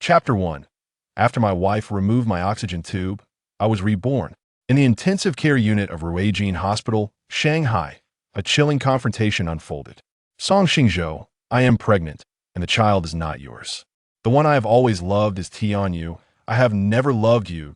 Chapter 1. After my wife removed my oxygen tube, I was reborn. In the intensive care unit of Ruyan Hospital, Shanghai, a chilling confrontation unfolded. Song Xingzhou, I am pregnant, and the child is not yours. The one I have always loved is Tianyu. I have never loved you.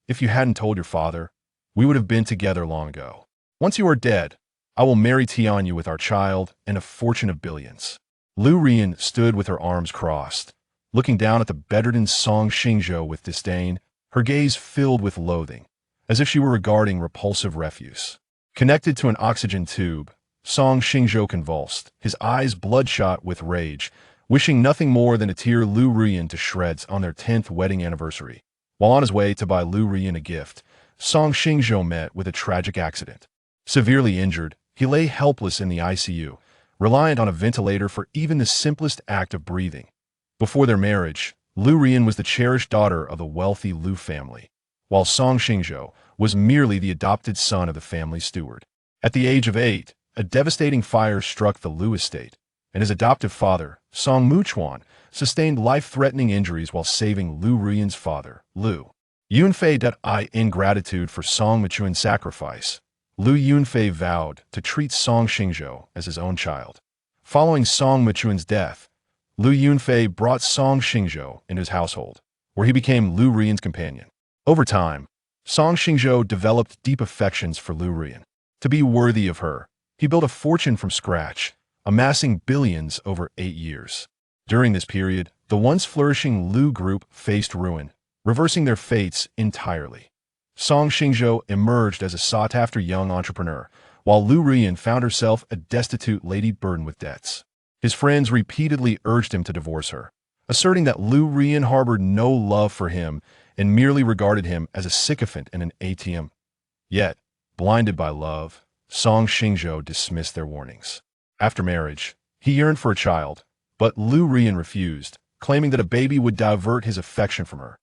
If you hadn't told your father, we would have been together long ago. Once you are dead, I will marry Tianyu with our child and a fortune of billions. Liu Ruyan stood with her arms crossed, looking down at the bedridden Song Xingzhou with disdain, her gaze filled with loathing, as if she were regarding repulsive refuse. Connected to an oxygen tube, Song Xingzhou convulsed, his eyes bloodshot with rage, wishing nothing more than to tear Liu Ruyan to shreds on their 10th wedding anniversary. While on his way to buy Liu Ruyan a gift, Song Xingzhou met with a tragic accident. Severely injured, he lay helpless in the ICU, reliant on a ventilator for even the simplest act of breathing. Before their marriage, Liu Ruyan was the cherished daughter of the wealthy Liu family, while Song Xingzhou was merely the adopted son of the family steward. At the age of 8, a devastating fire struck the Liu estate, and his adoptive father, Song Muchuan, sustained life-threatening injuries while saving Liu Ruyan's father, Liu Yunfei. In gratitude for Song Muchuan's sacrifice, Liu Yunfei vowed to treat Song Xingzhou as his own child. Following Song Muchuan's death, Liu Yunfei brought Song Xingzhou into his household, where he became Liu Ruyan's companion. Over time, Song Xingzhou developed deep affections for Liu Ruyan. To be worthy of her, he built a fortune from scratch, amassing billions over 8 years. During this period, the once flourishing Liu group faced ruin, reversing their fates entirely. Song Xingzhou emerged as a sought-after young entrepreneur, while Liu Ruyan found herself a destitute lady burdened with debts. His friends repeatedly urged him to divorce her, asserting that Liu Ruyan harbored no love for him and merely regarded him as a sycophant and an ATM. Yet, blinded by love, Song Xingzhou dismissed their warnings. After marriage, he yearned for a child, but Liu Ruyan refused, claiming that a baby would divert his affection from her.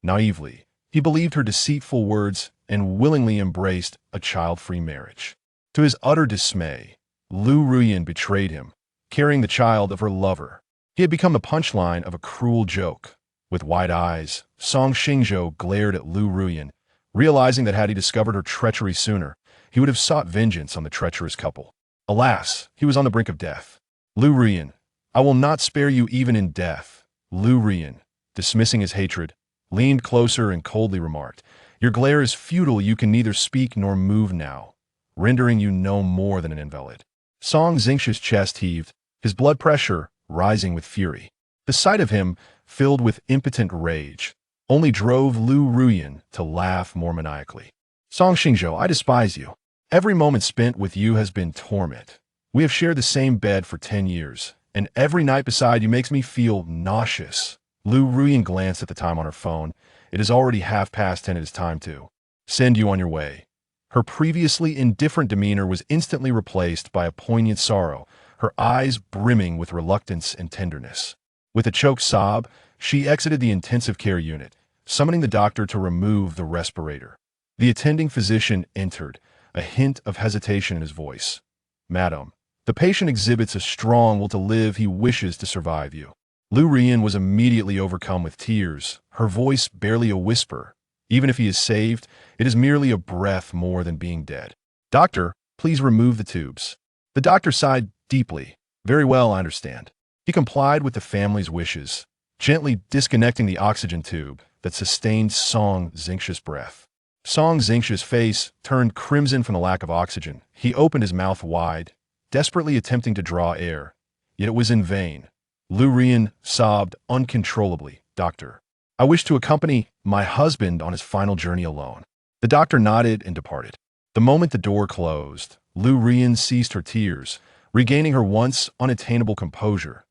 Naively, he believed her deceitful words and willingly embraced a child-free marriage. To his utter dismay, Liu Ruyan betrayed him, carrying the child of her lover. He had become the punchline of a cruel joke. With wide eyes, Song Xingzhou glared at Liu Ruyan, realizing that had he discovered her treachery sooner, he would have sought vengeance on the treacherous couple. Alas, he was on the brink of death. Liu Ruyan, I will not spare you even in death. Liu Ruyan, dismissing his hatred, leaned closer and coldly remarked, Your glare is futile, you can neither speak nor move now, rendering you no more than an invalid. Song Xingzhou's chest heaved, his blood pressure rising with fury. The sight of him, filled with impotent rage, only drove Liu Ruyan to laugh more maniacally. Song Xingzhou, I despise you. Every moment spent with you has been torment. We have shared the same bed for 10 years, and every night beside you makes me feel nauseous. Liu Ruyan glanced at the time on her phone. It is already 10:30. It is time to send you on your way. Her previously indifferent demeanor was instantly replaced by a poignant sorrow, her eyes brimming with reluctance and tenderness. With a choked sob, she exited the intensive care unit, summoning the doctor to remove the respirator. The attending physician entered, a hint of hesitation in his voice. Madam, the patient exhibits a strong will to live. He wishes to survive you. Liu Ruyan was immediately overcome with tears, her voice barely a whisper. Even if he is saved, it is merely a breath more than being dead. Doctor, please remove the tubes. The doctor sighed deeply. Very well, I understand. He complied with the family's wishes, gently disconnecting the oxygen tube that sustained Song Xingzhou's breath. Song Xingzhou's face turned crimson from the lack of oxygen. He opened his mouth wide, desperately attempting to draw air, yet it was in vain. Liu Ruyan sobbed uncontrollably. Doctor, I wish to accompany my husband on his final journey alone. The doctor nodded and departed. The moment the door closed, Liu Ruyan ceased her tears, regaining her once unattainable composure.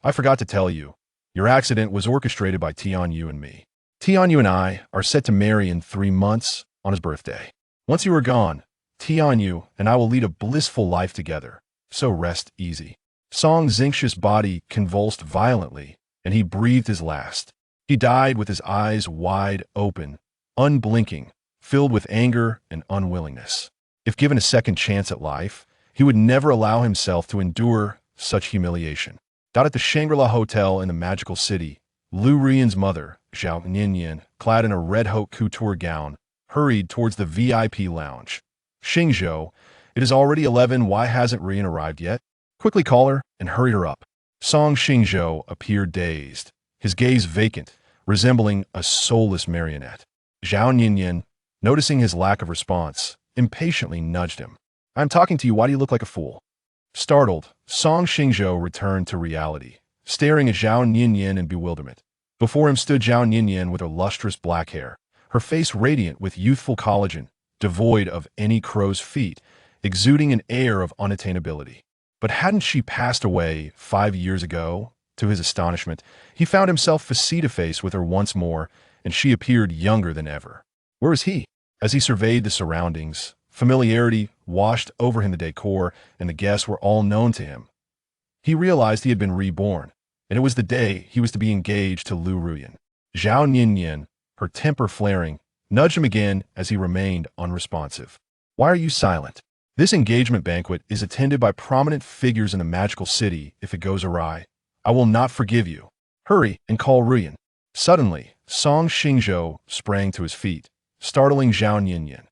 I forgot to tell you, your accident was orchestrated by Tianyu and me. Tianyu and I are set to marry in 3 months on his birthday. Once you are gone, Tianyu and I will lead a blissful life together, so rest easy. Song Xingzhou's body convulsed violently, and he breathed his last. He died with his eyes wide open, unblinking, filled with anger and unwillingness. If given a second chance at life, he would never allow himself to endure such humiliation. At the Shangri-La Hotel in the magical city, Liu Ruyan's mother, Zhao Ninian, clad in a red haute couture gown, hurried towards the VIP lounge. Xingzhou, it is already 11, why hasn't Ruyan arrived yet? Quickly call her and hurry her up. Song Xingzhou appeared dazed, his gaze vacant, resembling a soulless marionette. Zhao Ninian, noticing his lack of response, impatiently nudged him. I'm talking to you, why do you look like a fool? Startled, Song Xingzhou returned to reality, staring at Zhao Ninian in bewilderment. Before him stood Zhao Ninian with her lustrous black hair, her face radiant with youthful collagen, devoid of any crow's feet, exuding an air of unattainability. But hadn't she passed away 5 years ago? To his astonishment, he found himself face-to-face with her once more, and she appeared younger than ever. Where is he? As he surveyed the surroundings, familiarity washed over him, the decor and the guests were all known to him. He realized he had been reborn, and it was the day he was to be engaged to Liu Ruyan. Zhao Ninian, her temper flaring, nudged him again as he remained unresponsive. Why are you silent? This engagement banquet is attended by prominent figures in the magical city. If it goes awry, I will not forgive you. Hurry and call Ruyan. Suddenly, Song Xingzhou sprang to his feet, startling Zhao Ninian.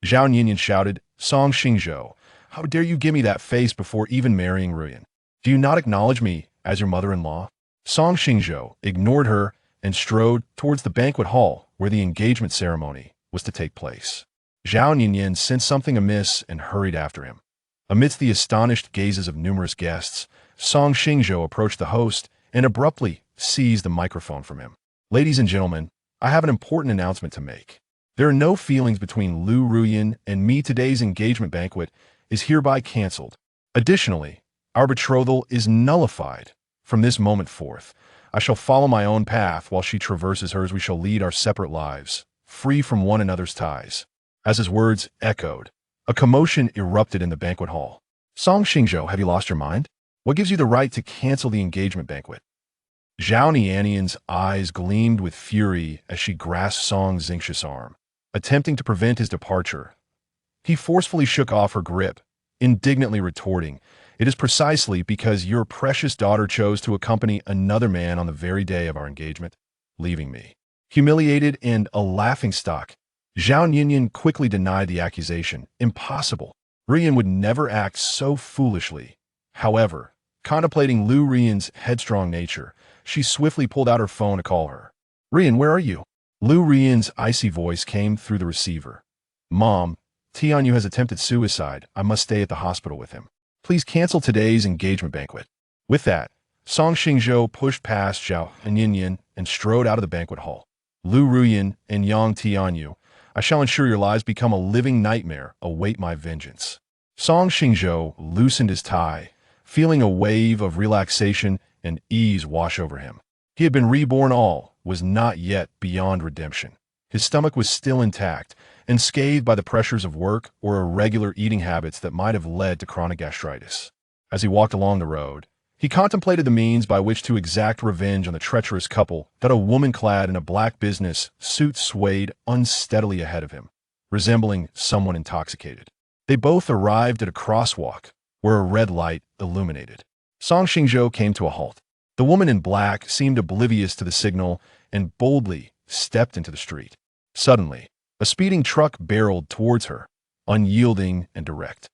Zhao Ninian shouted, Song Xingzhou, how dare you give me that face before even marrying Ruyan? Do you not acknowledge me as your mother-in-law? Song Xingzhou ignored her and strode towards the banquet hall where the engagement ceremony was to take place. Zhao Ninian sensed something amiss and hurried after him. Amidst the astonished gazes of numerous guests, Song Xingzhou approached the host and abruptly seized the microphone from him. Ladies and gentlemen, I have an important announcement to make. There are no feelings between Liu Ruyan and me. Today's engagement banquet is hereby cancelled. Additionally, our betrothal is nullified. From this moment forth, I shall follow my own path while she traverses hers. We shall lead our separate lives, free from one another's ties. As his words echoed, a commotion erupted in the banquet hall. Song Xingzhou, have you lost your mind? What gives you the right to cancel the engagement banquet? Zhao Ninian's eyes gleamed with fury as she grasped Song Xingzhou's arm, attempting to prevent his departure. He forcefully shook off her grip, indignantly retorting, It is precisely because your precious daughter chose to accompany another man on the very day of our engagement, leaving me. Humiliated and a laughingstock, Zhao Ninian quickly denied the accusation. Impossible. Ruyan would never act so foolishly. However, contemplating Liu Ruyan's headstrong nature, she swiftly pulled out her phone to call her. Ruyan, where are you? Liu Ruyan's icy voice came through the receiver. Mom, Tianyu has attempted suicide. I must stay at the hospital with him. Please cancel today's engagement banquet. With that, Song Xingzhou pushed past Zhao Ninian and strode out of the banquet hall. Liu Ruyan and Yang Tianyu, I shall ensure your lives become a living nightmare. Await my vengeance. Song Xingzhou loosened his tie, feeling a wave of relaxation and ease wash over him. He had been reborn, all was not yet beyond redemption. His stomach was still intact, unscathed by the pressures of work or irregular eating habits that might have led to chronic gastritis. As he walked along the road, he contemplated the means by which to exact revenge on the treacherous couple that a woman clad in a black business suit swayed unsteadily ahead of him, resembling someone intoxicated. They both arrived at a crosswalk where a red light illuminated. Song Xingzhou came to a halt. The woman in black seemed oblivious to the signal and boldly stepped into the street. Suddenly, a speeding truck barreled towards her, unyielding and direct.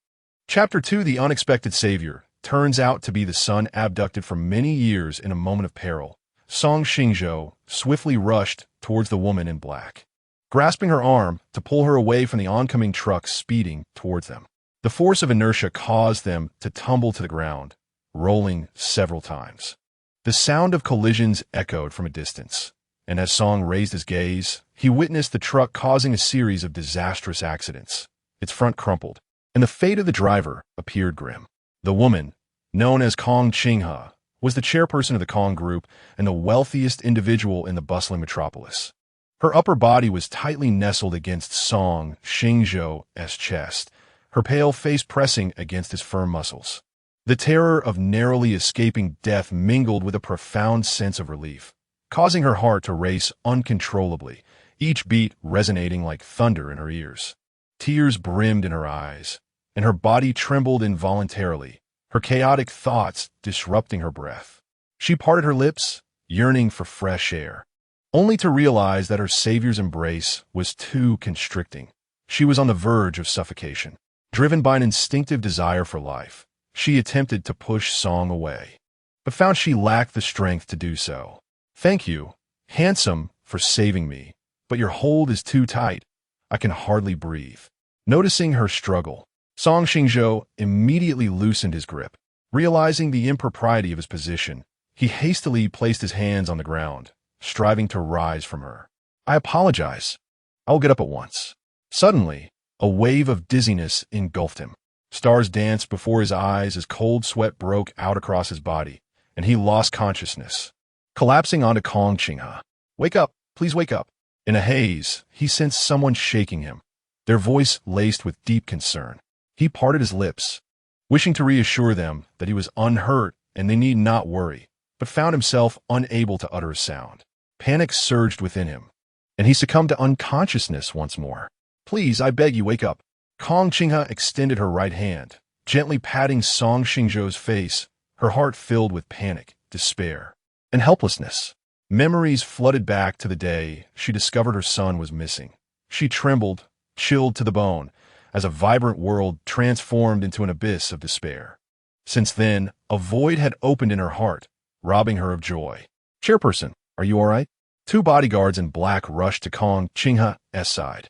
Chapter 2: The Unexpected Savior turns out to be the son abducted for many years in a moment of peril. Song Xingzhou swiftly rushed towards the woman in black, grasping her arm to pull her away from the oncoming truck speeding towards them. The force of inertia caused them to tumble to the ground, rolling several times. The sound of collisions echoed from a distance, and as Song raised his gaze, he witnessed the truck causing a series of disastrous accidents. Its front crumpled, and the fate of the driver appeared grim. The woman, known as Kong Qinghe, was the chairperson of the Kong Group and the wealthiest individual in the bustling metropolis. Her upper body was tightly nestled against Song Xingzhou's chest, her pale face pressing against his firm muscles. The terror of narrowly escaping death mingled with a profound sense of relief, causing her heart to race uncontrollably, each beat resonating like thunder in her ears. Tears brimmed in her eyes, and her body trembled involuntarily, her chaotic thoughts disrupting her breath. She parted her lips, yearning for fresh air, only to realize that her savior's embrace was too constricting. She was on the verge of suffocation. Driven by an instinctive desire for life, she attempted to push Song away, but found she lacked the strength to do so. "Thank you, handsome, for saving me, but your hold is too tight. I can hardly breathe." Noticing her struggle, Song Xingzhou immediately loosened his grip. Realizing the impropriety of his position, he hastily placed his hands on the ground, striving to rise from her. "I apologize. I will get up at once." Suddenly, a wave of dizziness engulfed him. Stars danced before his eyes as cold sweat broke out across his body, and he lost consciousness, collapsing onto Kong Qinghe. "Wake up! Please wake up!" In a haze, he sensed someone shaking him, their voice laced with deep concern. He parted his lips, wishing to reassure them that he was unhurt and they need not worry, but found himself unable to utter a sound. Panic surged within him, and he succumbed to unconsciousness once more. "Please, I beg you, wake up." Kong Qinghe extended her right hand, gently patting Song Xingzhou's face, her heart filled with panic, despair, and helplessness. Memories flooded back to the day she discovered her son was missing. She trembled, chilled to the bone, as a vibrant world transformed into an abyss of despair. Since then, a void had opened in her heart, robbing her of joy. "Chairperson, are you all right?" Two bodyguards in black rushed to Kong Qinghe's side,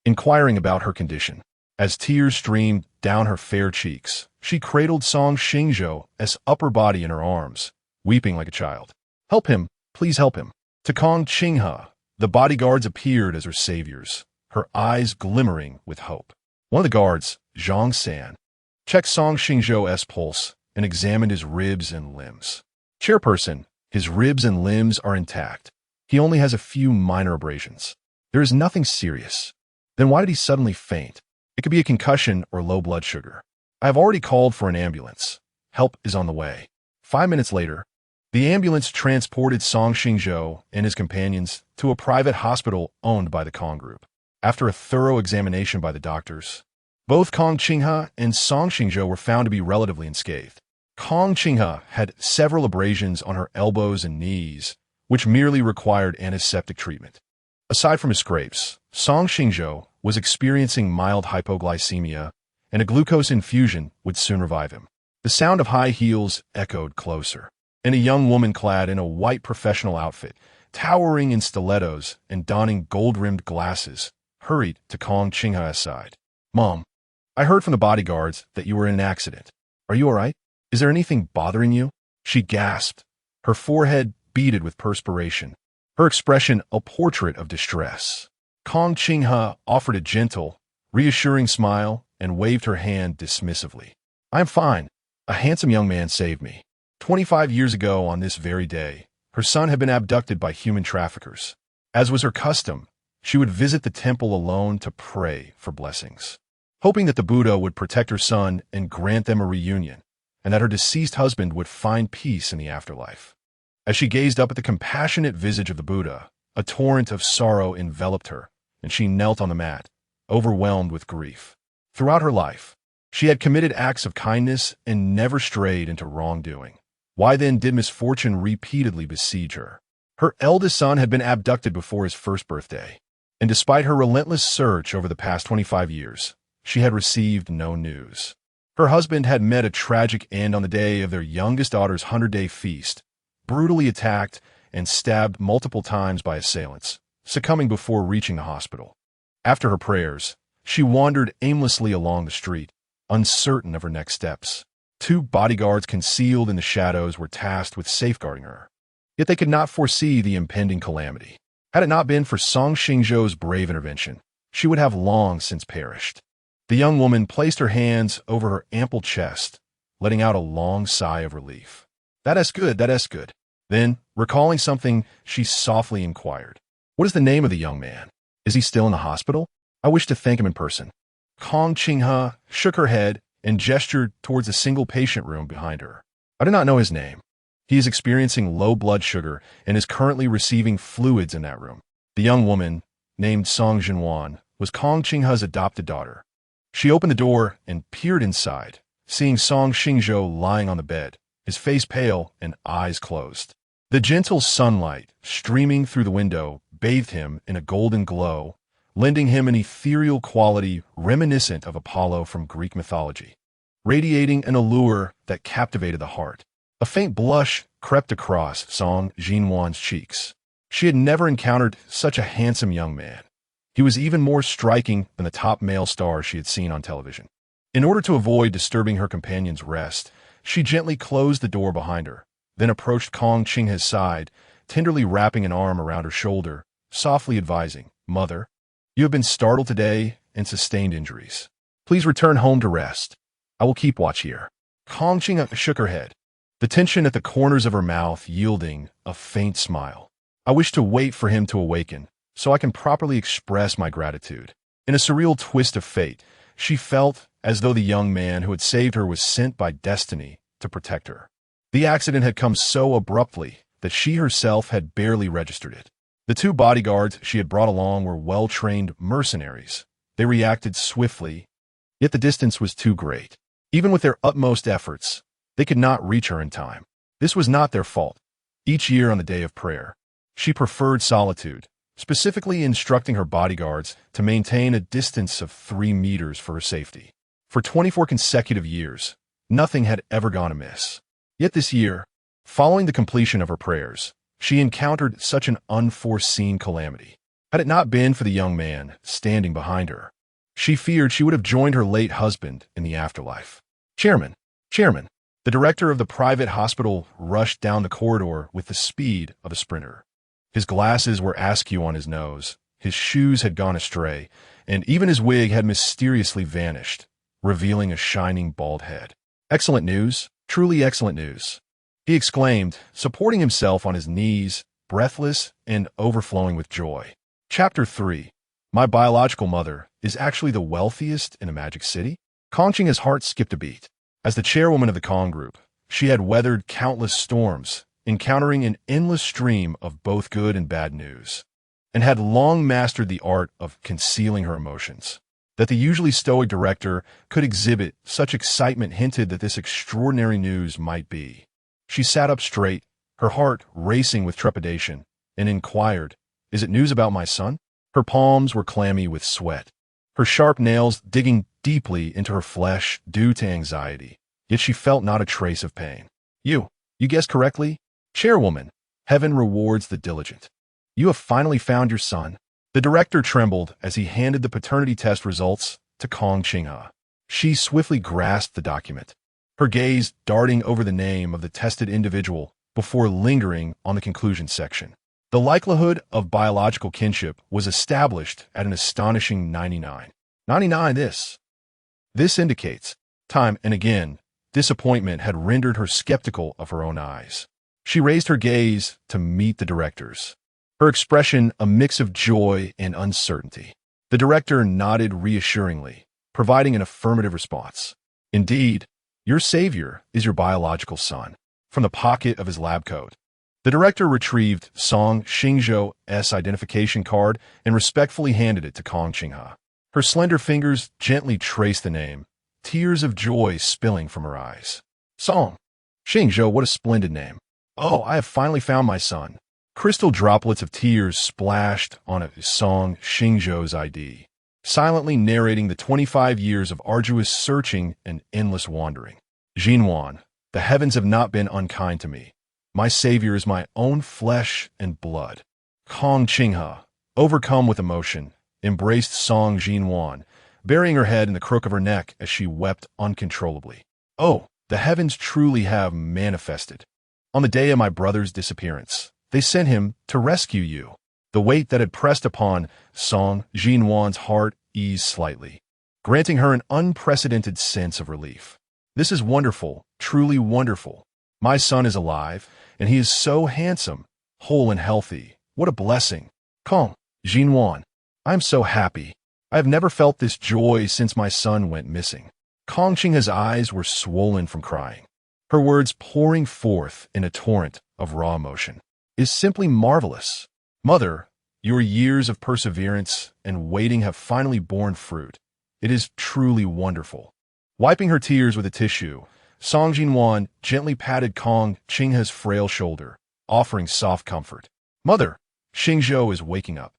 inquiring about her condition. As tears streamed down her fair cheeks, she cradled Song Xingzhou's upper body in her arms, weeping like a child. "Help him, please help him." To Kong Qinghe, the bodyguards appeared as her saviors, her eyes glimmering with hope. One of the guards, Zhang San, checked Song Xingzhou's pulse and examined his ribs and limbs. "Chairperson, his ribs and limbs are intact. He only has a few minor abrasions. There is nothing serious." "Then why did he suddenly faint?" "It could be a concussion or low blood sugar. I have already called for an ambulance. Help is on the way." 5 minutes later, the ambulance transported Song Xingzhou and his companions to a private hospital owned by the Kong Group. After a thorough examination by the doctors, both Kong Qinghe and Song Xingzhou were found to be relatively unscathed. Kong Qinghe had several abrasions on her elbows and knees, which merely required antiseptic treatment. Aside from his scrapes, Song Xingzhou was experiencing mild hypoglycemia, and a glucose infusion would soon revive him. The sound of high heels echoed closer, and a young woman clad in a white professional outfit, towering in stilettos and donning gold-rimmed glasses, hurried to Kong Qinghe's side. "Mom, I heard from the bodyguards that you were in an accident. Are you all right? Is there anything bothering you?" She gasped, her forehead beaded with perspiration, her expression a portrait of distress. Kong Qinghe offered a gentle, reassuring smile and waved her hand dismissively. "I am fine. A handsome young man saved me. 25 years ago on this very day, her son had been abducted by human traffickers. As was her custom, she would visit the temple alone to pray for blessings, hoping that the Buddha would protect her son and grant them a reunion, and that her deceased husband would find peace in the afterlife. As she gazed up at the compassionate visage of the Buddha, a torrent of sorrow enveloped her, and she knelt on the mat, overwhelmed with grief. Throughout her life, she had committed acts of kindness and never strayed into wrongdoing. Why then did misfortune repeatedly besiege her? Her eldest son had been abducted before his first birthday, and despite her relentless search over the past 25 years, she had received no news. Her husband had met a tragic end on the day of their youngest daughter's 100-day feast, brutally attacked and stabbed multiple times by assailants, succumbing before reaching the hospital. After her prayers, she wandered aimlessly along the street, uncertain of her next steps. 2 bodyguards concealed in the shadows were tasked with safeguarding her. Yet they could not foresee the impending calamity. Had it not been for Song Xingzhou's brave intervention, she would have long since perished. The young woman placed her hands over her ample chest, letting out a long sigh of relief. That is good. Then, recalling something, she softly inquired, "What is the name of the young man? Is he still in the hospital? I wish to thank him in person." Kong Qinghe shook her head and gestured towards a single patient room behind her. "I do not know his name. He is experiencing low blood sugar and is currently receiving fluids in that room." The young woman, named Song Jinwan, was Kong Qinghe's adopted daughter. She opened the door and peered inside, seeing Song Xingzhou lying on the bed, his face pale and eyes closed. The gentle sunlight, streaming through the window, bathed him in a golden glow, lending him an ethereal quality reminiscent of Apollo from Greek mythology, radiating an allure that captivated the heart. A faint blush crept across Song Xingzhou's cheeks. She had never encountered such a handsome young man. He was even more striking than the top male stars she had seen on television. In order to avoid disturbing her companion's rest, she gently closed the door behind her, then approached Kong Qinghe's side, tenderly wrapping an arm around her shoulder, softly advising, "Mother, you have been startled today and sustained injuries. Please return home to rest. I will keep watch here." Kong Qinghe shook her head, the tension at the corners of her mouth yielding a faint smile. "I wish to wait for him to awaken, so I can properly express my gratitude." In a surreal twist of fate, she felt as though the young man who had saved her was sent by destiny to protect her. The accident had come so abruptly that she herself had barely registered it. The two bodyguards she had brought along were well-trained mercenaries. They reacted swiftly, yet the distance was too great. Even with their utmost efforts, they could not reach her in time. This was not their fault. Each year on the day of prayer, she preferred solitude, specifically instructing her bodyguards to maintain a distance of 3 meters for her safety. For 24 consecutive years, nothing had ever gone amiss. Yet this year, following the completion of her prayers, she encountered such an unforeseen calamity. Had it not been for the young man standing behind her, she feared she would have joined her late husband in the afterlife. Chairman, the director of the private hospital rushed down the corridor with the speed of a sprinter. His glasses were askew on his nose, his shoes had gone astray, and even his wig had mysteriously vanished, revealing a shining bald head. "Excellent news, truly excellent news," he exclaimed, supporting himself on his knees, breathless and overflowing with joy. Chapter 3. My biological mother is actually the wealthiest in a magic city? Kong Qinghe's heart skipped a beat. As the chairwoman of the Kong group, she had weathered countless storms, encountering an endless stream of both good and bad news, and had long mastered the art of concealing her emotions. That the usually stoic director could exhibit such excitement hinted that this extraordinary news might be. She sat up straight, her heart racing with trepidation, and inquired, "Is it news about my son?" Her palms were clammy with sweat, her sharp nails digging deeply into her flesh due to anxiety, yet she felt not a trace of pain. You guessed correctly, chairwoman. Heaven rewards the diligent. You have finally found your son." The director trembled as he handed the paternity test results to Kong Qinghe. She swiftly grasped the document, her gaze darting over the name of the tested individual before lingering on the conclusion section. The likelihood of biological kinship was established at an astonishing 99. 99 This indicates, time and again, disappointment had rendered her skeptical of her own eyes. She raised her gaze to meet the director's, her expression a mix of joy and uncertainty. The director nodded reassuringly, providing an affirmative response. "Indeed, your savior is your biological son." From the pocket of his lab coat, the director retrieved Song Xingzhou's identification card and respectfully handed it to Kong Qinghe. Her slender fingers gently traced the name, tears of joy spilling from her eyes. "Song Xingzhou, what a splendid name. Oh, I have finally found my son." Crystal droplets of tears splashed on Song Xingzhou's ID, silently narrating the 25 years of arduous searching and endless wandering. "Xinhuan, the heavens have not been unkind to me. My savior is my own flesh and blood." Kong Qinghe, overcome with emotion, embraced Song Xingzhou, burying her head in the crook of her neck as she wept uncontrollably. "Oh, the heavens truly have manifested. On the day of my brother's disappearance, they sent him to rescue you." The weight that had pressed upon Song Xingzhu's heart eased slightly, granting her an unprecedented sense of relief. "This is wonderful, truly wonderful. My son is alive, and he is so handsome, whole and healthy. What a blessing. Kong Xingzhou, I am so happy. I have never felt this joy since my son went missing." Kong Qinghe's eyes were swollen from crying, her words pouring forth in a torrent of raw emotion. "Is simply marvelous. Mother, your years of perseverance and waiting have finally borne fruit. It is truly wonderful." Wiping her tears with a tissue, Song Xingzhou gently patted Kong Qinghe's frail shoulder, offering soft comfort. Mother, Xingzhou is waking up.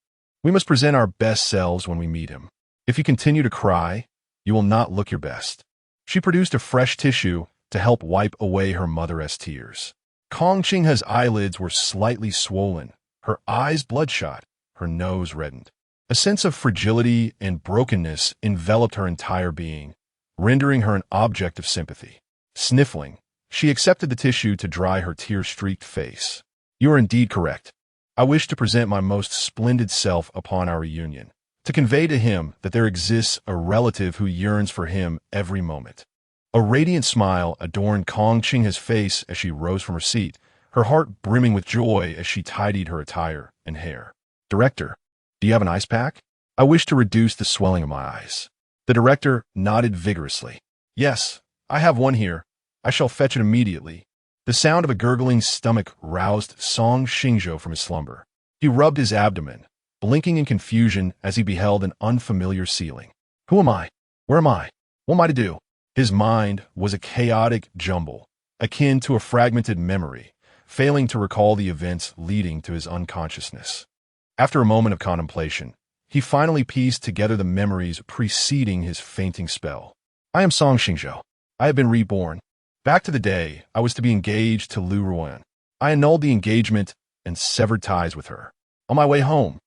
We must present our best selves when we meet him. If you continue to cry, you will not look your best. She produced a fresh tissue to help wipe away her mother's tears. Kong Qinghe's eyelids were slightly swollen, her eyes bloodshot, her nose reddened. A sense of fragility and brokenness enveloped her entire being, rendering her an object of sympathy. Sniffling, she accepted the tissue to dry her tear-streaked face. You are indeed correct. I wish to present my most splendid self upon our reunion, to convey to him that there exists a relative who yearns for him every moment. A radiant smile adorned Kong Qinghe's face as she rose from her seat, her heart brimming with joy as she tidied her attire and hair. Director, do you have an ice pack? I wish to reduce the swelling of my eyes. The director nodded vigorously. Yes, I have one here. I shall fetch it immediately. The sound of a gurgling stomach roused Song Xingzhou from his slumber. He rubbed his abdomen, blinking in confusion as he beheld an unfamiliar ceiling. Who am I? Where am I? What am I to do? His mind was a chaotic jumble, akin to a fragmented memory, failing to recall the events leading to his unconsciousness. After a moment of contemplation, he finally pieced together the memories preceding his fainting spell. I am Song Xingzhou. I have been reborn. Back to the day I was to be engaged to Liu Ruyan. I annulled the engagement and severed ties with her. On my way home,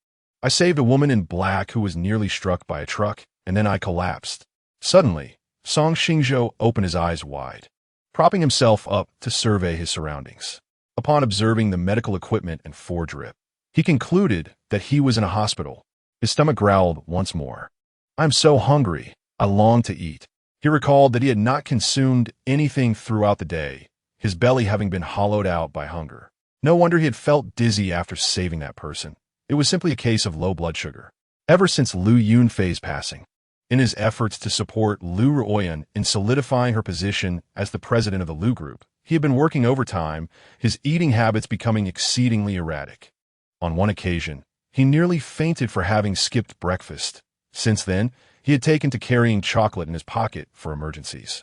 I saved a woman in black who was nearly struck by a truck, and then I collapsed. Suddenly, Song Xingzhou opened his eyes wide, propping himself up to survey his surroundings. Upon observing the medical equipment and fore drip, he concluded that he was in a hospital. His stomach growled once more. I'm so hungry, I long to eat. He recalled that he had not consumed anything throughout the day, his belly having been hollowed out by hunger. No wonder he had felt dizzy after saving that person. It was simply a case of low blood sugar. Ever since Liu Yunfei's passing, in his efforts to support Liu Ruyan in solidifying her position as the president of the Liu Group, he had been working overtime, his eating habits becoming exceedingly erratic. On one occasion, he nearly fainted for having skipped breakfast. Since then, he had taken to carrying chocolate in his pocket for emergencies.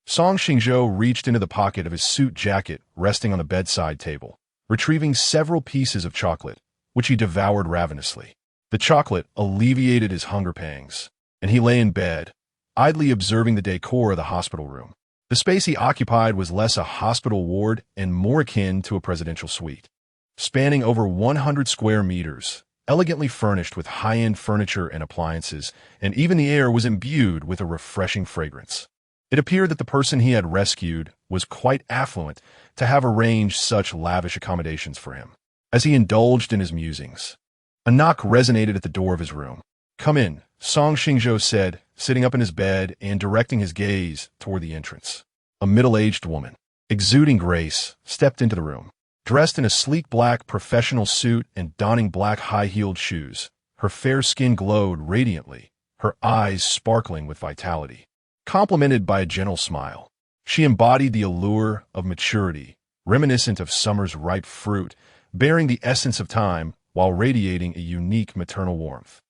Song Xingzhou reached into the pocket of his suit jacket resting on the bedside table, retrieving several pieces of chocolate, which he devoured ravenously. The chocolate alleviated his hunger pangs, and he lay in bed, idly observing the decor of the hospital room. The space he occupied was less a hospital ward and more akin to a presidential suite. Spanning over 100 square meters, elegantly furnished with high-end furniture and appliances, and even the air was imbued with a refreshing fragrance. It appeared that the person he had rescued was quite affluent to have arranged such lavish accommodations for him. As he indulged in his musings, a knock resonated at the door of his room. Come in, Song Xingzhou said, sitting up in his bed and directing his gaze toward the entrance. A middle-aged woman, exuding grace, stepped into the room. Dressed in a sleek black professional suit and donning black high-heeled shoes, her fair skin glowed radiantly, her eyes sparkling with vitality. Complemented by a gentle smile, she embodied the allure of maturity, reminiscent of summer's ripe fruit, bearing the essence of time while radiating a unique maternal warmth.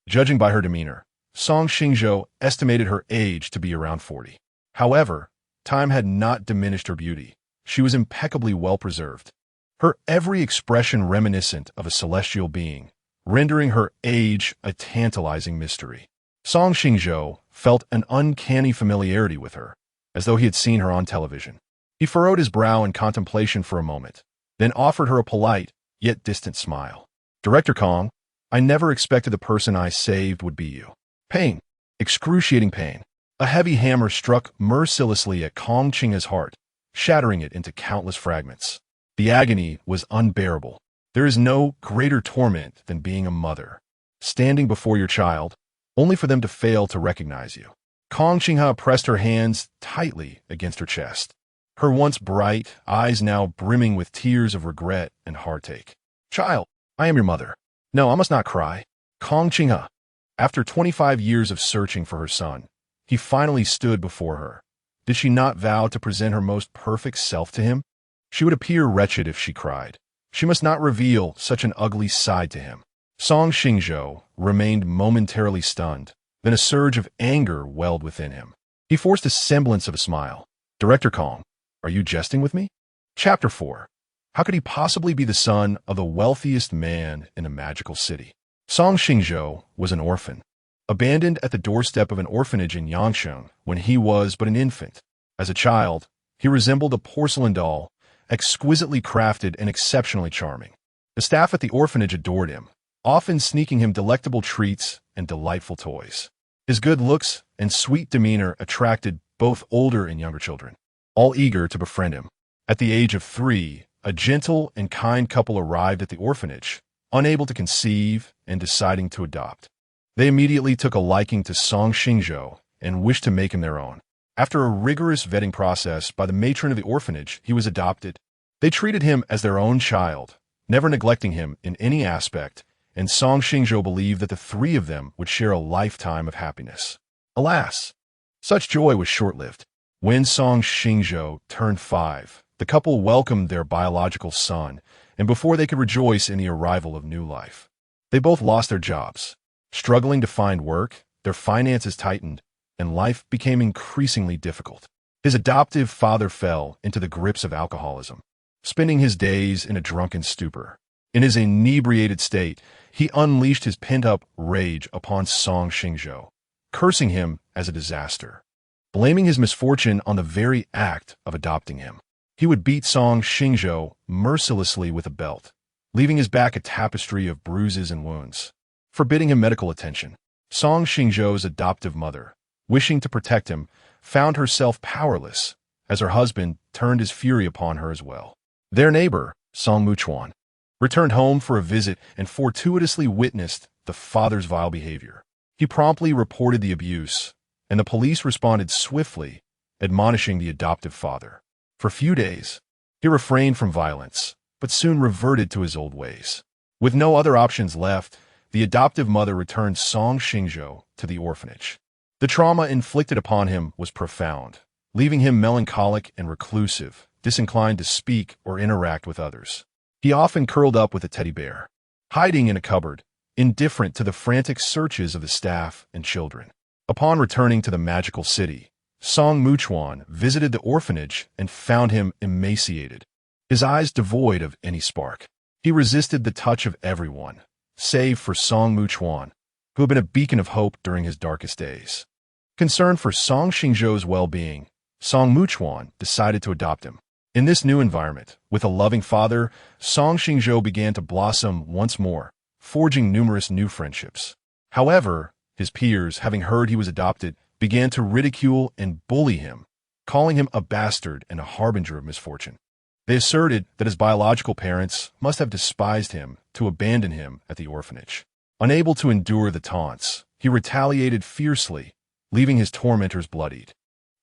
Judging by her demeanor, Song Xingzhou estimated her age to be around 40. However, time had not diminished her beauty. She was impeccably well-preserved, her every expression reminiscent of a celestial being, rendering her age a tantalizing mystery. Song Xingzhou felt an uncanny familiarity with her, as though he had seen her on television. He furrowed his brow in contemplation for a moment, then offered her a polite, yet distant smile. Director Kong, I never expected the person I saved would be you. Pain, excruciating pain. A heavy hammer struck mercilessly at Kong Qinghe's heart, shattering it into countless fragments. The agony was unbearable. There is no greater torment than being a mother, standing before your child, only for them to fail to recognize you. Kong Qinghe pressed her hands tightly against her chest, her once bright eyes now brimming with tears of regret and heartache. Child, I am your mother. No, I must not cry. Kong Qinghe. After 25 years of searching for her son, he finally stood before her. Did she not vow to present her most perfect self to him? She would appear wretched if she cried. She must not reveal such an ugly side to him. Song Xingzhou remained momentarily stunned, then a surge of anger welled within him. He forced a semblance of a smile. Director Kong, are you jesting with me? Chapter 4. How could he possibly be the son of the wealthiest man in a magical city? Song Xingzhou was an orphan, abandoned at the doorstep of an orphanage in Yangsheng when he was but an infant. As a child, he resembled a porcelain doll, exquisitely crafted and exceptionally charming. The staff at the orphanage adored him, often sneaking him delectable treats and delightful toys. His good looks and sweet demeanor attracted both older and younger children, all eager to befriend him. At the age of 3, a gentle and kind couple arrived at the orphanage, unable to conceive and deciding to adopt. They immediately took a liking to Song Xingzhou and wished to make him their own. After a rigorous vetting process by the matron of the orphanage, he was adopted. They treated him as their own child, never neglecting him in any aspect, and Song Xingzhou believed that the three of them would share a lifetime of happiness. Alas, such joy was short-lived. When Song Xingzhou turned 5, the couple welcomed their biological son, and before they could rejoice in the arrival of new life, they both lost their jobs. Struggling to find work, their finances tightened, and life became increasingly difficult. His adoptive father fell into the grips of alcoholism, spending his days in a drunken stupor. In his inebriated state, he unleashed his pent-up rage upon Song Xingzhou, cursing him as a disaster, blaming his misfortune on the very act of adopting him. He would beat Song Xingzhou mercilessly with a belt, leaving his back a tapestry of bruises and wounds. Forbidding him medical attention, Song Xingzhou's adoptive mother, wishing to protect him, found herself powerless as her husband turned his fury upon her as well. Their neighbor, Song Muchuan, returned home for a visit and fortuitously witnessed the father's vile behavior. He promptly reported the abuse, and the police responded swiftly, admonishing the adoptive father. For a few days, he refrained from violence, but soon reverted to his old ways. With no other options left, the adoptive mother returned Song Xingzhou to the orphanage. The trauma inflicted upon him was profound, leaving him melancholic and reclusive, disinclined to speak or interact with others. He often curled up with a teddy bear, hiding in a cupboard, indifferent to the frantic searches of the staff and children. Upon returning to the magical city, Song Muchuan visited the orphanage and found him emaciated, his eyes devoid of any spark. He resisted the touch of everyone, save for Song Muchuan, who had been a beacon of hope during his darkest days. Concerned for Song Xingzhou's well-being, Song Muchuan decided to adopt him. In this new environment, with a loving father, Song Xingzhou began to blossom once more, forging numerous new friendships. However, his peers, having heard he was adopted, began to ridicule and bully him, calling him a bastard and a harbinger of misfortune. They asserted that his biological parents must have despised him to abandon him at the orphanage. Unable to endure the taunts, he retaliated fiercely, leaving his tormentors bloodied.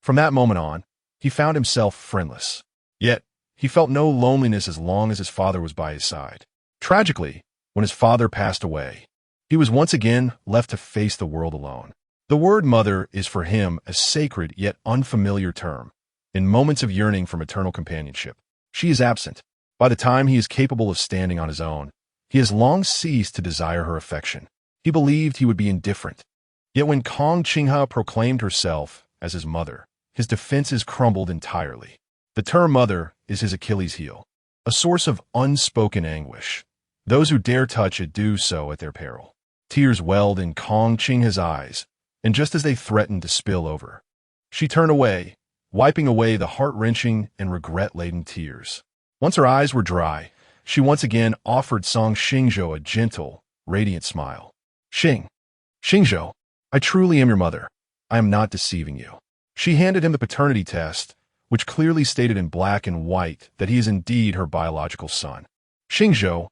From that moment on, he found himself friendless. Yet, he felt no loneliness as long as his father was by his side. Tragically, when his father passed away, he was once again left to face the world alone. The word mother is for him a sacred yet unfamiliar term. In moments of yearning for maternal companionship, she is absent. By the time he is capable of standing on his own, he has long ceased to desire her affection. He believed he would be indifferent. Yet when Kong Qinghe proclaimed herself as his mother, his defenses crumbled entirely. The term mother is his Achilles heel, a source of unspoken anguish. Those who dare touch it do so at their peril. Tears welled in Kong Qinghe's eyes, and just as they threatened to spill over, she turned away, wiping away the heart-wrenching and regret-laden tears. Once her eyes were dry, she once again offered Song Xingzhou a gentle, radiant smile. Xingzhou, I truly am your mother. I am not deceiving you. She handed him the paternity test, which clearly stated in black and white that he is indeed her biological son. Xingzhou,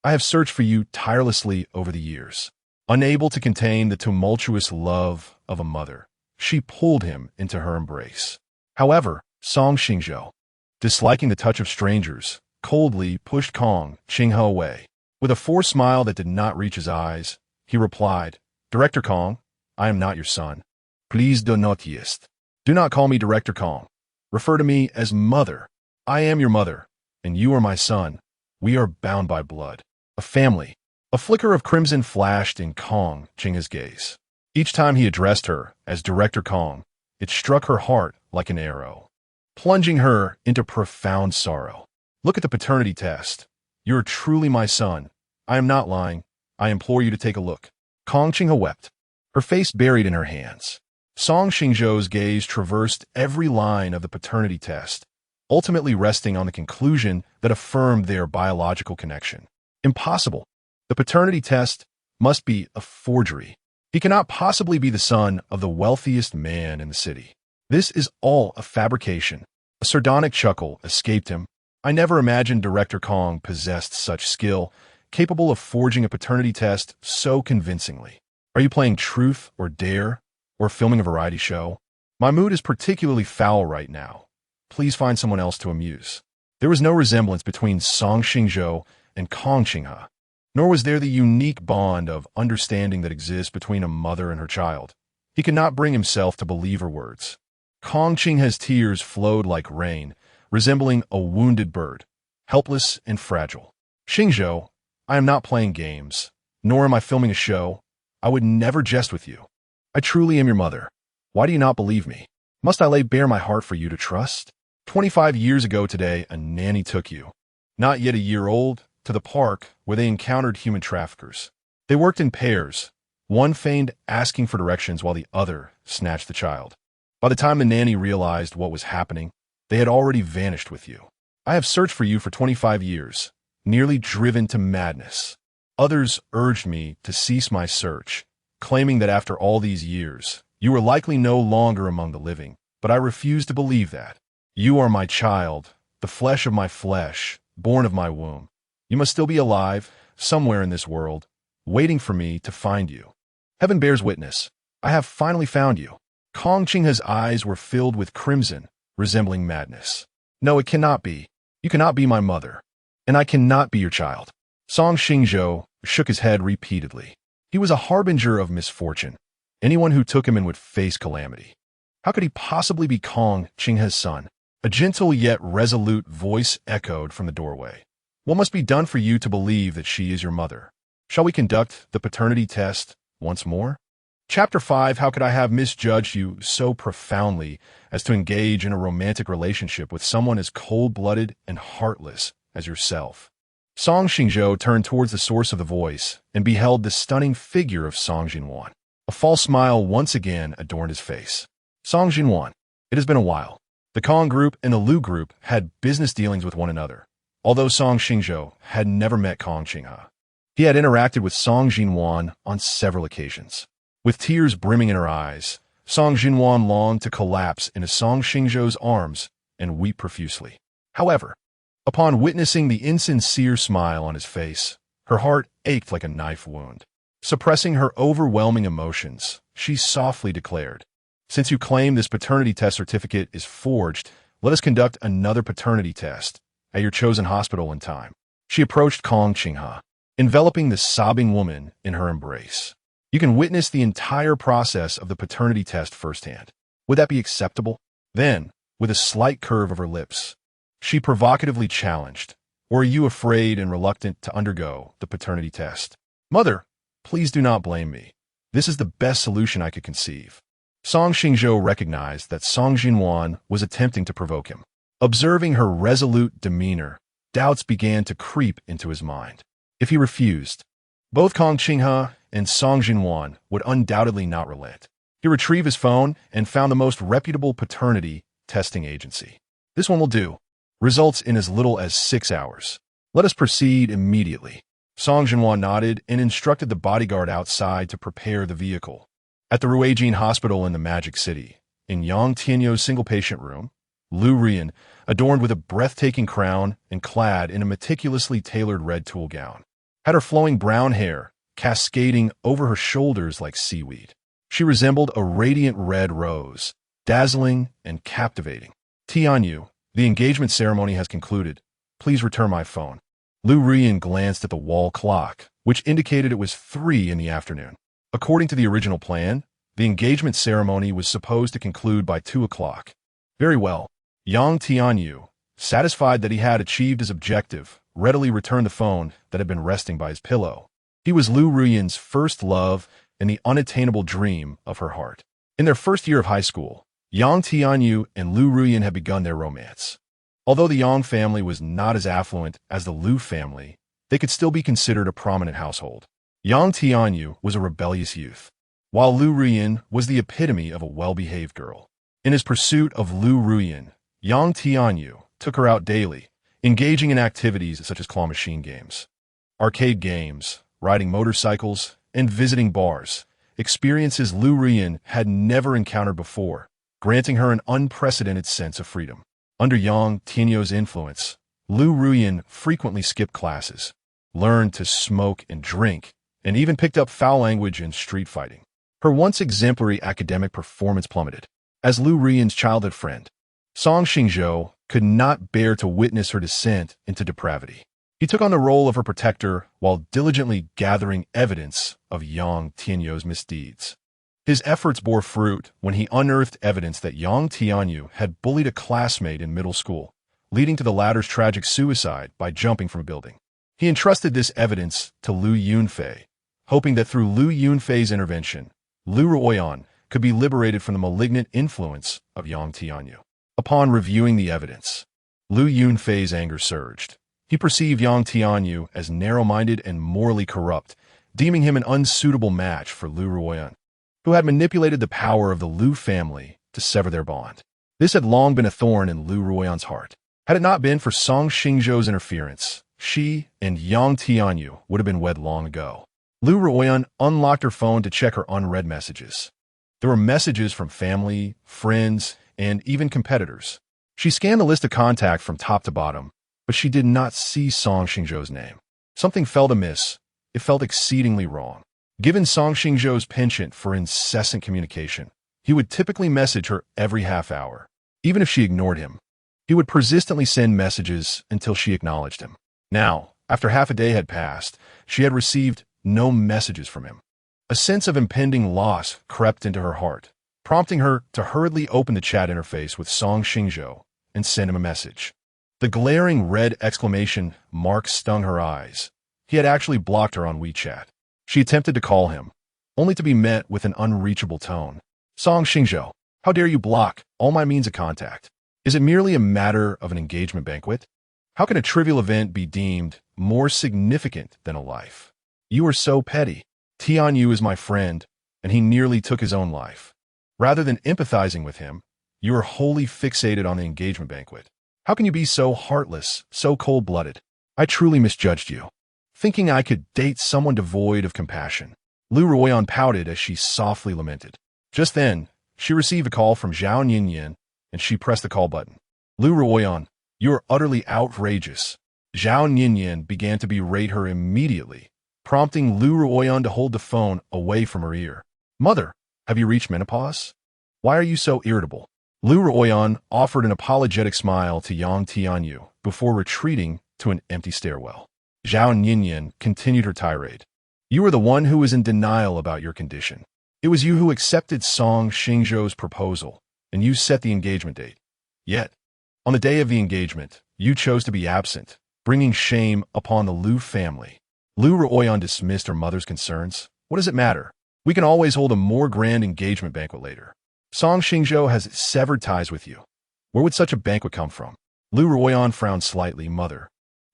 I have searched for you tirelessly over the years. Unable to contain the tumultuous love of a mother, she pulled him into her embrace. However, Song Xingzhou, disliking the touch of strangers, coldly pushed Kong Qinghe away. With a forced smile that did not reach his eyes, he replied, Director Kong, I am not your son. Please do not jest. Do not call me Director Kong. Refer to me as Mother. I am your mother, and you are my son. We are bound by blood. A family. A flicker of crimson flashed in Kong Qinghe's gaze. Each time he addressed her as Director Kong, it struck her heart like an arrow, plunging her into profound sorrow. Look at the paternity test. You are truly my son. I am not lying. I implore you to take a look. Kong Qinghe wept, her face buried in her hands. Song Xingzhou's gaze traversed every line of the paternity test, ultimately resting on the conclusion that affirmed their biological connection. Impossible. The paternity test must be a forgery. He cannot possibly be the son of the wealthiest man in the city. This is all a fabrication. A sardonic chuckle escaped him. I never imagined Director Kong possessed such skill, capable of forging a paternity test so convincingly. Are you playing Truth or Dare, or filming a variety show? My mood is particularly foul right now. Please find someone else to amuse. There was no resemblance between Song Xingzhou and Kong Qinghe, nor was there the unique bond of understanding that exists between a mother and her child. He could not bring himself to believe her words. Kong Qinghe's tears flowed like rain, resembling a wounded bird, helpless and fragile. Xingzhou, I am not playing games, nor am I filming a show. I would never jest with you. I truly am your mother. Why do you not believe me? Must I lay bare my heart for you to trust? 25 years ago today, a nanny took you, not yet a year old, to the park where they encountered human traffickers. They worked in pairs. One feigned asking for directions while the other snatched the child. By the time the nanny realized what was happening, they had already vanished with you. I have searched for you for 25 years, nearly driven to madness. Others urged me to cease my search, claiming that after all these years, you were likely no longer among the living, but I refuse to believe that. You are my child, the flesh of my flesh, born of my womb. You must still be alive, somewhere in this world, waiting for me to find you. Heaven bears witness. I have finally found you. Kong Qinghe's eyes were filled with crimson, resembling madness. No, it cannot be. You cannot be my mother, and I cannot be your child. Song Xingzhou shook his head repeatedly. He was a harbinger of misfortune. Anyone who took him in would face calamity. How could he possibly be Kong Qinghe's son? A gentle yet resolute voice echoed from the doorway. What must be done for you to believe that she is your mother? Shall we conduct the paternity test once more? Chapter 5. How could I have misjudged you so profoundly as to engage in a romantic relationship with someone as cold-blooded and heartless as yourself? Song Xingzhou turned towards the source of the voice and beheld the stunning figure of Song Jinwan. A false smile once again adorned his face. Song Jinwan, it has been a while. The Kong group and the Liu group had business dealings with one another, although Song Xingzhou had never met Kong Qinghe. He had interacted with Song Jinwan on several occasions. With tears brimming in her eyes, Song Jinwan longed to collapse into Song Xingzhou's arms and weep profusely. However, upon witnessing the insincere smile on his face, her heart ached like a knife wound. Suppressing her overwhelming emotions, she softly declared, "Since you claim this paternity test certificate is forged, let us conduct another paternity test at your chosen hospital in time." She approached Kong Qinghe, enveloping the sobbing woman in her embrace. You can witness the entire process of the paternity test firsthand. Would that be acceptable? Then, with a slight curve of her lips, she provocatively challenged, "Or are you afraid and reluctant to undergo the paternity test?" "Mother, please do not blame me. This is the best solution I could conceive." Song Xingzhou recognized that Song Jinwan was attempting to provoke him. Observing her resolute demeanor, doubts began to creep into his mind. If he refused, both Kong Qinghe and Song Jinwan would undoubtedly not relent. He retrieved his phone and found the most reputable paternity testing agency. "This one will do. Results in as little as 6 hours. Let us proceed immediately." Song Jinwan nodded and instructed the bodyguard outside to prepare the vehicle. At the Ruyan Hospital in the Magic City, in Yang Tianyou's single-patient room, Liu Ruyan, adorned with a breathtaking crown and clad in a meticulously tailored red tulle gown, had her flowing brown hair cascading over her shoulders like seaweed. She resembled a radiant red rose, dazzling and captivating. "Tianyou, the engagement ceremony has concluded. Please return my phone." Liu Ruyan glanced at the wall clock, which indicated it was 3 in the afternoon. According to the original plan, the engagement ceremony was supposed to conclude by 2 o'clock. Very well. Yang Tianyou, satisfied that he had achieved his objective, readily returned the phone that had been resting by his pillow. He was Liu Ruyan's first love and the unattainable dream of her heart. In their first year of high school, Yang Tianyou and Liu Ruyan had begun their romance. Although the Yang family was not as affluent as the Liu family, they could still be considered a prominent household. Yang Tianyu was a rebellious youth, while Liu Ruyan was the epitome of a well-behaved girl. In his pursuit of Liu Ruyan, Yang Tianyu took her out daily, engaging in activities such as claw machine games, arcade games, riding motorcycles, and visiting bars, experiences Liu Ruyan had never encountered before, granting her an unprecedented sense of freedom. Under Yang Tianyu's influence, Liu Ruyan frequently skipped classes, learned to smoke and drink, and even picked up foul language and street fighting. Her once exemplary academic performance plummeted. As Liu Ruyan's childhood friend, Song Xingzhou could not bear to witness her descent into depravity. He took on the role of her protector while diligently gathering evidence of Yang Tianyu's misdeeds. His efforts bore fruit when he unearthed evidence that Yang Tianyu had bullied a classmate in middle school, leading to the latter's tragic suicide by jumping from a building. He entrusted this evidence to Liu Yunfei, hoping that through Liu Yunfei's intervention, Liu Ruyan could be liberated from the malignant influence of Yang Tianyu. Upon reviewing the evidence, Liu Yunfei's anger surged. He perceived Yang Tianyu as narrow-minded and morally corrupt, deeming him an unsuitable match for Liu Ruyan, who had manipulated the power of the Liu family to sever their bond. This had long been a thorn in Liu Ruyan's heart. Had it not been for Song Xingzhou's interference, she and Yang Tianyu would have been wed long ago. Liu Ruyan unlocked her phone to check her unread messages. There were messages from family, friends, and even competitors. She scanned the list of contacts from top to bottom, but she did not see Song Xingzhou's name. Something felt amiss. It felt exceedingly wrong. Given Song Xingzhou's penchant for incessant communication, he would typically message her every half hour. Even if she ignored him, he would persistently send messages until she acknowledged him. Now, after half a day had passed, she had received no messages from him. A sense of impending loss crept into her heart, prompting her to hurriedly open the chat interface with Song Xingzhou and send him a message. The glaring red exclamation mark stung her eyes. He had actually blocked her on WeChat. She attempted to call him, only to be met with an unreachable tone. Song Xingzhou, how dare you block all my means of contact? Is it merely a matter of an engagement banquet? How can a trivial event be deemed more significant than a life? You are so petty. Tianyu is my friend, and he nearly took his own life. Rather than empathizing with him, you are wholly fixated on the engagement banquet. How can you be so heartless, so cold-blooded? I truly misjudged you, thinking I could date someone devoid of compassion. Liu Ruyan pouted as she softly lamented. Just then, she received a call from Zhao Ningyan, and she pressed the call button. Liu Ruyan, you are utterly outrageous. Zhao Ningyan began to berate her immediately, prompting Liu Ruyan to hold the phone away from her ear. Mother, have you reached menopause? Why are you so irritable? Liu Ruyan offered an apologetic smile to Yang Tianyu before retreating to an empty stairwell. Zhao Ningyan continued her tirade. You are the one who is in denial about your condition. It was you who accepted Song Xingzhou's proposal, and you set the engagement date. Yet, on the day of the engagement, you chose to be absent, bringing shame upon the Liu family. Liu Ruyan dismissed her mother's concerns. What does it matter? We can always hold a more grand engagement banquet later. Song Xingzhou has severed ties with you. Where would such a banquet come from? Liu Ruyan frowned slightly. Mother,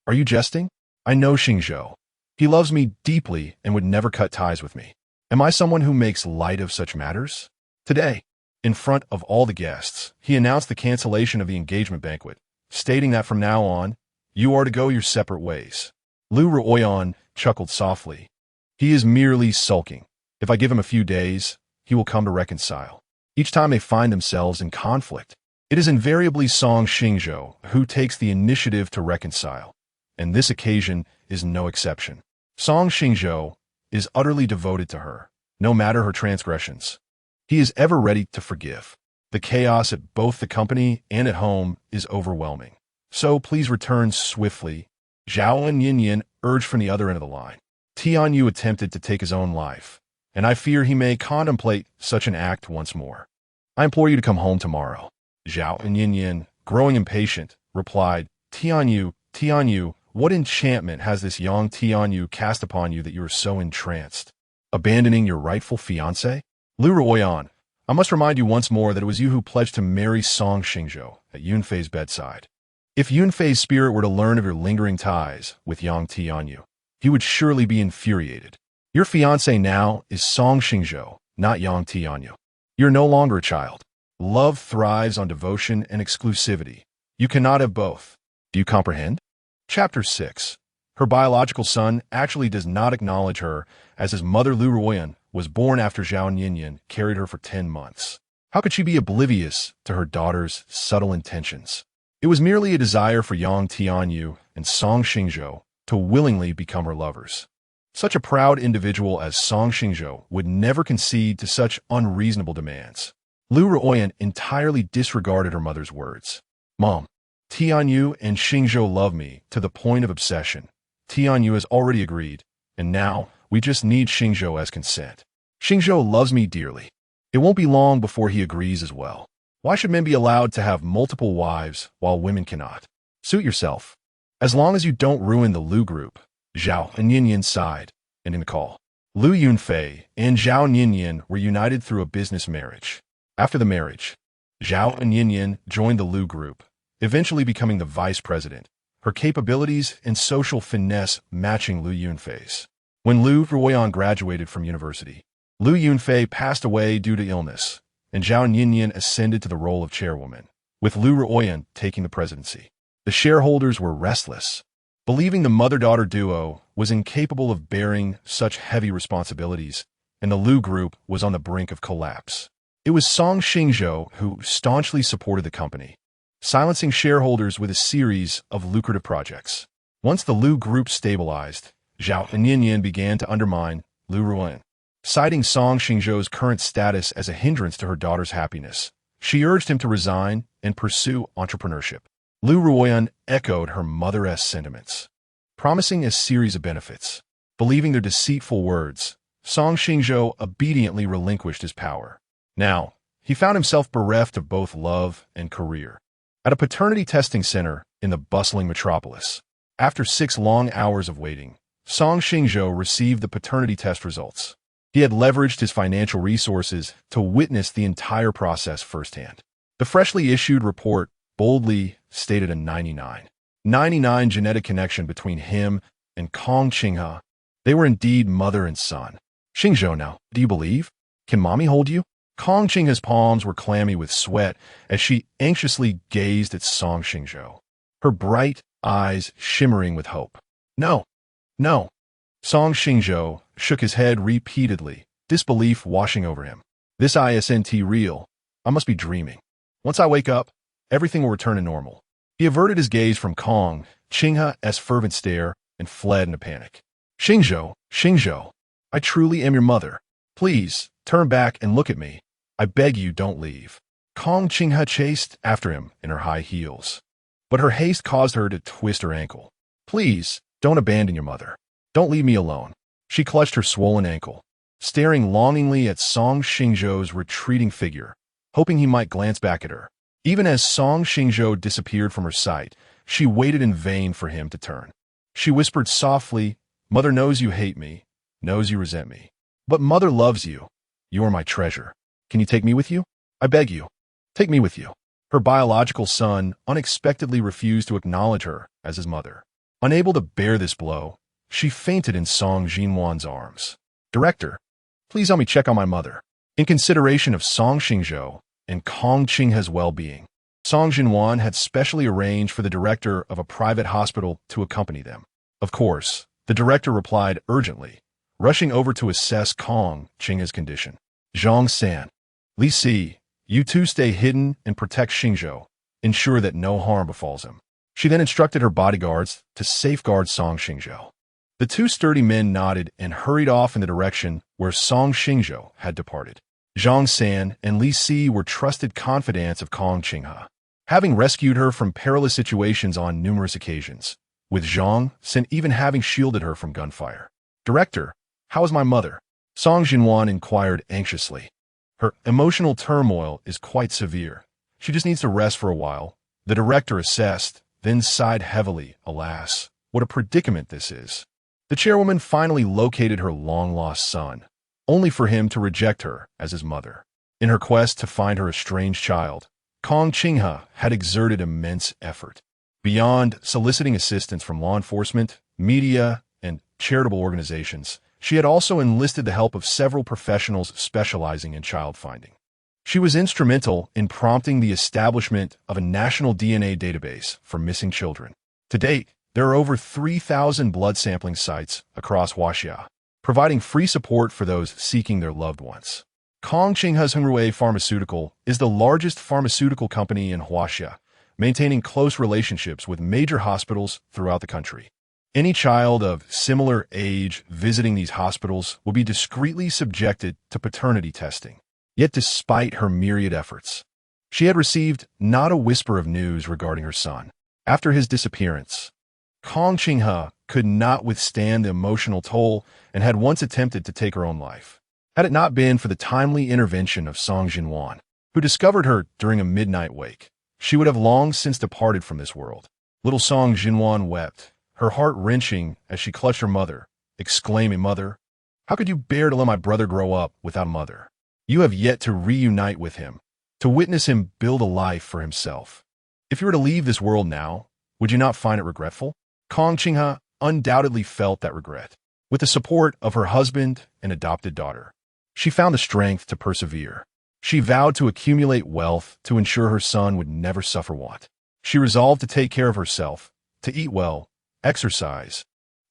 are you jesting? I know Xingzhou. He loves me deeply and would never cut ties with me. Am I someone who makes light of such matters? Today, in front of all the guests, he announced the cancellation of the engagement banquet, stating that from now on, you are to go your separate ways. Liu Ruyan chuckled softly. He is merely sulking. If I give him a few days, he will come to reconcile. Each time they find themselves in conflict, it is invariably Song Xingzhou who takes the initiative to reconcile, and this occasion is no exception. Song Xingzhou is utterly devoted to her, no matter her transgressions. He is ever ready to forgive. The chaos at both the company and at home is overwhelming. So please return swiftly. Zhao and Yin urged from the other end of the line. Tianyu attempted to take his own life, and I fear he may contemplate such an act once more. I implore you to come home tomorrow. Zhao and Yin, growing impatient, replied, Tianyu, what enchantment has this Yang Tianyu cast upon you that you are so entranced? Abandoning your rightful fiancé? Liu Ruyan, I must remind you once more that it was you who pledged to marry Song Xingzhou at Yunfei's bedside. If Yunfei's spirit were to learn of your lingering ties with Yang Tianyu, he would surely be infuriated. Your fiancé now is Song Xingzhou, not Yang Tianyu. You're no longer a child. Love thrives on devotion and exclusivity. You cannot have both. Do you comprehend? Chapter 6. Her biological son actually does not acknowledge her, as his mother Liu Ruyan was born after Zhao Ninian carried her for 10 months. How could she be oblivious to her daughter's subtle intentions? It was merely a desire for Yang Tianyu and Song Xingzhou to willingly become her lovers. Such a proud individual as Song Xingzhou would never concede to such unreasonable demands. Liu Ruyan entirely disregarded her mother's words. Mom, Tianyu and Xingzhou love me to the point of obsession. Tianyu has already agreed, and now we just need Xingzhou as consent. Xingzhou loves me dearly. It won't be long before he agrees as well. Why should men be allowed to have multiple wives while women cannot? Suit yourself. As long as you don't ruin the Liu group. Zhao and Ninian sighed, and in the call. Liu Yunfei and Zhao Ninian were united through a business marriage. After the marriage, Zhao and Ninian joined the Liu group, eventually becoming the vice president, her capabilities and social finesse matching Liu Yunfei's. When Liu Ruyan graduated from university, Liu Yunfei passed away due to illness, and Zhao Ninian ascended to the role of chairwoman, with Liu Ruyan taking the presidency. The shareholders were restless, believing the mother-daughter duo was incapable of bearing such heavy responsibilities, and the Liu group was on the brink of collapse. It was Song Xingzhou who staunchly supported the company, silencing shareholders with a series of lucrative projects. Once the Liu group stabilized, Zhao and Ninian began to undermine Liu Ruyan. Citing Song Xingzhou's current status as a hindrance to her daughter's happiness, she urged him to resign and pursue entrepreneurship. Liu Ruyan echoed her mother-esque sentiments, promising a series of benefits. Believing their deceitful words, Song Xingzhou obediently relinquished his power. Now, he found himself bereft of both love and career. At a paternity testing center in the bustling metropolis, after 6 long hours of waiting, Song Xingzhou received the paternity test results. He had leveraged his financial resources to witness the entire process firsthand. The freshly issued report boldly stated a 99 genetic connection between him and Kong Qinghe. They were indeed mother and son. Xingzhou, now, do you believe? Can mommy hold you? Kong Qinghe's palms were clammy with sweat as she anxiously gazed at Song Xingzhou, her bright eyes shimmering with hope. No, no. Song Xingzhou shook his head repeatedly, disbelief washing over him. This isn't real. I must be dreaming. Once I wake up, everything will return to normal. He averted his gaze from Kong Qinghe's fervent stare and fled in a panic. Xingzhou, I truly am your mother. Please, turn back and look at me. I beg you, don't leave. Kong Qinghe chased after him in her high heels, but her haste caused her to twist her ankle. Please, don't abandon your mother. Don't leave me alone. She clutched her swollen ankle, staring longingly at Song Xingzhou's retreating figure, hoping he might glance back at her. Even as Song Xingzhou disappeared from her sight, she waited in vain for him to turn. She whispered softly, Mother knows you hate me, knows you resent me. But Mother loves you. You are my treasure. Can you take me with you? I beg you. Take me with you. Her biological son unexpectedly refused to acknowledge her as his mother. Unable to bear this blow, she fainted in Song Jinwan's arms. Director, please help me check on my mother. In consideration of Song Xingzhou and Kong Qinghe's well-being, Song Jinwan had specially arranged for the director of a private hospital to accompany them. Of course, the director replied urgently, rushing over to assess Kong Qinghe's condition. Zhang San, Li Si, you two stay hidden and protect Xingzhou. Ensure that no harm befalls him. She then instructed her bodyguards to safeguard Song Xingzhou. The 2 sturdy men nodded and hurried off in the direction where Song Xingzhou had departed. Zhang San and Li Si were trusted confidants of Kong Qinghe, having rescued her from perilous situations on numerous occasions, with Zhang San even having shielded her from gunfire. Director, how is my mother? Song Jinwan inquired anxiously. Her emotional turmoil is quite severe. She just needs to rest for a while. The director assessed, then sighed heavily. Alas, what a predicament this is. The chairwoman finally located her long-lost son, only for him to reject her as his mother. In her quest to find her estranged child, Kong Qinghe had exerted immense effort. Beyond soliciting assistance from law enforcement, media, and charitable organizations, she had also enlisted the help of several professionals specializing in child finding. She was instrumental in prompting the establishment of a national DNA database for missing children. To date, there are over 3,000 blood sampling sites across Huaxia, providing free support for those seeking their loved ones. Xingzhou Pharmaceutical is the largest pharmaceutical company in Huaxia, maintaining close relationships with major hospitals throughout the country. Any child of similar age visiting these hospitals will be discreetly subjected to paternity testing. Yet despite her myriad efforts, she had received not a whisper of news regarding her son. After his disappearance, Xingzhou could not withstand the emotional toll and had once attempted to take her own life. Had it not been for the timely intervention of Song Xingzhou, who discovered her during a midnight wake, she would have long since departed from this world. Little Song Xingzhou wept, her heart wrenching as she clutched her mother, exclaiming, "Mother, how could you bear to let my brother grow up without a mother? You have yet to reunite with him, to witness him build a life for himself. If you were to leave this world now, would you not find it regretful?" Xingzhou undoubtedly felt that regret. With the support of her husband and adopted daughter, she found the strength to persevere. She vowed to accumulate wealth to ensure her son would never suffer want. She resolved to take care of herself, to eat well, exercise,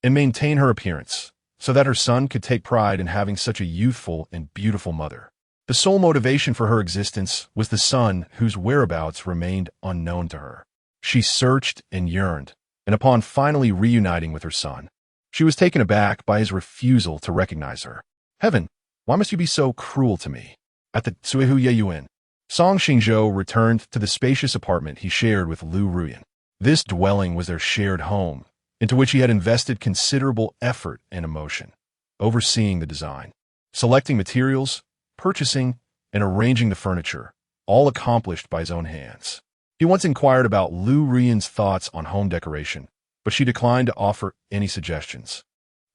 and maintain her appearance, so that her son could take pride in having such a youthful and beautiful mother. The sole motivation for her existence was the son whose whereabouts remained unknown to her. She searched and yearned, and upon finally reuniting with her son, she was taken aback by his refusal to recognize her. "Heaven, why must you be so cruel to me?" At the Suihu Yeyuan, Song Xingzhou returned to the spacious apartment he shared with Liu Ruyan. This dwelling was their shared home, into which he had invested considerable effort and emotion, overseeing the design, selecting materials, purchasing, and arranging the furniture, all accomplished by his own hands. He once inquired about Liu Ruyan's thoughts on home decoration, but she declined to offer any suggestions,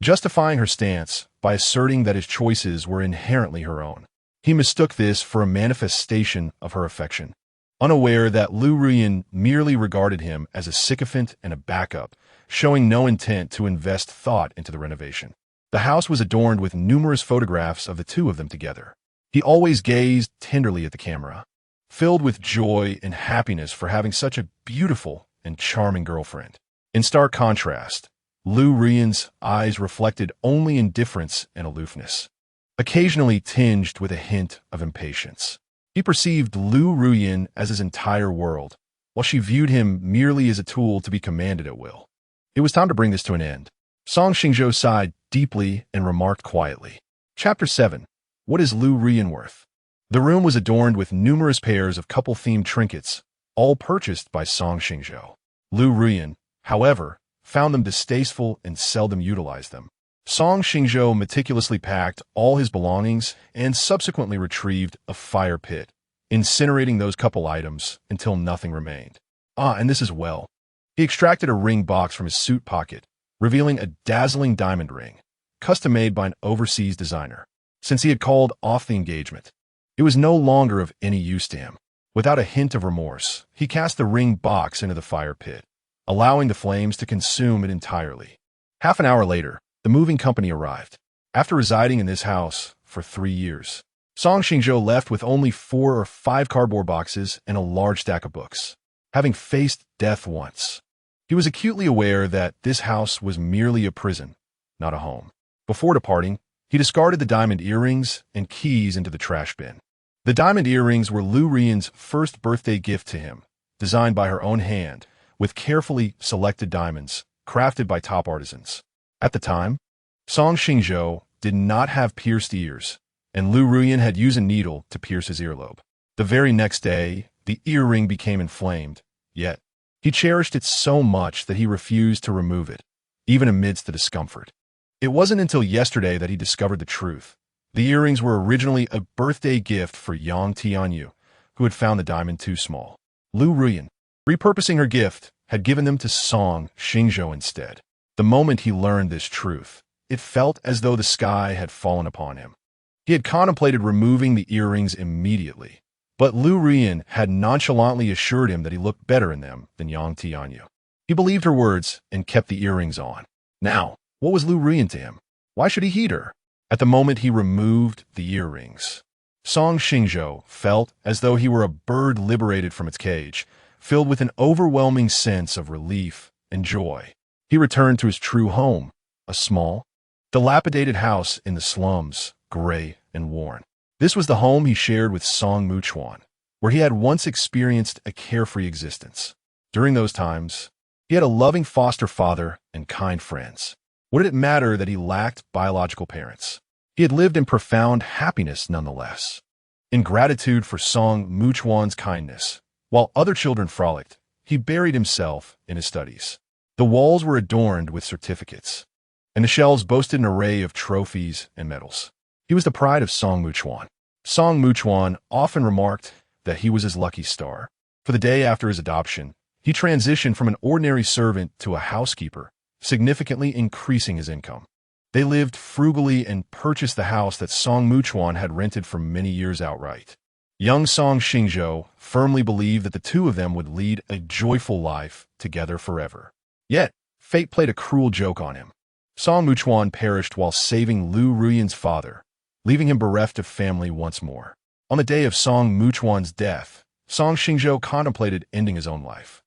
justifying her stance by asserting that his choices were inherently her own. He mistook this for a manifestation of her affection, unaware that Liu Ruyan merely regarded him as a sycophant and a backup, showing no intent to invest thought into the renovation. The house was adorned with numerous photographs of the two of them together. He always gazed tenderly at the camera, filled with joy and happiness for having such a beautiful and charming girlfriend. In stark contrast, Liu Ruyan's eyes reflected only indifference and aloofness, occasionally tinged with a hint of impatience. He perceived Liu Ruyan as his entire world, while she viewed him merely as a tool to be commanded at will. It was time to bring this to an end. Song Xingzhou sighed deeply and remarked quietly. Chapter 7. What is Liu Ruyan worth? The room was adorned with numerous pairs of couple-themed trinkets, all purchased by Song Xingzhou. Liu Ruyan, however, found them distasteful and seldom utilized them. Song Xingzhou meticulously packed all his belongings and subsequently retrieved a fire pit, incinerating those couple items until nothing remained. And this as well. He extracted a ring box from his suit pocket, revealing a dazzling diamond ring, custom-made by an overseas designer. Since he had called off the engagement, it was no longer of any use to him. Without a hint of remorse, he cast the ring box into the fire pit, allowing the flames to consume it entirely. Half an hour later, the moving company arrived. After residing in this house for 3 years, Song Xingzhou left with only 4 or 5 cardboard boxes and a large stack of books. Having faced death once, he was acutely aware that this house was merely a prison, not a home. Before departing, he discarded the diamond earrings and keys into the trash bin. The diamond earrings were Liu Ruyan's first birthday gift to him, designed by her own hand, with carefully selected diamonds, crafted by top artisans. At the time, Song Xingzhou did not have pierced ears, and Liu Ruyan had used a needle to pierce his earlobe. The very next day, the earring became inflamed, yet he cherished it so much that he refused to remove it, even amidst the discomfort. It wasn't until yesterday that he discovered the truth. The earrings were originally a birthday gift for Yang Tianyu, who had found the diamond too small. Liu Ruyan, repurposing her gift, had given them to Song Xingzhou instead. The moment he learned this truth, it felt as though the sky had fallen upon him. He had contemplated removing the earrings immediately, but Liu Ruyan had nonchalantly assured him that he looked better in them than Yang Tianyu. He believed her words and kept the earrings on. Now, what was Liu Ruyan to him? Why should he heed her? At the moment he removed the earrings, Song Xingzhou felt as though he were a bird liberated from its cage, filled with an overwhelming sense of relief and joy. He returned to his true home, a small, dilapidated house in the slums, gray and worn. This was the home he shared with Song Muchuan, where he had once experienced a carefree existence. During those times, he had a loving foster father and kind friends. What did it matter that he lacked biological parents? He had lived in profound happiness nonetheless. In gratitude for Song Muchuan's kindness, while other children frolicked, he buried himself in his studies. The walls were adorned with certificates, and the shelves boasted an array of trophies and medals. He was the pride of Song Muchuan. Song Muchuan often remarked that he was his lucky star. For the day after his adoption, he transitioned from an ordinary servant to a housekeeper, significantly increasing his income. They lived frugally and purchased the house that Song Muchuan had rented for many years outright. Young Song Xingzhou firmly believed that the two of them would lead a joyful life together forever. Yet, fate played a cruel joke on him. Song Muchuan perished while saving Liu Ruyan's father, leaving him bereft of family once more. On the day of Song Muchuan's death, Song Xingzhou contemplated ending his own life.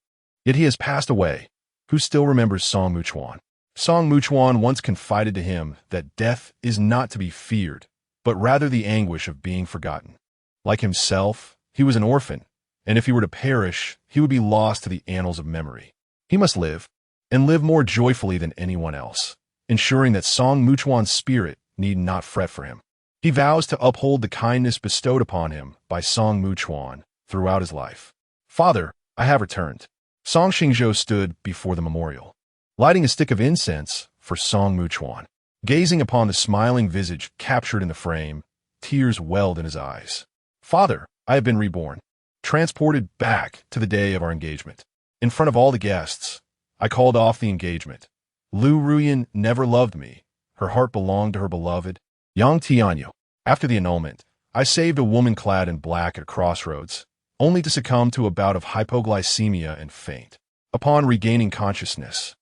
Yet he has passed away. Who still remembers Song Muchuan? Song Muchuan once confided to him that death is not to be feared, but rather the anguish of being forgotten. Like himself, he was an orphan, and if he were to perish, he would be lost to the annals of memory. He must live, and live more joyfully than anyone else, ensuring that Song Muchuan's spirit need not fret for him. He vows to uphold the kindness bestowed upon him by Song Muchuan throughout his life. Father, I have returned. Song Xingzhou stood before the memorial, lighting a stick of incense for Song Muchuan. Gazing upon the smiling visage captured in the frame, tears welled in his eyes. Father, I have been reborn, transported back to the day of our engagement. In front of all the guests, I called off the engagement. Liu Ruyan never loved me. Her heart belonged to her beloved, Yang Tianyu. After the annulment, I saved a woman clad in black at a crossroads, only to succumb to a bout of hypoglycemia and faint. Upon regaining consciousness,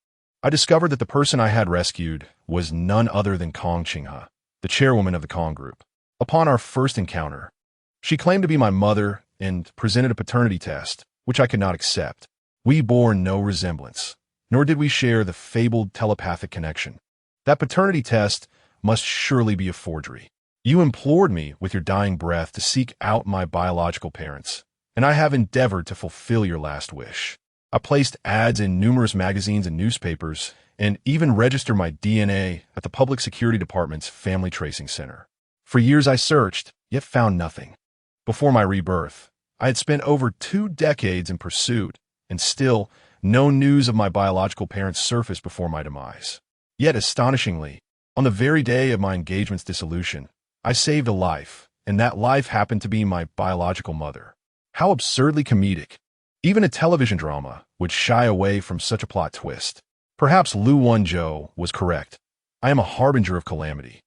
I discovered that the person I had rescued was none other than Kong Qinghe, the chairwoman of the Kong group. Upon our first encounter, she claimed to be my mother and presented a paternity test, which I could not accept. We bore no resemblance, nor did we share the fabled telepathic connection. That paternity test must surely be a forgery. You implored me with your dying breath to seek out my biological parents, and I have endeavored to fulfill your last wish. I placed ads in numerous magazines and newspapers, and even registered my DNA at the Public Security Department's Family Tracing Center. For years I searched, yet found nothing. Before my rebirth, I had spent over 2 decades in pursuit, and still, no news of my biological parents surfaced before my demise. Yet, astonishingly, on the very day of my engagement's dissolution, I saved a life, and that life happened to be my biological mother. How absurdly comedic. Even a television drama would shy away from such a plot twist. Perhaps Liu Ruyan was correct. I am a harbinger of calamity,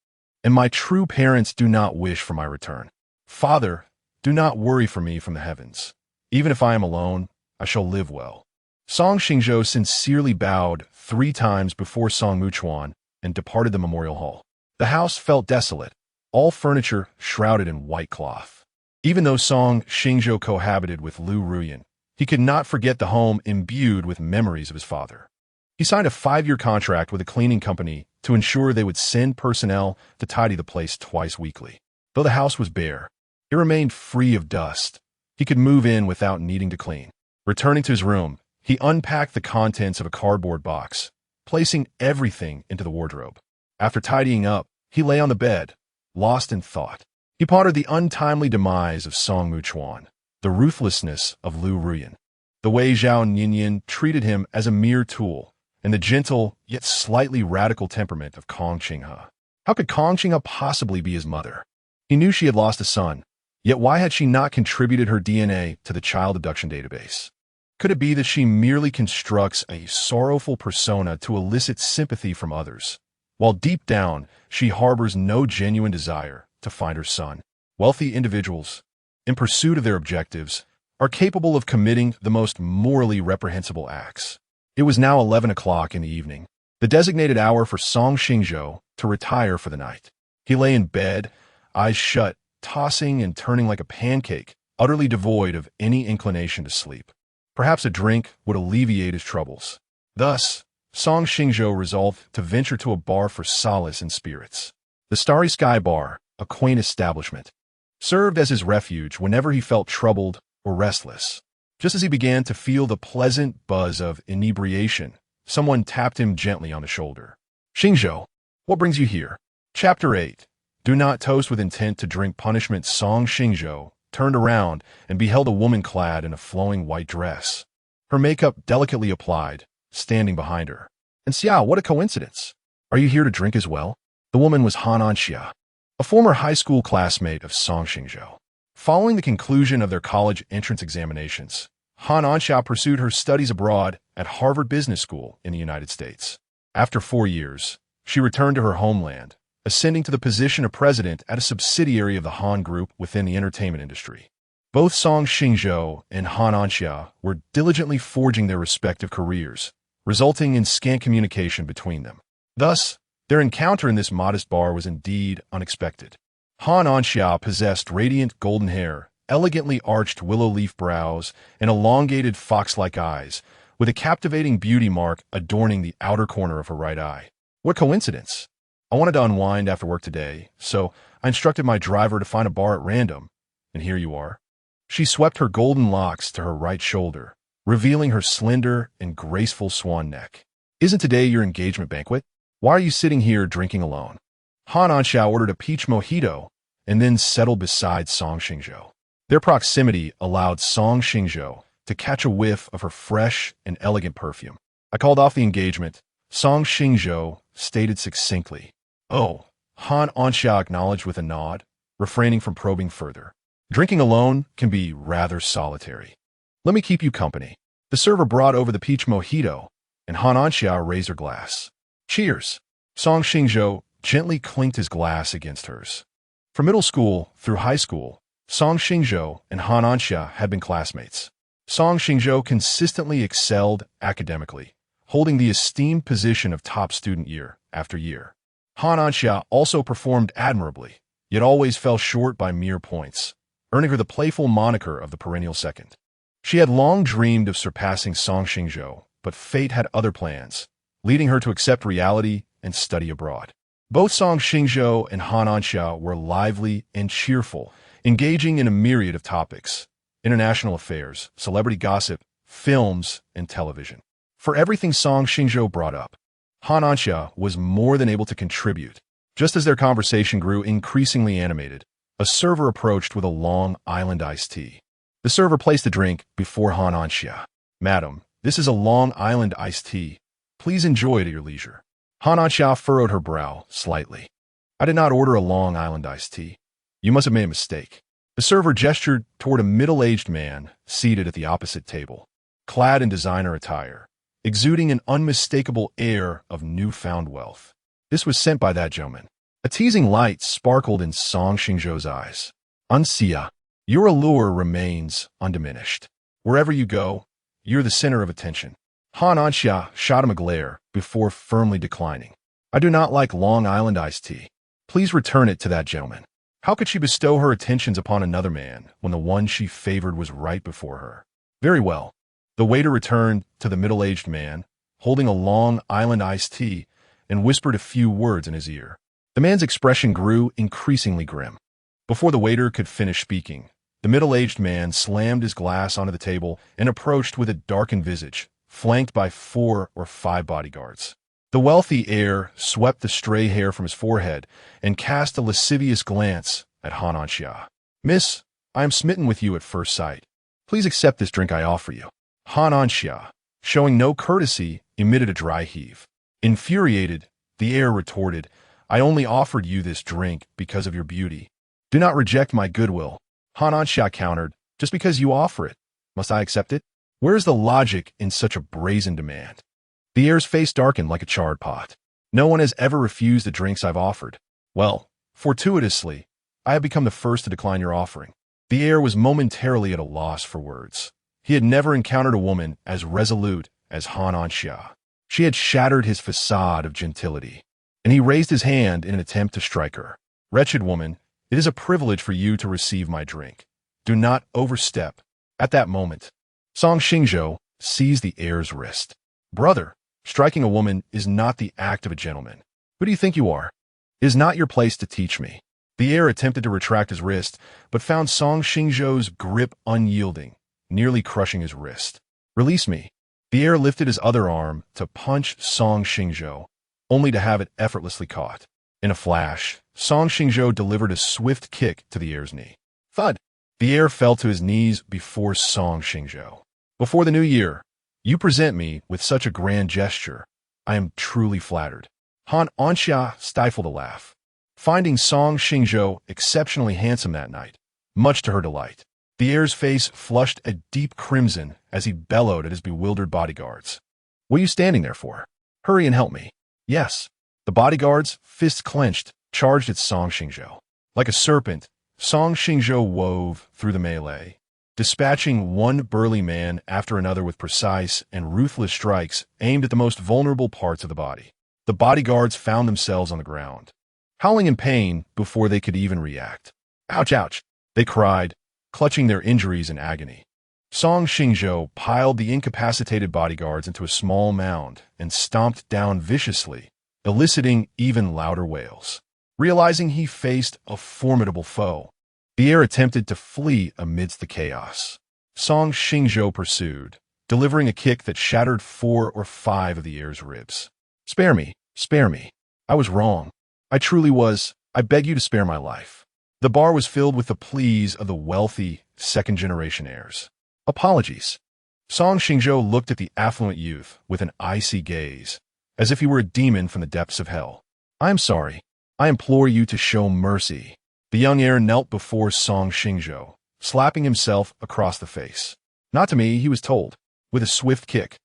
and my true parents do not wish for my return. Father, do not worry for me from the heavens. Even if I am alone, I shall live well. Song Xingzhou sincerely bowed 3 times before Song Muchuan and departed the memorial hall. The house felt desolate, all furniture shrouded in white cloth. Even though Song Xingzhou cohabited with Liu Ruyan, he could not forget the home imbued with memories of his father. He signed a 5-year contract with a cleaning company to ensure they would send personnel to tidy the place twice weekly. Though the house was bare, it remained free of dust. He could move in without needing to clean. Returning to his room, he unpacked the contents of a cardboard box, placing everything into the wardrobe. After tidying up, he lay on the bed, lost in thought. He pondered the untimely demise of Song Muchuan, the ruthlessness of Liu Ruyan, the way Zhao Ninian treated him as a mere tool, and the gentle yet slightly radical temperament of Kong Qinghe. How could Kong Qinghe possibly be his mother? He knew she had lost a son, yet why had she not contributed her DNA to the child abduction database? Could it be that she merely constructs a sorrowful persona to elicit sympathy from others, while deep down she harbors no genuine desire to find her son? Wealthy individuals, in pursuit of their objectives, are capable of committing the most morally reprehensible acts. It was now 11 o'clock in the evening, the designated hour for Song Xingzhou to retire for the night. He lay in bed, eyes shut, tossing and turning like a pancake, utterly devoid of any inclination to sleep. Perhaps a drink would alleviate his troubles. Thus, Song Xingzhou resolved to venture to a bar for solace and spirits. The Starry Sky Bar, a quaint establishment, served as his refuge whenever he felt troubled or restless. Just as he began to feel the pleasant buzz of inebriation, someone tapped him gently on the shoulder. "Xingzhou, what brings you here?" Chapter 8. Do not toast with intent to drink punishment. Song Xingzhou turned around and beheld a woman clad in a flowing white dress, her makeup delicately applied, standing behind her. "And Xia, what a coincidence! Are you here to drink as well?" The woman was Han Anxia, a former high school classmate of Song Xingzhou. Following the conclusion of their college entrance examinations, Han Anxia pursued her studies abroad at Harvard Business School in the United States. After 4 years, she returned to her homeland, ascending to the position of president at a subsidiary of the Han Group within the entertainment industry. Both Song Xingzhou and Han Anxia were diligently forging their respective careers, resulting in scant communication between them. Thus, their encounter in this modest bar was indeed unexpected. Han Anxia possessed radiant golden hair, elegantly arched willow leaf brows, and elongated fox-like eyes, with a captivating beauty mark adorning the outer corner of her right eye. What coincidence! I wanted to unwind after work today, so I instructed my driver to find a bar at random, and here you are. She swept her golden locks to her right shoulder, revealing her slender and graceful swan neck. "Isn't today your engagement banquet? Why are you sitting here drinking alone?" Han Anxia ordered a peach mojito and then settled beside Song Xingzhou. Their proximity allowed Song Xingzhou to catch a whiff of her fresh and elegant perfume. "I called off the engagement," Song Xingzhou stated succinctly. "Oh," Han Anxia acknowledged with a nod, refraining from probing further. "Drinking alone can be rather solitary. Let me keep you company." The server brought over the peach mojito, and Han Anxia raised her glass. "Cheers." Song Xingzhou gently clinked his glass against hers. From middle school through high school, Song Xingzhou and Han Anxia had been classmates. Song Xingzhou consistently excelled academically, holding the esteemed position of top student year after year. Han Anxia also performed admirably, yet always fell short by mere points, earning her the playful moniker of the perennial second. She had long dreamed of surpassing Song Xingzhou, but fate had other plans, leading her to accept reality and study abroad. Both Song Xingzhou and Han Anxia were lively and cheerful, engaging in a myriad of topics: international affairs, celebrity gossip, films, and television. For everything Song Xingzhou brought up, Han Anxia was more than able to contribute. Just as their conversation grew increasingly animated, a server approached with a Long Island iced tea. The server placed the drink before Han Anxia. "Madam, this is a Long Island iced tea. Please enjoy it at your leisure." Han Anxia furrowed her brow slightly. "I did not order a Long Island iced tea. You must have made a mistake." The server gestured toward a middle-aged man seated at the opposite table, clad in designer attire, exuding an unmistakable air of newfound wealth. This was sent by that gentleman. A teasing light sparkled in Song Xingzhou's eyes. "Anxia, your allure remains undiminished. Wherever you go, you're the center of attention." Han Anxia shot him a glare before firmly declining. "I do not like Long Island iced tea. Please return it to that gentleman." How could she bestow her attentions upon another man when the one she favored was right before her? "Very well." The waiter returned to the middle-aged man, holding a Long Island iced tea, and whispered a few words in his ear. The man's expression grew increasingly grim. Before the waiter could finish speaking, the middle-aged man slammed his glass onto the table and approached with a darkened visage, flanked by 4 or 5 bodyguards. The wealthy heir swept the stray hair from his forehead and cast a lascivious glance at Han Anxia. "Miss, I am smitten with you at first sight. Please accept this drink I offer you." Han Anxia, showing no courtesy, emitted a dry heave. Infuriated, the heir retorted, "I only offered you this drink because of your beauty. Do not reject my goodwill." Han Anxia countered, "Just because you offer it, must I accept it? Where is the logic in such a brazen demand?" The heir's face darkened like a charred pot. "No one has ever refused the drinks I've offered. Well, fortuitously, I have become the first to decline your offering." The heir was momentarily at a loss for words. He had never encountered a woman as resolute as Han Anxia. She had shattered his facade of gentility, and he raised his hand in an attempt to strike her. Wretched woman, it is a privilege for you to receive my drink. Do not overstep. At that moment, Song Xingzhou seized the heir's wrist. Brother, striking a woman is not the act of a gentleman. Who do you think you are? It is not your place to teach me. The heir attempted to retract his wrist, but found Song Xingzhou's grip unyielding, nearly crushing his wrist. Release me. The heir lifted his other arm to punch Song Xingzhou, only to have it effortlessly caught. In a flash, Song Xingzhou delivered a swift kick to the heir's knee. Thud! The heir fell to his knees before Song Xingzhou. Before the new year, you present me with such a grand gesture. I am truly flattered. Han Anxia stifled a laugh, finding Song Xingzhou exceptionally handsome that night, much to her delight. The heir's face flushed a deep crimson as he bellowed at his bewildered bodyguards. What are you standing there for? Hurry and help me. Yes. The bodyguards, fists clenched, charged at Song Xingzhou. Like a serpent, Song Xingzhou wove through the melee, dispatching one burly man after another with precise and ruthless strikes aimed at the most vulnerable parts of the body. The bodyguards found themselves on the ground, howling in pain before they could even react. Ouch, ouch, they cried, clutching their injuries in agony. Song Xingzhou piled the incapacitated bodyguards into a small mound and stomped down viciously, eliciting even louder wails. Realizing he faced a formidable foe, the heir attempted to flee amidst the chaos. Song Xingzhou pursued, delivering a kick that shattered 4 or 5 of the heir's ribs. Spare me, spare me. I was wrong. I truly was. I beg you to spare my life. The bar was filled with the pleas of the wealthy, second-generation heirs. Apologies. Song Xingzhou looked at the affluent youth with an icy gaze, as if he were a demon from the depths of hell. I am sorry. I implore you to show mercy. The young heir knelt before Song Xingzhou, slapping himself across the face. Not to me, he was told, with a swift kick.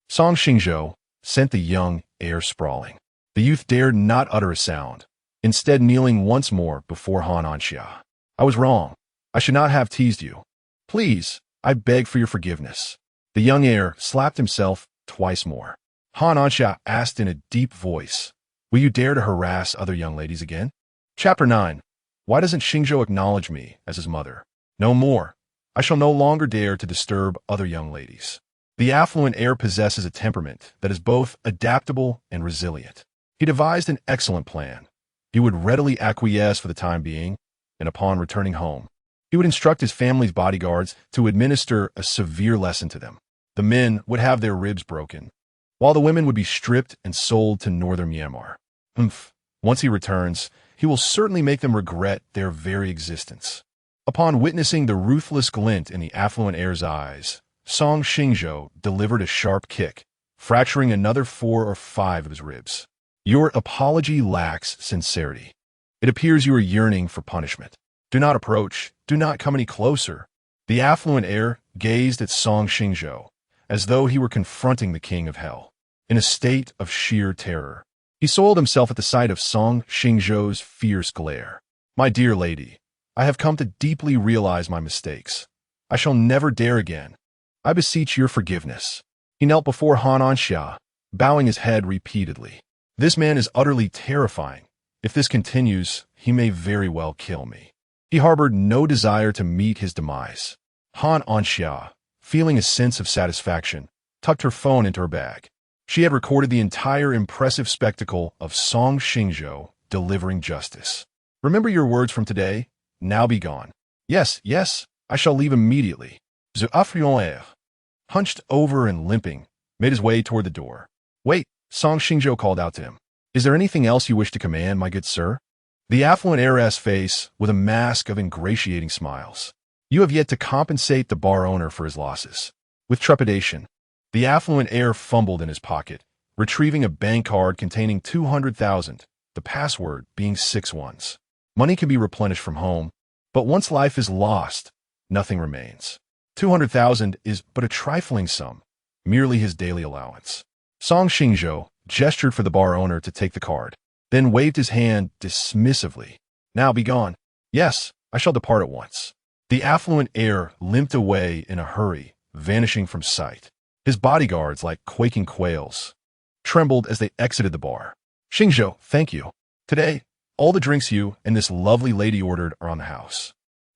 Song Xingzhou sent the young heir sprawling. The youth dared not utter a sound, instead kneeling once more before Han Anxia. I was wrong. I should not have teased you. Please, I beg for your forgiveness. The young heir slapped himself twice more. Han Anxia asked in a deep voice, will you dare to harass other young ladies again? Chapter 9. Why doesn't Xingzhou acknowledge me as his mother? No more. I shall no longer dare to disturb other young ladies. The affluent heir possesses a temperament that is both adaptable and resilient. He devised an excellent plan. He would readily acquiesce for the time being, and upon returning home, he would instruct his family's bodyguards to administer a severe lesson to them. The men would have their ribs broken, while the women would be stripped and sold to northern Myanmar. Once he returns, he will certainly make them regret their very existence. Upon witnessing the ruthless glint in the affluent heir's eyes, Song Xingzhou delivered a sharp kick, fracturing another 4 or 5 of his ribs. Your apology lacks sincerity. It appears you are yearning for punishment. Do not approach. Do not come any closer. The affluent heir gazed at Song Xingzhou, as though he were confronting the king of hell. In a state of sheer terror, he soiled himself at the sight of Song Xingzhou's fierce glare. My dear lady, I have come to deeply realize my mistakes. I shall never dare again. I beseech your forgiveness. He knelt before Han Anxia, bowing his head repeatedly. This man is utterly terrifying. If this continues, he may very well kill me. He harbored no desire to meet his demise. Han Anxia, feeling a sense of satisfaction, tucked her phone into her bag. She had recorded the entire impressive spectacle of Song Xingzhou delivering justice. Remember your words from today? Now be gone. Yes, yes, I shall leave immediately. The affluent heir, hunched over and limping, made his way toward the door. Wait, Song Xingzhou called out to him. Is there anything else you wish to command, my good sir? The affluent heiress face with a mask of ingratiating smiles. You have yet to compensate the bar owner for his losses. With trepidation, the affluent heir fumbled in his pocket, retrieving a bank card containing 200,000, the password being 6 ones. Money can be replenished from home, but once life is lost, nothing remains. 200,000 is but a trifling sum, merely his daily allowance. Song Xingzhou gestured for the bar owner to take the card, then waved his hand dismissively. Now be gone. Yes, I shall depart at once. The affluent heir limped away in a hurry, vanishing from sight. His bodyguards, like quaking quails, trembled as they exited the bar. Xingzhou, thank you. Today, all the drinks you and this lovely lady ordered are on the house.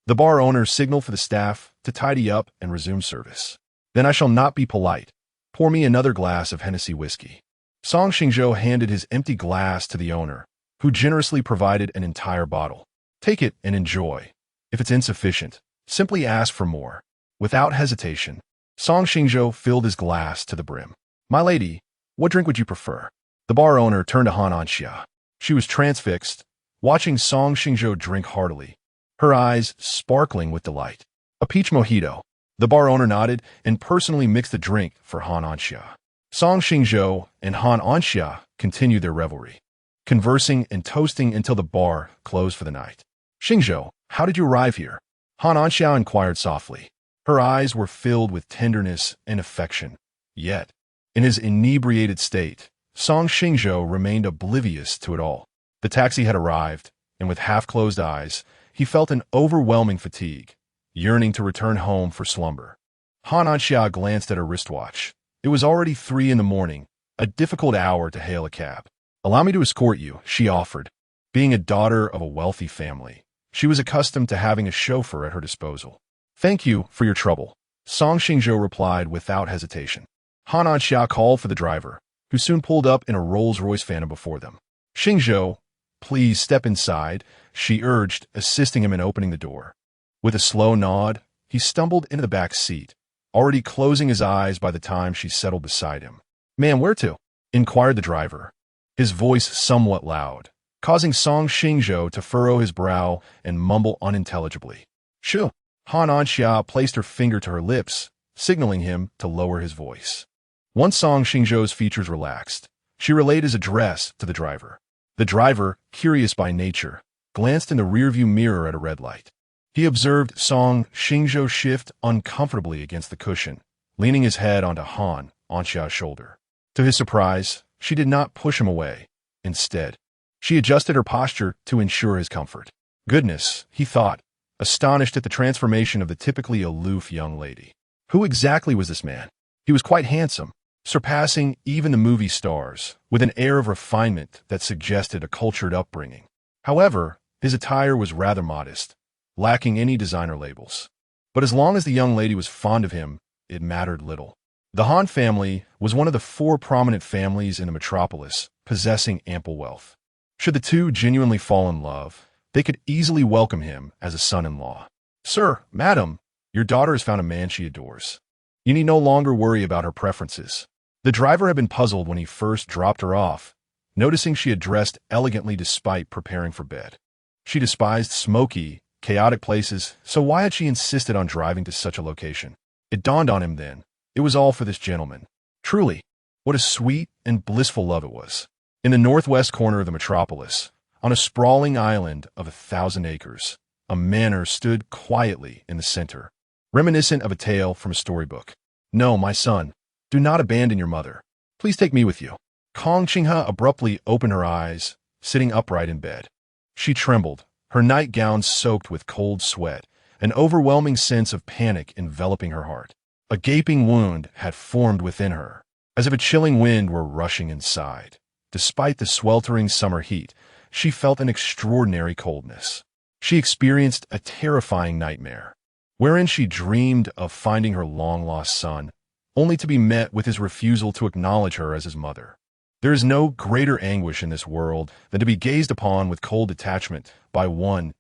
The bar owner signaled for the staff to tidy up and resume service. Then I shall not be polite. Pour me another glass of Hennessy whiskey. Song Xingzhou handed his empty glass to the owner, who generously provided an entire bottle. Take it and enjoy. If it's insufficient, simply ask for more. Without hesitation, Song Xingzhou filled his glass to the brim. My lady, what drink would you prefer? The bar owner turned to Han Anxia. She was transfixed, watching Song Xingzhou drink heartily, her eyes sparkling with delight. A peach mojito. The bar owner nodded and personally mixed the drink for Han Anxia. Song Xingzhou and Han Anxia continued their revelry, conversing and toasting until the bar closed for the night. Xingzhou, how did you arrive here? Han Anxia inquired softly. Her eyes were filled with tenderness and affection. Yet, in his inebriated state, Song Xingzhou remained oblivious to it all. The taxi had arrived, and with half-closed eyes, he felt an overwhelming fatigue, yearning to return home for slumber. Han Anxia glanced at her wristwatch. It was already 3 a.m, a difficult hour to hail a cab. Allow me to escort you, she offered. Being a daughter of a wealthy family, she was accustomed to having a chauffeur at her disposal. Thank you for your trouble, Song Xingzhou replied without hesitation. Han Anxia called for the driver, who soon pulled up in a Rolls-Royce Phantom before them. Xingzhou, please step inside, she urged, assisting him in opening the door. With a slow nod, he stumbled into the back seat, already closing his eyes by the time she settled beside him. Ma'am, where to? Inquired the driver, his voice somewhat loud, causing Song Xingzhou to furrow his brow and mumble unintelligibly. Shoo! Han Anxia placed her finger to her lips, signaling him to lower his voice. Once Song Xingzhou's features relaxed, she relayed his address to the driver. The driver, curious by nature, glanced in the rearview mirror at a red light. He observed Song Xingzhou shift uncomfortably against the cushion, leaning his head onto Han Anxia's shoulder. To his surprise, she did not push him away. Instead, she adjusted her posture to ensure his comfort. Goodness, he thought, astonished at the transformation of the typically aloof young lady. Who exactly was this man? He was quite handsome, surpassing even the movie stars, with an air of refinement that suggested a cultured upbringing. However, his attire was rather modest, lacking any designer labels. But as long as the young lady was fond of him, it mattered little. The Han family was one of the 4 prominent families in the metropolis, possessing ample wealth. Should the two genuinely fall in love, they could easily welcome him as a son-in-law. Sir, madam, your daughter has found a man she adores. You need no longer worry about her preferences. The driver had been puzzled when he first dropped her off, noticing she had dressed elegantly despite preparing for bed. She despised smoky, chaotic places, so why had she insisted on driving to such a location? It dawned on him then. It was all for this gentleman. Truly, what a sweet and blissful love it was. In the northwest corner of the metropolis, on a sprawling island of 1,000 acres, a manor stood quietly in the center, reminiscent of a tale from a storybook. No, my son, do not abandon your mother. Please take me with you. Kong Qinghe abruptly opened her eyes, sitting upright in bed. She trembled, her nightgown soaked with cold sweat, an overwhelming sense of panic enveloping her heart. A gaping wound had formed within her, as if a chilling wind were rushing inside. Despite the sweltering summer heat, she felt an extraordinary coldness. She experienced a terrifying nightmare, wherein she dreamed of finding her long-lost son, only to be met with his refusal to acknowledge her as his mother. There is no greater anguish in this world than to be gazed upon with cold detachment by one's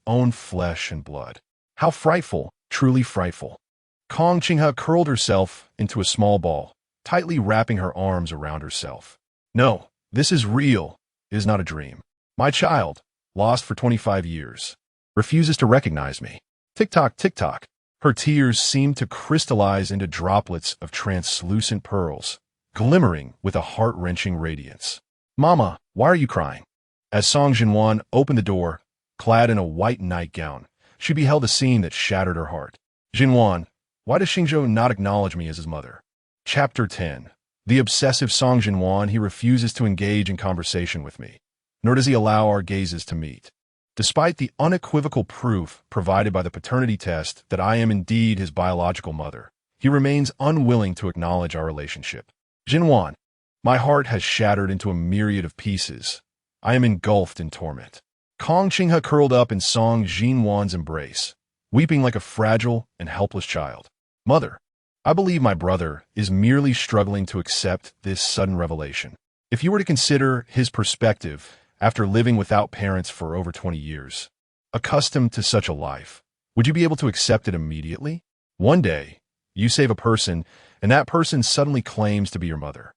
own flesh and blood. How frightful, truly frightful. Kong Qinghe curled herself into a small ball, tightly wrapping her arms around herself. No, this is real. It is not a dream. My child, lost for 25 years, refuses to recognize me. Tick-tock, tick-tock. Her tears seemed to crystallize into droplets of translucent pearls, glimmering with a heart-wrenching radiance. Mama, why are you crying? As Song Xinwan opened the door, clad in a white nightgown, she beheld a scene that shattered her heart. Xinwan, why does Xingzhou not acknowledge me as his mother? Chapter 10. The obsessive Song Xinwan, he refuses to engage in conversation with me, nor does he allow our gazes to meet. Despite the unequivocal proof provided by the paternity test that I am indeed his biological mother, he remains unwilling to acknowledge our relationship. Jinwan, my heart has shattered into a myriad of pieces. I am engulfed in torment. Kong Qinghe curled up in Song Jinwan's embrace, weeping like a fragile and helpless child. Mother, I believe my brother is merely struggling to accept this sudden revelation. If you were to consider his perspective after living without parents for over 20 years, accustomed to such a life, would you be able to accept it immediately? One day, you save a person, and that person suddenly claims to be your mother.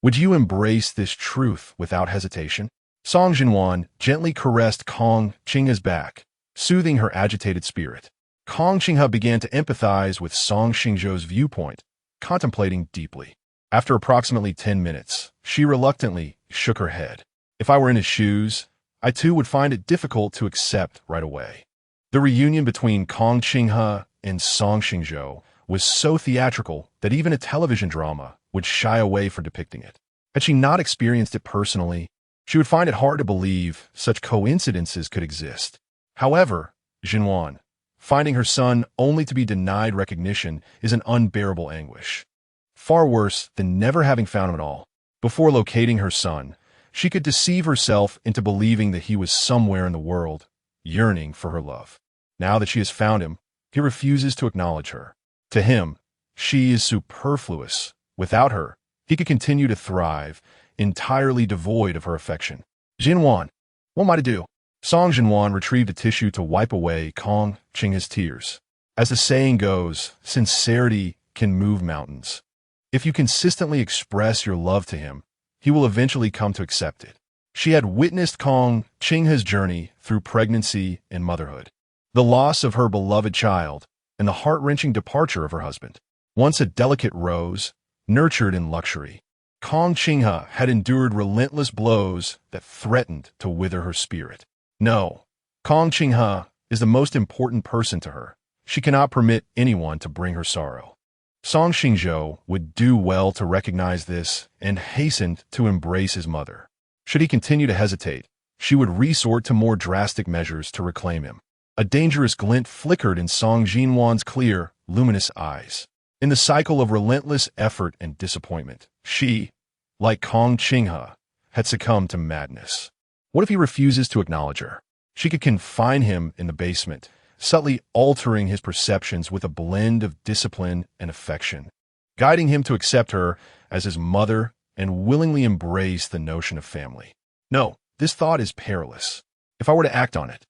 Would you embrace this truth without hesitation? Song Jinwan gently caressed Kong Qinghe's back, soothing her agitated spirit. Kong Qinghe began to empathize with Song Xingzhou's viewpoint, contemplating deeply. After approximately 10 minutes, she reluctantly shook her head. If I were in his shoes, I too would find it difficult to accept right away. The reunion between Kong Qinghe and Song Xingzhou was so theatrical that even a television drama would shy away from depicting it. Had she not experienced it personally, she would find it hard to believe such coincidences could exist. However, Jinwan, finding her son only to be denied recognition is an unbearable anguish. Far worse than never having found him at all. Before locating her son, she could deceive herself into believing that he was somewhere in the world, yearning for her love. Now that she has found him, he refuses to acknowledge her. To him, she is superfluous. Without her, he could continue to thrive, entirely devoid of her affection. Jinwan, what am I to do? Song Jinwan retrieved a tissue to wipe away Kong Qinghe's tears. As the saying goes, sincerity can move mountains. If you consistently express your love to him, he will eventually come to accept it. She had witnessed Kong Qinghe's journey through pregnancy and motherhood, the loss of her beloved child, and the heart-wrenching departure of her husband. Once a delicate rose, nurtured in luxury, Kong Qinghe had endured relentless blows that threatened to wither her spirit. No, Kong Qinghe is the most important person to her. She cannot permit anyone to bring her sorrow. Song Xingzhou would do well to recognize this and hastened to embrace his mother. Should he continue to hesitate, she would resort to more drastic measures to reclaim him. A dangerous glint flickered in Song Jinwan's clear, luminous eyes. In the cycle of relentless effort and disappointment, she, like Kong Qinghe, had succumbed to madness. What if he refuses to acknowledge her? She could confine him in the basement, subtly altering his perceptions with a blend of discipline and affection, guiding him to accept her as his mother and willingly embrace the notion of family. No, this thought is perilous. If I were to act on it,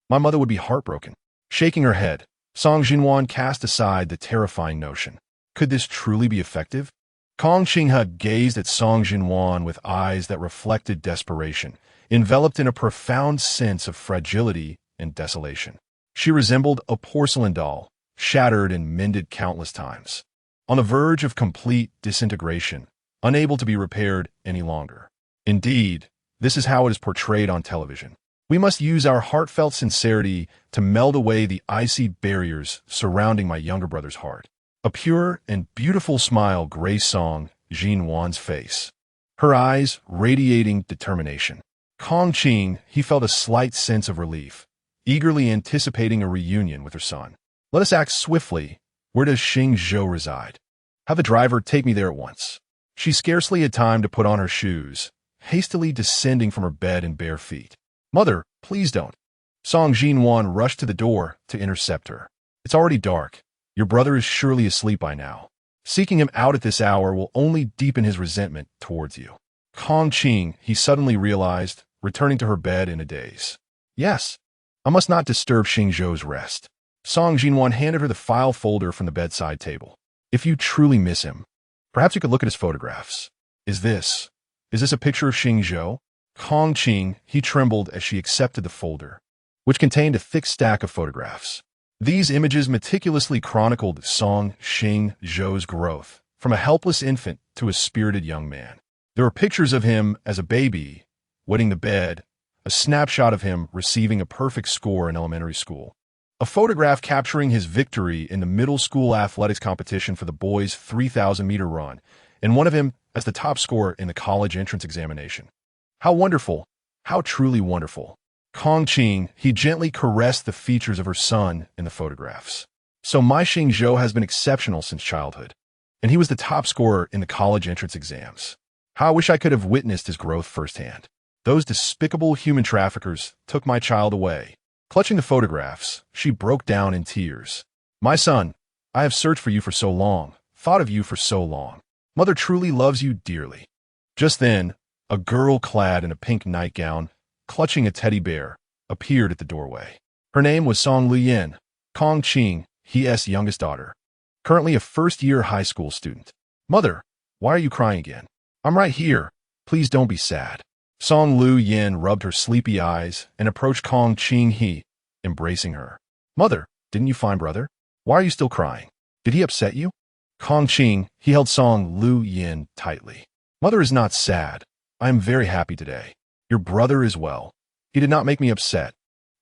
my mother would be heartbroken. Shaking her head, Song Jinwan cast aside the terrifying notion. Could this truly be effective? Kong Qinghe gazed at Song Jinwan with eyes that reflected desperation, enveloped in a profound sense of fragility and desolation. She resembled a porcelain doll, shattered and mended countless times, on the verge of complete disintegration, unable to be repaired any longer. Indeed, this is how it is portrayed on television. We must use our heartfelt sincerity to meld away the icy barriers surrounding my younger brother's heart. A pure and beautiful smile graced Song Jinwan's face, her eyes radiating determination. Kong Qing, he felt a slight sense of relief, eagerly anticipating a reunion with her son. Let us act swiftly. Where does Xingzhou reside? Have the driver take me there at once. She scarcely had time to put on her shoes, hastily descending from her bed in bare feet. Mother, please don't. Song Jinwan rushed to the door to intercept her. It's already dark. Your brother is surely asleep by now. Seeking him out at this hour will only deepen his resentment towards you. Kong Qing, he suddenly realized, returning to her bed in a daze. Yes, I must not disturb Xingzhou's rest. Song Jinwan handed her the file folder from the bedside table. If you truly miss him, perhaps you could look at his photographs. Is this a picture of Xingzhou? Kong Qing, he trembled as she accepted the folder, which contained a thick stack of photographs. These images meticulously chronicled Song Xingzhou's growth, from a helpless infant to a spirited young man. There were pictures of him as a baby, wetting the bed, a snapshot of him receiving a perfect score in elementary school, a photograph capturing his victory in the middle school athletics competition for the boys' 3,000-meter run, and one of him as the top scorer in the college entrance examination. How wonderful! How truly wonderful! Kong Qing, he gently caressed the features of her son in the photographs. So my Xingzhou has been exceptional since childhood, and he was the top scorer in the college entrance exams. How I wish I could have witnessed his growth firsthand. Those despicable human traffickers took my child away. Clutching the photographs, she broke down in tears. My son, I have searched for you for so long, thought of you for so long. Mother truly loves you dearly. Just then, a girl clad in a pink nightgown, clutching a teddy bear, appeared at the doorway. Her name was Song Ruyan, Kong Qing, his youngest daughter, currently a first-year high school student. Mother, why are you crying again? I'm right here. Please don't be sad. Song Ruyan rubbed her sleepy eyes and approached Kong Qing, embracing her. Mother, didn't you find brother? Why are you still crying? Did he upset you? Kong Qing, he held Song Ruyan tightly. Mother is not sad. I am very happy today. Your brother is well. He did not make me upset.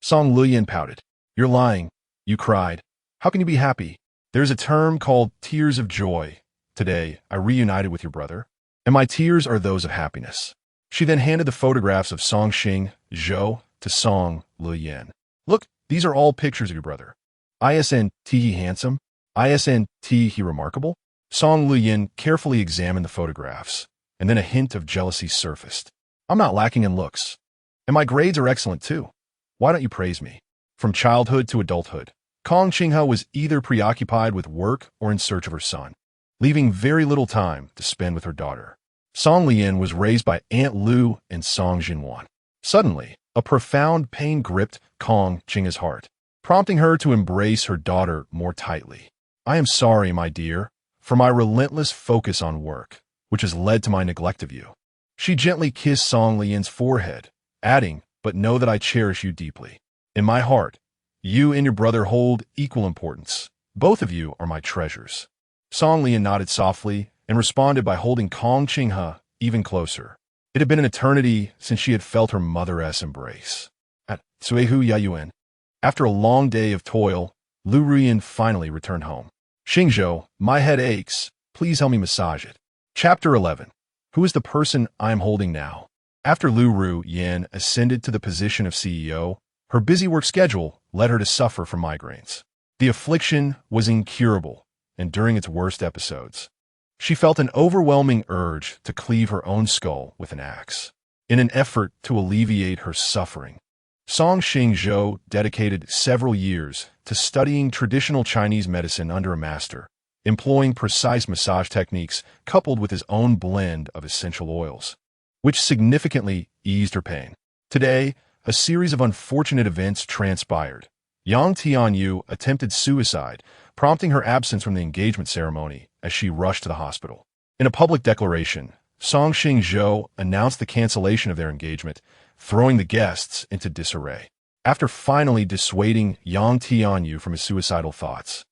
Song Ruyan pouted. You're lying. You cried. How can you be happy? There's a term called tears of joy. Today, I reunited with your brother, and my tears are those of happiness. She then handed the photographs of Song Xingzhou to Song Ruyan. Look, these are all pictures of your brother. Isn't he handsome? Isn't he remarkable? Song Ruyan carefully examined the photographs, and then a hint of jealousy surfaced. I'm not lacking in looks, and my grades are excellent too. Why don't you praise me? From childhood to adulthood, Kong Qingzhou was either preoccupied with work or in search of her son, leaving very little time to spend with her daughter. Song Ruyan was raised by Aunt Lu and Song Jinwan. Suddenly, a profound pain gripped Kong Qingzhou's heart, prompting her to embrace her daughter more tightly. I am sorry, my dear, for my relentless focus on work, which has led to my neglect of you. She gently kissed Song Ruyan's forehead, adding, but know that I cherish you deeply. In my heart, you and your brother hold equal importance. Both of you are my treasures. Song Ruyan nodded softly and responded by holding Kong Qingzhou even closer. It had been an eternity since she had felt her mother's embrace. At Suihu Yayuan, after a long day of toil, Liu Ruyan finally returned home. Xingzhou, my head aches. Please help me massage it. Chapter 11. Who is the person I am holding now? After Liu Ruyan ascended to the position of CEO, her busy work schedule led her to suffer from migraines. The affliction was incurable, and during its worst episodes, she felt an overwhelming urge to cleave her own skull with an axe. In an effort to alleviate her suffering, Song Xingzhou dedicated several years to studying traditional Chinese medicine under a master, employing precise massage techniques coupled with his own blend of essential oils, which significantly eased her pain. Today, a series of unfortunate events transpired. Yang Tianyu attempted suicide, prompting her absence from the engagement ceremony as she rushed to the hospital. In a public declaration, Song Xingzhou announced the cancellation of their engagement, throwing the guests into disarray. After finally dissuading Yang Tianyu from his suicidal thoughts,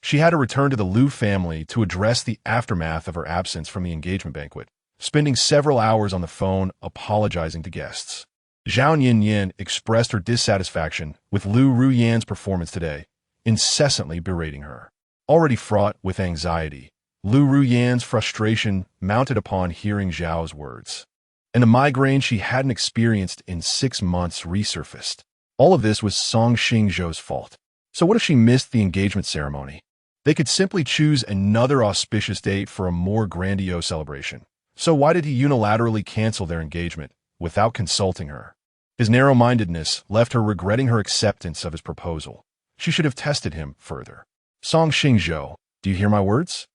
she had to return to the Liu family to address the aftermath of her absence from the engagement banquet, spending several hours on the phone apologizing to guests. Zhao Yin expressed her dissatisfaction with Liu Ruyan's performance today, incessantly berating her. Already fraught with anxiety, Liu Ruyan's frustration mounted upon hearing Zhao's words, and the migraine she hadn't experienced in 6 months resurfaced. All of this was Song Xingzhou's fault. So what if she missed the engagement ceremony? They could simply choose another auspicious date for a more grandiose celebration. So why did he unilaterally cancel their engagement without consulting her? His narrow-mindedness left her regretting her acceptance of his proposal. She should have tested him further. Song Xingzhou, do you hear my words?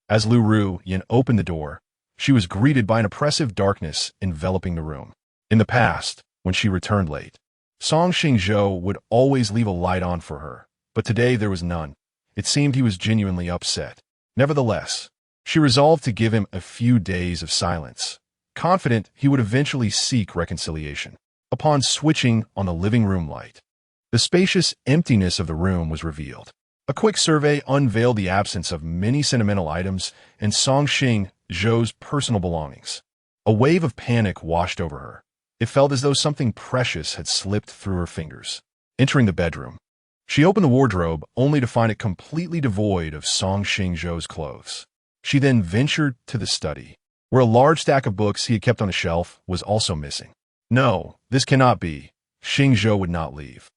As Liu Ruyan opened the door, she was greeted by an oppressive darkness enveloping the room. In the past, when she returned late, Song Xingzhou would always leave a light on for her, but today there was none. It seemed he was genuinely upset. Nevertheless, she resolved to give him a few days of silence, confident he would eventually seek reconciliation. Upon switching on the living room light, the spacious emptiness of the room was revealed. A quick survey unveiled the absence of many sentimental items and Song Xingzhou's personal belongings. A wave of panic washed over her. It felt as though something precious had slipped through her fingers. Entering the bedroom, she opened the wardrobe only to find it completely devoid of Song Xingzhou's clothes. She then ventured to the study, where a large stack of books he had kept on a shelf was also missing. No, this cannot be. Xingzhou would not leave.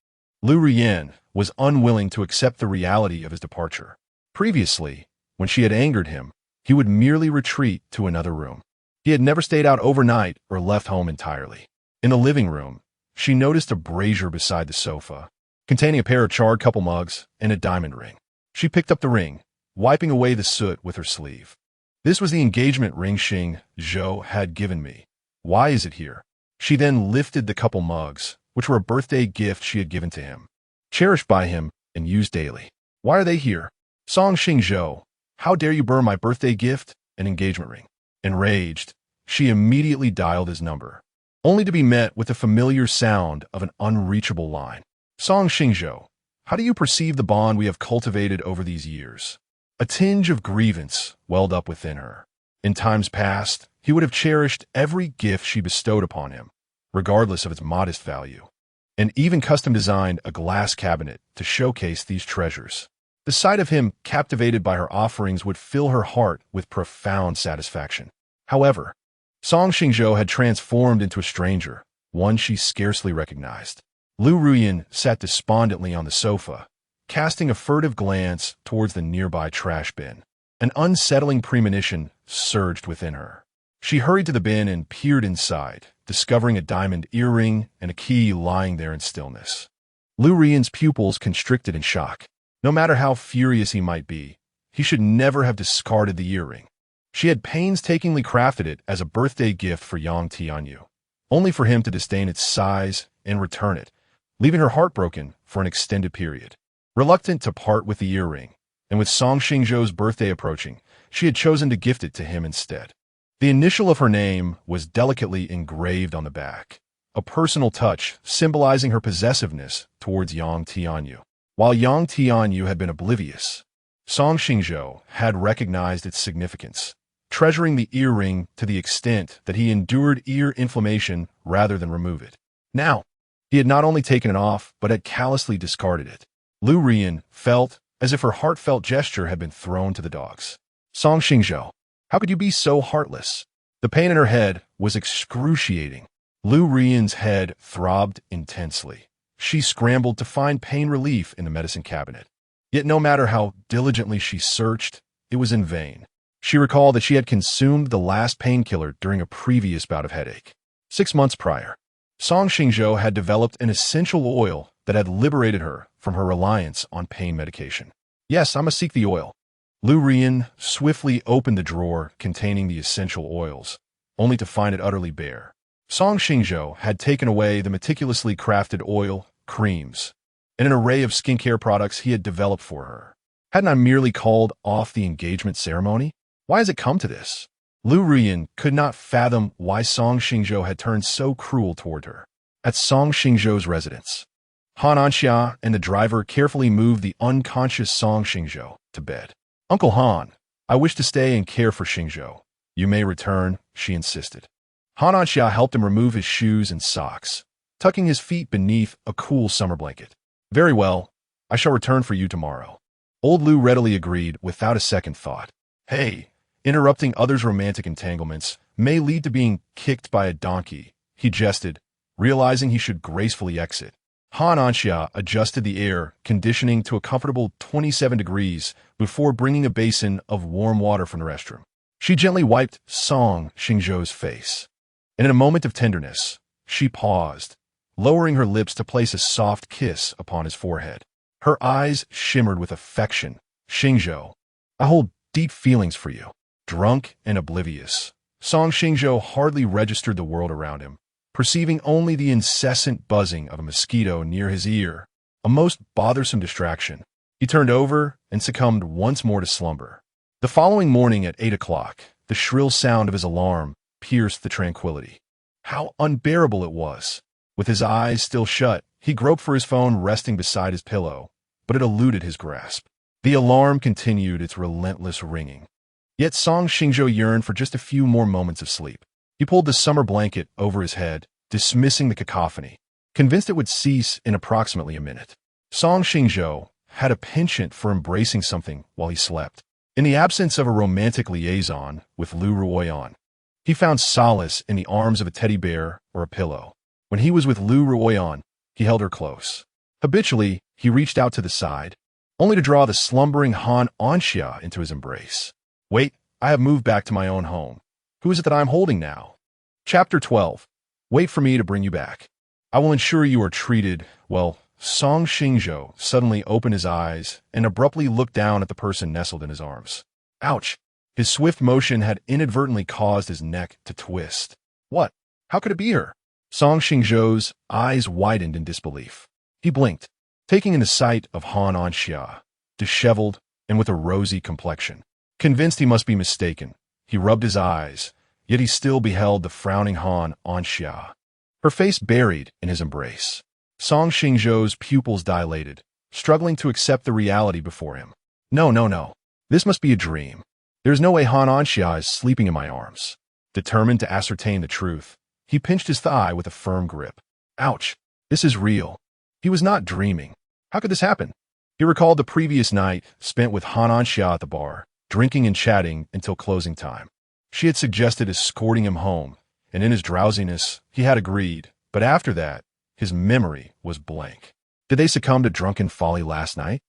Liu Ruyan was unwilling to accept the reality of his departure. Previously, when she had angered him, he would merely retreat to another room. He had never stayed out overnight or left home entirely. In the living room, she noticed a brazier beside the sofa, containing a pair of charred couple mugs and a diamond ring. She picked up the ring, wiping away the soot with her sleeve. This was the engagement ring Xingzhou had given me. Why is it here? She then lifted the couple mugs, which were a birthday gift she had given to him, cherished by him and used daily. Why are they here? Song Xingzhou, how dare you burn my birthday gift and engagement ring? Enraged, she immediately dialed his number, only to be met with the familiar sound of an unreachable line. Song Xingzhou, how do you perceive the bond we have cultivated over these years? A tinge of grievance welled up within her. In times past, he would have cherished every gift she bestowed upon him, regardless of its modest value, and even custom-designed a glass cabinet to showcase these treasures. The sight of him captivated by her offerings would fill her heart with profound satisfaction. However, Song Xingzhou had transformed into a stranger, one she scarcely recognized. Liu Ruyan sat despondently on the sofa, casting a furtive glance towards the nearby trash bin. An unsettling premonition surged within her. She hurried to the bin and peered inside, discovering a diamond earring and a key lying there in stillness. Liu Ruyan's pupils constricted in shock. No matter how furious he might be, he should never have discarded the earring. She had painstakingly crafted it as a birthday gift for Yang Tianyu, only for him to disdain its size and return it, leaving her heartbroken for an extended period. Reluctant to part with the earring, and with Song Xingzhou's birthday approaching, she had chosen to gift it to him instead. The initial of her name was delicately engraved on the back, a personal touch symbolizing her possessiveness towards Yang Tianyu. While Yang Tianyu had been oblivious, Song Xingzhou had recognized its significance, treasuring the earring to the extent that he endured ear inflammation rather than remove it. Now, he had not only taken it off, but had callously discarded it. Liu Ruyan felt as if her heartfelt gesture had been thrown to the dogs. Song Xingzhou, how could you be so heartless? The pain in her head was excruciating. Liu Ruyan's head throbbed intensely. She scrambled to find pain relief in the medicine cabinet. Yet no matter how diligently she searched, it was in vain. She recalled that she had consumed the last painkiller during a previous bout of headache. 6 months prior, Song Xingzhou had developed an essential oil that had liberated her from her reliance on pain medication. Yes, I must seek the oil. Liu Ruyan swiftly opened the drawer containing the essential oils, only to find it utterly bare. Song Xingzhou had taken away the meticulously crafted oil, creams, and an array of skincare products he had developed for her. Hadn't I merely called off the engagement ceremony? Why has it come to this? Liu Ruyan could not fathom why Song Xingzhou had turned so cruel toward her. At Song Xingzhou's residence, Han Anxia and the driver carefully moved the unconscious Song Xingzhou to bed. Uncle Han, I wish to stay and care for Xingzhou. You may return, she insisted. Han Anxia helped him remove his shoes and socks, tucking his feet beneath a cool summer blanket. Very well, I shall return for you tomorrow. Old Liu readily agreed without a second thought. Hey, interrupting others' romantic entanglements may lead to being kicked by a donkey, he jested, realizing he should gracefully exit. Han Anxia adjusted the air conditioning to a comfortable 27 degrees before bringing a basin of warm water from the restroom. She gently wiped Song Xingzhou's face, and in a moment of tenderness, she paused, lowering her lips to place a soft kiss upon his forehead. Her eyes shimmered with affection. Xingzhou, I hold deep feelings for you. Drunk and oblivious, Song Xingzhou hardly registered the world around him, perceiving only the incessant buzzing of a mosquito near his ear, a most bothersome distraction. He turned over and succumbed once more to slumber. The following morning at 8 o'clock, the shrill sound of his alarm pierced the tranquility. How unbearable it was! With his eyes still shut, he groped for his phone resting beside his pillow, but it eluded his grasp. The alarm continued its relentless ringing. Yet Song Xingzhou yearned for just a few more moments of sleep. He pulled the summer blanket over his head, dismissing the cacophony, convinced it would cease in approximately a minute. Song Xingzhou had a penchant for embracing something while he slept. In the absence of a romantic liaison with Liu Ruyan, he found solace in the arms of a teddy bear or a pillow. When he was with Liu Ruyan, he held her close, Habitually, he reached out to the side, only to draw the slumbering Han Anxia into his embrace. Wait, I have moved back to my own home. Who is it that I am holding now? Chapter 12. Wait for me to bring you back. I will ensure you are treated, well. Song Xingzhou suddenly opened his eyes and abruptly looked down at the person nestled in his arms. Ouch! His swift motion had inadvertently caused his neck to twist. What? How could it be her? Song Xingzhou's eyes widened in disbelief. He blinked, taking in the sight of Han Anxia, disheveled and with a rosy complexion. Convinced he must be mistaken, he rubbed his eyes, yet he still beheld the frowning Han Anxia, her face buried in his embrace. Song Xingzhou's pupils dilated, struggling to accept the reality before him. No. This must be a dream. There is no way Han Anxia is sleeping in my arms. Determined to ascertain the truth, he pinched his thigh with a firm grip. Ouch! This is real. He was not dreaming. How could this happen? He recalled the previous night spent with Han Anxia at the bar, drinking and chatting until closing time. She had suggested escorting him home, and in his drowsiness, he had agreed, but after that, his memory was blank. Did they succumb to drunken folly last night?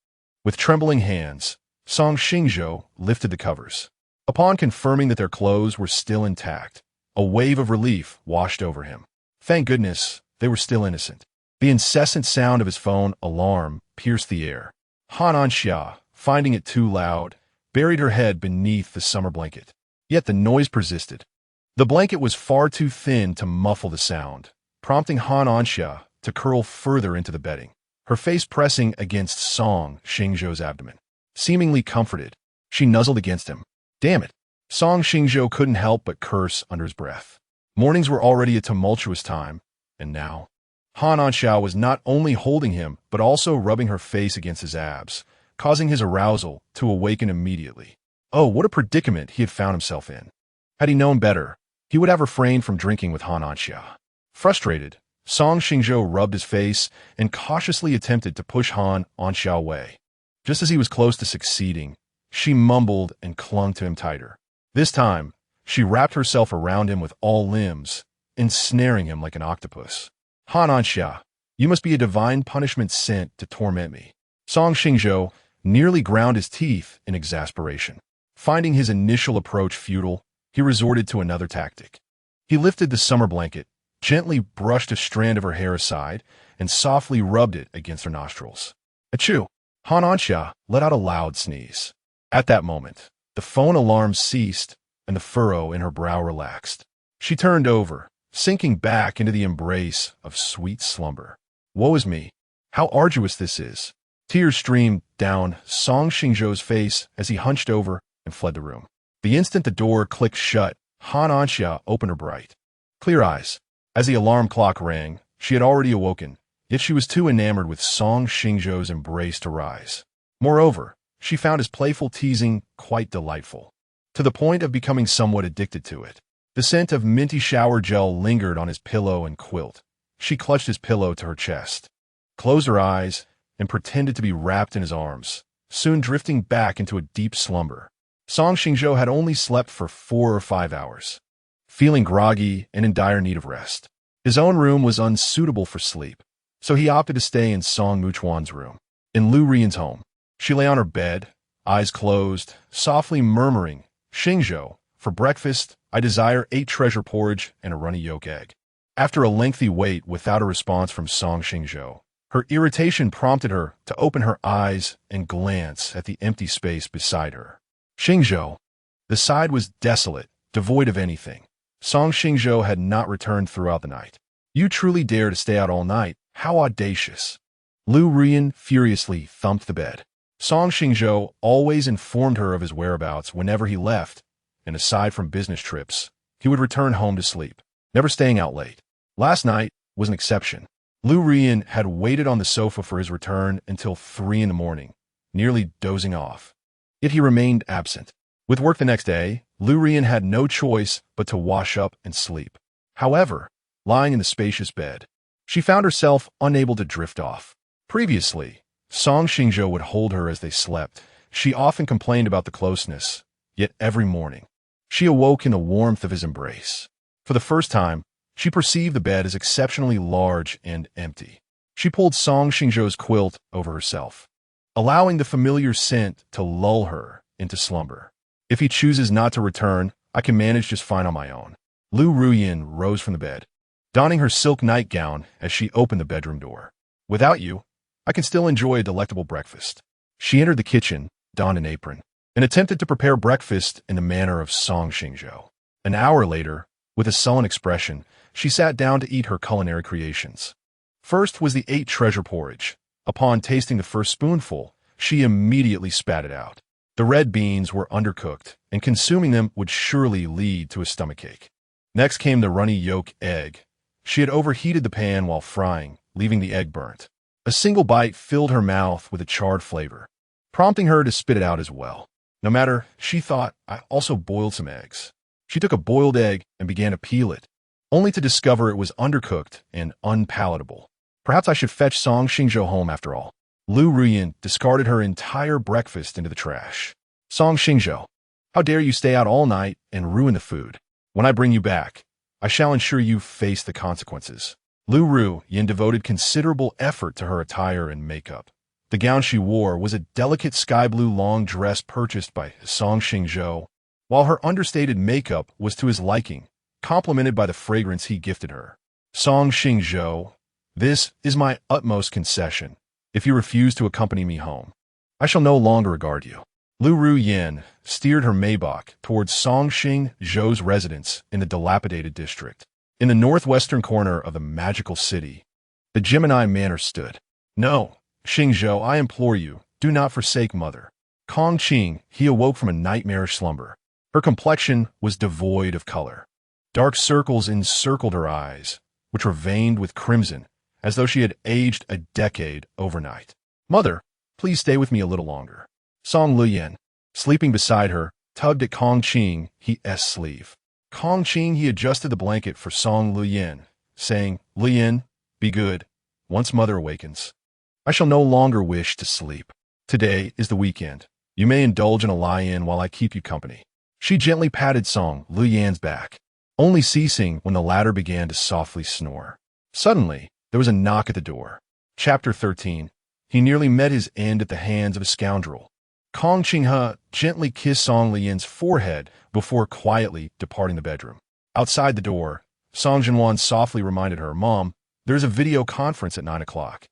With trembling hands, Song Xingzhou lifted the covers. Upon confirming that their clothes were still intact, a wave of relief washed over him. Thank goodness, they were still innocent. The incessant sound of his phone alarm pierced the air. Han Anxia, finding it too loud, buried her head beneath the summer blanket. Yet the noise persisted. The blanket was far too thin to muffle the sound, prompting Han Anxia to curl further into the bedding, her face pressing against Song Xingzhou's abdomen. Seemingly comforted, she nuzzled against him. Damn it! Song Xingzhou couldn't help but curse under his breath. Mornings were already a tumultuous time, and now Han Anxia was not only holding him, but also rubbing her face against his abs, causing his arousal to awaken immediately. Oh, what a predicament he had found himself in. Had he known better, he would have refrained from drinking with Han Anxia. Frustrated, Song Xingzhou rubbed his face and cautiously attempted to push Han Anxia away. Just as he was close to succeeding, she mumbled and clung to him tighter. This time, she wrapped herself around him with all limbs, ensnaring him like an octopus. Han Anxia, you must be a divine punishment sent to torment me. Song Xingzhou nearly ground his teeth in exasperation. Finding his initial approach futile, he resorted to another tactic. He lifted the summer blanket, gently brushed a strand of her hair aside, and softly rubbed it against her nostrils. Achoo! Han Anxia let out a loud sneeze. At that moment, the phone alarm ceased, and the furrow in her brow relaxed. She turned over, sinking back into the embrace of sweet slumber. Woe is me! How arduous this is! Tears streamed down Song Xingzhou's face as he hunched over and fled the room. The instant the door clicked shut, Han Anxia opened her bright, clear eyes. As the alarm clock rang, she had already awoken, yet she was too enamored with Song Xingzhou's embrace to rise. Moreover, she found his playful teasing quite delightful, to the point of becoming somewhat addicted to it. The scent of minty shower gel lingered on his pillow and quilt. She clutched his pillow to her chest, closed her eyes, and pretended to be wrapped in his arms, soon drifting back into a deep slumber. Song Xingzhou had only slept for 4 or 5 hours, feeling groggy and in dire need of rest. His own room was unsuitable for sleep, so he opted to stay in Song Muchuan's room. In Liu Ruyan's home, she lay on her bed, eyes closed, softly murmuring, Xingzhou, for breakfast, I desire 8 treasure porridge and a runny yolk egg. After a lengthy wait without a response from Song Xingzhou, her irritation prompted her to open her eyes and glance at the empty space beside her. Xingzhou. The side was desolate, devoid of anything. Song Xingzhou had not returned throughout the night. You truly dare to stay out all night? How audacious! Liu Ruyan furiously thumped the bed. Song Xingzhou always informed her of his whereabouts whenever he left, and aside from business trips, he would return home to sleep, never staying out late. Last night was an exception. Liu Ruyan had waited on the sofa for his return until 3 in the morning, nearly dozing off. Yet he remained absent. With work the next day, Liu Ruyan had no choice but to wash up and sleep. However, lying in the spacious bed, she found herself unable to drift off. Previously, Song Xingzhou would hold her as they slept. She often complained about the closeness, yet every morning, she awoke in the warmth of his embrace. For the first time, she perceived the bed as exceptionally large and empty. She pulled Song Xingzhou's quilt over herself, allowing the familiar scent to lull her into slumber. If he chooses not to return, I can manage just fine on my own. Liu Ruyan rose from the bed, donning her silk nightgown as she opened the bedroom door. Without you, I can still enjoy a delectable breakfast. She entered the kitchen, donned an apron, and attempted to prepare breakfast in the manner of Song Xingzhou. An hour later, with a sullen expression, she sat down to eat her culinary creations. First was the 8 treasure porridge. Upon tasting the first spoonful, she immediately spat it out. The red beans were undercooked, and consuming them would surely lead to a stomachache. Next came the runny yolk egg. She had overheated the pan while frying, leaving the egg burnt. A single bite filled her mouth with a charred flavor, prompting her to spit it out as well. No matter, she thought, I also boiled some eggs. She took a boiled egg and began to peel it, only to discover it was undercooked and unpalatable. Perhaps I should fetch Song Xingzhou home after all. Liu Ruyan discarded her entire breakfast into the trash. Song Xingzhou, how dare you stay out all night and ruin the food? When I bring you back, I shall ensure you face the consequences. Liu Ruyan devoted considerable effort to her attire and makeup. The gown she wore was a delicate sky blue long dress purchased by Song Xingzhou, while her understated makeup was to his liking, complemented by the fragrance he gifted her. Song Xingzhou, this is my utmost concession. If you refuse to accompany me home, I shall no longer regard you. Liu Ruyan steered her Maybach towards Song Xingzhou's residence in the dilapidated district. In the northwestern corner of the magical city, the Gemini Manor stood. No, Xingzhou, I implore you, do not forsake Mother. Kong Qing, he awoke from a nightmarish slumber. Her complexion was devoid of color. Dark circles encircled her eyes, which were veined with crimson, as though she had aged a decade overnight. Mother, please stay with me a little longer. Song Liyan, sleeping beside her, tugged at Kong Qing his sleeve. Kong Qing he adjusted the blanket for Song Liyan, saying, Liyan, be good. Once Mother awakens, I shall no longer wish to sleep. Today is the weekend. You may indulge in a lie-in while I keep you company. She gently patted Song Liyan's back, only ceasing when the latter began to softly snore. Suddenly, there was a knock at the door. Chapter 13. He nearly met his end at the hands of a scoundrel. Kong Qinghe gently kissed Song Liyan's forehead before quietly departing the bedroom. Outside the door, Song Jinwan softly reminded her, Mom, there's a video conference at 9 o'clock.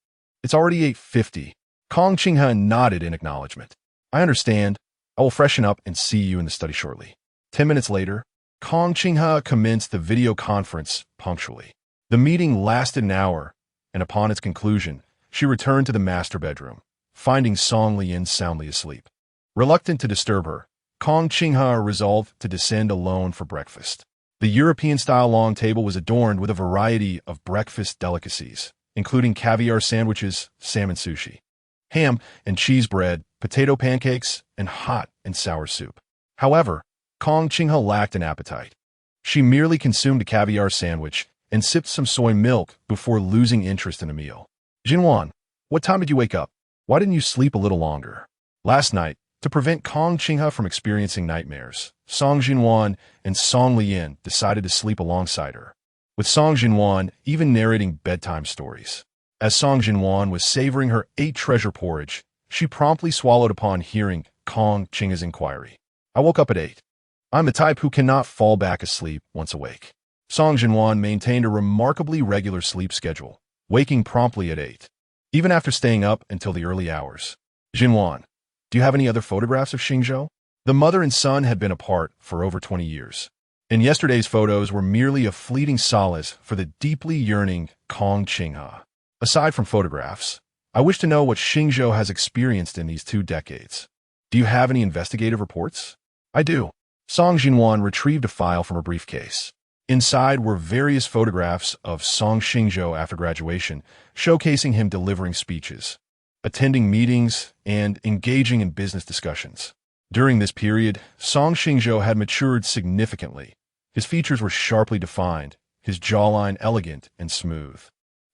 It's already 8:50. Kong Qinghe nodded in acknowledgement. I understand. I will freshen up and see you in the study shortly. 10 minutes later, Kong Qinghe commenced the video conference punctually. The meeting lasted an hour, and upon its conclusion, she returned to the master bedroom, finding Song Liyan soundly asleep. Reluctant to disturb her, Kong Qinghe resolved to descend alone for breakfast. The European-style long table was adorned with a variety of breakfast delicacies, including caviar sandwiches, salmon sushi, ham and cheese bread, potato pancakes, and hot and sour soup. However, Kong Qinghe lacked an appetite. She merely consumed a caviar sandwich and sipped some soy milk before losing interest in the meal. Jinwan, what time did you wake up? Why didn't you sleep a little longer? Last night, to prevent Kong Qinghe from experiencing nightmares, Song Jinwan and Song Liyan decided to sleep alongside her, with Song Jinwan even narrating bedtime stories. As Song Jinwan was savoring her 8 treasure porridge, she promptly swallowed upon hearing Kong Qinghe's inquiry. I woke up at 8. I'm the type who cannot fall back asleep once awake. Song Jinwan maintained a remarkably regular sleep schedule, waking promptly at 8, even after staying up until the early hours. Jinwan, do you have any other photographs of Xingzhou? The mother and son had been apart for over 20 years, and yesterday's photos were merely a fleeting solace for the deeply yearning Kong Qinghe. Aside from photographs, I wish to know what Xingzhou has experienced in these 2 decades. Do you have any investigative reports? I do. Song Jinwan retrieved a file from her briefcase. Inside were various photographs of Song Xingzhou after graduation, showcasing him delivering speeches, attending meetings, and engaging in business discussions. During this period, Song Xingzhou had matured significantly. His features were sharply defined, his jawline elegant and smooth,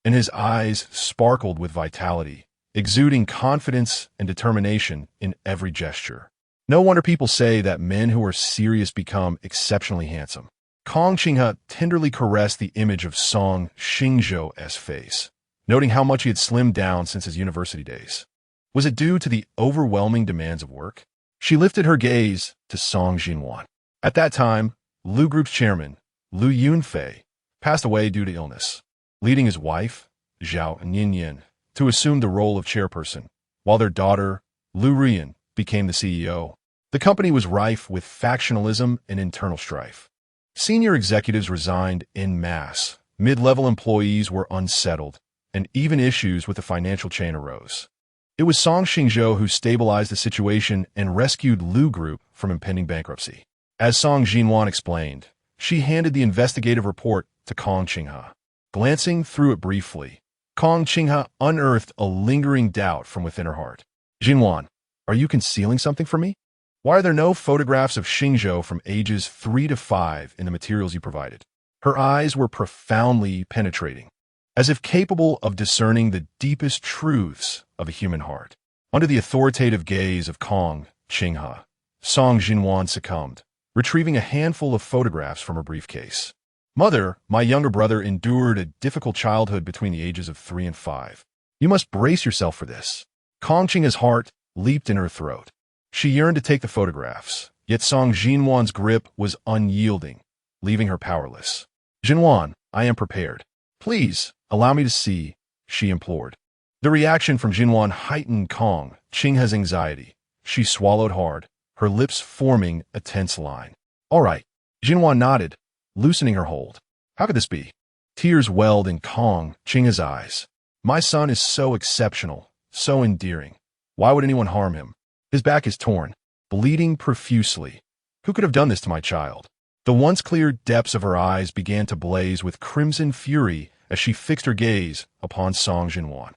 and his eyes sparkled with vitality, exuding confidence and determination in every gesture. No wonder people say that men who are serious become exceptionally handsome. Kong Qinghe tenderly caressed the image of Song Xingzhou's face, noting how much he had slimmed down since his university days. Was it due to the overwhelming demands of work? She lifted her gaze to Song Xingzhou. At that time, Liu Group's chairman, Liu Yunfei, passed away due to illness, leading his wife, Zhao Ningyan, to assume the role of chairperson, while their daughter, Liu Ruyan, became the CEO. The company was rife with factionalism and internal strife. Senior executives resigned en masse, mid-level employees were unsettled, and even issues with the financial chain arose. It was Song Xingzhou who stabilized the situation and rescued Liu Group from impending bankruptcy. As Song Xingzhou explained, she handed the investigative report to Kong Qinghe. Glancing through it briefly, Kong Qinghe unearthed a lingering doubt from within her heart. Xingzhou, are you concealing something from me? Why are there no photographs of Xingzhou from ages 3 to 5 in the materials you provided? Her eyes were profoundly penetrating, as if capable of discerning the deepest truths of a human heart. Under the authoritative gaze of Kong Qinghe, Song Xingzhou succumbed, retrieving a handful of photographs from her briefcase. Mother, my younger brother endured a difficult childhood between the ages of 3 and 5. You must brace yourself for this. Kong Qinghe's heart leaped in her throat. She yearned to take the photographs, yet Song Xingzhu's grip was unyielding, leaving her powerless. Xingzhou, I am prepared. Please, allow me to see, she implored. The reaction from Xingzhou heightened Kong Qinghe's anxiety. She swallowed hard, her lips forming a tense line. All right. Xingzhou nodded, loosening her hold. How could this be? Tears welled in Kong Qinghe's eyes. My son is so exceptional, so endearing. Why would anyone harm him? His back is torn, bleeding profusely. Who could have done this to my child? The once clear depths of her eyes began to blaze with crimson fury as she fixed her gaze upon Song Xingzhou.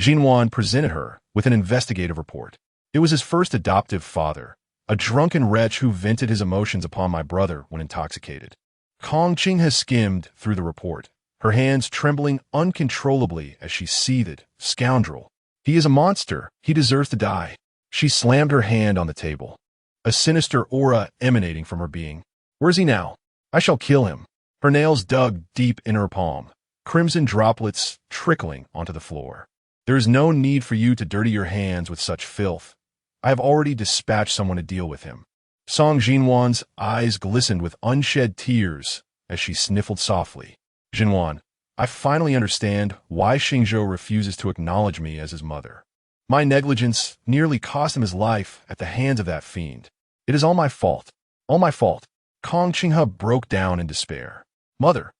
Xingzhou presented her with an investigative report. It was his first adoptive father, a drunken wretch who vented his emotions upon my brother when intoxicated. Kong Qinghe skimmed through the report, her hands trembling uncontrollably as she seethed. Scoundrel. He is a monster. He deserves to die. She slammed her hand on the table, a sinister aura emanating from her being. Where is he now? I shall kill him. Her nails dug deep in her palm, crimson droplets trickling onto the floor. There is no need for you to dirty your hands with such filth. I have already dispatched someone to deal with him. Song Xingzhu's eyes glistened with unshed tears as she sniffled softly. Xingzhou, I finally understand why Xingzhou refuses to acknowledge me as his mother. My negligence nearly cost him his life at the hands of that fiend. It is all my fault. All my fault. Kong Qinghe broke down in despair. Mother,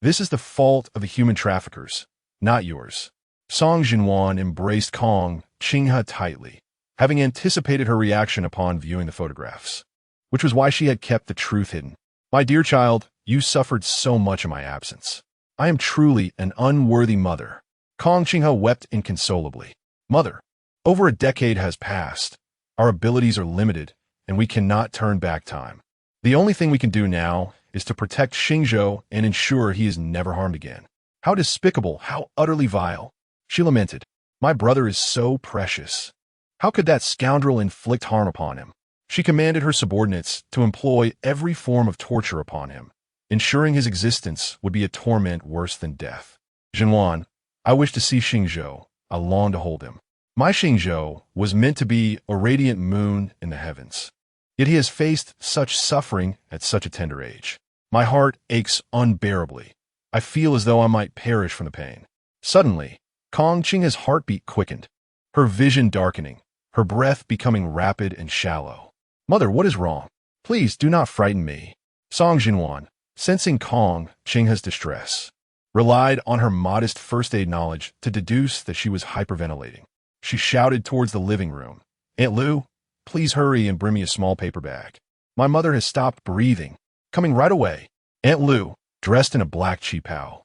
this is the fault of the human traffickers, not yours. Song Xingzhou embraced Kong Qinghe tightly, having anticipated her reaction upon viewing the photographs, which was why she had kept the truth hidden. My dear child, you suffered so much in my absence. I am truly an unworthy mother. Kong Qinghe wept inconsolably. Mother, over a decade has passed. Our abilities are limited, and we cannot turn back time. The only thing we can do now is to protect Xingzhou and ensure he is never harmed again. How despicable, how utterly vile. She lamented. My brother is so precious. How could that scoundrel inflict harm upon him? She commanded her subordinates to employ every form of torture upon him, ensuring his existence would be a torment worse than death. Xingzhou, I wish to see Xingzhou. I long to hold him. My Xingzhou was meant to be a radiant moon in the heavens. Yet he has faced such suffering at such a tender age. My heart aches unbearably. I feel as though I might perish from the pain. Suddenly, Kong Qinghe's heartbeat quickened, her vision darkening, her breath becoming rapid and shallow. Mother, what is wrong? Please do not frighten me. Song Xingzhou, sensing Kong Qinghe's distress, relied on her modest first aid knowledge to deduce that she was hyperventilating. She shouted towards the living room. Aunt Liu, please hurry and bring me a small paper bag. My mother has stopped breathing. Coming right away. Aunt Liu, dressed in a black qipao,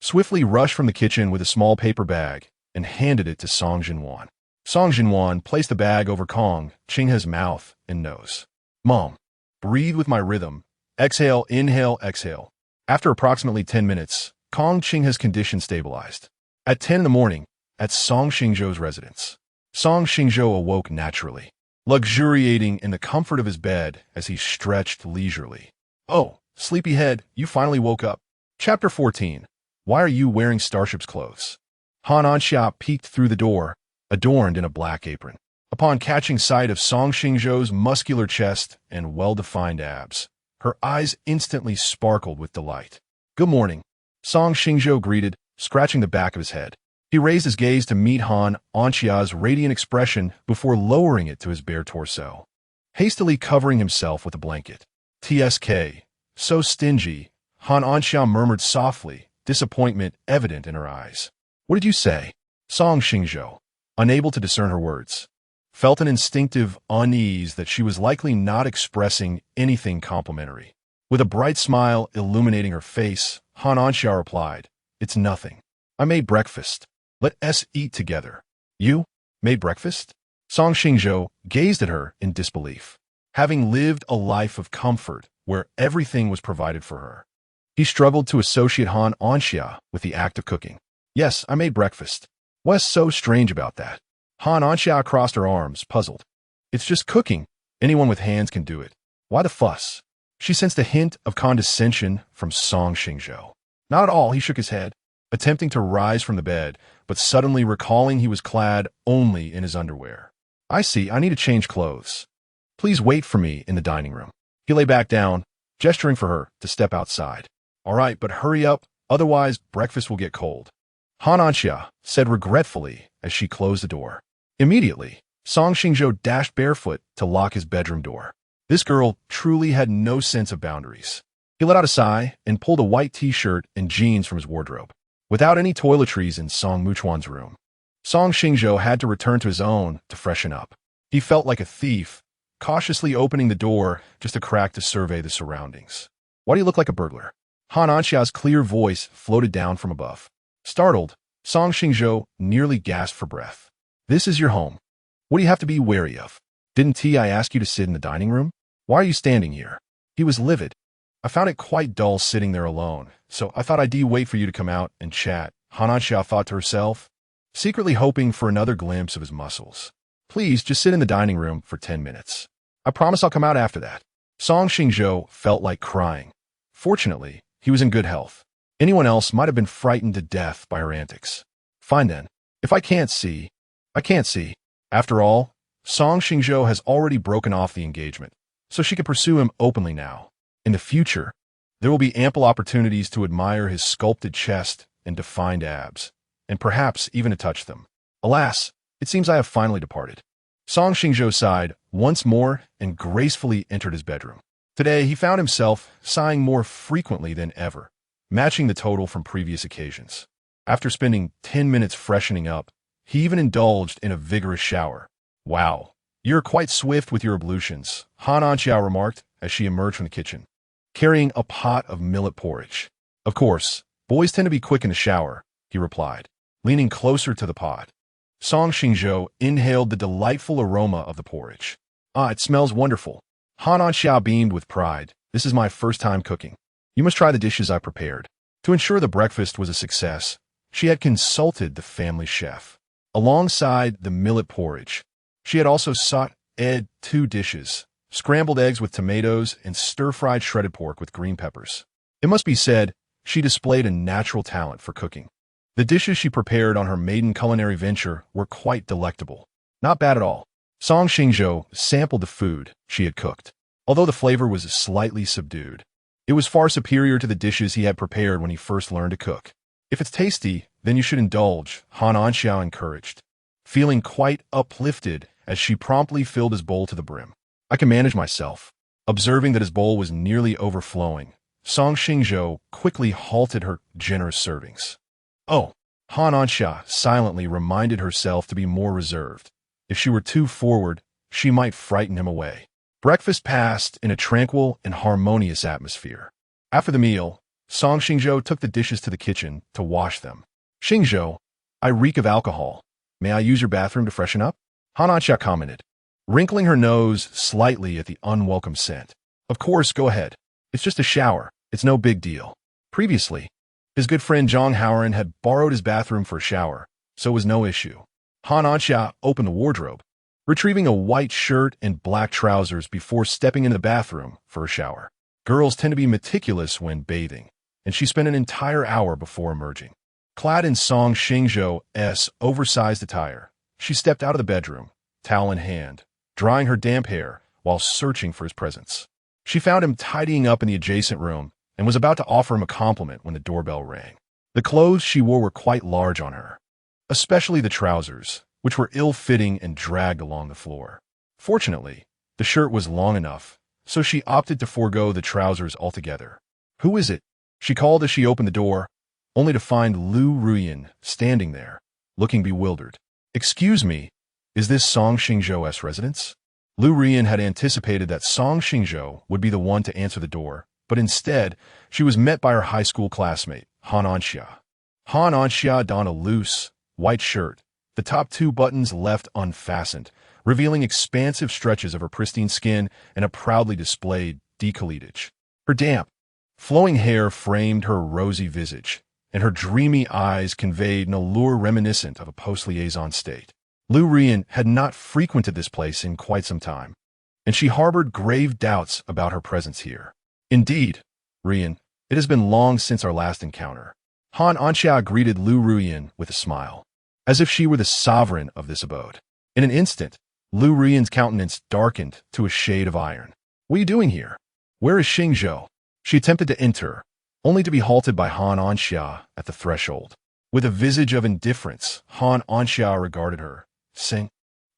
swiftly rushed from the kitchen with a small paper bag and handed it to Song Xingzhou. Song Xingzhou placed the bag over Kong Qinghe's mouth and nose. Mom, breathe with my rhythm. Exhale, inhale, exhale. After approximately 10 minutes, Kong Qinghe's condition stabilized. At 10 in the morning, at Song Xingzhou's residence, Song Xingzhou awoke naturally, luxuriating in the comfort of his bed as he stretched leisurely. Oh, sleepyhead, you finally woke up. Chapter 14. Why are you wearing Starship's clothes? Han Anxia peeked through the door, adorned in a black apron. Upon catching sight of Song Xingzhou's muscular chest and well-defined abs, her eyes instantly sparkled with delight. "Good morning," Song Xingzhou greeted, scratching the back of his head. He raised his gaze to meet Han Anxia's radiant expression before lowering it to his bare torso, hastily covering himself with a blanket. "TSK, so stingy," Han Anxia murmured softly, disappointment evident in her eyes. "What did you say?" Song Xingzhou, unable to discern her words, felt an instinctive unease that she was likely not expressing anything complimentary. With a bright smile illuminating her face, Han Anxia replied, "It's nothing. I made breakfast. Let us eat together." "You made breakfast?" Song Xingzhou gazed at her in disbelief, having lived a life of comfort where everything was provided for her. He struggled to associate Han Anxia with the act of cooking. "Yes, I made breakfast. What's so strange about that?" Han Anxia crossed her arms, puzzled. "It's just cooking. Anyone with hands can do it. Why the fuss?" She sensed a hint of condescension from Song Xingzhou. "Not at all," he shook his head, attempting to rise from the bed, but suddenly recalling he was clad only in his underwear. "I see, I need to change clothes. Please wait for me in the dining room." He lay back down, gesturing for her to step outside. "All right, but hurry up, otherwise breakfast will get cold," Han Anxia said regretfully as she closed the door. Immediately, Song Xingzhou dashed barefoot to lock his bedroom door. This girl truly had no sense of boundaries. He let out a sigh and pulled a white t-shirt and jeans from his wardrobe. Without any toiletries in Song Muchuan's room, Song Xingzhou had to return to his own to freshen up. He felt like a thief, cautiously opening the door just a crack to survey the surroundings. "Why do you look like a burglar?" Han Anxia's clear voice floated down from above. Startled, Song Xingzhou nearly gasped for breath. "This is your home. What do you have to be wary of? Didn't I ask you to sit in the dining room? Why are you standing here?" He was livid. "I found it quite dull sitting there alone, so I thought I'd wait for you to come out and chat," Han Anxia thought to herself, secretly hoping for another glimpse of his muscles. "Please just sit in the dining room for 10 minutes. I promise I'll come out after that." Song Xingzhou felt like crying. Fortunately, he was in good health. Anyone else might have been frightened to death by her antics. "Fine then. If I can't see, I can't see." After all, Song Xingzhou has already broken off the engagement, so she can pursue him openly now. In the future, there will be ample opportunities to admire his sculpted chest and defined abs, and perhaps even to touch them. Alas, it seems I have finally departed. Song Xingzhou sighed once more and gracefully entered his bedroom. Today, he found himself sighing more frequently than ever, matching the total from previous occasions. After spending 10 minutes freshening up, he even indulged in a vigorous shower. "Wow, you're quite swift with your ablutions," Han Anxia remarked as she emerged from the kitchen, carrying a pot of millet porridge. "Of course, boys tend to be quick in the shower," he replied, leaning closer to the pot. Song Xingzhou inhaled the delightful aroma of the porridge. "Ah, it smells wonderful." Han Anxia beamed with pride. "This is my first time cooking. You must try the dishes I prepared." To ensure the breakfast was a success, she had consulted the family chef. Alongside the millet porridge, she had also sought 2 dishes, scrambled eggs with tomatoes and stir-fried shredded pork with green peppers. It must be said, she displayed a natural talent for cooking. The dishes she prepared on her maiden culinary venture were quite delectable. Not bad at all. Song Xingzhou sampled the food she had cooked. Although the flavor was slightly subdued, it was far superior to the dishes he had prepared when he first learned to cook. "If it's tasty, then you should indulge," Han Anxia encouraged, feeling quite uplifted as she promptly filled his bowl to the brim. "I can manage myself." Observing that his bowl was nearly overflowing, Song Xingzhou quickly halted her generous servings. "Oh," Han Anxia silently reminded herself to be more reserved. If she were too forward, she might frighten him away. Breakfast passed in a tranquil and harmonious atmosphere. After the meal, Song Xingzhou took the dishes to the kitchen to wash them. "Xingzhou, I reek of alcohol. May I use your bathroom to freshen up?" Han Anxia commented, wrinkling her nose slightly at the unwelcome scent. "Of course, go ahead. It's just a shower. It's no big deal." Previously, his good friend Zhang Haoran had borrowed his bathroom for a shower, so it was no issue. Han Anxia opened the wardrobe, retrieving a white shirt and black trousers before stepping into the bathroom for a shower. Girls tend to be meticulous when bathing, and she spent an entire hour before emerging. Clad in Song Xingzhou's oversized attire, she stepped out of the bedroom, towel in hand, drying her damp hair while searching for his presence. She found him tidying up in the adjacent room and was about to offer him a compliment when the doorbell rang. The clothes she wore were quite large on her, especially the trousers, which were ill-fitting and dragged along the floor. Fortunately, the shirt was long enough, so she opted to forego the trousers altogether. "Who is it?" she called as she opened the door, only to find Liu Ruyan standing there, looking bewildered. "Excuse me, is this Song Xingzhou's residence?" Liu Ruyan had anticipated that Song Xingzhou would be the one to answer the door, but instead, she was met by her high school classmate, Han Anxia. Han Anxia donned a loose, white shirt, the top two buttons left unfastened, revealing expansive stretches of her pristine skin and a proudly displayed décolletage. Her damp, flowing hair framed her rosy visage, and her dreamy eyes conveyed an allure reminiscent of a post-liaison state. Liu Ruyan had not frequented this place in quite some time, and she harbored grave doubts about her presence here. "Indeed, Ruyan, it has been long since our last encounter." Han Anxia greeted Liu Ruyan with a smile, as if she were the sovereign of this abode. In an instant, Liu Ruyan's countenance darkened to a shade of iron. "What are you doing here? Where is Xingzhou?" She attempted to enter, only to be halted by Han Anxia at the threshold. With a visage of indifference, Han Anxia regarded her, saying,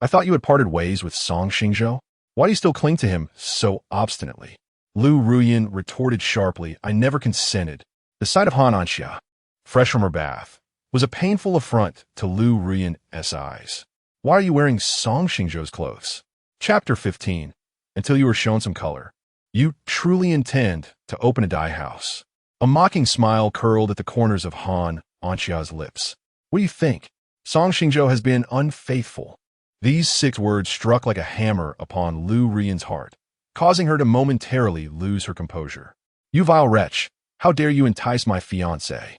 "I thought you had parted ways with Song Xingzhou. Why do you still cling to him so obstinately?" Liu Ruyan retorted sharply, "I never consented." The sight of Han Anxia, fresh from her bath, was a painful affront to Liu Ruyan's eyes. "Why are you wearing Song Xingzhou's clothes?" Chapter 15. Until you are shown some color. You truly intend to open a dye house. A mocking smile curled at the corners of Han Anxia's lips. "What do you think? Song Xingzhou has been unfaithful." These 6 words struck like a hammer upon Liu Ruyan's heart, causing her to momentarily lose her composure. "You vile wretch, how dare you entice my fiancé?"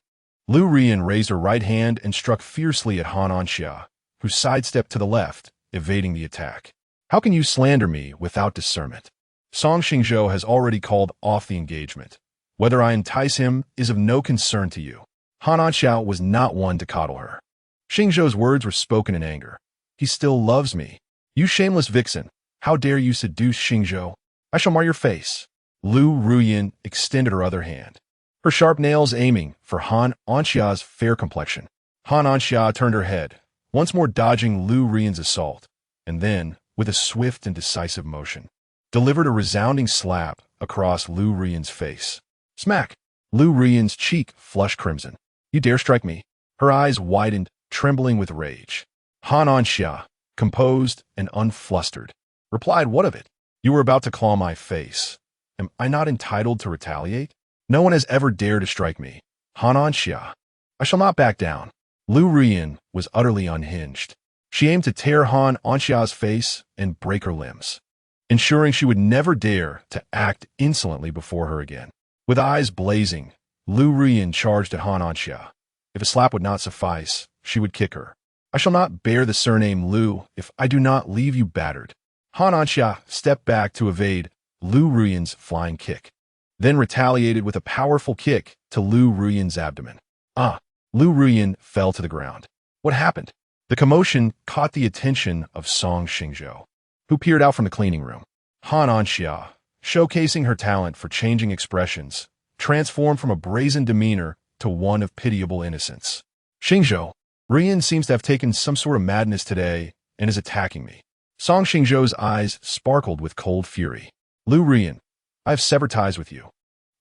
Liu Ruyan raised her right hand and struck fiercely at Han Anxia, who sidestepped to the left, evading the attack. "How can you slander me without discernment? Song Xingzhou has already called off the engagement. Whether I entice him is of no concern to you." Han Anxia was not one to coddle her. Xingzhou's words were spoken in anger. "He still loves me. You shameless vixen, how dare you seduce Xingzhou? I shall mar your face." Liu Ruyan extended her other hand, her sharp nails aiming for Han Anxia's fair complexion. Han Anxia turned her head, once more dodging Liu Ruyan's assault, and then, with a swift and decisive motion, delivered a resounding slap across Liu Ruyan's face. Smack! Liu Ruyan's cheek flushed crimson. "You dare strike me?" Her eyes widened, trembling with rage. Han Anxia, composed and unflustered, replied, "What of it? You were about to claw my face. Am I not entitled to retaliate? No one has ever dared to strike me. Han Anxia, I shall not back down." Liu Ruyan was utterly unhinged. She aimed to tear Han Anxia's face and break her limbs, ensuring she would never dare to act insolently before her again. With eyes blazing, Liu Ruyan charged at Han Anxia. If a slap would not suffice, she would kick her. "I shall not bear the surname Liu if I do not leave you battered." Han Anxia stepped back to evade Liu Ruyan's flying kick, then retaliated with a powerful kick to Liu Ruyan's abdomen. Liu Ruyan fell to the ground. What happened? The commotion caught the attention of Song Xingzhou, who peered out from the cleaning room. Han Anxia, showcasing her talent for changing expressions, transformed from a brazen demeanor to one of pitiable innocence. "Xingzhou, Ruyan seems to have taken some sort of madness today and is attacking me." Song Xingzhou's eyes sparkled with cold fury. "Liu Ruyan, I have severed ties with you.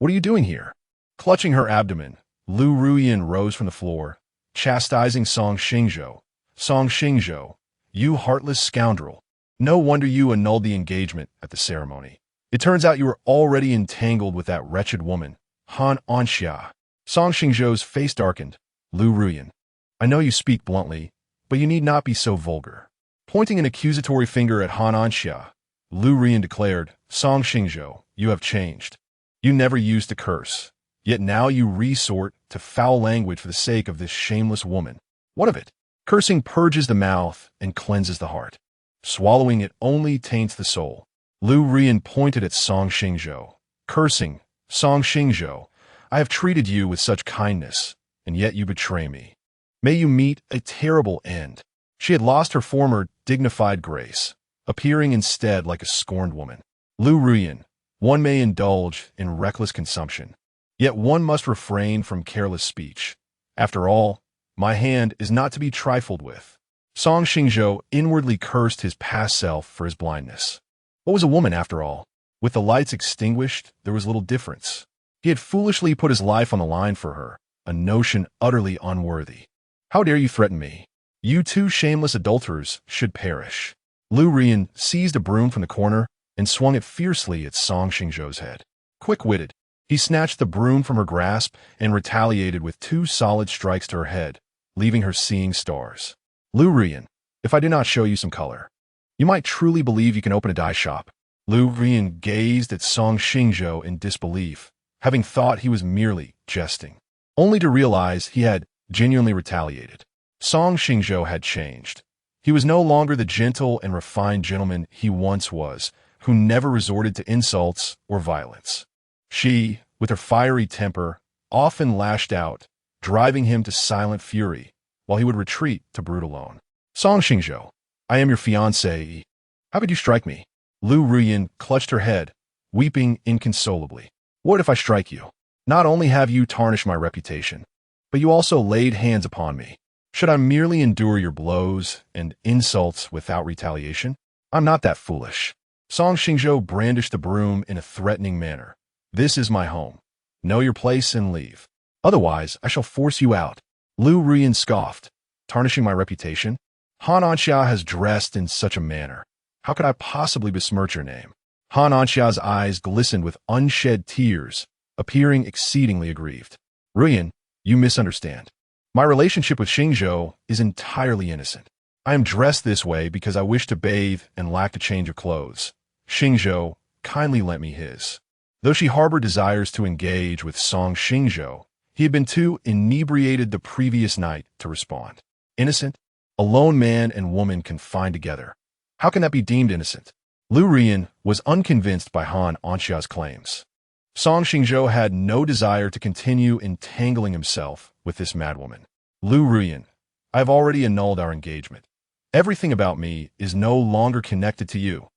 What are you doing here?" Clutching her abdomen, Liu Ruyan rose from the floor, chastising Song Xingzhou. "Song Xingzhou, you heartless scoundrel. No wonder you annulled the engagement at the ceremony. It turns out you were already entangled with that wretched woman, Han Anxia." Song Xingzhou's face darkened. "Liu Ruyan, I know you speak bluntly, but you need not be so vulgar." Pointing an accusatory finger at Han Anxia, Liu Ruyan declared, "Song Xingzhou, you have changed. You never used to curse, yet now you resort to foul language for the sake of this shameless woman. What of it? Cursing purges the mouth and cleanses the heart. Swallowing it only taints the soul." Liu Ruyan pointed at Song Xingzhou, cursing, "Song Xingzhou, I have treated you with such kindness, and yet you betray me. May you meet a terrible end." She had lost her former dignified grace, appearing instead like a scorned woman. Liu Ruyan, one may indulge in reckless consumption, yet one must refrain from careless speech. After all, my hand is not to be trifled with. Song Xingzhou inwardly cursed his past self for his blindness. What was a woman, after all? With the lights extinguished, there was little difference. He had foolishly put his life on the line for her, a notion utterly unworthy. "How dare you threaten me? You two shameless adulterers should perish." Liu Ruyan seized a broom from the corner and swung it fiercely at Song Xingzhou's head. Quick-witted, he snatched the broom from her grasp and retaliated with 2 solid strikes to her head, leaving her seeing stars. "Liu Ruyan, if I did not show you some color, you might truly believe you can open a dye shop." Liu Ruyan gazed at Song Xingzhou in disbelief, having thought he was merely jesting, only to realize he had genuinely retaliated. Song Xingzhou had changed. He was no longer the gentle and refined gentleman he once was, who never resorted to insults or violence. She, with her fiery temper, often lashed out, driving him to silent fury, while he would retreat to brood alone. "Song Xingzhou, I am your fiancé. How could you strike me?" Liu Ruyan clutched her head, weeping inconsolably. "What if I strike you? Not only have you tarnished my reputation, but you also laid hands upon me. Should I merely endure your blows and insults without retaliation? I'm not that foolish." Song Xingzhou brandished the broom in a threatening manner. "This is my home. Know your place and leave. Otherwise, I shall force you out." Liu Ruyan scoffed. "Tarnishing my reputation? Han Anxia has dressed in such a manner. How could I possibly besmirch your name?" Han Anxia's eyes glistened with unshed tears, appearing exceedingly aggrieved. "Ruyan, you misunderstand. My relationship with Xingzhou is entirely innocent. I am dressed this way because I wish to bathe and lacked a change of clothes. Xingzhou kindly lent me his." Though she harbored desires to engage with Song Xingzhou, he had been too inebriated the previous night to respond. Innocent? A lone man and woman confined together. How can that be deemed innocent? Liu Ruyan was unconvinced by Han Anxia's claims. Song Xingzhou had no desire to continue entangling himself with this madwoman. "Liu Ruyan, I have already annulled our engagement. Everything about me is no longer connected to you.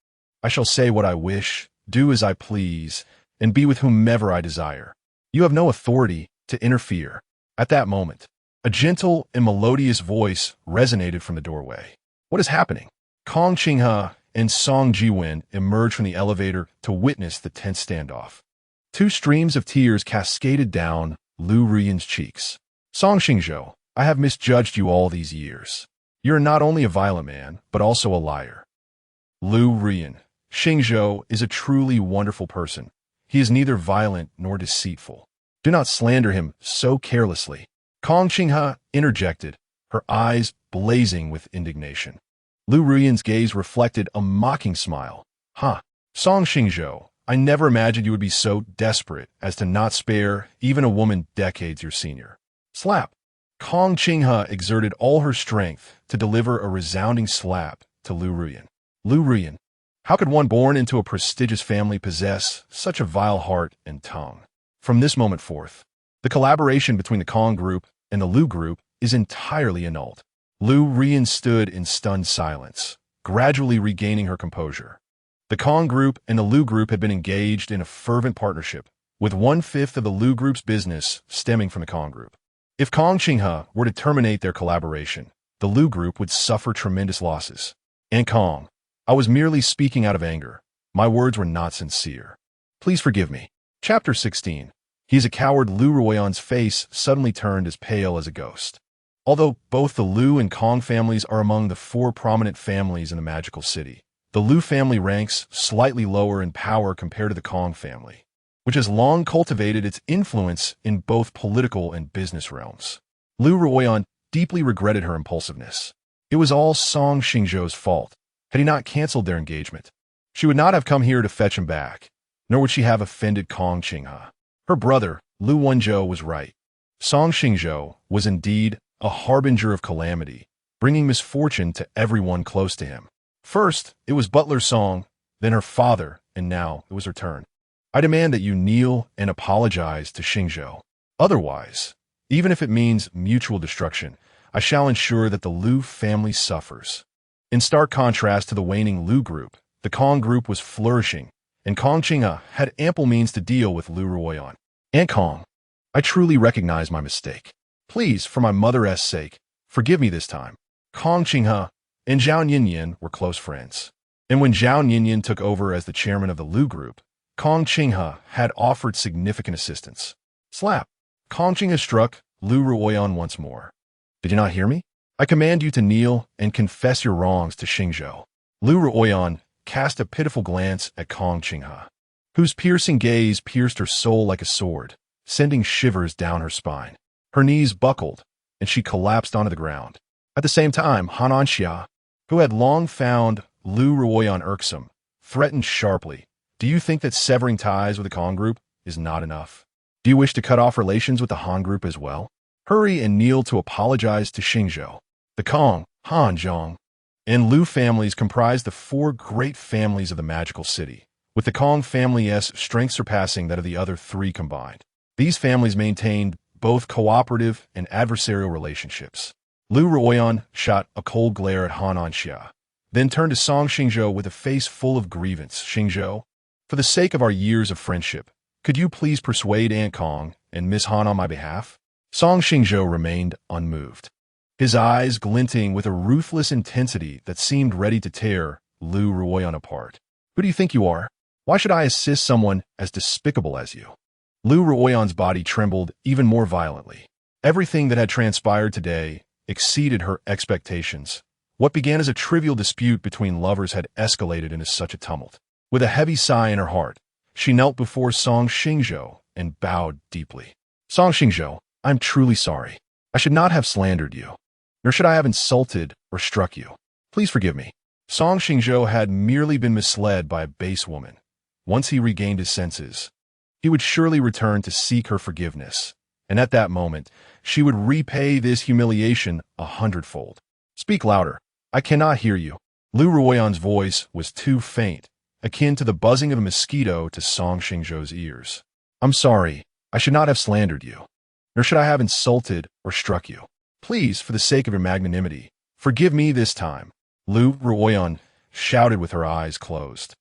I shall say what I wish, do as I please, and be with whomever I desire. You have no authority to interfere." At that moment, a gentle and melodious voice resonated from the doorway. "What is happening?" Kong Qinghe and Song Jiwen emerged from the elevator to witness the tense standoff. 2 streams of tears cascaded down Liu Ruyan's cheeks. "Song Xingzhou, I have misjudged you all these years. You're not only a violent man, but also a liar." "Liu Ruyan, Xingzhou is a truly wonderful person. He is neither violent nor deceitful. Do not slander him so carelessly." Kong Qinghe interjected, her eyes blazing with indignation. Liu Ruyan's gaze reflected a mocking smile. "Huh, Song Xingzhou, I never imagined you would be so desperate as to not spare even a woman decades your senior." Slap! Kong Qinghe exerted all her strength to deliver a resounding slap to Liu Ruyan. "Liu Ruyan, how could one born into a prestigious family possess such a vile heart and tongue?" From this moment forth, the collaboration between the Kong group and the Liu group is entirely annulled. Liu Ruyan stood in stunned silence, gradually regaining her composure. The Kong group and the Liu group had been engaged in a fervent partnership, with 1/5 of the Liu group's business stemming from the Kong group. If Kong Qinghe were to terminate their collaboration, the Liu group would suffer tremendous losses. "And Kong, I was merely speaking out of anger. My words were not sincere. Please forgive me." Chapter 16. He is a coward. Liu Ruyan's face suddenly turned as pale as a ghost. Although both the Liu and Kong families are among the 4 prominent families in the magical city, the Liu family ranks slightly lower in power compared to the Kong family, which has long cultivated its influence in both political and business realms. Liu Ruyan deeply regretted her impulsiveness. It was all Song Xingzhou's fault. Had he not canceled their engagement, she would not have come here to fetch him back, nor would she have offended Kong Qinghe. Her brother, Liu Wenzhou, was right. Song Xingzhou was indeed a harbinger of calamity, bringing misfortune to everyone close to him. First, it was Butler Song, then her father, and now it was her turn. I demand that you kneel and apologize to Xingzhou. Otherwise, Even if it means mutual destruction, I shall ensure that the Liu family suffers. In stark contrast to the waning Liu group, the Kong group was flourishing, and Kong Qinghe had ample means to deal with Liu Ruyan. Aunt Kong, I truly recognize my mistake. Please, for my mother's sake, forgive me this time. Kong Qinghe and Zhao Ninian were close friends. And when Zhao Ninian took over as the chairman of the Liu group, Kong Qinghe had offered significant assistance. Slap. Kong Qinghe struck Liu Ruyan once more. Did you not hear me? I command you to kneel and confess your wrongs to Xingzhou. Liu Ruyan cast a pitiful glance at Kong Qinghe, whose piercing gaze pierced her soul like a sword, sending shivers down her spine. Her knees buckled, and she collapsed onto the ground. At the same time, Han Anxia, who had long found Liu Ruyan irksome, threatened sharply. Do you think that severing ties with the Kong group is not enough? Do you wish to cut off relations with the Han group as well? Hurry and kneel to apologize to Xingzhou. The Kong, Han, Zhang, and Liu families comprise the four great families of the magical city, with the Kong family's strength surpassing that of the other three combined. These families maintained both cooperative and adversarial relationships. Liu Ruyan shot a cold glare at Han Anxia, then turned to Song Xingzhou with a face full of grievance. Xingzhou, for the sake of our years of friendship, could you please persuade Aunt Kong and Miss Han on my behalf? Song Xingzhou remained unmoved, his eyes glinting with a ruthless intensity that seemed ready to tear Liu Ruyan apart. Who do you think you are? Why should I assist someone as despicable as you? Liu Ruyan's body trembled even more violently. Everything that had transpired today exceeded her expectations. What began as a trivial dispute between lovers had escalated into such a tumult. With a heavy sigh in her heart, she knelt before Song Xingzhou and bowed deeply. Song Xingzhou, I'm truly sorry. I should not have slandered you, nor should I have insulted or struck you. Please forgive me. Song Xingzhou had merely been misled by a base woman. Once he regained his senses, he would surely return to seek her forgiveness, and at that moment, she would repay this humiliation 100-fold. Speak louder. I cannot hear you. Liu Ruyan's voice was too faint, akin to the buzzing of a mosquito to Song Xingzhou's ears. I'm sorry. I should not have slandered you, nor should I have insulted or struck you. Please, for the sake of your magnanimity, forgive me this time. Liu Ruyan shouted with her eyes closed,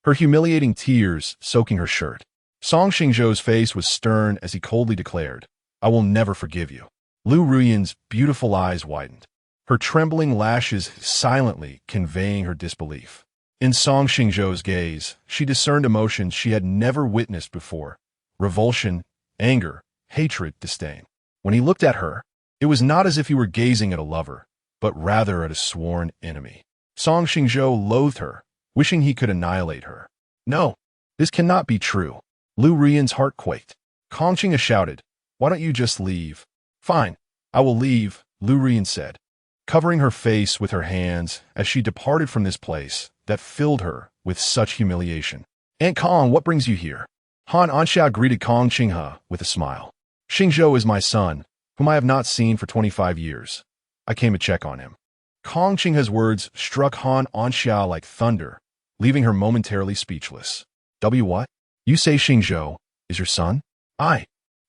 her humiliating tears soaking her shirt. Song Xingzhou's face was stern as he coldly declared, I will never forgive you. Liu Ruyan's beautiful eyes widened, her trembling lashes silently conveying her disbelief. In Song Xingzhou's gaze, she discerned emotions she had never witnessed before: revulsion, anger, hatred, disdain. When he looked at her, it was not as if he were gazing at a lover, but rather at a sworn enemy. Song Xingzhou loathed her, wishing he could annihilate her. No, this cannot be true. Liu Ruyan's heart quaked. Kong Qinghe shouted, Why don't you just leave? Fine, I will leave, Liu Ruyan said, covering her face with her hands as she departed from this place that filled her with such humiliation. Aunt Kong, what brings you here? Han Anxia greeted Kong Qinghe with a smile. Xingzhou is my son, whom I have not seen for 25 years. I came to check on him. Kong Qinghe's words struck Han Anxia like thunder, leaving her momentarily speechless. What? You say Xingzhou is your son? I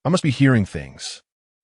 must be hearing things.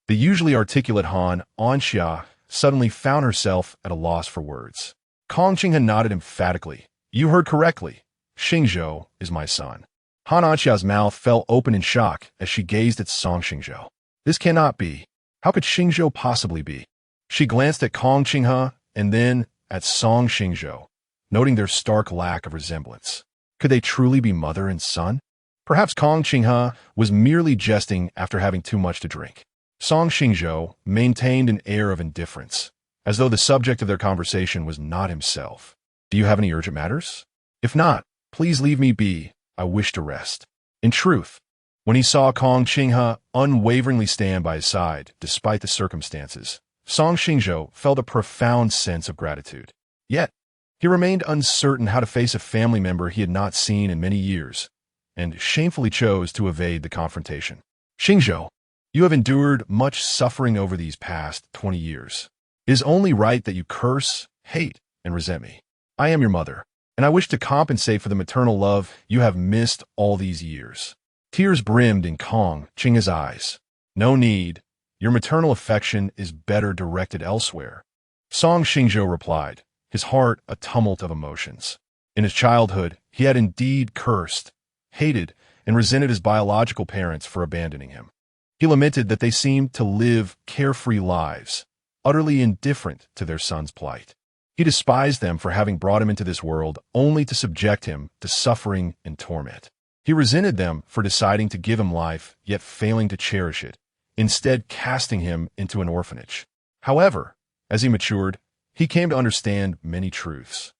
The usually articulate Han Anxia suddenly found herself at a loss for words. Kong Qinghe nodded emphatically. You heard correctly. Xingzhou is my son. Han Anxia's mouth fell open in shock as she gazed at Song Xingzhou. This cannot be. How could Xingzhou possibly be? She glanced at Kong Qinghe and then at Song Xingzhou, noting their stark lack of resemblance. Could they truly be mother and son? Perhaps Kong Qinghe was merely jesting after having too much to drink. Song Xingzhou maintained an air of indifference, as though the subject of their conversation was not himself. Do you have any urgent matters? If not, please leave me be. I wish to rest. In truth, when he saw Kong Qinghe unwaveringly stand by his side, despite the circumstances, Song Xingzhou felt a profound sense of gratitude. Yet, he remained uncertain how to face a family member he had not seen in many years, and shamefully chose to evade the confrontation. Xingzhou, you have endured much suffering over these past 20 years. It is only right that you curse, hate, and resent me. I am your mother, and I wish to compensate for the maternal love you have missed all these years. Tears brimmed in Kong Qinghe's eyes. No need. Your maternal affection is better directed elsewhere. Song Xingzhou replied, his heart a tumult of emotions. In his childhood, he had indeed cursed, hated, and resented his biological parents for abandoning him. He lamented that they seemed to live carefree lives, utterly indifferent to their son's plight. He despised them for having brought him into this world only to subject him to suffering and torment. He resented them for deciding to give him life, yet failing to cherish it, instead casting him into an orphanage. However, as he matured, he came to understand many truths.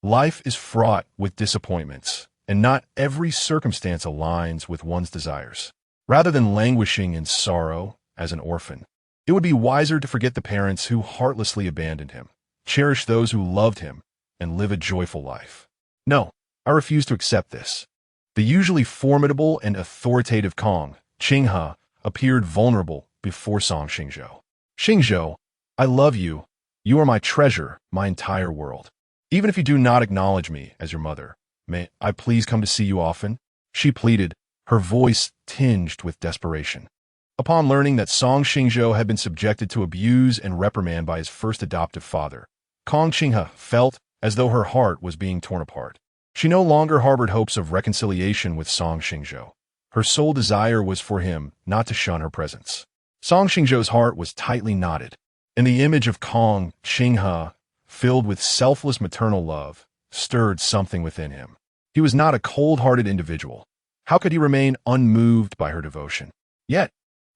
Life is fraught with disappointments, and not every circumstance aligns with one's desires. Rather than languishing in sorrow as an orphan, it would be wiser to forget the parents who heartlessly abandoned him, cherish those who loved him, and live a joyful life. No, I refuse to accept this. The usually formidable and authoritative Kong, Qinghe, appeared vulnerable before Song Xingzhou. Xingzhou, I love you. You are my treasure, my entire world. Even if you do not acknowledge me as your mother, may I please come to see you often? She pleaded, her voice tinged with desperation. Upon learning that Song Xingzhou had been subjected to abuse and reprimand by his first adoptive father, Kong Qinghe felt as though her heart was being torn apart. She no longer harbored hopes of reconciliation with Song Xingzhou. Her sole desire was for him not to shun her presence. Song Xingzhou's heart was tightly knotted, and the image of Kong Qinghe, filled with selfless maternal love, stirred something within him. He was not a cold-hearted individual. How could he remain unmoved by her devotion? Yet,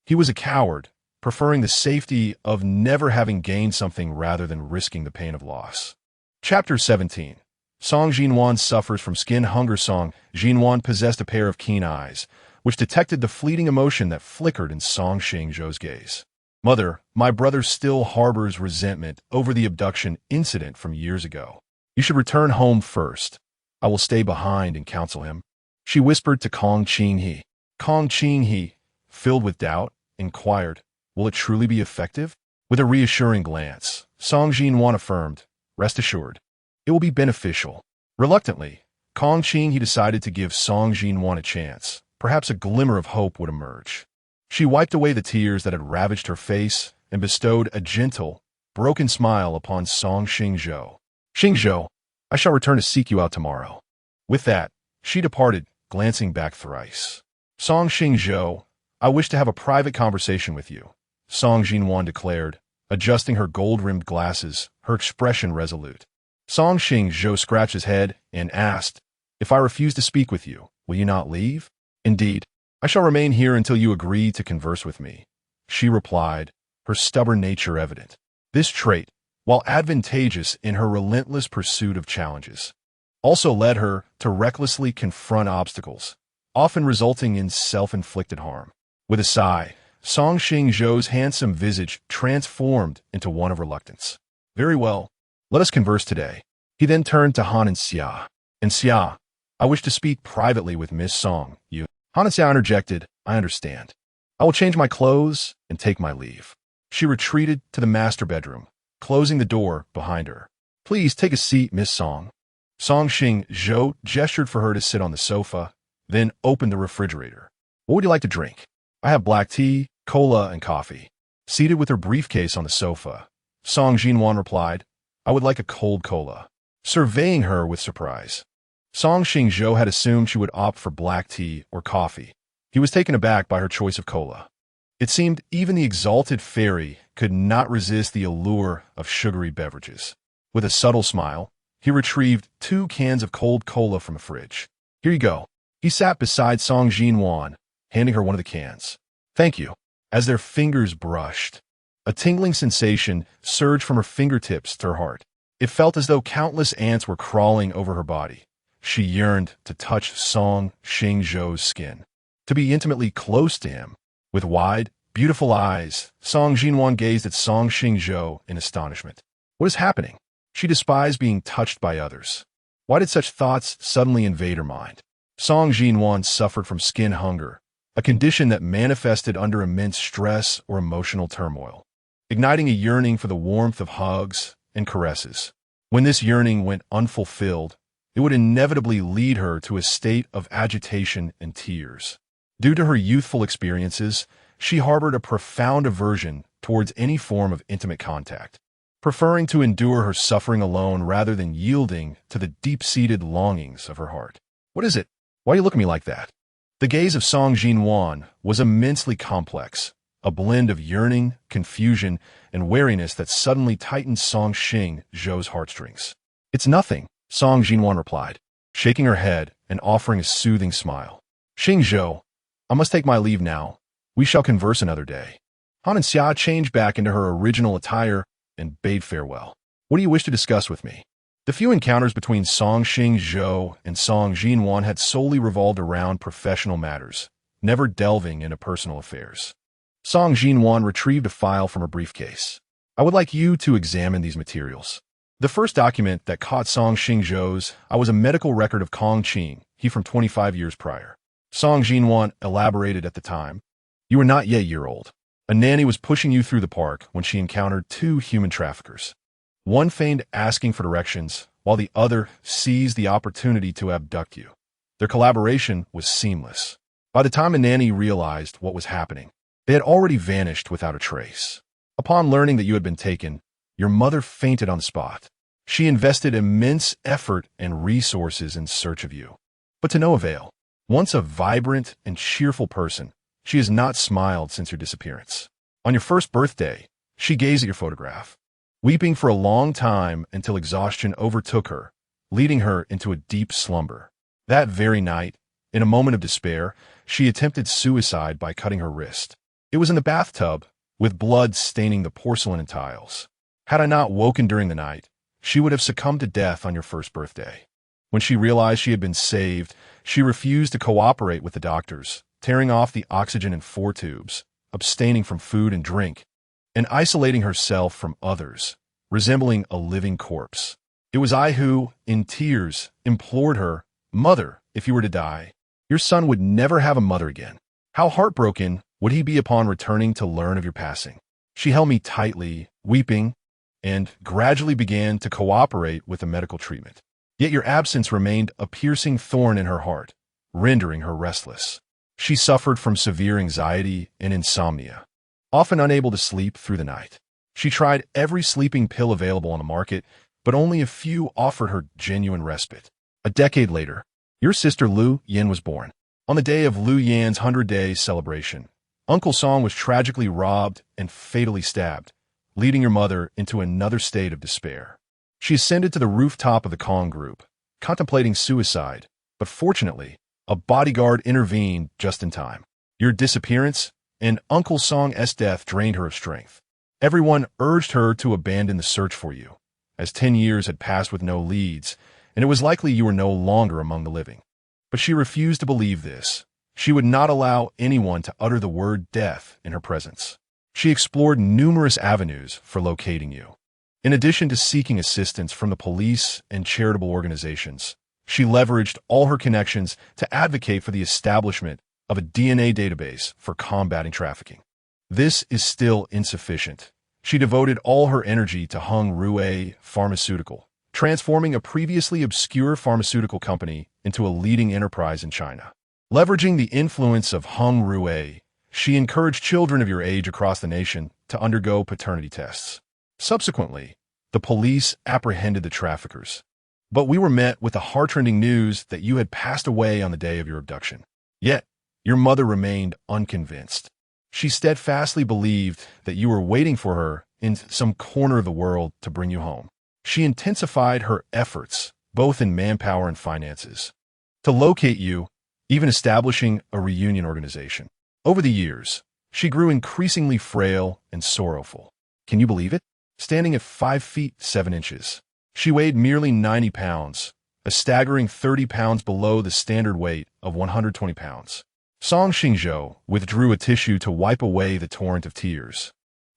he was a coward, preferring the safety of never having gained something rather than risking the pain of loss. Chapter 17. Song Xingwan suffers from skin hunger. Song Xingwan possessed a pair of keen eyes, which detected the fleeting emotion that flickered in Song Xingzhou's gaze. Mother, my brother still harbors resentment over the abduction incident from years ago. You should return home first. I will stay behind and counsel him. She whispered to Kong Qinghe. Kong Qinghe, filled with doubt, inquired, will it truly be effective? With a reassuring glance, Song Xingwan affirmed, rest assured, it will be beneficial. Reluctantly, Kong Qinghe decided to give Song Xingwan a chance. Perhaps a glimmer of hope would emerge. She wiped away the tears that had ravaged her face and bestowed a gentle, broken smile upon Song Xingzhou. Xingzhou, I shall return to seek you out tomorrow. With that, she departed, glancing back thrice. Song Xingzhou, I wish to have a private conversation with you, Song Xingwan declared, adjusting her gold-rimmed glasses, her expression resolute. Song Xingzhou scratched his head and asked, if I refuse to speak with you, will you not leave? Indeed, I shall remain here until you agree to converse with me, she replied, her stubborn nature evident. This trait, while advantageous in her relentless pursuit of challenges, also led her to recklessly confront obstacles, often resulting in self-inflicted harm. With a sigh, Song Xingzhou's handsome visage transformed into one of reluctance. Very well, let us converse today. He then turned to Han and Xia. And Xia, I wish to speak privately with Miss Song. You. Han and Xia interjected, I understand. I will change my clothes and take my leave. She retreated to the master bedroom, closing the door behind her. Please take a seat, Miss Song. Song Xingzhou gestured for her to sit on the sofa, then opened the refrigerator. What would you like to drink? I have black tea, cola, and coffee. Seated with her briefcase on the sofa, Song Xingwan replied, I would like a cold cola, surveying her with surprise. Song Xingzhou had assumed she would opt for black tea or coffee. He was taken aback by her choice of cola. It seemed even the exalted fairy could not resist the allure of sugary beverages. With a subtle smile, he retrieved 2 cans of cold cola from the fridge. Here you go. He sat beside Song Xingwan, handing her one of the cans. Thank you. As their fingers brushed, a tingling sensation surged from her fingertips to her heart. It felt as though countless ants were crawling over her body. She yearned to touch Song Xingzhou's skin, to be intimately close to him. With wide, beautiful eyes, Song Xingwan gazed at Song Xingzhou in astonishment. What is happening? She despised being touched by others. Why did such thoughts suddenly invade her mind? Song Xingwan suffered from skin hunger, a condition that manifested under immense stress or emotional turmoil, igniting a yearning for the warmth of hugs and caresses. When this yearning went unfulfilled, it would inevitably lead her to a state of agitation and tears. Due to her youthful experiences, She harbored a profound aversion towards any form of intimate contact, preferring to endure her suffering alone rather than yielding to the deep-seated longings of her heart. "What is it? Why do you look at me like that?" The gaze of Song Xingzhou was immensely complex, a blend of yearning, confusion, and wariness that suddenly tightened Song Xingzhou's heartstrings. "It's nothing," Song Xingzhou replied, shaking her head and offering a soothing smile. "Xingzhou, I must take my leave now. We shall converse another day." Han and Xia changed back into her original attire and bade farewell. "What do you wish to discuss with me?" The few encounters between Song Xingzhou and Song Xingzhou had solely revolved around professional matters, never delving into personal affairs. Song Xingzhou retrieved a file from her briefcase. "I would like you to examine these materials." The first document that caught Song Xingzhou's eye was a medical record of Kong Qing, he from 25 years prior. Song Xingzhou elaborated at the time. "You were not yet a year old. A nanny was pushing you through the park when she encountered two human traffickers. One feigned asking for directions, while the other seized the opportunity to abduct you. Their collaboration was seamless. By the time a nanny realized what was happening, they had already vanished without a trace. Upon learning that you had been taken, your mother fainted on the spot. She invested immense effort and resources in search of you, but to no avail. Once a vibrant and cheerful person, she has not smiled since your disappearance. On your first birthday, she gazed at your photograph, weeping for a long time until exhaustion overtook her, leading her into a deep slumber. That very night, in a moment of despair, she attempted suicide by cutting her wrist. It was in the bathtub, with blood staining the porcelain and tiles. Had I not woken during the night, she would have succumbed to death on your first birthday. When she realized she had been saved, she refused to cooperate with the doctors, tearing off the oxygen in 4 tubes, abstaining from food and drink, and isolating herself from others, resembling a living corpse. It was I who, in tears, implored her, "Mother, if you were to die, your son would never have a mother again. How heartbroken would he be upon returning to learn of your passing?" She held me tightly, weeping, and gradually began to cooperate with the medical treatment. Yet your absence remained a piercing thorn in her heart, rendering her restless. She suffered from severe anxiety and insomnia, often unable to sleep through the night. She tried every sleeping pill available on the market, but only a few offered her genuine respite. A decade later, your sister Liu Ruyan was born. On the day of Liu Yan's 100-day celebration, Uncle Song was tragically robbed and fatally stabbed, leading your mother into another state of despair. She ascended to the rooftop of the Kong group, contemplating suicide, but fortunately, a bodyguard intervened just in time. Your disappearance and Uncle Song's death drained her of strength. Everyone urged her to abandon the search for you, as 10 years had passed with no leads, and it was likely you were no longer among the living. But she refused to believe this. She would not allow anyone to utter the word death in her presence. She explored numerous avenues for locating you. In addition to seeking assistance from the police and charitable organizations, she leveraged all her connections to advocate for the establishment of a DNA database for combating trafficking. This is still insufficient. She devoted all her energy to Hung Ruay Pharmaceutical, transforming a previously obscure pharmaceutical company into a leading enterprise in China. Leveraging the influence of Hung Ruay, she encouraged children of your age across the nation to undergo paternity tests. Subsequently, the police apprehended the traffickers, but we were met with the heartrending news that you had passed away on the day of your abduction. Yet, your mother remained unconvinced. She steadfastly believed that you were waiting for her in some corner of the world to bring you home. She intensified her efforts, both in manpower and finances, to locate you, even establishing a reunion organization. Over the years, she grew increasingly frail and sorrowful. Can you believe it? Standing at 5 feet 7 inches, she weighed merely 90 pounds, a staggering 30 pounds below the standard weight of 120 pounds. Song Xingzhou withdrew a tissue to wipe away the torrent of tears.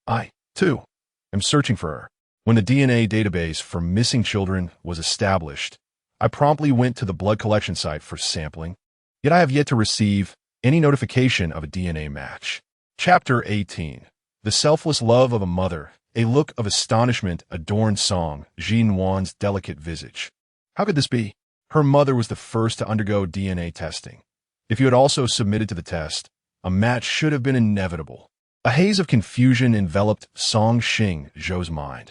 "I, too, am searching for her." When the DNA database for missing children was established, I promptly went to the blood collection site for sampling, yet I have yet to receive any notification of a DNA match. Chapter 18. The Selfless Love of a Mother. A look of astonishment adorned Song Xingzhou's delicate visage. How could this be? Her mother was the first to undergo DNA testing. If you had also submitted to the test, a match should have been inevitable. A haze of confusion enveloped Song Xingzhou's mind.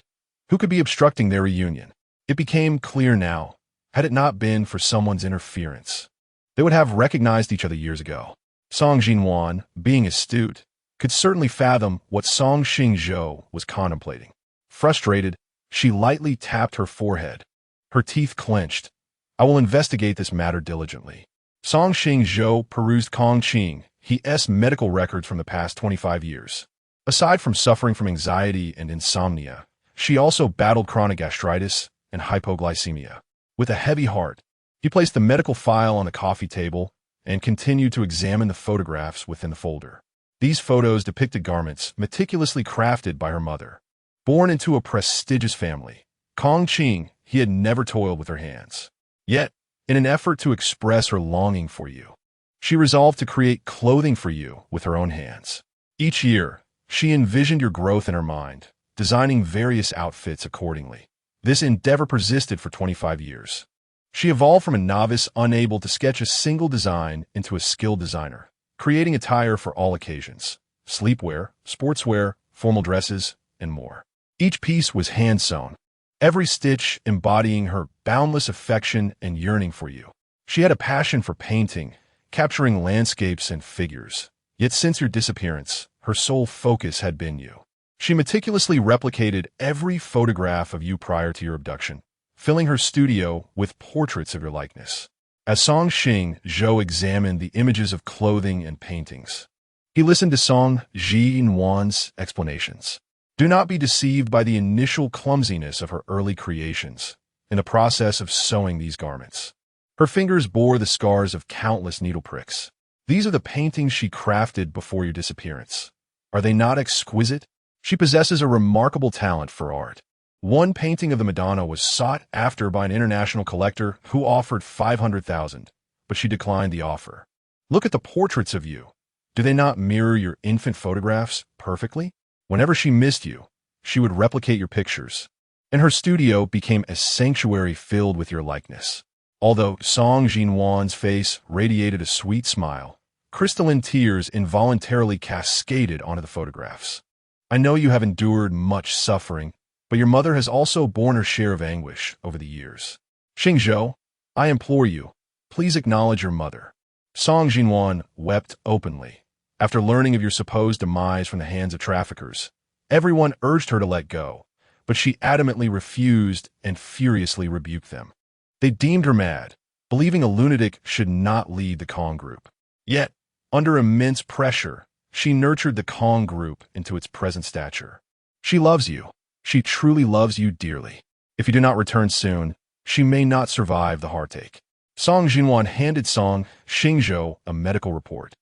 Who could be obstructing their reunion? It became clear now, had it not been for someone's interference. They would have recognized each other years ago. Song Xingwan, being astute, could certainly fathom what Song Xingzhou was contemplating. Frustrated, she lightly tapped her forehead. Her teeth clenched. I will investigate this matter diligently. Song Xingzhou perused Kong Qing's medical records from the past 25 years. Aside from suffering from anxiety and insomnia, she also battled chronic gastritis and hypoglycemia. With a heavy heart, he placed the medical file on the coffee table and continued to examine the photographs within the folder. These photos depicted garments meticulously crafted by her mother. Born into a prestigious family, Kong Qing, he had never toiled with her hands. Yet, in an effort to express her longing for you, she resolved to create clothing for you with her own hands. Each year, she envisioned your growth in her mind, designing various outfits accordingly. This endeavor persisted for 25 years. She evolved from a novice unable to sketch a single design into a skilled designer, creating attire for all occasions: sleepwear, sportswear, formal dresses, and more. Each piece was hand-sewn, every stitch embodying her boundless affection and yearning for you. She had a passion for painting, capturing landscapes and figures. Yet since your disappearance, her sole focus had been you. She meticulously replicated every photograph of you prior to your abduction, filling her studio with portraits of your likeness. As Song Xingzhou examined the images of clothing and paintings, he listened to Song Xingwan's explanations. Do not be deceived by the initial clumsiness of her early creations in the process of sewing these garments. Her fingers bore the scars of countless needle pricks. These are the paintings she crafted before your disappearance. Are they not exquisite? She possesses a remarkable talent for art. One painting of the Madonna was sought after by an international collector who offered $500,000, but she declined the offer. Look at the portraits of you. Do they not mirror your infant photographs perfectly? Whenever she missed you, she would replicate your pictures, and her studio became a sanctuary filled with your likeness. Although Song Xingwan's face radiated a sweet smile, crystalline tears involuntarily cascaded onto the photographs. I know you have endured much suffering, but your mother has also borne her share of anguish over the years. Xingzhou, I implore you, please acknowledge your mother. Song Xingwan wept openly. After learning of your supposed demise from the hands of traffickers, everyone urged her to let go, but she adamantly refused and furiously rebuked them. They deemed her mad, believing a lunatic should not lead the Kong group. Yet, under immense pressure, she nurtured the Kong group into its present stature. She loves you. She truly loves you dearly. If you do not return soon, she may not survive the heartache. Song Xingwan handed Song Xingzhou a medical report.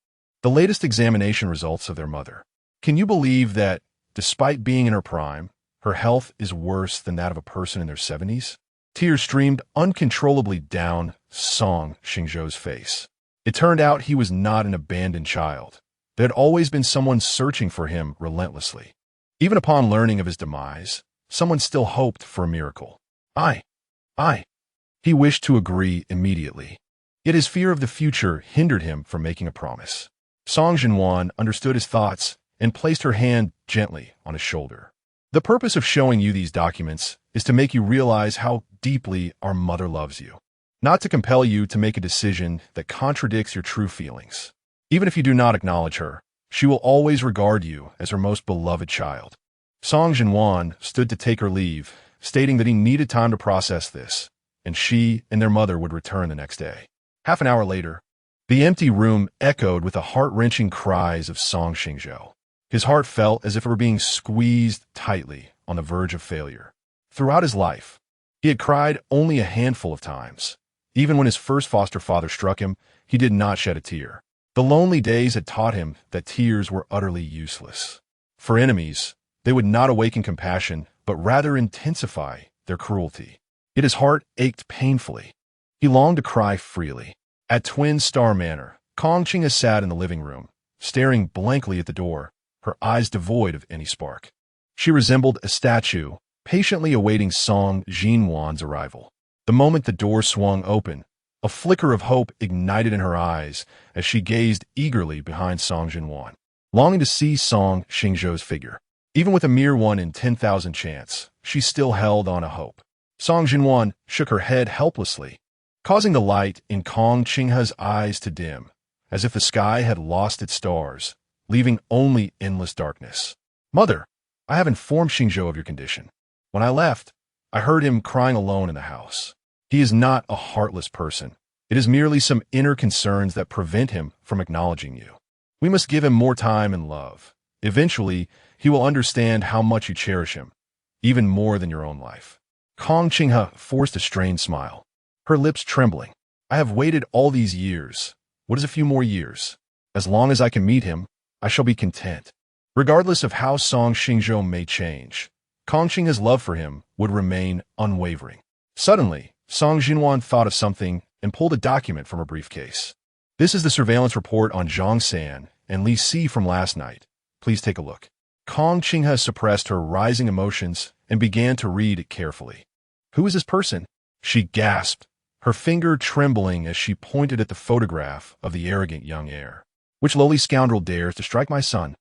The latest examination results of their mother. Can you believe that, despite being in her prime, her health is worse than that of a person in their 70s? Tears streamed uncontrollably down Song Xingzhou's face. It turned out he was not an abandoned child. There had always been someone searching for him relentlessly. Even upon learning of his demise, someone still hoped for a miracle. He wished to agree immediately. Yet his fear of the future hindered him from making a promise. Song Xingwan understood his thoughts and placed her hand gently on his shoulder. The purpose of showing you these documents is to make you realize how deeply our mother loves you, not to compel you to make a decision that contradicts your true feelings. Even if you do not acknowledge her, she will always regard you as her most beloved child. Song Xingwan stood to take her leave, stating that he needed time to process this, and she and their mother would return the next day. Half an hour later, the empty room echoed with the heart-wrenching cries of Song Xingzhou. His heart felt as if it were being squeezed tightly on the verge of failure. Throughout his life, he had cried only a handful of times. Even when his first foster father struck him, he did not shed a tear. The lonely days had taught him that tears were utterly useless. For enemies, they would not awaken compassion, but rather intensify their cruelty. Yet his heart ached painfully. He longed to cry freely. At Twin Star Manor, Kong Qing sat in the living room, staring blankly at the door, her eyes devoid of any spark. She resembled a statue, patiently awaiting Song Xingwan's arrival. The moment the door swung open, A flicker of hope ignited in her eyes as she gazed eagerly behind Song Xinwan, longing to see Song Xingzhou's figure. Even with a mere 1 in 10,000 chance, she still held on a hope. Song Xinwan shook her head helplessly, causing the light in Kong Qinghe's eyes to dim, as if the sky had lost its stars, leaving only endless darkness. "Mother, I have informed Xingzhou of your condition. When I left, I heard him crying alone in the house. He is not a heartless person. It is merely some inner concerns that prevent him from acknowledging you. We must give him more time and love. Eventually, he will understand how much you cherish him, even more than your own life." Kong Qinghe forced a strained smile, her lips trembling. "I have waited all these years. What is a few more years? As long as I can meet him, I shall be content." Regardless of how Song Xingzhou may change, Kong Qinghe's love for him would remain unwavering. Suddenly, Song Xinwan thought of something and pulled a document from her briefcase. "This is the surveillance report on Zhang San and Li Si from last night. Please take a look." Kong Qinghe suppressed her rising emotions and began to read it carefully. "Who is this person?" she gasped, her finger trembling as she pointed at the photograph of the arrogant young heir. "Which lowly scoundrel dares to strike my son?"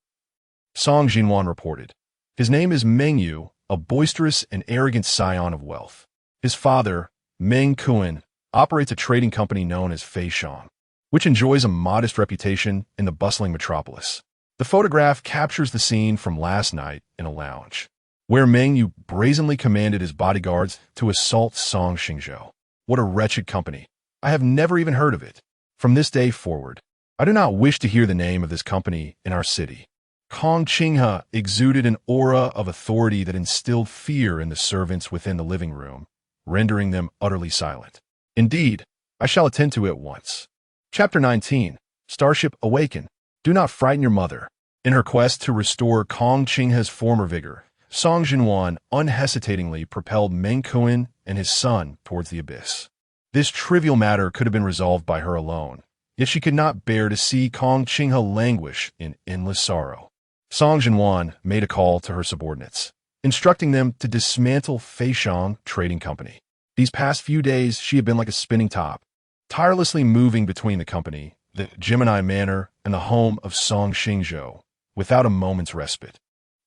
Song Xinwan reported. "His name is Meng Yu, a boisterous and arrogant scion of wealth. His father, Meng Kuan, operates a trading company known as Fei Shang, which enjoys a modest reputation in the bustling metropolis." The photograph captures the scene from last night in a lounge, where Meng Yu brazenly commanded his bodyguards to assault Song Xingzhou. What a wretched company. I have never even heard of it. From this day forward, I do not wish to hear the name of this company in our city. Kong Qinghe exuded an aura of authority that instilled fear in the servants within the living room, rendering them utterly silent. "Indeed, I shall attend to it once." Chapter 19. Starship Awaken. Do not frighten your mother. In her quest to restore Kong Qinghe's former vigor, Song Xinwan unhesitatingly propelled Meng Kuan and his son towards the abyss. This trivial matter could have been resolved by her alone, yet she could not bear to see Kong Qinghe languish in endless sorrow. Song Xinwan made a call to her subordinates, instructing them to dismantle Fei Shang Trading Company. These past few days, she had been like a spinning top, tirelessly moving between the company, the Gemini Manor, and the home of Song Xingzhou, without a moment's respite.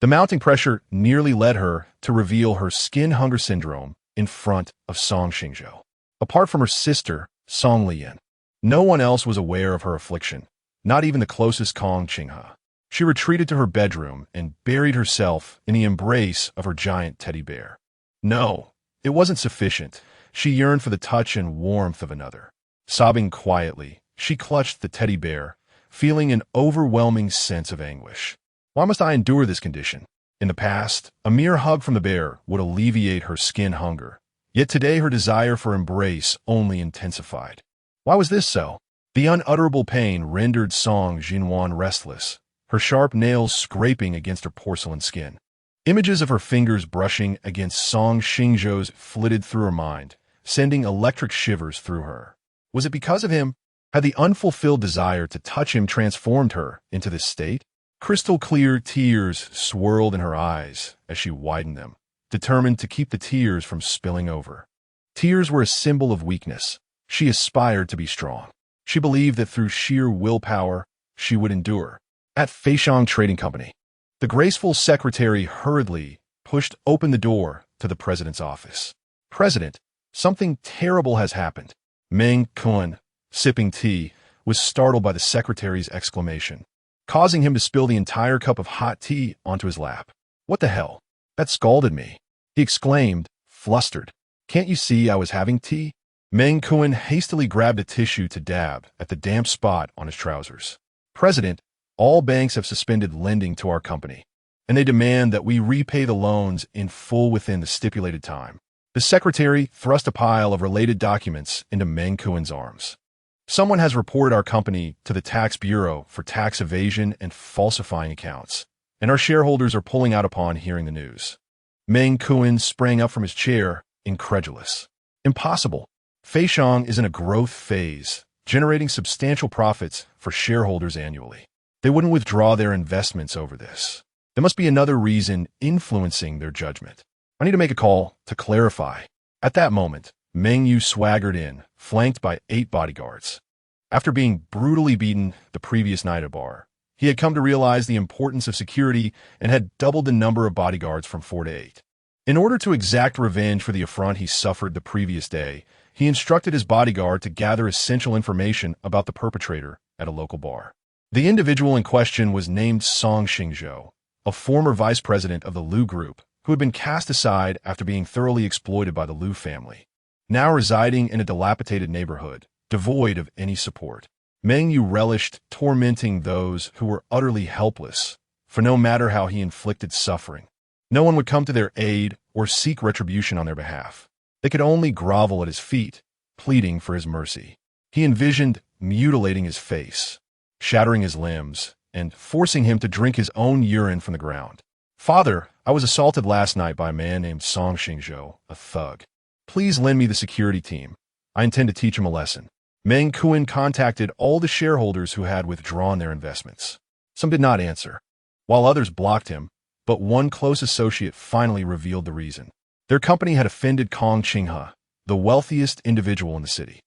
The mounting pressure nearly led her to reveal her skin hunger syndrome in front of Song Xingzhou. Apart from her sister, Song Lian, no one else was aware of her affliction, not even the closest Kong Qinghe. She retreated to her bedroom and buried herself in the embrace of her giant teddy bear. No, it wasn't sufficient. She yearned for the touch and warmth of another. Sobbing quietly, she clutched the teddy bear, feeling an overwhelming sense of anguish. Why must I endure this condition? In the past, a mere hug from the bear would alleviate her skin hunger. Yet today her desire for embrace only intensified. Why was this so? The unutterable pain rendered Song Xinwan restless, her sharp nails scraping against her porcelain skin. Images of her fingers brushing against Song Xingzhou's flitted through her mind, sending electric shivers through her. Was it because of him? Had the unfulfilled desire to touch him transformed her into this state? Crystal-clear tears swirled in her eyes as she widened them, determined to keep the tears from spilling over. Tears were a symbol of weakness. She aspired to be strong. She believed that through sheer willpower, she would endure. At Fei Shang Trading Company, the graceful secretary hurriedly pushed open the door to the president's office. "President, something terrible has happened." Meng Kuan, sipping tea, was startled by the secretary's exclamation, causing him to spill the entire cup of hot tea onto his lap. "What the hell? That scalded me," he exclaimed, flustered. "Can't you see I was having tea?" Meng Kuan hastily grabbed a tissue to dab at the damp spot on his trousers. "President, all banks have suspended lending to our company, and they demand that we repay the loans in full within the stipulated time." The secretary thrust a pile of related documents into Meng Kuan's arms. "Someone has reported our company to the tax bureau for tax evasion and falsifying accounts, and our shareholders are pulling out upon hearing the news." Meng Kuan sprang up from his chair, incredulous. "Impossible. Fei Shang is in a growth phase, generating substantial profits for shareholders annually. They wouldn't withdraw their investments over this. There must be another reason influencing their judgment. I need to make a call to clarify." At that moment, Meng Yu swaggered in, flanked by 8 bodyguards. After being brutally beaten the previous night at a bar, he had come to realize the importance of security and had doubled the number of bodyguards from 4 to 8. In order to exact revenge for the affront he suffered the previous day, he instructed his bodyguard to gather essential information about the perpetrator at a local bar. The individual in question was named Song Xingzhou, a former vice president of the Liu Group, who had been cast aside after being thoroughly exploited by the Liu family. Now residing in a dilapidated neighborhood, devoid of any support, Meng Yu relished tormenting those who were utterly helpless, for no matter how he inflicted suffering, no one would come to their aid or seek retribution on their behalf. They could only grovel at his feet, pleading for his mercy. He envisioned mutilating his face, shattering his limbs, and forcing him to drink his own urine from the ground. "Father, I was assaulted last night by a man named Song Xingzhou, a thug. Please lend me the security team. I intend to teach him a lesson." Meng Kuan contacted all the shareholders who had withdrawn their investments. Some did not answer, while others blocked him, but one close associate finally revealed the reason. Their company had offended Kong Qinghe, the wealthiest individual in the city.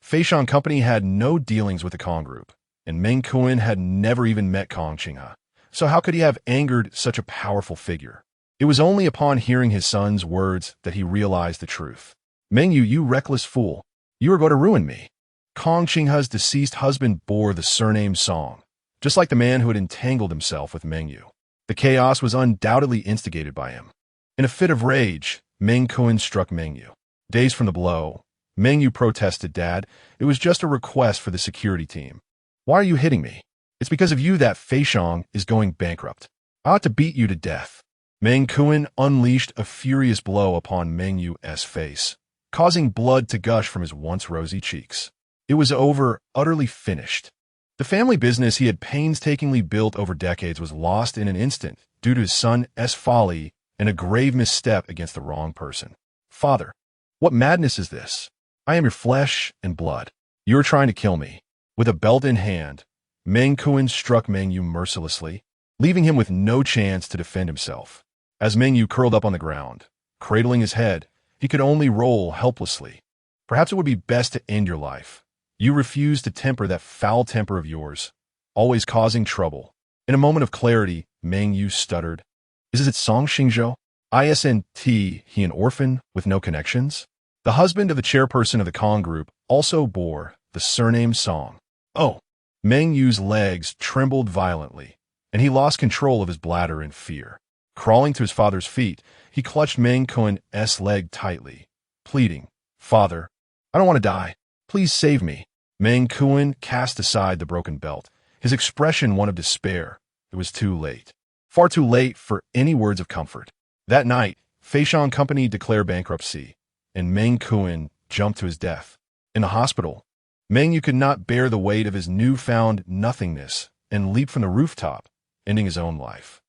Feishan Company had no dealings with the Kong Group, and Meng Kuan had never even met Kong Qinghe, so how could he have angered such a powerful figure? It was only upon hearing his son's words that he realized the truth. "Meng Yu, you reckless fool, you are going to ruin me." Kong Qinghe's deceased husband bore the surname Song, just like the man who had entangled himself with Meng Yu. The chaos was undoubtedly instigated by him. In a fit of rage, Meng Kuan struck Meng Yu. Dazed from the blow, Meng Yu protested, "Dad, it was just a request for the security team. Why are you hitting me? It's because of you that Feishang is going bankrupt. I ought to beat you to death." Meng Kuan unleashed a furious blow upon Meng Yu's face, causing blood to gush from his once rosy cheeks. It was over, utterly finished. The family business he had painstakingly built over decades was lost in an instant due to his son's folly and a grave misstep against the wrong person. "Father, what madness is this? I am your flesh and blood. You are trying to kill me." With a belt in hand, Meng Kuan struck Meng Yu mercilessly, leaving him with no chance to defend himself. As Meng Yu curled up on the ground, cradling his head, he could only roll helplessly. "Perhaps it would be best to end your life. You refuse to temper that foul temper of yours, always causing trouble." In a moment of clarity, Meng Yu stuttered, "Is it Song Xingzhou? Isn't he an orphan with no connections?" The husband of the chairperson of the Kong Group also bore the surname Song. "Oh!" Meng Yu's legs trembled violently, and he lost control of his bladder in fear. Crawling to his father's feet, he clutched Meng Kuan's leg tightly, pleading, "Father, I don't want to die. Please save me." Meng Kuan cast aside the broken belt, his expression one of despair. It was too late. Far too late for any words of comfort. That night, Feishan Company declared bankruptcy, and Meng Kuan jumped to his death. In the hospital, Meng Yu could not bear the weight of his newfound nothingness and leaped from the rooftop, ending his own life.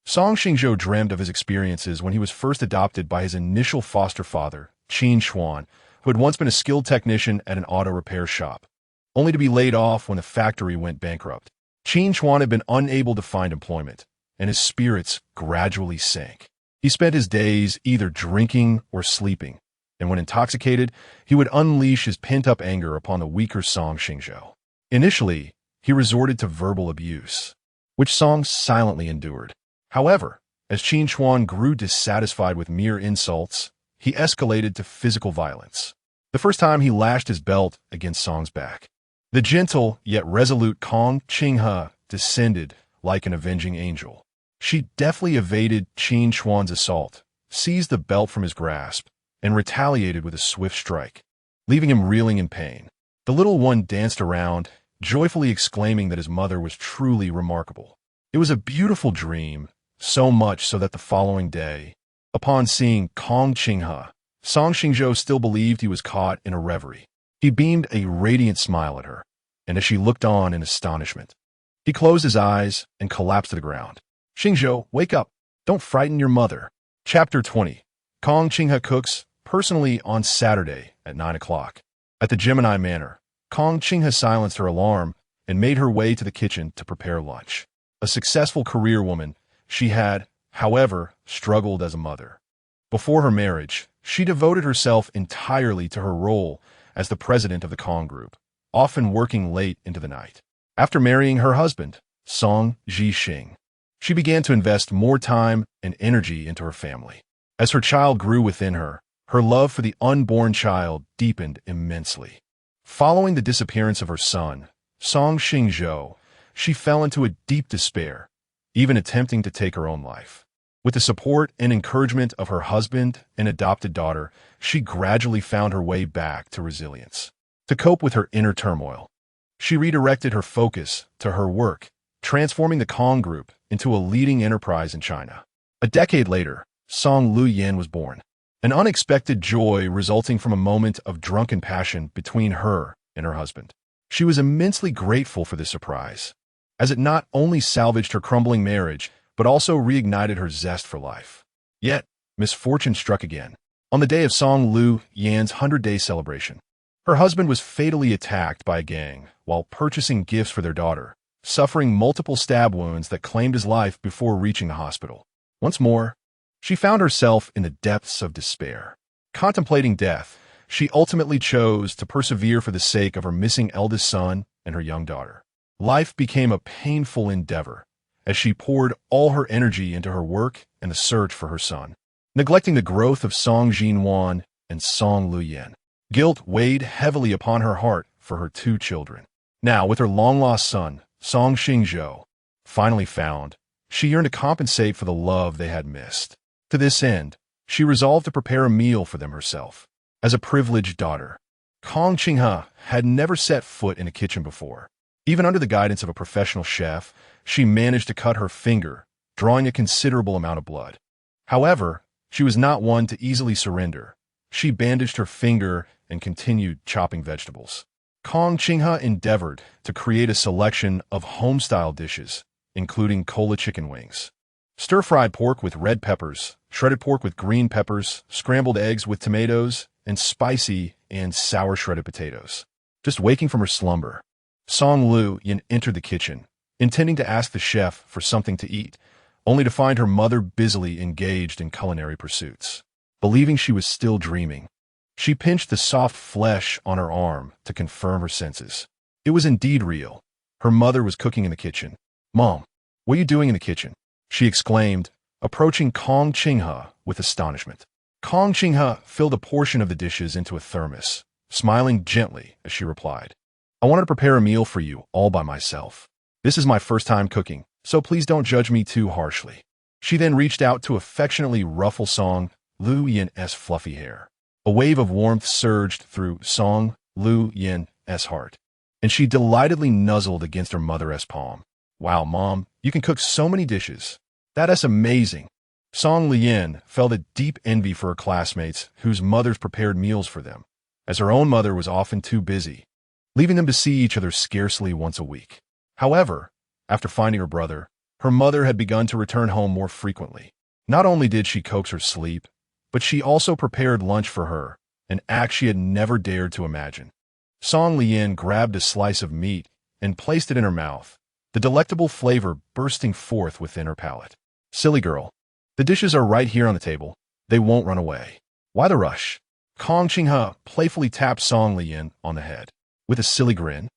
Song Xingzhou dreamed of his experiences when he was first adopted by his initial foster father, Qin Xuan, who had once been a skilled technician at an auto repair shop, only to be laid off when the factory went bankrupt. Qin Xuan had been unable to find employment, and his spirits gradually sank. He spent his days either drinking or sleeping, and when intoxicated, he would unleash his pent-up anger upon the weaker Song Xingzhou. Initially, he resorted to verbal abuse, which Song silently endured. However, as Qin Xuan grew dissatisfied with mere insults, he escalated to physical violence. The first time he lashed his belt against Song's back. The gentle yet resolute Kong Qinghe descended like an avenging angel. She deftly evaded Qin Xuan's assault, seized the belt from his grasp, and retaliated with a swift strike, leaving him reeling in pain. The little one danced around, joyfully exclaiming that his mother was truly remarkable. It was a beautiful dream, so much so that the following day, upon seeing Kong Qinghe, Song Xingzhou still believed he was caught in a reverie. He beamed a radiant smile at her, and as she looked on in astonishment, he closed his eyes and collapsed to the ground. "Xingzhou, wake up! Don't frighten your mother." Chapter 20. Kong Qinghe cooks personally on Saturday at 9 o'clock. At the Gemini Manor, Kong Qinghe silenced her alarm and made her way to the kitchen to prepare lunch. A successful career woman, she had, however, struggled as a mother. Before her marriage, she devoted herself entirely to her role as the president of the Kong Group, often working late into the night. After marrying her husband, Song Xingzhou, she began to invest more time and energy into her family. As her child grew within her, her love for the unborn child deepened immensely. Following the disappearance of her son, Song Xingzhou, she fell into a deep despair, even attempting to take her own life. With the support and encouragement of her husband and adopted daughter, she gradually found her way back to resilience. To cope with her inner turmoil, she redirected her focus to her work, transforming the Kong Group into a leading enterprise in China. A decade later, Song Liu Ruyan was born, an unexpected joy resulting from a moment of drunken passion between her and her husband. She was immensely grateful for this surprise, as it not only salvaged her crumbling marriage, but also reignited her zest for life. Yet, misfortune struck again. On the day of Song Liu Ruyan's 100-day celebration, her husband was fatally attacked by a gang while purchasing gifts for their daughter, suffering multiple stab wounds that claimed his life before reaching the hospital. Once more, she found herself in the depths of despair. Contemplating death, she ultimately chose to persevere for the sake of her missing eldest son and her young daughter. Life became a painful endeavor, as she poured all her energy into her work and the search for her son, neglecting the growth of Song Xingzhou and Song Liu Ruyan. Guilt weighed heavily upon her heart for her two children. Now, with her long-lost son, Song Xingzhou, finally found, she yearned to compensate for the love they had missed. To this end, she resolved to prepare a meal for them herself. As a privileged daughter, Kong Qinghe had never set foot in a kitchen before. Even under the guidance of a professional chef, she managed to cut her finger, drawing a considerable amount of blood. However, she was not one to easily surrender. She bandaged her finger and continued chopping vegetables. Kong Qinghe endeavored to create a selection of home-style dishes, including cola chicken wings, stir-fried pork with red peppers, shredded pork with green peppers, scrambled eggs with tomatoes, and spicy and sour shredded potatoes. Just waking from her slumber, Song Liu Ruyan entered the kitchen, intending to ask the chef for something to eat, only to find her mother busily engaged in culinary pursuits. Believing she was still dreaming, she pinched the soft flesh on her arm to confirm her senses. It was indeed real. Her mother was cooking in the kitchen. "Mom, what are you doing in the kitchen?" she exclaimed, approaching Kong Qinghe with astonishment. Kong Qinghe filled a portion of the dishes into a thermos, smiling gently as she replied, "I wanted to prepare a meal for you all by myself. This is my first time cooking, so please don't judge me too harshly." She then reached out to affectionately ruffle Song Liu Ruyan's fluffy hair. A wave of warmth surged through Song Liu Ruyan's heart, and she delightedly nuzzled against her mother's palm. "Wow, Mom, you can cook so many dishes. That's amazing." Song Liu Ruyan felt a deep envy for her classmates whose mothers prepared meals for them, as her own mother was often too busy, leaving them to see each other scarcely once a week. However, after finding her brother, her mother had begun to return home more frequently. Not only did she coax her sleep, but she also prepared lunch for her, an act she had never dared to imagine. Song Liu Ruyan grabbed a slice of meat and placed it in her mouth, the delectable flavor bursting forth within her palate. "Silly girl, the dishes are right here on the table. They won't run away. Why the rush?" Kong Qinghe playfully tapped Song Liu Ruyan on the head. With a silly grin,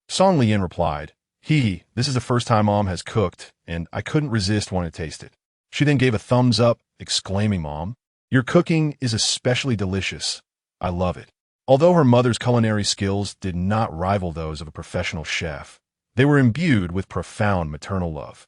Song Liu Ruyan replied, This is the first time Mom has cooked, and I couldn't resist wanting to taste it." She then gave a thumbs up, exclaiming, "Mom, your cooking is especially delicious. I love it." Although her mother's culinary skills did not rival those of a professional chef, they were imbued with profound maternal love.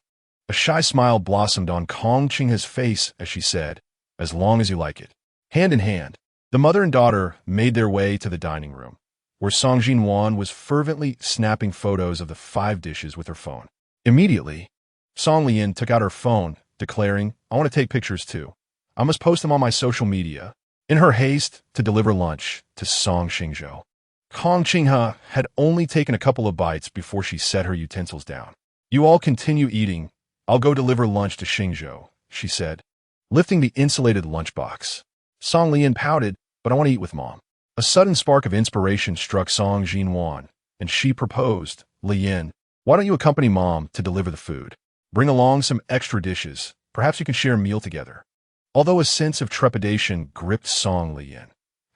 A shy smile blossomed on Kong Qinghe's face as she said, "As long as you like it." Hand in hand, the mother and daughter made their way to the dining room, where Song Xingzhou was fervently snapping photos of the 5 dishes with her phone. Immediately, Song Liu Ruyan took out her phone, declaring, "I want to take pictures too. I must post them on my social media." In her haste to deliver lunch to Song Xingzhou, Kong Qinghe had only taken a couple of bites before she set her utensils down. "You all continue eating. I'll go deliver lunch to Xingzhou," she said, lifting the insulated lunchbox. Song Liu Ruyan pouted, "But I want to eat with Mom." A sudden spark of inspiration struck Song Xingzhou, and she proposed, "Liu Ruyan, why don't you accompany Mom to deliver the food? Bring along some extra dishes. Perhaps you can share a meal together." Although a sense of trepidation gripped Song Lian,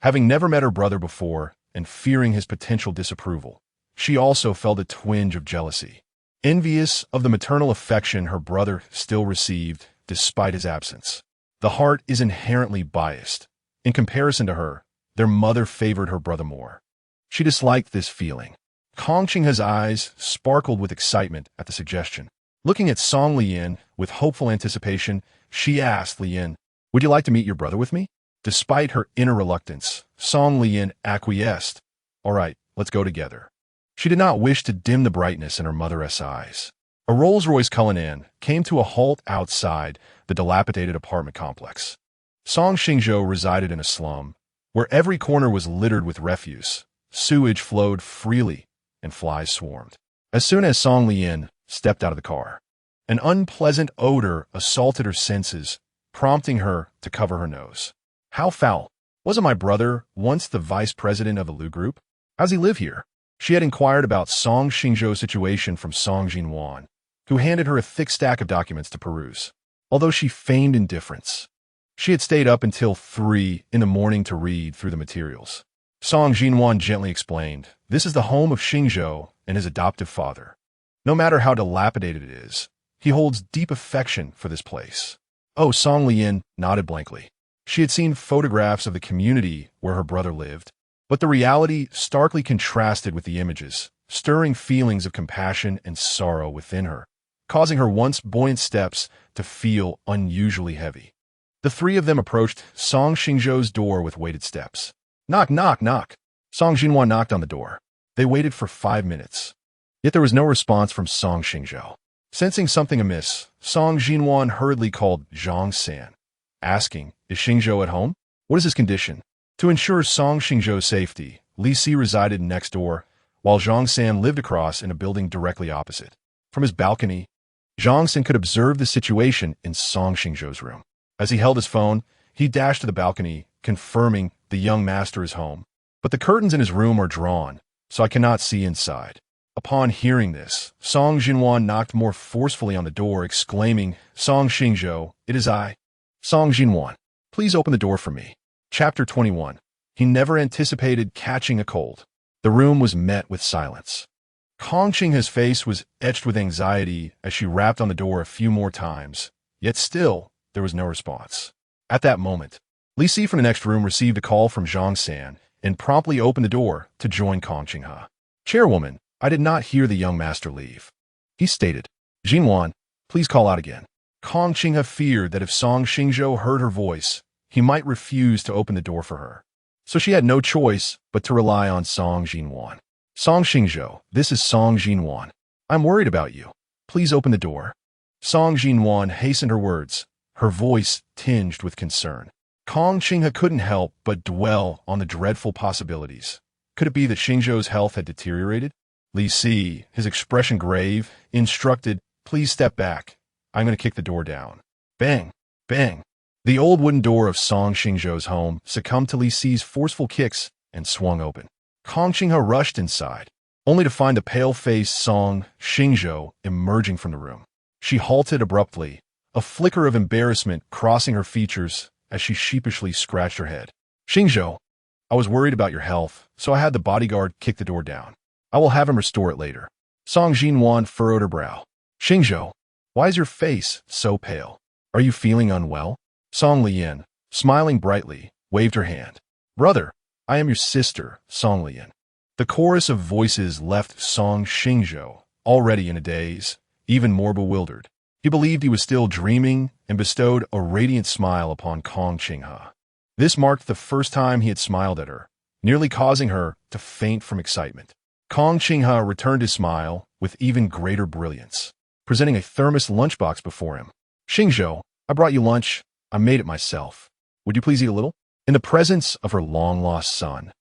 having never met her brother before and fearing his potential disapproval, she also felt a twinge of jealousy. Envious of the maternal affection her brother still received despite his absence. The heart is inherently biased. In comparison to her, their mother favored her brother more. She disliked this feeling. Kong Qinghe's eyes sparkled with excitement at the suggestion. Looking at Song Lian with hopeful anticipation, she asked Lian, "Would you like to meet your brother with me?" Despite her inner reluctance, Song Lian acquiesced. "All right, let's go together." She did not wish to dim the brightness in her mother's eyes. A Rolls-Royce Cullinan came to a halt outside the dilapidated apartment complex. Song Xingzhou resided in a slum, where every corner was littered with refuse, sewage flowed freely, and flies swarmed. As soon as Song Lian stepped out of the car, an unpleasant odor assaulted her senses, prompting her to cover her nose. How foul! Wasn't my brother once the vice president of the Liu Group? How's he live here? She had inquired about Song Xingzhou's situation from Song Jinwan, who handed her a thick stack of documents to peruse. Although she feigned indifference, she had stayed up until 3 in the morning to read through the materials. Song Jinwan gently explained, "This is the home of Xingzhou and his adoptive father. No matter how dilapidated it is, he holds deep affection for this place." Oh, Song Lian nodded blankly. She had seen photographs of the community where her brother lived, but the reality starkly contrasted with the images, stirring feelings of compassion and sorrow within her, causing her once buoyant steps to feel unusually heavy. The three of them approached Song Xingzhou's door with weighted steps. "Knock, knock, knock." Song Jinwan knocked on the door. They waited for 5 minutes. Yet there was no response from Song Xingzhou. Sensing something amiss, Song Jinwan hurriedly called Zhang San, asking, "Is Xingzhou at home? What is his condition?" To ensure Song Xingzhou's safety, Li Si resided next door, while Zhang San lived across in a building directly opposite. From his balcony, Zhang San could observe the situation in Song Xingzhou's room. As he held his phone, he dashed to the balcony, confirming the young master is home. "But the curtains in his room are drawn, so I cannot see inside." Upon hearing this, Song Jinwan knocked more forcefully on the door, exclaiming, "Song Xingzhou, it is I. Song Jinwan, please open the door for me." Chapter 21. He never anticipated catching a cold. The room was met with silence. Kong Qinghe's face was etched with anxiety as she rapped on the door a few more times, yet still there was no response. At that moment, Li Si from the next room received a call from Zhang San and promptly opened the door to join Kong Qinghe. "Chairwoman, I did not hear the young master leave," he stated. "Jinwan, please call out again." Kong Qinghe feared that if Song Xingzhou heard her voice, he might refuse to open the door for her. So she had no choice but to rely on Song Jinwan. "Song Xingzhou, this is Song Jinwan. I'm worried about you. Please open the door." Song Jinwan hastened her words, her voice tinged with concern. Kong Qinghe couldn't help but dwell on the dreadful possibilities. Could it be that Xingzhou's health had deteriorated? Li Si, his expression grave, instructed, "Please step back. I'm going to kick the door down." Bang! Bang! The old wooden door of Song Xingzhou's home succumbed to Li Si's forceful kicks and swung open. Kong Qinghe rushed inside, only to find the pale-faced Song Xingzhou emerging from the room. She halted abruptly, a flicker of embarrassment crossing her features as she sheepishly scratched her head. "Xingzhou, I was worried about your health, so I had the bodyguard kick the door down. I will have him restore it later." Song Jinwan furrowed her brow. "Xingzhou, why is your face so pale? Are you feeling unwell?" Song Lian, smiling brightly, waved her hand. "Brother, I am your sister, Song Lian." The chorus of voices left Song Xingzhou, already in a daze, even more bewildered. He believed he was still dreaming and bestowed a radiant smile upon Kong Qinghe. This marked the first time he had smiled at her, nearly causing her to faint from excitement. Kong Qinghe returned his smile with even greater brilliance, presenting a thermos lunchbox before him. "Xingzhou, I brought you lunch. I made it myself. Would you please eat a little?" In the presence of her long-lost son,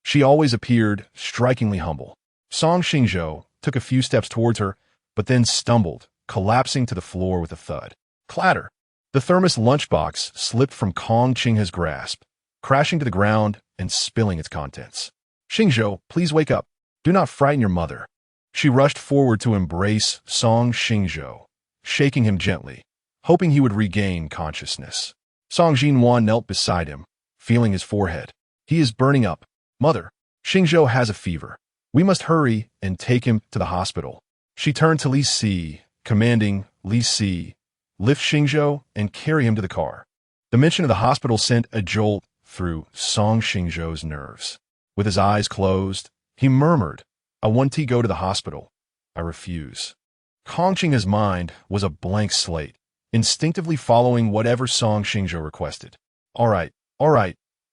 she always appeared strikingly humble. Song Xingzhou took a few steps towards her, but then stumbled, collapsing to the floor with a thud. Clatter! The thermos lunchbox slipped from Kong Qinghe's grasp, crashing to the ground and spilling its contents. "Xingzhou, please wake up. Do not frighten your mother." She rushed forward to embrace Song Xingzhou, shaking him gently, hoping he would regain consciousness. Song Xingzhou knelt beside him, feeling his forehead. He is burning up. Mother, Xingzhou has a fever. We must hurry and take him to the hospital. She turned to Li Si, commanding, Li Si, lift Xingzhou and carry him to the car. The mention of the hospital sent a jolt through Song Xingzhou's nerves. With his eyes closed, he murmured, I want to go to the hospital. I refuse. Kong Qinghe's mind was a blank slate, instinctively following whatever Song Xingzhou requested. All right,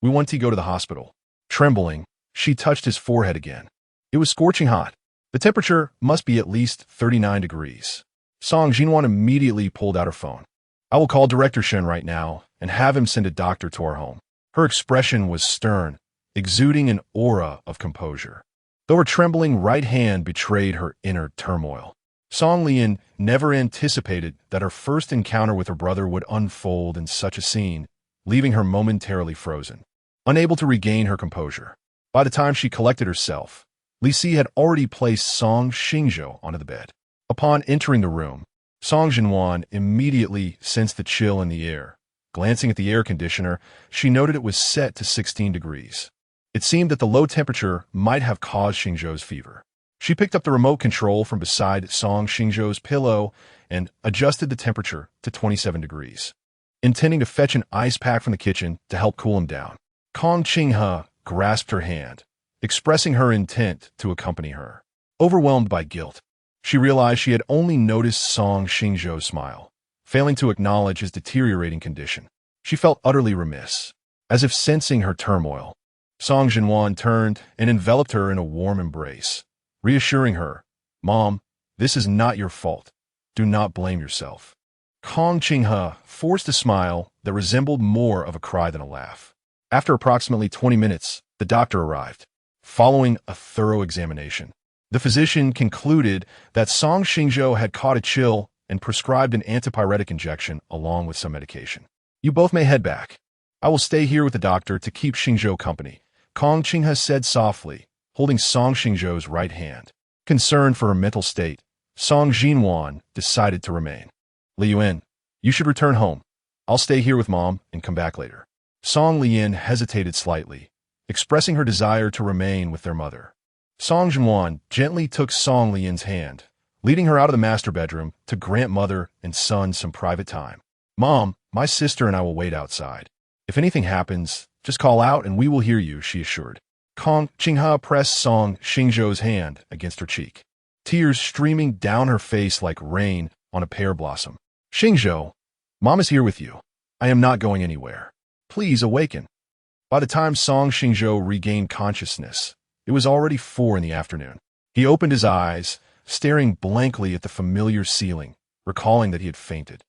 we want to go to the hospital. Trembling, she touched his forehead again. It was scorching hot. The temperature must be at least 39 degrees. Song Xingzhou immediately pulled out her phone. I will call Director Shen right now and have him send a doctor to our home. Her expression was stern, exuding an aura of composure, though her trembling right hand betrayed her inner turmoil. Song Lian never anticipated that her first encounter with her brother would unfold in such a scene, leaving her momentarily frozen, unable to regain her composure. By the time she collected herself, Li Si had already placed Song Xingzhou onto the bed. Upon entering the room, Song Xingzhou immediately sensed the chill in the air. Glancing at the air conditioner, she noted it was set to 16 degrees. It seemed that the low temperature might have caused Xingzhou's fever. She picked up the remote control from beside Song Xingzhou's pillow and adjusted the temperature to 27 degrees, intending to fetch an ice pack from the kitchen to help cool him down. Kong Qinghe grasped her hand, expressing her intent to accompany her. Overwhelmed by guilt, she realized she had only noticed Song Xingzhou's smile, failing to acknowledge his deteriorating condition. She felt utterly remiss, as if sensing her turmoil. Song Xingzhou turned and enveloped her in a warm embrace, reassuring her, Mom, this is not your fault. Do not blame yourself. Kong Qinghe forced a smile that resembled more of a cry than a laugh. After approximately 20 minutes, the doctor arrived. Following a thorough examination, the physician concluded that Song Xingzhou had caught a chill and prescribed an antipyretic injection along with some medication. You both may head back. I will stay here with the doctor to keep Xingzhou company, Kong Qinghe said softly, holding Song Xingzhou's right hand. Concerned for her mental state, Song Xingzhou decided to remain. Liu Ruyan, you should return home. I'll stay here with Mom and come back later. Song Lian hesitated slightly, expressing her desire to remain with their mother. Song Xingzhou gently took Song Lian's hand, leading her out of the master bedroom to grant mother and son some private time. Mom, my sister and I will wait outside. If anything happens, just call out and we will hear you, she assured. Kong Qinghe pressed Song Xingzhou's hand against her cheek, tears streaming down her face like rain on a pear blossom. Xingzhou, Mom is here with you. I am not going anywhere. Please awaken. By the time Song Xingzhou regained consciousness, it was already 4 in the afternoon. He opened his eyes, staring blankly at the familiar ceiling, recalling that he had fainted.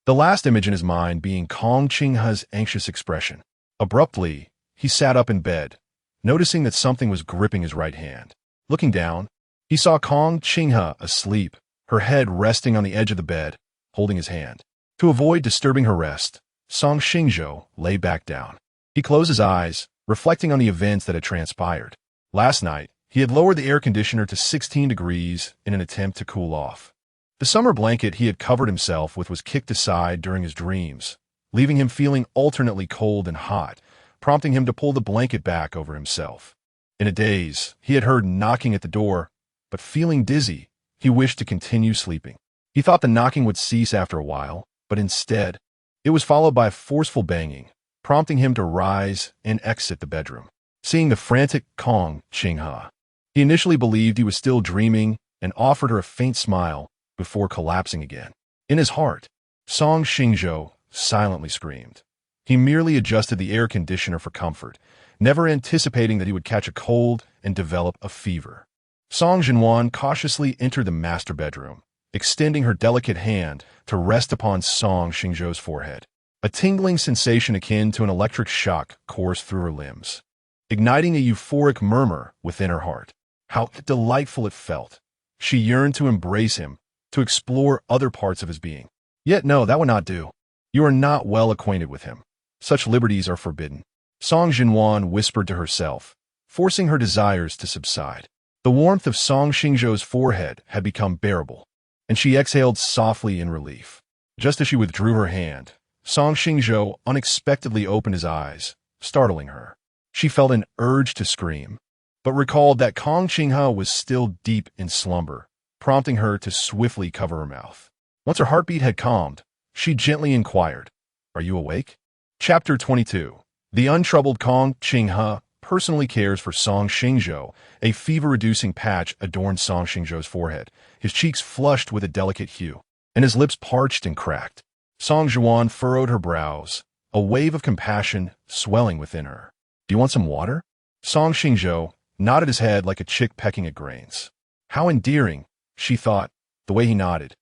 The last image in his mind being Kong Qinghe's anxious expression. Abruptly, he sat up in bed, noticing that something was gripping his right hand. Looking down, he saw Kong Qinghe asleep, her head resting on the edge of the bed, holding his hand. To avoid disturbing her rest, Song Xingzhou lay back down. He closed his eyes, reflecting on the events that had transpired. Last night, he had lowered the air conditioner to 16 degrees in an attempt to cool off. The summer blanket he had covered himself with was kicked aside during his dreams, leaving him feeling alternately cold and hot, prompting him to pull the blanket back over himself. In a daze, he had heard knocking at the door, but feeling dizzy, he wished to continue sleeping. He thought the knocking would cease after a while, but instead, it was followed by a forceful banging, prompting him to rise and exit the bedroom. Seeing the frantic Kong Qinghe, he initially believed he was still dreaming and offered her a faint smile before collapsing again. In his heart, Song Xingzhou silently screamed. He merely adjusted the air conditioner for comfort, never anticipating that he would catch a cold and develop a fever. Song Xingzhou cautiously entered the master bedroom, extending her delicate hand to rest upon Song Xingzhou's forehead. A tingling sensation akin to an electric shock coursed through her limbs, igniting a euphoric murmur within her heart. How delightful it felt. She yearned to embrace him, to explore other parts of his being. Yet no, that would not do. You are not well acquainted with him. Such liberties are forbidden. Song Xingzhou whispered to herself, forcing her desires to subside. The warmth of Song Xingzhou's forehead had become bearable, and she exhaled softly in relief. Just as she withdrew her hand, Song Xingzhou unexpectedly opened his eyes, startling her. She felt an urge to scream, but recalled that Kong Qinghe was still deep in slumber, prompting her to swiftly cover her mouth. Once her heartbeat had calmed, she gently inquired, "Are you awake?" Chapter 22. The untroubled Kong Qinghe personally cares for Song Xingzhou. A fever-reducing patch adorned Song Xingzhou's forehead, his cheeks flushed with a delicate hue, and his lips parched and cracked. Song Zhuan furrowed her brows, a wave of compassion swelling within her. "Do you want some water?" Song Xingzhou nodded his head like a chick pecking at grains. How endearing, she thought, the way he nodded.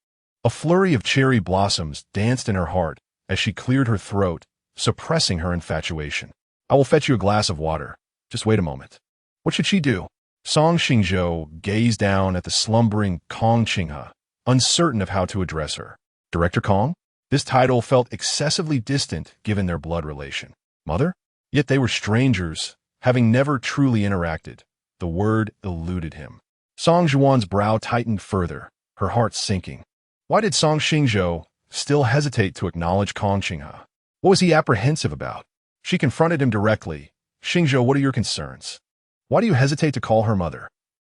A flurry of cherry blossoms danced in her heart as she cleared her throat, suppressing her infatuation. "I will fetch you a glass of water. Just wait a moment." What should she do? Song Xingzhou gazed down at the slumbering Kong Qinghe, uncertain of how to address her. Director Kong? This title felt excessively distant given their blood relation. Mother? Yet they were strangers, having never truly interacted. The word eluded him. Song Zhuan's brow tightened further, her heart sinking. Why did Song Xingzhou still hesitate to acknowledge Kong Qinghe? What was he apprehensive about? She confronted him directly. "Xingzhou, what are your concerns? Why do you hesitate to call her mother?"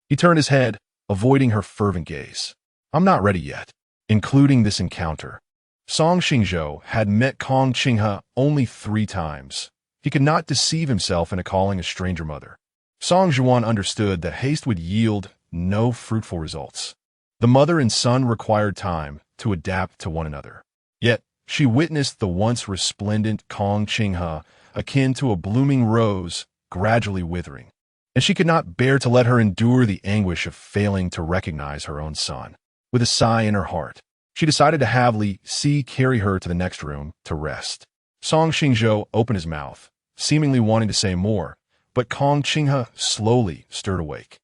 He turned his head, avoiding her fervent gaze. "I'm not ready yet," including this encounter. Song Xingzhou had met Kong Qinghe only 3 times. He could not deceive himself into calling a stranger mother. Song Zhuan understood that haste would yield no fruitful results. The mother and son required time to adapt to one another. Yet, she witnessed the once resplendent Kong Qinghe, akin to a blooming rose, gradually withering, and she could not bear to let her endure the anguish of failing to recognize her own son. With a sigh in her heart, she decided to have Li Si carry her to the next room to rest. Song Xingzhou opened his mouth, seemingly wanting to say more, but Kong Qinghe slowly stirred awake.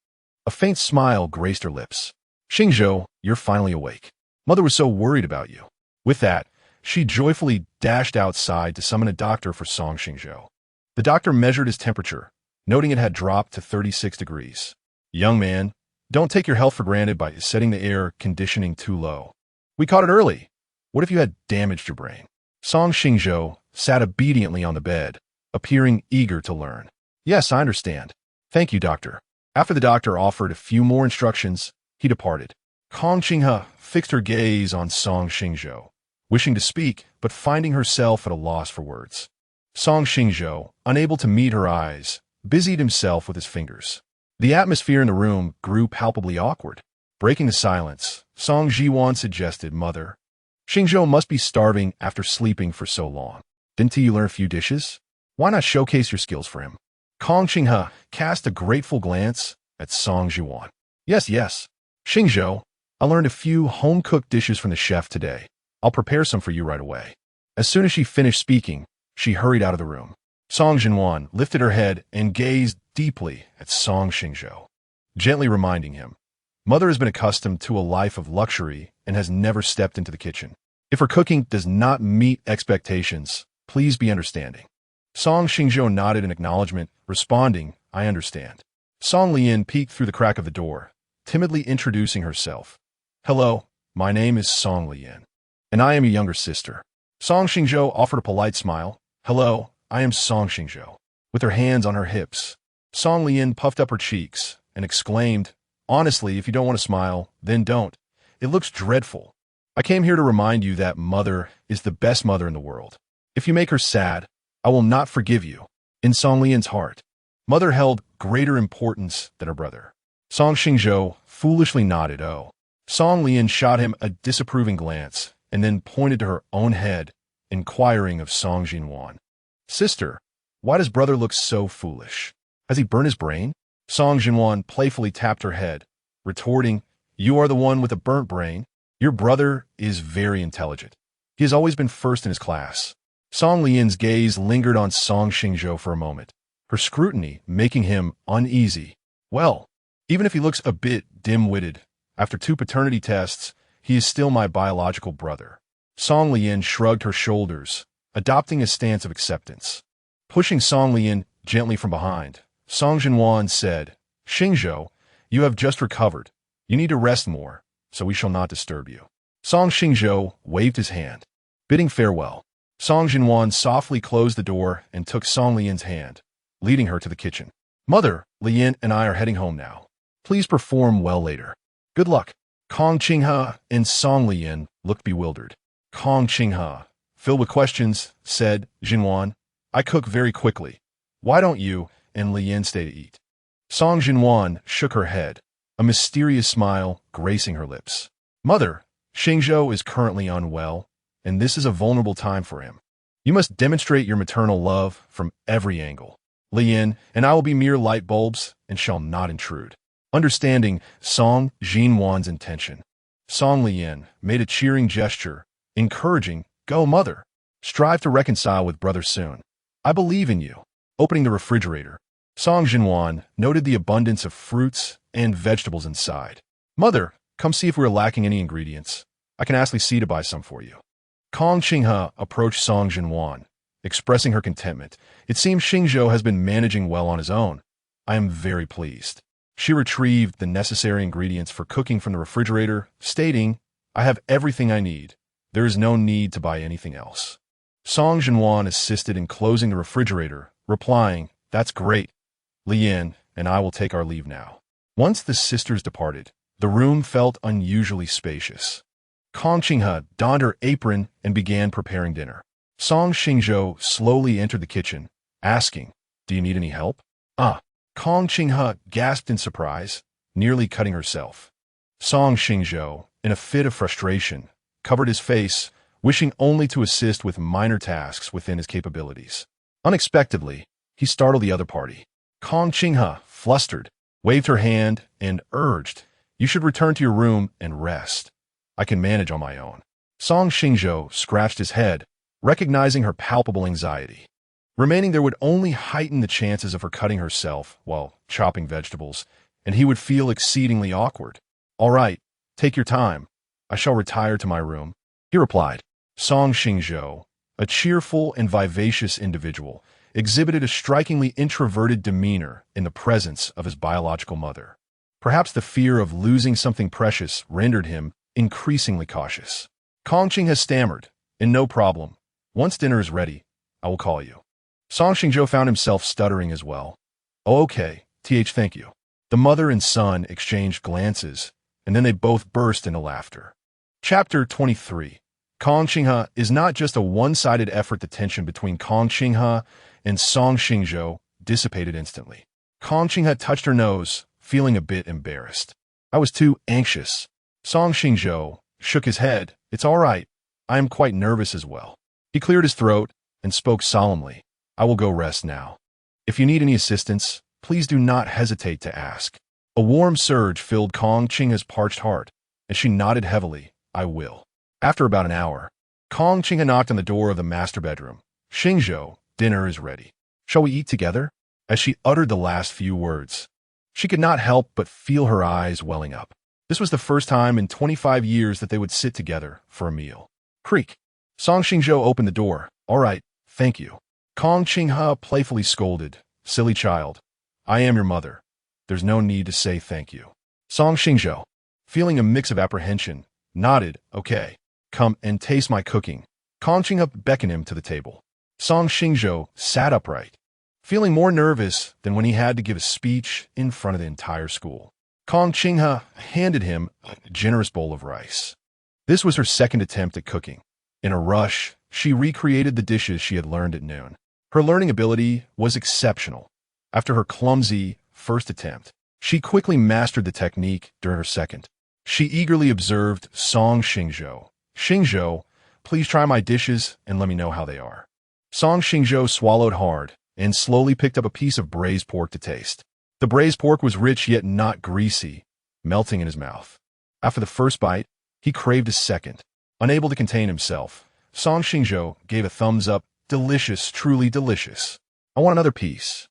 A faint smile graced her lips. "Xingzhou, you're finally awake. Mother was so worried about you." With that, she joyfully dashed outside to summon a doctor for Song Xingzhou. The doctor measured his temperature, noting it had dropped to 36 degrees. "Young man, don't take your health for granted by setting the air conditioning too low. We caught it early. What if you had damaged your brain?" Song Xingzhou sat obediently on the bed, appearing eager to learn. "Yes, I understand. Thank you, doctor." After the doctor offered a few more instructions, he departed. Kong Qinghe fixed her gaze on Song Xingzhou, wishing to speak, but finding herself at a loss for words. Song Xingzhou, unable to meet her eyes, busied himself with his fingers. The atmosphere in the room grew palpably awkward. Breaking the silence, Song Zhiwan suggested, "Mother, Xingzhou must be starving after sleeping for so long. Didn't he learn a few dishes? Why not showcase your skills for him?" Kong Qinghe cast a grateful glance at Song Zhiwan. Yes. Xingzhou, I learned a few home-cooked dishes from the chef today. I'll prepare some for you right away." As soon as she finished speaking, she hurried out of the room. Song Zhiwan lifted her head and gazed deeply at Song Xingzhou, gently reminding him, "Mother has been accustomed to a life of luxury and has never stepped into the kitchen. If her cooking does not meet expectations, please be understanding." Song Xingzhou nodded in acknowledgement, responding, "I understand." Song Lian peeked through the crack of the door, timidly introducing herself. "Hello, my name is Song Lian, and I am your younger sister." Song Xingzhou offered a polite smile. "Hello, I am Song Xingzhou." With her hands on her hips, Song Lian puffed up her cheeks and exclaimed, "Honestly, if you don't want to smile, then don't. It looks dreadful. I came here to remind you that Mother is the best mother in the world. If you make her sad, I will not forgive you." In Song Lian's heart, Mother held greater importance than her brother. Song Xingzhou foolishly nodded, "Oh." Song Lian shot him a disapproving glance and then pointed to her own head, inquiring of Song Zhiwan. "Sister, why does brother look so foolish? Has he burned his brain?" Song Zhiwan playfully tapped her head, retorting, "You are the one with a burnt brain. Your brother is very intelligent. He has always been first in his class." Song Lian's gaze lingered on Song Xingzhou for a moment, her scrutiny making him uneasy. "Well, even if he looks a bit dim-witted, after 2 paternity tests, he is still my biological brother." Song Lian shrugged her shoulders, adopting a stance of acceptance. Pushing Song Lian gently from behind, Song Zhiwan said, "Xingzhou, you have just recovered. You need to rest more, so we shall not disturb you." Song Xingzhou waved his hand, bidding farewell. Song Xinhuan softly closed the door and took Song Lian's hand, leading her to the kitchen. Mother, Lian and I are heading home now. Please perform well later. Good luck. Kong Qinghe and Song Lian looked bewildered. Kong Qinghe, filled with questions, said, Xinhuan, I cook very quickly. Why don't you and Lian stay to eat? Song Xinhuan shook her head, a mysterious smile gracing her lips. Mother, Xingzhou is currently unwell, and this is a vulnerable time for him. You must demonstrate your maternal love from every angle. Lian and I will be mere light bulbs and shall not intrude. Understanding Song Xinhuan's intention, Song Lian made a cheering gesture, encouraging, Go, mother. Strive to reconcile with brother soon. I believe in you. Opening the refrigerator, Song Xinhuan noted the abundance of fruits and vegetables inside. Mother, come see if we're lacking any ingredients. I can ask Li to buy some for you. Kong Qinghe approached Song Xinhuan, expressing her contentment. It seems Xingzhou has been managing well on his own. I am very pleased. She retrieved the necessary ingredients for cooking from the refrigerator, stating, I have everything I need. There is no need to buy anything else. Song Xinhuan assisted in closing the refrigerator, replying, That's great. Lian and I will take our leave now. Once the sisters departed, the room felt unusually spacious. Kong Qinghe donned her apron and began preparing dinner. Song Xingzhou slowly entered the kitchen, asking, Do you need any help? Kong Qinghe gasped in surprise, nearly cutting herself. Song Xingzhou, in a fit of frustration, covered his face, wishing only to assist with minor tasks within his capabilities. Unexpectedly, he startled the other party. Kong Qinghe, flustered, waved her hand and urged, You should return to your room and rest. I can manage on my own. Song Xingzhou scratched his head, recognizing her palpable anxiety. Remaining there would only heighten the chances of her cutting herself while chopping vegetables, and he would feel exceedingly awkward. All right, take your time. I shall retire to my room, he replied. Song Xingzhou, a cheerful and vivacious individual, exhibited a strikingly introverted demeanor in the presence of his biological mother. Perhaps the fear of losing something precious rendered him increasingly cautious. Kong Qinghe stammered, No problem. Once dinner is ready, I will call you. Song Xingzhou found himself stuttering as well. Oh, okay, thank you. The mother and son exchanged glances, and then they both burst into laughter. Chapter 23. Kong Qinghe is not just a one-sided effort. The tension between Kong Qinghe and Song Xingzhou dissipated instantly. Kong Qinghe touched her nose, feeling a bit embarrassed. I was too anxious. Song Xingzhou shook his head. It's all right. I am quite nervous as well. He cleared his throat and spoke solemnly. I will go rest now. If you need any assistance, please do not hesitate to ask. A warm surge filled Kong Qinghe's parched heart, and she nodded heavily. I will. After about an hour, Kong Qinghe knocked on the door of the master bedroom. Xingzhou, dinner is ready. Shall we eat together? As she uttered the last few words, she could not help but feel her eyes welling up. This was the first time in 25 years that they would sit together for a meal. Creak. Song Xingzhou opened the door. All right, thank you. Kong Qinghe playfully scolded. Silly child. I am your mother. There's no need to say thank you. Song Xingzhou, feeling a mix of apprehension, nodded. Okay. Come and taste my cooking. Kong Qinghe beckoned him to the table. Song Xingzhou sat upright, feeling more nervous than when he had to give a speech in front of the entire school. Kong Qinghe handed him a generous bowl of rice. This was her second attempt at cooking. In a rush, she recreated the dishes she had learned at noon. Her learning ability was exceptional. After her clumsy first attempt, she quickly mastered the technique during her second. She eagerly observed Song Xingzhou. Xingzhou, please try my dishes and let me know how they are. Song Xingzhou swallowed hard and slowly picked up a piece of braised pork to taste. The braised pork was rich yet not greasy, melting in his mouth. After the first bite, he craved a second. Unable to contain himself, Song Xingzhou gave a thumbs up. Delicious, truly delicious. I want another piece.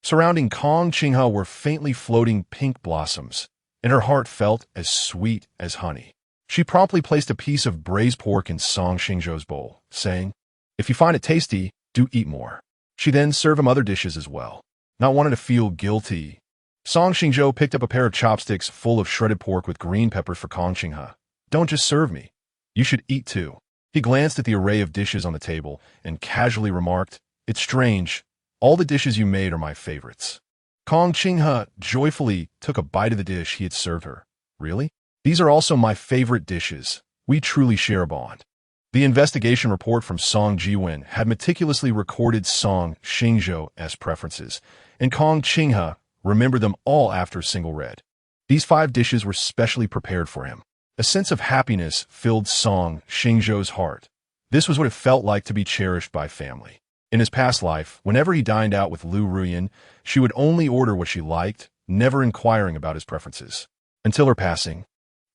Surrounding Kong Qinghe were faintly floating pink blossoms, and her heart felt as sweet as honey. She promptly placed a piece of braised pork in Song Xingzhou's bowl, saying, If you find it tasty, do eat more. She then served him other dishes as well, not wanting to feel guilty. Song Xingzhou picked up a pair of chopsticks full of shredded pork with green peppers for Kong Qinghe. Don't just serve me. You should eat too. He glanced at the array of dishes on the table and casually remarked, "It's strange. All the dishes you made are my favorites." Kong Qinghe joyfully took a bite of the dish he had served her. "Really? These are also my favorite dishes. We truly share a bond." The investigation report from Song Jiwen had meticulously recorded Song Xingzhou's preferences, and Kong Qinghe remembered them all after a single read. These 5 dishes were specially prepared for him. A sense of happiness filled Song Xingzhou's heart. This was what it felt like to be cherished by family. In his past life, whenever he dined out with Liu Ruyan, she would only order what she liked, never inquiring about his preferences. Until her passing,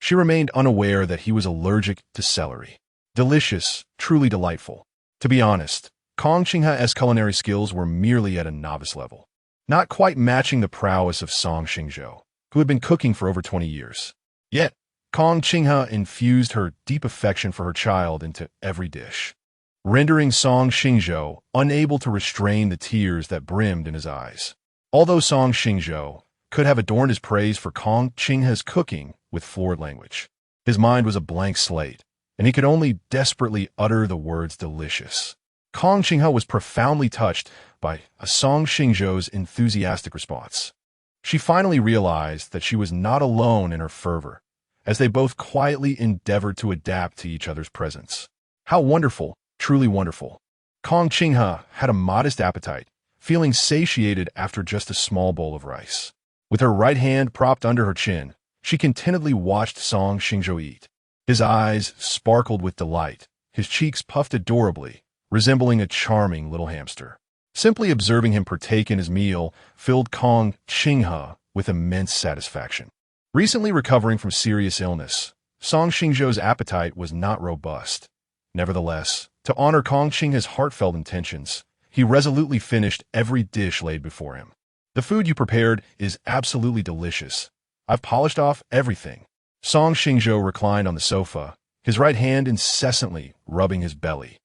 she remained unaware that he was allergic to celery. Delicious, truly delightful. To be honest, Kong Qinghe's culinary skills were merely at a novice level, not quite matching the prowess of Song Xingzhou, who had been cooking for over 20 years. Yet, Kong Qinghe infused her deep affection for her child into every dish, rendering Song Xingzhou unable to restrain the tears that brimmed in his eyes. Although Song Xingzhou could have adorned his praise for Kong Qinghe's cooking with florid language, his mind was a blank slate, and he could only desperately utter the words delicious. Kong Qinghe was profoundly touched by Song Xingzhou's enthusiastic response. She finally realized that she was not alone in her fervor, as they both quietly endeavored to adapt to each other's presence. How wonderful, truly wonderful. Kong Qinghe had a modest appetite, feeling satiated after just a small bowl of rice. With her right hand propped under her chin, she contentedly watched Song Xingzhou eat. His eyes sparkled with delight, his cheeks puffed adorably, resembling a charming little hamster. Simply observing him partake in his meal filled Kong Qinghe with immense satisfaction. Recently recovering from serious illness, Song Xingzhou's appetite was not robust. Nevertheless, to honor Kong Qinghe's heartfelt intentions, he resolutely finished every dish laid before him. "The food you prepared is absolutely delicious. I've polished off everything." Song Xingzhou reclined on the sofa, his right hand incessantly rubbing his belly.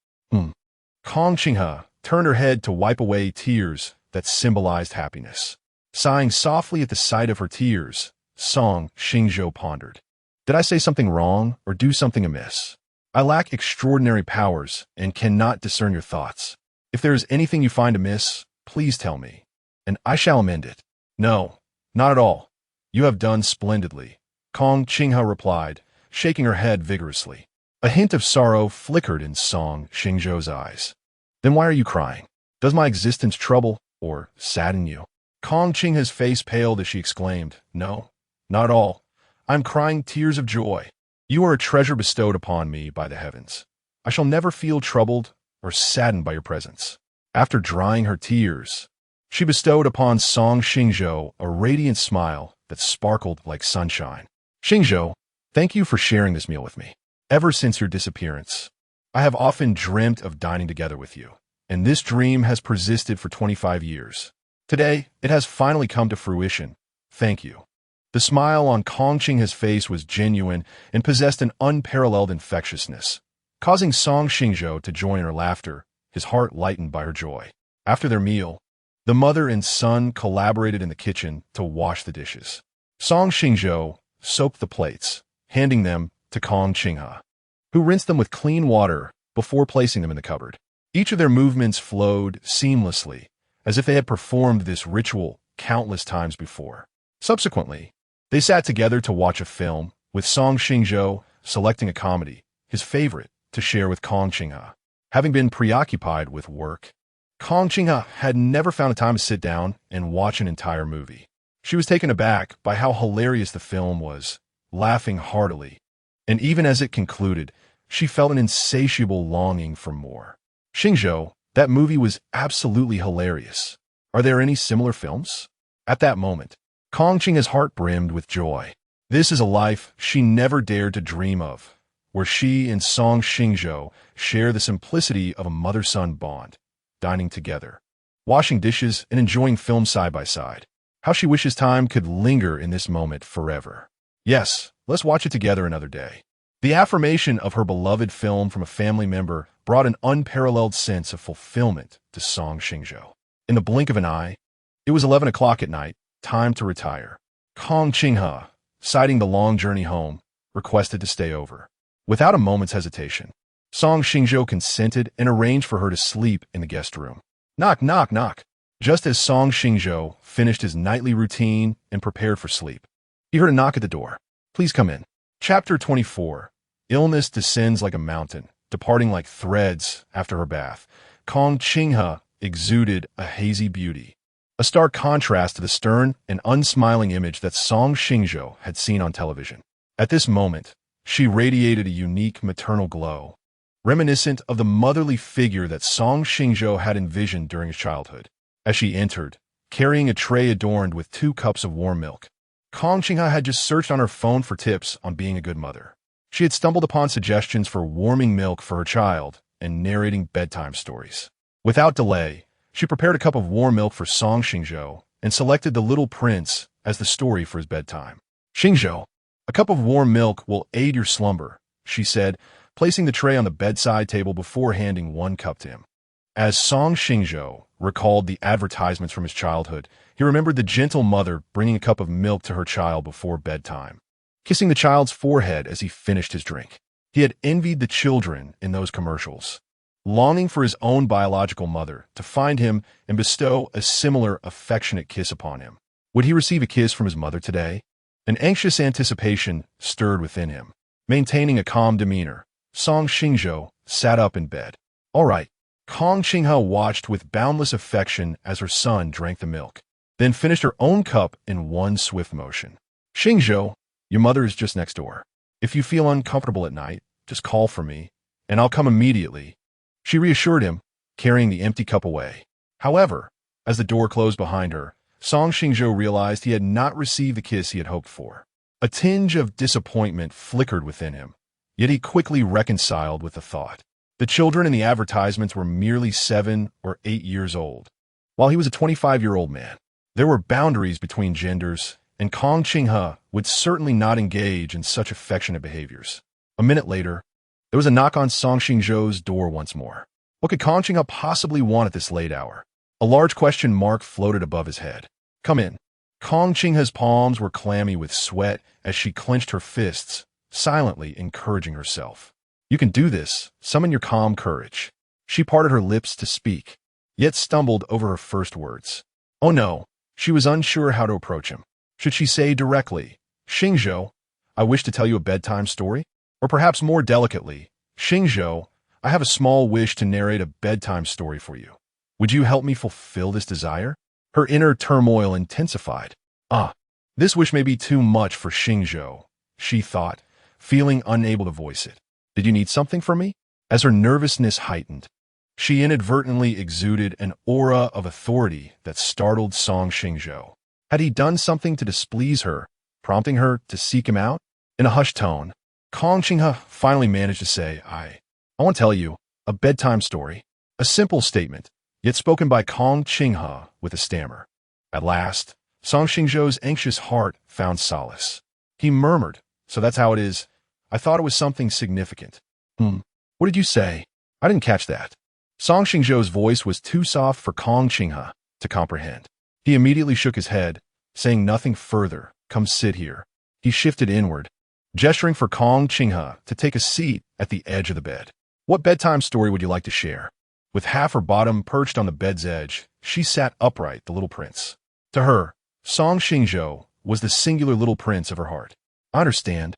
Kong Qinghe turned her head to wipe away tears that symbolized happiness. Sighing softly at the sight of her tears, Song Xingzhou pondered. "Did I say something wrong or do something amiss? I lack extraordinary powers and cannot discern your thoughts. If there is anything you find amiss, please tell me, and I shall amend it." "No, not at all. You have done splendidly," Kong Qinghe replied, shaking her head vigorously. A hint of sorrow flickered in Song Xingzhou's eyes. "Then why are you crying? Does my existence trouble or sadden you?" Kong Qinghe's face paled as she exclaimed, "No, not at all. I'm crying tears of joy. You are a treasure bestowed upon me by the heavens. I shall never feel troubled or saddened by your presence." After drying her tears, she bestowed upon Song Xingzhou a radiant smile that sparkled like sunshine. "Xingzhou, thank you for sharing this meal with me. Ever since your disappearance, I have often dreamt of dining together with you, and this dream has persisted for 25 years. Today, it has finally come to fruition. Thank you." The smile on Kong Qinghe's face was genuine and possessed an unparalleled infectiousness, causing Song Xingzhou to join her laughter, his heart lightened by her joy. After their meal, the mother and son collaborated in the kitchen to wash the dishes. Song Xingzhou soaped the plates, handing them to Kong Qinghe, who rinsed them with clean water before placing them in the cupboard. Each of their movements flowed seamlessly, as if they had performed this ritual countless times before. Subsequently, they sat together to watch a film, with Song Xingzhou selecting a comedy, his favorite, to share with Kong Qinghe. Having been preoccupied with work, Kong Qinghe had never found a time to sit down and watch an entire movie. She was taken aback by how hilarious the film was, laughing heartily, and even as it concluded, she felt an insatiable longing for more. "Xingzhou, that movie was absolutely hilarious. Are there any similar films?" At that moment, Kong Qinghe's heart brimmed with joy. This is a life she never dared to dream of, where she and Song Xingzhou share the simplicity of a mother-son bond, dining together, washing dishes, and enjoying film side by side. How she wishes time could linger in this moment forever. Yes, let's watch it together another day. The affirmation of her beloved film from a family member brought an unparalleled sense of fulfillment to Song Xingzhou. In the blink of an eye, it was 11 o'clock at night, time to retire. Kong Qinghe, citing the long journey home, requested to stay over. Without a moment's hesitation, Song Xingzhou consented and arranged for her to sleep in the guest room. Knock, knock, knock. Just as Song Xingzhou finished his nightly routine and prepared for sleep, he heard a knock at the door. Please come in. Chapter 24. Illness descends like a mountain, departing like threads after her bath. Kong Qinghe exuded a hazy beauty, a stark contrast to the stern and unsmiling image that Song Xingzhou had seen on television. At this moment, she radiated a unique maternal glow, reminiscent of the motherly figure that Song Xingzhou had envisioned during his childhood. As she entered, carrying a tray adorned with 2 cups of warm milk, Kong Qinghe had just searched on her phone for tips on being a good mother. She had stumbled upon suggestions for warming milk for her child and narrating bedtime stories. Without delay, she prepared a cup of warm milk for Song Xingzhou and selected The Little Prince as the story for his bedtime. Xingzhou, a cup of warm milk will aid your slumber, she said, placing the tray on the bedside table before handing 1 cup to him. As Song Xingzhou recalled the advertisements from his childhood, he remembered the gentle mother bringing a cup of milk to her child before bedtime, kissing the child's forehead as he finished his drink. He had envied the children in those commercials, longing for his own biological mother to find him and bestow a similar affectionate kiss upon him. Would he receive a kiss from his mother today? An anxious anticipation stirred within him. Maintaining a calm demeanor, Song Xingzhou sat up in bed. All right. Kong Qinghe watched with boundless affection as her son drank the milk, then finished her own cup in one swift motion. Xingzhou, your mother is just next door. If you feel uncomfortable at night, just call for me, and I'll come immediately, she reassured him, carrying the empty cup away. However, as the door closed behind her, Song Xingzhou realized he had not received the kiss he had hoped for. A tinge of disappointment flickered within him, yet he quickly reconciled with the thought. The children in the advertisements were merely 7 or 8 years old, while he was a 25-year-old man. There were boundaries between genders, and Kong Qinghe would certainly not engage in such affectionate behaviors. A minute later, there was a knock on Song Xingzhou's door once more. What could Kong Qinghe possibly want at this late hour? A large question mark floated above his head. Come in. Kong Qinghe's palms were clammy with sweat as she clenched her fists, silently encouraging herself. You can do this. Summon your calm courage. She parted her lips to speak, yet stumbled over her first words. Oh no, she was unsure how to approach him. Should she say directly, Xingzhou, I wish to tell you a bedtime story? Or perhaps more delicately, Xingzhou, I have a small wish to narrate a bedtime story for you. Would you help me fulfill this desire? Her inner turmoil intensified. This wish may be too much for Xingzhou, she thought, feeling unable to voice it. Did you need something from me? As her nervousness heightened, she inadvertently exuded an aura of authority that startled Song Xingzhou. Had he done something to displease her, prompting her to seek him out? In a hushed tone, Kong Qinghe finally managed to say, I want to tell you a bedtime story. A simple statement, yet spoken by Kong Qinghe with a stammer. At last, Song Xingzhou's anxious heart found solace. He murmured, so that's how it is. I thought it was something significant. What did you say? I didn't catch that. Song Xingzhou's voice was too soft for Kong Qinghe to comprehend. He immediately shook his head, saying nothing further. Come sit here. He shifted inward, gesturing for Kong Qinghe to take a seat at the edge of the bed. What bedtime story would you like to share? With half her bottom perched on the bed's edge, she sat upright, the little prince. To her, Song Xingzhou was the singular little prince of her heart. I understand.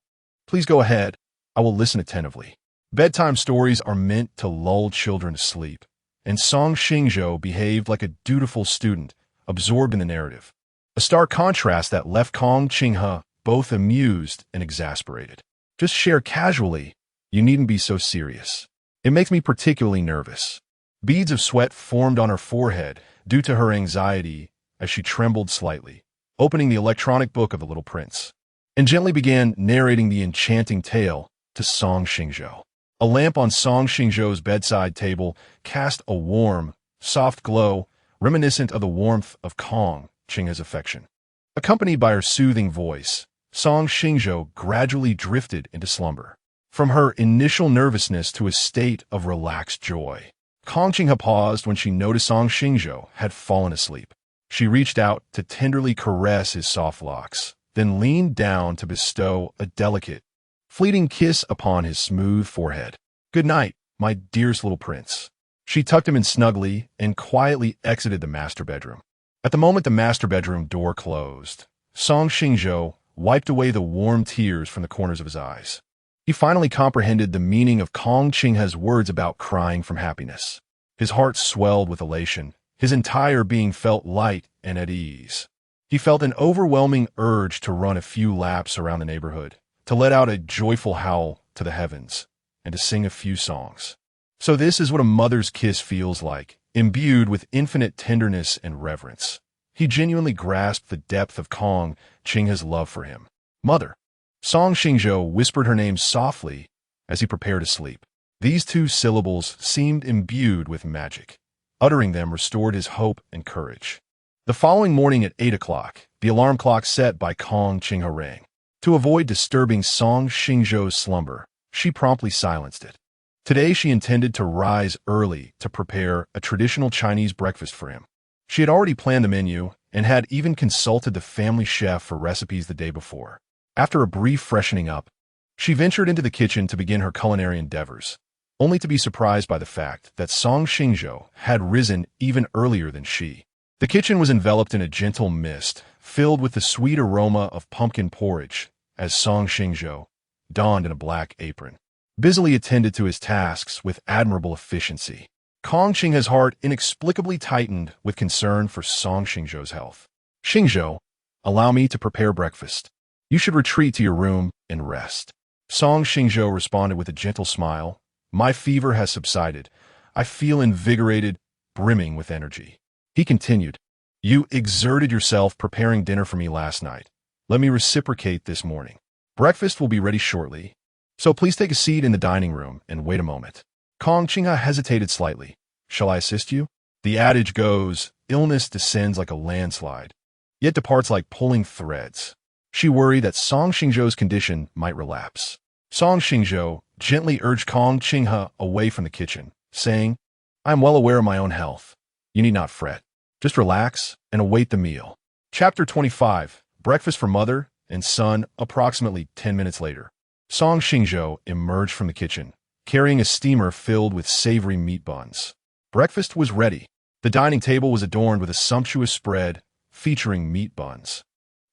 Please go ahead. I will listen attentively. Bedtime stories are meant to lull children to sleep, and Song Xingzhou behaved like a dutiful student, absorbed in the narrative. A stark contrast that left Kong Qinghe both amused and exasperated. Just share casually. You needn't be so serious. It makes me particularly nervous. Beads of sweat formed on her forehead due to her anxiety as she trembled slightly, opening the electronic book of the little prince, and gently began narrating the enchanting tale to Song Xingzhou. A lamp on Song Xingzhou's bedside table cast a warm, soft glow reminiscent of the warmth of Kong Qinghe's affection. Accompanied by her soothing voice, Song Xingzhou gradually drifted into slumber. From her initial nervousness to a state of relaxed joy, Kong Qinghe paused when she noticed Song Xingzhou had fallen asleep. She reached out to tenderly caress his soft locks, then leaned down to bestow a delicate, fleeting kiss upon his smooth forehead. Good night, my dearest little prince." She tucked him in snugly and quietly exited the master bedroom. At the moment the master bedroom door closed, Song Xingzhou wiped away the warm tears from the corners of his eyes. He finally comprehended the meaning of Kong Qinghe's words about crying from happiness. His heart swelled with elation. His entire being felt light and at ease. He felt an overwhelming urge to run a few laps around the neighborhood, to let out a joyful howl to the heavens, and to sing a few songs. So this is what a mother's kiss feels like, imbued with infinite tenderness and reverence. He genuinely grasped the depth of Kong Qinghe's love for him. "Mother." Song Xingzhou whispered her name softly as he prepared to sleep. These two syllables seemed imbued with magic. Uttering them restored his hope and courage. The following morning at 8 o'clock, the alarm clock set by Kong Qinghe rang. To avoid disturbing Song Xingzhou's slumber, she promptly silenced it. Today she intended to rise early to prepare a traditional Chinese breakfast for him. She had already planned the menu and had even consulted the family chef for recipes the day before. After a brief freshening up, she ventured into the kitchen to begin her culinary endeavors, only to be surprised by the fact that Song Xingzhou had risen even earlier than she. The kitchen was enveloped in a gentle mist, filled with the sweet aroma of pumpkin porridge, as Song Xingzhou, donned in a black apron, busily attended to his tasks with admirable efficiency. Kong Qinghe's heart inexplicably tightened with concern for Song Xingzhou's health. "Xingzhou, allow me to prepare breakfast. You should retreat to your room and rest." Song Xingzhou responded with a gentle smile. "My fever has subsided. I feel invigorated, brimming with energy." He continued, "You exerted yourself preparing dinner for me last night. Let me reciprocate this morning. Breakfast will be ready shortly, so please take a seat in the dining room and wait a moment." Kong Qinghe hesitated slightly. "Shall I assist you?" The adage goes, illness descends like a landslide, yet departs like pulling threads. She worried that Song Xingzhou's condition might relapse. Song Xingzhou gently urged Kong Qinghe away from the kitchen, saying, "I am well aware of my own health. You need not fret. Just relax and await the meal." Chapter 25, Breakfast for Mother and Son. Approximately 10 minutes later, Song Xingzhou emerged from the kitchen, carrying a steamer filled with savory meat buns. Breakfast was ready. The dining table was adorned with a sumptuous spread featuring meat buns,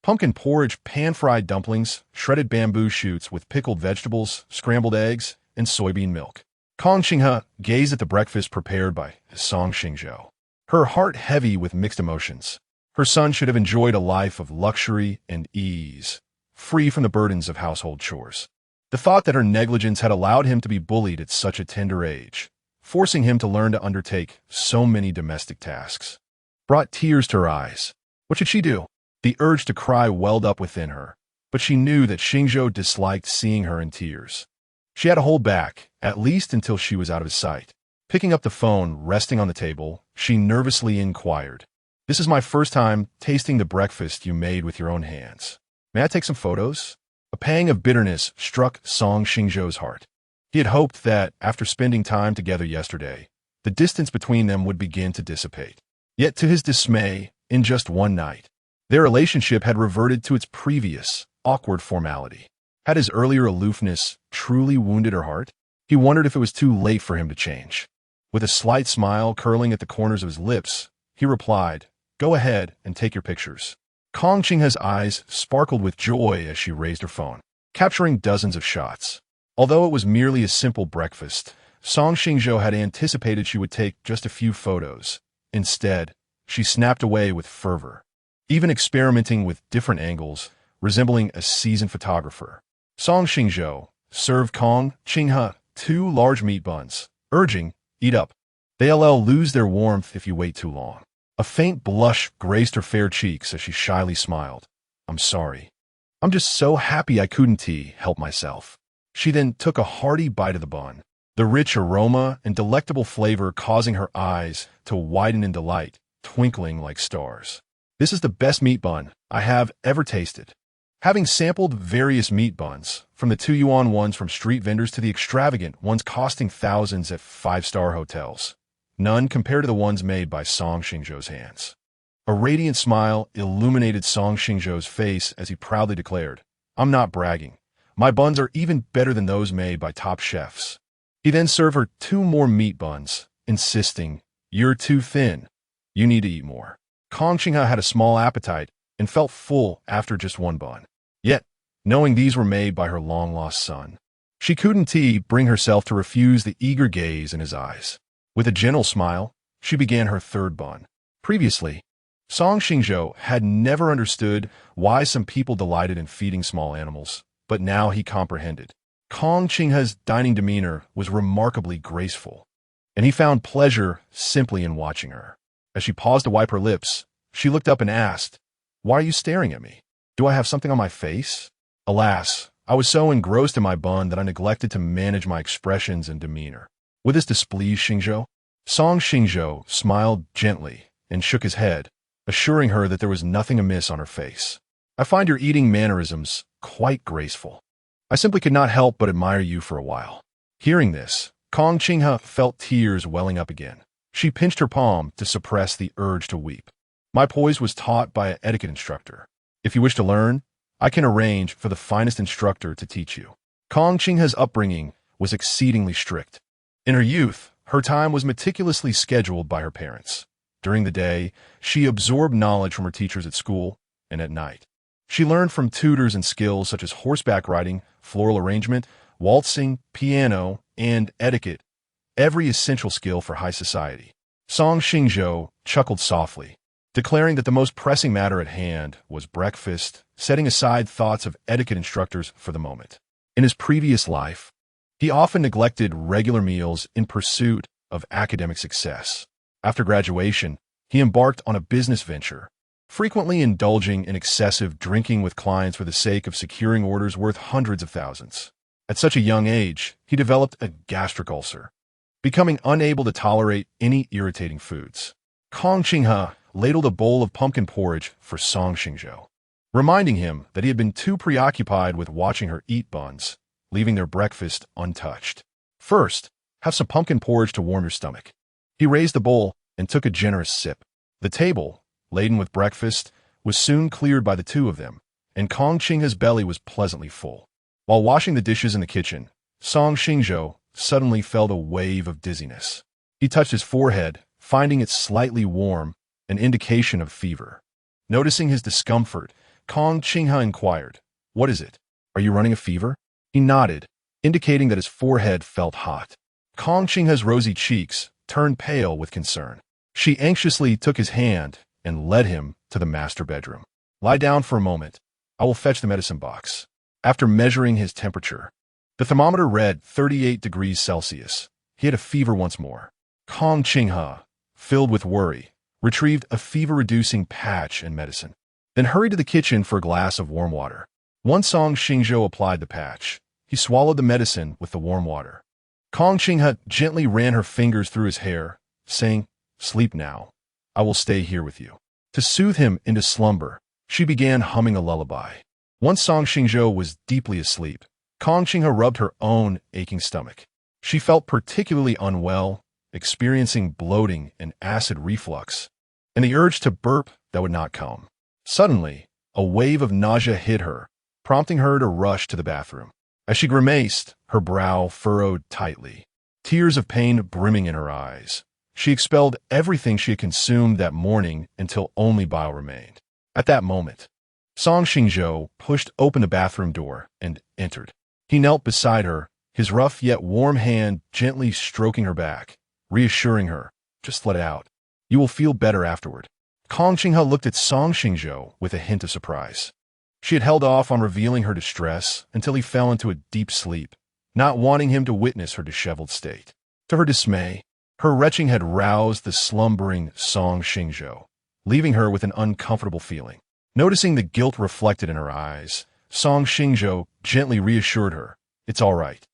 pumpkin porridge, pan-fried dumplings, shredded bamboo shoots with pickled vegetables, scrambled eggs, and soybean milk. Kong Qinghe gazed at the breakfast prepared by Song Xingzhou, her heart heavy with mixed emotions. Her son should have enjoyed a life of luxury and ease, free from the burdens of household chores. The thought that her negligence had allowed him to be bullied at such a tender age, forcing him to learn to undertake so many domestic tasks, brought tears to her eyes. What should she do? The urge to cry welled up within her, but she knew that Xingzhou disliked seeing her in tears. She had to hold back, at least until she was out of his sight. Picking up the phone resting on the table, she nervously inquired, "This is my first time tasting the breakfast you made with your own hands. May I take some photos?" A pang of bitterness struck Song Xingzhou's heart. He had hoped that, after spending time together yesterday, the distance between them would begin to dissipate. Yet to his dismay, in just one night, their relationship had reverted to its previous, awkward formality. Had his earlier aloofness truly wounded her heart? He wondered if it was too late for him to change. With a slight smile curling at the corners of his lips, he replied, "Go ahead and take your pictures." Kong Qinghe's eyes sparkled with joy as she raised her phone, capturing dozens of shots. Although it was merely a simple breakfast, Song Xingzhou had anticipated she would take just a few photos. Instead, she snapped away with fervor, even experimenting with different angles, resembling a seasoned photographer. Song Xingzhou served Kong Qinghe 2 large meat buns, urging, "Eat up. They'll lose their warmth if you wait too long." A faint blush graced her fair cheeks as she shyly smiled. "I'm sorry. I'm just so happy I couldn't help myself." She then took a hearty bite of the bun, the rich aroma and delectable flavor causing her eyes to widen in delight, twinkling like stars. "This is the best meat bun I have ever tasted." Having sampled various meat buns, from the 2 yuan ones from street vendors to the extravagant ones costing thousands at 5-star hotels, none compared to the ones made by Song Xingzhou's hands. A radiant smile illuminated Song Xingzhou's face as he proudly declared, "I'm not bragging. My buns are even better than those made by top chefs." He then served her 2 more meat buns, insisting, "You're too thin. You need to eat more." Kong Qinghe had a small appetite and felt full after just 1 bun. Yet, knowing these were made by her long-lost son, she couldn't bring herself to refuse the eager gaze in his eyes. With a gentle smile, she began her 3rd bun. Previously, Song Xingzhou had never understood why some people delighted in feeding small animals, but now he comprehended. Kong Qinghe's dining demeanor was remarkably graceful, and he found pleasure simply in watching her. As she paused to wipe her lips, she looked up and asked, "Why are you staring at me? Do I have something on my face?" Alas, I was so engrossed in my bun that I neglected to manage my expressions and demeanor. Would this displease Xingzhou? Song Xingzhou smiled gently and shook his head, assuring her that there was nothing amiss on her face. "I find your eating mannerisms quite graceful. I simply could not help but admire you for a while." Hearing this, Kong Qinghe felt tears welling up again. She pinched her palm to suppress the urge to weep. "My poise was taught by an etiquette instructor. If you wish to learn, I can arrange for the finest instructor to teach you." Kong Qinghe's upbringing was exceedingly strict. In her youth, her time was meticulously scheduled by her parents. During the day, she absorbed knowledge from her teachers at school, and at night, she learned from tutors and skills such as horseback riding, floral arrangement, waltzing, piano, and etiquette, every essential skill for high society. Song Xingzhou chuckled softly, declaring that the most pressing matter at hand was breakfast, setting aside thoughts of etiquette instructors for the moment. In his previous life, he often neglected regular meals in pursuit of academic success. After graduation, he embarked on a business venture, frequently indulging in excessive drinking with clients for the sake of securing orders worth hundreds of thousands. At such a young age, he developed a gastric ulcer, becoming unable to tolerate any irritating foods. Kong Qinghe ladled a bowl of pumpkin porridge for Song Xingzhou, reminding him that he had been too preoccupied with watching her eat buns, leaving their breakfast untouched. "First, have some pumpkin porridge to warm your stomach." He raised the bowl and took a generous sip. The table, laden with breakfast, was soon cleared by the 2 of them, and Kong Qinghe's belly was pleasantly full. While washing the dishes in the kitchen, Song Xingzhou suddenly felt a wave of dizziness. He touched his forehead, finding it slightly warm, an indication of fever. Noticing his discomfort, Kong Qinghe inquired, "What is it? Are you running a fever?" He nodded, indicating that his forehead felt hot. Kong Qinghe's rosy cheeks turned pale with concern. She anxiously took his hand and led him to the master bedroom. "Lie down for a moment. I will fetch the medicine box." After measuring his temperature, the thermometer read 38 degrees Celsius. He had a fever once more. Kong Qinghe, filled with worry, retrieved a fever-reducing patch and medicine, then hurried to the kitchen for a glass of warm water. Once Song Xingzhou applied the patch, he swallowed the medicine with the warm water. Kong Qinghe gently ran her fingers through his hair, saying, "Sleep now. I will stay here with you." To soothe him into slumber, she began humming a lullaby. Once Song Xingzhou was deeply asleep, Kong Qinghe rubbed her own aching stomach. She felt particularly unwell, experiencing bloating and acid reflux, and the urge to burp that would not come. Suddenly, a wave of nausea hit her, prompting her to rush to the bathroom. As she grimaced, her brow furrowed tightly, tears of pain brimming in her eyes. She expelled everything she had consumed that morning until only bile remained. At that moment, Song Xingzhou pushed open the bathroom door and entered. He knelt beside her, his rough yet warm hand gently stroking her back, reassuring her, "Just let it out. You will feel better afterward." Kong Qinghe looked at Song Xingzhou with a hint of surprise. She had held off on revealing her distress until he fell into a deep sleep, not wanting him to witness her disheveled state. To her dismay, her retching had roused the slumbering Song Xingzhou, leaving her with an uncomfortable feeling. Noticing the guilt reflected in her eyes, Song Xingzhou gently reassured her, "It's all right.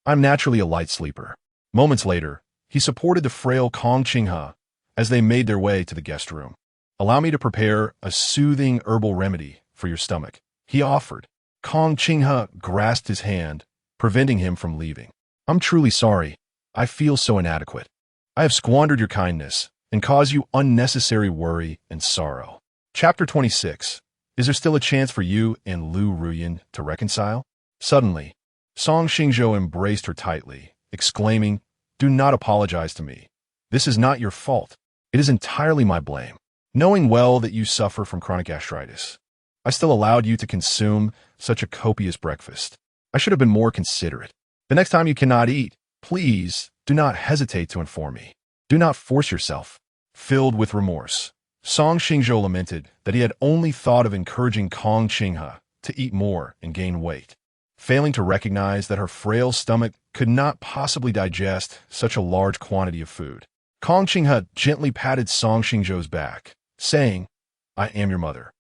I'm naturally a light sleeper." Moments later, he supported the frail Kong Qinghe as they made their way to the guest room. "Allow me to prepare a soothing herbal remedy for your stomach," he offered. Kong Qinghe grasped his hand, preventing him from leaving. "I'm truly sorry. I feel so inadequate. I have squandered your kindness and caused you unnecessary worry and sorrow." Chapter 26. Is there still a chance for you and Liu Ruyan to reconcile? Suddenly, Song Xingzhou embraced her tightly, exclaiming, "Do not apologize to me. This is not your fault. It is entirely my blame. Knowing well that you suffer from chronic gastritis, I still allowed you to consume such a copious breakfast. I should have been more considerate. The next time you cannot eat, please do not hesitate to inform me. Do not force yourself." Filled with remorse, Song Xingzhou lamented that he had only thought of encouraging Kong Qinghe to eat more and gain weight, failing to recognize that her frail stomach could not possibly digest such a large quantity of food. Kong Qinghe gently patted Song Xingzhou's back, saying, "I am your mother.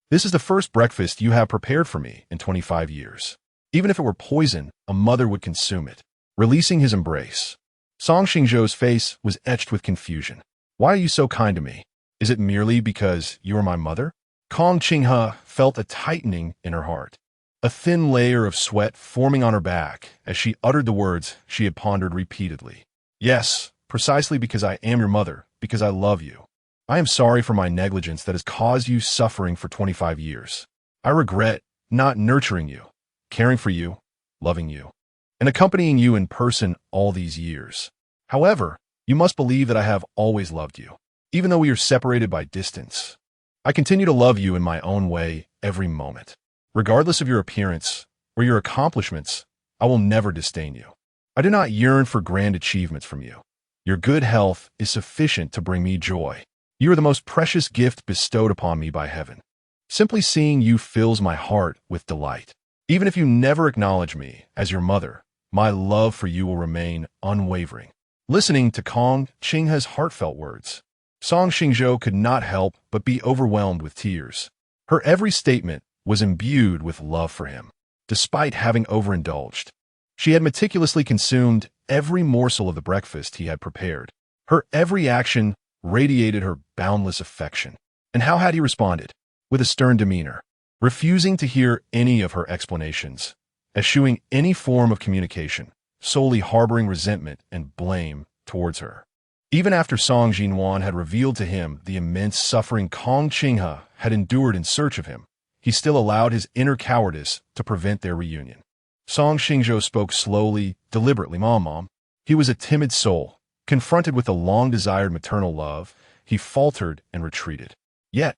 This is the first breakfast you have prepared for me in 25 years. Even if it were poison, a mother would consume it." Releasing his embrace, Song Xingzhou's face was etched with confusion. "Why are you so kind to me? Is it merely because you are my mother?" Kong Qinghe felt a tightening in her heart, a thin layer of sweat forming on her back as she uttered the words she had pondered repeatedly. "Yes, precisely because I am your mother, because I love you. I am sorry for my negligence that has caused you suffering for 25 years. I regret not nurturing you, caring for you, loving you, and accompanying you in person all these years. However, you must believe that I have always loved you, even though we are separated by distance. I continue to love you in my own way every moment. Regardless of your appearance or your accomplishments, I will never disdain you. I do not yearn for grand achievements from you. Your good health is sufficient to bring me joy. You are the most precious gift bestowed upon me by heaven. Simply seeing you fills my heart with delight. Even if you never acknowledge me as your mother, my love for you will remain unwavering." Listening to Kong Qinghe's heartfelt words, Song Xingzhou could not help but be overwhelmed with tears. Her every statement was imbued with love for him, despite having overindulged. She had meticulously consumed every morsel of the breakfast he had prepared. Her every action radiated her boundless affection. And how had he responded? With a stern demeanor, refusing to hear any of her explanations, eschewing any form of communication, solely harboring resentment and blame towards her. Even after Song Jinwan had revealed to him the immense suffering Kong Qinghe had endured in search of him, he still allowed his inner cowardice to prevent their reunion. Song Xingzhou spoke slowly, deliberately. Mom. He was a timid soul. Confronted with the long-desired maternal love, he faltered and retreated. Yet,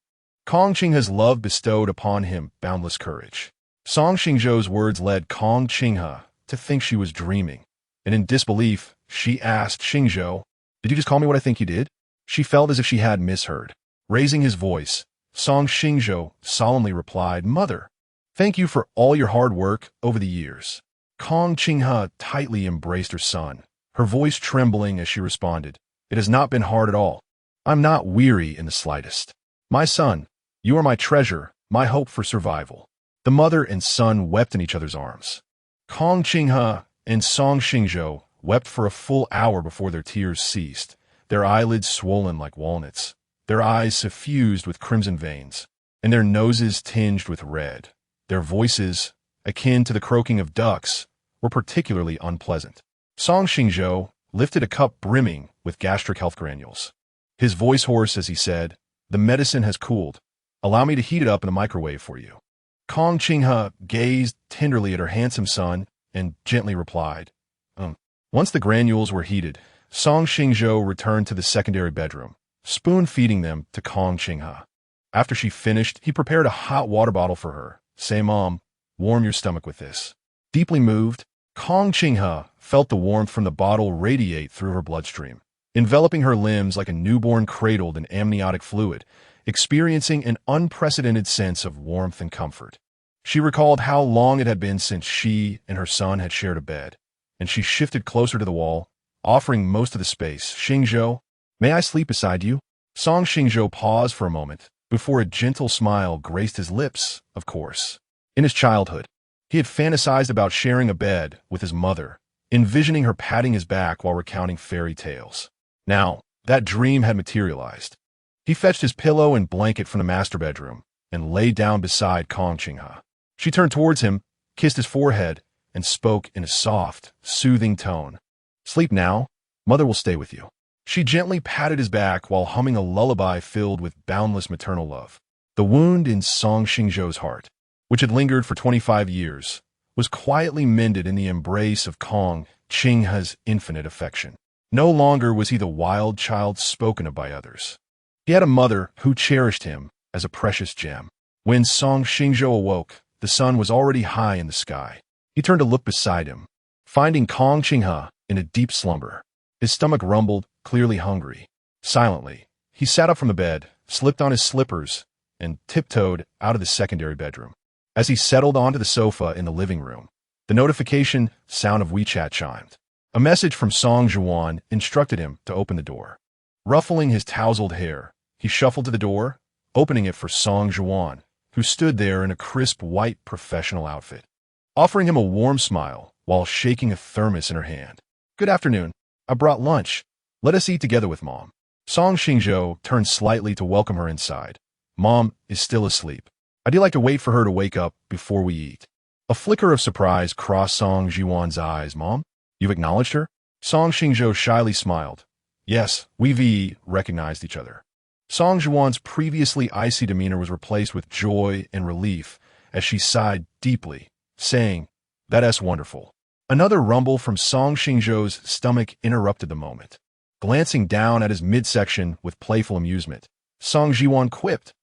Kong Qinghe's love bestowed upon him boundless courage. Song Xingzhou's words led Kong Qinghe to think she was dreaming, and in disbelief, she asked, "Xingzhou, did you just call me what I think you did?" She felt as if she had misheard. Raising his voice, Song Xingzhou solemnly replied, "Mother, thank you for all your hard work over the years." Kong Qinghe tightly embraced her son, her voice trembling as she responded, "It has not been hard at all. I'm not weary in the slightest. My son, you are my treasure, my hope for survival." The mother and son wept in each other's arms. Kong Qinghe and Song Xingzhou wept for a full hour before their tears ceased, their eyelids swollen like walnuts, their eyes suffused with crimson veins, and their noses tinged with red. Their voices, akin to the croaking of ducks, were particularly unpleasant. Song Xingzhou lifted a cup brimming with gastric health granules. His voice hoarse as he said, "The medicine has cooled. Allow me to heat it up in the microwave for you." Kong Qinghe gazed tenderly at her handsome son and gently replied, Once the granules were heated, Song Xingzhou returned to the secondary bedroom, spoon-feeding them to Kong Qinghe. After she finished, he prepared a hot water bottle for her. "Say, Mom, warm your stomach with this." Deeply moved, Kong Qinghe felt the warmth from the bottle radiate through her bloodstream, enveloping her limbs like a newborn cradled in amniotic fluid, experiencing an unprecedented sense of warmth and comfort. She recalled how long it had been since she and her son had shared a bed, and she shifted closer to the wall, offering most of the space. "Xingzhou, may I sleep beside you?" Song Xingzhou paused for a moment before a gentle smile graced his lips. Of course. In his childhood, he had fantasized about sharing a bed with his mother, envisioning her patting his back while recounting fairy tales. Now, that dream had materialized. He fetched his pillow and blanket from the master bedroom and lay down beside Kong Qinghe. She turned towards him, kissed his forehead, and spoke in a soft, soothing tone. "Sleep now. Mother will stay with you." She gently patted his back while humming a lullaby filled with boundless maternal love. The wound in Song Xingzhou's heart, which had lingered for 25 years, was quietly mended in the embrace of Kong Qinghe's infinite affection. No longer was he the wild child spoken of by others. He had a mother who cherished him as a precious gem. When Song Xingzhou awoke, the sun was already high in the sky. He turned to look beside him, finding Kong Qinghe in a deep slumber. His stomach rumbled, clearly hungry. Silently, he sat up from the bed, slipped on his slippers, and tiptoed out of the secondary bedroom. As he settled onto the sofa in the living room, the notification sound of WeChat chimed. A message from Song Zhuan instructed him to open the door. Ruffling his tousled hair, he shuffled to the door, opening it for Song Zhuan, who stood there in a crisp white professional outfit, offering him a warm smile while shaking a thermos in her hand. "Good afternoon. I brought lunch. Let us eat together with Mom." Song Xingzhou turned slightly to welcome her inside. "Mom is still asleep. I'd like to wait for her to wake up before we eat." A flicker of surprise crossed Song Zhuan's eyes. "Mom? You've acknowledged her?" Song Xingzhou shyly smiled. "Yes, we've recognized each other." Song Zhuan's previously icy demeanor was replaced with joy and relief as she sighed deeply, saying, "That's wonderful." Another rumble from Song Xingzhou's stomach interrupted the moment. Glancing down at his midsection with playful amusement, Song Zhuan quipped,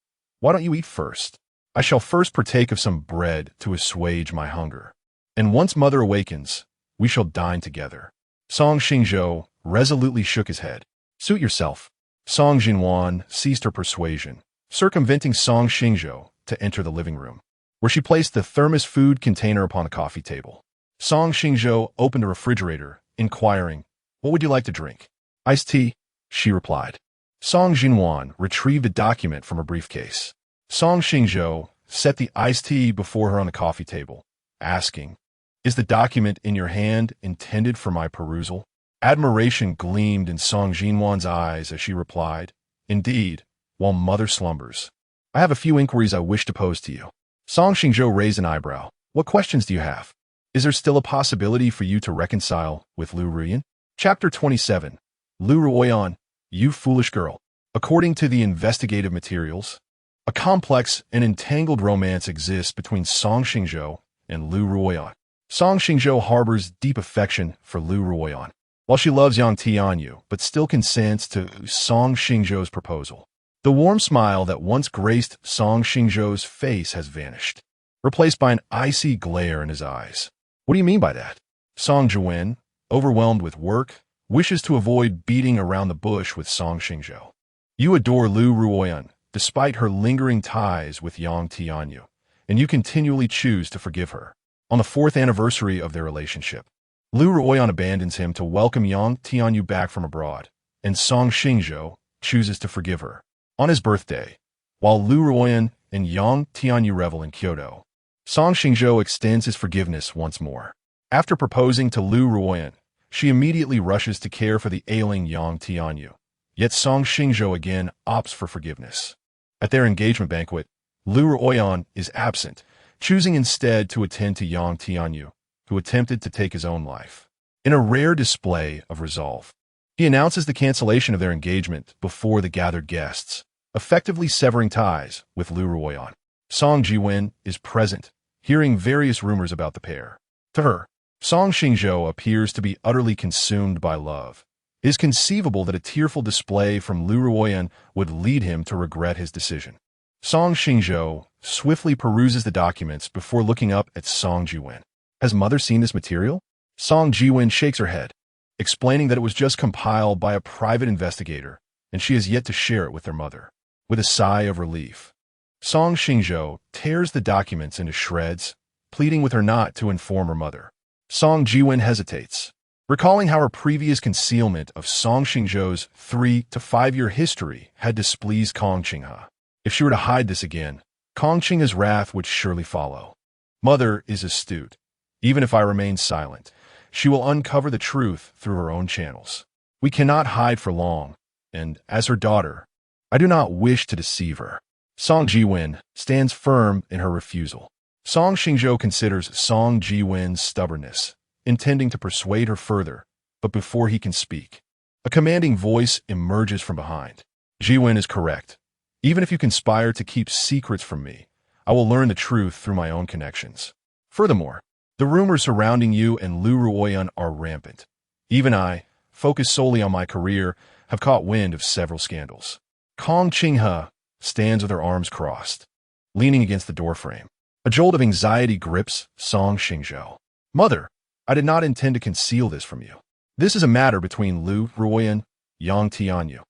"Why don't you eat first? I shall first partake of some bread to assuage my hunger. And once Mother awakens, we shall dine together." Song Xingzhou resolutely shook his head. "Suit yourself." Song Zhuan ceased her persuasion, circumventing Song Xingzhou to enter the living room, where she placed the thermos food container upon the coffee table. Song Xingzhou opened the refrigerator, inquiring, "What would you like to drink?" "Iced tea," she replied. Song Zhuan retrieved a document from her briefcase. Song Xingzhou set the iced tea before her on the coffee table, asking, "Is the document in your hand intended for my perusal?" Admiration gleamed in Song Zhuan's eyes as she replied, "Indeed, while Mother slumbers. I have a few inquiries I wish to pose to you." Song Xingzhou raised an eyebrow. "What questions do you have? Is there still a possibility for you to reconcile with Liu Ruyan?" Chapter 27. Liu Ruyan, You Foolish Girl. According to the investigative materials, a complex and entangled romance exists between Song Xingzhou and Liu Ruyan. Song Xingzhou harbors deep affection for Liu Ruyan, while she loves Yang Tianyu, but still consents to Song Xingzhou's proposal. The warm smile that once graced Song Xingzhou's face has vanished, replaced by an icy glare in his eyes. "What do you mean by that?" Song Zhuan, overwhelmed with work, wishes to avoid beating around the bush with Song Xingzhou. "You adore Liu Ruyan, despite her lingering ties with Yang Tianyu, and you continually choose to forgive her. On the 4th anniversary of their relationship, Liu Ruyan abandons him to welcome Yang Tianyu back from abroad, and Song Xingzhou chooses to forgive her. On his birthday, while Liu Ruyan and Yang Tianyu revel in Kyoto, Song Xingzhou extends his forgiveness once more. After proposing to Liu Ruyan, she immediately rushes to care for the ailing Yang Tianyu. Yet Song Xingzhou again opts for forgiveness. At their engagement banquet, Liu Ruyan is absent, choosing instead to attend to Yang Tianyu, who attempted to take his own life. In a rare display of resolve, he announces the cancellation of their engagement before the gathered guests, effectively severing ties with Liu Ruyan. Song Zhuan is present, hearing various rumors about the pair. To her, Song Xingzhou appears to be utterly consumed by love. It is conceivable that a tearful display from Liu Ruyan would lead him to regret his decision. Song Xingzhou swiftly peruses the documents before looking up at Song Zhuan. "Has Mother seen this material?" Song Zhuan shakes her head, explaining that it was just compiled by a private investigator, and she has yet to share it with their mother. With a sigh of relief, Song Xingzhou tears the documents into shreds, pleading with her not to inform her mother. Song Zhuan hesitates, recalling how her previous concealment of Song Xingzhou's 3 to 5 year history had displeased Kong Qinghe. If she were to hide this again, Kong Qinghe's wrath would surely follow. Mother is astute. Even if I remain silent, she will uncover the truth through her own channels. We cannot hide for long, and as her daughter, I do not wish to deceive her. Song Zhuan stands firm in her refusal. Song Xingzhou considers Song Zhuan's stubbornness, intending to persuade her further, but before he can speak, a commanding voice emerges from behind. "Zhuan is correct. Even if you conspire to keep secrets from me, I will learn the truth through my own connections. Furthermore, The rumors surrounding you and Liu Ruyan are rampant. Even I, focused solely on my career, have caught wind of several scandals. Kong Qinghe stands with her arms crossed, leaning against the doorframe. A jolt of anxiety grips Song Xingzhou. Mother, I did not intend to conceal this from you. This is a matter between Liu Ruyan, Yang Tianyu,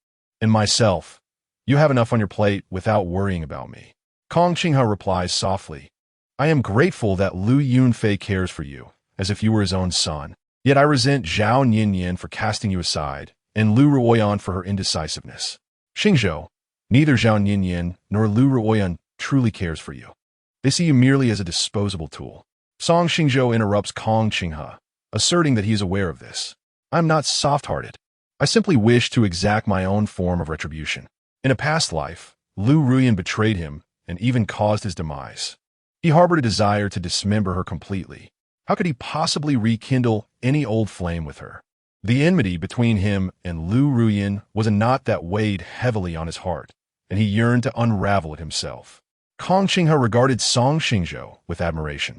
and myself. You have enough on your plate without worrying about me. Kong Qinghe replies softly. I am grateful that Liu Yunfei cares for you, as if you were his own son. Yet I resent Zhao Ninian for casting you aside, and Liu Ruyan for her indecisiveness. Xingzhou, neither Zhao Ninian nor Liu Ruyan truly cares for you. They see you merely as a disposable tool. Song Xingzhou interrupts Kong Qinghe, asserting that he is aware of this. I am not soft-hearted. I simply wish to exact my own form of retribution. In a past life, Liu Ruyan betrayed him and even caused his demise. He harbored a desire to dismember her completely. How could he possibly rekindle any old flame with her? The enmity between him and Liu Ruyan was a knot that weighed heavily on his heart, and he yearned to unravel it himself. Kong Qinghe regarded Song Xingzhou with admiration.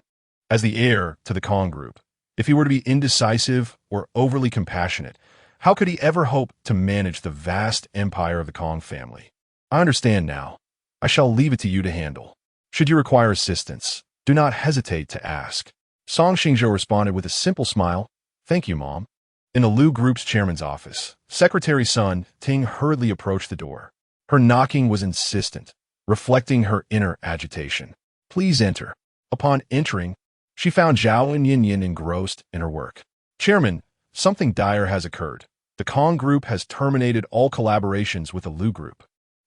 As the heir to the Kong group, if he were to be indecisive or overly compassionate, how could he ever hope to manage the vast empire of the Kong family? I understand now. I shall leave it to you to handle. Should you require assistance, do not hesitate to ask. Song Xingzhou responded with a simple smile. Thank you, Mom. In the Liu Group's chairman's office, Secretary Sun Ting hurriedly approached the door. Her knocking was insistent, reflecting her inner agitation. Please enter. Upon entering, she found Zhao and Yin engrossed in her work. Chairman, something dire has occurred. The Kong Group has terminated all collaborations with the Liu Group.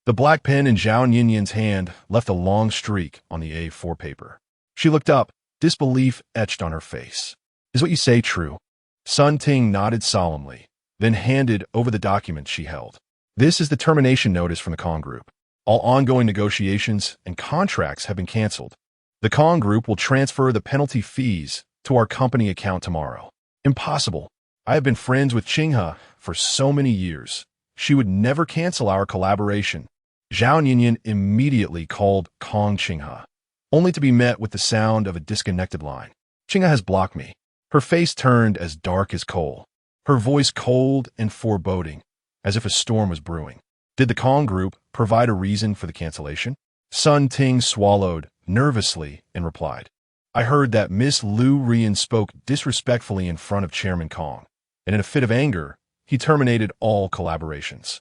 The black pen in Zhao Yin's hand left a long streak on the A4 paper. She looked up, disbelief etched on her face. Is what you say true? Sun Ting nodded solemnly, then handed over the document she held. This is the termination notice from the Kong Group. All ongoing negotiations and contracts have been canceled. The Kong Group will transfer the penalty fees to our company account tomorrow. Impossible. I have been friends with Qinghe for so many years. She would never cancel our collaboration. Zhao Ninian immediately called Kong Qinghe, only to be met with the sound of a disconnected line. Qinghe has blocked me. Her face turned as dark as coal, her voice cold and foreboding, as if a storm was brewing. Did the Kong Group provide a reason for the cancellation? Sun Ting swallowed nervously and replied, I heard that Miss Liu Ruyan spoke disrespectfully in front of Chairman Kong, and in a fit of anger, he terminated all collaborations.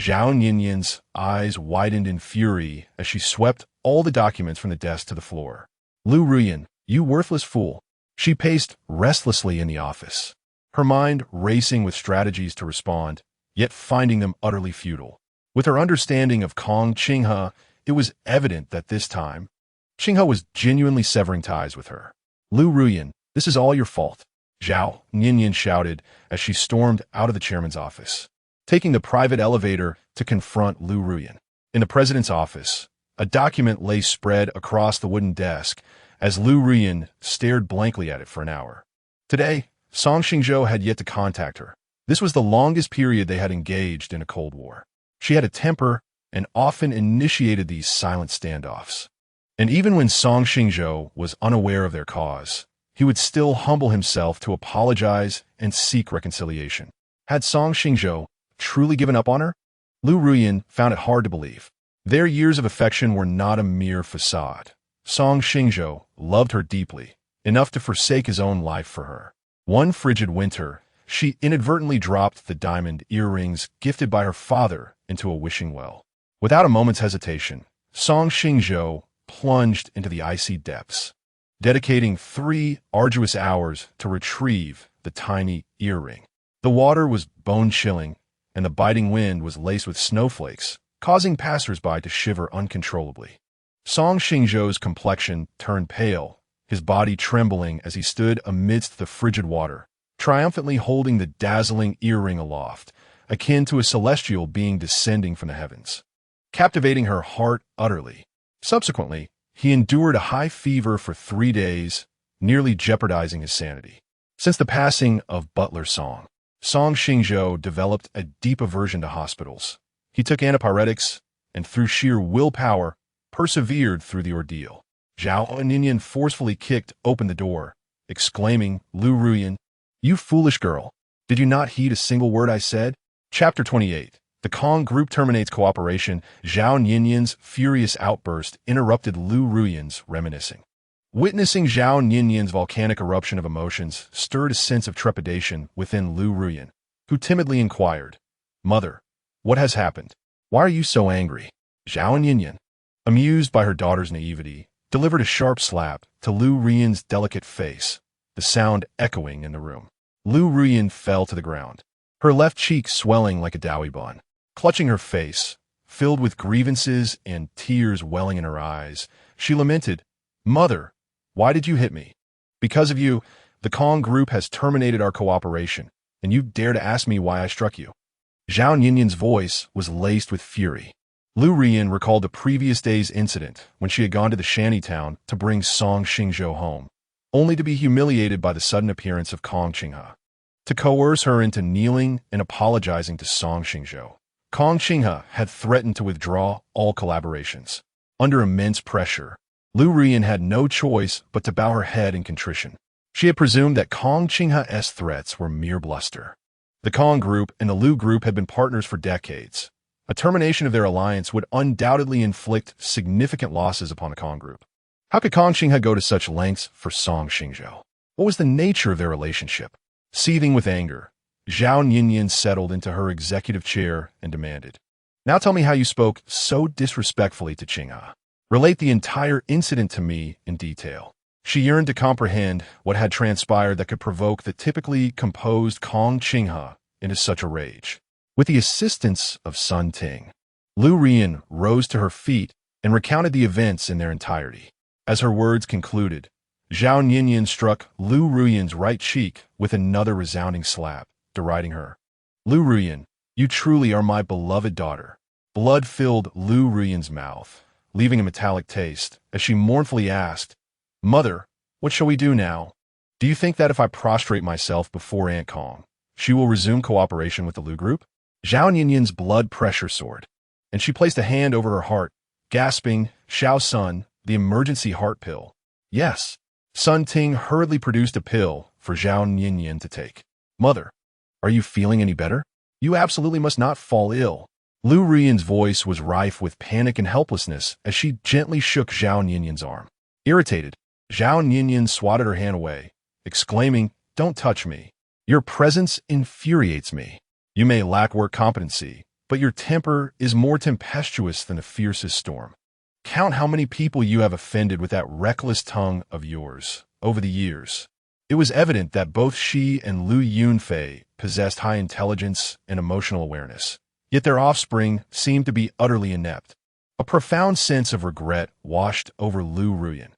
Zhao Ninian's eyes widened in fury as she swept all the documents from the desk to the floor. Liu Ruyan, you worthless fool. She paced restlessly in the office, her mind racing with strategies to respond, yet finding them utterly futile. With her understanding of Kong Qinghe, it was evident that this time, Qinghe was genuinely severing ties with her. Liu Ruyan, this is all your fault, Zhao Ninian shouted as she stormed out of the chairman's office, taking the private elevator to confront Liu Ruyan. In the president's office, a document lay spread across the wooden desk as Liu Ruyan stared blankly at it for an hour. Today, Song Xingzhou had yet to contact her. This was the longest period they had engaged in a Cold War. She had a temper and often initiated these silent standoffs. And even when Song Xingzhou was unaware of their cause, he would still humble himself to apologize and seek reconciliation. Had Song Xingzhou truly given up on her? Liu Ruyan found it hard to believe. Their years of affection were not a mere facade. Song Xingzhou loved her deeply, enough to forsake his own life for her. One frigid winter, she inadvertently dropped the diamond earrings gifted by her father into a wishing well. Without a moment's hesitation, Song Xingzhou plunged into the icy depths, dedicating 3 arduous hours to retrieve the tiny earring. The water was bone-chilling, and the biting wind was laced with snowflakes, causing passers-by to shiver uncontrollably. Song Xingzhou's complexion turned pale, his body trembling as he stood amidst the frigid water, triumphantly holding the dazzling earring aloft, akin to a celestial being descending from the heavens, captivating her heart utterly. Subsequently, he endured a high fever for 3 days, nearly jeopardizing his sanity. Since the passing of Butler Song, Song Xingzhou developed a deep aversion to hospitals. He took antipyretics and, through sheer willpower, persevered through the ordeal. Zhao Ninian forcefully kicked open the door, exclaiming, Liu Ruyan, you foolish girl. Did you not heed a single word I said? Chapter 28. The Kong group terminates cooperation. Zhao Ninian's furious outburst interrupted Liu Ruyan's reminiscing. Witnessing Zhao Ninian's volcanic eruption of emotions stirred a sense of trepidation within Liu Ruyan, who timidly inquired, Mother, what has happened? Why are you so angry? Zhao Ninian, amused by her daughter's naivety, delivered a sharp slap to Liu Ruyan's delicate face, the sound echoing in the room. Liu Ruyan fell to the ground, her left cheek swelling like a doughy bun. Clutching her face, filled with grievances and tears welling in her eyes, she lamented, Mother, why did you hit me? Because of you, the Kong group has terminated our cooperation, and you dare to ask me why I struck you. Zhao Ninian's voice was laced with fury. Liu Ruyan recalled the previous day's incident when she had gone to the shanty town to bring Song Xingzhou home, only to be humiliated by the sudden appearance of Kong Qinghe. To coerce her into kneeling and apologizing to Song Xingzhou, Kong Qinghe had threatened to withdraw all collaborations. Under immense pressure, Liu Ruyan had no choice but to bow her head in contrition. She had presumed that Kong Qinghe's threats were mere bluster. The Kong group and the Liu group had been partners for decades. A termination of their alliance would undoubtedly inflict significant losses upon the Kong group. How could Kong Qinghe go to such lengths for Song Xingzhou? What was the nature of their relationship? Seething with anger, Zhao Ninian settled into her executive chair and demanded, Now tell me how you spoke so disrespectfully to Qinghe. Relate the entire incident to me in detail. She yearned to comprehend what had transpired that could provoke the typically composed Kong Qinghe into such a rage. With the assistance of Sun Ting, Liu Ruyan rose to her feet and recounted the events in their entirety. As her words concluded, Zhao Ninian struck Liu Ruyan's right cheek with another resounding slap, deriding her. Liu Ruyan, you truly are my beloved daughter. Blood filled Liu Ruyan's mouth, leaving a metallic taste, as she mournfully asked, Mother, what shall we do now? Do you think that if I prostrate myself before Aunt Kong, she will resume cooperation with the Liu group? Zhao Ninian's blood pressure soared, and she placed a hand over her heart, gasping, Xiao Sun, the emergency heart pill. Yes. Sun Ting hurriedly produced a pill for Zhao Ninian to take. Mother, are you feeling any better? You absolutely must not fall ill. Liu Ruyan's voice was rife with panic and helplessness as she gently shook Zhao Ninian's arm. Irritated, Zhao Ninian swatted her hand away, exclaiming, Don't touch me. Your presence infuriates me. You may lack work competency, but your temper is more tempestuous than the fiercest storm. Count how many people you have offended with that reckless tongue of yours over the years. It was evident that both she and Liu Yunfei possessed high intelligence and emotional awareness, yet their offspring seemed to be utterly inept. A profound sense of regret washed over Liu Ruyan.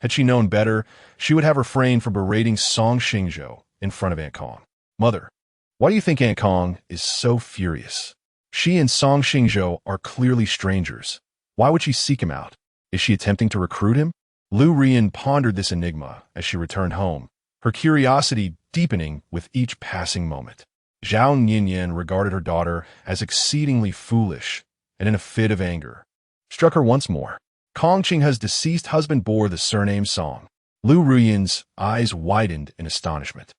Had she known better, she would have refrained from berating Song Xingzhou in front of Aunt Kong. Mother, why do you think Aunt Kong is so furious? She and Song Xingzhou are clearly strangers. Why would she seek him out? Is she attempting to recruit him? Liu Ruyan pondered this enigma as she returned home, her curiosity deepening with each passing moment. Zhao Ninian regarded her daughter as exceedingly foolish and in a fit of anger, struck her once more. Kong Qinghe's deceased husband bore the surname Song. Liu Ruyan's eyes widened in astonishment.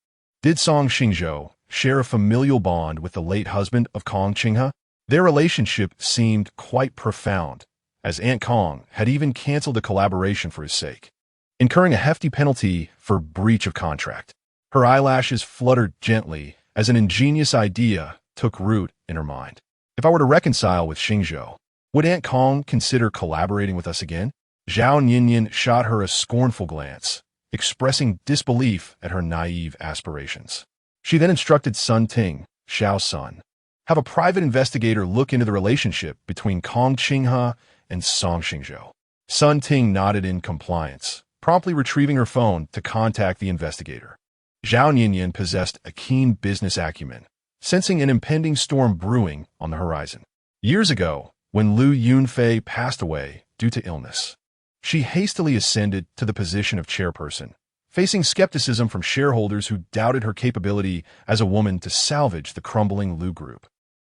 Did Song Xingzhou share a familial bond with the late husband of Kong Qinghe? Their relationship seemed quite profound, as Aunt Kong had even canceled the collaboration for his sake, incurring a hefty penalty for breach of contract. Her eyelashes fluttered gently as an ingenious idea took root in her mind. If I were to reconcile with Xingzhou, would Aunt Kong consider collaborating with us again? Zhao Ninian shot her a scornful glance, expressing disbelief at her naive aspirations. She then instructed Sun Ting, Xiao Sun, have a private investigator look into the relationship between Kong Qinghe and Song Xingzhou. Sun Ting nodded in compliance, promptly retrieving her phone to contact the investigator. Zhao Ninian possessed a keen business acumen, sensing an impending storm brewing on the horizon. Years ago, when Liu Yunfei passed away due to illness, she hastily ascended to the position of chairperson, facing skepticism from shareholders who doubted her capability as a woman to salvage the crumbling Liu group.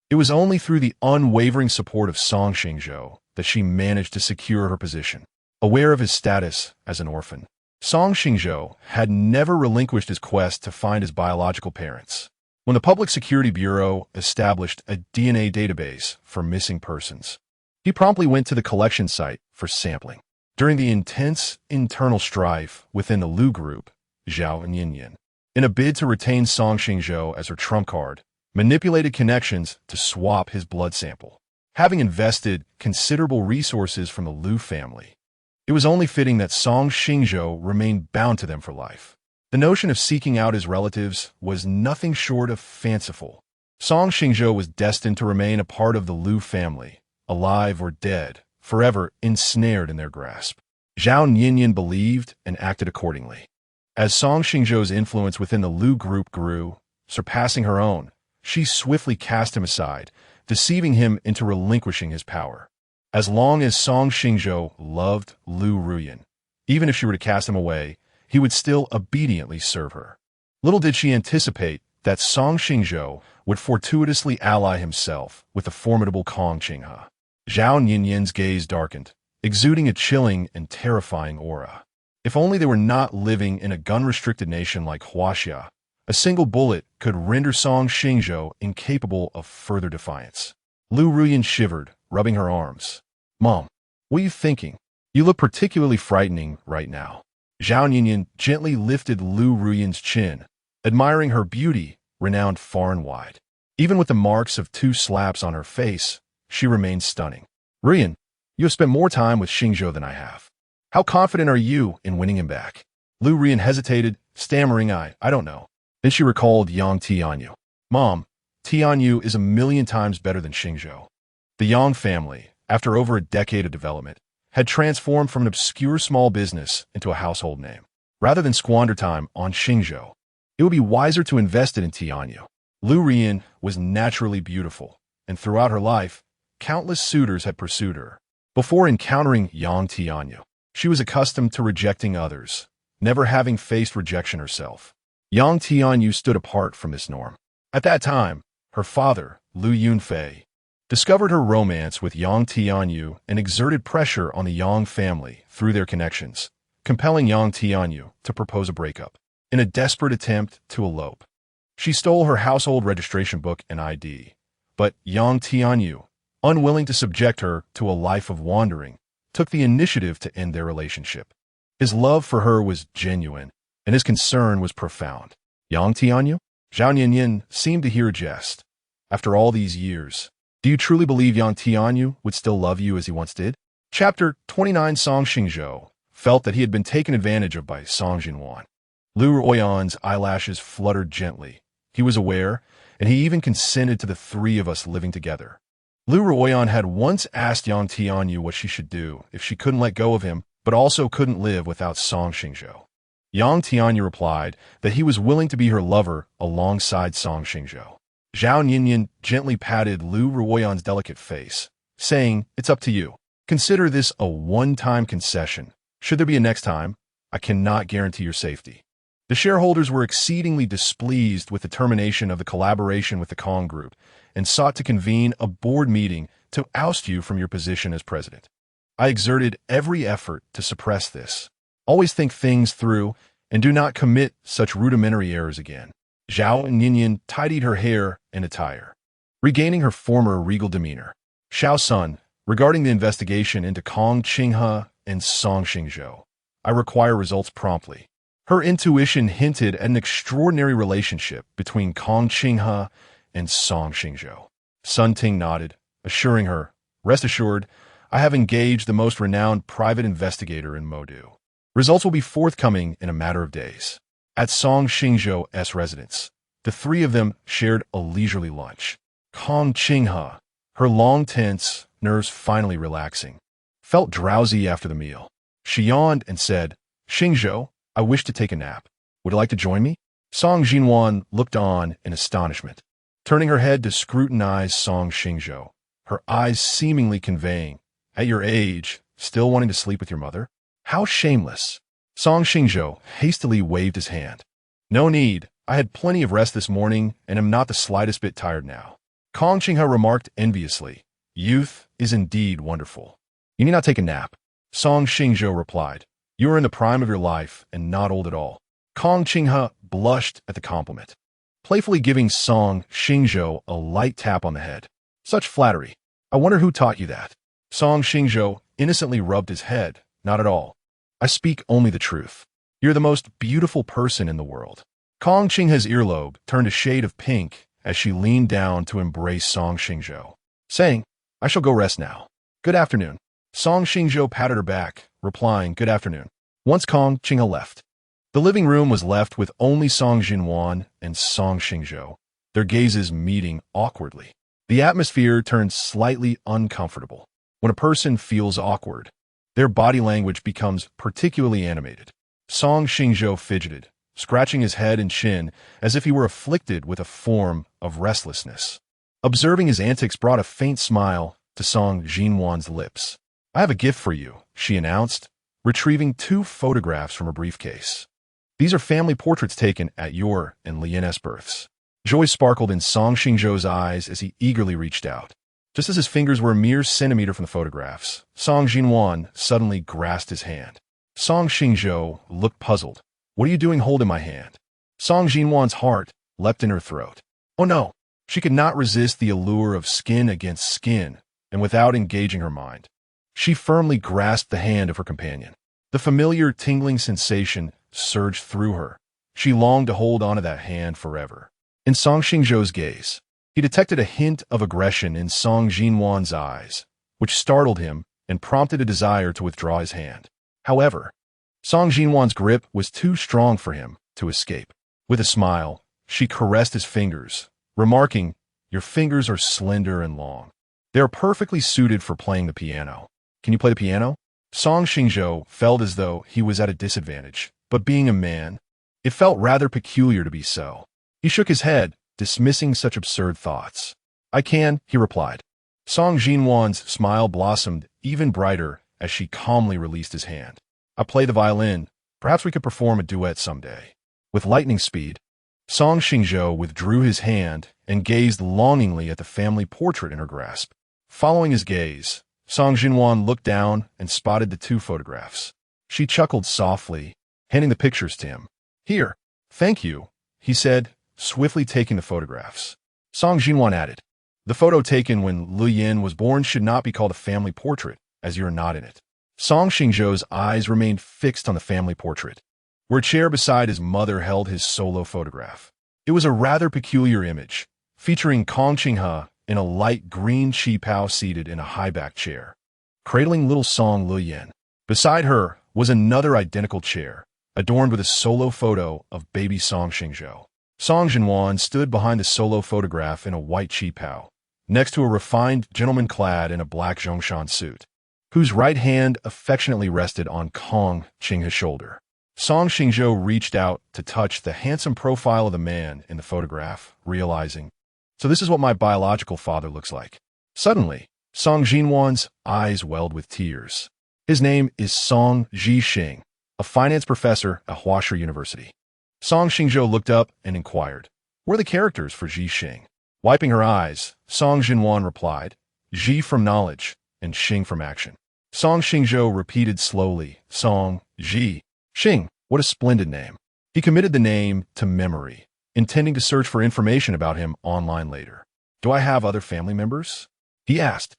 It was only through the unwavering support of Song Xingzhou that she managed to secure her position. Aware of his status as an orphan, Song Xingzhou had never relinquished his quest to find his biological parents. When the Public Security Bureau established a DNA database for missing persons, he promptly went to the collection site for sampling. During the intense internal strife within the Liu group, Zhao and Yinyan, in a bid to retain Song Xingzhou as her trump card, manipulated connections to swap his blood sample. Having invested considerable resources from the Liu family, it was only fitting that Song Xingzhou remained bound to them for life. The notion of seeking out his relatives was nothing short of fanciful. Song Xingzhou was destined to remain a part of the Liu family, alive or dead, forever ensnared in their grasp. Zhao and Yinyan believed and acted accordingly. As Song Xingzhou's influence within the Liu group grew, surpassing her own, she swiftly cast him aside, deceiving him into relinquishing his power. As long as Song Xingzhou loved Liu Ruyan, even if she were to cast him away, he would still obediently serve her. Little did she anticipate that Song Xingzhou would fortuitously ally himself with the formidable Kong Qinghe. Zhao and Yinyan's gaze darkened, exuding a chilling and terrifying aura. If only they were not living in a gun-restricted nation like Huaxia, a single bullet could render Song Xingzhou incapable of further defiance. Liu Ruyan shivered, rubbing her arms. "Mom, what are you thinking? You look particularly frightening right now." Zhao and Yinyan gently lifted Liu Ruyan's chin, admiring her beauty, renowned far and wide. Even with the marks of 2 slaps on her face, she remained stunning. "Ruyan, you have spent more time with Xingzhou than I have. How confident are you in winning him back?" Liu Ruyan hesitated, stammering, I don't know. Then she recalled Yang Tianyu. "Mom, Tianyu is a million times better than Xingzhou." The Yang family, after over a decade of development, had transformed from an obscure small business into a household name. Rather than squander time on Xingzhou, it would be wiser to invest it in Tianyu. Liu Ruyan was naturally beautiful, and throughout her life, countless suitors had pursued her. Before encountering Yang Tianyu, she was accustomed to rejecting others, never having faced rejection herself. Yang Tianyu stood apart from this norm. At that time, her father, Liu Yunfei, discovered her romance with Yang Tianyu and exerted pressure on the Yang family through their connections, compelling Yang Tianyu to propose a breakup. In a desperate attempt to elope, she stole her household registration book and ID, but Yang Tianyu, unwilling to subject her to a life of wandering, took the initiative to end their relationship. His love for her was genuine, and his concern was profound. "Yang Tianyu?" Zhao and Yinyan seemed to hear a jest. "After all these years, do you truly believe Yang Tianyu would still love you as he once did?" Chapter 29. Song Xingzhou felt that he had been taken advantage of by Song Jinwan. Liu Ruyan's eyelashes fluttered gently. He was aware, and he even consented to the 3 of us living together. Liu Ruyan had once asked Yang Tianyu what she should do if she couldn't let go of him, but also couldn't live without Song Xingzhou. Yang Tianyu replied that he was willing to be her lover alongside Song Xingzhou. Zhao and Yinyan gently patted Liu Ruyan's delicate face, saying, "It's up to you. Consider this a one-time concession. Should there be a next time, I cannot guarantee your safety." The shareholders were exceedingly displeased with the termination of the collaboration with the Kong Group and sought to convene a board meeting to oust you from your position as president. I exerted every effort to suppress this. Always think things through and do not commit such rudimentary errors again. Zhao and Yinyan tidied her hair and attire, regaining her former regal demeanor. Xiao Sun, regarding the investigation into Kong Qinghe and Song Xingzhou, I require results promptly. Her intuition hinted at an extraordinary relationship between Kong Qinghe and Song Xingzhou. Sun Ting nodded, assuring her, "Rest assured, I have engaged the most renowned private investigator in Modu. Results will be forthcoming in a matter of days." At Song Xingzhou's residence, the 3 of them shared a leisurely lunch. Kong Qinghe, her long tense nerves finally relaxing, felt drowsy after the meal. She yawned and said, "Xingzhou, I wish to take a nap. Would you like to join me?" Song Jinwan looked on in astonishment, turning her head to scrutinize Song Xingzhou, her eyes seemingly conveying, "At your age, still wanting to sleep with your mother? How shameless." Song Xingzhou hastily waved his hand. "No need. I had plenty of rest this morning and am not the slightest bit tired now." Kong Qinghe remarked enviously, "Youth is indeed wonderful. You need not take a nap." Song Xingzhou replied, You are in the prime of your life and not old at all. Kong Qinghe blushed at the compliment, playfully giving Song Xingzhou a light tap on the head. Such flattery. I wonder who taught you that. Song Xingzhou innocently rubbed his head. Not at all. I speak only the truth. You're the most beautiful person in the world. Kong Qinghe's earlobe turned a shade of pink as she leaned down to embrace Song Xingzhou, saying, I shall go rest now. Good afternoon. Song Xingzhou patted her back, replying, Good afternoon. Once Kong Qinghe left, the living room was left with only Song Jinwan and Song Xingzhou, their gazes meeting awkwardly. The atmosphere turned slightly uncomfortable. When a person feels awkward, their body language becomes particularly animated. Song Xingzhou fidgeted, scratching his head and chin as if he were afflicted with a form of restlessness. Observing his antics brought a faint smile to Song Jinwan's lips. I have a gift for you, she announced, retrieving 2 photographs from her briefcase. These are family portraits taken at your and Lian's births. Joy sparkled in Song Xingzhou's eyes as he eagerly reached out. Just as his fingers were a mere centimeter from the photographs, Song Jinwan suddenly grasped his hand. Song Xingzhou looked puzzled. What are you doing holding my hand? Song Jinwan's heart leapt in her throat. Oh no! She could not resist the allure of skin against skin, and without engaging her mind, she firmly grasped the hand of her companion. The familiar tingling sensation surged through her. She longed to hold onto that hand forever. In Song Xingzhou's gaze, he detected a hint of aggression in Song Jinwan's eyes, which startled him and prompted a desire to withdraw his hand. However, Song Jinwan's grip was too strong for him to escape. With a smile, she caressed his fingers, remarking, Your fingers are slender and long. They are perfectly suited for playing the piano. Can you play the piano? Song Xingzhou felt as though he was at a disadvantage, but being a man, it felt rather peculiar to be so. He shook his head, dismissing such absurd thoughts. I can, he replied. Song Jinwan's smile blossomed even brighter as she calmly released his hand. I play the violin. Perhaps we could perform a duet someday. With lightning speed, Song Xingzhou withdrew his hand and gazed longingly at the family portrait in her grasp. Following his gaze, Song Jinwan looked down and spotted the 2 photographs. She chuckled softly, handing the pictures to him. Here, thank you, he said, swiftly taking the photographs. Song Jinwan added, The photo taken when Liu Ruyan was born should not be called a family portrait, as you are not in it. Song Xingzhou's eyes remained fixed on the family portrait, where a chair beside his mother held his solo photograph. It was a rather peculiar image, featuring Kong Qinghe in a light green qipao seated in a high-backed chair, cradling little Song Liu Ruyan. Beside her was another identical chair, adorned with a solo photo of baby Song Xingzhou. Song Jinwan stood behind the solo photograph in a white qipao, next to a refined gentleman clad in a black zhongshan suit, whose right hand affectionately rested on Kong Qinghe's shoulder. Song Xingzhou reached out to touch the handsome profile of the man in the photograph, realizing, So this is what my biological father looks like. Suddenly, Song Jinwan's eyes welled with tears. His name is Song Zhixing, a finance professor at Huashi University. Song Xingzhou looked up and inquired, What are the characters for Zhixing? Wiping her eyes, Song Jinwan replied, Zhi from knowledge and Xing from action. Song Xingzhou repeated slowly, Song Zhi Xing, what a splendid name. He committed the name to memory, intending to search for information about him online later. Do I have other family members? He asked,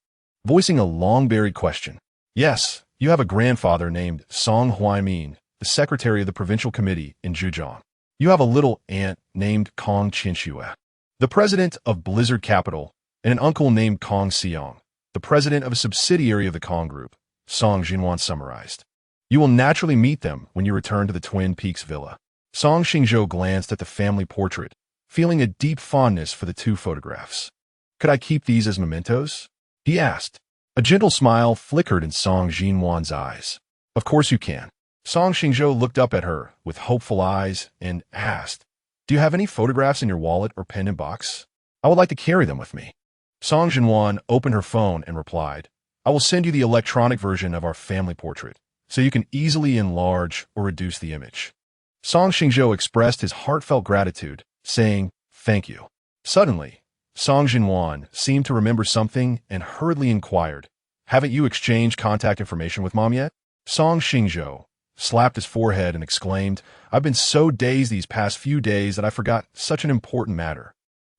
voicing a long-buried question. Yes, you have a grandfather named Song Huaimin, the secretary of the provincial committee in Zhejiang. You have a little aunt named Kong Qinshui, the president of Blizzard Capital, and an uncle named Kong Xiong, the president of a subsidiary of the Kong Group, Song Jinwan summarized. You will naturally meet them when you return to the Twin Peaks villa. Song Xingzhou glanced at the family portrait, feeling a deep fondness for the 2 photographs. Could I keep these as mementos? He asked. A gentle smile flickered in Song Jinwan's eyes. Of course you can. Song Xingzhou looked up at her with hopeful eyes and asked, Do you have any photographs in your wallet or pendant box? I would like to carry them with me. Song Jinwan opened her phone and replied, I will send you the electronic version of our family portrait, so you can easily enlarge or reduce the image. Song Xingzhou expressed his heartfelt gratitude, saying, Thank you. Suddenly, Song Jinwan seemed to remember something and hurriedly inquired, Haven't you exchanged contact information with Mom yet? Song Xingzhou slapped his forehead and exclaimed, "I've been so dazed these past few days that I forgot such an important matter."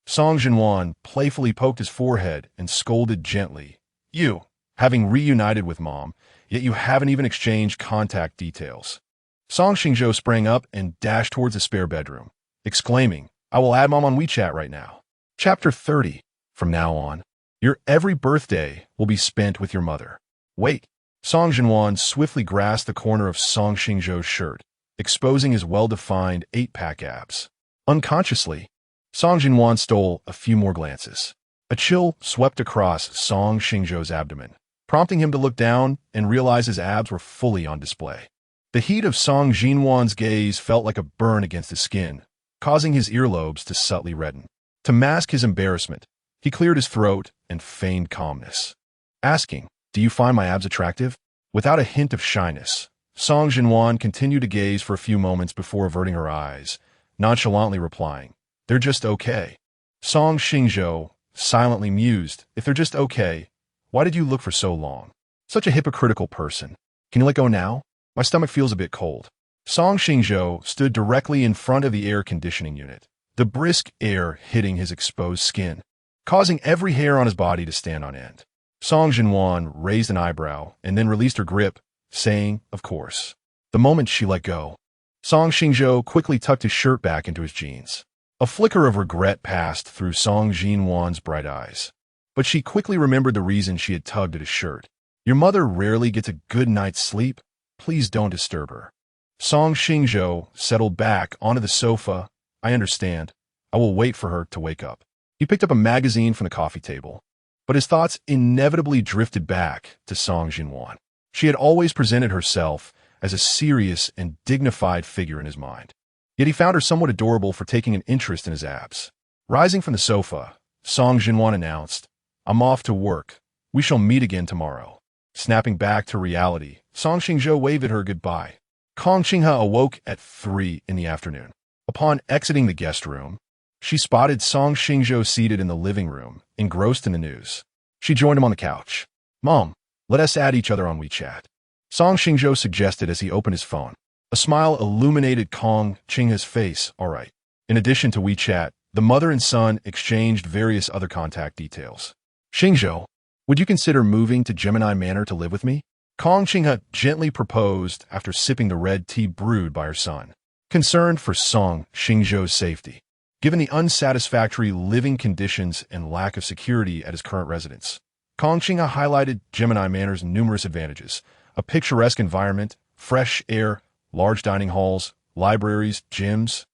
Song Xingzhou playfully poked his forehead and scolded gently, "You, having reunited with Mom, yet you haven't even exchanged contact details." Song Xingzhou sprang up and dashed towards the spare bedroom, exclaiming, "I will add Mom on WeChat right now." Chapter 30. From now on, your every birthday will be spent with your mother. Wait. Song Xingzhou swiftly grasped the corner of Song Xingzhou's shirt, exposing his well-defined 8-pack abs. Unconsciously, Song Xingzhou stole a few more glances. A chill swept across Song Xingzhou's abdomen, prompting him to look down and realize his abs were fully on display. The heat of Song Xingzhou's gaze felt like a burn against his skin, causing his earlobes to subtly redden. To mask his embarrassment, he cleared his throat and feigned calmness, asking, "Do you find my abs attractive?" Without a hint of shyness, Song Xingzhou continued to gaze for a few moments before averting her eyes, nonchalantly replying, "They're just okay." Song Xingzhou silently mused, "If they're just okay, why did you look for so long? Such a hypocritical person. Can you let go now? My stomach feels a bit cold." Song Xingzhou stood directly in front of the air conditioning unit, the brisk air hitting his exposed skin, causing every hair on his body to stand on end. Song Xingzhou raised an eyebrow and then released her grip, saying, "Of course." The moment she let go, Song Xingzhou quickly tucked his shirt back into his jeans. A flicker of regret passed through Song Xingzhou's bright eyes, but she quickly remembered the reason she had tugged at his shirt. "Your mother rarely gets a good night's sleep. Please don't disturb her." Song Xingzhou settled back onto the sofa. "I understand. I will wait for her to wake up." He picked up a magazine from the coffee table, but his thoughts inevitably drifted back to Song Xingzhou. She had always presented herself as a serious and dignified figure in his mind. Yet he found her somewhat adorable for taking an interest in his abs. Rising from the sofa, Song Xingzhou announced, "I'm off to work. We shall meet again tomorrow." Snapping back to reality, Song Xingzhou waved at her goodbye. Kong Qinghe awoke at 3 in the afternoon. Upon exiting the guest room, she spotted Song Xingzhou seated in the living room, engrossed in the news. She joined him on the couch. "Mom, let us add each other on WeChat," Song Xingzhou suggested as he opened his phone. A smile illuminated Kong Qinghe's face. "All right." In addition to WeChat, the mother and son exchanged various other contact details. "Xingzhou, would you consider moving to Gemini Manor to live with me?" Kong Qinghe gently proposed after sipping the red tea brewed by her son, concerned for Song Xingzhou's safety. Given the unsatisfactory living conditions and lack of security at his current residence, Kong Qinghe highlighted Gemini Manor's numerous advantages: a picturesque environment, fresh air, large dining halls, libraries, gyms,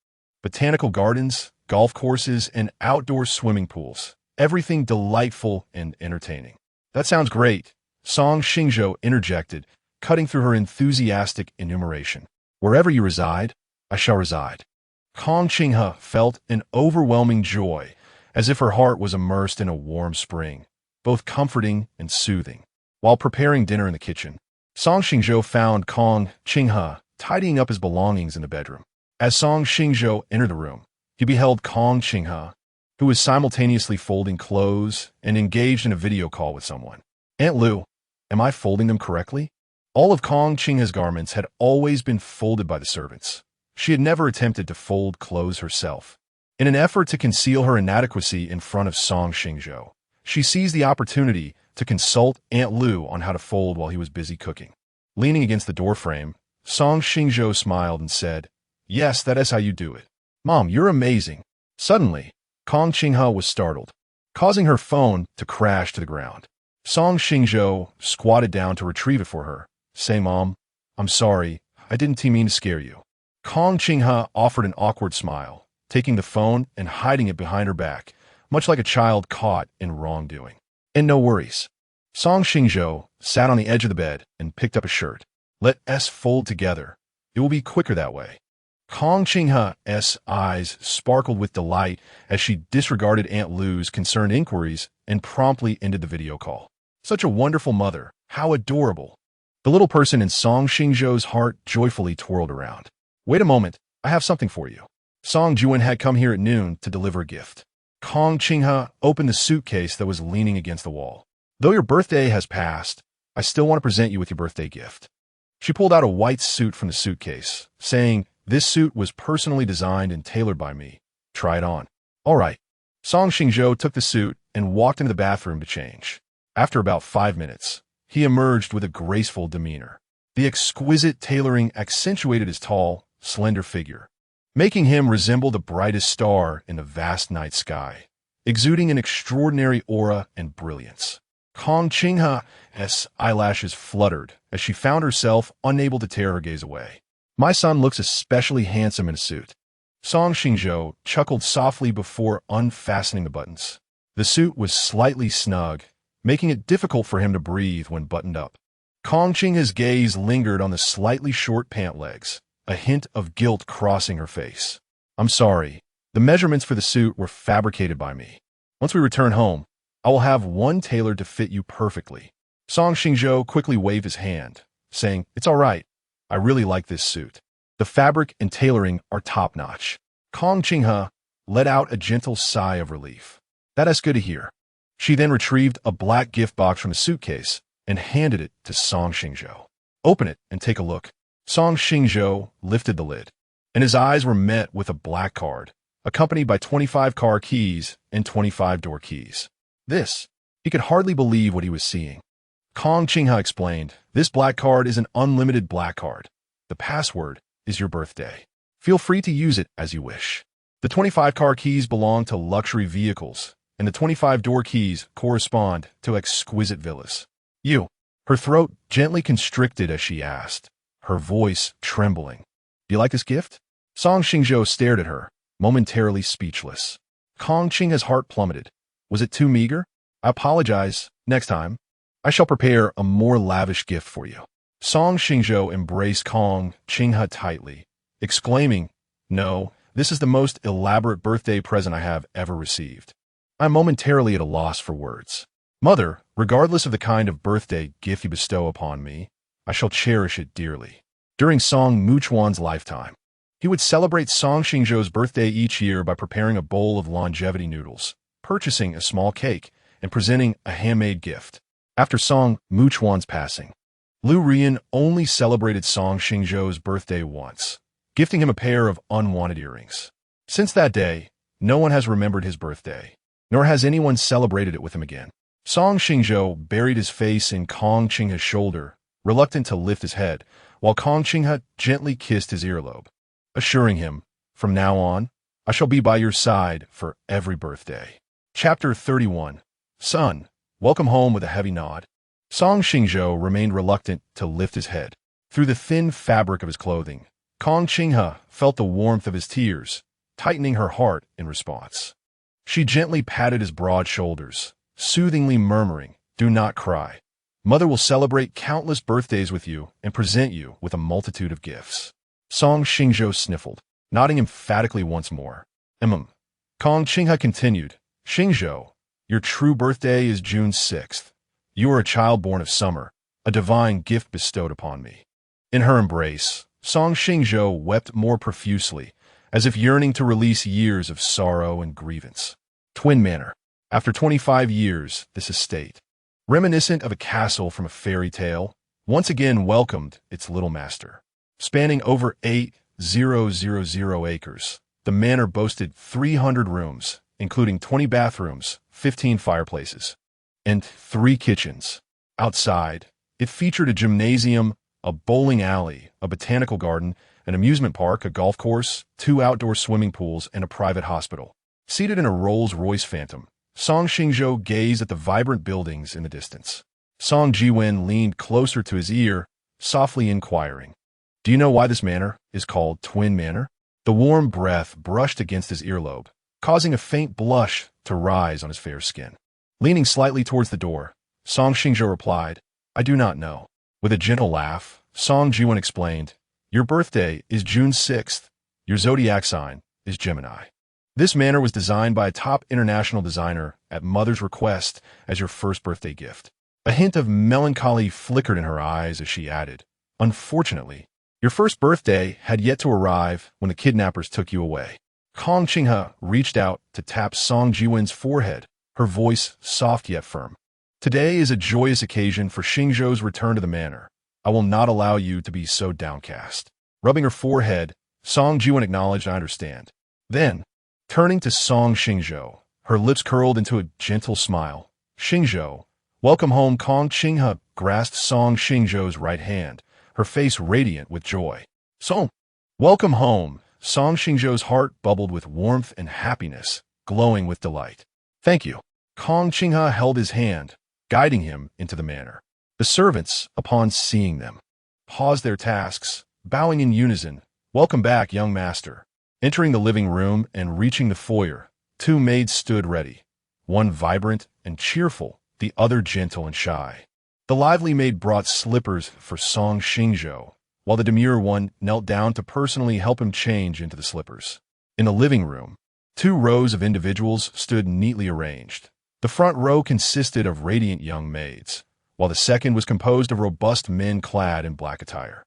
botanical gardens, golf courses, and outdoor swimming pools. Everything delightful and entertaining. "That sounds great," Song Xingzhou interjected, cutting through her enthusiastic enumeration. "Wherever you reside, I shall reside." Kong Qinghe felt an overwhelming joy, as if her heart was immersed in a warm spring, both comforting and soothing. While preparing dinner in the kitchen, Song Xingzhou found Kong Qinghe tidying up his belongings in the bedroom. As Song Xingzhou entered the room, he beheld Kong Qinghe, who was simultaneously folding clothes and engaged in a video call with someone. "Aunt Liu, am I folding them correctly?" All of Kong Qinghe's garments had always been folded by the servants. She had never attempted to fold clothes herself. In an effort to conceal her inadequacy in front of Song Xingzhou, she seized the opportunity to consult Aunt Liu on how to fold while he was busy cooking. Leaning against the doorframe, Song Xingzhou smiled and said, "Yes, that is how you do it. Mom, you're amazing." Suddenly, Kong Qinghe was startled, causing her phone to crash to the ground. Song Xingzhou squatted down to retrieve it for her. "Say, Mom, I'm sorry. I didn't mean to scare you." Kong Qinghe offered an awkward smile, taking the phone and hiding it behind her back, much like a child caught in wrongdoing. "And no worries." Song Xingzhou sat on the edge of the bed and picked up a shirt. "Let us fold together. It will be quicker that way." Kong Qinghe's eyes sparkled with delight as she disregarded Aunt Liu's concerned inquiries and promptly ended the video call. Such a wonderful mother. How adorable. The little person in Song Xingzhou's heart joyfully twirled around. "Wait a moment. I have something for you." Song Juan had come here at noon to deliver a gift. Kong Qinghe opened the suitcase that was leaning against the wall. "Though your birthday has passed, I still want to present you with your birthday gift." She pulled out a white suit from the suitcase, saying, "This suit was personally designed and tailored by me. Try it on." "All right." Song Xingzhou took the suit and walked into the bathroom to change. After about 5 minutes, he emerged with a graceful demeanor. The exquisite tailoring accentuated his tall, slender figure, making him resemble the brightest star in the vast night sky, exuding an extraordinary aura and brilliance. Kong Qinghe's eyelashes fluttered as she found herself unable to tear her gaze away. "My son looks especially handsome in a suit." Song Xingzhou chuckled softly before unfastening the buttons. The suit was slightly snug, making it difficult for him to breathe when buttoned up. Kong Qinghe's gaze lingered on the slightly short pant legs, a hint of guilt crossing her face. "I'm sorry. The measurements for the suit were fabricated by me. Once we return home, I will have one tailored to fit you perfectly." Song Xingzhou quickly waved his hand, saying, "It's all right. I really like this suit. The fabric and tailoring are top-notch." Kong Qinghe let out a gentle sigh of relief. "That's good to hear." She then retrieved a black gift box from a suitcase and handed it to Song Xingzhou. "Open it and take a look." Song Xingzhou lifted the lid, and his eyes were met with a black card, accompanied by 25 car keys and 25 door keys. He could hardly believe what he was seeing. Kong Qinghe explained, "This black card is an unlimited black card. The password is your birthday. Feel free to use it as you wish. The 25 car keys belong to luxury vehicles, and the 25 door keys correspond to exquisite villas." Her throat gently constricted as she asked, her voice trembling, "Do you like this gift?" Song Xingzhou stared at her, momentarily speechless. Kong Qinghe's heart plummeted. "Was it too meager? I apologize. Next time, I shall prepare a more lavish gift for you." Song Xingzhou embraced Kong Qinghe tightly, exclaiming, "No, this is the most elaborate birthday present I have ever received. I'm momentarily at a loss for words. Mother, regardless of the kind of birthday gift you bestow upon me, I shall cherish it dearly." During Song Muchuan's lifetime, he would celebrate Song Xingzhou's birthday each year by preparing a bowl of longevity noodles, purchasing a small cake, and presenting a handmade gift. After Song Muchuan's passing, Liu Ruyan only celebrated Song Xingzhou's birthday once, gifting him a pair of unwanted earrings. Since that day, no one has remembered his birthday, nor has anyone celebrated it with him again. Song Xingzhou buried his face in Kong Qinghe's shoulder, reluctant to lift his head, while Kong Qinghe gently kissed his earlobe, assuring him, "From now on, I shall be by your side for every birthday." Chapter 31. "Son, welcome home," with a heavy nod. Song Xingzhou remained reluctant to lift his head. Through the thin fabric of his clothing, Kong Qinghe felt the warmth of his tears, tightening her heart in response. She gently patted his broad shoulders, soothingly murmuring, "Do not cry. Mother will celebrate countless birthdays with you and present you with a multitude of gifts." Song Xingzhou sniffled, nodding emphatically once more. Kong Qinghe continued, "Xingzhou, your true birthday is June 6th. You are a child born of summer, a divine gift bestowed upon me." In her embrace, Song Xingzhou wept more profusely, as if yearning to release years of sorrow and grievance. Twin Manor. After 25 years, this estate, reminiscent of a castle from a fairy tale, once again welcomed its little master. Spanning over 8,000 acres, the manor boasted 300 rooms, including 20 bathrooms, 15 fireplaces, and 3 kitchens. Outside, it featured a gymnasium, a bowling alley, a botanical garden, an amusement park, a golf course, 2 outdoor swimming pools, and a private hospital. Seated in a Rolls-Royce Phantom, Song Xingzhou gazed at the vibrant buildings in the distance. Song Jiwen leaned closer to his ear, softly inquiring, "Do you know why this manor is called Twin Manor?" The warm breath brushed against his earlobe, causing a faint blush to rise on his fair skin. Leaning slightly towards the door, Song Xingzhou replied, "I do not know." With a gentle laugh, Song Jiwen explained, "Your birthday is June 6th. Your zodiac sign is Gemini. This manor was designed by a top international designer at Mother's request as your first birthday gift." A hint of melancholy flickered in her eyes as she added, "Unfortunately, your first birthday had yet to arrive when the kidnappers took you away." Kong Qinghe reached out to tap Song Jiwen's forehead, her voice soft yet firm. "Today is a joyous occasion for Xingzhou's return to the manor. I will not allow you to be so downcast. Rubbing her forehead, Song Jiwan acknowledged, I understand. Then, turning to Song Xingzhou, her lips curled into a gentle smile. Xingzhou, welcome home. Kong Qinghe grasped Song Xingzhou's right hand, her face radiant with joy. Song, welcome home. Song Xingzhou's heart bubbled with warmth and happiness, glowing with delight. Thank you. Kong Qinghe held his hand, guiding him into the manor. The servants, upon seeing them, paused their tasks, bowing in unison. Welcome back, young master. Entering the living room and reaching the foyer, two maids stood ready, one vibrant and cheerful, the other gentle and shy. The lively maid brought slippers for Song Xingzhou, while the demure one knelt down to personally help him change into the slippers. In the living room, two rows of individuals stood neatly arranged. The front row consisted of radiant young maids, while the second was composed of robust men clad in black attire.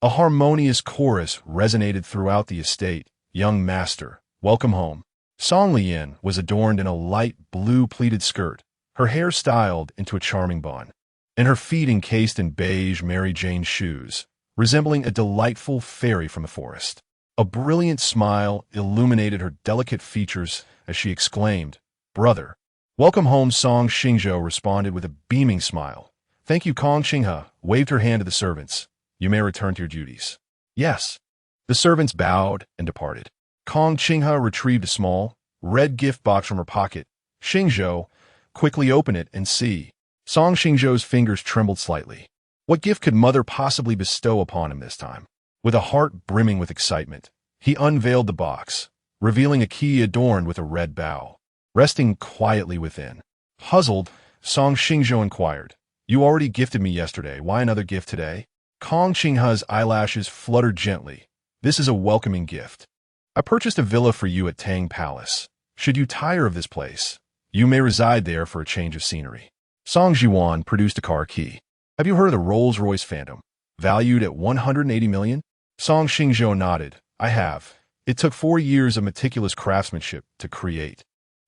A harmonious chorus resonated throughout the estate. Young master, welcome home. Song Lian was adorned in a light blue pleated skirt, her hair styled into a charming bun, and her feet encased in beige Mary Jane shoes, resembling a delightful fairy from the forest. A brilliant smile illuminated her delicate features as she exclaimed, Brother, welcome home. Song Xingzhou responded with a beaming smile. Thank you. Kong Qinghe waved her hand to the servants. You may return to your duties. Yes. The servants bowed and departed. Kong Qinghe retrieved a small, red gift box from her pocket. Xingzhou, quickly open it and see. Song Xingzhou's fingers trembled slightly. What gift could mother possibly bestow upon him this time? With a heart brimming with excitement, he unveiled the box, revealing a key adorned with a red bow, resting quietly within. Puzzled, Song Xingzhou inquired, You already gifted me yesterday. Why another gift today? Kong Qinghe's eyelashes fluttered gently. This is a welcoming gift. I purchased a villa for you at Tang Palace. Should you tire of this place, you may reside there for a change of scenery. Song Jiwan produced a car key. Have you heard of the Rolls-Royce Phantom, valued at 180 million? Song Xingzhou nodded. I have. It took 4 years of meticulous craftsmanship to create,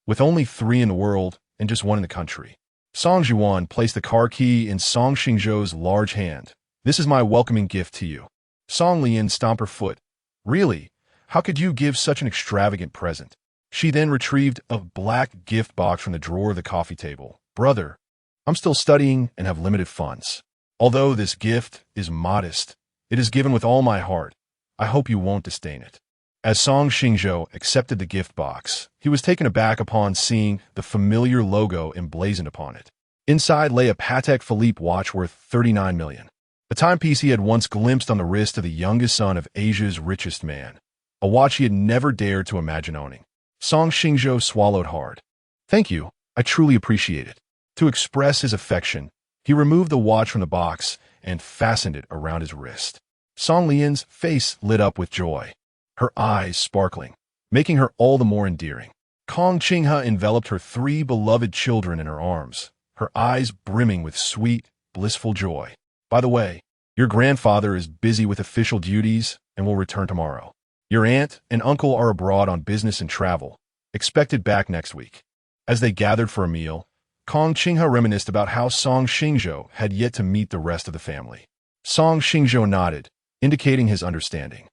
with only 3 in the world and just 1 in the country. Song Jiwan placed the car key in Song Xingzhou's large hand. This is my welcoming gift to you. Song Lian stomped her foot. Really? How could you give such an extravagant present? She then retrieved a black gift box from the drawer of the coffee table. Brother, I'm still studying and have limited funds. Although this gift is modest, it is given with all my heart. I hope you won't disdain it. As Song Xingzhou accepted the gift box, he was taken aback upon seeing the familiar logo emblazoned upon it. Inside lay a Patek Philippe watch worth 39 million. A timepiece he had once glimpsed on the wrist of the youngest son of Asia's richest man. A watch he had never dared to imagine owning. Song Xingzhou swallowed hard. Thank you, I truly appreciate it. To express his affection, he removed the watch from the box and fastened it around his wrist. Song Lian's face lit up with joy, her eyes sparkling, making her all the more endearing. Kong Qinghe enveloped her 3 beloved children in her arms, her eyes brimming with sweet, blissful joy. By the way, your grandfather is busy with official duties and will return tomorrow. Your aunt and uncle are abroad on business and travel, expected back next week. As they gathered for a meal, Kong Qinghe reminisced about how Song Xingzhou had yet to meet the rest of the family. Song Xingzhou nodded, indicating his understanding.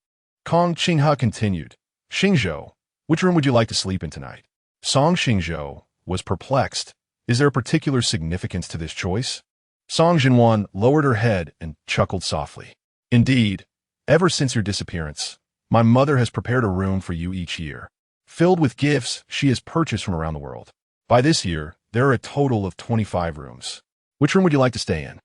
Kong Qinghe continued, Xingzhou, which room would you like to sleep in tonight? Song Xingzhou was perplexed. Is there a particular significance to this choice? Song Jiwan lowered her head and chuckled softly. Indeed, ever since your disappearance, my mother has prepared a room for you each year, filled with gifts she has purchased from around the world. By this year, there are a total of 25 rooms. Which room would you like to stay in?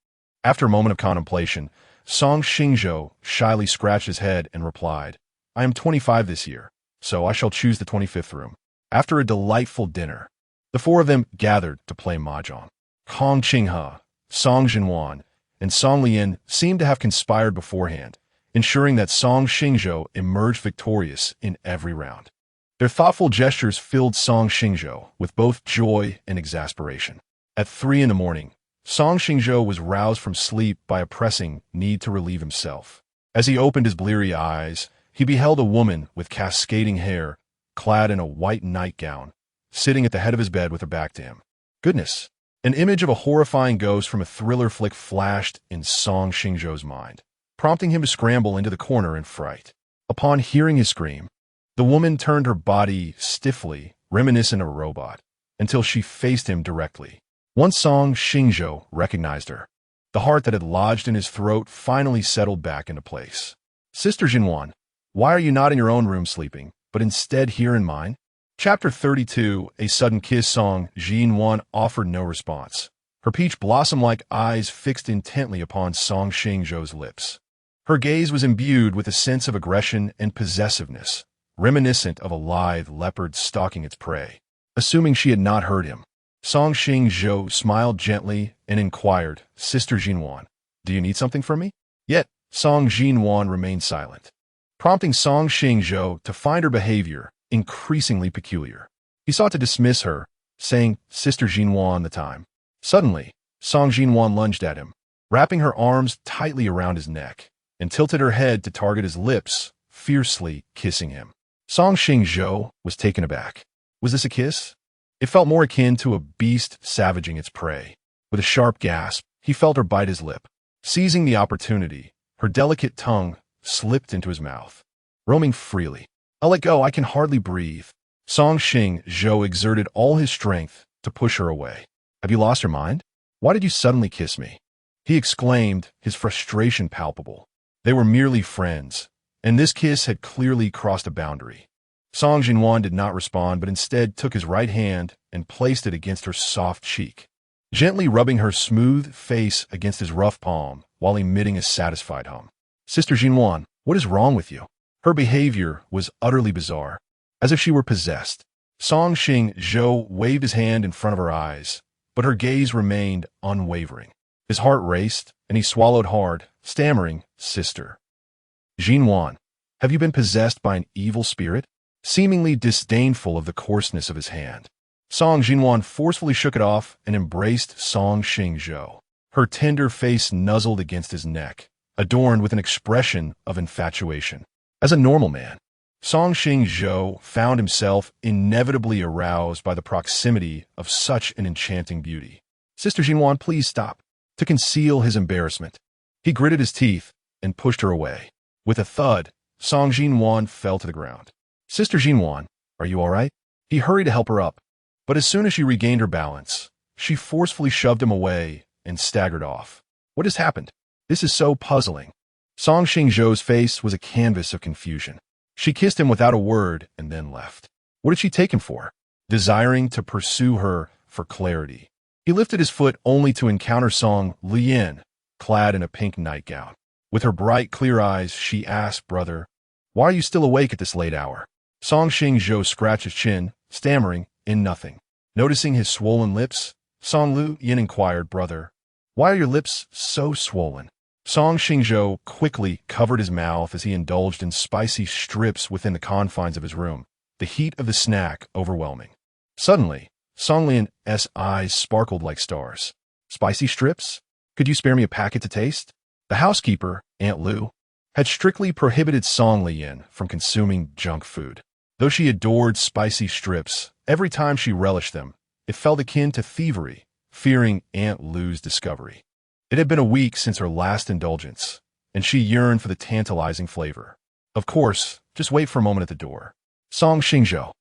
After a moment of contemplation, Song Xingzhou shyly scratched his head and replied, I am 25 this year, so I shall choose the 25th room. After a delightful dinner, the 4 of them gathered to play mahjong. Kong Qinghe, Song Jiwan, and Song Lian seemed to have conspired beforehand, ensuring that Song Xingzhou emerged victorious in every round. Their thoughtful gestures filled Song Xingzhou with both joy and exasperation. At 3 in the morning, Song Xingzhou was roused from sleep by a pressing need to relieve himself. As he opened his bleary eyes, he beheld a woman with cascading hair, clad in a white nightgown, sitting at the head of his bed with her back to him. Goodness, An image of a horrifying ghost from a thriller flick flashed in Song Xingzhou's mind, prompting him to scramble into the corner in fright. Upon hearing his scream, the woman turned her body stiffly, reminiscent of a robot, until she faced him directly. Once Song Xingzhou recognized her, the heart that had lodged in his throat finally settled back into place. Sister Jinwan, why are you not in your own room sleeping, but instead here in mine? Chapter 32, A Sudden Kiss. Song Jinwan offered no response, her peach blossom-like eyes fixed intently upon Song Xingzhou's lips. Her gaze was imbued with a sense of aggression and possessiveness, reminiscent of a lithe leopard stalking its prey. Assuming she had not heard him, Song Xingzhou smiled gently and inquired, Sister Jinwan, do you need something from me? Yet, Song Jinwan remained silent, prompting Song Xingzhou to find her behavior increasingly peculiar. He sought to dismiss her, saying, Sister Jinwan the time. Suddenly, Song Jinwan lunged at him, wrapping her arms tightly around his neck, and tilted her head to target his lips, fiercely kissing him. Song Xingzhou was taken aback. Was this a kiss? It felt more akin to a beast savaging its prey. With a sharp gasp, he felt her bite his lip. Seizing the opportunity, her delicate tongue slipped into his mouth, roaming freely. I'll let go, I can hardly breathe. Song Xingzhou exerted all his strength to push her away. Have you lost your mind? Why did you suddenly kiss me? He exclaimed, his frustration palpable. They were merely friends, and this kiss had clearly crossed a boundary. Song Jinwan did not respond, but instead took his right hand and placed it against her soft cheek, gently rubbing her smooth face against his rough palm while emitting a satisfied hum. Sister Jinwan, what is wrong with you? Her behavior was utterly bizarre, as if she were possessed. Song Xingzhou waved his hand in front of her eyes, but her gaze remained unwavering. His heart raced, and he swallowed hard, stammering, Sister Jinwan, have you been possessed by an evil spirit? Seemingly disdainful of the coarseness of his hand, Song Jinwan forcefully shook it off and embraced Song Xingzhou. Her tender face nuzzled against his neck, adorned with an expression of infatuation. As a normal man, Song Xingzhou found himself inevitably aroused by the proximity of such an enchanting beauty. Sister Jinwan, please stop. To conceal his embarrassment, he gritted his teeth and pushed her away. With a thud, Song Jinwan fell to the ground. Sister Jinwan, are you all right? He hurried to help her up, but as soon as she regained her balance, she forcefully shoved him away and staggered off. What has happened? This is so puzzling. Song Xingzhou's face was a canvas of confusion. She kissed him without a word and then left. What did she take him for? Desiring to pursue her for clarity, he lifted his foot only to encounter Song Lian, clad in a pink nightgown. With her bright, clear eyes, she asked, Brother, why are you still awake at this late hour? Song Xingzhou scratched his chin, stammering, in nothing. Noticing his swollen lips, Song Lian inquired, Brother, why are your lips so swollen? Song Xingzhou quickly covered his mouth as he indulged in spicy strips within the confines of his room, the heat of the snack overwhelming. Suddenly, Song Lian's eyes sparkled like stars. Spicy strips? Could you spare me a packet to taste? The housekeeper, Aunt Lu, had strictly prohibited Song Lian from consuming junk food. Though she adored spicy strips, every time she relished them, it felt akin to thievery, fearing Aunt Lu's discovery. It had been a week since her last indulgence, and she yearned for the tantalizing flavor. Of course, just wait for a moment at the door. Song Xingzhou,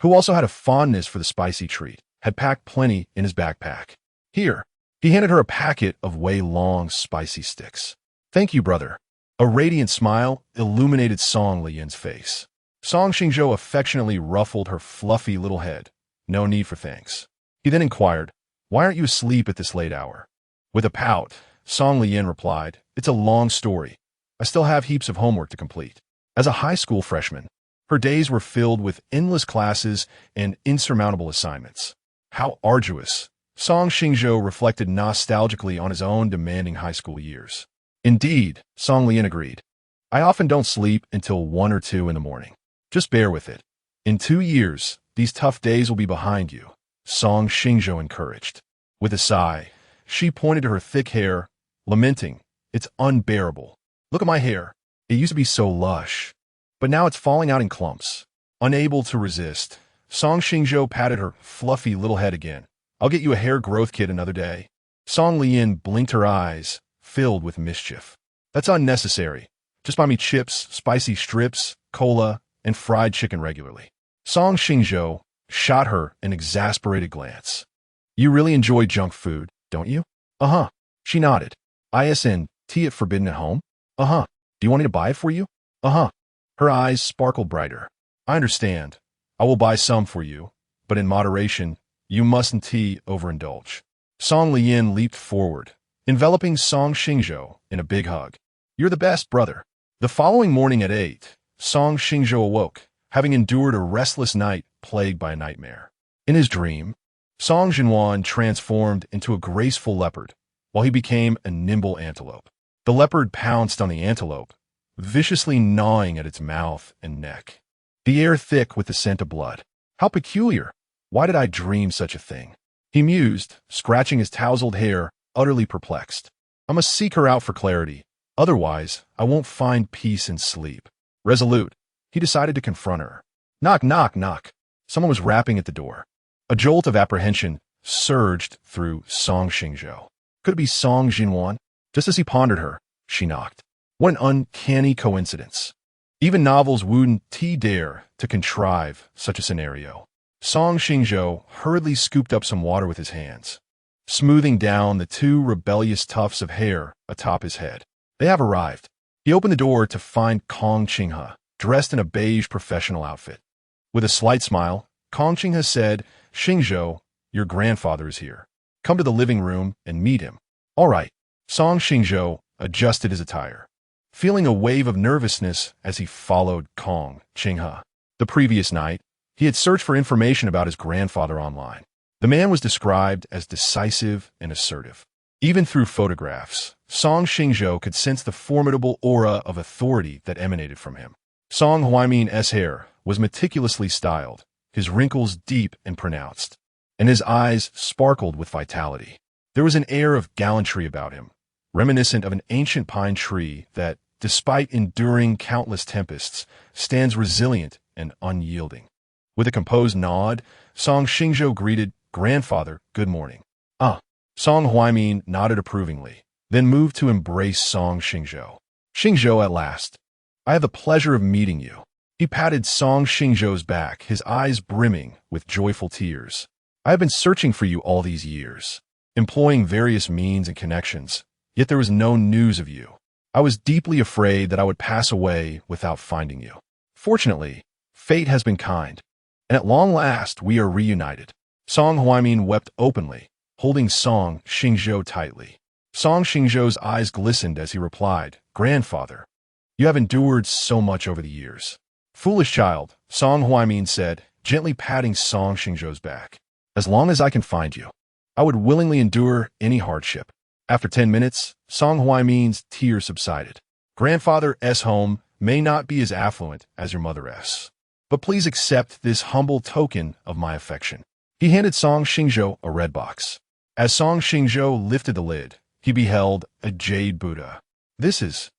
who also had a fondness for the spicy treat, had packed plenty in his backpack. Here, he handed her a packet of way-long spicy sticks. Thank you, brother. A radiant smile illuminated Song Lian's face. Song Xingzhou affectionately ruffled her fluffy little head. No need for thanks. He then inquired, why aren't you asleep at this late hour? With a pout, Song Lian replied, it's a long story. I still have heaps of homework to complete. As a high school freshman, her days were filled with endless classes and insurmountable assignments. How arduous! Song Xingzhou reflected nostalgically on his own demanding high school years. Indeed, Song Lian agreed. I often don't sleep until 1 or 2 in the morning. Just bear with it. In 2 years, these tough days will be behind you, Song Xingzhou encouraged. With a sigh, she pointed to her thick hair, lamenting, it's unbearable. Look at my hair. It used to be so lush, but now it's falling out in clumps. Unable to resist, Song Xingzhou patted her fluffy little head again, I'll get you a hair growth kit another day. Song Lian blinked her eyes, filled with mischief. That's unnecessary. Just buy me chips, spicy strips, cola, and fried chicken regularly. Song Xingzhou shot her an exasperated glance. You really enjoy junk food, don't you? Uh-huh. She nodded. ISN, tea at Forbidden at home? Uh-huh. Do you want me to buy it for you? Uh-huh. Her eyes sparkled brighter. I understand. I will buy some for you, but in moderation, you mustn't overindulge. Song Lian leaped forward, enveloping Song Xingzhou in a big hug. You're the best, brother. The following morning at 8, Song Xingzhou awoke, having endured a restless night plagued by a nightmare. In his dream, Song Xinhuan transformed into a graceful leopard, while he became a nimble antelope. The leopard pounced on the antelope, viciously gnawing at its mouth and neck. The air thick with the scent of blood. How peculiar! Why did I dream such a thing? He mused, scratching his tousled hair, utterly perplexed. I must seek her out for clarity. Otherwise, I won't find peace and sleep. Resolute, he decided to confront her. Knock, knock, knock. Someone was rapping at the door. A jolt of apprehension surged through Song Xingzhou. Could it be Song Xinhuan? Just as he pondered her, she knocked. What an uncanny coincidence. Even novels wouldn't dare to contrive such a scenario. Song Xingzhou hurriedly scooped up some water with his hands, smoothing down the 2 rebellious tufts of hair atop his head. They have arrived. He opened the door to find Kong Qinghe, dressed in a beige professional outfit. With a slight smile, Kong Qinghe said, Xingzhou, your grandfather is here. Come to the living room and meet him. All right. Song Xingzhou adjusted his attire, feeling a wave of nervousness as he followed Kong Qinghe. The previous night, he had searched for information about his grandfather online. The man was described as decisive and assertive. Even through photographs, Song Xingzhou could sense the formidable aura of authority that emanated from him. Song Huaimin's hair was meticulously styled, his wrinkles deep and pronounced, and his eyes sparkled with vitality. There was an air of gallantry about him, reminiscent of an ancient pine tree that, despite enduring countless tempests, stands resilient and unyielding. With a composed nod, Song Xingzhou greeted, Grandfather, good morning. Song Huaimin nodded approvingly, then moved to embrace Song Xingzhou. Xingzhou, at last. I have the pleasure of meeting you. He patted Song Xingzhou's back, his eyes brimming with joyful tears. I have been searching for you all these years, employing various means and connections, yet there was no news of you. I was deeply afraid that I would pass away without finding you. Fortunately, fate has been kind, and at long last we are reunited. Song Huaimin wept openly, holding Song Xingzhou tightly. Song Xingzhou's eyes glistened as he replied, Grandfather, you have endured so much over the years. Foolish child, Song Huaimin said, gently patting Song Xingzhou's back. As long as I can find you, I would willingly endure any hardship. After 10 minutes, Song Huaimin's tears subsided. Grandfather's home may not be as affluent as your mother's, but please accept this humble token of my affection. He handed Song Xingzhou a red box. As Song Xingzhou lifted the lid, he beheld a jade Buddha. This is...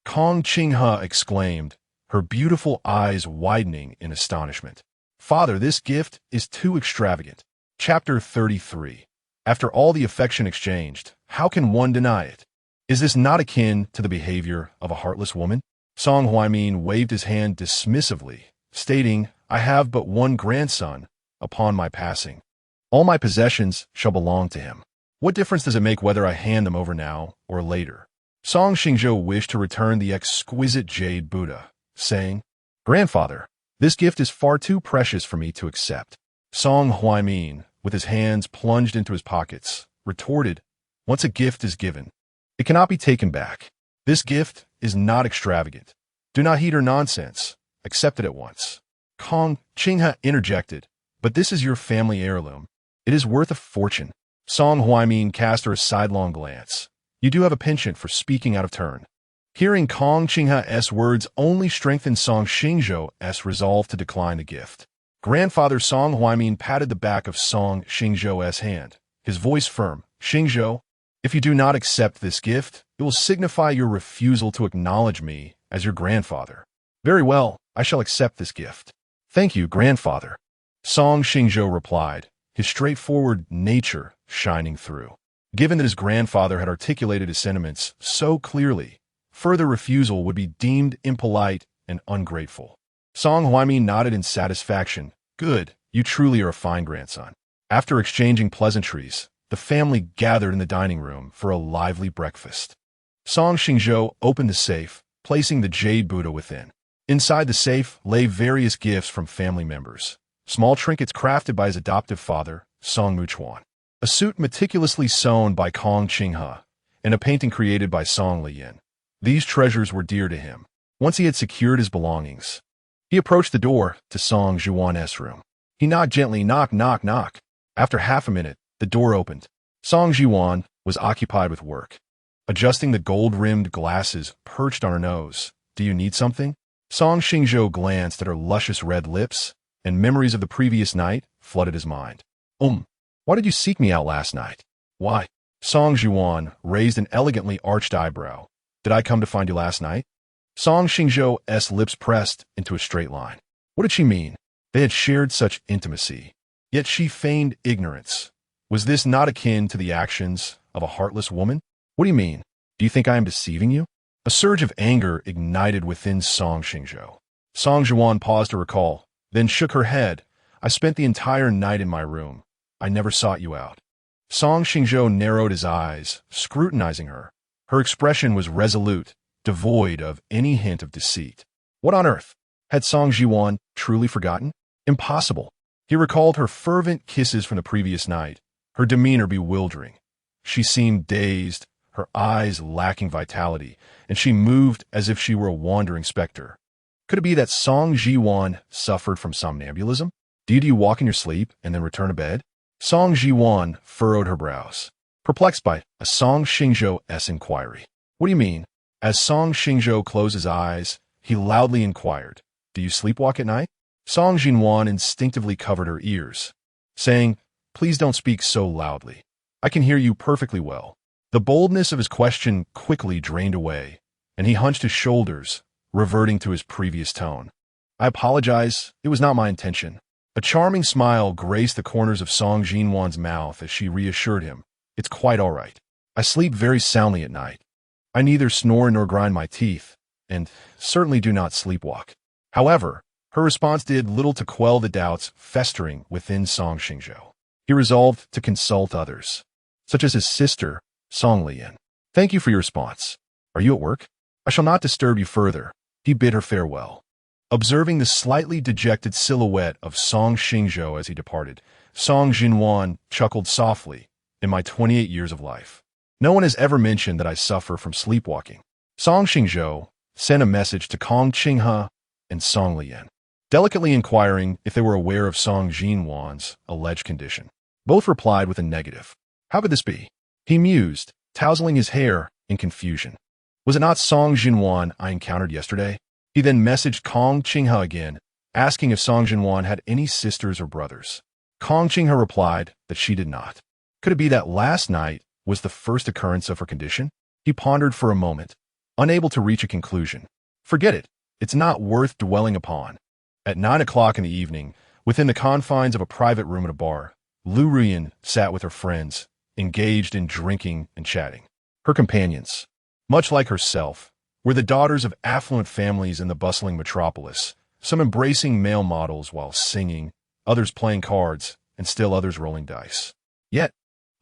Kong Qinghe exclaimed, her beautiful eyes widening in astonishment. Father, this gift is too extravagant. Chapter 33. After all the affection exchanged, how can one deny it? Is this not akin to the behavior of a heartless woman? Song Huaimin waved his hand dismissively, stating, I have but one grandson upon my passing. All my possessions shall belong to him. What difference does it make whether I hand them over now or later? Song Xingzhou wished to return the exquisite jade Buddha, saying, Grandfather, this gift is far too precious for me to accept. Song Huaimin, with his hands plunged into his pockets, retorted, Once a gift is given, it cannot be taken back. This gift is not extravagant. Do not heed her nonsense. Accept it at once. Kong Qinghe interjected, But this is your family heirloom. It is worth a fortune. Song Huaimin cast her a sidelong glance. You do have a penchant for speaking out of turn. Hearing Kong Qinghe's words only strengthened Song Xingzhou's resolve to decline the gift. Grandfather Song Huaimin patted the back of Song Xingzhou's hand, his voice firm. Xingzhou, if you do not accept this gift, it will signify your refusal to acknowledge me as your grandfather. Very well, I shall accept this gift. Thank you, grandfather. Song Xingzhou replied, his straightforward nature shining through. Given that his grandfather had articulated his sentiments so clearly, further refusal would be deemed impolite and ungrateful. Song Huaimin nodded in satisfaction. Good, you truly are a fine grandson. After exchanging pleasantries, the family gathered in the dining room for a lively breakfast. Song Xingzhou opened the safe, placing the jade Buddha within. Inside the safe lay various gifts from family members, small trinkets crafted by his adoptive father, Song Muchuan, a suit meticulously sewn by Kong Qinghe, and a painting created by Song Liyan. These treasures were dear to him. Once he had secured his belongings, he approached the door to Song Zhuan's room. He knocked gently, knock, knock, knock. After half a minute, the door opened. Song Zhuan was occupied with work, adjusting the gold-rimmed glasses perched on her nose. Do you need something? Song Xingzhou glanced at her luscious red lips, and memories of the previous night flooded his mind. Why did you seek me out last night? Why? Song Zhuan raised an elegantly arched eyebrow. Did I come to find you last night? Song Xingzhou's lips pressed into a straight line. What did she mean? They had shared such intimacy, yet she feigned ignorance. Was this not akin to the actions of a heartless woman? What do you mean? Do you think I am deceiving you? A surge of anger ignited within Song Xingzhou. Song Zhuan paused to recall, then shook her head. I spent the entire night in my room. I never sought you out. Song Xingzhou narrowed his eyes, scrutinizing her. Her expression was resolute, devoid of any hint of deceit. What on earth? Had Song Zhuan truly forgotten? Impossible. He recalled her fervent kisses from the previous night, her demeanor bewildering. She seemed dazed, her eyes lacking vitality, and she moved as if she were a wandering specter. Could it be that Song Zhuan suffered from somnambulism? Do you walk in your sleep and then return to bed? Song Zhuan furrowed her brows, perplexed by a Song Xingzhou's inquiry. What do you mean? As Song Xingzhou closed his eyes, he loudly inquired, Do you sleepwalk at night? Song Zhuan instinctively covered her ears, saying, Please don't speak so loudly. I can hear you perfectly well. The boldness of his question quickly drained away, and he hunched his shoulders, reverting to his previous tone. I apologize, it was not my intention. A charming smile graced the corners of Song Zhuan's mouth as she reassured him. It's quite all right. I sleep very soundly at night. I neither snore nor grind my teeth, and certainly do not sleepwalk. However, her response did little to quell the doubts festering within Song Xingzhou. He resolved to consult others, such as his sister, Song Liyan. Thank you for your response. Are you at work? I shall not disturb you further. He bid her farewell. Observing the slightly dejected silhouette of Song Xingzhou as he departed, Song Zhuan chuckled softly. In my 28 years of life, no one has ever mentioned that I suffer from sleepwalking. Song Xingzhou sent a message to Kong Qinghe and Song Liyan, delicately inquiring if they were aware of Song Zhuan's alleged condition. Both replied with a negative. How could this be? He mused, tousling his hair in confusion. Was it not Song Zhuan I encountered yesterday? He then messaged Kong Qinghe again, asking if Song Zhuan had any sisters or brothers. Kong Qinghe replied that she did not. Could it be that last night was the first occurrence of her condition? He pondered for a moment, unable to reach a conclusion. Forget it. It's not worth dwelling upon. At 9 o'clock in the evening, within the confines of a private room at a bar, Liu Ruyan sat with her friends, engaged in drinking and chatting. Her companions, much like herself, were the daughters of affluent families in the bustling metropolis, some embracing male models while singing, others playing cards, and still others rolling dice. Yet,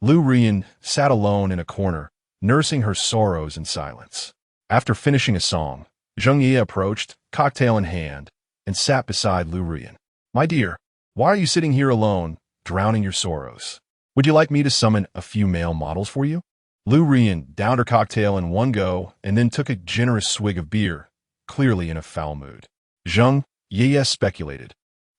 Liu Ruyan sat alone in a corner, nursing her sorrows in silence. After finishing a song, Zheng Yi approached, cocktail in hand, and sat beside Liu Ruyan. My dear, why are you sitting here alone, drowning your sorrows? Would you like me to summon a few male models for you? Liu Ruyan downed her cocktail in one go and then took a generous swig of beer, clearly in a foul mood. Zheng Yi speculated.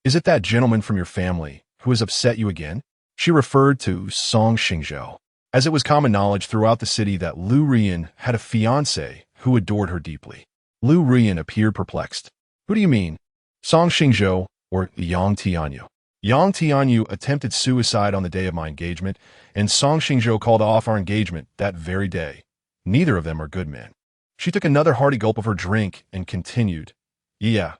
Is it that gentleman from your family who has upset you again? She referred to Song Xingzhou, as it was common knowledge throughout the city that Liu Ruyan had a fiancé who adored her deeply. Liu Ruyan appeared perplexed. Who do you mean? Song Xingzhou or Yang Tianyu? Yang Tianyu attempted suicide on the day of my engagement, and Song Xingzhou called off our engagement that very day. Neither of them are good men. She took another hearty gulp of her drink and continued. Yeah,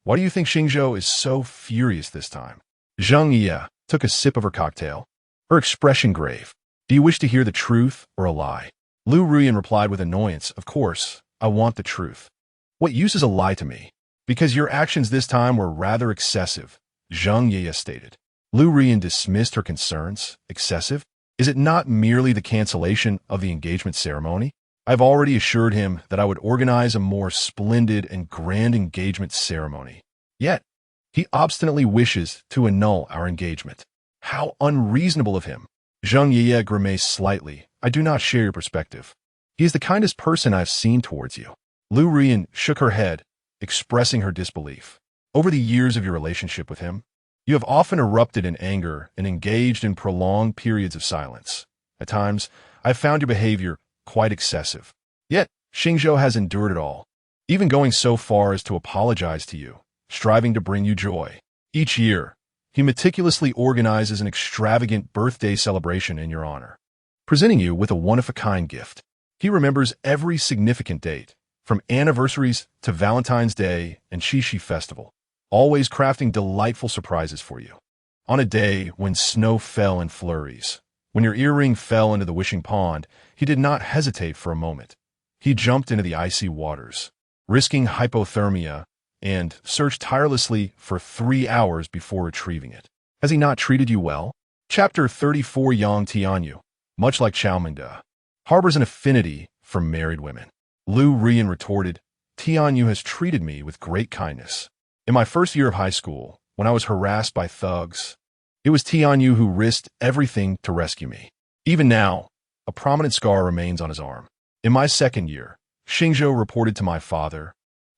why do you think Xingzhou is so furious this time? Zheng Yi took a sip of her cocktail, her expression grave. Do you wish to hear the truth or a lie? Liu Ruyan replied with annoyance, of course, I want the truth. What use is a lie to me? Because your actions this time were rather excessive, Zheng Ye stated. Liu Ruyan dismissed her concerns. Excessive? Is it not merely the cancellation of the engagement ceremony? I've already assured him that I would organize a more splendid and grand engagement ceremony. Yet, he obstinately wishes to annul our engagement. How unreasonable of him! Zheng Ye grimaced slightly. I do not share your perspective. He is the kindest person I've seen towards you. Liu Ruyan shook her head, expressing her disbelief. Over the years of your relationship with him, you have often erupted in anger and engaged in prolonged periods of silence. At times, I've found your behavior quite excessive. Yet, Xingzhou has endured it all, even going so far as to apologize to you, striving to bring you joy. Each year, he meticulously organizes an extravagant birthday celebration in your honor, presenting you with a one-of-a-kind gift. He remembers every significant date, from anniversaries to Valentine's Day and Qixi Festival, always crafting delightful surprises for you. On a day when snow fell in flurries, when your earring fell into the wishing pond, he did not hesitate for a moment. He jumped into the icy waters, risking hypothermia, and searched tirelessly for 3 hours before retrieving it. Has he not treated you well? Chapter 34. Yang Tianyu, much like Xiao Mingde, harbors an affinity for married women. Liu Ruyan retorted, Tianyu has treated me with great kindness. In my first year of high school, when I was harassed by thugs, it was Tianyu who risked everything to rescue me. Even now, a prominent scar remains on his arm. In my second year, Xingzhou reported to my father,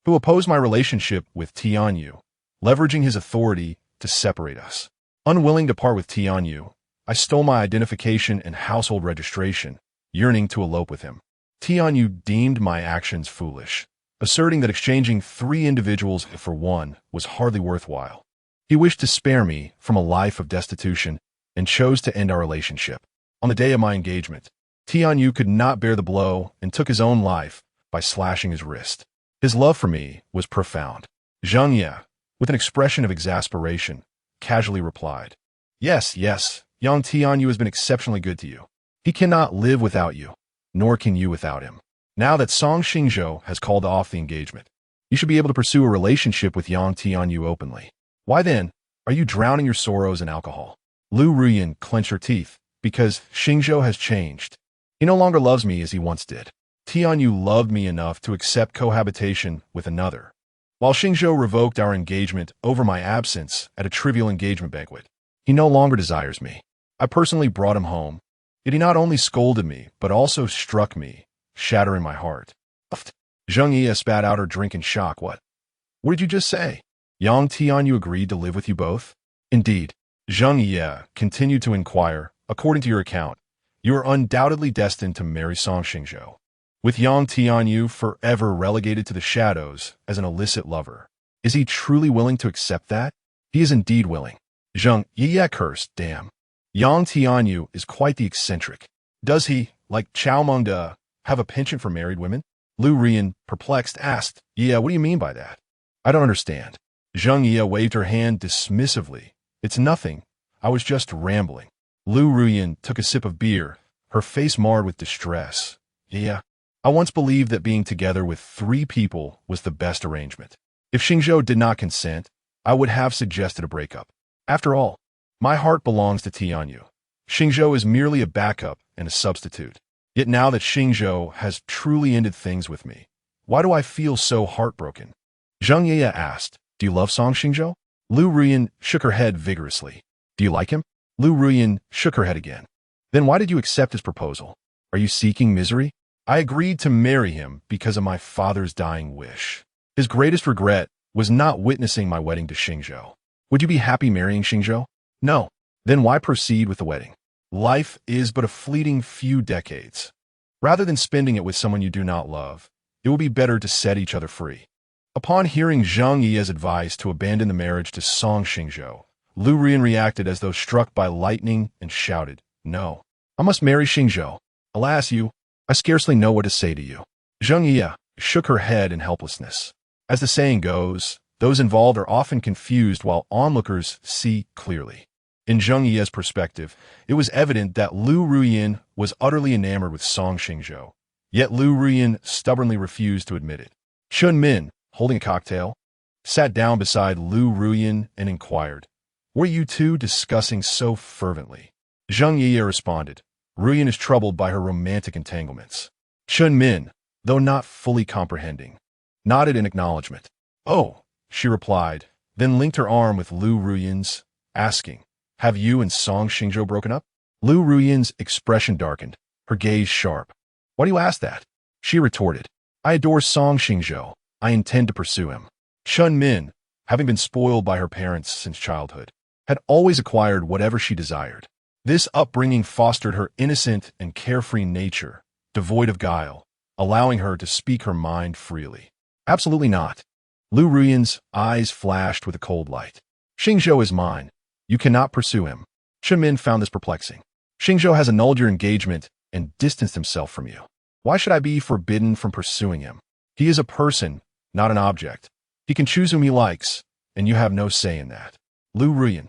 who opposed my relationship with Tianyu, leveraging his authority to separate us. Unwilling to part with Tianyu, I stole my identification and household registration, yearning to elope with him. Tianyu deemed my actions foolish, asserting that exchanging 3 individuals for one was hardly worthwhile. He wished to spare me from a life of destitution and chose to end our relationship. On the day of my engagement, Tianyu could not bear the blow and took his own life by slashing his wrist. His love for me was profound. Zheng Ye, with an expression of exasperation, casually replied, Yes, young Tianyu has been exceptionally good to you. He cannot live without you, nor can you without him. Now that Song Xingzhou has called off the engagement, you should be able to pursue a relationship with Yang Tianyu openly. Why then are you drowning your sorrows in alcohol? Liu Ruyan clenched her teeth, because Xingzhou has changed. He no longer loves me as he once did. Tianyu loved me enough to accept cohabitation with another, while Xingzhou revoked our engagement over my absence at a trivial engagement banquet. He no longer desires me. I personally brought him home, yet he not only scolded me, but also struck me, shattering my heart. Zheng Ye spat out her drink in shock. What did you just say? Yang Tianyu agreed to live with you both? Indeed. Zheng Ye continued to inquire, according to your account, you are undoubtedly destined to marry Song Xingzhou, with Yang Tianyu forever relegated to the shadows as an illicit lover. Is he truly willing to accept that? He is indeed willing. Zheng Ye cursed, damn. Yang Tianyu is quite the eccentric. Does he, like Xiao Mingde, have a penchant for married women? Liu Ruyan, perplexed, asked, Yeah, what do you mean by that? I don't understand. Zheng Ye waved her hand dismissively. It's nothing. I was just rambling. Liu Ruyan took a sip of beer, her face marred with distress. Yeah, I once believed that being together with 3 people was the best arrangement. If Xingzhou did not consent, I would have suggested a breakup. After all, my heart belongs to Tianyu. Xingzhou is merely a backup and a substitute. Yet now that Xingzhou has truly ended things with me, why do I feel so heartbroken? Zheng Ye asked, Do you love Song Xingzhou? Liu Ruyan shook her head vigorously. Do you like him? Liu Ruyan shook her head again. Then why did you accept his proposal? Are you seeking misery? I agreed to marry him because of my father's dying wish. His greatest regret was not witnessing my wedding to Xingzhou. Would you be happy marrying Xingzhou? No. Then why proceed with the wedding? Life is but a fleeting few decades. Rather than spending it with someone you do not love, it will be better to set each other free. Upon hearing Zheng Ye's advice to abandon the marriage to Song Xingzhou, Liu Ruyan reacted as though struck by lightning and shouted, No, I must marry Xingzhou. Alas, I scarcely know what to say to you. Zheng Ye shook her head in helplessness. As the saying goes, those involved are often confused while onlookers see clearly. In Zheng Ye's perspective, it was evident that Liu Ruyan was utterly enamored with Song Xingzhou. Yet Liu Ruyan stubbornly refused to admit it. Chun Min, holding a cocktail, sat down beside Liu Ruyan and inquired, "What are you two discussing so fervently?" Zheng Ye responded, "Ruyan is troubled by her romantic entanglements." Chun Min, though not fully comprehending, nodded in acknowledgement. "Oh," she replied, then linked her arm with Liu Ruyan's, asking, "Have you and Song Xingzhou broken up?" Liu Ruyan's expression darkened, her gaze sharp. "Why do you ask that?" She retorted, "I adore Song Xingzhou. I intend to pursue him." Chun Min, having been spoiled by her parents since childhood, had always acquired whatever she desired. This upbringing fostered her innocent and carefree nature, devoid of guile, allowing her to speak her mind freely. "Absolutely not." Liu Ruyan's eyes flashed with a cold light. "Xingzhou is mine. You cannot pursue him." Chun Min found this perplexing. "Xingzhou has annulled your engagement and distanced himself from you. Why should I be forbidden from pursuing him? He is a person, not an object. He can choose whom he likes, and you have no say in that." Liu Ruyan,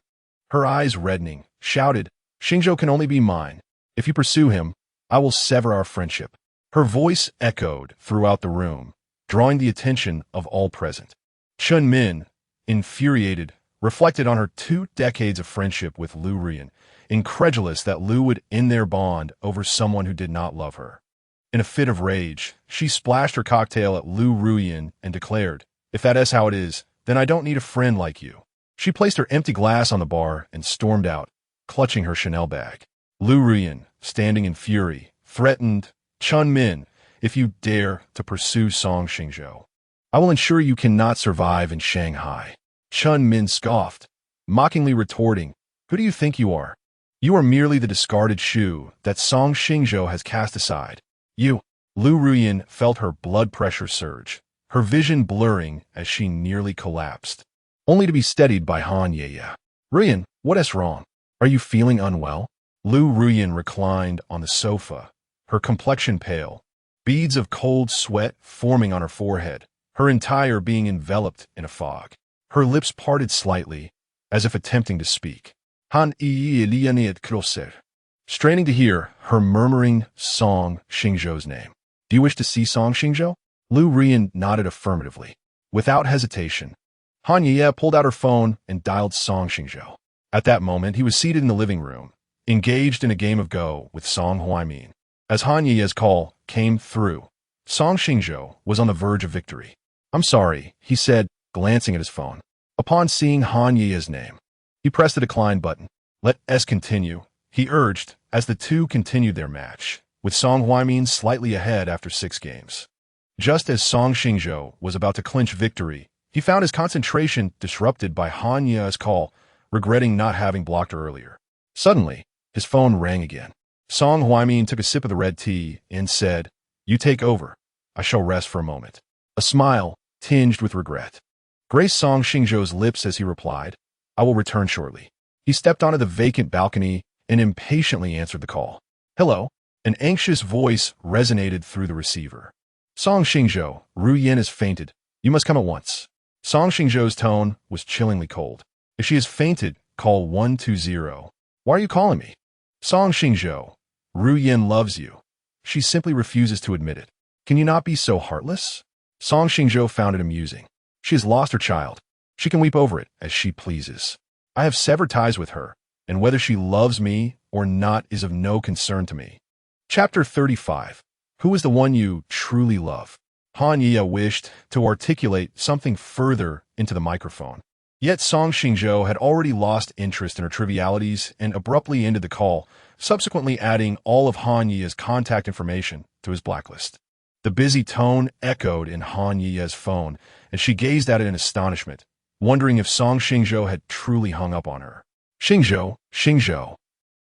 her eyes reddening, shouted, "Xingzhou can only be mine. If you pursue him, I will sever our friendship." Her voice echoed throughout the room, drawing the attention of all present. Chun Min, infuriated, reflected on her 2 decades of friendship with Liu Ruyan, incredulous that Liu would end their bond over someone who did not love her. In a fit of rage, she splashed her cocktail at Liu Ruyan and declared, "If that is how it is, then I don't need a friend like you." She placed her empty glass on the bar and stormed out, clutching her Chanel bag. Liu Ruyan, standing in fury, threatened, "Chun Min, if you dare to pursue Song Xingzhou, I will ensure you cannot survive in Shanghai." Chun Min scoffed, mockingly retorting, "Who do you think you are? You are merely the discarded shoe that Song Xingzhou has cast aside. You." Liu Ruyan felt her blood pressure surge, her vision blurring as she nearly collapsed, only to be steadied by Han Ye. "Ruyan, what is wrong? Are you feeling unwell?" Liu Ruyan reclined on the sofa, her complexion pale, beads of cold sweat forming on her forehead, her entire being enveloped in a fog. Her lips parted slightly, as if attempting to speak. Han Yi Lianiet Kroser. Straining to hear her murmuring Song Xingzhou's name. "Do you wish to see Song Xingzhou?" Liu Ruyan nodded affirmatively. Without hesitation, Han Ye pulled out her phone and dialed Song Xingzhou. At that moment, he was seated in the living room, engaged in a game of Go with Song Huaimin. As Han Ye's call came through, Song Xingzhou was on the verge of victory. "I'm sorry," he said, glancing at his phone. Upon seeing Han Ye's name, he pressed the decline button. "Let us continue," he urged, as the two continued their match, with Song Huaimin slightly ahead after 6 games. Just as Song Xingzhou was about to clinch victory, he found his concentration disrupted by Han Ye's call, regretting not having blocked her earlier. Suddenly, his phone rang again. Song Huaimin took a sip of the red tea and said, "You take over. I shall rest for a moment." A smile, tinged with regret, graced Song Xingzhou's lips as he replied, "I will return shortly." He stepped onto the vacant balcony and impatiently answered the call. "Hello?" An anxious voice resonated through the receiver. "Song Xingzhou, Ruyan has fainted. You must come at once." Song Xingzhou's tone was chillingly cold. "If she has fainted, call 120. Why are you calling me?" "Song Xingzhou, Ruyan loves you. She simply refuses to admit it. Can you not be so heartless?" Song Xingzhou found it amusing. "She has lost her child. She can weep over it as she pleases. I have severed ties with her, and whether she loves me or not is of no concern to me." Chapter 35. Who is the one you truly love? Han Ye wished to articulate something further into the microphone. Yet Song Xingzhou had already lost interest in her trivialities and abruptly ended the call, subsequently adding all of Han Ye's contact information to his blacklist. The busy tone echoed in Han Ye's phone, and she gazed at it in astonishment, wondering if Song Xingzhou had truly hung up on her. "Xingzhou, Xingzhou,"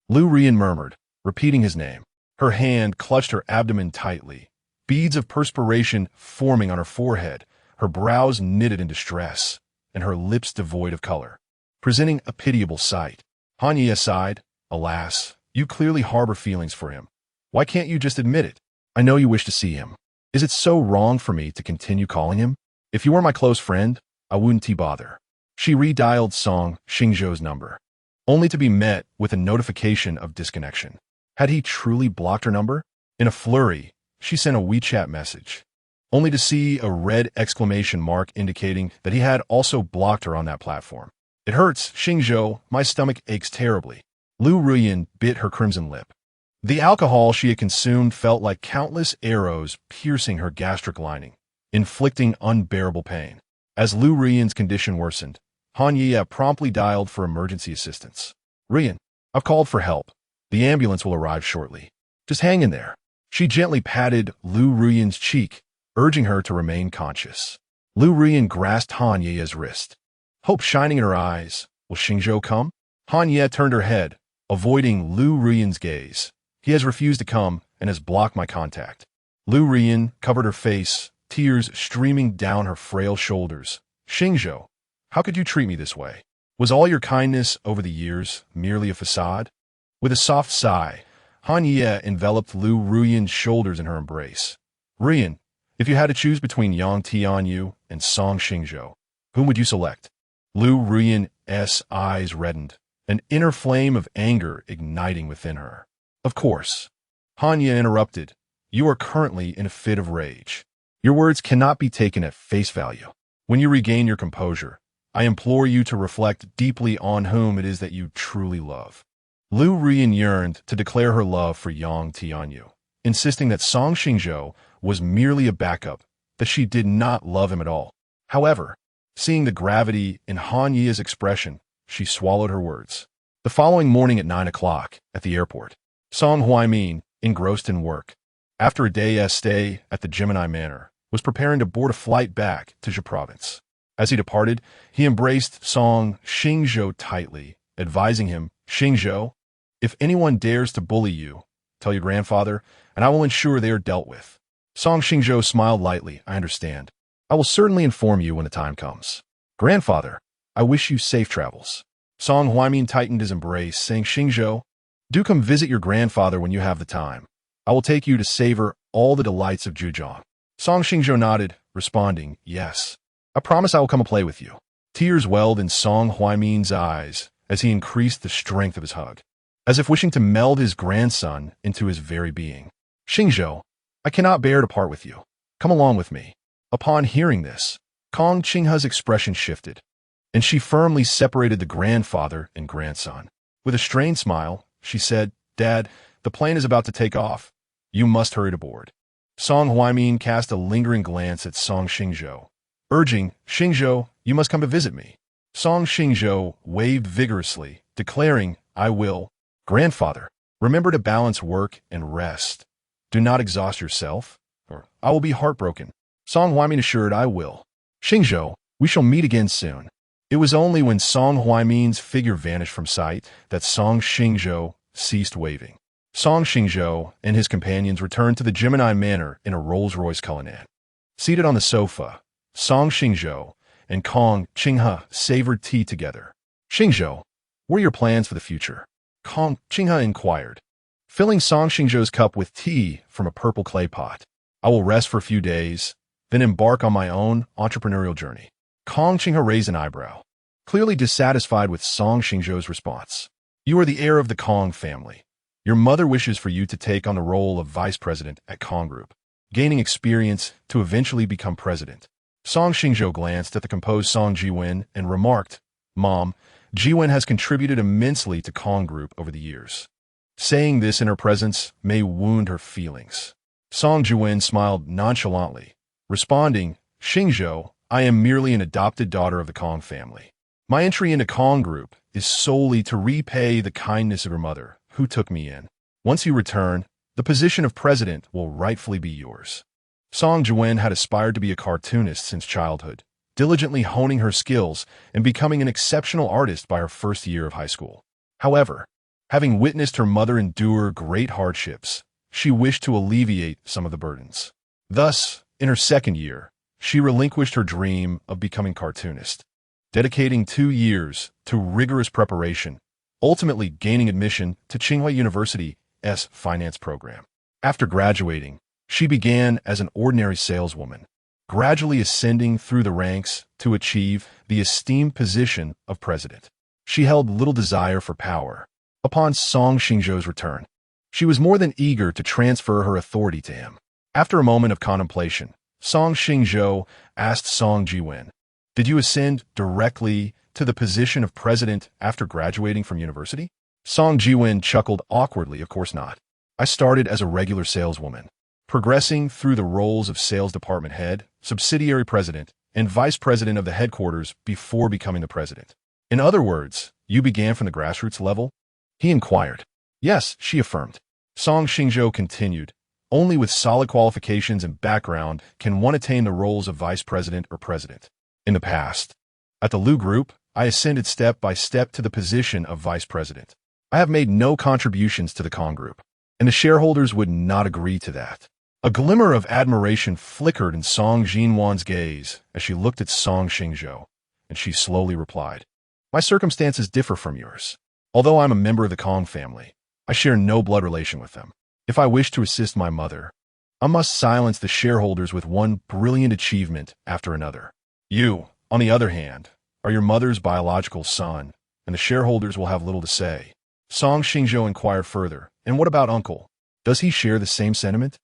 Liu Ruyan murmured, repeating his name. Her hand clutched her abdomen tightly, beads of perspiration forming on her forehead, her brows knitted in distress, and her lips devoid of color, presenting a pitiable sight. Han Ye sighed, "Alas, you clearly harbor feelings for him. Why can't you just admit it? I know you wish to see him. Is it so wrong for me to continue calling him? If you were my close friend, I wouldn't bother." She redialed Song Xingzhou's number. only to be met with a notification of disconnection. Had he truly blocked her number? In a flurry, she sent a WeChat message, only to see a red exclamation mark indicating that he had also blocked her on that platform. It hurts, Xingzhou, my stomach aches terribly. Liu Ruyan bit her crimson lip. The alcohol she had consumed felt like countless arrows piercing her gastric lining, inflicting unbearable pain. As Liu Ruyan's condition worsened, Han Ye promptly dialed for emergency assistance. Ruyan, I've called for help. The ambulance will arrive shortly. Just hang in there. She gently patted Liu Ruyan's cheek, urging her to remain conscious. Liu Ruyan grasped Han Ye's wrist, hope shining in her eyes. Will Xingzhou come? Han Ye turned her head, avoiding Liu Ruyan's gaze. He has refused to come and has blocked my contact. Liu Ruyan covered her face, tears streaming down her frail shoulders. Xingzhou, how could you treat me this way? Was all your kindness over the years merely a facade? With a soft sigh, Han Ye enveloped Liu Ruyan's shoulders in her embrace. Ruyan, if you had to choose between Yang Tianyu and Song Xingzhou, whom would you select? Liu Ruyan's eyes reddened, an inner flame of anger igniting within her. Of course. Han Ye interrupted. You are currently in a fit of rage. Your words cannot be taken at face value. When you regain your composure, I implore you to reflect deeply on whom it is that you truly love. Liu Ruyan yearned to declare her love for Yang Tianyu, insisting that Song Xingzhou was merely a backup, that she did not love him at all. However, seeing the gravity in Han Ye's expression, she swallowed her words. The following morning at 9 o'clock, at the airport, Song Huaimin, engrossed in work, after a day's stay at the Gemini Manor, was preparing to board a flight back to Zhe province. As he departed, he embraced Song Xingzhou tightly, advising him, Xingzhou, if anyone dares to bully you, tell your grandfather, and I will ensure they are dealt with. Song Xingzhou smiled lightly. I understand. I will certainly inform you when the time comes. Grandfather, I wish you safe travels. Song Huaimin tightened his embrace, saying, Xingzhou, do come visit your grandfather when you have the time. I will take you to savor all the delights of Zhejiang. Song Xingzhou nodded, responding, yes. I promise I will come and play with you. Tears welled in Song Huaimin's eyes as he increased the strength of his hug, as if wishing to meld his grandson into his very being. Xingzhou, I cannot bear to part with you. Come along with me. Upon hearing this, Kong Qinghe's expression shifted, and she firmly separated the grandfather and grandson. With a strained smile, she said, Dad, the plane is about to take off. You must hurry to board. Song Huaimin cast a lingering glance at Song Xingzhou, urging, Xingzhou, you must come to visit me. Song Xingzhou waved vigorously, declaring, I will. Grandfather, remember to balance work and rest. Do not exhaust yourself, or I will be heartbroken. Song Huaimin assured, I will. Xingzhou, we shall meet again soon. It was only when Song Huaimin's figure vanished from sight that Song Xingzhou ceased waving. Song Xingzhou and his companions returned to the Gemini Manor in a Rolls-Royce Cullinan. Seated on the sofa, Song Xingzhou and Kong Qinghe savored tea together. Xingzhou, what are your plans for the future? Kong Qinghe inquired, filling Song Xingzhou's cup with tea from a purple clay pot. I will rest for a few days, then embark on my own entrepreneurial journey. Kong Qinghe raised an eyebrow, clearly dissatisfied with Song Xingzhou's response. You are the heir of the Kong family. Your mother wishes for you to take on the role of vice president at Kong Group, gaining experience to eventually become president. Song Xingzhou glanced at the composed Song Jiwen and remarked, Mom, Jiwen has contributed immensely to Kong Group over the years. Saying this in her presence may wound her feelings. Song Jiwen smiled nonchalantly, responding, Xingzhou, I am merely an adopted daughter of the Kong family. My entry into Kong Group is solely to repay the kindness of your mother, who took me in. Once you return, the position of president will rightfully be yours. Song Jiwen had aspired to be a cartoonist since childhood, diligently honing her skills and becoming an exceptional artist by her first year of high school. However, having witnessed her mother endure great hardships, she wished to alleviate some of the burdens. Thus, in her second year, she relinquished her dream of becoming cartoonist, dedicating 2 years to rigorous preparation, ultimately gaining admission to Tsinghua University's finance program. After graduating, she began as an ordinary saleswoman, gradually ascending through the ranks to achieve the esteemed position of president. she held little desire for power. Upon Song Xingzhou's return, she was more than eager to transfer her authority to him. After a moment of contemplation, Song Xingzhou asked Song Jiwen, "Did you ascend directly to the position of president after graduating from university?" Song Jiwen chuckled awkwardly, "Of course not. I started as a regular saleswoman, progressing through the roles of sales department head, subsidiary president, and vice president of the headquarters before becoming the president." "In other words, you began from the grassroots level?" he inquired. "Yes," she affirmed. Song Xingzhou continued, "Only with solid qualifications and background can one attain the roles of vice president or president. In the past, at the Liu Group, I ascended step by step to the position of vice president. I have made no contributions to the Kong Group, and the shareholders would not agree to that." A glimmer of admiration flickered in Song Jinwan's gaze as she looked at Song Xingzhou, and she slowly replied, "My circumstances differ from yours. Although I'm a member of the Kong family, I share no blood relation with them. If I wish to assist my mother, I must silence the shareholders with one brilliant achievement after another. You, on the other hand, are your mother's biological son, and the shareholders will have little to say." Song Xingzhou inquired further, "And what about uncle? Does he share the same sentiment?"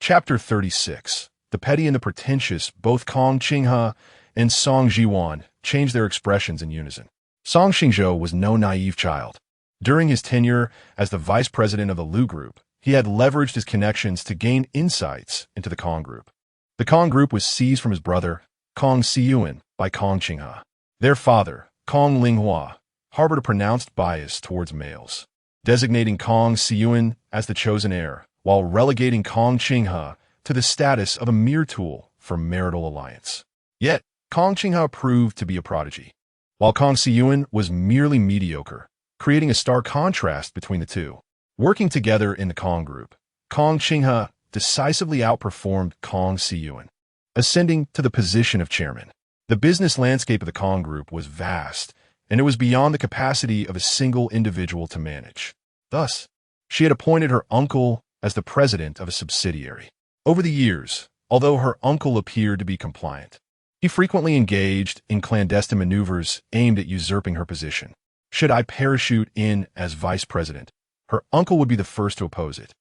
Chapter 36. The petty and the pretentious, both Kong Qinghe and Song Jiwan, changed their expressions in unison. Song Xingzhou was no naive child. During his tenure as the vice president of the Liu Group, he had leveraged his connections to gain insights into the Kong Group. The Kong Group was seized from his brother, Kong Siyuan, by Kong Qinghe. Their father, Kong Linghua, harbored a pronounced bias towards males, designating Kong Siyuan as the chosen heir, while relegating Kong Qinghe to the status of a mere tool for marital alliance. Yet, Kong Qinghe proved to be a prodigy, while Kong Siyuan was merely mediocre, creating a stark contrast between the two. Working together in the Kong Group, Kong Qinghe decisively outperformed Kong Siyuan, ascending to the position of chairman. The business landscape of the Kong Group was vast, and it was beyond the capacity of a single individual to manage. Thus, she had appointed her uncle as the president of a subsidiary. Over the years, although her uncle appeared to be compliant, he frequently engaged in clandestine maneuvers aimed at usurping her position. Should I parachute in as vice president, her uncle would be the first to oppose it.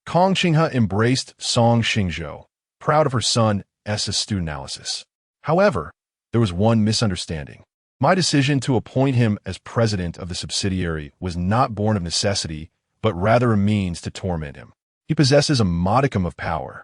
Kong Qinghe embraced Song Xingzhou, proud of her son's astute analysis. However, there was one misunderstanding. My decision to appoint him as president of the subsidiary was not born of necessity, but rather a means to torment him. He possesses a modicum of power,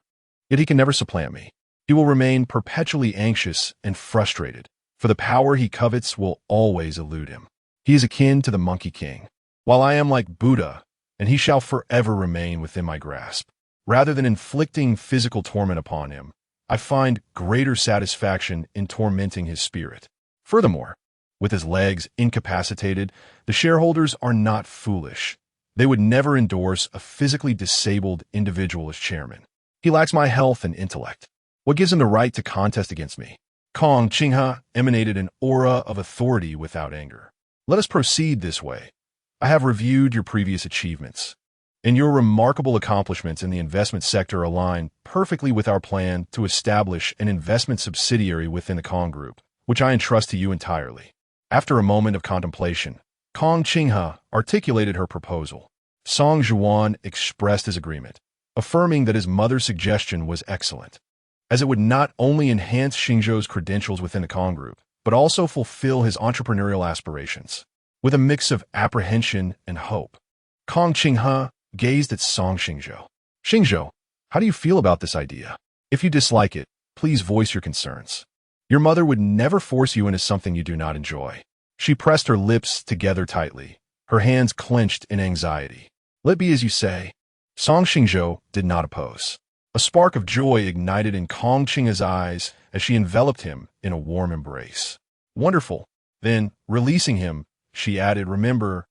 yet he can never supplant me. He will remain perpetually anxious and frustrated, for the power he covets will always elude him. He is akin to the Monkey King, while I am like Buddha, and he shall forever remain within my grasp. Rather than inflicting physical torment upon him, I find greater satisfaction in tormenting his spirit. Furthermore, with his legs incapacitated, the shareholders are not foolish. They would never endorse a physically disabled individual as chairman. He lacks my health and intellect. What gives him the right to contest against me? Kong Qinghe emanated an aura of authority without anger. Let us proceed this way. I have reviewed your previous achievements, and your remarkable accomplishments in the investment sector align perfectly with our plan to establish an investment subsidiary within the Kong Group, which I entrust to you entirely. After a moment of contemplation, Kong Qinghe articulated her proposal. Song Jiwan expressed his agreement, affirming that his mother's suggestion was excellent, as it would not only enhance Xingzhou's credentials within the Kong Group, but also fulfill his entrepreneurial aspirations. With a mix of apprehension and hope, Kong Qinghe gazed at Song Xingzhou. "Xingzhou, how do you feel about this idea? If you dislike it, please voice your concerns. Your mother would never force you into something you do not enjoy." She pressed her lips together tightly, her hands clenched in anxiety. "Let be as you say." Song Xingzhou did not oppose. A spark of joy ignited in Kong Qinghe's eyes as she enveloped him in a warm embrace. "Wonderful." Then, releasing him, she added, "Remember,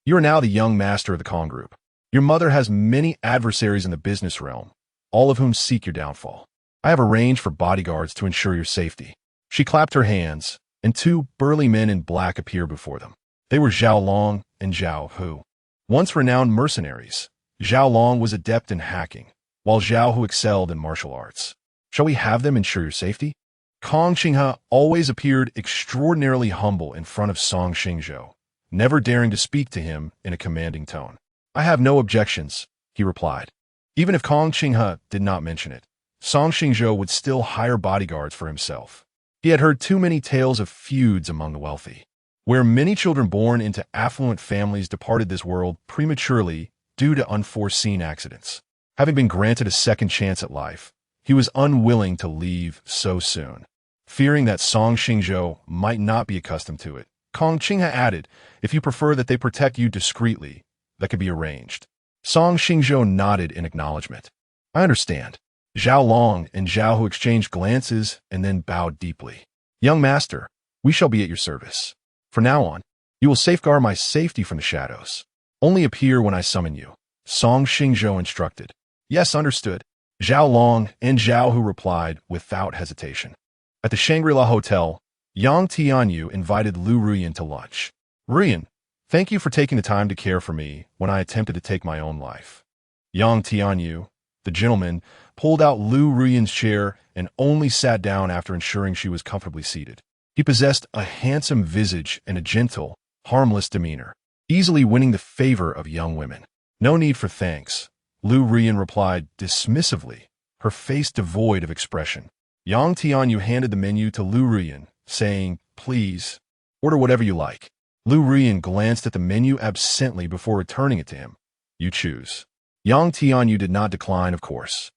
you are now the young master of the Kong Group. Your mother has many adversaries in the business realm, all of whom seek your downfall. I have arranged for bodyguards to ensure your safety." She clapped her hands, and two burly men in black appeared before them. They were Zhao Long and Zhao Hu. Once renowned mercenaries, Zhao Long was adept in hacking, while Zhao Hu excelled in martial arts. "Shall we have them ensure your safety?" Kong Qinghe always appeared extraordinarily humble in front of Song Xingzhou, never daring to speak to him in a commanding tone. "I have no objections," he replied. Even if Kong Qinghe did not mention it, Song Xingzhou would still hire bodyguards for himself. He had heard too many tales of feuds among the wealthy, where many children born into affluent families departed this world prematurely due to unforeseen accidents. Having been granted a second chance at life, he was unwilling to leave so soon. Fearing that Song Xingzhou might not be accustomed to it, Kong Qinghe added, "If you prefer that they protect you discreetly, that could be arranged." Song Xingzhou nodded in acknowledgement. "I understand." Zhao Long and Zhao Hu exchanged glances and then bowed deeply. "Young master, we shall be at your service. From now on, you will safeguard my safety from the shadows. Only appear when I summon you," Song Xingzhou instructed. "Yes, understood." Zhao Long and Zhao Hu replied without hesitation. At the Shangri-La Hotel, Yang Tianyu invited Liu Ruyan to lunch. "Ruyan, thank you for taking the time to care for me when I attempted to take my own life." Yang Tianyu, the gentleman, pulled out Liu Ruyan's chair and only sat down after ensuring she was comfortably seated. He possessed a handsome visage and a gentle, harmless demeanor, easily winning the favor of young women. "No need for thanks," Liu Ruyan replied dismissively, her face devoid of expression. Yang Tianyu handed the menu to Liu Ruyan, saying, "Please, order whatever you like." Liu Ruyan glanced at the menu absently before returning it to him. "You choose." Yang Tianyu did not decline, of course.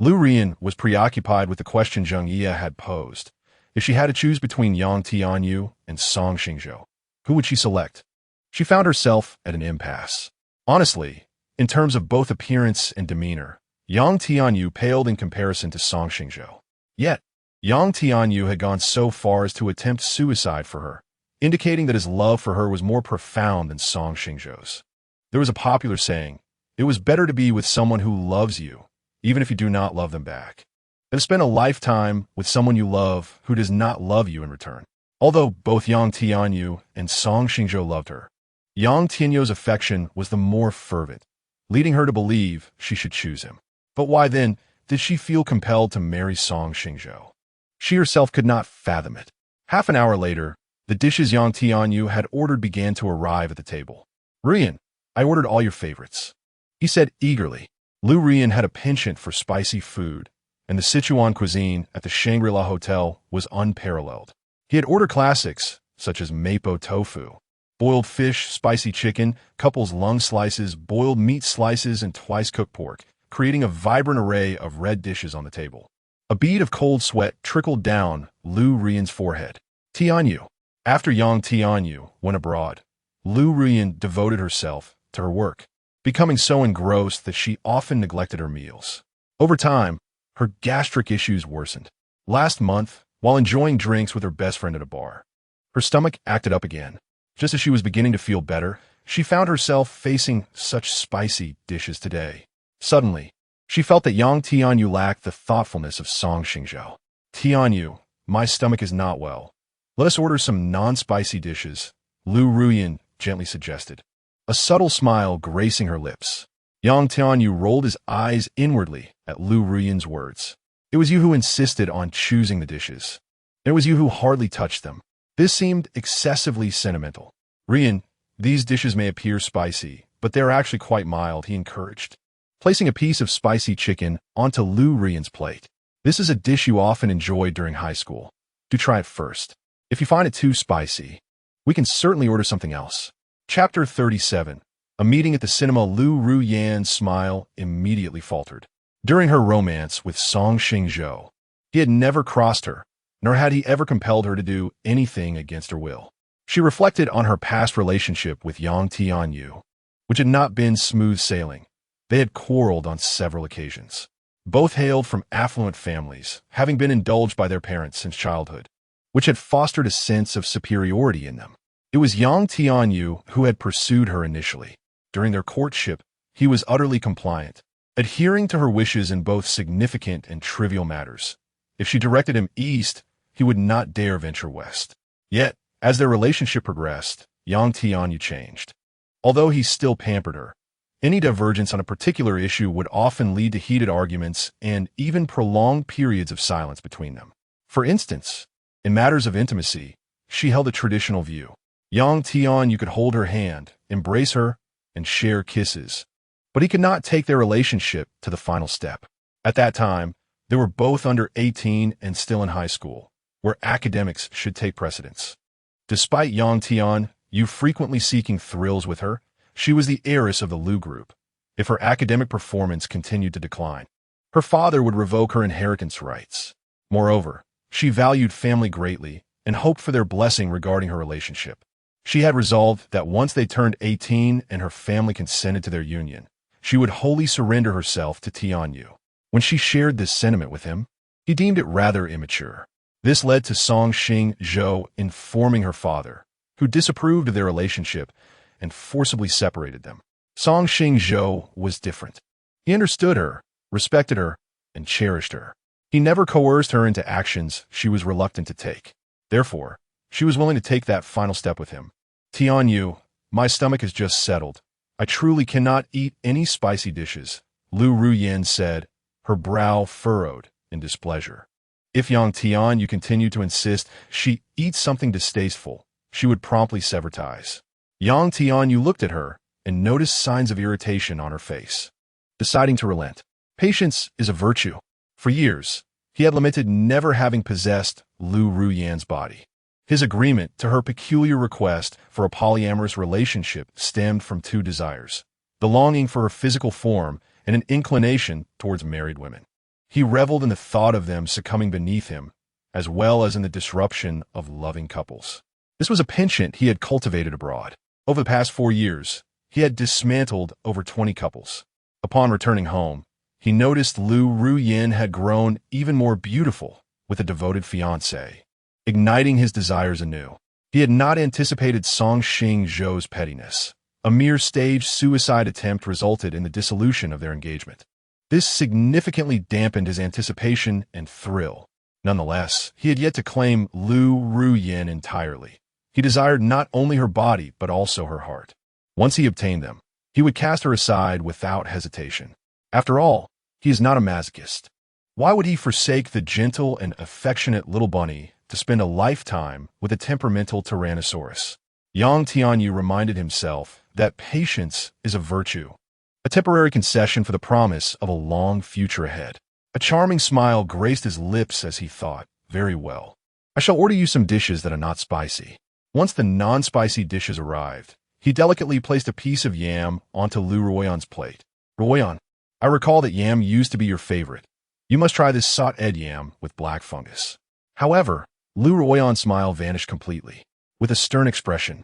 Liu Ruyan was preoccupied with the question Zheng Yi had posed. If she had to choose between Yang Tianyu and Song Xingzhou, who would she select? She found herself at an impasse. Honestly, in terms of both appearance and demeanor, Yang Tianyu paled in comparison to Song Xingzhou. Yet, Yang Tianyu had gone so far as to attempt suicide for her, indicating that his love for her was more profound than Song Xingzhou's. There was a popular saying, "It was better to be with someone who loves you, even if you do not love them back, than to spend a lifetime with someone you love who does not love you in return." Although both Yang Tianyu and Song Xingzhou loved her, Yang Tianyu's affection was the more fervent, leading her to believe she should choose him. But why then did she feel compelled to marry Song Xingzhou? She herself could not fathom it. Half an hour later, the dishes Yang Tianyu had ordered began to arrive at the table. "Ruyan, I ordered all your favorites," he said eagerly. Liu Ruyan had a penchant for spicy food, and the Sichuan cuisine at the Shangri-La Hotel was unparalleled. He had ordered classics such as mapo tofu, boiled fish, spicy chicken, couple's lung slices, boiled meat slices, and twice-cooked pork, creating a vibrant array of red dishes on the table. A bead of cold sweat trickled down Liu Ruyan's forehead. Tianyu. After Yang Tianyu went abroad, Liu Ruyan devoted herself to her work, becoming so engrossed that she often neglected her meals. Over time, her gastric issues worsened. Last month, while enjoying drinks with her best friend at a bar, her stomach acted up again. Just as she was beginning to feel better, she found herself facing such spicy dishes today. Suddenly, she felt that Yang Tianyu lacked the thoughtfulness of Song Xingzhou. "Tianyu, my stomach is not well. Let us order some non-spicy dishes," Liu Ruyan gently suggested, a subtle smile gracing her lips. Yang Tianyu rolled his eyes inwardly at Liu Ruyan's words. "It was you who insisted on choosing the dishes. It was you who hardly touched them." This seemed excessively sentimental. "Ruyan, these dishes may appear spicy, but they are actually quite mild," he encouraged, placing a piece of spicy chicken onto Liu Ruyan's plate. "This is a dish you often enjoyed during high school. Do try it first. If you find it too spicy, we can certainly order something else." Chapter 37. A meeting at the cinema. Liu Ruyan's smile immediately faltered. During her romance with Song Xingzhou, he had never crossed her, nor had he ever compelled her to do anything against her will. She reflected on her past relationship with Yang Tianyu, which had not been smooth sailing. They had quarreled on several occasions. Both hailed from affluent families, having been indulged by their parents since childhood, which had fostered a sense of superiority in them. It was Yang Tianyu who had pursued her initially. During their courtship, he was utterly compliant, adhering to her wishes in both significant and trivial matters. If she directed him east, he would not dare venture west. Yet, as their relationship progressed, Yang Tianyu changed. Although he still pampered her, any divergence on a particular issue would often lead to heated arguments and even prolonged periods of silence between them. For instance, in matters of intimacy, she held a traditional view. Yang Tian, you could hold her hand, embrace her, and share kisses. But he could not take their relationship to the final step. At that time, they were both under 18 and still in high school, where academics should take precedence. Despite Yang Tian, you frequently seeking thrills with her, she was the heiress of the Liu group. If her academic performance continued to decline, her father would revoke her inheritance rights. Moreover, she valued family greatly and hoped for their blessing regarding her relationship. She had resolved that once they turned 18 and her family consented to their union, she would wholly surrender herself to Tianyu. When she shared this sentiment with him, he deemed it rather immature. This led to Song Xingzhou informing her father, who disapproved of their relationship and forcibly separated them. Song Xingzhou was different. He understood her, respected her, and cherished her. He never coerced her into actions she was reluctant to take. Therefore, she was willing to take that final step with him. Tianyu, my stomach has just settled. I truly cannot eat any spicy dishes, Liu Ruyan said, her brow furrowed in displeasure. If Yang Tian you continue to insist she eats something distasteful, she would promptly sever ties. Yang Tian you looked at her and noticed signs of irritation on her face. Deciding to relent. Patience is a virtue. For years, he had lamented never having possessed Liu Ruyan's body. His agreement to her peculiar request for a polyamorous relationship stemmed from two desires: the longing for her physical form and an inclination towards married women. He reveled in the thought of them succumbing beneath him, as well as in the disruption of loving couples. This was a penchant he had cultivated abroad. Over the past 4 years, he had dismantled over 20 couples. Upon returning home, he noticed Liu Ruyan had grown even more beautiful with a devoted fiancée, igniting his desires anew. He had not anticipated Song Xingzhou's pettiness. A mere staged suicide attempt resulted in the dissolution of their engagement. This significantly dampened his anticipation and thrill. Nonetheless, he had yet to claim Liu Ruyan entirely. He desired not only her body but also her heart. Once he obtained them, he would cast her aside without hesitation. After all, he is not a masochist. Why would he forsake the gentle and affectionate little bunny to spend a lifetime with a temperamental Tyrannosaurus? Yang Tianyu reminded himself that patience is a virtue, a temporary concession for the promise of a long future ahead. A charming smile graced his lips as he thought, very well. I shall order you some dishes that are not spicy. Once the non-spicy dishes arrived, he delicately placed a piece of yam onto Liu Ruyan's plate. Ruyan, I recall that yam used to be your favorite. You must try this sautéed yam with black fungus. However, Liu Ruyan's smile vanished completely. With a stern expression,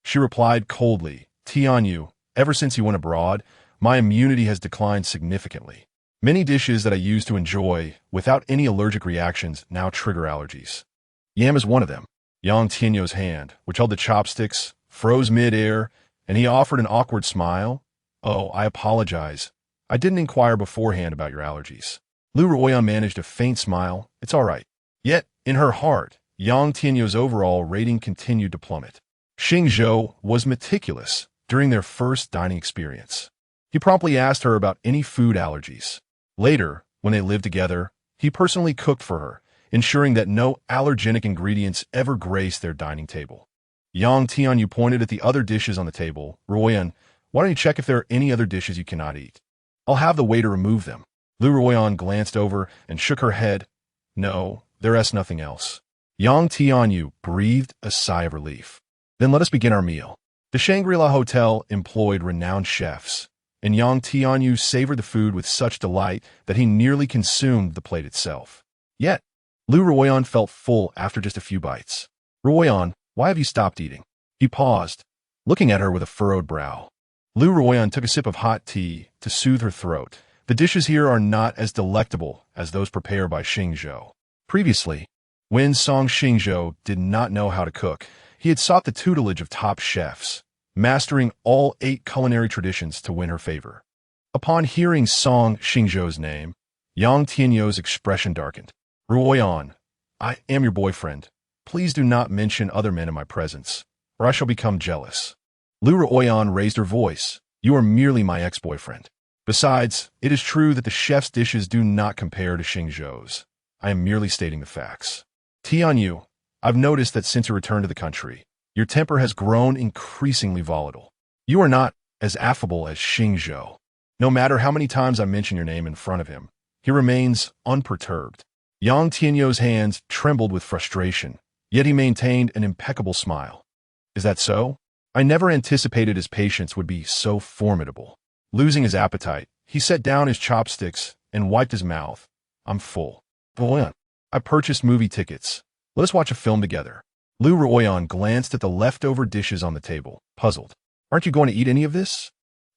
she replied coldly, Tianyu, ever since you went abroad, my immunity has declined significantly. Many dishes that I used to enjoy without any allergic reactions now trigger allergies. Yam is one of them. Yang Tianyu's hand, which held the chopsticks, froze mid-air, and he offered an awkward smile. Oh, I apologize. I didn't inquire beforehand about your allergies. Liu Ruyan managed a faint smile. It's all right. Yet, in her heart, Yang Tianyu's overall rating continued to plummet. Xingzhou was meticulous during their first dining experience. He promptly asked her about any food allergies. Later, when they lived together, he personally cooked for her, ensuring that no allergenic ingredients ever graced their dining table. Yang Tianyu pointed at the other dishes on the table. Ruyan, why don't you check if there are any other dishes you cannot eat? I'll have the waiter remove them. Liu Ruyan glanced over and shook her head. No, there is nothing else. Yang Tianyu breathed a sigh of relief. Then let us begin our meal. The Shangri-La Hotel employed renowned chefs, and Yang Tianyu savored the food with such delight that he nearly consumed the plate itself. Yet, Liu Ruyan felt full after just a few bites. Ruyan, why have you stopped eating? He paused, looking at her with a furrowed brow. Liu Ruyan took a sip of hot tea to soothe her throat. The dishes here are not as delectable as those prepared by Xingzhou. Previously, when Song Xingzhou did not know how to cook, he had sought the tutelage of top chefs, mastering all 8 culinary traditions to win her favor. Upon hearing Song Xingzhou's name, Yang Tianyu's expression darkened. Ruyan, I am your boyfriend. Please do not mention other men in my presence, or I shall become jealous. Liu Ruyan raised her voice. You are merely my ex-boyfriend. Besides, it is true that the chef's dishes do not compare to Xingzhou's. I am merely stating the facts. Tianyu, I've noticed that since your return to the country, Your temper has grown increasingly volatile. You are not as affable as Xingzhou. No matter how many times I mention your name in front of him, he remains unperturbed. Yang Tianyou's hands trembled with frustration, yet he maintained an impeccable smile. Is that so? I never anticipated his patience would be so formidable. Losing his appetite, he set down his chopsticks and wiped his mouth. I'm full. Ruyan, I purchased movie tickets. Let us watch a film together. Liu Ruyan glanced at the leftover dishes on the table, puzzled. Aren't you going to eat any of this?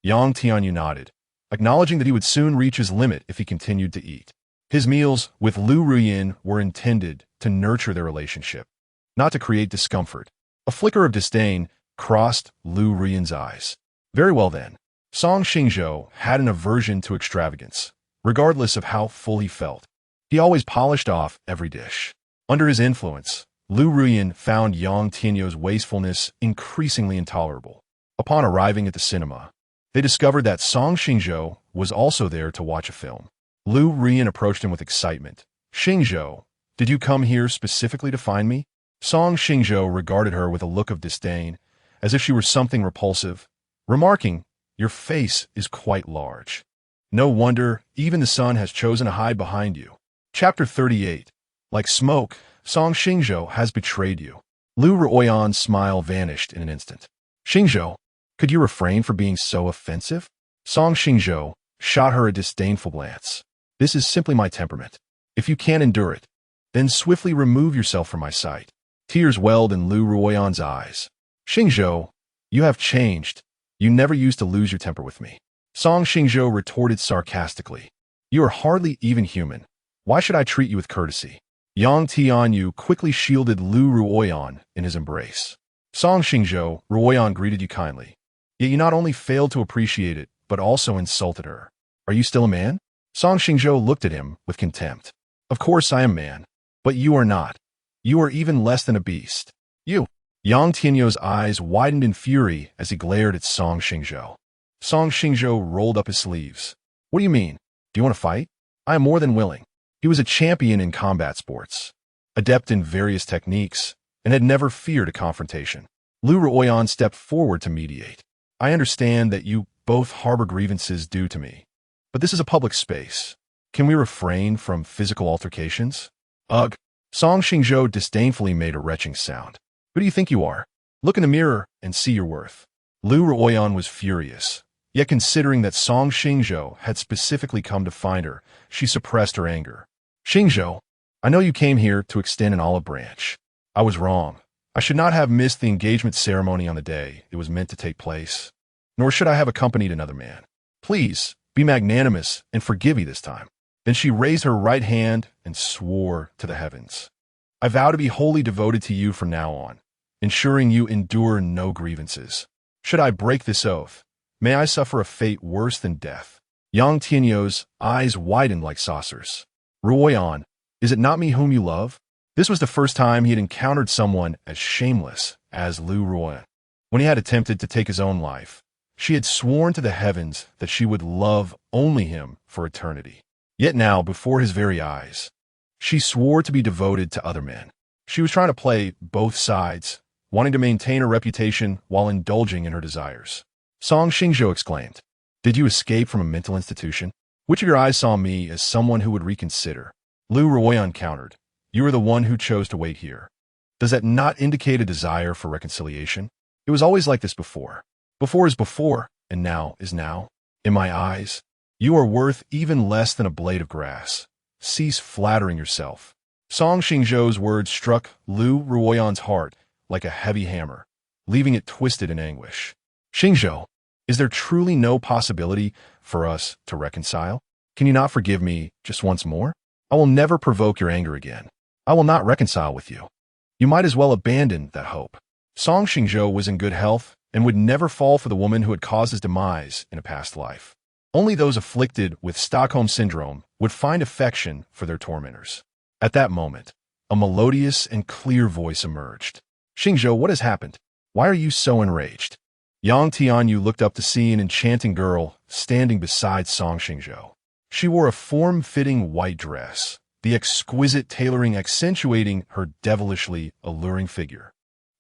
Yang Tianyou nodded, acknowledging that he would soon reach his limit if he continued to eat. His meals with Liu Ruyan were intended to nurture their relationship, not to create discomfort. A flicker of disdain crossed Liu Ruyan's eyes. Very well then. Song Xingzhou had an aversion to extravagance, regardless of how full he felt. He always polished off every dish. Under his influence, Liu Ruyan found Yang Tianyou's wastefulness increasingly intolerable. Upon arriving at the cinema, they discovered that Song Xingzhou was also there to watch a film. Liu Ruyan approached him with excitement. Xingzhou, did you come here specifically to find me? Song Xingzhou regarded her with a look of disdain, as if she were something repulsive, remarking, your face is quite large. No wonder even the sun has chosen to hide behind you. Chapter 38. Like smoke, Song Xingzhou has betrayed you. Liu Ruyan's smile vanished in an instant. Xingzhou, could you refrain from being so offensive? Song Xingzhou shot her a disdainful glance. This is simply my temperament. If you can't endure it, then swiftly remove yourself from my sight. Tears welled in Liu Ruyan's eyes. Xingzhou, you have changed. You never used to lose your temper with me. Song Xingzhou retorted sarcastically. You are hardly even human. Why should I treat you with courtesy? Yang Tianyou quickly shielded Liu Ruyan in his embrace. Song Xingzhou, Ruyan greeted you kindly. Yet you not only failed to appreciate it, but also insulted her. Are you still a man? Song Xingzhou looked at him with contempt. Of course I am a man, but you are not. You are even less than a beast. You. Yang Tianyou's eyes widened in fury as he glared at Song Xingzhou. Song Xingzhou rolled up his sleeves. What do you mean? Do you want to fight? I am more than willing. He was a champion in combat sports, adept in various techniques, and had never feared a confrontation. Liu Ruyan stepped forward to mediate. I understand that you both harbor grievances due to me, but this is a public space. Can we refrain from physical altercations? Ugh. Song Xingzhou disdainfully made a retching sound. Who do you think you are? Look in the mirror and see your worth. Liu Ruyan was furious, yet considering that Song Xingzhou had specifically come to find her, she suppressed her anger. Xingzhou, I know you came here to extend an olive branch. I was wrong. I should not have missed the engagement ceremony on the day it was meant to take place, nor should I have accompanied another man. Please, be magnanimous and forgive me this time. Then she raised her right hand and swore to the heavens. I vow to be wholly devoted to you from now on, ensuring you endure no grievances. Should I break this oath, may I suffer a fate worse than death. Yang Tianyou's eyes widened like saucers. Ruyan, is it not me whom you love? This was the first time he had encountered someone as shameless as Liu Ruyan. When he had attempted to take his own life, she had sworn to the heavens that she would love only him for eternity. Yet now, before his very eyes, she swore to be devoted to other men. She was trying to play both sides, wanting to maintain her reputation while indulging in her desires. Song Xingzhou exclaimed, Did you escape from a mental institution? Which of your eyes saw me as someone who would reconsider? Liu Ruyan countered, You are the one who chose to wait here. Does that not indicate a desire for reconciliation? It was always like this before. Before is before, and now is now. In my eyes, you are worth even less than a blade of grass. Cease flattering yourself. Song Xingzhou's words struck Liu Ruyan's heart like a heavy hammer, leaving it twisted in anguish. Xingzhou, is there truly no possibility for us to reconcile? Can you not forgive me just once more? I will never provoke your anger again. I will not reconcile with you. You might as well abandon that hope. Song Xingzhou was in good health and would never fall for the woman who had caused his demise in a past life. Only those afflicted with Stockholm Syndrome would find affection for their tormentors. At that moment, a melodious and clear voice emerged. Xingzhou, what has happened? Why are you so enraged? Yang Tianyou looked up to see an enchanting girl standing beside Song Xingzhou. She wore a form-fitting white dress, the exquisite tailoring accentuating her devilishly alluring figure.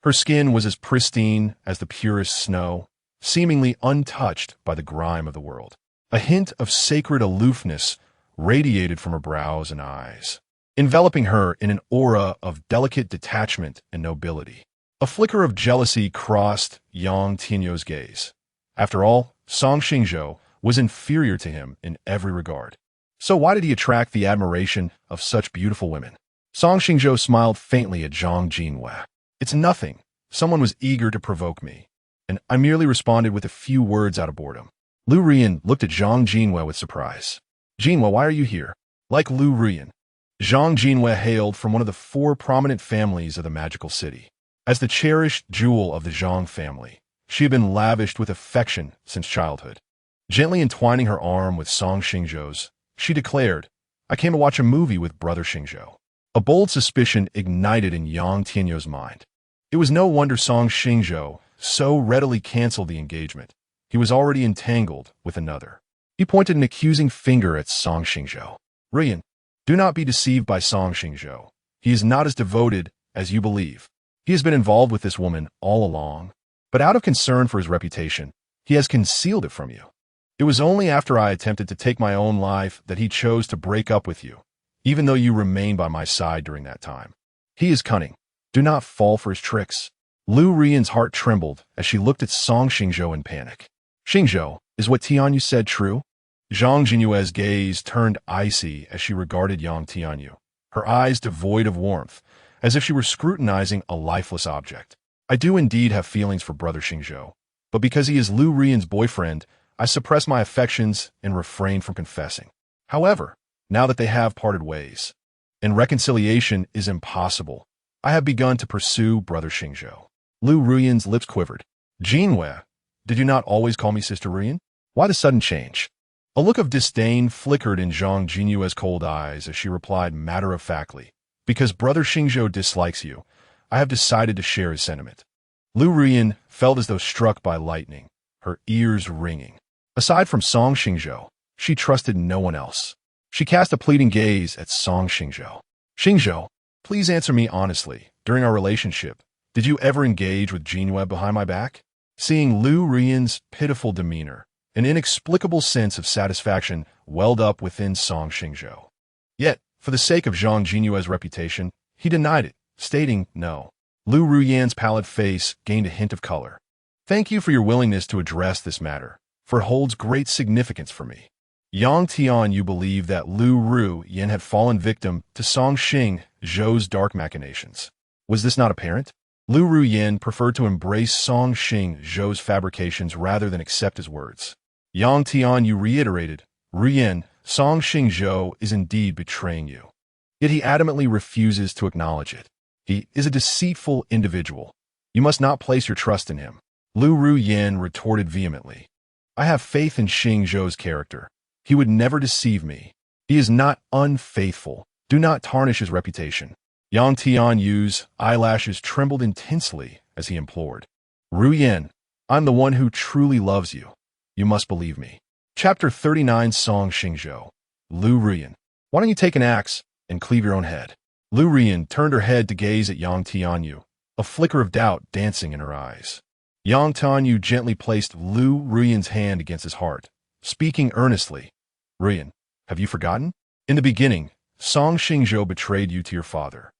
Her skin was as pristine as the purest snow, seemingly untouched by the grime of the world. A hint of sacred aloofness radiated from her brows and eyes, enveloping her in an aura of delicate detachment and nobility. A flicker of jealousy crossed Yang Tianyu's gaze. After all, Song Xingzhou was inferior to him in every regard. So why did he attract the admiration of such beautiful women? Song Xingzhou smiled faintly at Zhang Jinwei. It's nothing. Someone was eager to provoke me, and I merely responded with a few words out of boredom. Liu Ruyan looked at Zhang Jinwei with surprise. Jinwei, why are you here? Like Liu Ruyan, Zhang Jinwei hailed from one of the 4 prominent families of the magical city. As the cherished jewel of the Zhang family, she had been lavished with affection since childhood. Gently entwining her arm with Song Xingzhou's, she declared, I came to watch a movie with Brother Xingzhou. A bold suspicion ignited in Yang Tianyu's mind. It was no wonder Song Xingzhou so readily canceled the engagement. He was already entangled with another. He pointed an accusing finger at Song Xingzhou. Ruyan, do not be deceived by Song Xingzhou. He is not as devoted as you believe. He has been involved with this woman all along, but out of concern for his reputation, he has concealed it from you. It was only after I attempted to take my own life that he chose to break up with you, even though you remained by my side during that time. He is cunning. Do not fall for his tricks. Liu Ruyan's heart trembled as she looked at Song Xingzhou in panic. Xingzhou, is what Tianyu said true? Zhang Jinyue's gaze turned icy as she regarded Yang Tianyu, her eyes devoid of warmth, as if she were scrutinizing a lifeless object. I do indeed have feelings for Brother Xingzhou, but because he is Liu Ruyan's boyfriend, I suppress my affections and refrain from confessing. However, now that they have parted ways, and reconciliation is impossible, I have begun to pursue Brother Xingzhou. Liu Ruyan's lips quivered. Jinwei, did you not always call me Sister Ruyan? Why the sudden change? A look of disdain flickered in Zhang Jinyue's cold eyes as she replied matter-of-factly, because Brother Xingzhou dislikes you, I have decided to share his sentiment. Liu Ruyan felt as though struck by lightning, her ears ringing. Aside from Song Xingzhou, she trusted no one else. She cast a pleading gaze at Song Xingzhou. Xingzhou, please answer me honestly. During our relationship, did you ever engage with Jinwei behind my back? Seeing Liu Ruyan's pitiful demeanor, an inexplicable sense of satisfaction welled up within Song Xingzhou. Yet, for the sake of Zhang Jinyue's reputation, he denied it, stating no. Liu Ruyan's pallid face gained a hint of color. Thank you for your willingness to address this matter, for it holds great significance for me. Yang Tianyu believed that Liu Ruyan had fallen victim to Song Xingzhou's dark machinations. Was this not apparent? Liu Ruyan preferred to embrace Song Xingzhou's fabrications rather than accept his words. Yang Tianyu reiterated, Ruyan, Song Xingzhou is indeed betraying you. Yet he adamantly refuses to acknowledge it. He is a deceitful individual. You must not place your trust in him. Liu Ruyan retorted vehemently. I have faith in Xingzhou's character. He would never deceive me. He is not unfaithful. Do not tarnish his reputation. Yang Tianyu's eyelashes trembled intensely as he implored. Ruyan, I'm the one who truly loves you. You must believe me. Chapter 39 Song Xingzhou. Liu Ruyan. Why don't you take an axe and cleave your own head? Liu Ruyan turned her head to gaze at Yang Tianyu, a flicker of doubt dancing in her eyes. Yang Tianyu gently placed Liu Ruyan's hand against his heart, speaking earnestly. Ruyan, have you forgotten? In the beginning, Song Xingzhou betrayed you to your father,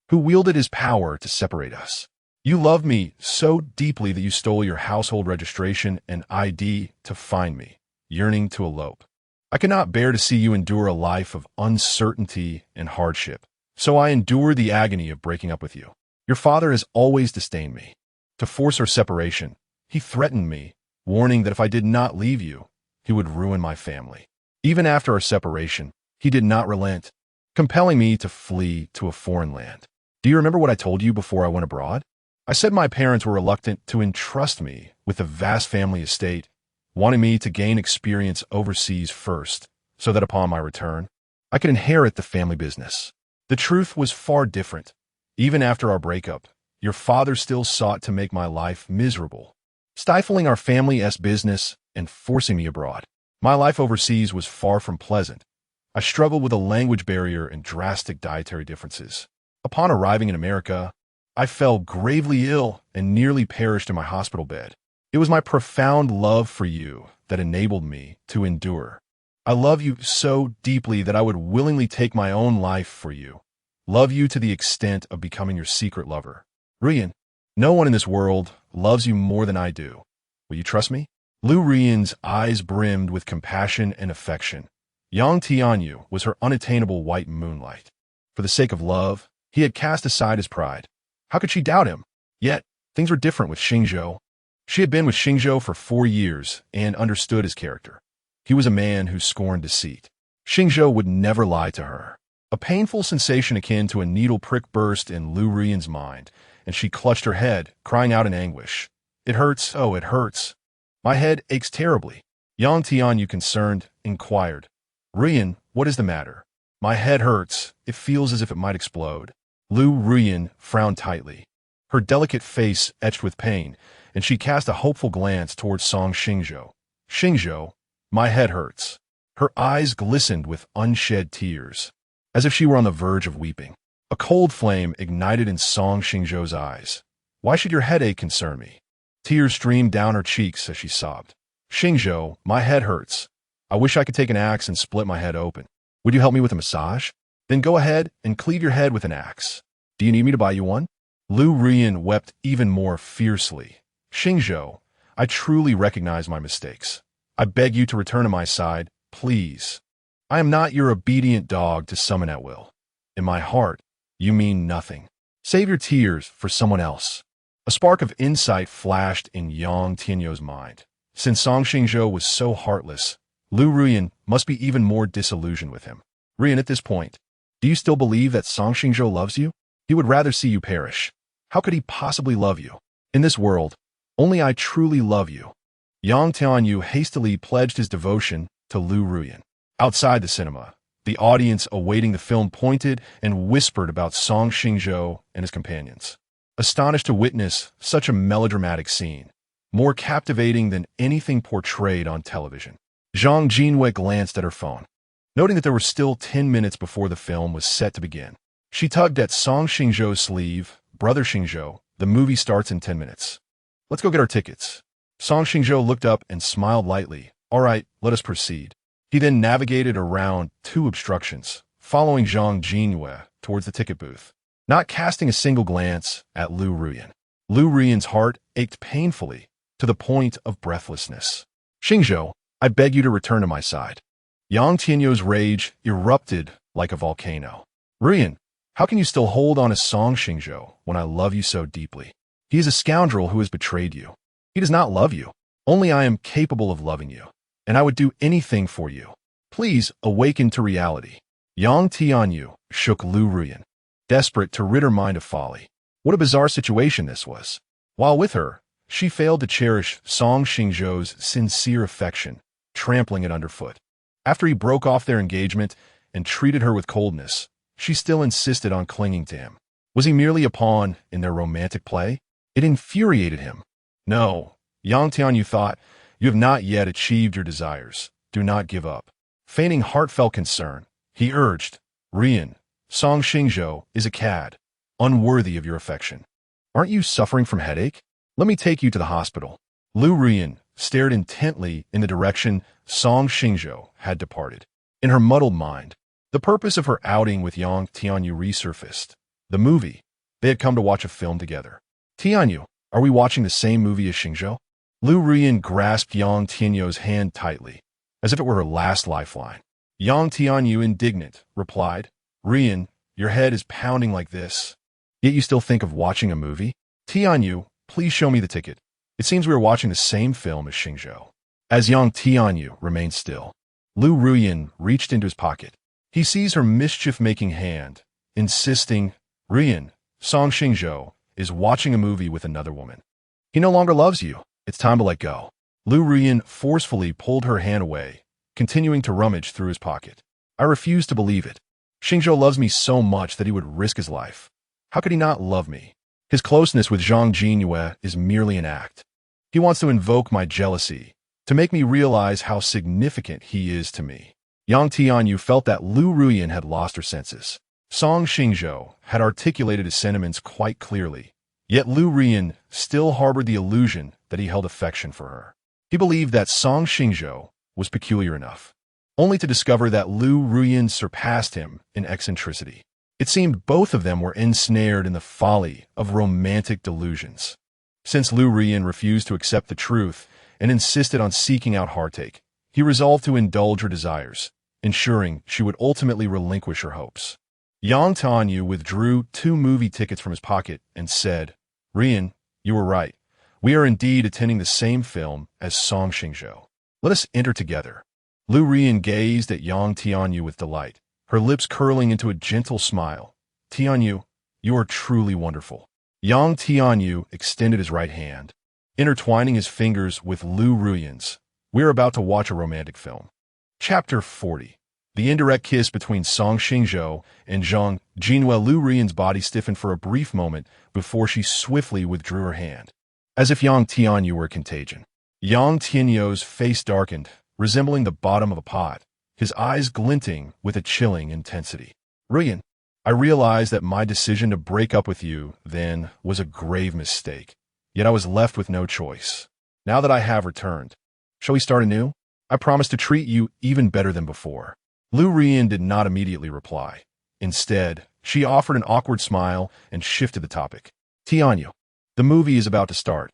who wielded his power to separate us. You loved me so deeply that you stole your household registration and ID to find me, yearning to elope. I cannot bear to see you endure a life of uncertainty and hardship, so I endure the agony of breaking up with you. Your father has always disdained me. To force our separation, he threatened me, warning that if I did not leave you, he would ruin my family. Even after our separation, he did not relent, compelling me to flee to a foreign land. Do you remember what I told you before I went abroad? I said my parents were reluctant to entrust me with a vast family estate, wanting me to gain experience overseas first, so that upon my return, I could inherit the family business. The truth was far different. Even after our breakup, your father still sought to make my life miserable, stifling our family's business and forcing me abroad. My life overseas was far from pleasant. I struggled with a language barrier and drastic dietary differences. Upon arriving in America, I fell gravely ill and nearly perished in my hospital bed. It was my profound love for you that enabled me to endure. I love you so deeply that I would willingly take my own life for you. Love you to the extent of becoming your secret lover. Ruyan, no one in this world loves you more than I do. Will you trust me? Liu Ruyan's eyes brimmed with compassion and affection. Yang Tianyu was her unattainable white moonlight. For the sake of love, he had cast aside his pride. How could she doubt him? Yet, things were different with Xingzhou. She had been with Xingzhou for 4 years and understood his character. He was a man who scorned deceit. Xingzhou would never lie to her. A painful sensation akin to a needle prick burst in Liu Ruyan's mind, and she clutched her head, crying out in anguish. It hurts, oh, it hurts. My head aches terribly. Yang Tianyu, concerned, inquired. Ruyan, what is the matter? My head hurts. It feels as if it might explode. Liu Ruyan frowned tightly. Her delicate face etched with pain, and she cast a hopeful glance towards Song Xingzhou. Xingzhou, my head hurts. Her eyes glistened with unshed tears, as if she were on the verge of weeping. A cold flame ignited in Song Xingzhou's eyes. Why should your headache concern me? Tears streamed down her cheeks as she sobbed. Xingzhou, my head hurts. I wish I could take an axe and split my head open. Would you help me with a massage? Then go ahead and cleave your head with an axe. Do you need me to buy you one? Liu Ruyan wept even more fiercely. Xingzhou, I truly recognize my mistakes. I beg you to return to my side, please. I am not your obedient dog to summon at will. In my heart, you mean nothing. Save your tears for someone else. A spark of insight flashed in Yang Tianyu's mind. Since Song Xingzhou was so heartless, Liu Ruyan must be even more disillusioned with him. Ruyan, at this point, do you still believe that Song Xingzhou loves you? He would rather see you perish. How could he possibly love you? In this world, only I truly love you. Yang Tianyu hastily pledged his devotion to Liu Ruyan. Outside the cinema, the audience awaiting the film pointed and whispered about Song Xingzhou and his companions. Astonished to witness such a melodramatic scene, more captivating than anything portrayed on television. Zhang Jinwei glanced at her phone. Noting that there were still 10 minutes before the film was set to begin, she tugged at Song Xingzhou's sleeve. Brother Xingzhou, the movie starts in 10 minutes. Let's go get our tickets. Song Xingzhou looked up and smiled lightly. All right, let us proceed. He then navigated around 2 obstructions, following Zhang Jinwei towards the ticket booth, not casting a single glance at Liu Ruyan. Liu Ruyan's heart ached painfully to the point of breathlessness. Xingzhou, I beg you to return to my side. Yang Tianyu's rage erupted like a volcano. Ruyan, how can you still hold on to Song Xingzhou when I love you so deeply? He is a scoundrel who has betrayed you. He does not love you. Only I am capable of loving you, and I would do anything for you. Please awaken to reality. Yang Tianyu shook Liu Ruyan, desperate to rid her mind of folly. What a bizarre situation this was. While with her, she failed to cherish Song Xingzhou's sincere affection, trampling it underfoot. After he broke off their engagement and treated her with coldness, she still insisted on clinging to him. Was he merely a pawn in their romantic play? It infuriated him. No, Yang Tianyu thought, you have not yet achieved your desires. Do not give up. Feigning heartfelt concern, he urged, Ruyan, Song Xingzhou is a cad, unworthy of your affection. Aren't you suffering from headache? Let me take you to the hospital. Liu Ruyan stared intently in the direction Song Xingzhou had departed. In her muddled mind, the purpose of her outing with Yang Tianyu resurfaced. The movie. They had come to watch a film together. Tianyu, are we watching the same movie as Xingzhou? Liu Ruyan grasped Yang Tianyu's hand tightly, as if it were her last lifeline. Yang Tianyu, indignant, replied, Ruyan, your head is pounding like this. Yet you still think of watching a movie? Tianyu, please show me the ticket. It seems we are watching the same film as Xingzhou. As Yang Tianyu remained still, Liu Ruyan reached into his pocket. He seized her mischief-making hand, insisting, Ruyan, Song Xingzhou is watching a movie with another woman. He no longer loves you. It's time to let go. Liu Ruyan forcefully pulled her hand away, continuing to rummage through his pocket. I refuse to believe it. Xingzhou loves me so much that he would risk his life. How could he not love me? His closeness with Zhang Jinwei is merely an act. He wants to invoke my jealousy, to make me realize how significant he is to me. Yang Tianyu felt that Liu Ruyan had lost her senses. Song Xingzhou had articulated his sentiments quite clearly, yet Liu Ruyan still harbored the illusion that he held affection for her. He believed that Song Xingzhou was peculiar enough, only to discover that Liu Ruyan surpassed him in eccentricity. It seemed both of them were ensnared in the folly of romantic delusions. Since Liu Ruyan refused to accept the truth and insisted on seeking out heartache, he resolved to indulge her desires, ensuring she would ultimately relinquish her hopes. Yang Tianyu withdrew 2 movie tickets from his pocket and said, "Ruyan, you were right. We are indeed attending the same film as Song Xingzhou. Let us enter together." Liu Ruyan gazed at Yang Tianyu with delight, her lips curling into a gentle smile. "Tianyu, you are truly wonderful." Yang Tianyu extended his right hand, intertwining his fingers with Liu Ruyan's. "We are about to watch a romantic film." Chapter 40. The indirect kiss between Song Xingzhou and Zhang Jinhua. Liu Ruyan's body stiffened for a brief moment before she swiftly withdrew her hand, as if Yang Tianyu were contagion. Yang Tianyu's face darkened, resembling the bottom of a pot, his eyes glinting with a chilling intensity. "Ruyan, I realize that my decision to break up with you then was a grave mistake, yet I was left with no choice. Now that I have returned, shall we start anew? I promise to treat you even better than before." Liu Ruyan did not immediately reply. Instead, she offered an awkward smile and shifted the topic. "Tianyu, the movie is about to start.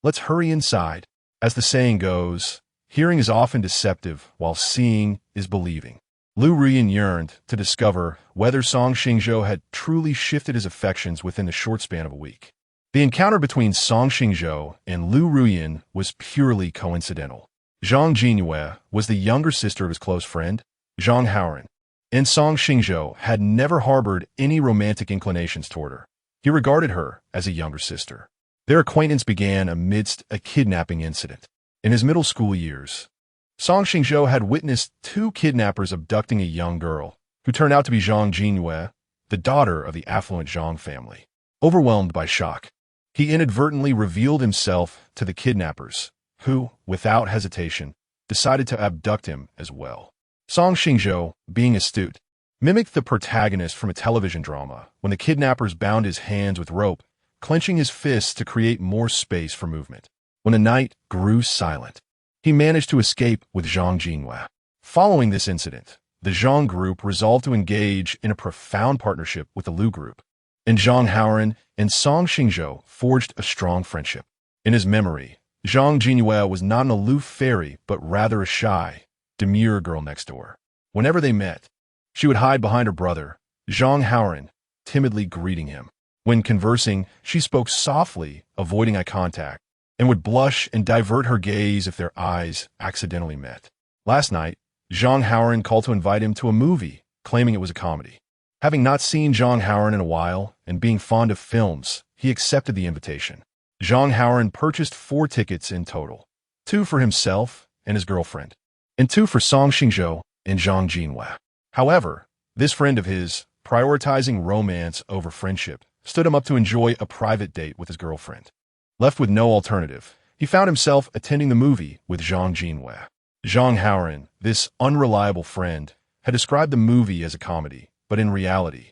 Let's hurry inside. As the saying goes, hearing is often deceptive, while seeing is believing." Liu Ruyan yearned to discover whether Song Xingzhou had truly shifted his affections within the short span of a week. The encounter between Song Xingzhou and Liu Ruyan was purely coincidental. Zhang Jinhua was the younger sister of his close friend, Zhang Haoran, and Song Xingzhou had never harbored any romantic inclinations toward her. He regarded her as a younger sister. Their acquaintance began amidst a kidnapping incident. In his middle school years, Song Xingzhou had witnessed 2 kidnappers abducting a young girl, who turned out to be Zhang Jinhua, the daughter of the affluent Zhang family. Overwhelmed by shock, he inadvertently revealed himself to the kidnappers, who, without hesitation, decided to abduct him as well. Song Xingzhou, being astute, mimicked the protagonist from a television drama when the kidnappers bound his hands with rope, clenching his fists to create more space for movement. When the night grew silent, he managed to escape with Zhang Jinhua. Following this incident, the Zhang group resolved to engage in a profound partnership with the Liu group, and Zhang Haoran and Song Xingzhou forged a strong friendship. In his memory, Zhang Jinhua was not an aloof fairy, but rather a shy, demure girl next door. Whenever they met, she would hide behind her brother, Zhang Haoran, timidly greeting him. When conversing, she spoke softly, avoiding eye contact, and would blush and divert her gaze if their eyes accidentally met. Last night, Zhang Haoran called to invite him to a movie, claiming it was a comedy. Having not seen Zhang Haoran in a while, and being fond of films, he accepted the invitation. Zhang Haoran purchased 4 tickets in total, 2 for himself and his girlfriend, and 2 for Song Xingzhou and Zhang Jinhua. However, this friend of his, prioritizing romance over friendship, stood him up to enjoy a private date with his girlfriend. Left with no alternative, he found himself attending the movie with Zhang Jinhua. Zhang Haoran, this unreliable friend, had described the movie as a comedy, but in reality,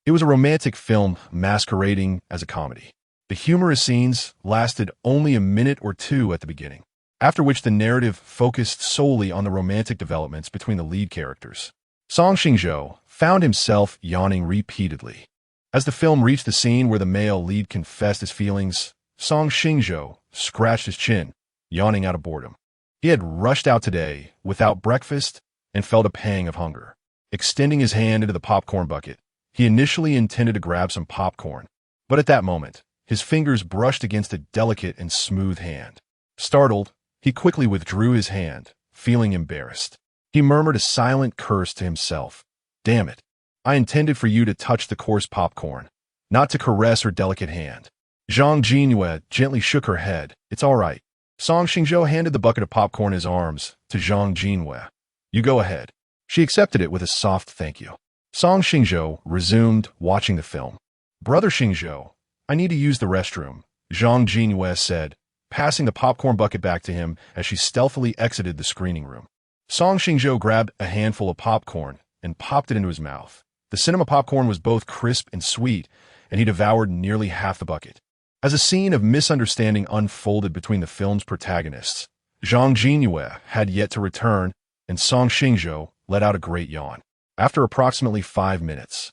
it was a romantic film masquerading as a comedy. The humorous scenes lasted only a minute or 2 at the beginning, after which the narrative focused solely on the romantic developments between the lead characters. Song Xingzhou found himself yawning repeatedly. As the film reached the scene where the male lead confessed his feelings, Song Xingzhou scratched his chin, yawning out of boredom. He had rushed out today without breakfast and felt a pang of hunger. Extending his hand into the popcorn bucket, he initially intended to grab some popcorn, but at that moment, his fingers brushed against a delicate and smooth hand. Startled, he quickly withdrew his hand, feeling embarrassed. He murmured a silent curse to himself. "Damn it. I intended for you to touch the coarse popcorn, not to caress her delicate hand." Zhang Jinhua gently shook her head. "It's all right." Song Xingzhou handed the bucket of popcorn in his arms to Zhang Jinhua. "You go ahead." She accepted it with a soft thank you. Song Xingzhou resumed watching the film. "Brother Xingzhou, I need to use the restroom," Zhang Jinhua said, passing the popcorn bucket back to him as she stealthily exited the screening room. Song Xingzhou grabbed a handful of popcorn and popped it into his mouth, The cinema popcorn was both crisp and sweet, and he devoured nearly half the bucket. As a scene of misunderstanding unfolded between the film's protagonists, Zhang Jinyue had yet to return, and Song Xingzhou let out a great yawn. After approximately 5 minutes,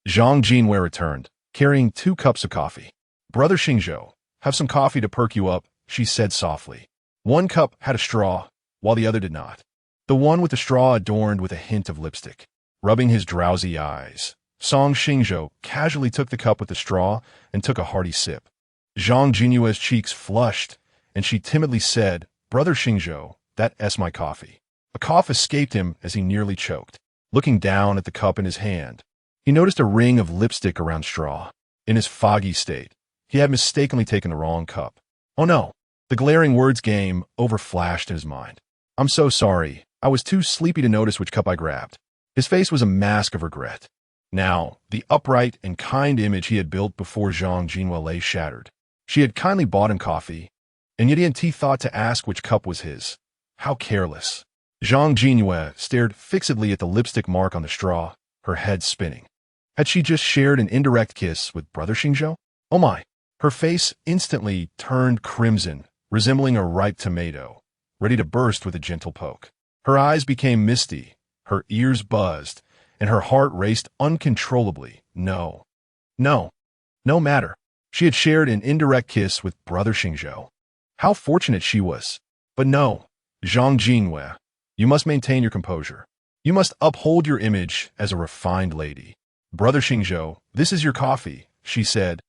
Zhang Jinyue returned, carrying 2 cups of coffee. "Brother Xingzhou, have some coffee to perk you up," she said softly. One cup had a straw, while the other did not. The one with the straw adorned with a hint of lipstick. Rubbing his drowsy eyes, Song Xingzhou casually took the cup with the straw and took a hearty sip. Zhang Jinyue's cheeks flushed, and she timidly said, "Brother Xingzhou, that's my coffee." A cough escaped him as he nearly choked. Looking down at the cup in his hand, he noticed a ring of lipstick around straw. In his foggy state, he had mistakenly taken the wrong cup. Oh no! The glaring words game overflashed in his mind. "I'm so sorry. I was too sleepy to notice which cup I grabbed." His face was a mask of regret. Now, the upright and kind image he had built before Zhang Jinyue lay shattered. She had kindly bought him coffee, and yet he thought to ask which cup was his. How careless. Zhang Jinyue stared fixedly at the lipstick mark on the straw, her head spinning. Had she just shared an indirect kiss with Brother Xingzhou? Oh my! Her face instantly turned crimson, resembling a ripe tomato, ready to burst with a gentle poke. Her eyes became misty, her ears buzzed, and her heart raced uncontrollably. No matter. She had shared an indirect kiss with Brother Xingzhou. How fortunate she was. But no, Zhang Jinyue, you must maintain your composure. You must uphold your image as a refined lady. "Brother Xingzhou, this is your coffee," she said,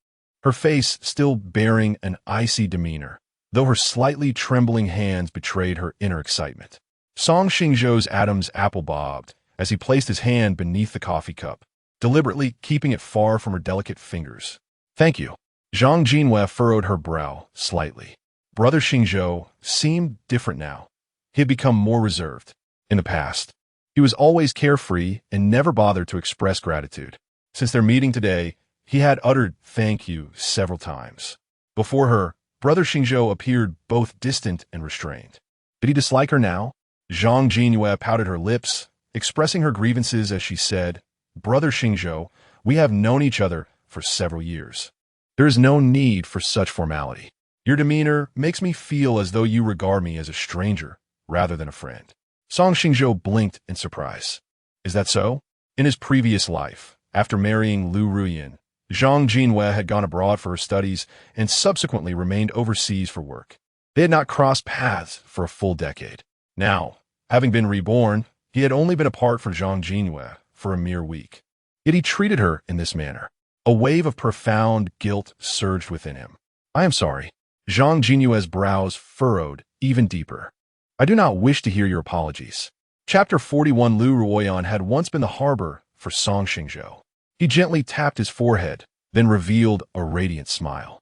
her face still bearing an icy demeanor, though her slightly trembling hands betrayed her inner excitement. Song Xingzhou's Adam's apple bobbed as he placed his hand beneath the coffee cup, deliberately keeping it far from her delicate fingers. "Thank you." Zhang Jinyue furrowed her brow slightly. Brother Xingzhou seemed different now. He had become more reserved. In the past, he was always carefree and never bothered to express gratitude. Since their meeting today, he had uttered "thank you" several times. Before her, Brother Xingzhou appeared both distant and restrained. Did he dislike her now? Zhang Jinyue pouted her lips, expressing her grievances as she said, "Brother Xingzhou, we have known each other for several years. There is no need for such formality. Your demeanor makes me feel as though you regard me as a stranger rather than a friend." Song Xingzhou blinked in surprise. Is that so? In his previous life, after marrying Liu Ruyan, Zhang Jinyue had gone abroad for her studies and subsequently remained overseas for work. They had not crossed paths for a full decade. Now, having been reborn, he had only been apart from Zhang Jinyue for a mere week. Yet he treated her in this manner. A wave of profound guilt surged within him. "I am sorry." Zhang Jinyue's brows furrowed even deeper. "I do not wish to hear your apologies." Chapter 41. Liu Ruyan had once been the harbor for Song Xingzhou. He gently tapped his forehead, then revealed a radiant smile.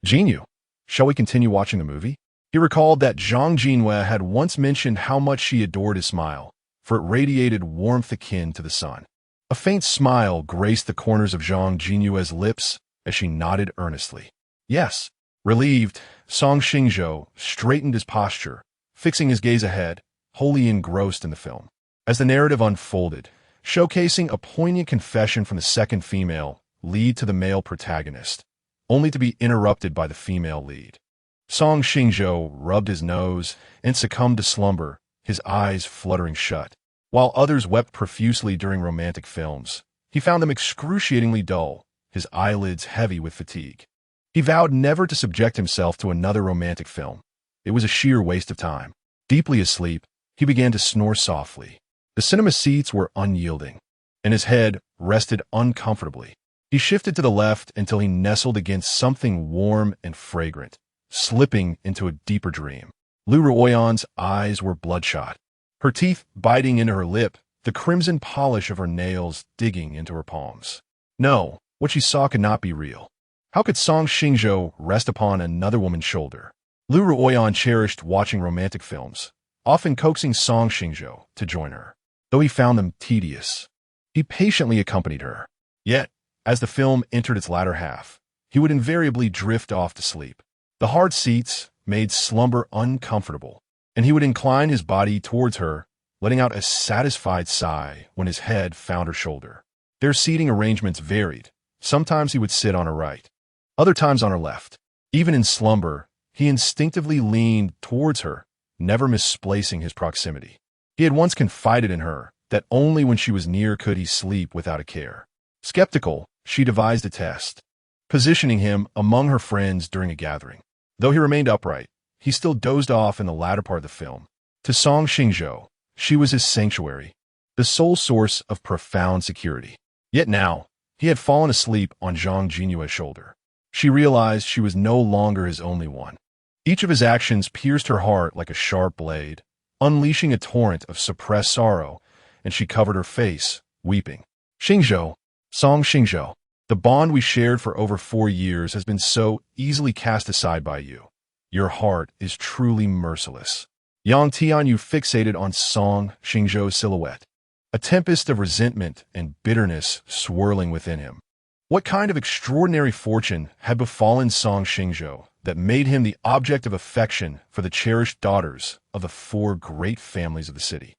"Jinyu, shall we continue watching the movie?" He recalled that Zhang Jinyue had once mentioned how much she adored his smile, for it radiated warmth akin to the sun. A faint smile graced the corners of Zhang Jinyue's lips as she nodded earnestly. Yes. Relieved, Song Xingzhou straightened his posture, fixing his gaze ahead, wholly engrossed in the film. As the narrative unfolded, showcasing a poignant confession from the second female lead to the male protagonist, only to be interrupted by the female lead. Song Xingzhou rubbed his nose and succumbed to slumber, his eyes fluttering shut. While others wept profusely during romantic films, he found them excruciatingly dull, his eyelids heavy with fatigue. He vowed never to subject himself to another romantic film. It was a sheer waste of time. Deeply asleep, he began to snore softly. The cinema seats were unyielding, and his head rested uncomfortably. He shifted to the left until he nestled against something warm and fragrant, slipping into a deeper dream. Liu Ruyan's eyes were bloodshot, her teeth biting into her lip, the crimson polish of her nails digging into her palms. No, what she saw could not be real. How could Song Xingzhou rest upon another woman's shoulder? Liu Ruyan cherished watching romantic films, often coaxing Song Xingzhou to join her. Though he found them tedious, he patiently accompanied her. Yet, as the film entered its latter half, he would invariably drift off to sleep. The hard seats made slumber uncomfortable, and he would incline his body towards her, letting out a satisfied sigh when his head found her shoulder. Their seating arrangements varied. Sometimes he would sit on her right, other times on her left. Even in slumber, he instinctively leaned towards her, never misplacing his proximity. He had once confided in her that only when she was near could he sleep without a care. Skeptical, she devised a test, positioning him among her friends during a gathering. Though he remained upright, he still dozed off in the latter part of the film. To Song Xingzhou, she was his sanctuary, the sole source of profound security. Yet now, he had fallen asleep on Zhang Jinyue's shoulder. She realized she was no longer his only one. Each of his actions pierced her heart like a sharp blade, unleashing a torrent of suppressed sorrow, and she covered her face, weeping. Xingzhou, Song Xingzhou, the bond we shared for over 4 years has been so easily cast aside by you. Your heart is truly merciless. Yang Tianyu fixated on Song Xingzhou's silhouette, a tempest of resentment and bitterness swirling within him. What kind of extraordinary fortune had befallen Song Xingzhou that made him the object of affection for the cherished daughters of the 4 great families of the city?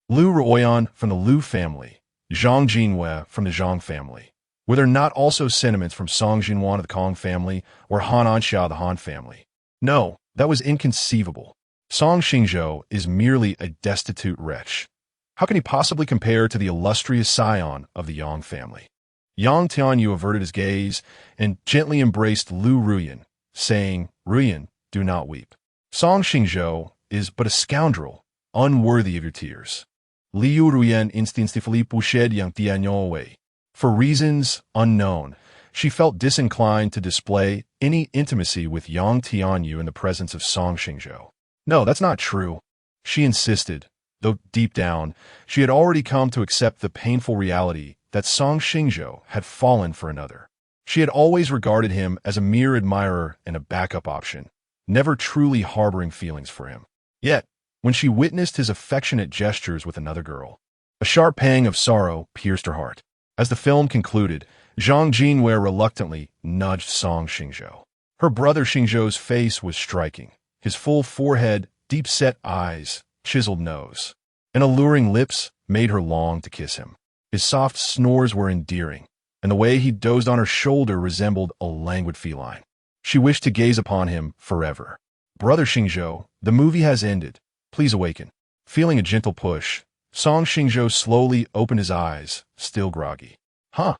Liu Ruyan from the Liu family, Zhang Jinwei from the Zhang family. Were there not also sentiments from Song Jinwan of the Kong family or Han Anxiao of the Han family? No, that was inconceivable. Song Xingzhou is merely a destitute wretch. How can he possibly compare to the illustrious scion of the Yang family? Yang Tianyu averted his gaze and gently embraced Liu Ruyan, saying, "Ruyan, do not weep. Song Xingzhou is but a scoundrel, unworthy of your tears." Liu Ruyan instinctively pushed Yang Tianyu away. For reasons unknown, she felt disinclined to display any intimacy with Yang Tianyu in the presence of Song Xingzhou. "No, that's not true," she insisted, though deep down, she had already come to accept the painful reality that Song Xingzhou had fallen for another. She had always regarded him as a mere admirer and a backup option, never truly harboring feelings for him. Yet, when she witnessed his affectionate gestures with another girl, a sharp pang of sorrow pierced her heart. As the film concluded, Zhang Jinwei reluctantly nudged Song Xingzhou. Her brother Xingzhou's face was striking, his full forehead, deep-set eyes, chiseled nose, and alluring lips made her long to kiss him. His soft snores were endearing, and the way he dozed on her shoulder resembled a languid feline. She wished to gaze upon him forever. "Brother Xingzhou, the movie has ended. Please awaken." Feeling a gentle push, Song Xingzhou slowly opened his eyes, still groggy. "Huh."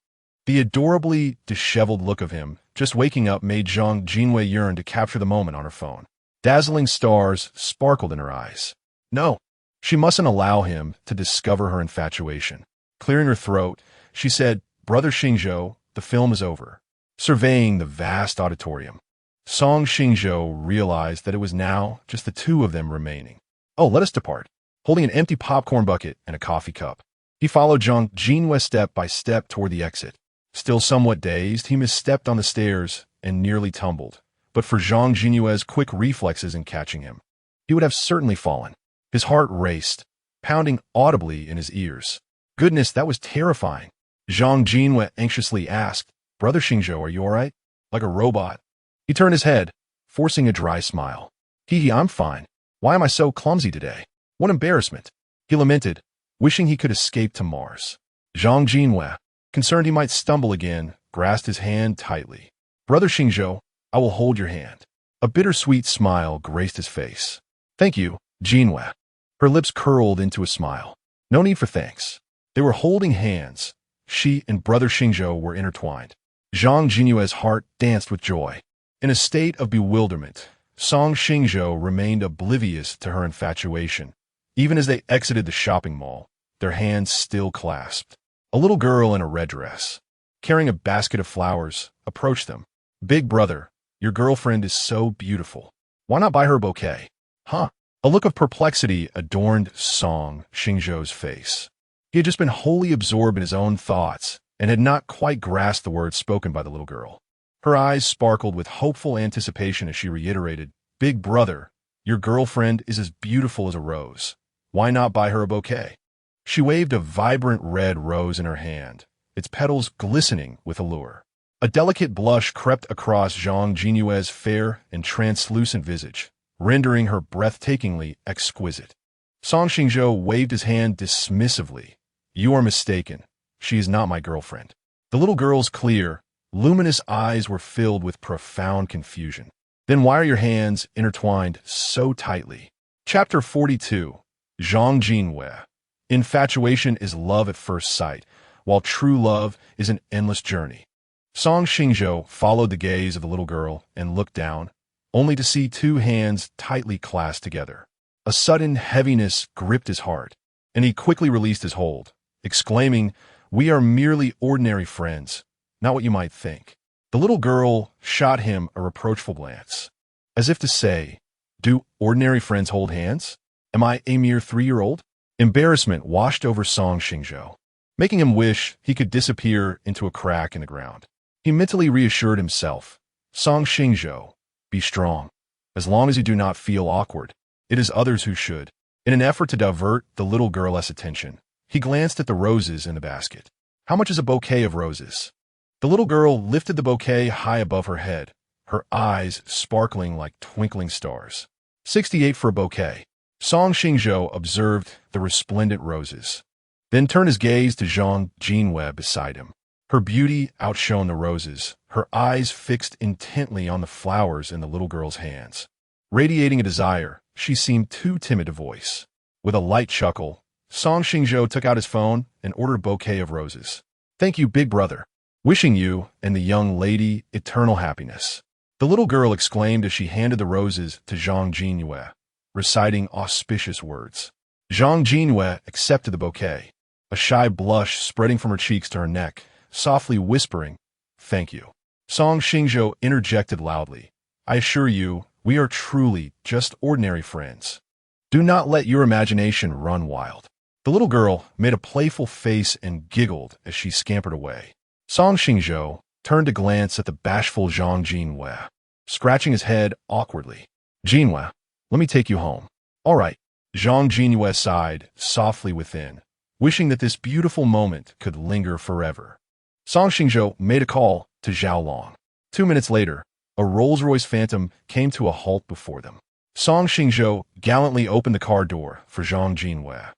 The adorably disheveled look of him, just waking up, made Zhang Jinwei yearn to capture the moment on her phone. Dazzling stars sparkled in her eyes. No, she mustn't allow him to discover her infatuation. Clearing her throat, she said, "Brother Xingzhou, the film is over." Surveying the vast auditorium, Song Xingzhou realized that it was now just the 2 of them remaining. "Oh, let us depart." Holding an empty popcorn bucket and a coffee cup, he followed Zhang Jinwei step by step toward the exit. Still somewhat dazed, he misstepped on the stairs and nearly tumbled. But for Zhang Jinyue's quick reflexes in catching him, he would have certainly fallen. His heart raced, pounding audibly in his ears. Goodness, that was terrifying. Zhang Jinwei anxiously asked, "Brother Xingzhou, are you all right?" Like a robot, he turned his head, forcing a dry smile. "Hee, I'm fine. Why am I so clumsy today? What embarrassment," he lamented, wishing he could escape to Mars. Zhang Jinwei, concerned he might stumble again, grasped his hand tightly. "Brother Xingzhou, I will hold your hand." A bittersweet smile graced his face. "Thank you, Jinwei." Her lips curled into a smile. "No need for thanks." They were holding hands. She and Brother Xingzhou were intertwined. Zhang Jinyue's heart danced with joy. In a state of bewilderment, Song Xingzhou remained oblivious to her infatuation. Even as they exited the shopping mall, their hands still clasped. A little girl in a red dress, carrying a basket of flowers, approached them. "Big brother, your girlfriend is so beautiful. Why not buy her a bouquet?" "Huh?" A look of perplexity adorned Song Xingzhou's face. He had just been wholly absorbed in his own thoughts and had not quite grasped the words spoken by the little girl. Her eyes sparkled with hopeful anticipation as she reiterated, "Big brother, your girlfriend is as beautiful as a rose. Why not buy her a bouquet?" She waved a vibrant red rose in her hand, its petals glistening with allure. A delicate blush crept across Zhang Jinyue's fair and translucent visage, rendering her breathtakingly exquisite. Song Xingzhou waved his hand dismissively. "You are mistaken. She is not my girlfriend. The little girl's clear, luminous eyes were filled with profound confusion. Then why are your hands intertwined so tightly? Chapter 42. Zhang Jinwei. Infatuation is love at first sight, while true love is an endless journey. Song Xingzhou followed the gaze of the little girl and looked down, only to see two hands tightly clasped together. A sudden heaviness gripped his heart, and he quickly released his hold, exclaiming, "We are merely ordinary friends, not what you might think." The little girl shot him a reproachful glance, as if to say, "Do ordinary friends hold hands? Am I a mere 3-year-old? Embarrassment washed over Song Xingzhou, making him wish he could disappear into a crack in the ground. He mentally reassured himself, "Song Xingzhou, be strong. As long as you do not feel awkward, it is others who should." In an effort to divert the little girl's attention, he glanced at the roses in the basket. "How much is a bouquet of roses?" The little girl lifted the bouquet high above her head, her eyes sparkling like twinkling stars. 68 for a bouquet." Song Xingzhou observed the resplendent roses, then turned his gaze to Zhang Jinwei beside him. Her beauty outshone the roses, her eyes fixed intently on the flowers in the little girl's hands. Radiating a desire, she seemed too timid to voice. With a light chuckle, Song Xingzhou took out his phone and ordered a bouquet of roses. "Thank you, big brother. Wishing you and the young lady eternal happiness." The little girl exclaimed as she handed the roses to Zhang Jinwei, reciting auspicious words. Zhang Jinwei accepted the bouquet, a shy blush spreading from her cheeks to her neck, softly whispering, "Thank you." Song Xingzhou interjected loudly, "I assure you, we are truly just ordinary friends. Do not let your imagination run wild." The little girl made a playful face and giggled as she scampered away. Song Xingzhou turned to glance at the bashful Zhang Jinwei, scratching his head awkwardly. "Jinwei, let me take you home." "All right." Zhang Jinwei sighed softly within, wishing that this beautiful moment could linger forever. Song Xingzhou made a call to Zhao Long. 2 minutes later, a Rolls-Royce Phantom came to a halt before them. Song Xingzhou gallantly opened the car door for Zhang Jinwei,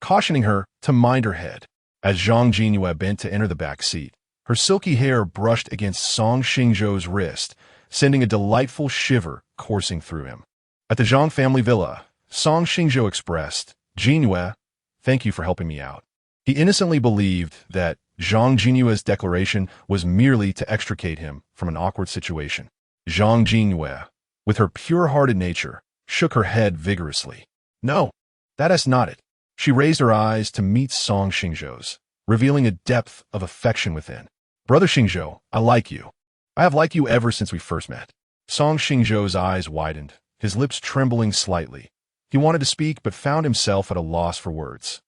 cautioning her to mind her head. As Zhang Jinwei bent to enter the back seat, her silky hair brushed against Song Xingzhou's wrist, sending a delightful shiver coursing through him. At the Zhang family villa, Song Xingzhou expressed, "Jinwei, thank you for helping me out." He innocently believed that Zhang Jinwei's declaration was merely to extricate him from an awkward situation. Zhang Jinwei, with her pure-hearted nature, shook her head vigorously. "No, that is not it." She raised her eyes to meet Song Xingzhou's, revealing a depth of affection within. "Brother Xingzhou, I like you. I have liked you ever since we first met." Song Xingzhou's eyes widened, his lips trembling slightly. He wanted to speak but found himself at a loss for words.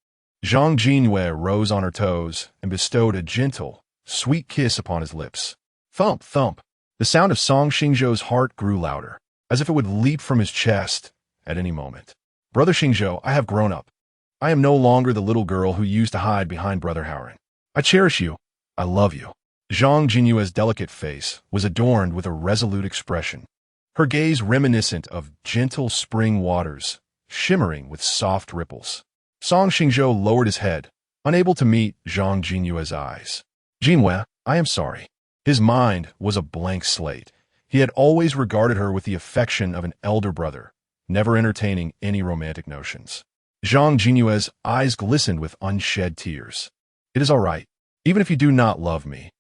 Zhang Jinwei rose on her toes and bestowed a gentle, sweet kiss upon his lips. Thump, thump. The sound of Song Xingzhou's heart grew louder, as if it would leap from his chest at any moment. "Brother Xingzhou, I have grown up. I am no longer the little girl who used to hide behind Brother Howren. I cherish you. I love you." Zhang Jinwei's delicate face was adorned with a resolute expression, her gaze reminiscent of gentle spring waters, shimmering with soft ripples. Song Xingzhou lowered his head, unable to meet Zhang Jinwei's eyes. "Jinwei, I am sorry." His mind was a blank slate. He had always regarded her with the affection of an elder brother, never entertaining any romantic notions. Zhang Jinwei's eyes glistened with unshed tears. "It is all right. Even if you do not love me,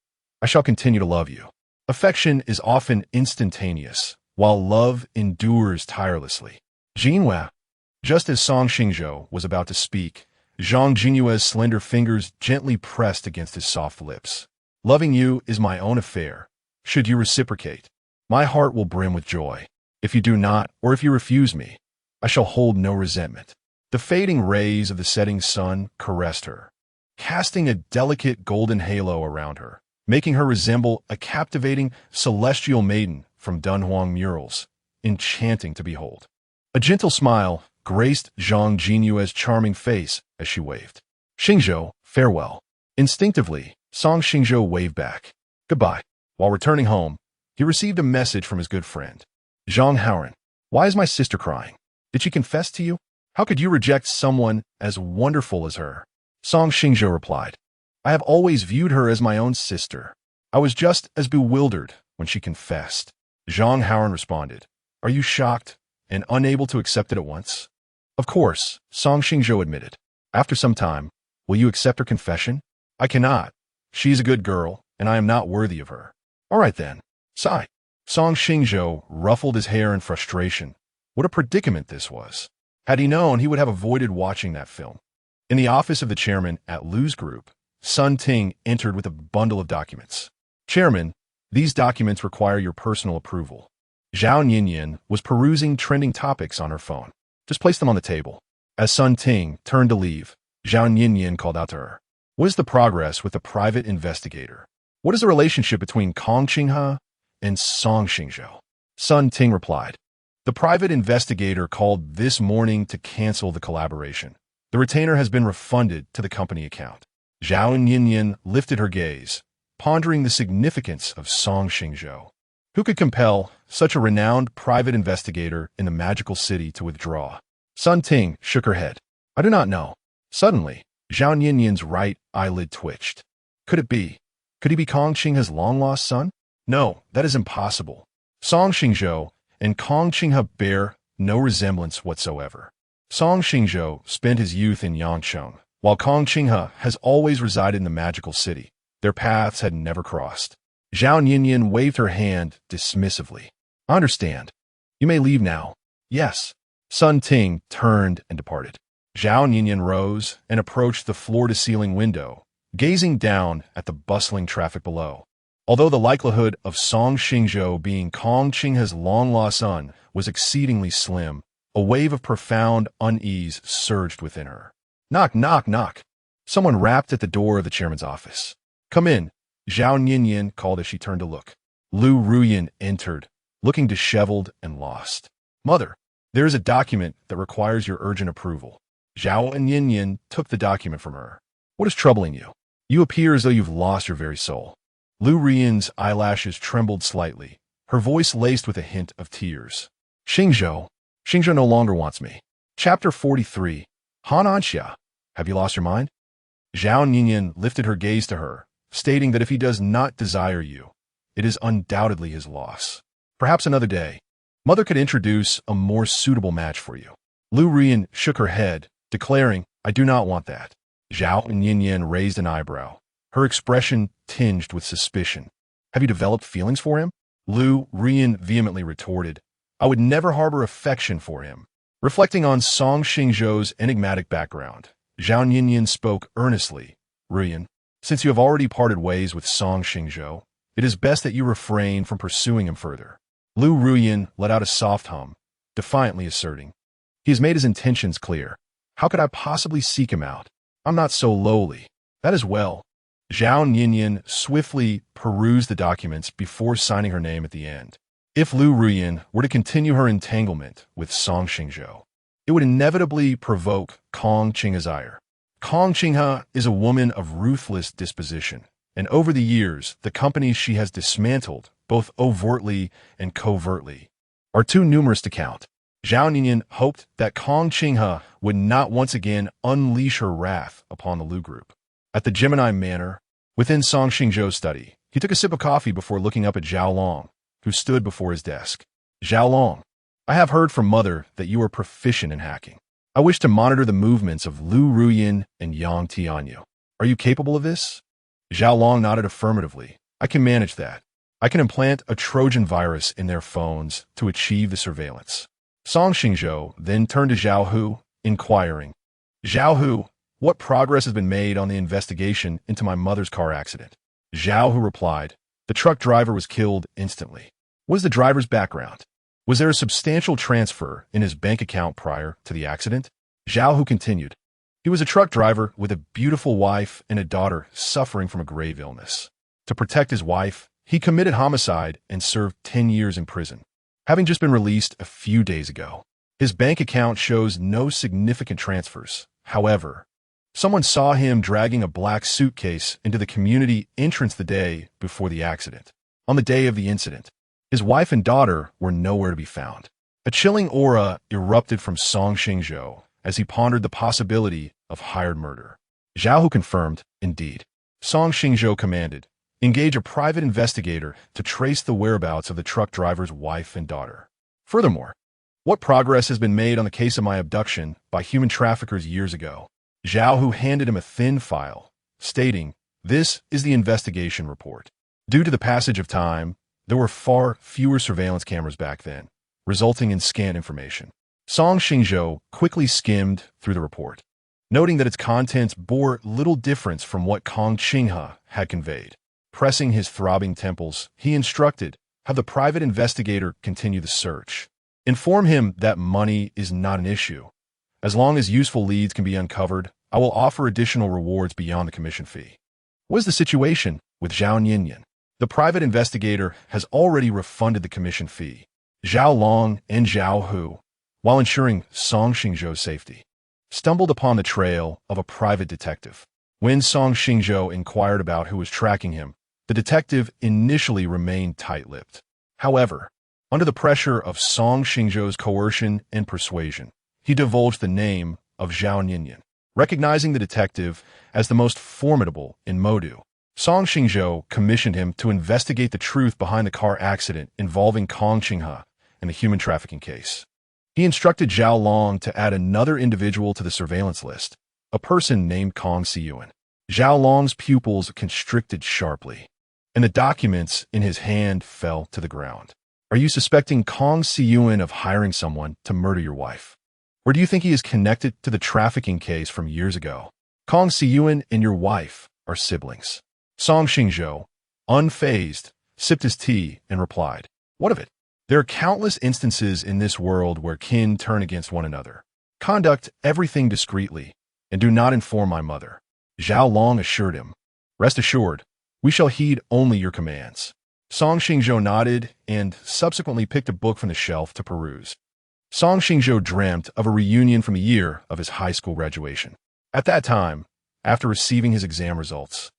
I shall continue to love you." Affection is often instantaneous, while love endures tirelessly. "Jinwei." Just as Song Xingzhou was about to speak, Zhang Jinwei's slender fingers gently pressed against his soft lips. "Loving you is my own affair. Should you reciprocate, my heart will brim with joy. If you do not, or if you refuse me, I shall hold no resentment." The fading rays of the setting sun caressed her, casting a delicate golden halo around her, making her resemble a captivating celestial maiden from Dunhuang murals, enchanting to behold. A gentle smile graced Zhang Jinwei's charming face as she waved. "Xingzhou, farewell." Instinctively, Song Xingzhou waved back. "Goodbye." While returning home, he received a message from his good friend. "Zhang Howren, why is my sister crying? Did she confess to you? How could you reject someone as wonderful as her?" Song Xingzhou replied, I have always viewed her as my own sister. I was just as bewildered when she confessed. Zhang Haoran responded, "Are you shocked and unable to accept it at once?" "Of course," Song Xingzhou admitted. After some time, "Will you accept her confession?" "I cannot. She is a good girl, and I am not worthy of her." "All right then." Sigh. Song Xingzhou ruffled his hair in frustration. What a predicament this was. Had he known, he would have avoided watching that film. In the office of the chairman at Liu's group, Sun Ting entered with a bundle of documents. "Chairman, these documents require your personal approval." Zhao Ninian was perusing trending topics on her phone. "Just place them on the table." As Sun Ting turned to leave, Zhao Ninian called out to her, "What is the progress with the private investigator? What is the relationship between Kong Qinghe and Song Xingzhou?" Sun Ting replied, "The private investigator called this morning to cancel the collaboration. The retainer has been refunded to the company account." Zhao Ninian lifted her gaze, pondering the significance of Song Xingzhou. Who could compel such a renowned private investigator in the magical city to withdraw? Sun Ting shook her head. "I do not know." Suddenly, Zhao Ninian's right eyelid twitched. Could it be? Could he be Kong Qinghe's long-lost son? No, that is impossible. Song Xingzhou and Kong Qinghe bear no resemblance whatsoever. Song Xingzhou spent his youth in Yangcheng, while Kong Qinghe has always resided in the magical city. Their paths had never crossed. Zhao Ninian waved her hand dismissively. "I understand. You may leave now." "Yes." Sun Ting turned and departed. Zhao Ninian rose and approached the floor-to-ceiling window, gazing down at the bustling traffic below. Although the likelihood of Song Xingzhou being Kong Qinghe's long-lost son was exceedingly slim, a wave of profound unease surged within her. Knock, knock, knock. Someone rapped at the door of the chairman's office. "Come in," Zhao Ninian called as she turned to look. Liu Ruyan entered, looking disheveled and lost. "Mother, there is a document that requires your urgent approval." Zhao Ninian took the document from her. "What is troubling you? You appear as though you've lost your very soul." Liu Ruyan's eyelashes trembled slightly, her voice laced with a hint of tears. Xingzhou no longer wants me." Chapter 43. Han Anxia, have you lost your mind? Zhao Ninian lifted her gaze to her, stating that if he does not desire you, it is undoubtedly his loss. Perhaps another day, Mother could introduce a more suitable match for you. Liu Ruyan shook her head, declaring, "I do not want that." Zhao Ninian raised an eyebrow, her expression tinged with suspicion. "Have you developed feelings for him?" Liu Ruyan vehemently retorted, "I would never harbor affection for him." Reflecting on Song Xingzhou's enigmatic background, Zhao Ninian spoke earnestly. "Ruyan, since you have already parted ways with Song Xingzhou, it is best that you refrain from pursuing him further." Liu Ruyan let out a soft hum, defiantly asserting, "He has made his intentions clear. How could I possibly seek him out? I'm not so lowly." "That is well." Zhao Ninian swiftly perused the documents before signing her name at the end. If Liu Ruyan were to continue her entanglement with Song Xingzhou, it would inevitably provoke Kong Qinghe's ire. Kong Qinghe is a woman of ruthless disposition, and over the years, the companies she has dismantled, both overtly and covertly, are too numerous to count. Zhao Ninian hoped that Kong Qinghe would not once again unleash her wrath upon the Liu group. At the Gemini Manor, within Song Xingzhou's study, he took a sip of coffee before looking up at Zhao Long, who stood before his desk. "Zhao Long, I have heard from Mother that you are proficient in hacking. I wish to monitor the movements of Liu Ruyan and Yang Tianyu. Are you capable of this?" Zhao Long nodded affirmatively. "I can manage that. I can implant a Trojan virus in their phones to achieve the surveillance." Song Xingzhou then turned to Zhao Hu, inquiring, "Zhao Hu, what progress has been made on the investigation into my mother's car accident?" Zhao Hu replied, "The truck driver was killed instantly." "What is the driver's background? Was there a substantial transfer in his bank account prior to the accident?" Zhao Hu continued, "He was a truck driver with a beautiful wife and a daughter suffering from a grave illness. To protect his wife, he committed homicide and served 10 years in prison. Having just been released a few days ago, his bank account shows no significant transfers. However, someone saw him dragging a black suitcase into the community entrance the day before the accident. On the day of the incident, his wife and daughter were nowhere to be found." A chilling aura erupted from Song Xingzhou as he pondered the possibility of hired murder. Zhao Hu confirmed, "Indeed. Song Xingzhou commanded, engage a private investigator to trace the whereabouts of the truck driver's wife and daughter. Furthermore, what progress has been made on the case of my abduction by human traffickers years ago? Zhao Hu handed him a thin file, stating, this is the investigation report. Due to the passage of time, there were far fewer surveillance cameras back then, resulting in scant information. Song Xingzhou quickly skimmed through the report, noting that its contents bore little difference from what Kong Qinghe had conveyed. Pressing his throbbing temples, he instructed, have the private investigator continue the search. Inform him that money is not an issue. As long as useful leads can be uncovered, I will offer additional rewards beyond the commission fee. What is the situation with Zhao Ninian? The private investigator has already refunded the commission fee. Zhao Long and Zhao Hu, while ensuring Song Xingzhou's safety, stumbled upon the trail of a private detective. When Song Xingzhou inquired about who was tracking him, the detective initially remained tight-lipped. However, under the pressure of Song Xingzhou's coercion and persuasion, he divulged the name of Zhao Ninian. Recognizing the detective as the most formidable in Modu, Song Xingzhou commissioned him to investigate the truth behind the car accident involving Kong Qinghe and the human trafficking case. He instructed Zhao Long to add another individual to the surveillance list, a person named Kong Siyuan. Zhao Long's pupils constricted sharply, and the documents in his hand fell to the ground. Are you suspecting Kong Siyuan of hiring someone to murder your wife? Or do you think he is connected to the trafficking case from years ago? Kong Siyuan and your wife are siblings. Song Xingzhou, unfazed, sipped his tea and replied, what of it? There are countless instances in this world where kin turn against one another. Conduct everything discreetly, and do not inform my mother. Zhao Long assured him. Rest assured, we shall heed only your commands. Song Xingzhou nodded and subsequently picked a book from the shelf to peruse. Song Xingzhou dreamt of a reunion from the year of his high school graduation. At that time, after receiving his exam results,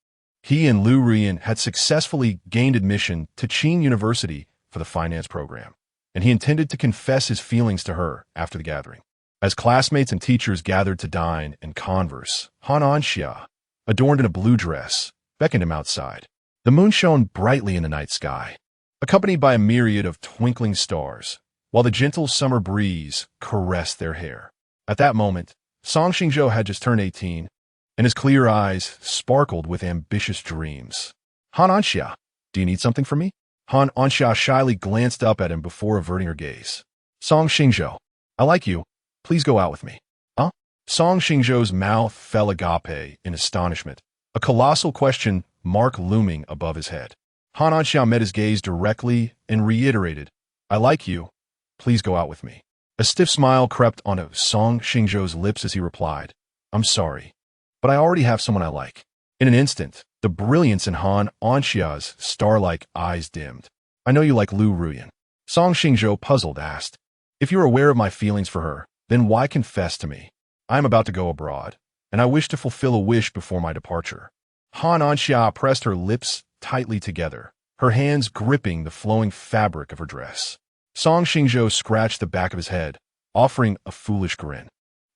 he and Liu Ruyan had successfully gained admission to Qing University for the finance program, and he intended to confess his feelings to her after the gathering. As classmates and teachers gathered to dine and converse, Han Anxia, adorned in a blue dress, beckoned him outside. The moon shone brightly in the night sky, accompanied by a myriad of twinkling stars, while the gentle summer breeze caressed their hair. At that moment, Song Xingzhou had just turned 18, and his clear eyes sparkled with ambitious dreams. Han Anxia, do you need something from me? Han Anxia shyly glanced up at him before averting her gaze. Song Xingzhou, I like you. Please go out with me. Huh? Song Xingzhou's mouth fell agape in astonishment, a colossal question mark looming above his head. Han Anxia met his gaze directly and reiterated, I like you. Please go out with me. A stiff smile crept onto Song Xingzhou's lips as he replied, I'm sorry, but I already have someone I like. In an instant, the brilliance in Han Anxia's star-like eyes dimmed. I know you like Liu Ruyan. Song Xingzhou, puzzled, asked, if you are aware of my feelings for her, then why confess to me? I am about to go abroad, and I wish to fulfill a wish before my departure. Han Anxia pressed her lips tightly together, her hands gripping the flowing fabric of her dress. Song Xingzhou scratched the back of his head, offering a foolish grin.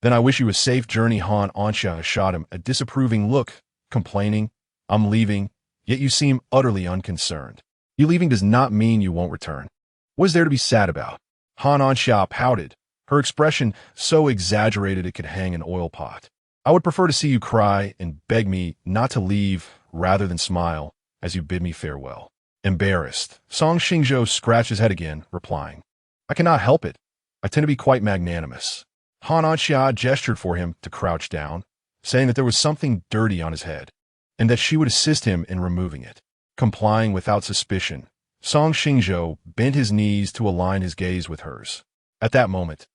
Then I wish you a safe journey. Han Anxia shot him a disapproving look, complaining, I'm leaving, yet you seem utterly unconcerned. You leaving does not mean you won't return. What is there to be sad about? Han Anxia pouted, her expression so exaggerated it could hang an oil pot. I would prefer to see you cry and beg me not to leave rather than smile as you bid me farewell. Embarrassed, Song Xingzhou scratched his head again, replying, I cannot help it. I tend to be quite magnanimous. Han Anxia gestured for him to crouch down, saying that there was something dirty on his head, and that she would assist him in removing it. Complying without suspicion, Song Xingzhou bent his knees to align his gaze with hers. At that moment,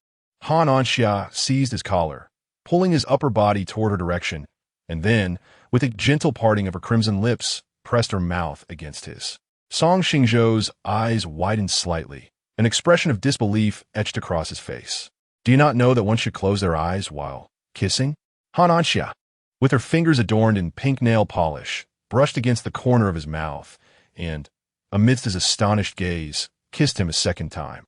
Han Anxia seized his collar, pulling his upper body toward her direction, and then, with a gentle parting of her crimson lips, pressed her mouth against his. Song Xingzhou's eyes widened slightly. An expression of disbelief etched across his face. Do you not know that one should close their eyes while kissing? Han Anxia, with her fingers adorned in pink nail polish, brushed against the corner of his mouth, and, amidst his astonished gaze, kissed him a second time.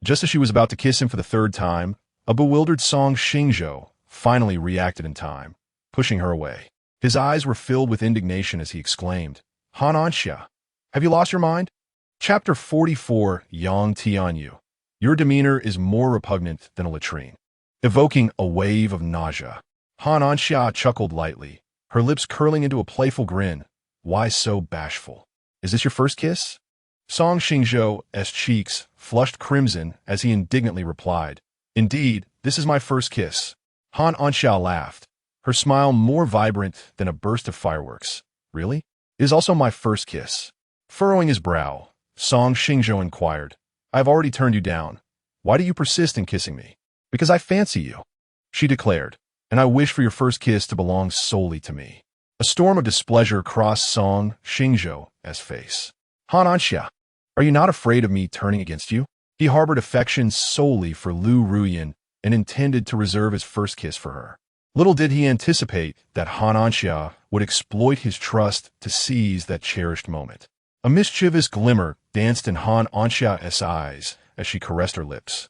Just as she was about to kiss him for the third time, a bewildered Song Xingzhou finally reacted in time, pushing her away. His eyes were filled with indignation as he exclaimed, Han Anxia, have you lost your mind? Chapter 44, Yang Tianyu. Your demeanor is more repugnant than a latrine, evoking a wave of nausea. Han Anxia chuckled lightly, her lips curling into a playful grin. Why so bashful? Is this your first kiss? Song Xingzhou's cheeks flushed crimson as he indignantly replied, Indeed, this is my first kiss. Han Anxia laughed, her smile more vibrant than a burst of fireworks. Really? It is also my first kiss. Furrowing his brow, Song Xingzhou inquired, I have already turned you down. Why do you persist in kissing me? Because I fancy you, she declared, and I wish for your first kiss to belong solely to me. A storm of displeasure crossed Song Xingzhou's face. Han Anxia, are you not afraid of me turning against you? He harbored affection solely for Liu Ruyan and intended to reserve his first kiss for her. Little did he anticipate that Han Anxia would exploit his trust to seize that cherished moment. A mischievous glimmer danced in Han Anxia's eyes as she caressed her lips.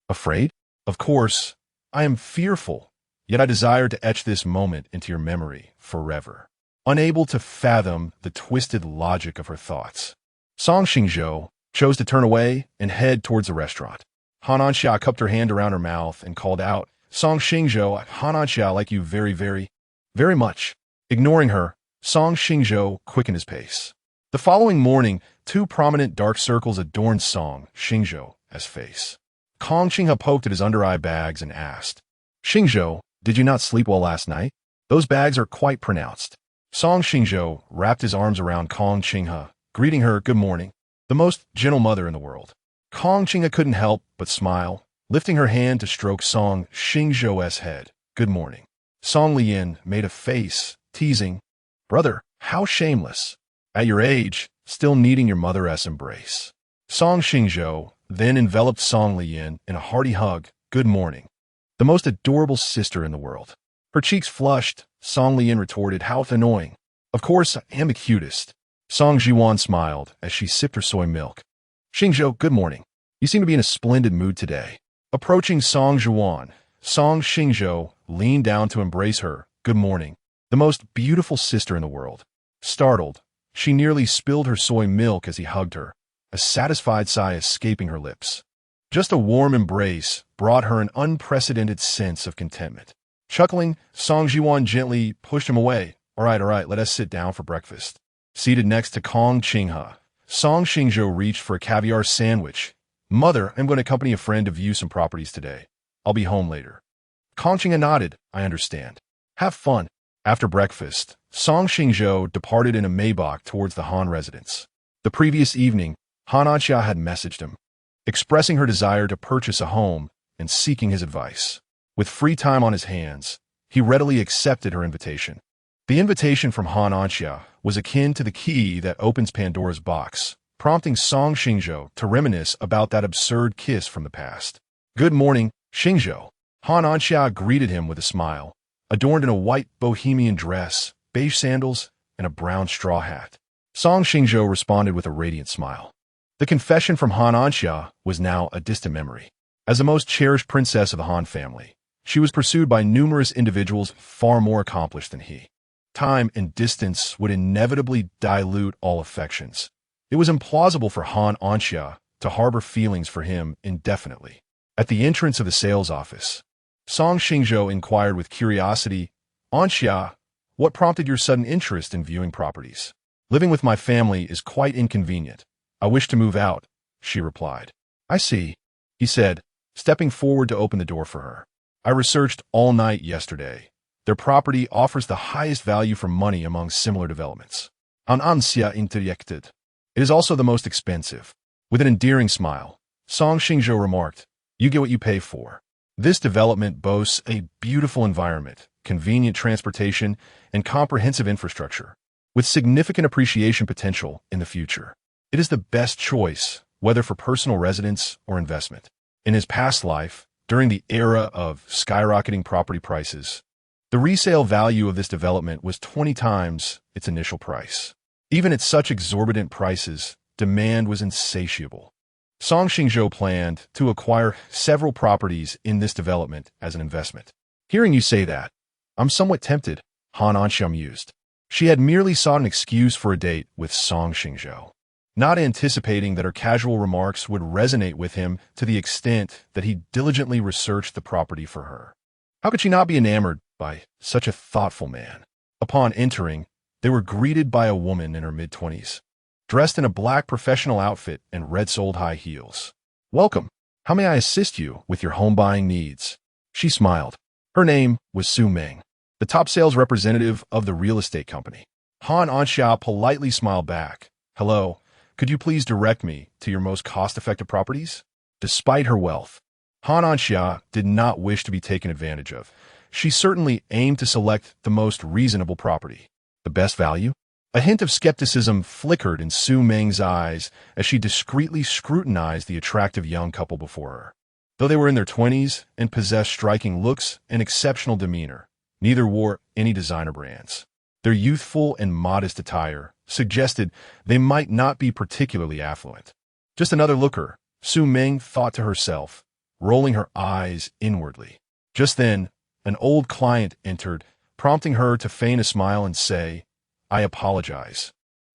Afraid? Of course, I am fearful, yet I desire to etch this moment into your memory forever. Unable to fathom the twisted logic of her thoughts, Song Xingzhou chose to turn away and head towards the restaurant. Han Anxia cupped her hand around her mouth and called out, Song Xingzhou, Han Anxia like you very, very, very much. Ignoring her, Song Xingzhou quickened his pace. The following morning, two prominent dark circles adorned Song Xingzhou's face. Kong Qinghe poked at his under-eye bags and asked, Xingzhou, did you not sleep well last night? Those bags are quite pronounced. Song Xingzhou wrapped his arms around Kong Qinghe, greeting her good morning, the most gentle mother in the world. Kong Qinghe couldn't help but smile, lifting her hand to stroke Song Xingzhou's head. Good morning. Song Lian made a face, teasing, Brother, how shameless. At your age, still needing your mother's embrace. Song Xingzhou then enveloped Song Lian in a hearty hug. Good morning. The most adorable sister in the world. Her cheeks flushed. Song Lian retorted, how annoying. Of course, I am the cutest. Song Jiwan smiled as she sipped her soy milk. Xingzhou, good morning. You seem to be in a splendid mood today. Approaching Song Jiwan, Song Xingzhou leaned down to embrace her. Good morning. The most beautiful sister in the world. Startled, she nearly spilled her soy milk as he hugged her, a satisfied sigh escaping her lips. Just a warm embrace brought her an unprecedented sense of contentment. Chuckling, Song Jiwan gently pushed him away. All right, let us sit down for breakfast. Seated next to Kong Qinghe, Song Xingzhou reached for a caviar sandwich. Mother, I'm going to accompany a friend to view some properties today. I'll be home later. Kong Qinghe nodded. I understand. Have fun. After breakfast, Song Xingzhou departed in a Maybach towards the Han residence. The previous evening, Han Anxia had messaged him, expressing her desire to purchase a home and seeking his advice. With free time on his hands, he readily accepted her invitation. The invitation from Han Anxia was akin to the key that opens Pandora's box, prompting Song Xingzhou to reminisce about that absurd kiss from the past. Good morning, Xingzhou. Han Anxia greeted him with a smile, adorned in a white bohemian dress, beige sandals, and a brown straw hat. Song Xingzhou responded with a radiant smile. The confession from Han Anxia was now a distant memory. As the most cherished princess of the Han family, she was pursued by numerous individuals far more accomplished than he. Time and distance would inevitably dilute all affections. It was implausible for Han Anxia to harbor feelings for him indefinitely. At the entrance of the sales office, Song Xingzhou inquired with curiosity, Anxia, what prompted your sudden interest in viewing properties? Living with my family is quite inconvenient. I wish to move out, she replied. I see, he said, stepping forward to open the door for her. I researched all night yesterday. Their property offers the highest value for money among similar developments. An Anxia interjected. It is also the most expensive. With an endearing smile, Song Xingzhou remarked, you get what you pay for. This development boasts a beautiful environment, convenient transportation, and comprehensive infrastructure, with significant appreciation potential in the future. It is the best choice, whether for personal residence or investment. In his past life, during the era of skyrocketing property prices, the resale value of this development was 20 times its initial price. Even at such exorbitant prices, demand was insatiable. Song Xingzhou planned to acquire several properties in this development as an investment. Hearing you say that, I'm somewhat tempted, Han Anxia mused. She had merely sought an excuse for a date with Song Xingzhou, not anticipating that her casual remarks would resonate with him to the extent that he diligently researched the property for her. How could she not be enamored by such a thoughtful man? Upon entering, they were greeted by a woman in her mid-20s, dressed in a black professional outfit and red-soled high heels. "Welcome. How may I assist you with your home-buying needs?" She smiled. Her name was Su Meng, the top sales representative of the real estate company. Han Anxia politely smiled back. "Hello, could you please direct me to your most cost-effective properties?" Despite her wealth, Han Anxia did not wish to be taken advantage of. She certainly aimed to select the most reasonable property. The best value? A hint of skepticism flickered in Su Meng's eyes as she discreetly scrutinized the attractive young couple before her. Though they were in their 20s and possessed striking looks and exceptional demeanor, neither wore any designer brands. Their youthful and modest attire suggested they might not be particularly affluent. Just another looker, Su Meng thought to herself, rolling her eyes inwardly. Just then, an old client entered, prompting her to feign a smile and say, "I apologize.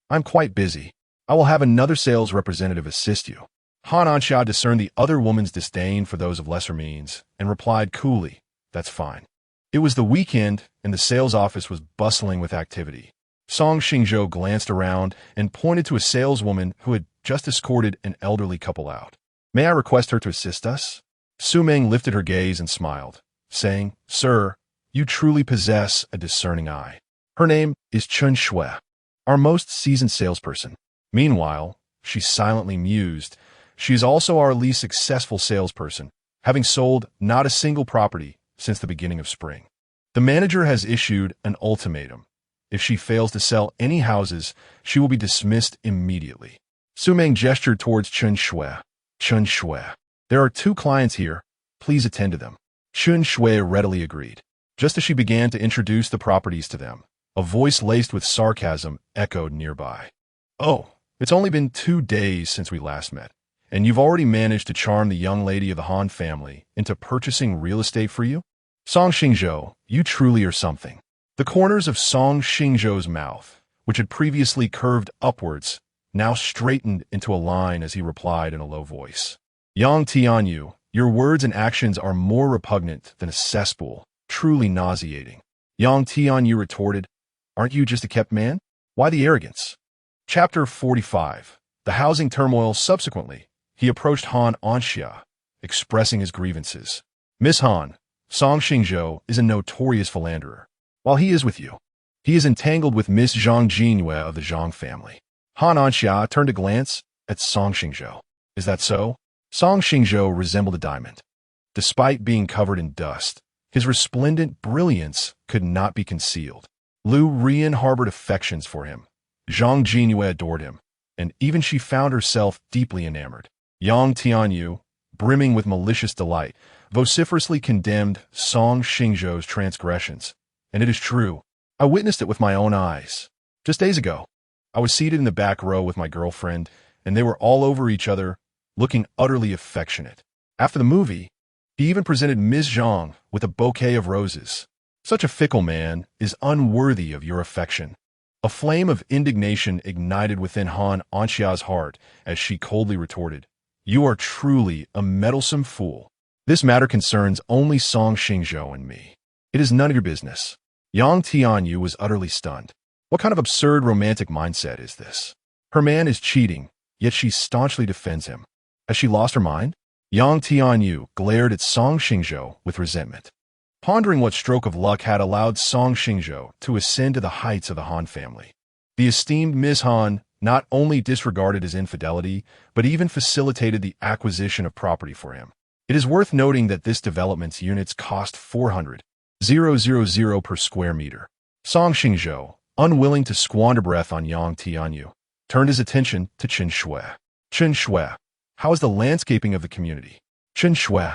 I'm quite busy. I will have another sales representative assist you." Han Anxia discerned the other woman's disdain for those of lesser means and replied coolly, "That's fine." It was the weekend, and the sales office was bustling with activity. Song Xingzhou glanced around and pointed to a saleswoman who had just escorted an elderly couple out. "May I request her to assist us?" Su Meng lifted her gaze and smiled, saying, "Sir, you truly possess a discerning eye. Her name is Chun Shui, our most seasoned salesperson. Meanwhile," she silently mused, "she is also our least successful salesperson, having sold not a single property since the beginning of spring. The manager has issued an ultimatum. If she fails to sell any houses, she will be dismissed immediately." Su Meng gestured towards Chun Shui. "Chun Shui, there are 2 clients here. Please attend to them." Chun Shui readily agreed. Just as she began to introduce the properties to them, a voice laced with sarcasm echoed nearby. "Oh, it's only been 2 days since we last met, and you've already managed to charm the young lady of the Han family into purchasing real estate for you? Song Xingzhou, you truly are something." The corners of Song Xingzhou's mouth, which had previously curved upwards, now straightened into a line as he replied in a low voice. "Yang Tianyu, your words and actions are more repugnant than a cesspool, truly nauseating." Yang Tianyu retorted, "Aren't you just a kept man? Why the arrogance?" Chapter 45. The housing turmoil. Subsequently, he approached Han Anxia, expressing his grievances. "Miss Han, Song Xingzhou is a notorious philanderer. While he is with you, he is entangled with Miss Zhang Jinyue of the Zhang family." Han Anxia turned a glance at Song Xingzhou. "Is that so?" Song Xingzhou resembled a diamond. Despite being covered in dust, his resplendent brilliance could not be concealed. Liu Ruyan harbored affections for him. Zhang Jinyue adored him, and even she found herself deeply enamored. Yang Tianyu, brimming with malicious delight, vociferously condemned Song Xingzhou's transgressions. And it is true. I witnessed it with my own eyes. Just days ago, I was seated in the back row with my girlfriend, and they were all over each other, looking utterly affectionate. After the movie, he even presented Ms. Zhang with a bouquet of roses. Such a fickle man is unworthy of your affection. A flame of indignation ignited within Han Anxia's heart as she coldly retorted, "You are truly a meddlesome fool. This matter concerns only Song Xingzhou and me. It is none of your business." Yang Tianyu was utterly stunned. What kind of absurd romantic mindset is this? Her man is cheating, yet she staunchly defends him. Has she lost her mind? Yang Tianyu glared at Song Xingzhou with resentment, pondering what stroke of luck had allowed Song Xingzhou to ascend to the heights of the Han family. The esteemed Ms. Han not only disregarded his infidelity, but even facilitated the acquisition of property for him. It is worth noting that this development's units cost 400,000 per square meter. Song Xingzhou, unwilling to squander breath on Yang Tianyu, turned his attention to Chun Shui. "Chun Shui, how is the landscaping of the community?" Chun Shui,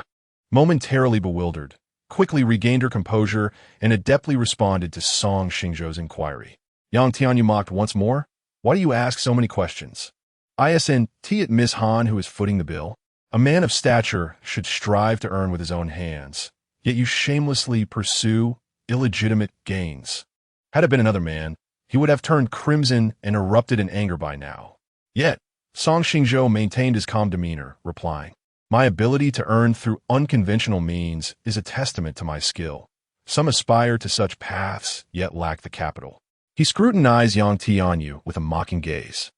momentarily bewildered, quickly regained her composure and adeptly responded to Song Xingzhou's inquiry. Yang Tianyu mocked once more. "Why do you ask so many questions? Isn't it Miss Han who is footing the bill? A man of stature should strive to earn with his own hands, yet you shamelessly pursue illegitimate gains." Had it been another man, he would have turned crimson and erupted in anger by now. Yet, Song Xingzhou maintained his calm demeanor, replying, "My ability to earn through unconventional means is a testament to my skill. Some aspire to such paths, yet lack the capital." He scrutinized Yang Tianyu with a mocking gaze,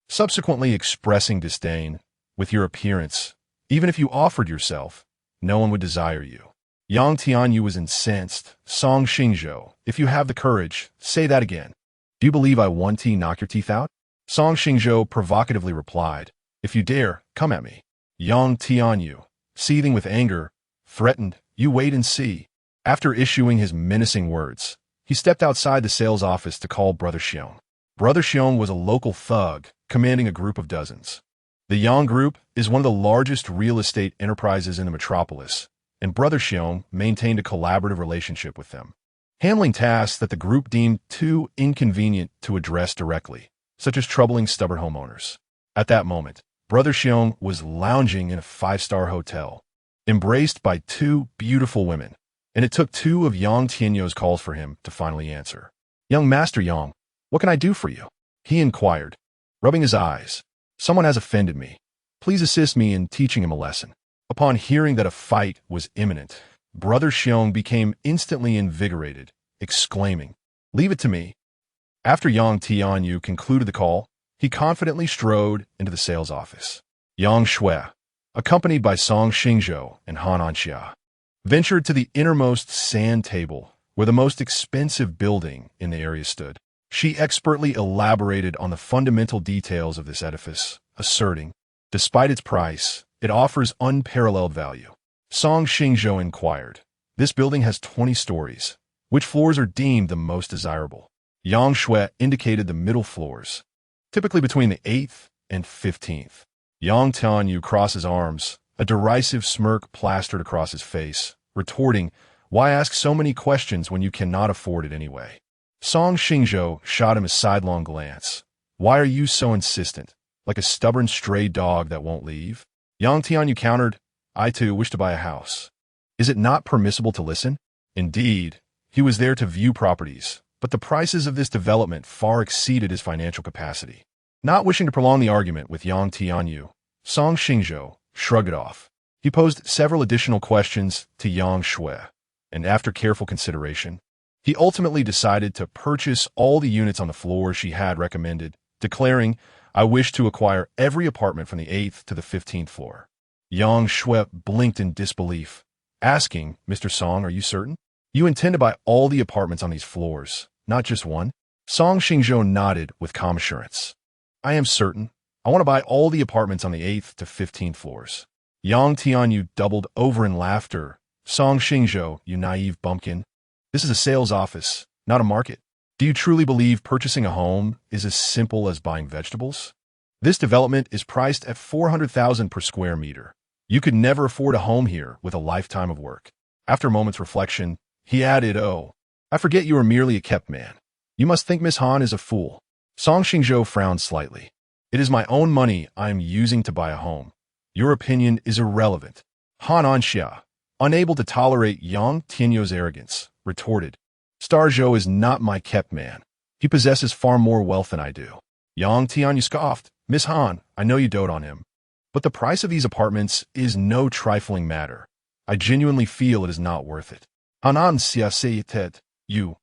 subsequently expressing disdain. "With your appearance, even if you offered yourself, no one would desire you." Yang Tianyu was incensed. "Song Xingzhou, if you have the courage, say that again. Do you believe I want to knock your teeth out?" Song Xingzhou provocatively replied, "If you dare, come at me." Yang Tianyu, seething with anger, threatened, "You wait and see." After issuing his menacing words, he stepped outside the sales office to call Brother Xiong. Brother Xiong was a local thug, commanding a group of dozens. The Yang Group is one of the largest real estate enterprises in the metropolis, and Brother Xiong maintained a collaborative relationship with them, handling tasks that the group deemed too inconvenient to address directly, such as troubling stubborn homeowners. At that moment, Brother Xiong was lounging in a five-star hotel, embraced by two beautiful women, and it took two of Yang Tianyu's calls for him to finally answer. "Young Master Yang, what can I do for you?" he inquired, rubbing his eyes. "Someone has offended me. Please assist me in teaching him a lesson." Upon hearing that a fight was imminent, Brother Xiong became instantly invigorated, exclaiming, "Leave it to me." After Yang Tianyu concluded the call, he confidently strode into the sales office. Yang Shui, accompanied by Song Xingzhou and Han Anxia, ventured to the innermost sand table where the most expensive building in the area stood. She expertly elaborated on the fundamental details of this edifice, asserting, despite its price, it offers unparalleled value. Song Xingzhou inquired, "This building has 20 stories. Which floors are deemed the most desirable?" Yang Shui indicated the middle floors, typically between the 8th and 15th. Yang Tianyu crossed his arms, a derisive smirk plastered across his face, retorting, "Why ask so many questions when you cannot afford it anyway?" Song Xingzhou shot him a sidelong glance. "Why are you so insistent, like a stubborn stray dog that won't leave?" Yang Tianyu countered, "I too wish to buy a house. Is it not permissible to listen?" Indeed, he was there to view properties, but the prices of this development far exceeded his financial capacity. Not wishing to prolong the argument with Yang Tianyu, Song Xingzhou shrugged it off. He posed several additional questions to Yang Shui, and after careful consideration, he ultimately decided to purchase all the units on the floor she had recommended, declaring, "I wish to acquire every apartment from the 8th to the 15th floor." Yang Shui blinked in disbelief, asking, "Mr. Song, are you certain? You intend to buy all the apartments on these floors, not just one?" Song Xingzhou nodded with calm assurance. "I am certain. I want to buy all the apartments on the 8th to 15th floors." Yang Tianyu doubled over in laughter. "Song Xingzhou, you naive bumpkin. This is a sales office, not a market. Do you truly believe purchasing a home is as simple as buying vegetables? This development is priced at 400,000 per square meter. You could never afford a home here with a lifetime of work." After a moment's reflection, he added, "Oh, I forget you are merely a kept man. You must think Miss Han is a fool." Song Xingzhou frowned slightly. "It is my own money I am using to buy a home. Your opinion is irrelevant." Han Anxia, unable to tolerate Yang Tianyu's arrogance, retorted, "Star Zhou is not my kept man. He possesses far more wealth than I do." Yang Tianyu scoffed, "Miss Han, I know you dote on him, but the price of these apartments is no trifling matter. I genuinely feel it is not worth it." Han Anxia said, "You."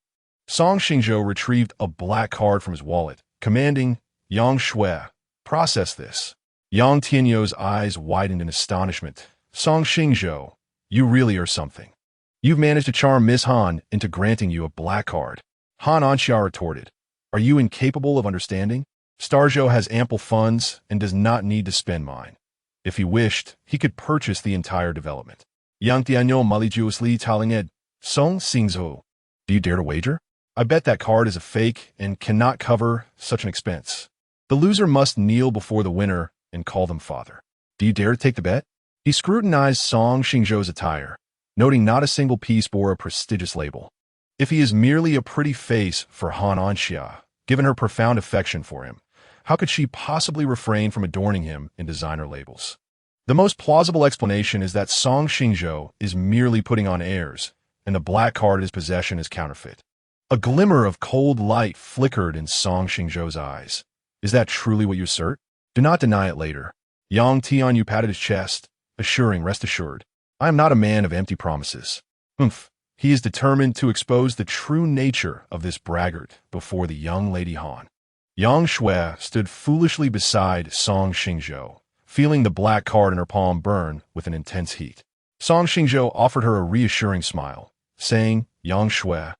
Song Xingzhou retrieved a black card from his wallet, commanding, "Yang Shui, process this." Yang Tianyu's eyes widened in astonishment. "Song Xingzhou, you really are something. You've managed to charm Miss Han into granting you a black card." Han Anxia retorted, "Are you incapable of understanding? Star Zhou has ample funds and does not need to spend mine. If he wished, he could purchase the entire development." Yang Tianyu maliciously telling Song Xingzhou, "Do you dare to wager? I bet that card is a fake and cannot cover such an expense. The loser must kneel before the winner and call them father. Do you dare to take the bet?" He scrutinized Song Xingzhou's attire, noting not a single piece bore a prestigious label. If he is merely a pretty face for Han Anxia, given her profound affection for him, how could she possibly refrain from adorning him in designer labels? The most plausible explanation is that Song Xingzhou is merely putting on airs, and the black card in his possession is counterfeit. A glimmer of cold light flickered in Song Xingzhou's eyes. Is that truly what you assert? Do not deny it later. Yang Tianyu patted his chest, assuring, rest assured. I am not a man of empty promises. Humph. He is determined to expose the true nature of this braggart before the young Lady Han. Yang Shui stood foolishly beside Song Xingzhou, feeling the black card in her palm burn with an intense heat. Song Xingzhou offered her a reassuring smile, saying, Yang Shui,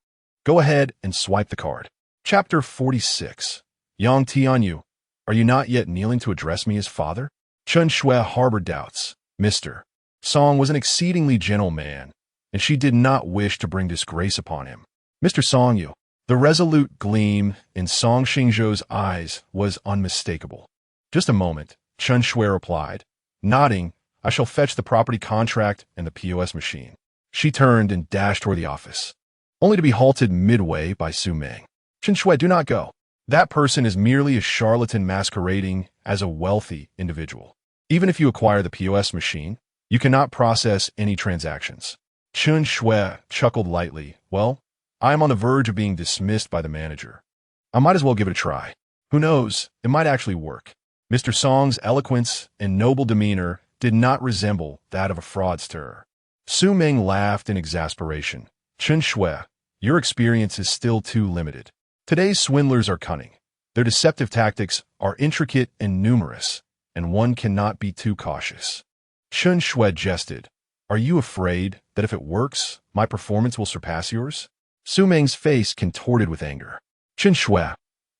go ahead and swipe the card. Chapter 46. Yang Tianyu, are you not yet kneeling to address me as father? Chen Shui harbored doubts. Mr. Song was an exceedingly gentle man, and she did not wish to bring disgrace upon him. Mr. Song Yu. The resolute gleam in Song Xingzhou's eyes was unmistakable. Just a moment, Chen Shui replied, nodding, I shall fetch the property contract and the POS machine. She turned and dashed toward the office, only to be halted midway by Su Ming. Chen Shui, do not go. That person is merely a charlatan masquerading as a wealthy individual. Even if you acquire the POS machine, you cannot process any transactions. Chen Shui chuckled lightly. Well, I am on the verge of being dismissed by the manager. I might as well give it a try. Who knows, it might actually work. Mr. Song's eloquence and noble demeanor did not resemble that of a fraudster. Su Ming laughed in exasperation. Chen Shui, your experience is still too limited. Today's swindlers are cunning. Their deceptive tactics are intricate and numerous, and one cannot be too cautious. Chen Shui jested. Are you afraid that if it works, my performance will surpass yours? Su Ming's face contorted with anger. Chen Shui,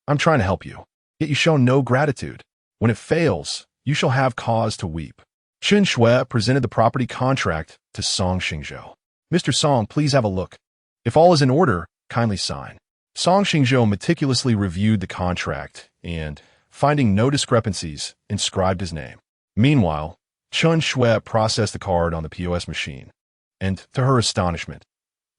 I'm trying to help you, yet you show no gratitude. When it fails, you shall have cause to weep. Chen Shui presented the property contract to Song Xingzhou. Mr. Song, please have a look. If all is in order, kindly sign. Song Xingzhou meticulously reviewed the contract and, finding no discrepancies, inscribed his name. Meanwhile, Chen Shui processed the card on the POS machine, and, to her astonishment,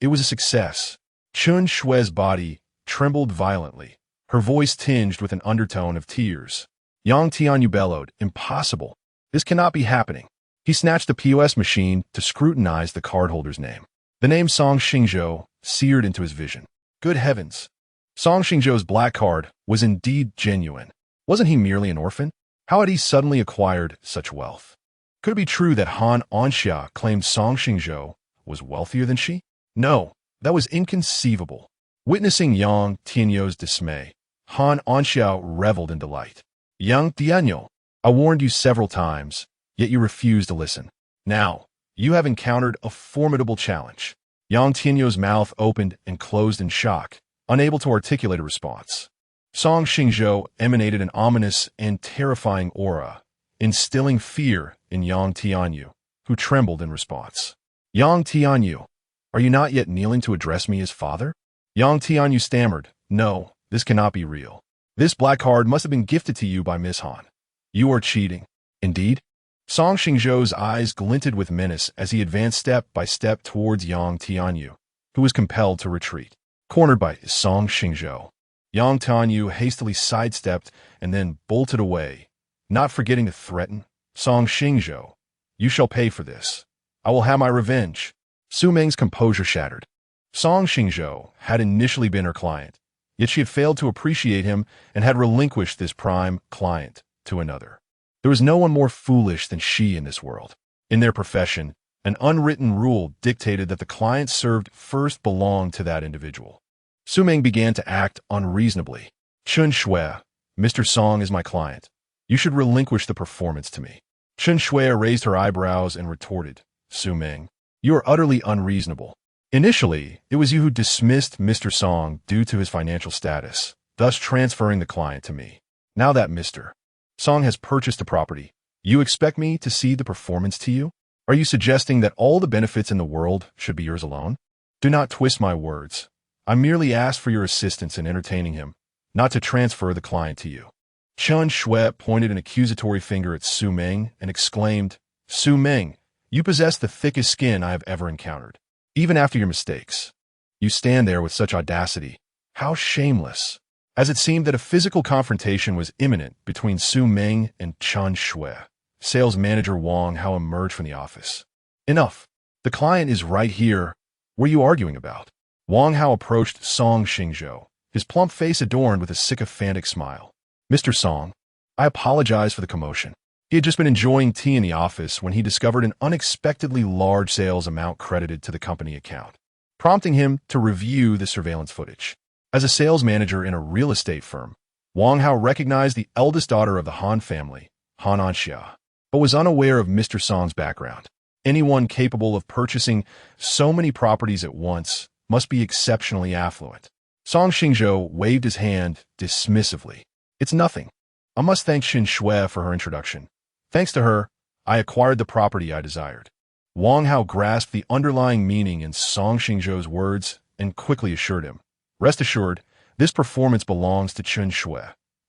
it was a success. Chen Shui's body trembled violently, her voice tinged with an undertone of tears. Yang Tianyu bellowed, impossible. This cannot be happening. He snatched the POS machine to scrutinize the cardholder's name. The name Song Xingzhou seared into his vision. Good heavens! Song Xingzhou's black card was indeed genuine. Wasn't he merely an orphan? How had he suddenly acquired such wealth? Could it be true that Han Anxia claimed Song Xingzhou was wealthier than she? No, that was inconceivable. Witnessing Yang Tianyu's dismay, Han Anxia reveled in delight. Yang Tianyu, I warned you several times, yet you refused to listen. Now, you have encountered a formidable challenge. Yang Tianyu's mouth opened and closed in shock, unable to articulate a response. Song Xingzhou emanated an ominous and terrifying aura, instilling fear in Yang Tianyu, who trembled in response. Yang Tianyu, are you not yet kneeling to address me as father? Yang Tianyu stammered, no, this cannot be real. This black card must have been gifted to you by Miss Han. You are cheating. Indeed? Song Xingzhou's eyes glinted with menace as he advanced step by step towards Yang Tianyu, who was compelled to retreat. Cornered by Song Xingzhou, Yang Tianyu hastily sidestepped and then bolted away, not forgetting to threaten, Song Xingzhou, you shall pay for this. I will have my revenge. Su Ming's composure shattered. Song Xingzhou had initially been her client, yet she had failed to appreciate him and had relinquished this prime client to another. There was no one more foolish than she in this world. In their profession, an unwritten rule dictated that the client served first belonged to that individual. Su Ming began to act unreasonably. Chen Shui, Mr. Song is my client. You should relinquish the performance to me. Chen Shui raised her eyebrows and retorted, Su Ming, you are utterly unreasonable. Initially, it was you who dismissed Mr. Song due to his financial status, thus transferring the client to me. Now that Mr. Song has purchased the property, you expect me to cede the performance to you? Are you suggesting that all the benefits in the world should be yours alone? Do not twist my words. I merely asked for your assistance in entertaining him, not to transfer the client to you. Chen Shui pointed an accusatory finger at Su Ming and exclaimed, Su Ming, you possess the thickest skin I have ever encountered. Even after your mistakes, you stand there with such audacity. How shameless. As it seemed that a physical confrontation was imminent between Su Ming and Chen Shui, sales manager Wang Hao emerged from the office. Enough. The client is right here. What are you arguing about? Wang Hao approached Song Xingzhou, his plump face adorned with a sycophantic smile. "Mr. Song, I apologize for the commotion." He had just been enjoying tea in the office when he discovered an unexpectedly large sales amount credited to the company account, prompting him to review the surveillance footage. As a sales manager in a real estate firm, Wang Hao recognized the eldest daughter of the Han family, Han Anxia, but was unaware of Mr. Song's background. Anyone capable of purchasing so many properties at once must be exceptionally affluent. Song Xingzhou waved his hand dismissively. "It's nothing. I must thank Xin Shui for her introduction. Thanks to her, I acquired the property I desired." Wang Hao grasped the underlying meaning in Song Xingzhou's words and quickly assured him, "Rest assured, this performance belongs to Xin Shui.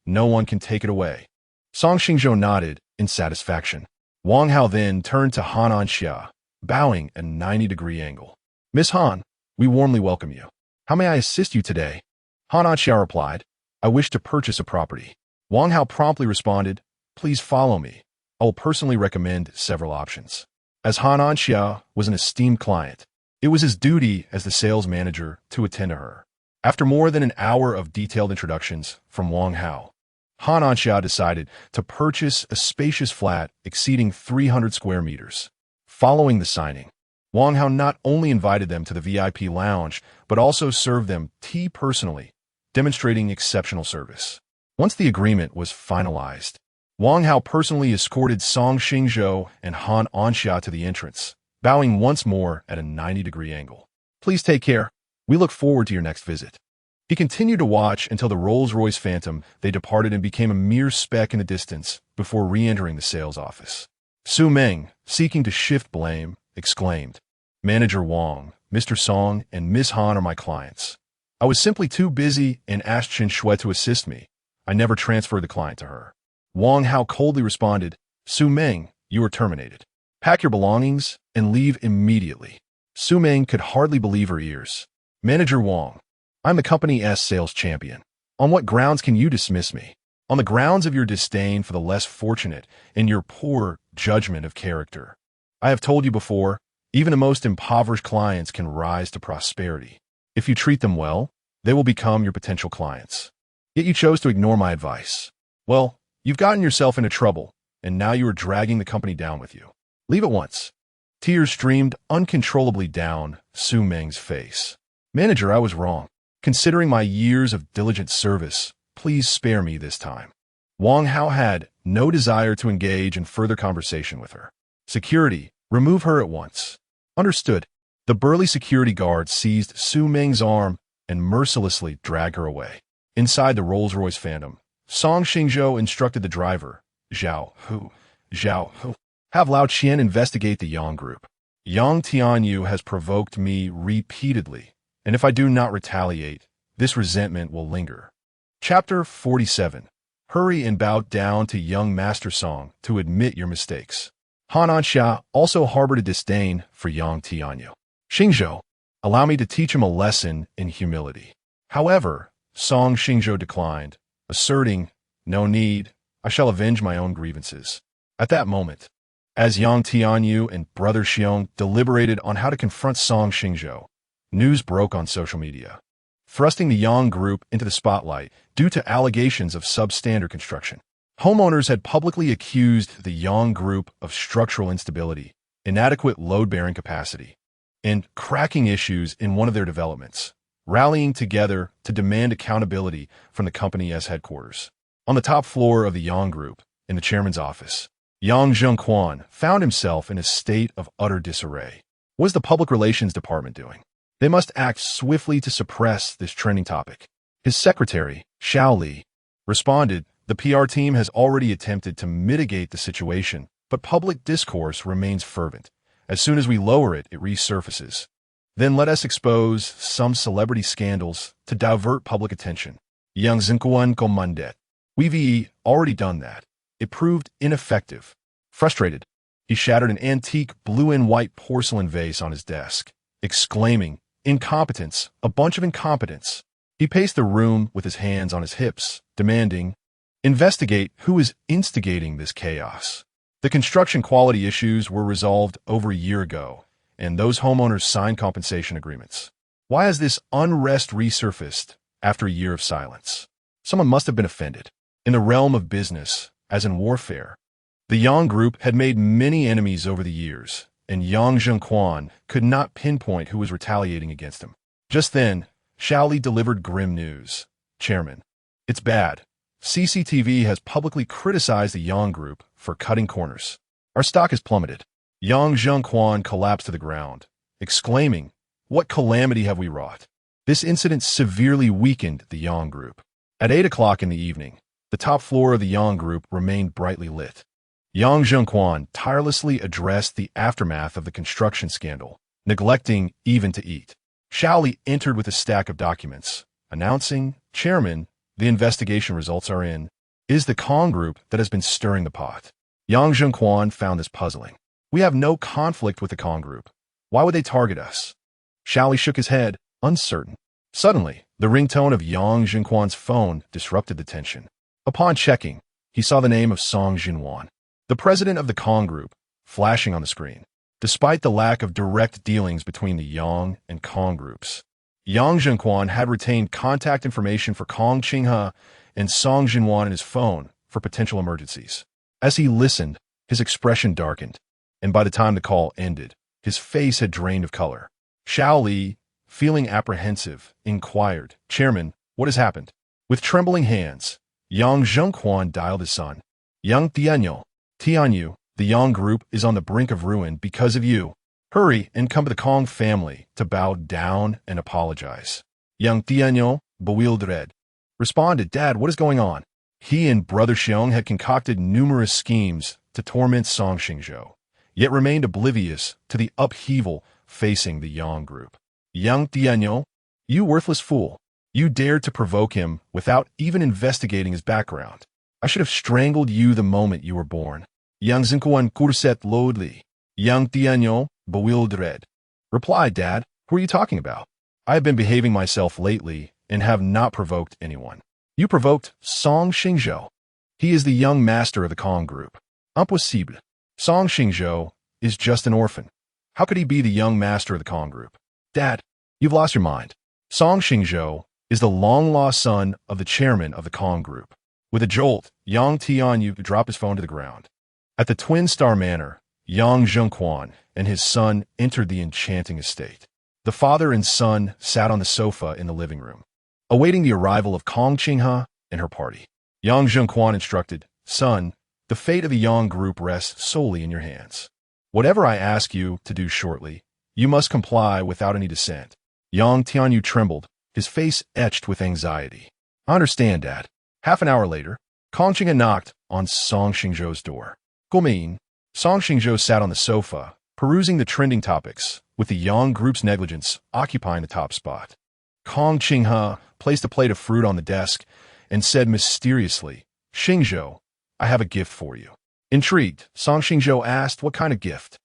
No one can take it away." Song Xingzhou nodded in satisfaction. Wang Hao then turned to Han Anxia, bowing at a 90-degree angle. "Miss Han, we warmly welcome you. How may I assist you today?" Han Anxia replied, "I wish to purchase a property." Wang Hao promptly responded, "Please follow me. I will personally recommend several options." As Han Anxia was an esteemed client, it was his duty as the sales manager to attend to her. After more than an hour of detailed introductions from Wang Hao, Han Anxia decided to purchase a spacious flat exceeding 300 square meters. Following the signing, Wang Hao not only invited them to the VIP lounge, but also served them tea personally, demonstrating exceptional service. Once the agreement was finalized, Wang Hao personally escorted Song Xingzhou and Han Anxia to the entrance, bowing once more at a 90-degree angle. "Please take care. We look forward to your next visit." He continued to watch until the Rolls-Royce Phantom they departed and became a mere speck in the distance before re-entering the sales office. Su Meng, seeking to shift blame, exclaimed, "Manager Wang, Mr. Song, and Miss Han are my clients. I was simply too busy and asked Xin Shui to assist me. I never transferred the client to her." Wang Hao coldly responded, "Su Meng, you are terminated. Pack your belongings and leave immediately." Su Meng could hardly believe her ears. "Manager Wang, I'm the company's sales champion. On what grounds can you dismiss me?" "On the grounds of your disdain for the less fortunate and your poor judgment of character. I have told you before, even the most impoverished clients can rise to prosperity. If you treat them well, they will become your potential clients. Yet you chose to ignore my advice. Well, you've gotten yourself into trouble, and now you are dragging the company down with you. Leave at once." Tears streamed uncontrollably down Su Meng's face. "Manager, I was wrong. Considering my years of diligent service, please spare me this time." Wang Hao had no desire to engage in further conversation with her. "Security, remove her at once." "Understood." The burly security guard seized Su Meng's arm and mercilessly dragged her away. Inside the Rolls-Royce Phantom, Song Xingzhou instructed the driver, Zhao Hu, have Lao Qian investigate the Yang group. Yang Tianyu has provoked me repeatedly, and if I do not retaliate, this resentment will linger. Chapter 47. Hurry and bow down to young Master Song to admit your mistakes. Han Anxia also harbored a disdain for Yang Tianyu. "Xingzhou, allow me to teach him a lesson in humility." However, Song Xingzhou declined, asserting, "No need, I shall avenge my own grievances." At that moment, as Yang Tianyu and Brother Xiong deliberated on how to confront Song Xingzhou, news broke on social media, thrusting the Yang group into the spotlight due to allegations of substandard construction. Homeowners had publicly accused the Yang group of structural instability, inadequate load-bearing capacity, and cracking issues in one of their developments, rallying together to demand accountability from the company's headquarters. On the top floor of the Yang group, in the chairman's office, Yang Zhengquan found himself in a state of utter disarray. What is the public relations department doing? They must act swiftly to suppress this trending topic. His secretary, Xiao Li, responded, "The PR team has already attempted to mitigate the situation, but public discourse remains fervent. As soon as we lower it, it resurfaces. Then let us expose some celebrity scandals to divert public attention." Yang Zhengquan commanded. "We've already done that. It proved ineffective." Frustrated, he shattered an antique blue and white porcelain vase on his desk, exclaiming, "Incompetence, a bunch of incompetence." He paced the room with his hands on his hips, demanding, "Investigate who is instigating this chaos." The construction quality issues were resolved over a year ago, and those homeowners signed compensation agreements. Why has this unrest resurfaced after a year of silence? Someone must have been offended. In the realm of business, as in warfare, the Yang group had made many enemies over the years, and Yang Zhengquan could not pinpoint who was retaliating against him. Just then, Xiaoli delivered grim news. Chairman, it's bad. CCTV has publicly criticized the Yang group for cutting corners. Our stock has plummeted. Yang Zhengquan collapsed to the ground, exclaiming, "What calamity have we wrought?" This incident severely weakened the Yang group. At 8 o'clock in the evening, the top floor of the Yang group remained brightly lit. Yang Zhengquan tirelessly addressed the aftermath of the construction scandal, neglecting even to eat. Xiaoli entered with a stack of documents, announcing, "Chairman, the investigation results are in. It is the Kong group that has been stirring the pot." Yang Zhengquan found this puzzling. "We have no conflict with the Kong group. Why would they target us?" Xiaoli shook his head, uncertain. Suddenly, the ringtone of Yang Zhengquan's phone disrupted the tension. Upon checking, he saw the name of Song Xingzhou, the president of the Kong group, flashing on the screen. Despite the lack of direct dealings between the Yang and Kong groups, Yang Zhengquan had retained contact information for Kong Qinghe and Song Xingzhou in his phone for potential emergencies. As he listened, his expression darkened, and by the time the call ended, his face had drained of color. Xiaoli, feeling apprehensive, inquired, "Chairman, what has happened?" With trembling hands, Yang Zhengquan dialed his son. "Yang Tianyu, the Yang group is on the brink of ruin because of you. Hurry and come to the Kong family to bow down and apologize." Yang Tianyu, bewildered, responded, "Dad, what is going on?" He and Brother Xiong had concocted numerous schemes to torment Song Xingzhou, yet remained oblivious to the upheaval facing the Yang group. "Yang Tianyu, you worthless fool. You dared to provoke him without even investigating his background. I should have strangled you the moment you were born." Yang Zhengquan kurset loudly. Yang Tianyu, bewildered, replied, "Dad, who are you talking about? I have been behaving myself lately and have not provoked anyone. You provoked Song Xingzhou. He is the young master of the Kong group. Impossible. Song Xingzhou is just an orphan. How could he be the young master of the Kong group? Dad, you've lost your mind. Song Xingzhou is the long-lost son of the chairman of the Kong group." With a jolt, Yang Tianyu dropped his phone to the ground. At the Twin Star Manor, Yang Zhengquan and his son entered the enchanting estate. The father and son sat on the sofa in the living room, awaiting the arrival of Kong Qinghe and her party. Yang Zhengquan instructed, "Son, the fate of the Yang group rests solely in your hands. Whatever I ask you to do shortly, you must comply without any dissent." Yang Tianyu trembled, his face etched with anxiety. "I understand, Dad." Half an hour later, Kong Qinghe knocked on Song Xingzhou's door. "Gumin." Song Xingzhou sat on the sofa, perusing the trending topics, with the Yang group's negligence occupying the top spot. Kong Qinghe placed a plate of fruit on the desk and said mysteriously, "Xingzhou, I have a gift for you." Intrigued, Song Xingzhou asked what kind of gift.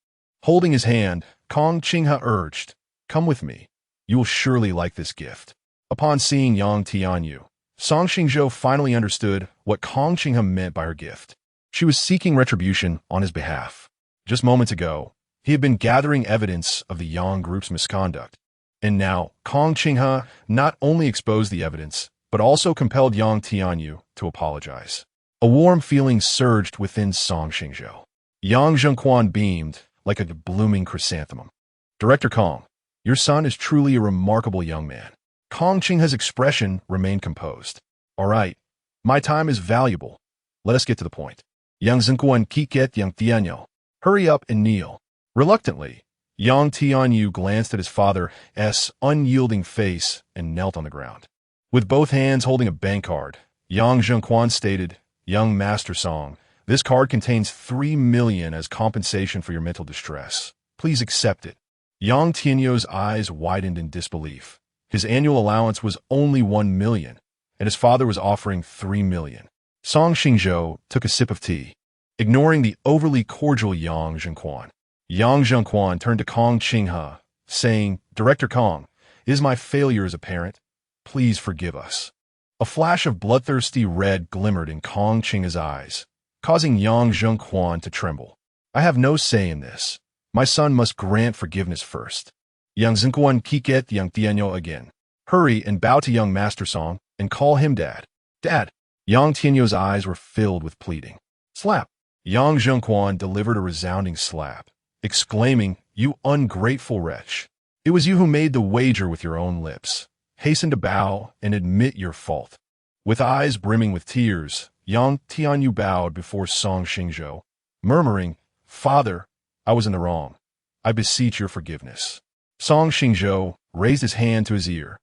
Holding his hand, Kong Qinghe urged, "Come with me. You will surely like this gift." Upon seeing Yang Tianyu, Song Xingzhou finally understood what Kong Qinghe meant by her gift. She was seeking retribution on his behalf. Just moments ago, he had been gathering evidence of the Yang group's misconduct. And now, Kong Qinghe not only exposed the evidence, but also compelled Yang Tianyu to apologize. A warm feeling surged within Song Xingzhou. Yang Zhengquan beamed like a blooming chrysanthemum. "Director Kong, your son is truly a remarkable young man." Kong Qinghe's expression remained composed. "All right, my time is valuable. Let us get to the point." Yang Zhengquan kiket Yang Tianyu. "Hurry up and kneel." Reluctantly, Yang Tianyu glanced at his father's unyielding face and knelt on the ground. With both hands holding a bank card, Yang Zhengquan stated, "Young Master Song, this card contains 3 million as compensation for your mental distress. Please accept it." Yang Tianyu's eyes widened in disbelief. His annual allowance was only 1 million, and his father was offering 3 million. Song Xingzhou took a sip of tea, ignoring the overly cordial Yang Zhengquan. Yang Zhengquan turned to Kong Qinghe, saying, "Director Kong, it is my failure as a parent. Please forgive us." A flash of bloodthirsty red glimmered in Kong Qinghe's eyes, causing Yang Zhengquan to tremble. "I have no say in this. My son must grant forgiveness first." Young Zhenguan kiket young Tianyo again. Hurry and bow to young Master Song and call him Dad. Dad. Yang Tianyo's eyes were filled with pleading. Slap. Yang Zhenguan delivered a resounding slap, exclaiming, "You ungrateful wretch. It was you who made the wager with your own lips. Hasten to bow and admit your fault." With eyes brimming with tears, Yang Tianyu bowed before Song Xingzhou, murmuring, "Father, I was in the wrong. I beseech your forgiveness." Song Xingzhou raised his hand to his ear,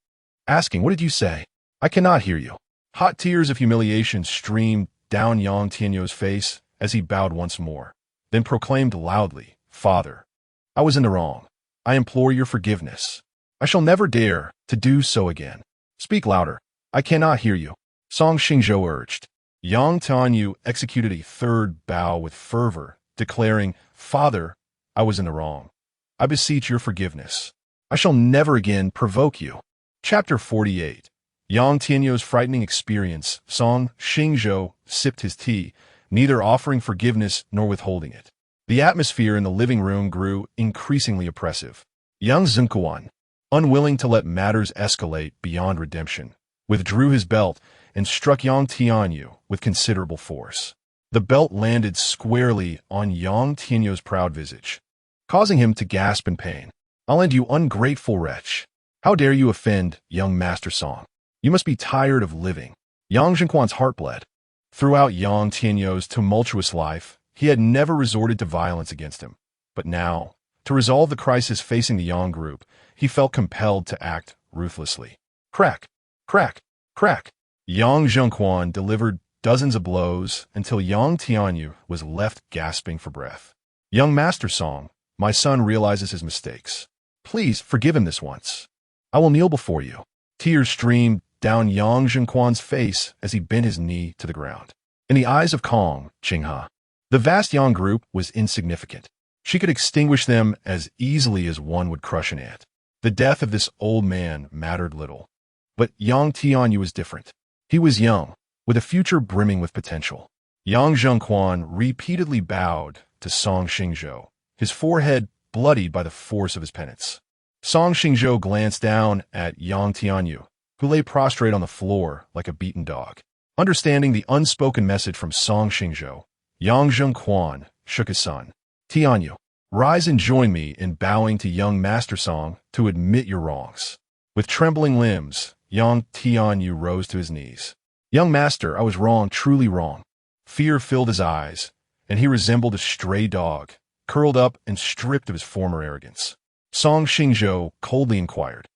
asking, "What did you say? I cannot hear you." Hot tears of humiliation streamed down Yang Tianyo's face as he bowed once more, then proclaimed loudly, "Father, I was in the wrong. I implore your forgiveness. I shall never dare to do so again." "Speak louder. I cannot hear you," Song Xingzhou urged. Yang Tianyu executed a third bow with fervor, declaring, "Father, I was in the wrong. I beseech your forgiveness. I shall never again provoke you." Chapter 48. Yang Tianyo's frightening experience. Song Xingzhou sipped his tea, neither offering forgiveness nor withholding it. The atmosphere in the living room grew increasingly oppressive. Young Zhenguan, unwilling to let matters escalate beyond redemption, withdrew his belt and struck Yang Tianyu with considerable force. The belt landed squarely on Yang Tianyo's proud visage, causing him to gasp in pain. "I'll end you, ungrateful wretch. How dare you offend young Master Song? You must be tired of living." Yang Zhenguan's heart bled. Throughout Yang Tianyo's tumultuous life, he had never resorted to violence against him. But now, to resolve the crisis facing the Yang group, he felt compelled to act ruthlessly. Crack, crack, crack. Yang Zhenguan delivered dozens of blows until Yang Tianyu was left gasping for breath. "Young Master Song, my son realizes his mistakes. Please forgive him this once. I will kneel before you." Tears streamed down Yang Zhenguan's face as he bent his knee to the ground. In the eyes of Kong Qinghe, the vast Yang group was insignificant. She could extinguish them as easily as one would crush an ant. The death of this old man mattered little. But Yang Tianyu was different. He was young, with a future brimming with potential. Yang Zhenguan repeatedly bowed to Song Xingzhou, his forehead bloodied by the force of his penance. Song Xingzhou glanced down at Yang Tianyu, who lay prostrate on the floor like a beaten dog. Understanding the unspoken message from Song Xingzhou, Yang Zhenguan shook his son. "Tianyu, rise and join me in bowing to young Master Song to admit your wrongs." With trembling limbs, Yang Tianyu rose to his knees. "Young Master, I was wrong, truly wrong." Fear filled his eyes, and he resembled a stray dog, curled up and stripped of his former arrogance. Song Xingzhou coldly inquired,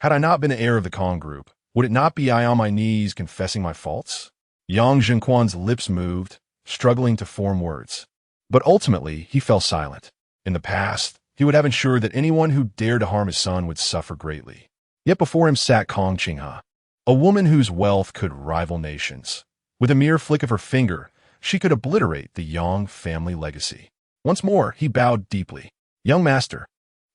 "Had I not been the heir of the Kong group, would it not be I on my knees confessing my faults?" Yang Zhenguan's lips moved, struggling to form words. But ultimately, he fell silent. In the past, he would have ensured that anyone who dared to harm his son would suffer greatly. Yet before him sat Kong Qinghe, a woman whose wealth could rival nations. With a mere flick of her finger, she could obliterate the Yang family legacy. Once more, he bowed deeply. "Young Master,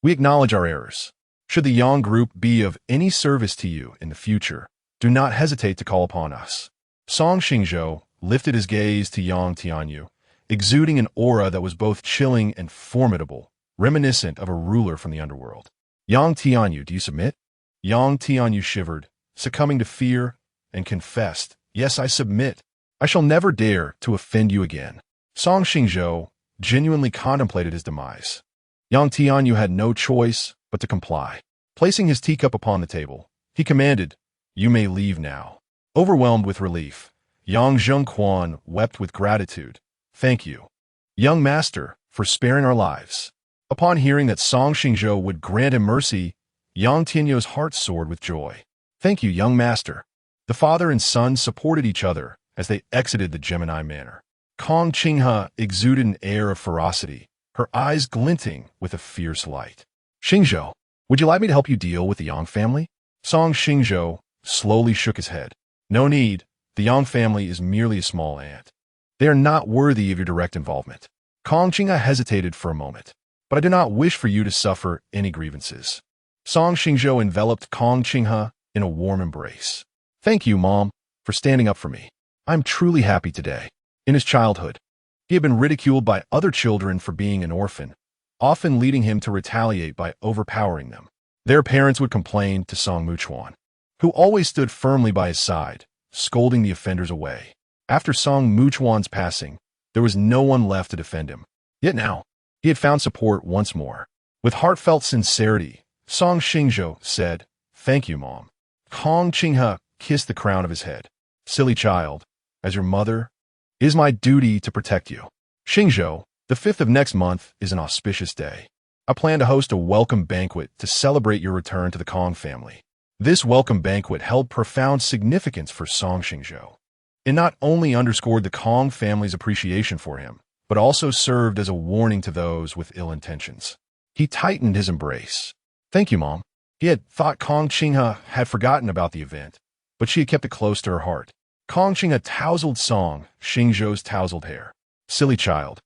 we acknowledge our errors. Should the Yang group be of any service to you in the future, do not hesitate to call upon us." Song Xingzhou lifted his gaze to Yang Tianyu, exuding an aura that was both chilling and formidable, reminiscent of a ruler from the underworld. "Yang Tianyu, do you submit?" Yang Tianyu shivered, succumbing to fear, and confessed, "Yes, I submit. I shall never dare to offend you again." Song Xingzhou genuinely contemplated his demise. Yang Tianyu had no choice but to comply. Placing his teacup upon the table, he commanded, "You may leave now." Overwhelmed with relief, Yang Zhenguan wept with gratitude. "Thank you, young master, for sparing our lives." Upon hearing that Song Xingzhou would grant him mercy, Yang Tianyu's heart soared with joy. "Thank you, young master." The father and son supported each other as they exited the Gemini Manor. Kong Qinghe exuded an air of ferocity, her eyes glinting with a fierce light. "Xingzhou, would you like me to help you deal with the Yang family?" Song Xingzhou slowly shook his head. "No need. The Yang family is merely a small ant. They are not worthy of your direct involvement." Kong Qinghe hesitated for a moment. "But I do not wish for you to suffer any grievances." Song Xingzhou enveloped Kong Qinghe in a warm embrace. "Thank you, Mom, for standing up for me. I'm truly happy today." In his childhood, he had been ridiculed by other children for being an orphan, often leading him to retaliate by overpowering them. Their parents would complain to Song Muchuan, who always stood firmly by his side, scolding the offenders away. After Song Muchuan's passing, there was no one left to defend him. Yet now, he had found support once more. With heartfelt sincerity, Song Xingzhou said, "Thank you, Mom." Kong Qinghe kissed the crown of his head. "Silly child, as your mother, it is my duty to protect you. Xingzhou, the 5th of next month is an auspicious day. I plan to host a welcome banquet to celebrate your return to the Kong family." This welcome banquet held profound significance for Song Xingzhou. It not only underscored the Kong family's appreciation for him, but also served as a warning to those with ill intentions. He tightened his embrace. "Thank you, Mom." He had thought Kong Qinghe had forgotten about the event, but she had kept it close to her heart. Kong Qinghe tousled Song Xingzhou's tousled hair. "Silly child,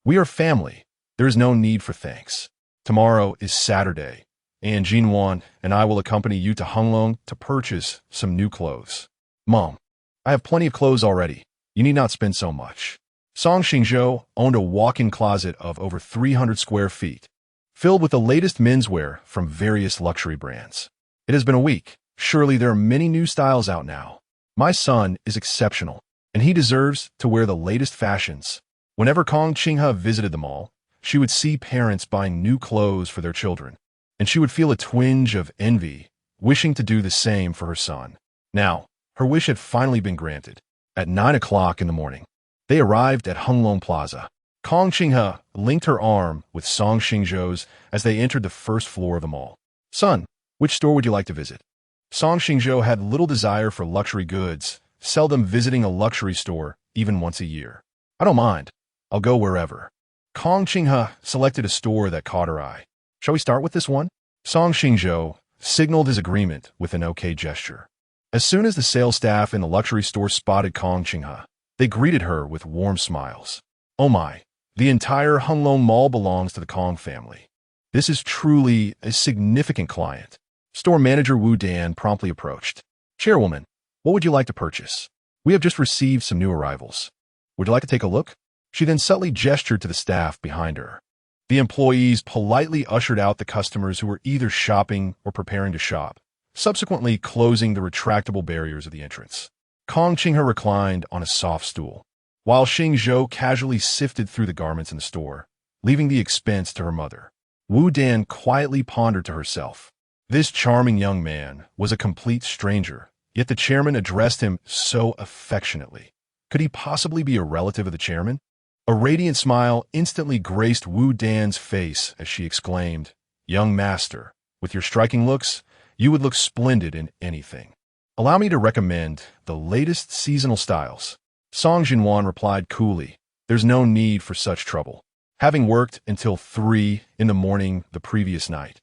we are family. There is no need for thanks. Tomorrow is Saturday, and Jinwan and I will accompany you to Hunglong to purchase some new clothes." "Mom, I have plenty of clothes already. You need not spend so much." Song Xingzhou owned a walk-in closet of over 300 square feet, filled with the latest menswear from various luxury brands. "It has been a week. Surely there are many new styles out now. My son is exceptional, and he deserves to wear the latest fashions." Whenever Kong Qinghe visited the mall, she would see parents buying new clothes for their children, and she would feel a twinge of envy, wishing to do the same for her son. Now, her wish had finally been granted. At 9 o'clock in the morning, they arrived at Hunglong Plaza. Kong Qinghe linked her arm with Song Xingzhou's as they entered the first floor of the mall. "Son, which store would you like to visit?" Song Xingzhou had little desire for luxury goods, seldom visiting a luxury store even once a year. "I don't mind. I'll go wherever." Kong Qinghe selected a store that caught her eye. "Shall we start with this one?" Song Xingzhou signaled his agreement with an okay gesture. As soon as the sales staff in the luxury store spotted Kong Qinghe, they greeted her with warm smiles. "Oh my, the entire Hunglong Mall belongs to the Kong family. This is truly a significant client." Store manager Wu Dan promptly approached. "Chairwoman, what would you like to purchase? We have just received some new arrivals. Would you like to take a look?" She then subtly gestured to the staff behind her. The employees politely ushered out the customers who were either shopping or preparing to shop, subsequently closing the retractable barriers of the entrance. Kong Qinghe reclined on a soft stool, while Xingzhou casually sifted through the garments in the store, leaving the expense to her mother. Wu Dan quietly pondered to herself. This charming young man was a complete stranger, yet the chairman addressed him so affectionately. Could he possibly be a relative of the chairman? A radiant smile instantly graced Wu Dan's face as she exclaimed, "Young master, with your striking looks, you would look splendid in anything. Allow me to recommend the latest seasonal styles." Song Jinwan replied coolly, "There's no need for such trouble." Having worked until 3 in the morning the previous night,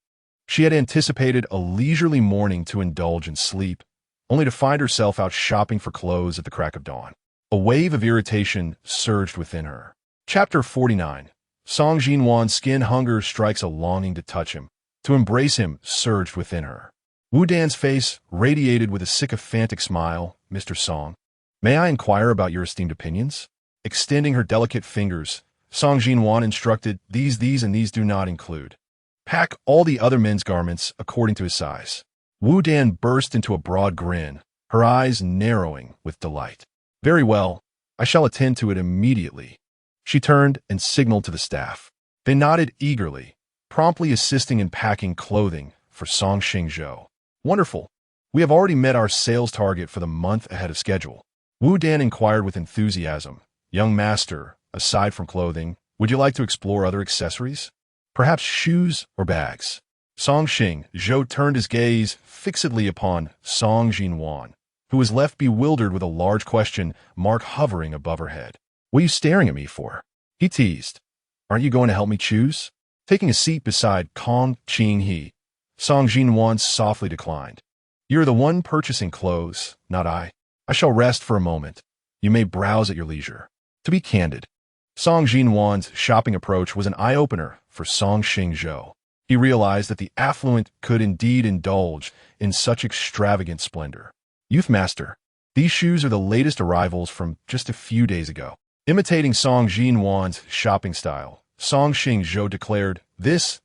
she had anticipated a leisurely morning to indulge in sleep, only to find herself out shopping for clothes at the crack of dawn. A wave of irritation surged within her. Chapter 49. Song Jinwan's skin hunger strikes a longing to touch him, to embrace him surged within her. Wu Dan's face radiated with a sycophantic smile. "Mr. Song, may I inquire about your esteemed opinions?" Extending her delicate fingers, Song Jinwan instructed, These and these do not include. Pack all the other men's garments according to his size." Wu Dan burst into a broad grin, her eyes narrowing with delight. "Very well, I shall attend to it immediately." She turned and signaled to the staff. They nodded eagerly, promptly assisting in packing clothing for Song Xingzhou. "Wonderful. We have already met our sales target for the month ahead of schedule." Wu Dan inquired with enthusiasm, "Young master, aside from clothing, would you like to explore other accessories? Perhaps shoes or bags?" Song Xingzhou turned his gaze fixedly upon Song Jinwan, who was left bewildered with a large question mark hovering above her head. "What are you staring at me for?" he teased. "Aren't you going to help me choose?" Taking a seat beside Kong Qinghe, Song Jinwan softly declined. "You're the one purchasing clothes, not I. I shall rest for a moment. You may browse at your leisure." To be candid, Song Jinwan's shopping approach was an eye-opener for Song Xingzhou. He realized that the affluent could indeed indulge in such extravagant splendor. "Youth master, these shoes are the latest arrivals from just a few days ago." Imitating Song Jinwan's shopping style, Song Xingzhou declared, This,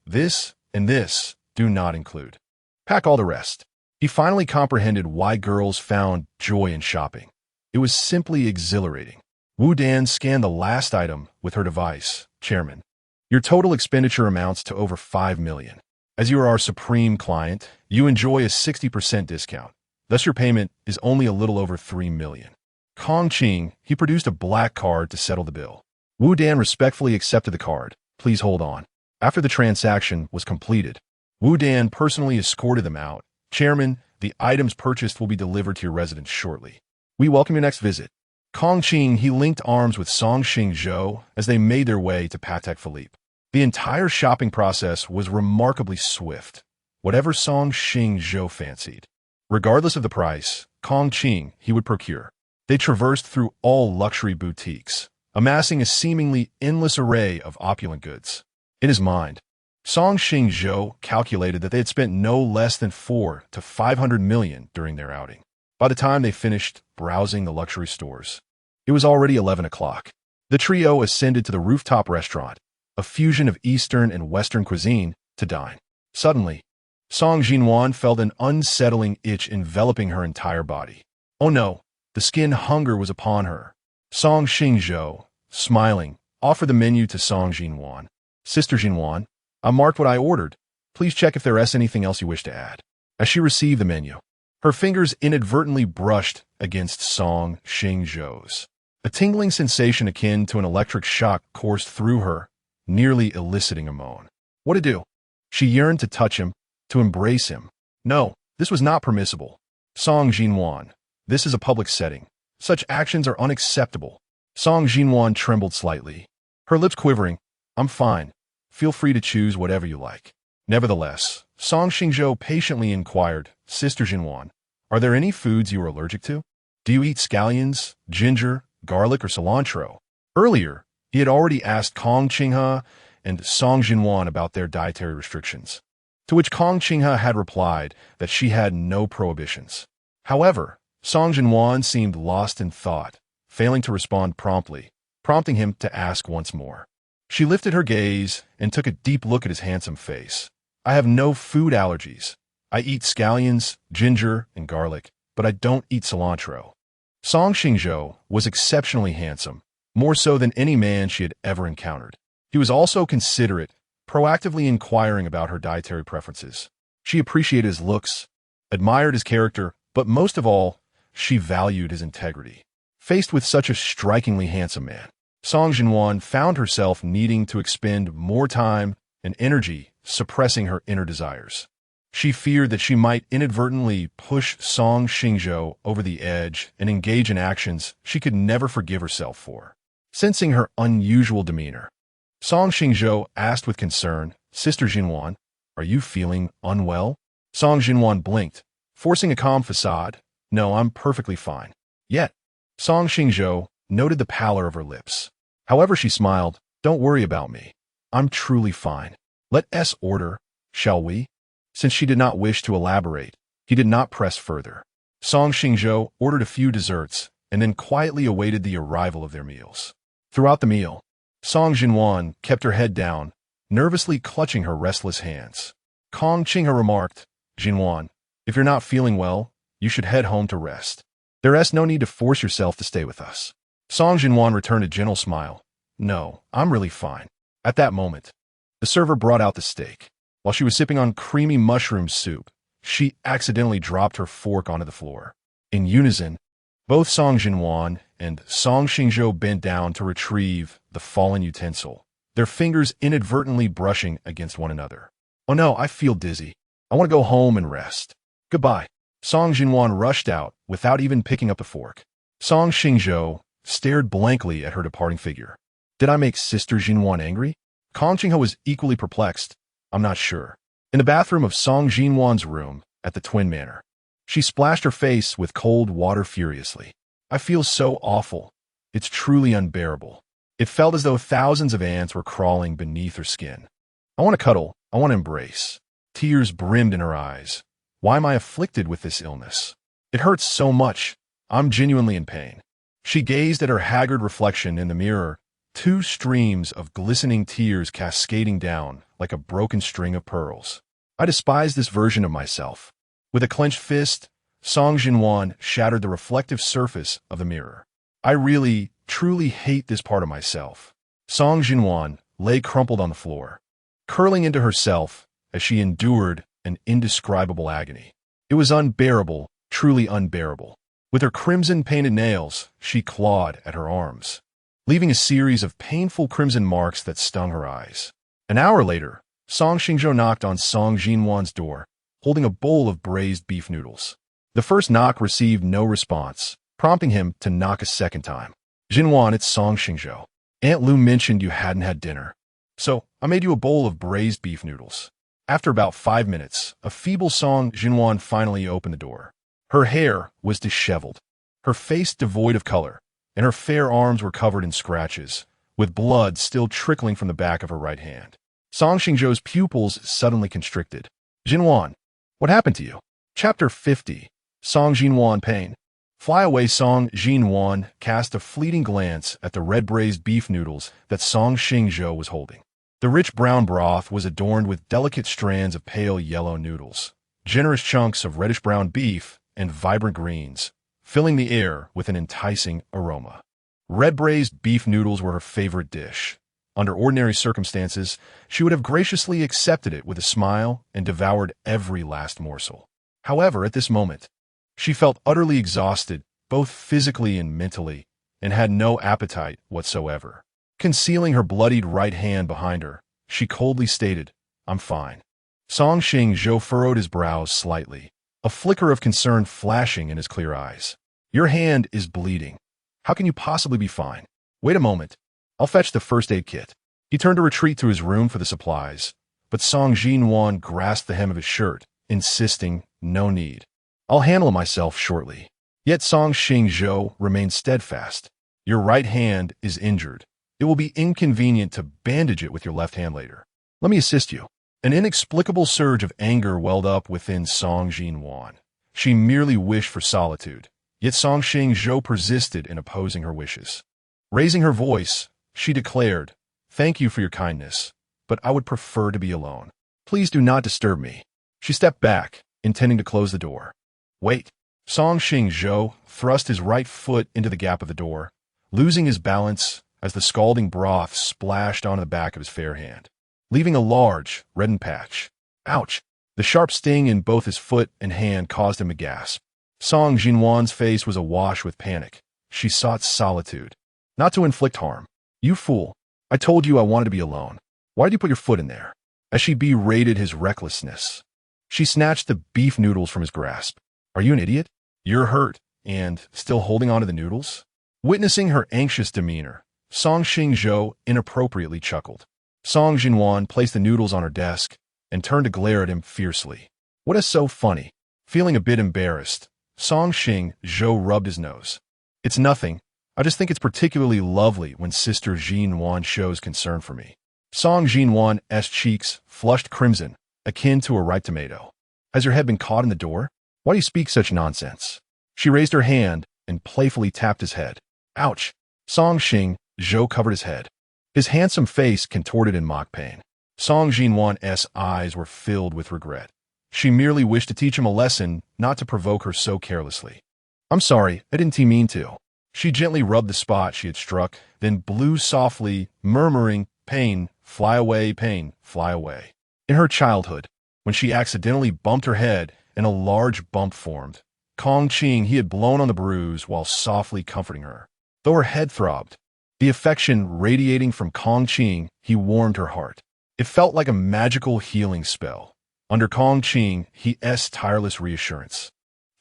and this do not include." Pack all the rest. He finally comprehended why girls found joy in shopping. It was simply exhilarating. Wu Dan scanned the last item with her device. Chairman, your total expenditure amounts to over 5 million. As you are our supreme client, you enjoy a 60% discount. Thus your payment is only a little over 3 million. Kong Qing, he produced a black card to settle the bill. Wu Dan respectfully accepted the card. Please hold on. After the transaction was completed, Wu Dan personally escorted them out. Chairman, the items purchased will be delivered to your residence shortly. We welcome your next visit. Kong Qing, he linked arms with Song Xingzhou as they made their way to Patek Philippe. The entire shopping process was remarkably swift, whatever Song Xingzhou fancied. Regardless of the price, Kong Qing, he would procure. They traversed through all luxury boutiques, amassing a seemingly endless array of opulent goods. In his mind, Song Xingzhou calculated that they had spent no less than 400 to 500 million during their outing. By the time they finished browsing the luxury stores, it was already 11 o'clock. The trio ascended to the rooftop restaurant, a fusion of Eastern and Western cuisine, to dine. Suddenly, Song Jinwan felt an unsettling itch enveloping her entire body. Oh no, the skin hunger was upon her. Song Xingzhou, smiling, offered the menu to Song Jinwan. Sister Jinwan, I marked what I ordered. Please check if there is anything else you wish to add. As she received the menu, her fingers inadvertently brushed against Song Xingzhou's. A tingling sensation akin to an electric shock coursed through her, nearly eliciting a moan. What to do? She yearned to touch him, to embrace him. No, this was not permissible. Song Jinwan, this is a public setting. Such actions are unacceptable. Song Jinwan trembled slightly, her lips quivering. I'm fine. Feel free to choose whatever you like. Nevertheless, Song Xingzhou patiently inquired, Sister Jinwan, are there any foods you are allergic to? Do you eat scallions, ginger, garlic, or cilantro? Earlier, he had already asked Kong Qinghe and Song Jinwan about their dietary restrictions, to which Kong Qinghe had replied that she had no prohibitions. However, Song Jinwan seemed lost in thought, failing to respond promptly, prompting him to ask once more. She lifted her gaze and took a deep look at his handsome face. I have no food allergies. I eat scallions, ginger, and garlic, but I don't eat cilantro. Song Xingzhou was exceptionally handsome, more so than any man she had ever encountered. He was also considerate, proactively inquiring about her dietary preferences. She appreciated his looks, admired his character, but most of all, she valued his integrity. Faced with such a strikingly handsome man, Song Jinwan found herself needing to expend more time and energy suppressing her inner desires. She feared that she might inadvertently push Song Xingzhou over the edge and engage in actions she could never forgive herself for. Sensing her unusual demeanor, Song Xingzhou asked with concern, Sister Jinwan, are you feeling unwell? Song Jinwan blinked, forcing a calm facade. No, I'm perfectly fine. Yet, Song Xingzhou noted the pallor of her lips. However, she smiled, don't worry about me. I'm truly fine. Let us order, shall we? Since she did not wish to elaborate, he did not press further. Song Xingzhou ordered a few desserts and then quietly awaited the arrival of their meals. Throughout the meal, Song Jinwan kept her head down, nervously clutching her restless hands. Kong Qinghe remarked, Jinwan, if you're not feeling well, you should head home to rest. There is no need to force yourself to stay with us. Song Jinwan returned a gentle smile. No, I'm really fine. At that moment, the server brought out the steak. While she was sipping on creamy mushroom soup, she accidentally dropped her fork onto the floor. In unison, both Song Jinwan and Song Xingzhou bent down to retrieve the fallen utensil, their fingers inadvertently brushing against one another. Oh no, I feel dizzy. I want to go home and rest. Goodbye. Song Jinwan rushed out without even picking up the fork. Song Xingzhou stared blankly at her departing figure. Did I make Sister Jinwan angry? Kong Qinghe was equally perplexed. I'm not sure. In the bathroom of Song Jinwan's room at the Twin Manor, she splashed her face with cold water furiously. I feel so awful. It's truly unbearable. It felt as though thousands of ants were crawling beneath her skin. I want to cuddle. I want to embrace. Tears brimmed in her eyes. Why am I afflicted with this illness? It hurts so much. I'm genuinely in pain. She gazed at her haggard reflection in the mirror, two streams of glistening tears cascading down like a broken string of pearls. I despise this version of myself. With a clenched fist, Song Xingzhou shattered the reflective surface of the mirror. I really, truly hate this part of myself. Song Xingzhou lay crumpled on the floor, curling into herself as she endured an indescribable agony. It was unbearable, truly unbearable. With her crimson-painted nails, she clawed at her arms, leaving a series of painful crimson marks that stung her eyes. An hour later, Song Xingzhou knocked on Song Xingzhu's door, holding a bowl of braised beef noodles. The first knock received no response, prompting him to knock a second time. "Xinhuan, it's Song Xingzhou. Aunt Lu mentioned you hadn't had dinner, so I made you a bowl of braised beef noodles." After about 5 minutes, a feeble Song Xingzhou finally opened the door. Her hair was disheveled, her face devoid of color, and her fair arms were covered in scratches, with blood still trickling from the back of her right hand. Song Xingzhou's pupils suddenly constricted. "Xinhuan, what happened to you?" Chapter 50. Song Xingzhou Pain. Fly away. Song Xingzhou cast a fleeting glance at the red braised beef noodles that Song Xingzhou was holding. The rich brown broth was adorned with delicate strands of pale yellow noodles, generous chunks of reddish-brown beef, and vibrant greens, filling the air with an enticing aroma. Red braised beef noodles were her favorite dish. Under ordinary circumstances, she would have graciously accepted it with a smile and devoured every last morsel. However, at this moment, she felt utterly exhausted, both physically and mentally, and had no appetite whatsoever. Concealing her bloodied right hand behind her, she coldly stated, "I'm fine." Song Xingzhou furrowed his brows slightly, a flicker of concern flashing in his clear eyes. "Your hand is bleeding. How can you possibly be fine? Wait a moment. I'll fetch the first aid kit." He turned to retreat to his room for the supplies, but Song Xingzhou grasped the hem of his shirt, insisting, "No need. I'll handle myself shortly." Yet Song Xingzhou remained steadfast. "Your right hand is injured. It will be inconvenient to bandage it with your left hand later. Let me assist you." An inexplicable surge of anger welled up within Song Xingzhou. She merely wished for solitude, yet Song Xingzhou persisted in opposing her wishes. Raising her voice, she declared, "Thank you for your kindness, but I would prefer to be alone. Please do not disturb me." She stepped back, intending to close the door. "Wait." Song Xingzhou thrust his right foot into the gap of the door, losing his balance as the scalding broth splashed onto the back of his fair hand, leaving a large, reddened patch. Ouch! The sharp sting in both his foot and hand caused him to gasp. Song Xingzhu's face was awash with panic. She sought solitude, not to inflict harm. "You fool! I told you I wanted to be alone. Why did you put your foot in there?" As she berated his recklessness, she snatched the beef noodles from his grasp. "Are you an idiot? You're hurt, and still holding on to the noodles?" Witnessing her anxious demeanor, Song Xingzhou inappropriately chuckled. Song Xingzhou placed the noodles on her desk and turned to glare at him fiercely. "What is so funny?" Feeling a bit embarrassed, Song Xingzhou rubbed his nose. "It's nothing. I just think it's particularly lovely when Sister Xingzhou shows concern for me." Song Xingzhu's cheeks flushed crimson, akin to a ripe tomato. "Has your head been caught in the door? Why do you speak such nonsense?" She raised her hand and playfully tapped his head. "Ouch!" Song Xingzhou covered his head, his handsome face contorted in mock pain. Song Xingzhu's eyes were filled with regret. She merely wished to teach him a lesson, not to provoke her so carelessly. "I'm sorry, I didn't mean to." She gently rubbed the spot she had struck, then blew softly, murmuring, pain, fly away." In her childhood, when she accidentally bumped her head and a large bump formed, Kong Qing he had blown on the bruise while softly comforting her. Though her head throbbed, the affection radiating from Kong Qing he warmed her heart. It felt like a magical healing spell. Under Kong Qing he's tireless reassurance,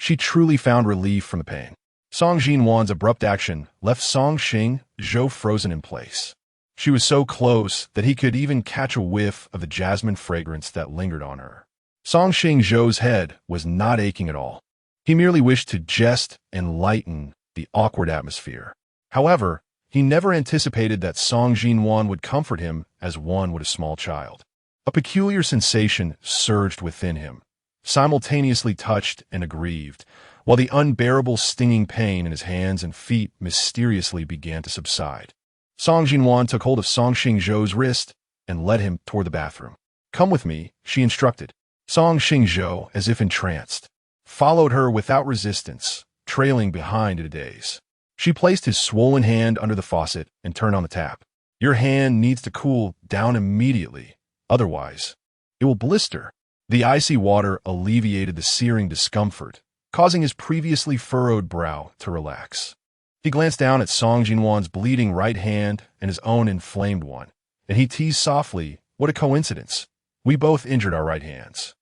she truly found relief from the pain. Song Xingzhu's abrupt action left Song Xingzhou frozen in place. She was so close that he could even catch a whiff of the jasmine fragrance that lingered on her. Song Xingzhou's head was not aching at all. He merely wished to jest and lighten the awkward atmosphere. However, he never anticipated that Song Xingzhou would comfort him as one would a small child. A peculiar sensation surged within him, simultaneously touched and aggrieved, while the unbearable stinging pain in his hands and feet mysteriously began to subside. Song Xingzhou took hold of Song Xingzhou's wrist and led him toward the bathroom. "Come with me," she instructed. Song Xingzhou, as if entranced, followed her without resistance, trailing behind in a daze. She placed his swollen hand under the faucet and turned on the tap. Your hand needs to cool down immediately, otherwise, it will blister. The icy water alleviated the searing discomfort, causing his previously furrowed brow to relax. He glanced down at Song Jinwan's bleeding right hand and his own inflamed one, and he teased softly, "What a coincidence. We both injured our right hands."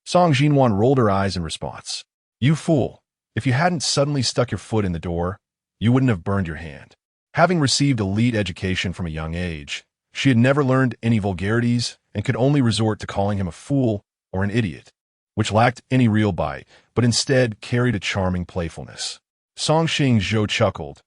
Song Jinwan rolled her eyes in response. "You fool. If you hadn't suddenly stuck your foot in the door, you wouldn't have burned your hand." Having received elite education from a young age, she had never learned any vulgarities and could only resort to calling him a fool or an idiot, which lacked any real bite, but instead carried a charming playfulness. Song Xingzhou chuckled.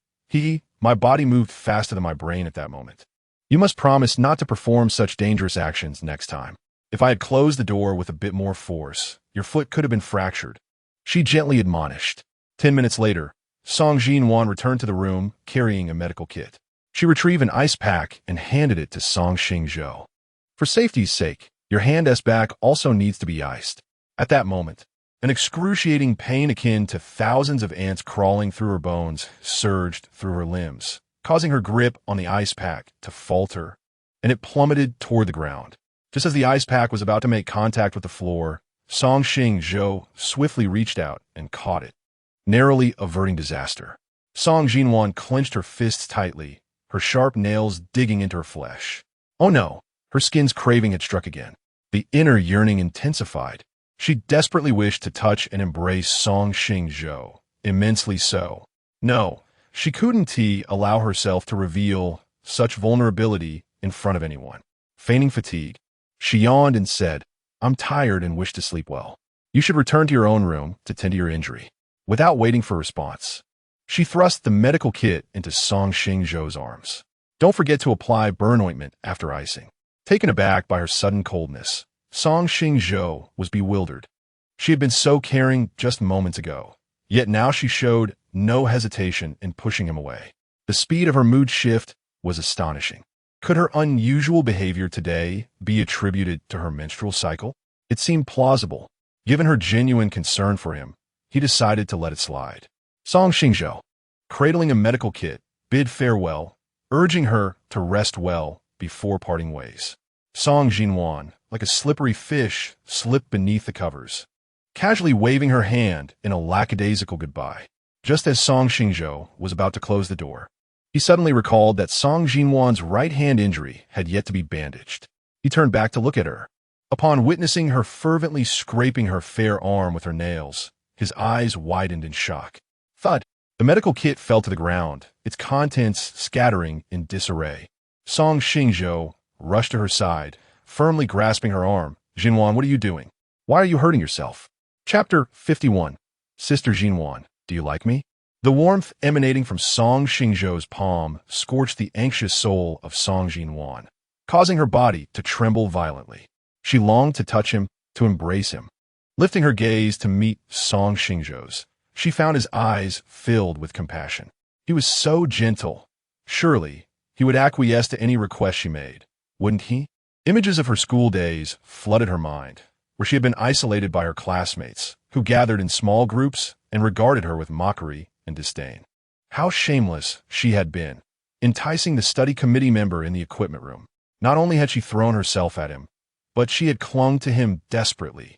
My body moved faster than my brain at that moment. "You must promise not to perform such dangerous actions next time. If I had closed the door with a bit more force, your foot could have been fractured," she gently admonished. 10 minutes later, Song Jinwan returned to the room carrying a medical kit. She retrieved an ice pack and handed it to Song Xingzhou. "For safety's sake, your hand's back also needs to be iced." At that moment, an excruciating pain akin to thousands of ants crawling through her bones surged through her limbs, causing her grip on the ice pack to falter, and it plummeted toward the ground. Just as the ice pack was about to make contact with the floor, Song Xingzhou swiftly reached out and caught it, narrowly averting disaster. Song Jinwan clenched her fists tightly, her sharp nails digging into her flesh. Oh no, her skin's craving had struck again. The inner yearning intensified. She desperately wished to touch and embrace Song Xingzhou, immensely so. No, she couldn't allow herself to reveal such vulnerability in front of anyone. Feigning fatigue, she yawned and said, "I'm tired and wish to sleep well. You should return to your own room to tend to your injury." Without waiting for a response, she thrust the medical kit into Song Xingzhou's arms. "Don't forget to apply burn ointment after icing." Taken aback by her sudden coldness, Song Xingzhou was bewildered. She had been so caring just moments ago, yet now she showed no hesitation in pushing him away. The speed of her mood shift was astonishing. Could her unusual behavior today be attributed to her menstrual cycle? It seemed plausible. Given her genuine concern for him, he decided to let it slide. Song Xingzhou, cradling a medical kit, bid farewell, urging her to rest well before parting ways. Song Jinwan, like a slippery fish, slipped beneath the covers, casually waving her hand in a lackadaisical goodbye. Just as Song Xingzhou was about to close the door, he suddenly recalled that Song Jinwan's right-hand injury had yet to be bandaged. He turned back to look at her. Upon witnessing her fervently scraping her fair arm with her nails, his eyes widened in shock. Thud! The medical kit fell to the ground, its contents scattering in disarray. Song Xingzhou rushed to her side, firmly grasping her arm. "Jinwan, what are you doing? Why are you hurting yourself?" Chapter 51. Sister Jinwan, do you like me? The warmth emanating from Song Xingzhou's palm scorched the anxious soul of Song Jinwan, causing her body to tremble violently. She longed to touch him, to embrace him. Lifting her gaze to meet Song Xingzhou's, she found his eyes filled with compassion. He was so gentle. Surely, he would acquiesce to any request she made, wouldn't he? Images of her school days flooded her mind, where she had been isolated by her classmates, who gathered in small groups and regarded her with mockery and disdain. How shameless she had been, enticing the study committee member in the equipment room. Not only had she thrown herself at him, but she had clung to him desperately,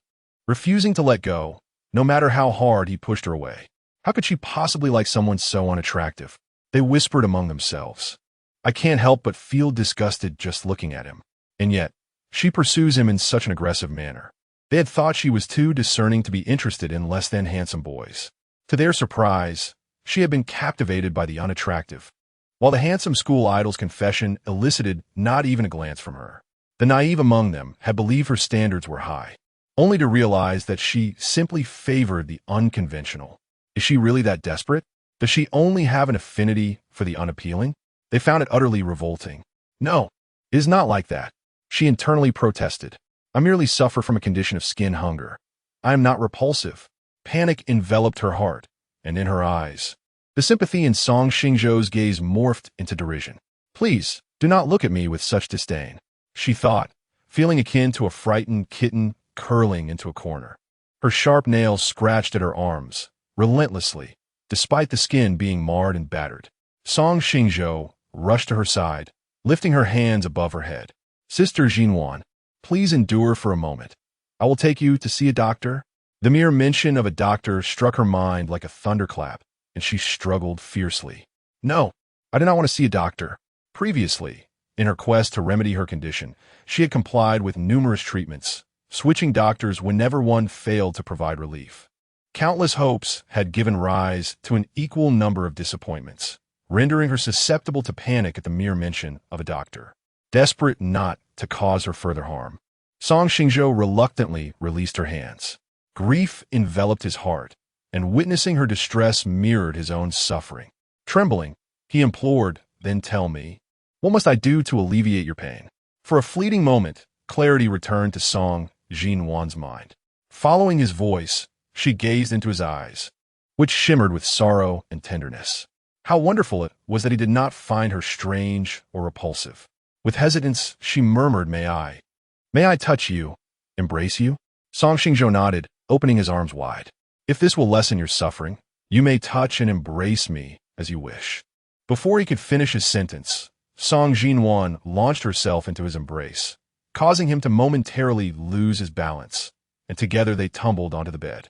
refusing to let go, no matter how hard he pushed her away. How could she possibly like someone so unattractive? They whispered among themselves. "I can't help but feel disgusted just looking at him. And yet, she pursues him in such an aggressive manner." They had thought she was too discerning to be interested in less than handsome boys. To their surprise, she had been captivated by the unattractive, while the handsome school idol's confession elicited not even a glance from her. The naive among them had believed her standards were high, only to realize that she simply favored the unconventional. Is she really that desperate? Does she only have an affinity for the unappealing? They found it utterly revolting. "No, it is not like that," she internally protested. "I merely suffer from a condition of skin hunger. I am not repulsive." Panic enveloped her heart, and in her eyes, the sympathy in Song Xingzhou's gaze morphed into derision. "Please, do not look at me with such disdain," she thought, feeling akin to a frightened kitten curling into a corner. Her sharp nails scratched at her arms, relentlessly, despite the skin being marred and battered. Song Xingzhou rushed to her side, lifting her hands above her head. "Sister Jinwan, please endure for a moment. I will take you to see a doctor." The mere mention of a doctor struck her mind like a thunderclap, and she struggled fiercely. "No, I do not want to see a doctor." Previously, in her quest to remedy her condition, she had complied with numerous treatments, switching doctors whenever one failed to provide relief. Countless hopes had given rise to an equal number of disappointments, rendering her susceptible to panic at the mere mention of a doctor. Desperate not to cause her further harm, Song Xingzhou reluctantly released her hands. Grief enveloped his heart, and witnessing her distress mirrored his own suffering. Trembling, he implored, "Then tell me, what must I do to alleviate your pain?" For a fleeting moment, clarity returned to Song Jinwan's mind. Following his voice, she gazed into his eyes, which shimmered with sorrow and tenderness. How wonderful it was that he did not find her strange or repulsive. With hesitance, she murmured, May I touch you, embrace you?" Song Xingzhou nodded, opening his arms wide. "If this will lessen your suffering, you may touch and embrace me as you wish." Before he could finish his sentence, Song Jinwan launched herself into his embrace, causing him to momentarily lose his balance, and together they tumbled onto the bed.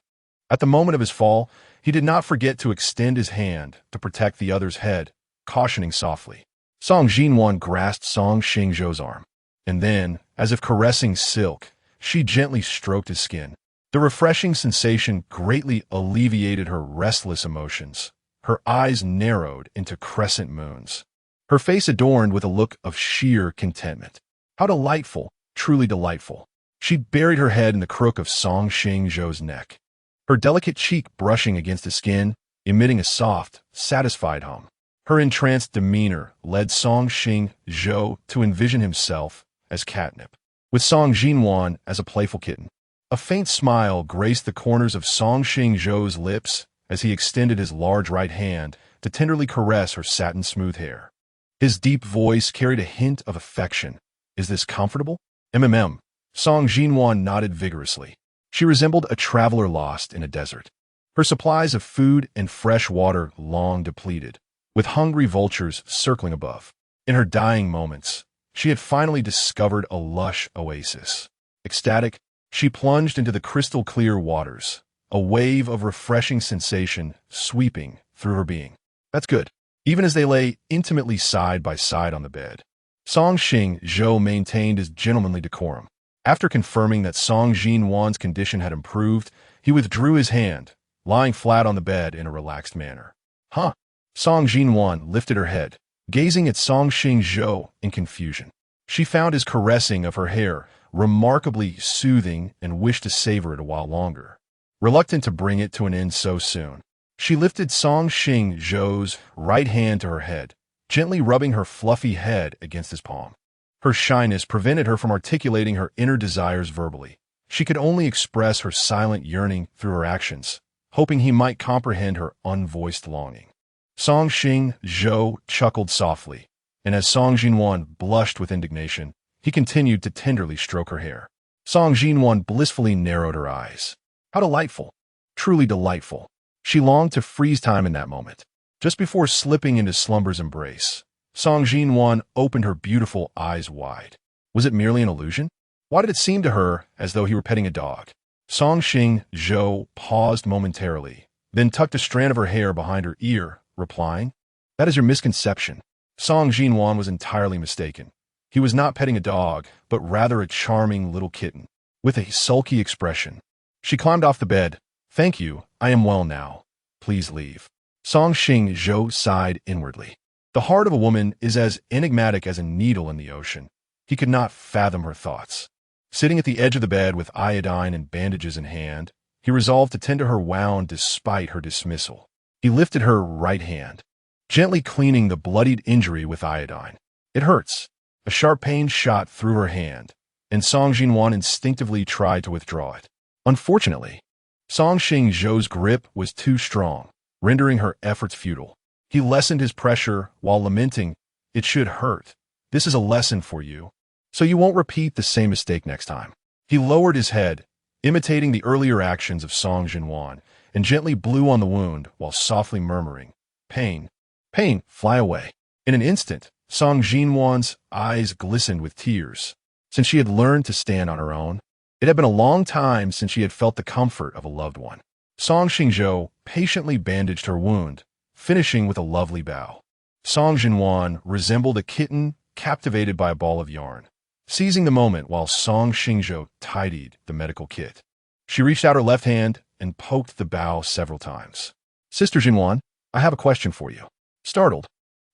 At the moment of his fall, he did not forget to extend his hand to protect the other's head, cautioning softly. Song Jinwan grasped Song Xingzhou's arm, and then, as if caressing silk, she gently stroked his skin. The refreshing sensation greatly alleviated her restless emotions. Her eyes narrowed into crescent moons, her face adorned with a look of sheer contentment. How delightful, truly delightful. She buried her head in the crook of Song Xingzhou's neck, her delicate cheek brushing against his skin, emitting a soft, satisfied hum. Her entranced demeanor led Song Xingzhou to envision himself as catnip, with Song Jinwan as a playful kitten. A faint smile graced the corners of Song Xingzhou's lips as he extended his large right hand to tenderly caress her satin-smooth hair. His deep voice carried a hint of affection. "Is this comfortable?" Song Jinwan nodded vigorously. She resembled a traveler lost in a desert, her supplies of food and fresh water long depleted, with hungry vultures circling above. In her dying moments, she had finally discovered a lush oasis. Ecstatic, she plunged into the crystal-clear waters, a wave of refreshing sensation sweeping through her being. "That's good." Even as they lay intimately side by side on the bed, Song Xingzhou maintained his gentlemanly decorum. After confirming that Song Jinwan's condition had improved, he withdrew his hand, lying flat on the bed in a relaxed manner. "Huh?" Song Jinwan lifted her head, gazing at Song Xingzhou in confusion. She found his caressing of her hair remarkably soothing and wished to savor it a while longer. Reluctant to bring it to an end so soon, she lifted Song Xingzhou's right hand to her head, gently rubbing her fluffy head against his palm. Her shyness prevented her from articulating her inner desires verbally. She could only express her silent yearning through her actions, hoping he might comprehend her unvoiced longing. Song Xingzhou chuckled softly, and as Song Jinwan blushed with indignation, he continued to tenderly stroke her hair. Song Jinwan blissfully narrowed her eyes. How delightful, truly delightful. She longed to freeze time in that moment. Just before slipping into slumber's embrace, Song Jinwan opened her beautiful eyes wide. Was it merely an illusion? Why did it seem to her as though he were petting a dog? Song Xingzhou paused momentarily, then tucked a strand of her hair behind her ear, replying, "That is your misconception." Song Jinwan was entirely mistaken. He was not petting a dog, but rather a charming little kitten, with a sulky expression. She climbed off the bed. "Thank you, I am well now. Please leave." Song Xingzhou sighed inwardly. The heart of a woman is as enigmatic as a needle in the ocean. He could not fathom her thoughts. Sitting at the edge of the bed with iodine and bandages in hand, he resolved to tend to her wound despite her dismissal. He lifted her right hand, gently cleaning the bloodied injury with iodine. "It hurts." A sharp pain shot through her hand, and Song Jinwan instinctively tried to withdraw it. Unfortunately, Song Xingzhou's grip was too strong, rendering her efforts futile. He lessened his pressure while lamenting, "It should hurt. This is a lesson for you, so you won't repeat the same mistake next time." He lowered his head, imitating the earlier actions of Song Xingzhou, and gently blew on the wound while softly murmuring, "Pain, pain, fly away." In an instant, Song Xingzhu's eyes glistened with tears. Since she had learned to stand on her own, it had been a long time since she had felt the comfort of a loved one. Song Xingzhou patiently bandaged her wound, finishing with a lovely bow. Song Xingzhou resembled a kitten captivated by a ball of yarn, seizing the moment while Song Xingzhou tidied the medical kit. She reached out her left hand and poked the bow several times. "Sister Xingzhou, I have a question for you." Startled,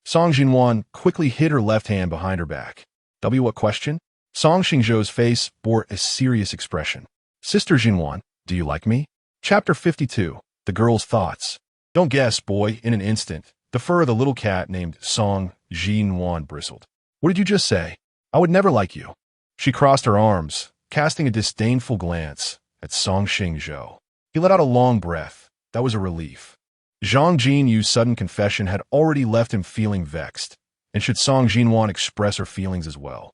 Song Xingzhou quickly hid her left hand behind her back. What question?" Song Xingzhou's face bore a serious expression. "Sister Xingzhou, do you like me?" Chapter 52. The Girl's Thoughts. Don't guess, boy. In an instant, the fur of the little cat named Song Xingzhou bristled. "What did you just say?" "I would never like you." She crossed her arms, casting a disdainful glance at Song Xingzhou. He let out a long breath. That was a relief. Zhang Jinyu's sudden confession had already left him feeling vexed, and should Song Xingzhou express her feelings as well,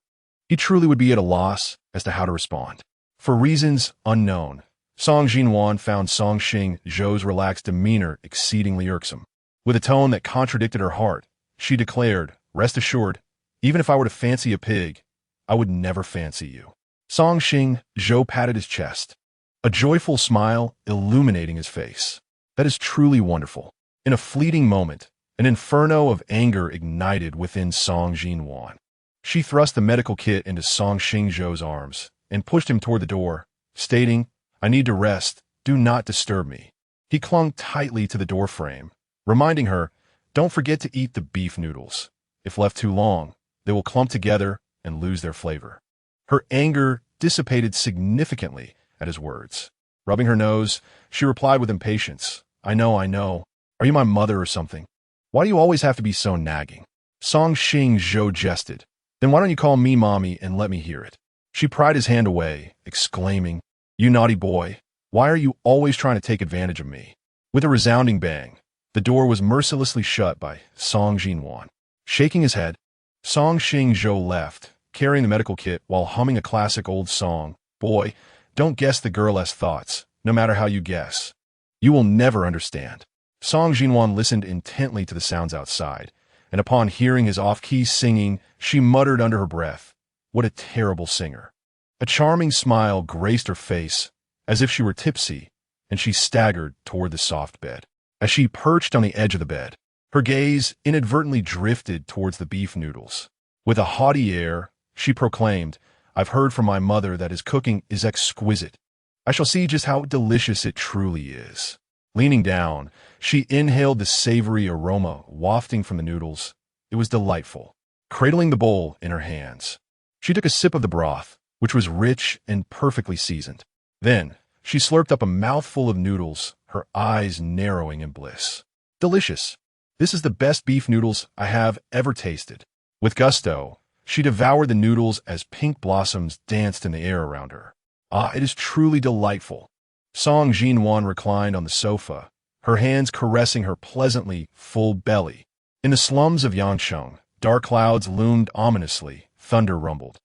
he truly would be at a loss as to how to respond. For reasons unknown, Song Xingzhou found Song Xingzhou's relaxed demeanor exceedingly irksome. With a tone that contradicted her heart, she declared, "Rest assured, even if I were to fancy a pig, I would never fancy you." Song Xingzhou patted his chest, a joyful smile illuminating his face. "That is truly wonderful." In a fleeting moment, an inferno of anger ignited within Song Xingzhou. She thrust the medical kit into Song Xingzhou's arms and pushed him toward the door, stating, "I need to rest. Do not disturb me." He clung tightly to the door frame, reminding her, "Don't forget to eat the beef noodles. If left too long, they will clump together and lose their flavor." Her anger dissipated significantly at his words. Rubbing her nose, she replied with impatience, I know. Are you my mother or something? Why do you always have to be so nagging?" Song Xingzhou jested. "Then why don't you call me mommy and let me hear it?" She pried his hand away, exclaiming, "You naughty boy, why are you always trying to take advantage of me?" With a resounding bang, the door was mercilessly shut by Song Xingzhou. Shaking his head, Song Xingzhou left, carrying the medical kit while humming a classic old song. "Boy, don't guess the girl's thoughts, no matter how you guess. You will never understand." Song Xingzhou listened intently to the sounds outside, and upon hearing his off-key singing, she muttered under her breath, "What a terrible singer." A charming smile graced her face, as if she were tipsy, and she staggered toward the soft bed. As she perched on the edge of the bed, her gaze inadvertently drifted towards the beef noodles. With a haughty air, she proclaimed, "I've heard from my mother that his cooking is exquisite. I shall see just how delicious it truly is." Leaning down, she inhaled the savory aroma wafting from the noodles. It was delightful. Cradling the bowl in her hands, she took a sip of the broth, which was rich and perfectly seasoned. Then, she slurped up a mouthful of noodles, her eyes narrowing in bliss. "Delicious. This is the best beef noodles I have ever tasted." With gusto, she devoured the noodles as pink blossoms danced in the air around her. "Ah, it is truly delightful." Song Xingzhou reclined on the sofa, her hands caressing her pleasantly full belly. In the slums of Yangsheng, dark clouds loomed ominously, thunder rumbled,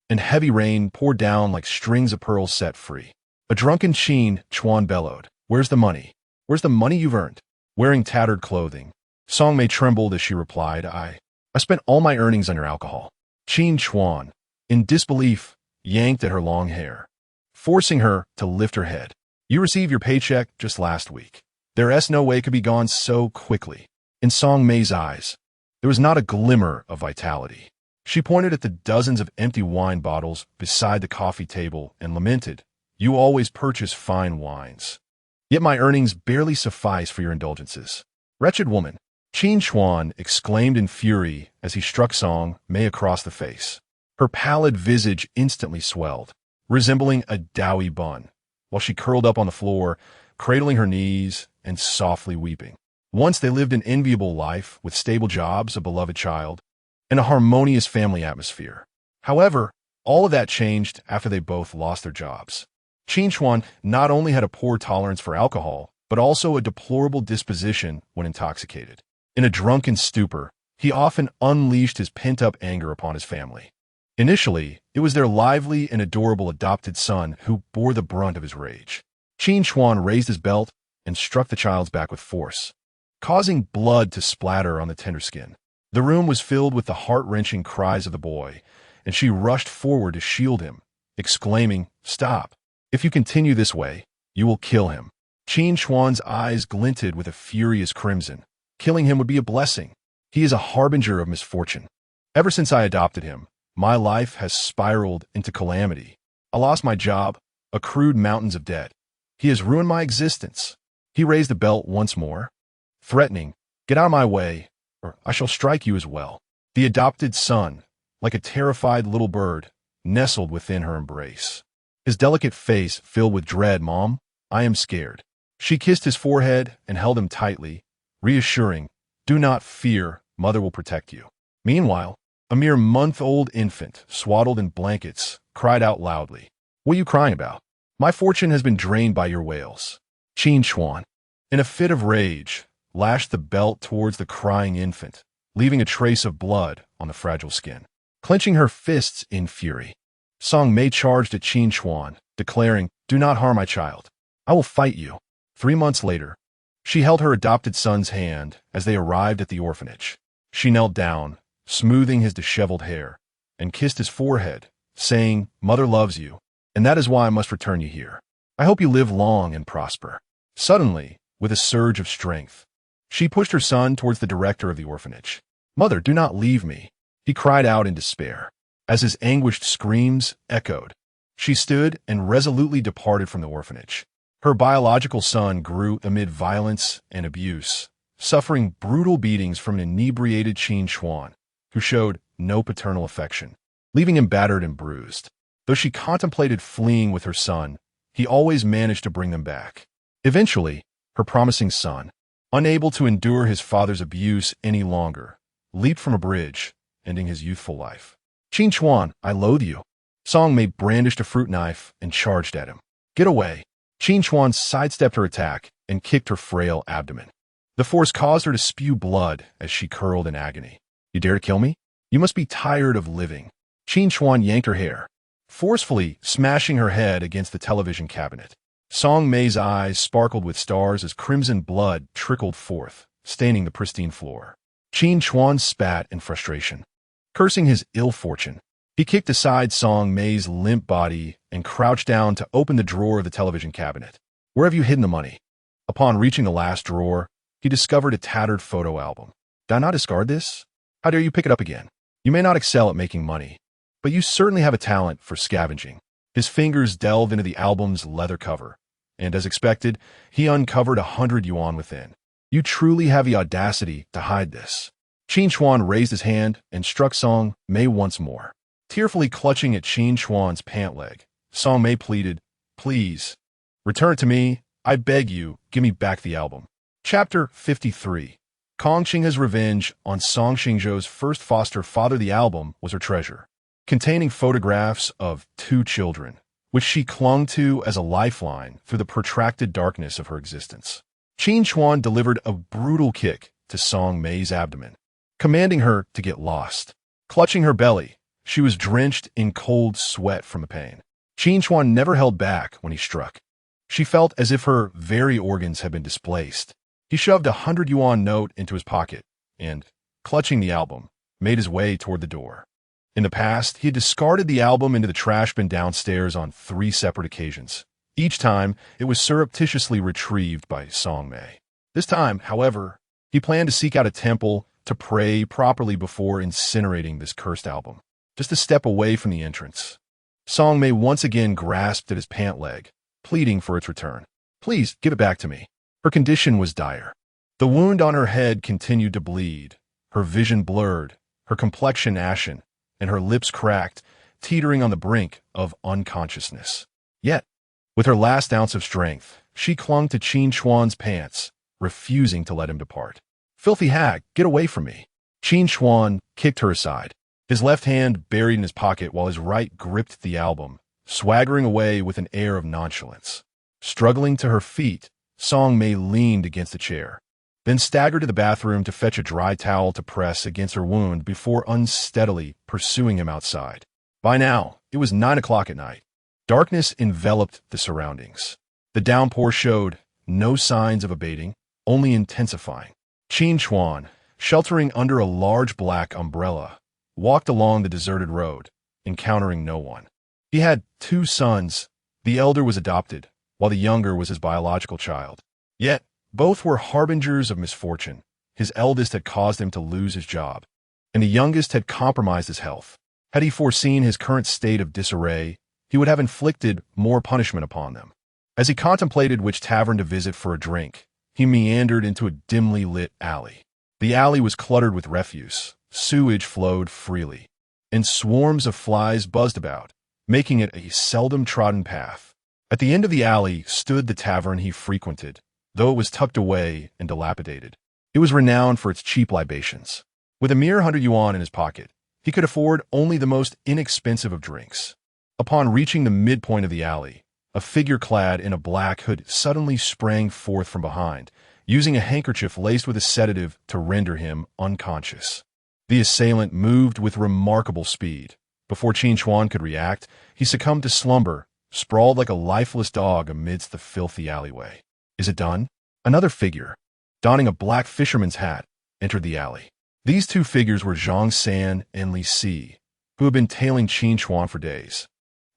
and heavy rain poured down like strings of pearls set free. A drunken Qin Chuan bellowed, "Where's the money? Where's the money you've earned?" Wearing tattered clothing, Song Mei trembled as she replied, I spent all my earnings on your alcohol." Qin Chuan, in disbelief, yanked at her long hair, forcing her to lift her head. "You received your paycheck just last week. There's no way it could be gone so quickly." In Song Mei's eyes, there was not a glimmer of vitality. She pointed at the dozens of empty wine bottles beside the coffee table and lamented, "You always purchase fine wines. Yet my earnings barely suffice for your indulgences." "Wretched woman," Qin Chuan exclaimed in fury as he struck Song Mei across the face. Her pallid visage instantly swelled, resembling a doughy bun, while she curled up on the floor, cradling her knees and softly weeping. Once they lived an enviable life with stable jobs, a beloved child, and a harmonious family atmosphere. However, all of that changed after they both lost their jobs. Qin Chuan not only had a poor tolerance for alcohol, but also a deplorable disposition when intoxicated. In a drunken stupor, he often unleashed his pent-up anger upon his family. Initially, it was their lively and adorable adopted son who bore the brunt of his rage. Qin Chuan raised his belt and struck the child's back with force, causing blood to splatter on the tender skin. The room was filled with the heart-wrenching cries of the boy, and she rushed forward to shield him, exclaiming, "Stop! If you continue this way, you will kill him." Qin Chuan's eyes glinted with a furious crimson. Killing him would be a blessing. He is a harbinger of misfortune. Ever since I adopted him, my life has spiraled into calamity. I lost my job, accrued mountains of debt. He has ruined my existence. He raised the belt once more, threatening, "Get out of my way, or I shall strike you as well." The adopted son, like a terrified little bird, nestled within her embrace. His delicate face filled with dread. "Mom, I am scared." She kissed his forehead and held him tightly, reassuring, "Do not fear, mother will protect you." Meanwhile, a mere month-old infant, swaddled in blankets, cried out loudly, "What are you crying about? My fortune has been drained by your wails." Qin Chuan, in a fit of rage, lashed the belt towards the crying infant, leaving a trace of blood on the fragile skin. Clenching her fists in fury, Song Mei charged at Qin Chuan, declaring, "Do not harm my child. I will fight you." 3 months later, she held her adopted son's hand as they arrived at the orphanage. She knelt down, smoothing his disheveled hair, and kissed his forehead, saying, "Mother loves you, and that is why I must return you here. I hope you live long and prosper." Suddenly, with a surge of strength, she pushed her son towards the director of the orphanage. "Mother, do not leave me," he cried out in despair. As his anguished screams echoed, she stood and resolutely departed from the orphanage. Her biological son grew amid violence and abuse, suffering brutal beatings from an inebriated Qin Chuan, who showed no paternal affection, leaving him battered and bruised. Though she contemplated fleeing with her son, he always managed to bring them back. Eventually, her promising son, unable to endure his father's abuse any longer, leaped from a bridge, ending his youthful life. "Qin Chuan, I loathe you." Song Mei brandished a fruit knife and charged at him. "Get away." Qin Chuan sidestepped her attack and kicked her frail abdomen. The force caused her to spew blood as she curled in agony. "You dare to kill me? You must be tired of living." Qin Chuan yanked her hair, forcefully smashing her head against the television cabinet. Song Mei's eyes sparkled with stars as crimson blood trickled forth, staining the pristine floor. Qin Chuan spat in frustration. Cursing his ill fortune, he kicked aside Song Mei's limp body and crouched down to open the drawer of the television cabinet. "Where have you hidden the money?" Upon reaching the last drawer, he discovered a tattered photo album. "Did I not discard this? How dare you pick it up again? You may not excel at making money, but you certainly have a talent for scavenging." His fingers delved into the album's leather cover, and as expected, he uncovered 100 yuan within. "You truly have the audacity to hide this." Qin Chuan raised his hand and struck Song Mei once more. Tearfully clutching at Qin Chuan's pant leg, Song Mei pleaded, "Please, return it to me. I beg you, give me back the album." Chapter 53. Kong Qinghe's revenge on Song Xingzhou's first foster father. The album was her treasure, containing photographs of 2 children, which she clung to as a lifeline through the protracted darkness of her existence. Qin Chuan delivered a brutal kick to Song Mei's abdomen, commanding her to get lost. Clutching her belly, she was drenched in cold sweat from the pain. Qin Chuan never held back when he struck. She felt as if her very organs had been displaced. He shoved a 100 yuan note into his pocket and, clutching the album, made his way toward the door. In the past, he had discarded the album into the trash bin downstairs on 3 separate occasions. Each time, it was surreptitiously retrieved by Song Mei. This time, however, he planned to seek out a temple to pray properly before incinerating this cursed album, just a step away from the entrance. Song Mei once again grasped at his pant leg, pleading for its return. "Please, give it back to me." Her condition was dire. The wound on her head continued to bleed, her vision blurred, her complexion ashen, and her lips cracked, teetering on the brink of unconsciousness. Yet, with her last ounce of strength, she clung to Qin Chuan's pants, refusing to let him depart. "Filthy hag, get away from me." Qin Chuan kicked her aside, his left hand buried in his pocket while his right gripped the album, swaggering away with an air of nonchalance. Struggling to her feet, Song Mei leaned against a chair, then staggered to the bathroom to fetch a dry towel to press against her wound before unsteadily pursuing him outside. By now, it was 9 o'clock at night. Darkness enveloped the surroundings. The downpour showed no signs of abating, only intensifying. Qin Chuan, sheltering under a large black umbrella, walked along the deserted road, encountering no one. He had 2 sons. The elder was adopted, while the younger was his biological child. Yet, both were harbingers of misfortune. His eldest had caused him to lose his job, and the youngest had compromised his health. Had he foreseen his current state of disarray, he would have inflicted more punishment upon them. As he contemplated which tavern to visit for a drink, he meandered into a dimly lit alley. The alley was cluttered with refuse. Sewage flowed freely, and swarms of flies buzzed about, making it a seldom trodden path. At the end of the alley stood the tavern he frequented, though it was tucked away and dilapidated. It was renowned for its cheap libations. With a mere 100 yuan in his pocket, he could afford only the most inexpensive of drinks. Upon reaching the midpoint of the alley, a figure clad in a black hood suddenly sprang forth from behind, using a handkerchief laced with a sedative to render him unconscious. The assailant moved with remarkable speed. Before Qin Chuan could react, he succumbed to slumber, sprawled like a lifeless dog amidst the filthy alleyway. Is it done? Another figure, donning a black fisherman's hat, entered the alley. These 2 figures were Zhang San and Li Si, who had been tailing Qin Chuan for days,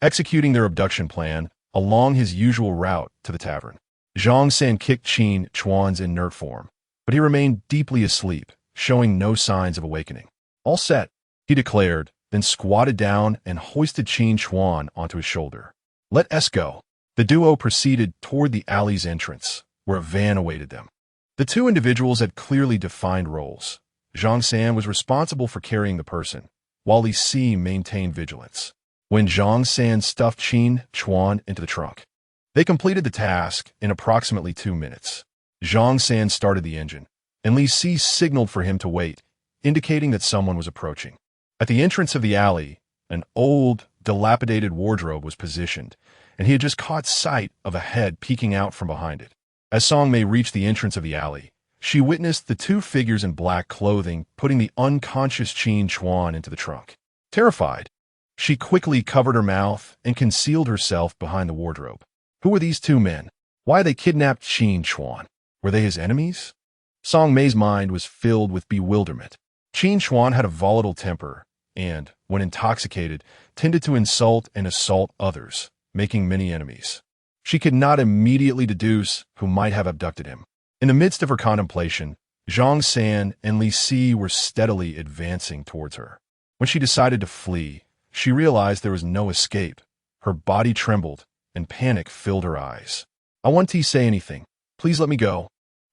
executing their abduction plan along his usual route to the tavern. Zhang San kicked Qin Chuan's inert form, but he remained deeply asleep, showing no signs of awakening. All set, he declared, then squatted down and hoisted Qin Chuan onto his shoulder. Let us go. The duo proceeded toward the alley's entrance, where a van awaited them. The 2 individuals had clearly defined roles. Zhang San was responsible for carrying the person, while Li Si maintained vigilance. When Zhang San stuffed Qin Chuan into the trunk, they completed the task in approximately 2 minutes. Zhang San started the engine, and Li Si signaled for him to wait, indicating that someone was approaching. At the entrance of the alley, an old, dilapidated wardrobe was positioned, and he had just caught sight of a head peeking out from behind it. As Song Mei reached the entrance of the alley, she witnessed the 2 figures in black clothing putting the unconscious Qin Chuan into the trunk. Terrified, she quickly covered her mouth and concealed herself behind the wardrobe. Who were these 2 men? Why had they kidnapped Qin Chuan? Were they his enemies? Song Mei's mind was filled with bewilderment. Qin Chuan had a volatile temper and, when intoxicated, tended to insult and assault others, making many enemies. She could not immediately deduce who might have abducted him. In the midst of her contemplation, Zhang San and Li Si were steadily advancing towards her. When she decided to flee, she realized there was no escape. Her body trembled, and panic filled her eyes. I want to say anything. Please let me go.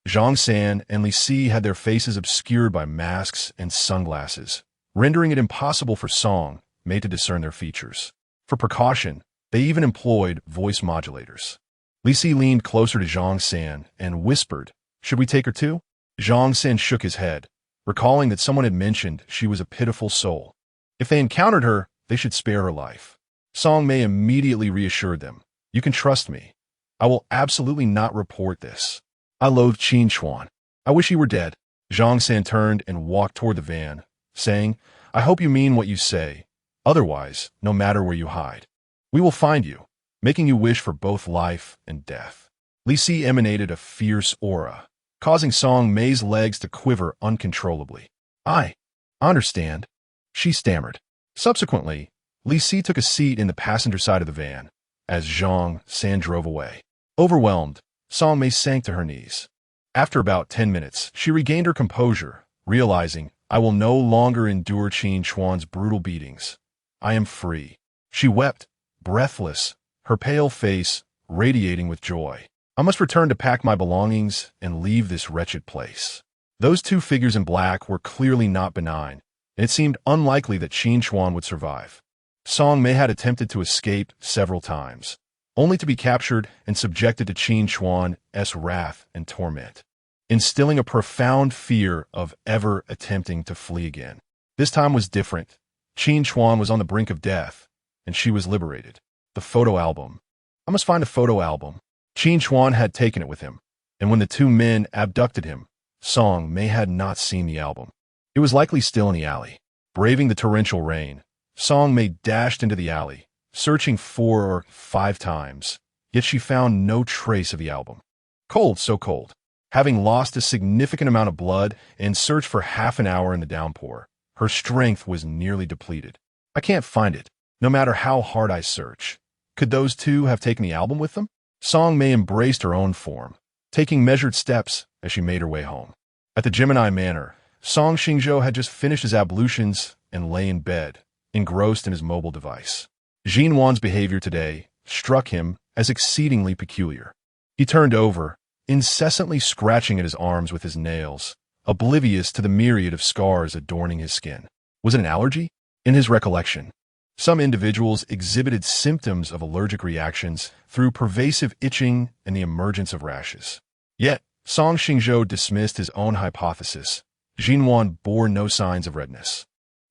Zhang San and Li Si had their faces obscured by masks and sunglasses, rendering it impossible for Song Mei to discern their features. For precaution, they even employed voice modulators. Li Si leaned closer to Zhang San and whispered, "Should we take her too?" Zhang San shook his head, recalling that someone had mentioned she was a pitiful soul. If they encountered her, they should spare her life. Song Mei immediately reassured them, "You can trust me. I will absolutely not report this. I loathe Qin Chuan. I wish he were dead." Zhang San turned and walked toward the van, saying, "I hope you mean what you say. Otherwise, no matter where you hide, we will find you, making you wish for both life and death." Li Si emanated a fierce aura, causing Song Mei's legs to quiver uncontrollably. I understand," she stammered. Subsequently, Li Si took a seat in the passenger side of the van, as Zhang San drove away. Overwhelmed, Song Mei sank to her knees. After about 10 minutes, she regained her composure, realizing, "I will no longer endure Qin Chuan's brutal beatings. I am free." She wept, breathless, her pale face radiating with joy. "I must return to pack my belongings and leave this wretched place." Those 2 figures in black were clearly not benign, and it seemed unlikely that Qin Chuan would survive. Song Mei had attempted to escape several times, only to be captured and subjected to Qin Chuan's wrath and torment, instilling a profound fear of ever attempting to flee again. This time was different. Qin Chuan was on the brink of death, and she was liberated. The photo album. I must find a photo album. Qin Chuan had taken it with him, and when the 2 men abducted him, Song Mei had not seen the album. It was likely still in the alley. Braving the torrential rain, Song Mei dashed into the alley, searching 4 or 5 times, yet she found no trace of the album. Cold, so cold. Having lost a significant amount of blood and searched for half an hour in the downpour, her strength was nearly depleted. I can't find it, no matter how hard I search. Could those two have taken the album with them? Song Mei embraced her own form, taking measured steps as she made her way home. At the Gemini Manor, Song Xingzhou had just finished his ablutions and lay in bed, engrossed in his mobile device. Jin Wan's behavior today struck him as exceedingly peculiar. He turned over, incessantly scratching at his arms with his nails, oblivious to the myriad of scars adorning his skin. Was it an allergy? In his recollection, some individuals exhibited symptoms of allergic reactions through pervasive itching and the emergence of rashes. Yet, Song Xingzhou dismissed his own hypothesis. Jin Wan bore no signs of redness,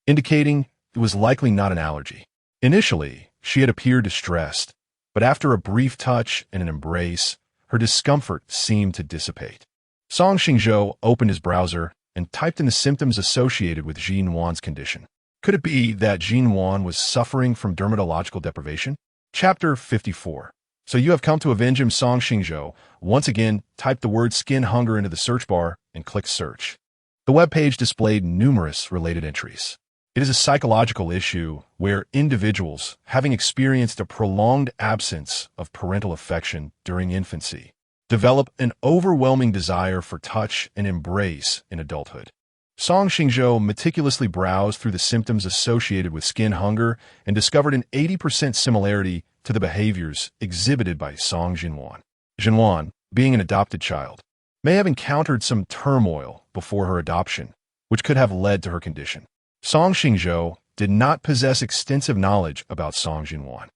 indicating it was likely not an allergy. Initially, she had appeared distressed, but after a brief touch and an embrace, her discomfort seemed to dissipate. Song Xingzhou opened his browser and typed in the symptoms associated with Jin Wan's condition. Could it be that Jin Wan was suffering from dermatological deprivation? Chapter 54. So you have come to avenge him. Song Xingzhou once again typed the word skin hunger into the search bar and clicked search. The webpage displayed numerous related entries. It is a psychological issue where individuals, having experienced a prolonged absence of parental affection during infancy, develop an overwhelming desire for touch and embrace in adulthood. Song Xingzhou meticulously browsed through the symptoms associated with skin hunger and discovered an 80% similarity to the behaviors exhibited by Song Jinwan. Jinwan, being an adopted child, may have encountered some turmoil before her adoption, which could have led to her condition. Song Xingzhou did not possess extensive knowledge about Song Jinwan.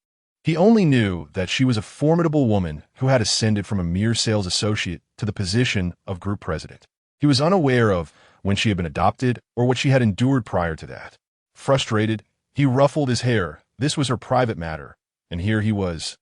He only knew that she was a formidable woman who had ascended from a mere sales associate to the position of group president. He was unaware of when she had been adopted or what she had endured prior to that. Frustrated, he ruffled his hair. This was her private matter, and here he was,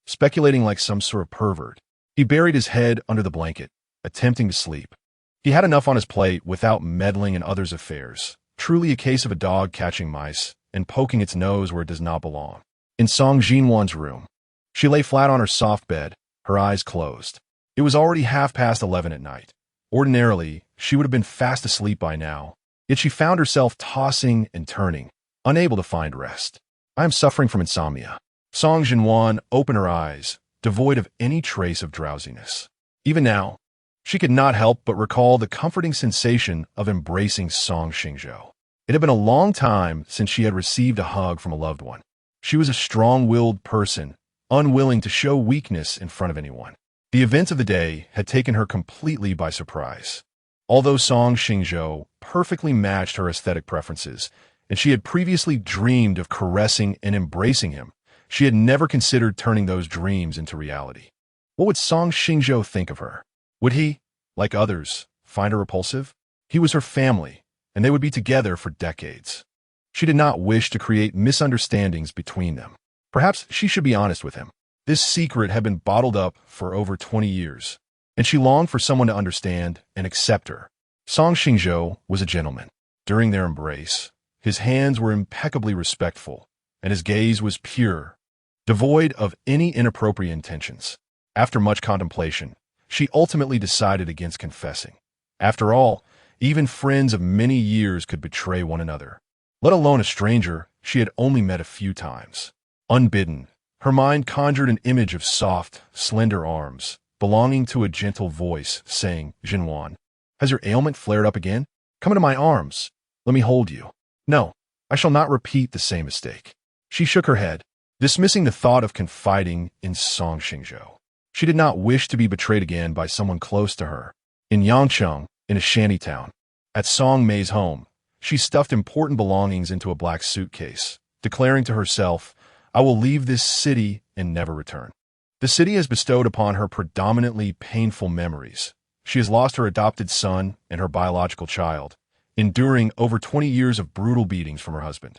speculating like some sort of pervert. He buried his head under the blanket, attempting to sleep. He had enough on his plate without meddling in others' affairs. Truly a case of a dog catching mice and poking its nose where it does not belong. In Song Jinwan's room, she lay flat on her soft bed, her eyes closed. It was already 11:30 at night. Ordinarily, she would have been fast asleep by now, yet she found herself tossing and turning, unable to find rest. I am suffering from insomnia. Song Jinwan opened her eyes, devoid of any trace of drowsiness. Even now, she could not help but recall the comforting sensation of embracing Song Xingzhou. It had been a long time since she had received a hug from a loved one. She was a strong-willed person, unwilling to show weakness in front of anyone. The events of the day had taken her completely by surprise. Although Song Xingzhou perfectly matched her aesthetic preferences, and she had previously dreamed of caressing and embracing him, she had never considered turning those dreams into reality. What would Song Xingzhou think of her? Would he, like others, find her repulsive? He was her family, and they would be together for decades. She did not wish to create misunderstandings between them. Perhaps she should be honest with him. This secret had been bottled up for over 20 years, and she longed for someone to understand and accept her. Song Xingzhou was a gentleman. During their embrace, his hands were impeccably respectful, and his gaze was pure, devoid of any inappropriate intentions. After much contemplation, she ultimately decided against confessing. After all, even friends of many years could betray one another, let alone a stranger she had only met a few times. Unbidden, her mind conjured an image of soft, slender arms, belonging to a gentle voice, saying, Jinwan, has your ailment flared up again? Come into my arms. Let me hold you. No, I shall not repeat the same mistake. She shook her head, dismissing the thought of confiding in Song Xingzhou. She did not wish to be betrayed again by someone close to her. In Yangcheng, in a shanty town, at Song Mei's home, she stuffed important belongings into a black suitcase, declaring to herself, I will leave this city and never return. The city has bestowed upon her predominantly painful memories. She has lost her adopted son and her biological child, enduring over 20 years of brutal beatings from her husband.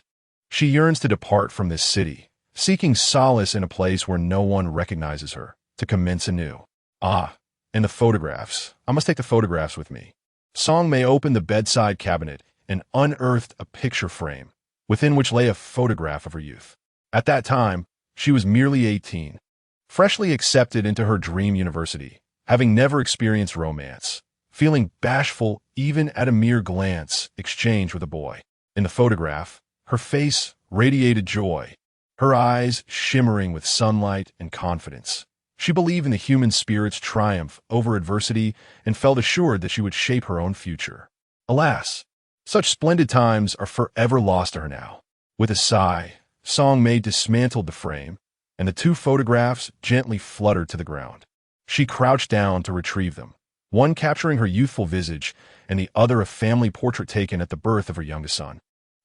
She yearns to depart from this city, seeking solace in a place where no one recognizes her, to commence anew. Ah, and the photographs. I must take the photographs with me. Song Mei opened the bedside cabinet and unearthed a picture frame, within which lay a photograph of her youth. At that time, she was merely 18, freshly accepted into her dream university, having never experienced romance, feeling bashful even at a mere glance exchanged with a boy. In the photograph, her face radiated joy, her eyes shimmering with sunlight and confidence. She believed in the human spirit's triumph over adversity and felt assured that she would shape her own future. Alas, such splendid times are forever lost to her now. With a sigh, Song Mei dismantled the frame, and the two photographs gently fluttered to the ground. She crouched down to retrieve them, one capturing her youthful visage and the other a family portrait taken at the birth of her youngest son.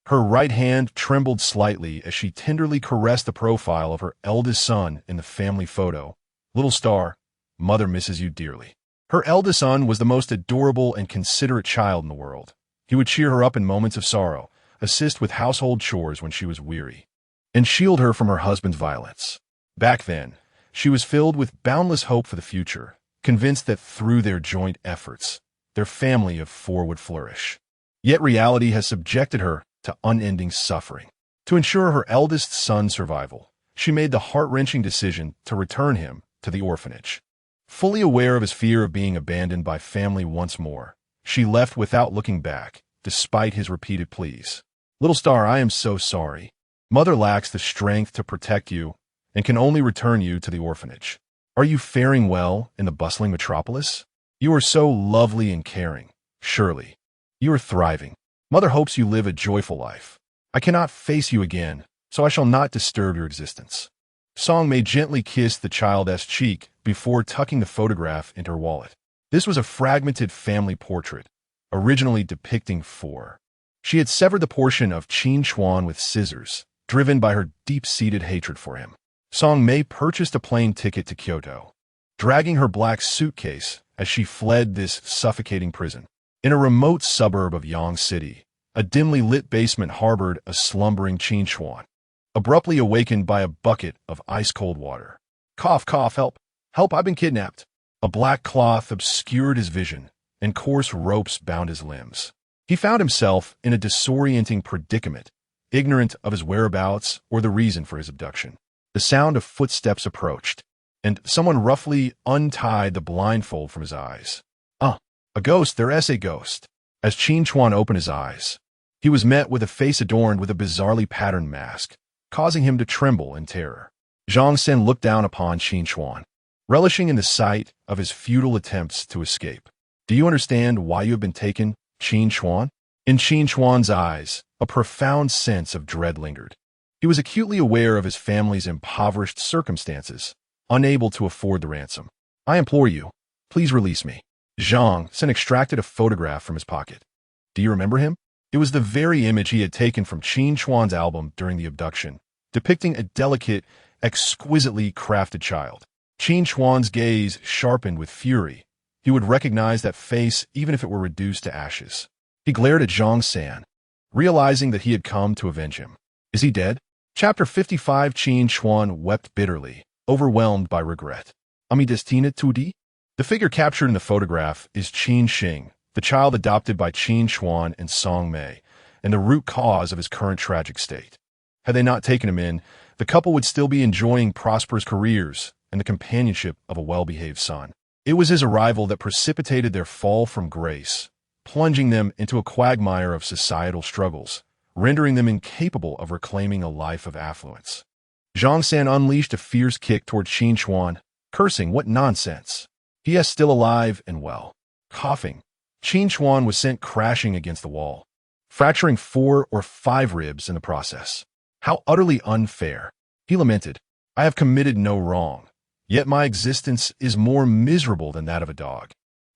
Her right hand trembled slightly as she tenderly caressed the profile of her eldest son in the family photo. "Little star, mother misses you dearly." Her eldest son was the most adorable and considerate child in the world. He would cheer her up in moments of sorrow, assist with household chores when she was weary, and shield her from her husband's violence. Back then, she was filled with boundless hope for the future, convinced that through their joint efforts, their family of four would flourish. Yet reality has subjected her to unending suffering. To ensure her eldest son's survival, she made the heart-wrenching decision to return him to the orphanage. Fully aware of his fear of being abandoned by family once more, she left without looking back, despite his repeated pleas. "Little star, I am so sorry. Mother lacks the strength to protect you and can only return you to the orphanage. Are you faring well in the bustling metropolis? You are so lovely and caring. Surely, you are thriving. Mother hopes you live a joyful life. I cannot face you again, so I shall not disturb your existence." Song Mei gently kissed the child's cheek before tucking the photograph into her wallet. This was a fragmented family portrait, originally depicting four. She had severed the portion of Qin Chuan with scissors, driven by her deep-seated hatred for him. Song Mei purchased a plane ticket to Kyoto, dragging her black suitcase as she fled this suffocating prison. In a remote suburb of Yang City, a dimly lit basement harbored a slumbering Qin Chuan, abruptly awakened by a bucket of ice-cold water. "Cough, cough, help! Help, I've been kidnapped!" A black cloth obscured his vision, and coarse ropes bound his limbs. He found himself in a disorienting predicament, ignorant of his whereabouts or the reason for his abduction. The sound of footsteps approached, and someone roughly untied the blindfold from his eyes. A ghost, there's a ghost." As Qin Chuan opened his eyes, he was met with a face adorned with a bizarrely patterned mask, causing him to tremble in terror. Zhang Sen looked down upon Qin Chuan, relishing in the sight of his futile attempts to escape. "Do you understand why you have been taken, Qin Chuan?" In Qin Chuan's eyes, a profound sense of dread lingered. He was acutely aware of his family's impoverished circumstances, unable to afford the ransom. "I implore you, please release me." Zhang Sen extracted a photograph from his pocket. "Do you remember him?" It was the very image he had taken from Qin Chuan's album during the abduction, depicting a delicate, exquisitely crafted child. Qin Chuan's gaze sharpened with fury. He would recognize that face even if it were reduced to ashes. He glared at Zhang San, realizing that he had come to avenge him. "Is he dead?" Chapter 55. Qin Chuan wept bitterly, overwhelmed by regret. "Ami destina tudi?" The figure captured in the photograph is Qin Xing, the child adopted by Qin Chuan and Song Mei, and the root cause of his current tragic state. Had they not taken him in, the couple would still be enjoying prosperous careers and the companionship of a well-behaved son. It was his arrival that precipitated their fall from grace, plunging them into a quagmire of societal struggles, rendering them incapable of reclaiming a life of affluence. Zhang San unleashed a fierce kick toward Qin Chuan, cursing, "What nonsense! He is still alive and well." Coughing, Qin Chuan was sent crashing against the wall, fracturing 4 or 5 ribs in the process. "How utterly unfair," he lamented. "I have committed no wrong, yet my existence is more miserable than that of a dog,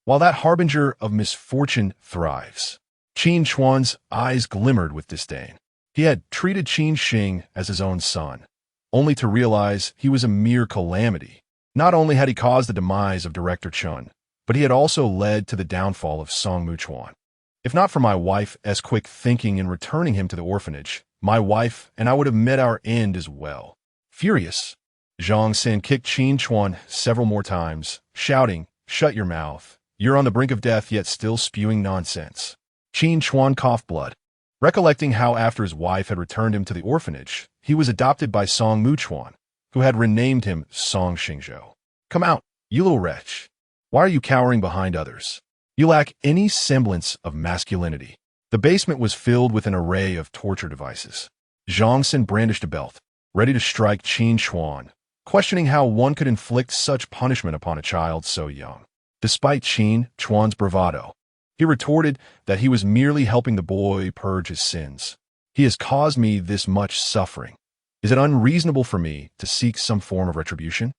while that harbinger of misfortune thrives." Qin Chuan's eyes glimmered with disdain. He had treated Qin Xing as his own son, only to realize he was a mere calamity. Not only had he caused the demise of Director Chun, but he had also led to the downfall of Song Muchuan. "If not for my wife's quick thinking in returning him to the orphanage, my wife and I would have met our end as well." Furious, Zhang Sen kicked Qin Chuan several more times, shouting, "Shut your mouth. You're on the brink of death yet still spewing nonsense." Qin Chuan coughed blood. Recollecting how after his wife had returned him to the orphanage, he was adopted by Song Muchuan, who had renamed him Song Xingzhou. Come out, you little wretch. Why are you cowering behind others? You lack any semblance of masculinity. The basement was filled with an array of torture devices. Zhang Xin brandished a belt, ready to strike Qin Chuan, questioning how one could inflict such punishment upon a child so young. Despite Qin Chuan's bravado, he retorted that he was merely helping the boy purge his sins. He has caused me this much suffering. Is it unreasonable for me to seek some form of retribution?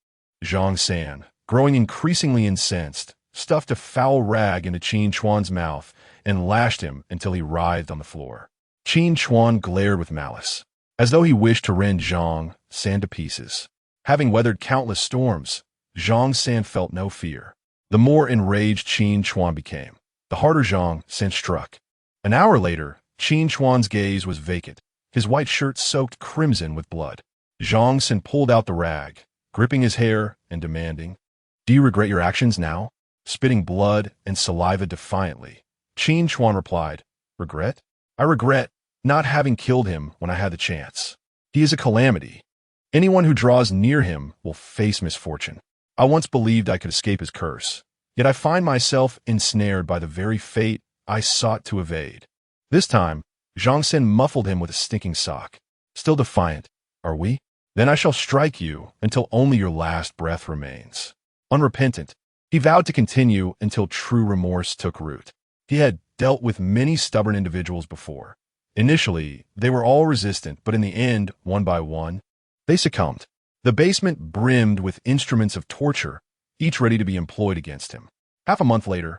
Zhang San, growing increasingly incensed, stuffed a foul rag into Qin Chuan's mouth and lashed him until he writhed on the floor. Qin Chuan glared with malice, as though he wished to rend Zhang San to pieces. Having weathered countless storms, Zhang San felt no fear. The more enraged Qin Chuan became, the harder Zhang San struck. An hour later, Qin Chuan's gaze was vacant, his white shirt soaked crimson with blood. Zhang San pulled out the rag, gripping his hair and demanding, "Do you regret your actions now?" Spitting blood and saliva defiantly, Qin Chuan replied, "Regret? I regret not having killed him when I had the chance. He is a calamity. Anyone who draws near him will face misfortune. I once believed I could escape his curse, yet I find myself ensnared by the very fate I sought to evade." This time, Zhang Xin muffled him with a stinking sock. "Still defiant, are we? Then I shall strike you until only your last breath remains." Unrepentant, he vowed to continue until true remorse took root. He had dealt with many stubborn individuals before. Initially, they were all resistant, but in the end, one by one, they succumbed. The basement brimmed with instruments of torture, each ready to be employed against him. Half a month later,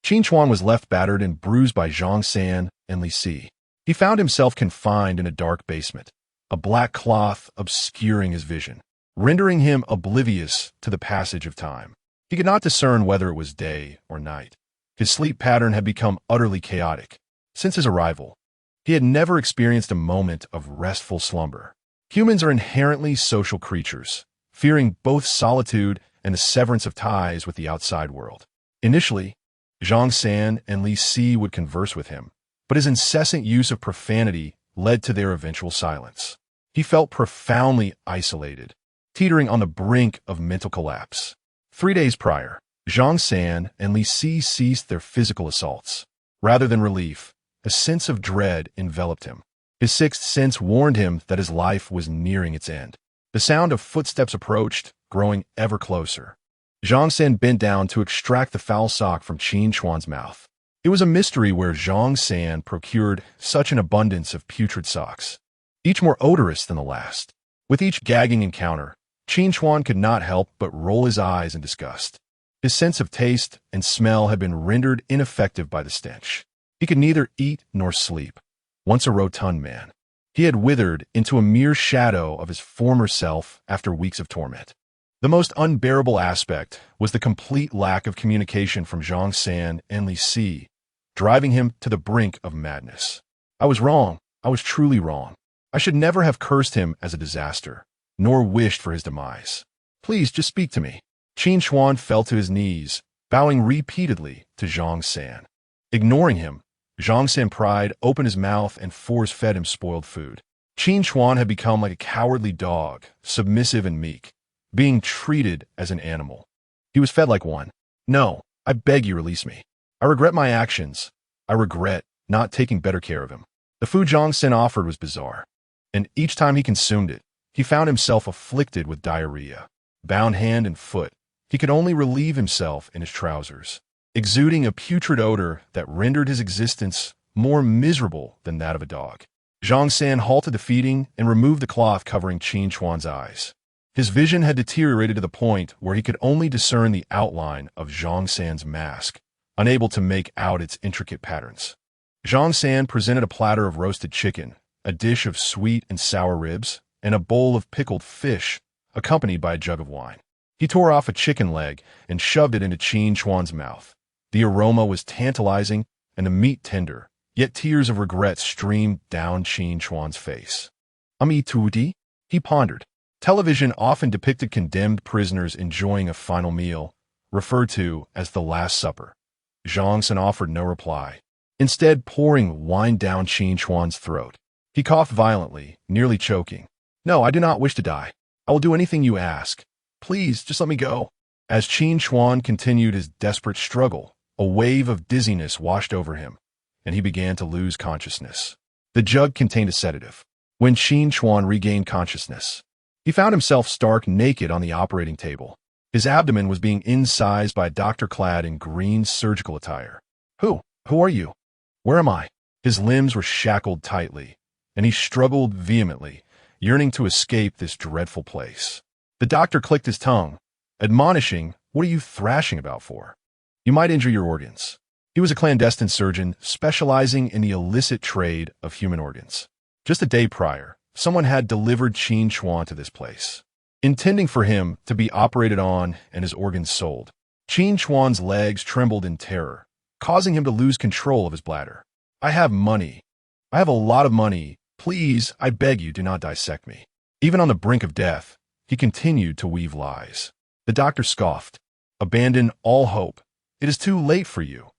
Qin Chuan was left battered and bruised by Zhang San and Li Si. He found himself confined in a dark basement, a black cloth obscuring his vision, rendering him oblivious to the passage of time. He could not discern whether it was day or night. His sleep pattern had become utterly chaotic. Since his arrival, he had never experienced a moment of restful slumber. Humans are inherently social creatures, fearing both solitude and the severance of ties with the outside world. Initially, Zhang San and Li Si would converse with him, but his incessant use of profanity led to their eventual silence. He felt profoundly isolated, teetering on the brink of mental collapse. 3 days prior, Zhang San and Li Si ceased their physical assaults. Rather than relief, a sense of dread enveloped him. His sixth sense warned him that his life was nearing its end. The sound of footsteps approached, growing ever closer. Zhang San bent down to extract the foul sock from Qin Chuan's mouth. It was a mystery where Zhang San procured such an abundance of putrid socks, each more odorous than the last. With each gagging encounter, Qin Chuan could not help but roll his eyes in disgust. His sense of taste and smell had been rendered ineffective by the stench. He could neither eat nor sleep. Once a rotund man, he had withered into a mere shadow of his former self after weeks of torment. The most unbearable aspect was the complete lack of communication from Zhang San and Li Si, driving him to the brink of madness. "I was wrong. I was truly wrong. I should never have cursed him as a disaster, nor wished for his demise. Please, just speak to me." Qin Chuan fell to his knees, bowing repeatedly to Zhang San. Ignoring him, Zhang San pried open his mouth and force-fed him spoiled food. Qin Chuan had become like a cowardly dog, submissive and meek, being treated as an animal. He was fed like one. "No, I beg you release me. I regret my actions. I regret not taking better care of him." The food Zhang San offered was bizarre, and each time he consumed it, he found himself afflicted with diarrhea. Bound hand and foot, he could only relieve himself in his trousers, exuding a putrid odor that rendered his existence more miserable than that of a dog. Zhang San halted the feeding and removed the cloth covering Qin Chuan's eyes. His vision had deteriorated to the point where he could only discern the outline of Zhang San's mask, unable to make out its intricate patterns. Zhang San presented a platter of roasted chicken, a dish of sweet and sour ribs, and a bowl of pickled fish, accompanied by a jug of wine. He tore off a chicken leg and shoved it into Qin Chuan's mouth. The aroma was tantalizing and the meat tender, yet tears of regret streamed down Qin Chuan's face. "Tuti?" he pondered. Television often depicted condemned prisoners enjoying a final meal, referred to as the Last Supper. Zhang San offered no reply. instead pouring wine down Qin Chuan's throat. He coughed violently, nearly choking. "No, I do not wish to die. I will do anything you ask. Please, just let me go." As Qin Chuan continued his desperate struggle, a wave of dizziness washed over him, and he began to lose consciousness. The jug contained a sedative. When Qin Chuan regained consciousness, he found himself stark naked on the operating table. His abdomen was being incised by a doctor clad in green surgical attire. Who are you? Where am I?" His limbs were shackled tightly, and he struggled vehemently, yearning to escape this dreadful place. The doctor clicked his tongue, admonishing, "What are you thrashing about for? You might injure your organs." He was a clandestine surgeon specializing in the illicit trade of human organs. Just a day prior, someone had delivered Qin Chuan to this place, intending for him to be operated on and his organs sold. Qin Chuan's legs trembled in terror, causing him to lose control of his bladder. "I have money. I have a lot of money. Please, I beg you, do not dissect me." Even on the brink of death, he continued to weave lies. The doctor scoffed. "Abandon all hope. It is too late for you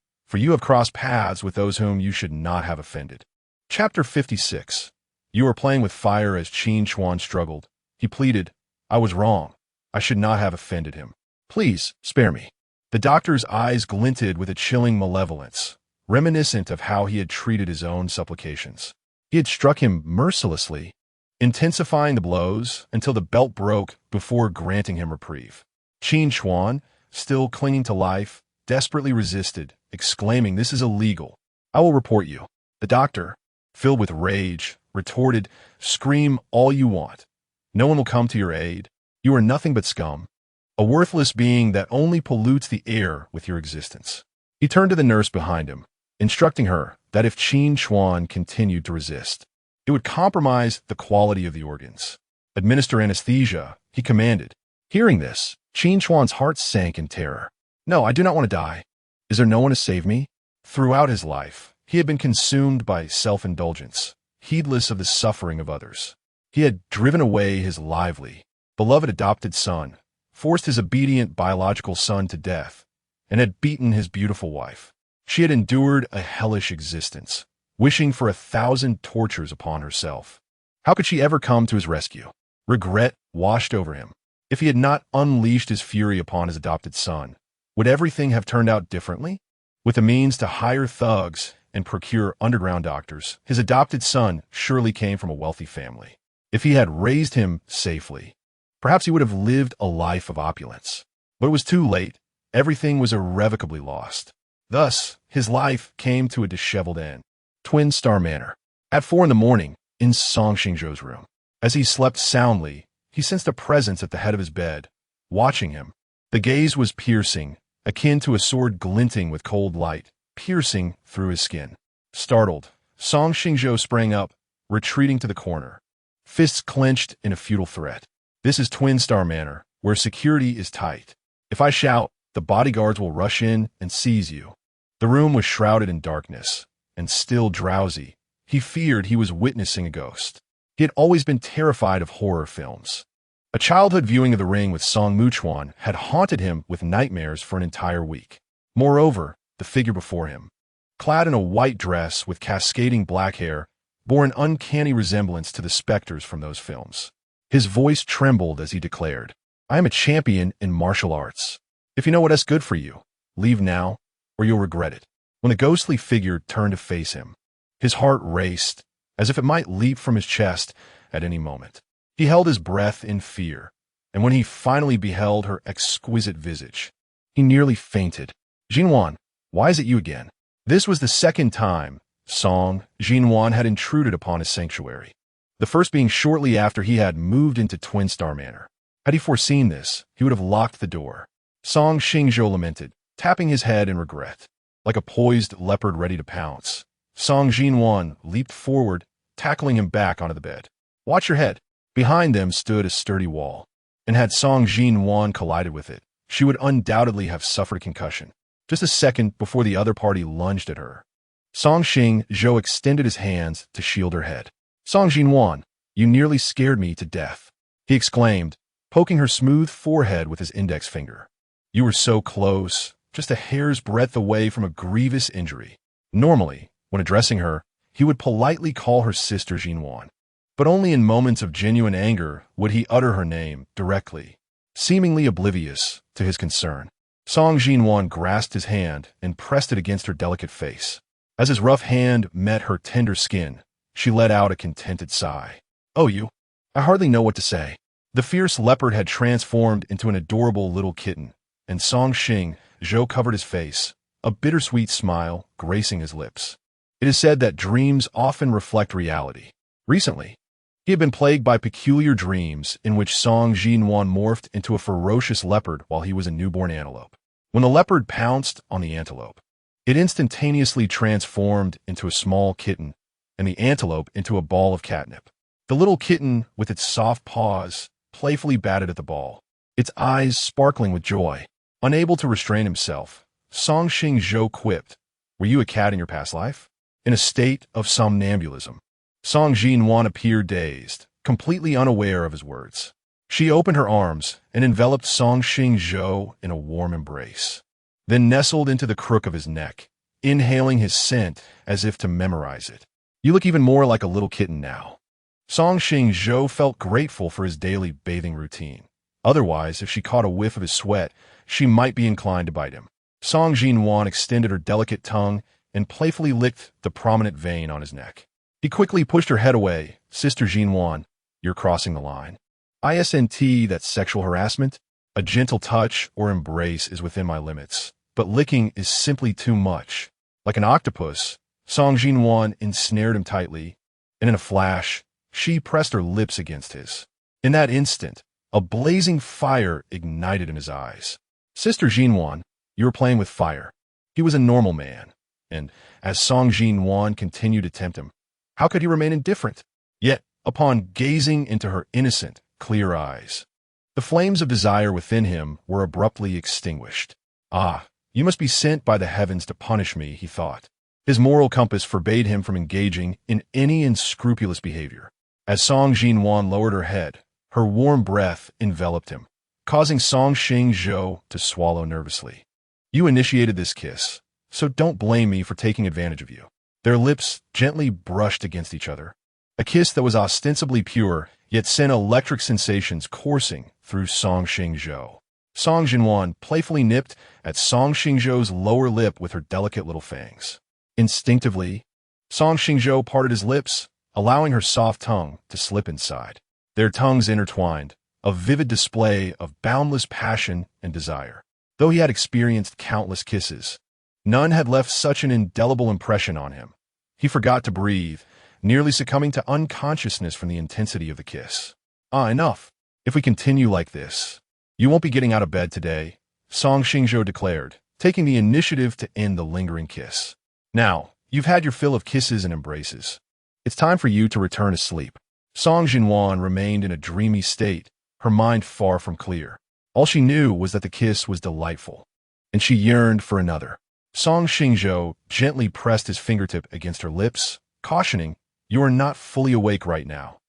have crossed paths with those whom you should not have offended." Chapter 56. You were playing with fire as Qin Chuan struggled. He pleaded, "I was wrong. I should not have offended him. Please, spare me." The doctor's eyes glinted with a chilling malevolence, reminiscent of how he had treated his own supplications. He had struck him mercilessly, intensifying the blows until the belt broke before granting him reprieve. Qin Chuan, still clinging to life, desperately resisted, exclaiming, "This is illegal. I will report you." The doctor, filled with rage, retorted, "Scream all you want. No one will come to your aid. You are nothing but scum, a worthless being that only pollutes the air with your existence." He turned to the nurse behind him, instructing her that if Qin Chuan continued to resist, it would compromise the quality of the organs. "Administer anesthesia," he commanded. Hearing this, Qin Chuan's heart sank in terror. "No, I do not want to die. Is there no one to save me?" Throughout his life, he had been consumed by self-indulgence, heedless of the suffering of others. He had driven away his lively, beloved adopted son, forced his obedient biological son to death, and had beaten his beautiful wife. She had endured a hellish existence, wishing for 1,000 tortures upon herself. How could she ever come to his rescue? Regret washed over him. If he had not unleashed his fury upon his adopted son, would everything have turned out differently? With the means to hire thugs and procure underground doctors, his adopted son surely came from a wealthy family. If he had raised him safely, perhaps he would have lived a life of opulence. But it was too late. Everything was irrevocably lost. Thus, his life came to a disheveled end. Twin Star Manor. At 4 a.m, in Song Xingzhou's room. As he slept soundly, he sensed a presence at the head of his bed, watching him. The gaze was piercing, akin to a sword glinting with cold light, piercing through his skin. Startled, Song Xingzhou sprang up, retreating to the corner, fists clenched in a futile threat. "This is Twin Star Manor, where security is tight. If I shout, the bodyguards will rush in and seize you." The room was shrouded in darkness, and still drowsy. He feared he was witnessing a ghost. He had always been terrified of horror films. A childhood viewing of The Ring with Song Muchuan had haunted him with nightmares for an entire week. Moreover, the figure before him, clad in a white dress with cascading black hair, bore an uncanny resemblance to the specters from those films. His voice trembled as he declared, "I am a champion in martial arts. If you know what's good for you, leave now, or you'll regret it." When the ghostly figure turned to face him, his heart raced, as if it might leap from his chest at any moment. He held his breath in fear, and when he finally beheld her exquisite visage, he nearly fainted. "Jinwan, why is it you again?" This was the second time Song Jinwan had intruded upon his sanctuary, the first being shortly after he had moved into Twin Star Manor. Had he foreseen this, he would have locked the door. Song Xingzhou lamented, tapping his head in regret. Like a poised leopard ready to pounce, Song Jinwan leaped forward, tackling him back onto the bed. "Watch your head." Behind them stood a sturdy wall, and had Song Jinwan collided with it, she would undoubtedly have suffered a concussion. Just a second before the other party lunged at her, Song Xingzhou extended his hands to shield her head. "Song Jinwan, you nearly scared me to death," he exclaimed, poking her smooth forehead with his index finger. "You were so close, just a hair's breadth away from a grievous injury." Normally, when addressing her, he would politely call her sister Jinwan. But only in moments of genuine anger would he utter her name directly, seemingly oblivious to his concern. Song Jinwan grasped his hand and pressed it against her delicate face. As his rough hand met her tender skin, she let out a contented sigh. "Oh, you. I hardly know what to say." The fierce leopard had transformed into an adorable little kitten, and Song Xingzhou covered his face, a bittersweet smile gracing his lips. It is said that dreams often reflect reality. Recently, he had been plagued by peculiar dreams in which Song Jinwan morphed into a ferocious leopard while he was a newborn antelope. When the leopard pounced on the antelope, it instantaneously transformed into a small kitten and the antelope into a ball of catnip. The little kitten, with its soft paws, playfully batted at the ball, its eyes sparkling with joy. Unable to restrain himself, Song Xingzhou quipped, "Were you a cat in your past life?" In a state of somnambulism, Song Jinwan appeared dazed, completely unaware of his words. She opened her arms and enveloped Song Xingzhou in a warm embrace, then nestled into the crook of his neck, inhaling his scent as if to memorize it. "You look even more like a little kitten now." Song Xingzhou felt grateful for his daily bathing routine. Otherwise, if she caught a whiff of his sweat, she might be inclined to bite him. Song Jinwan extended her delicate tongue and playfully licked the prominent vein on his neck. He quickly pushed her head away. "Sister Jinwan, you're crossing the line. Isn't that sexual harassment? A gentle touch or embrace is within my limits, but licking is simply too much." Like an octopus, Song Jinwan ensnared him tightly, and in a flash, she pressed her lips against his. In that instant, a blazing fire ignited in his eyes. "Sister Jinwan, you were playing with fire." He was a normal man, and as Song Jinwan continued to tempt him, how could he remain indifferent? Yet, upon gazing into her innocent, clear eyes, the flames of desire within him were abruptly extinguished. "Ah, you must be sent by the heavens to punish me," he thought. His moral compass forbade him from engaging in any unscrupulous behavior. As Song Jinwan lowered her head, her warm breath enveloped him, causing Song Xingzhou to swallow nervously. "You initiated this kiss, so don't blame me for taking advantage of you." Their lips gently brushed against each other, a kiss that was ostensibly pure, yet sent electric sensations coursing through Song Xingzhou. Song Jinwan playfully nipped at Song Xingzhou's lower lip with her delicate little fangs. Instinctively, Song Xingzhou parted his lips, allowing her soft tongue to slip inside. Their tongues intertwined, a vivid display of boundless passion and desire. Though he had experienced countless kisses, none had left such an indelible impression on him. He forgot to breathe, nearly succumbing to unconsciousness from the intensity of the kiss. Enough. If we continue like this, you won't be getting out of bed today," Song Xingzhou declared, taking the initiative to end the lingering kiss. "Now, you've had your fill of kisses and embraces. It's time for you to return to sleep." Song Jinwan remained in a dreamy state, her mind far from clear. All she knew was that the kiss was delightful, and she yearned for another. Song Xingzhou gently pressed his fingertip against her lips, cautioning, "You are not fully awake right now.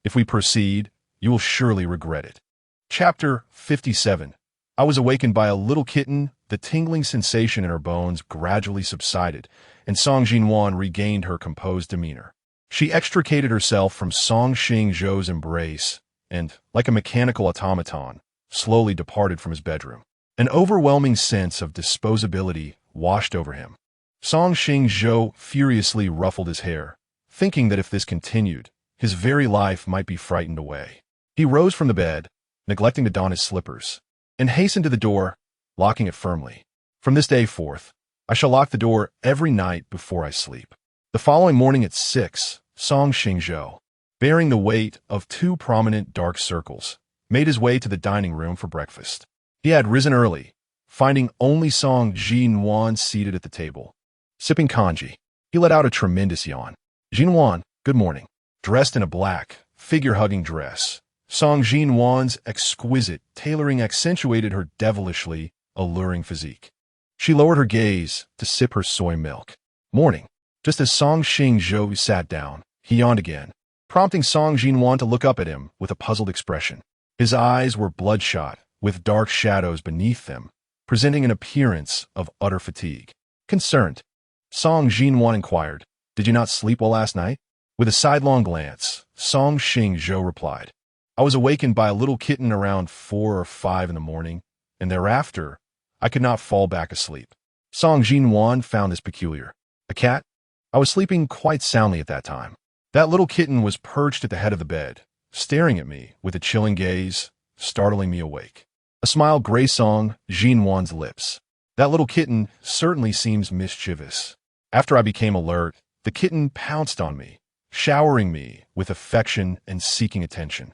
If we proceed, you will surely regret it." Chapter 57. I was awakened by a little kitten. The tingling sensation in her bones gradually subsided, and Song Jinwan regained her composed demeanor. She extricated herself from Song Xingzhou's embrace and, like a mechanical automaton, slowly departed from his bedroom. An overwhelming sense of disposability washed over him. Song Xingzhou furiously ruffled his hair, thinking that if this continued, his very life might be frightened away. He rose from the bed, neglecting to don his slippers, and hastened to the door, locking it firmly. "From this day forth, I shall lock the door every night before I sleep." The following morning at 6, Song Xingzhou, bearing the weight of 2 prominent dark circles, made his way to the dining room for breakfast. He had risen early, finding only Song Jinwan seated at the table. Sipping kanji, he let out a tremendous yawn. "Jinwan, good morning." Dressed in a black, figure-hugging dress, Song Jinwan's exquisite tailoring accentuated her devilishly alluring physique. She lowered her gaze to sip her soy milk. "Morning." Just as Song Xingzhou sat down, he yawned again, prompting Song Jinwan to look up at him with a puzzled expression. His eyes were bloodshot, with dark shadows beneath them, presenting an appearance of utter fatigue. Concerned, Song Xingzhou inquired. Did you not sleep well last night? With a sidelong glance, Song Xingzhou replied. I was awakened by a little kitten around 4 or 5 in the morning, and thereafter, I could not fall back asleep. Song Xingzhou found this peculiar. A cat? I was sleeping quite soundly at that time. That little kitten was perched at the head of the bed, staring at me with a chilling gaze, startling me awake. A smile graced Song Xingzhou's lips. That little kitten certainly seems mischievous. After I became alert, the kitten pounced on me, showering me with affection and seeking attention.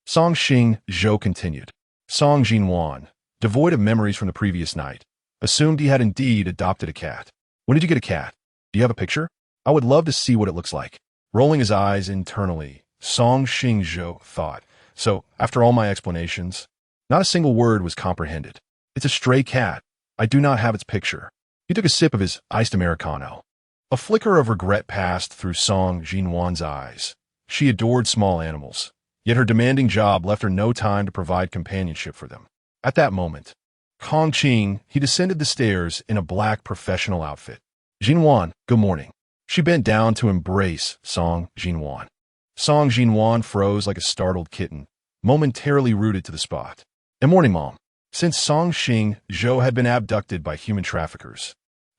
Song Xingzhou continued. Song Xingzhou, devoid of memories from the previous night, assumed he had indeed adopted a cat. When did you get a cat? Do you have a picture? I would love to see what it looks like. Rolling his eyes internally, Song Xingzhou thought. So, after all my explanations, not a single word was comprehended. It's a stray cat. I do not have its picture. He took a sip of his iced Americano. A flicker of regret passed through Song Xingzhou's eyes. She adored small animals, yet her demanding job left her no time to provide companionship for them. At that moment, Kong Qing, he descended the stairs in a black professional outfit. Xingzhou, good morning. She bent down to embrace Song Xingzhou. Song Xingzhou froze like a startled kitten, momentarily rooted to the spot. Good morning, Mom. Since Song Xingzhou had been abducted by human traffickers,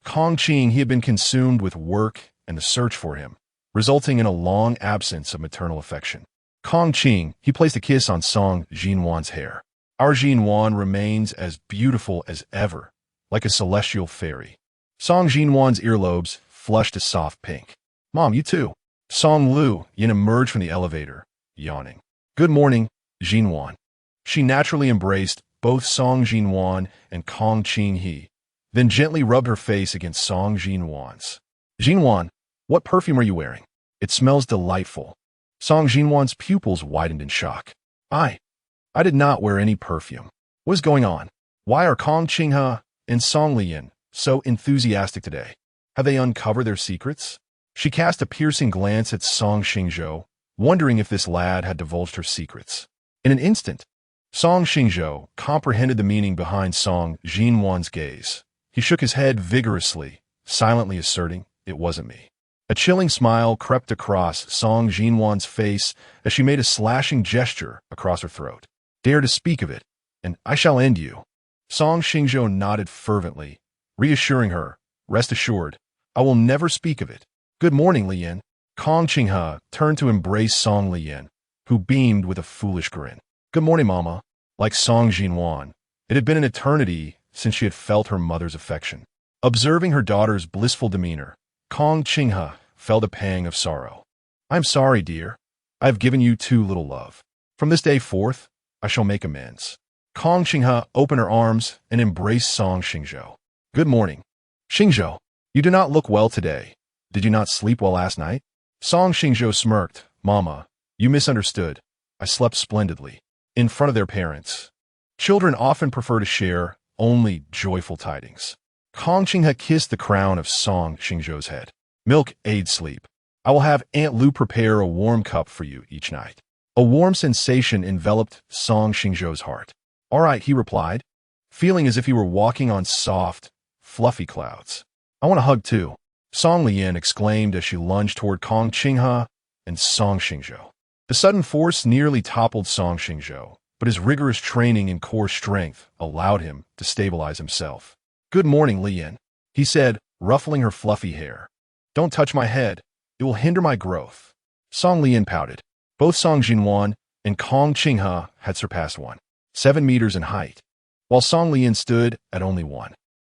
Kong Qing, he had been consumed with work and the search for him, resulting in a long absence of maternal affection. Kong Qing, he placed a kiss on Song Xingzhou's hair. Our Xingzhou remains as beautiful as ever, like a celestial fairy. Song Xingzhou's earlobes flushed a soft pink. Mom, you too. Song Liu Ruyan emerged from the elevator, yawning. Good morning, Xingzhou. She naturally embraced both Song Xingzhou and Kong Qing he, then gently rubbed her face against Song Xingzhou's. Xingzhou, what perfume are you wearing? It smells delightful. Song Xingzhou's pupils widened in shock. I did not wear any perfume. What is going on? Why are Kong Qinghe and Song Liyan so enthusiastic today? Have they uncovered their secrets? She cast a piercing glance at Song Xingzhou, wondering if this lad had divulged her secrets. In an instant, Song Xingzhou comprehended the meaning behind Song Xingzhou's gaze. He shook his head vigorously, silently asserting, it wasn't me. A chilling smile crept across Song Xingzhou's face as she made a slashing gesture across her throat. Dare to speak of it, and I shall end you. Song Xingzhou nodded fervently, reassuring her, rest assured, I will never speak of it. Good morning, Liyan. Kong Qinghe turned to embrace Song Liyan, who beamed with a foolish grin. Good morning, Mama. Like Song Xingzhou, it had been an eternity since she had felt her mother's affection. Observing her daughter's blissful demeanor, Kong Qinghe felt a pang of sorrow. I'm sorry, dear. I have given you too little love. From this day forth, I shall make amends. Kong Qinghe opened her arms and embraced Song Xingzhou. Good morning. Xingzhou, you do not look well today. Did you not sleep well last night? Song Xingzhou smirked. Mama, you misunderstood. I slept splendidly. In front of their parents. Children often prefer to share only joyful tidings. Kong Qinghe kissed the crown of Song Xingzhou's head. Milk aids sleep. I will have Aunt Lu prepare a warm cup for you each night. A warm sensation enveloped Song Xingzhou's heart. All right, he replied, feeling as if he were walking on soft, fluffy clouds. I want a hug too. Song Liyan exclaimed as she lunged toward Kong Qinghe and Song Xingzhou. The sudden force nearly toppled Song Xingzhou, but his rigorous training in core strength allowed him to stabilize himself. Good morning, Liyan, he said, ruffling her fluffy hair. Don't touch my head. It will hinder my growth. Song Liyan pouted. Both Song Xingzhou and Kong Qinghe had surpassed 7 meters in height, while Song Liyan stood at only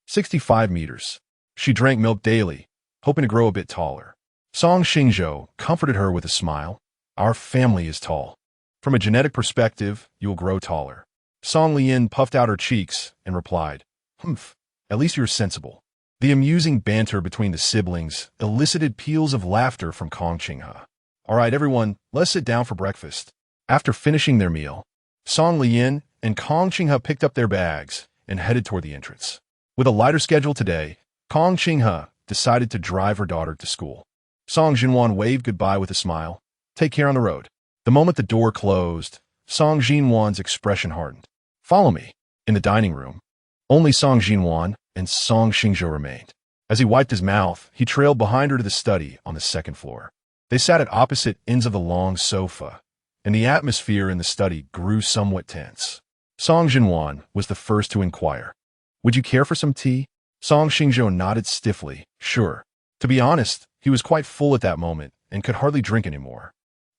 65 meters. She drank milk daily, hoping to grow a bit taller. Song Xingzhou comforted her with a smile. Our family is tall. From a genetic perspective, you will grow taller. Song Liyan puffed out her cheeks and replied, Humph, at least you're sensible. The amusing banter between the siblings elicited peals of laughter from Kong Qinghe. All right, everyone, let's sit down for breakfast. After finishing their meal, Song Liyan and Kong Qinghe picked up their bags and headed toward the entrance. With a lighter schedule today, Kong Qinghe decided to drive her daughter to school. Song Xingzhou waved goodbye with a smile. Take care on the road. The moment the door closed, Song Xingzhou's expression hardened. Follow me. In the dining room, only Song Xingzhou and Song Xingzhou remained. As he wiped his mouth, he trailed behind her to the study on the second floor. They sat at opposite ends of the long sofa, and the atmosphere in the study grew somewhat tense. Song Xingzhou was the first to inquire. "Would you care for some tea?" Song Xingzhou nodded stiffly. "Sure." To be honest, he was quite full at that moment and could hardly drink anymore.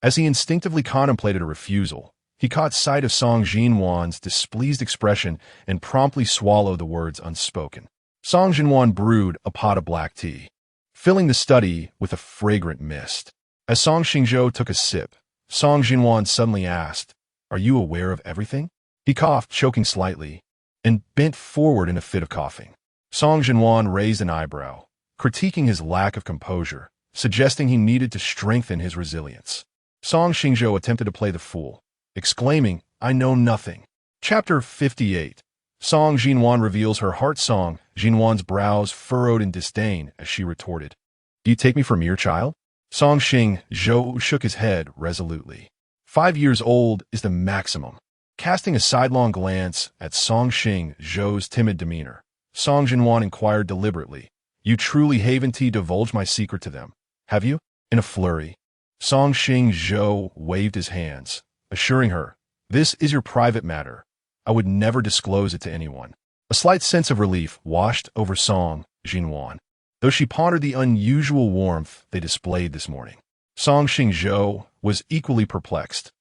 As he instinctively contemplated a refusal, he caught sight of Song Xingzhou's displeased expression and promptly swallowed the words unspoken. Song Xingzhou brewed a pot of black tea, filling the study with a fragrant mist. As Song Xingzhou took a sip, Song Xingzhou suddenly asked, "Are you aware of everything?" He coughed, choking slightly, and bent forward in a fit of coughing. Song Xingzhou raised an eyebrow, critiquing his lack of composure, suggesting he needed to strengthen his resilience. Song Xingzhou attempted to play the fool, exclaiming, "I know nothing." Chapter 58. Song Xingzhou reveals her heart song. Xingzhu's brows furrowed in disdain as she retorted, "Do you take me for a mere child?" Song Xingzhou shook his head resolutely. 5 years old is the maximum. Casting a sidelong glance at Song Xingzhou's timid demeanor, Song Xingzhou inquired deliberately, "You truly haven't divulged my secret to them, have you?" In a flurry, Song Xingzhou waved his hands, assuring her, "This is your private matter. I would never disclose it to anyone." A slight sense of relief washed over Song Xingzhou, though she pondered the unusual warmth they displayed this morning. Song Xingzhou was equally perplexed.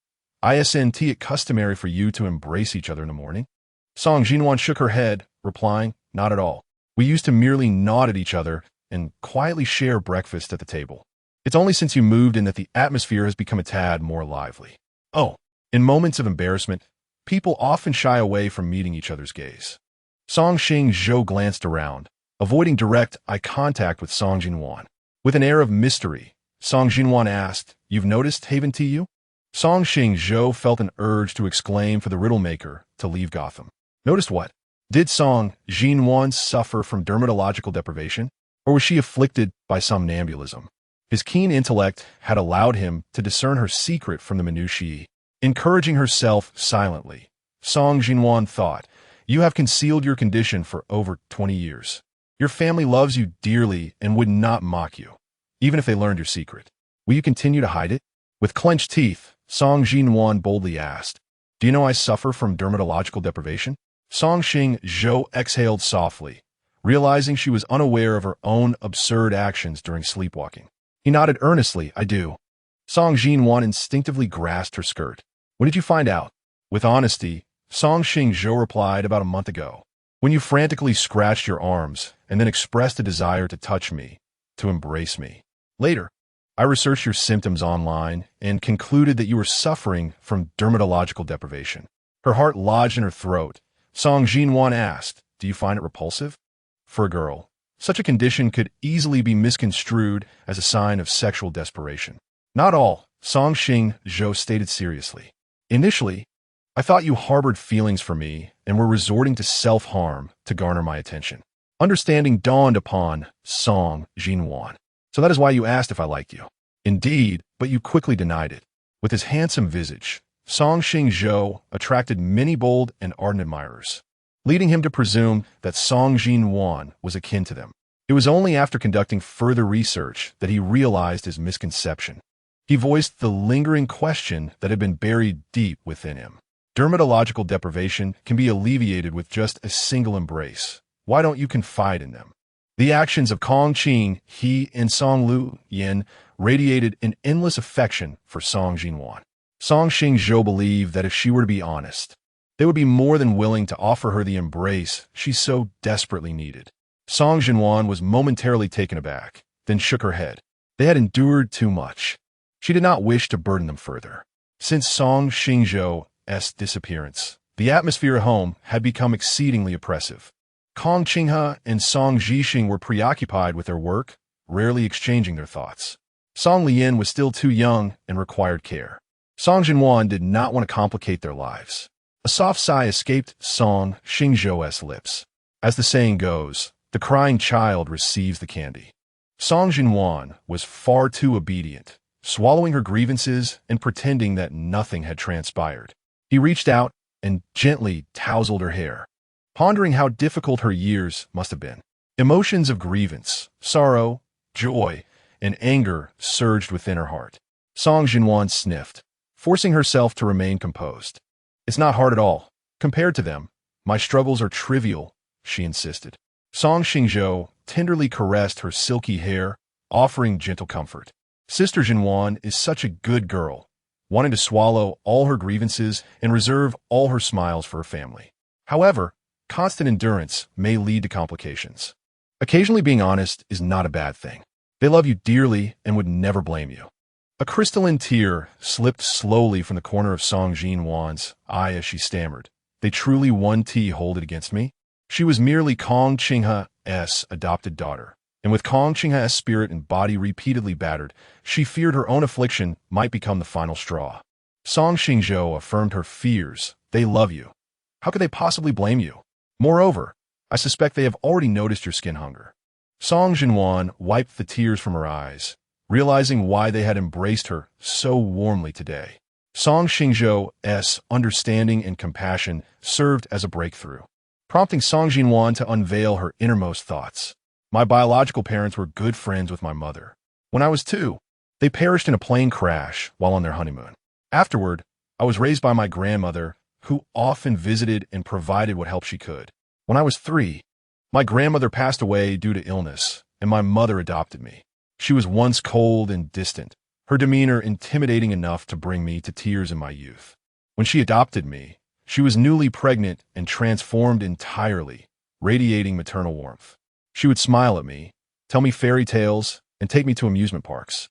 "Isn't it customary for you to embrace each other in the morning?" Song Xingzhou shook her head, replying, "Not at all. We used to merely nod at each other and quietly share breakfast at the table. It's only since you moved in that the atmosphere has become a tad more lively." Oh, in moments of embarrassment, people often shy away from meeting each other's gaze. Song Xingzhou glanced around, avoiding direct eye contact with Song Xingzhou. With an air of mystery, Song Xingzhou asked, "You've noticed, haven't you?" Song Xingzhou felt an urge to exclaim for the riddle maker to leave Gotham. Noticed what? Did Song Xingzhou suffer from dermatological deprivation, or was she afflicted by somnambulism? His keen intellect had allowed him to discern her secret from the minutiae. Encouraging herself silently, Song Xingzhou thought, "You have concealed your condition for over 20 years. Your family loves you dearly and would not mock you, even if they learned your secret. Will you continue to hide it?" With clenched teeth, Song Xingzhou boldly asked, "Do you know I suffer from dermatological deprivation?" Song Xingzhou exhaled softly, realizing she was unaware of her own absurd actions during sleepwalking. He nodded earnestly, "I do." Song Xingzhou instinctively grasped her skirt. "When did you find out?" With honesty, Song Xingzhou replied, "About a month ago, when you frantically scratched your arms and then expressed a desire to touch me, to embrace me. Later, I researched your symptoms online and concluded that you were suffering from dermatological deprivation." Her heart lodged in her throat. Song Xingzhou asked, "Do you find it repulsive?" For a girl, such a condition could easily be misconstrued as a sign of sexual desperation. "Not all," Song Xingzhou stated seriously. "Initially, I thought you harbored feelings for me and were resorting to self-harm to garner my attention." Understanding dawned upon Song Xingzhou. "So that is why you asked if I liked you." "Indeed, but you quickly denied it." With his handsome visage, Song Xingzhou attracted many bold and ardent admirers, leading him to presume that Song Xingzhou was akin to them. It was only after conducting further research that he realized his misconception. He voiced the lingering question that had been buried deep within him. Dermatological deprivation can be alleviated with just a single embrace. Why don't you confide in them? The actions of Kong Qing, He, and Song Liu Ruyan radiated an endless affection for Song Xingzhou. Song Xingzhou believed that if she were to be honest, they would be more than willing to offer her the embrace she so desperately needed. Song Xingzhou was momentarily taken aback, then shook her head. They had endured too much. She did not wish to burden them further. Since Song Xingzhou's disappearance, the atmosphere at home had become exceedingly oppressive. Kong Qinghe and Song Zhixing were preoccupied with their work, rarely exchanging their thoughts. Song Lian was still too young and required care. Song Xingzhou did not want to complicate their lives. A soft sigh escaped Song Xingzhou's lips. As the saying goes, the crying child receives the candy. Song Xingzhou was far too obedient, swallowing her grievances and pretending that nothing had transpired. He reached out and gently tousled her hair, pondering how difficult her years must have been. Emotions of grievance, sorrow, joy, and anger surged within her heart. Song Xingzhou sniffed, forcing herself to remain composed. It's not hard at all. Compared to them, my struggles are trivial, she insisted. Song Xingzhou tenderly caressed her silky hair, offering gentle comfort. Sister Xinhuan is such a good girl, wanting to swallow all her grievances and reserve all her smiles for her family. However, constant endurance may lead to complications. Occasionally being honest is not a bad thing. They love you dearly and would never blame you. A crystalline tear slipped slowly from the corner of Song Xingzhu's eye as she stammered. They truly won't hold it against me? She was merely Kong Qinghe's adopted daughter, and with Kong Qinghe's spirit and body repeatedly battered, she feared her own affliction might become the final straw. Song Xingzhou affirmed her fears. They love you. How could they possibly blame you? Moreover, I suspect they have already noticed your skin hunger. Song Xingzhou wiped the tears from her eyes, realizing why they had embraced her so warmly today. Song Xingzhou's understanding and compassion served as a breakthrough, prompting Song Xingzhou to unveil her innermost thoughts. My biological parents were good friends with my mother. When I was 2, they perished in a plane crash while on their honeymoon. Afterward, I was raised by my grandmother, who often visited and provided what help she could. When I was 3, my grandmother passed away due to illness, and my mother adopted me. She was once cold and distant, her demeanor intimidating enough to bring me to tears in my youth. When she adopted me, she was newly pregnant and transformed entirely, radiating maternal warmth. She would smile at me, tell me fairy tales, and take me to amusement parks.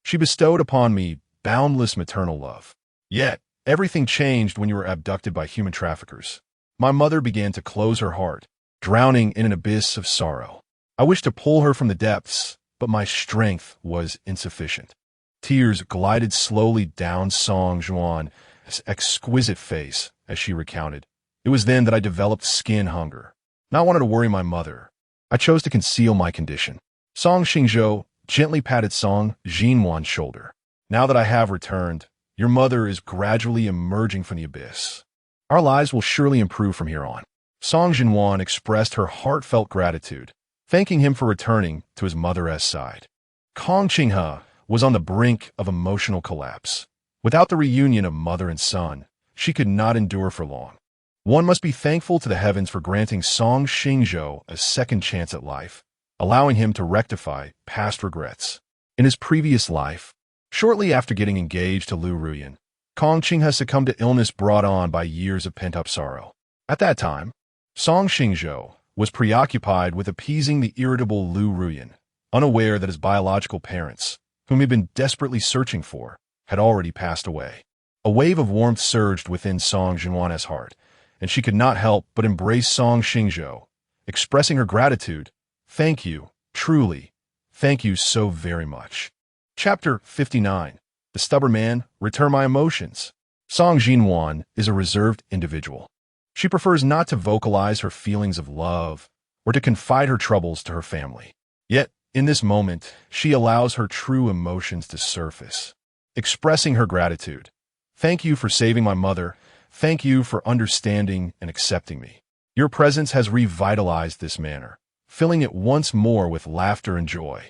She bestowed upon me boundless maternal love. Yet, everything changed when you were abducted by human traffickers. My mother began to close her heart, drowning in an abyss of sorrow. I wished to pull her from the depths, but my strength was insufficient. Tears glided slowly down Song Xingzhu's exquisite face as she recounted. It was then that I developed skin hunger. Not wanting to worry my mother, I chose to conceal my condition. Song Xingzhou gently patted Song Xingzhu's shoulder. Now that I have returned, your mother is gradually emerging from the abyss. Our lives will surely improve from here on. Song Xingzhou expressed her heartfelt gratitude, thanking him for returning to his mother's side. Kong Qinghe was on the brink of emotional collapse. Without the reunion of mother and son, she could not endure for long. One must be thankful to the heavens for granting Song Xingzhou a second chance at life, allowing him to rectify past regrets. In his previous life, shortly after getting engaged to Liu Ruyan, Kong Qinghe succumbed to illness brought on by years of pent-up sorrow. At that time, Song Xingzhou was preoccupied with appeasing the irritable Liu Ruyan, unaware that his biological parents, whom he had been desperately searching for, had already passed away. A wave of warmth surged within Song Xingzhu's heart, and she could not help but embrace Song Xingzhou, expressing her gratitude. Thank you, truly, thank you so very much. Chapter 59. The Stubborn Man, Return My Emotions. Song Xingzhou is a reserved individual. She prefers not to vocalize her feelings of love or to confide her troubles to her family. Yet, in this moment, she allows her true emotions to surface, expressing her gratitude. Thank you for saving my mother. Thank you for understanding and accepting me. Your presence has revitalized this manor, filling it once more with laughter and joy.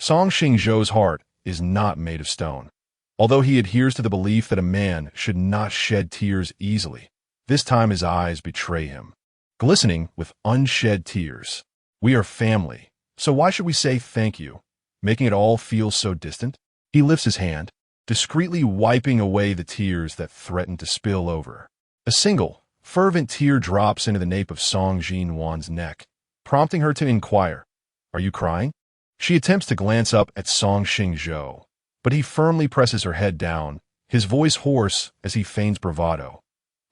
Song Xingzhou's heart is not made of stone. Although he adheres to the belief that a man should not shed tears easily, this time his eyes betray him, glistening with unshed tears. We are family, so why should we say thank you, making it all feel so distant? He lifts his hand, discreetly wiping away the tears that threaten to spill over. A single, fervent tear drops into the nape of Song Xingzhu's neck, prompting her to inquire, "Are you crying?" She attempts to glance up at Song Xingzhou, but he firmly presses her head down, his voice hoarse as he feigns bravado.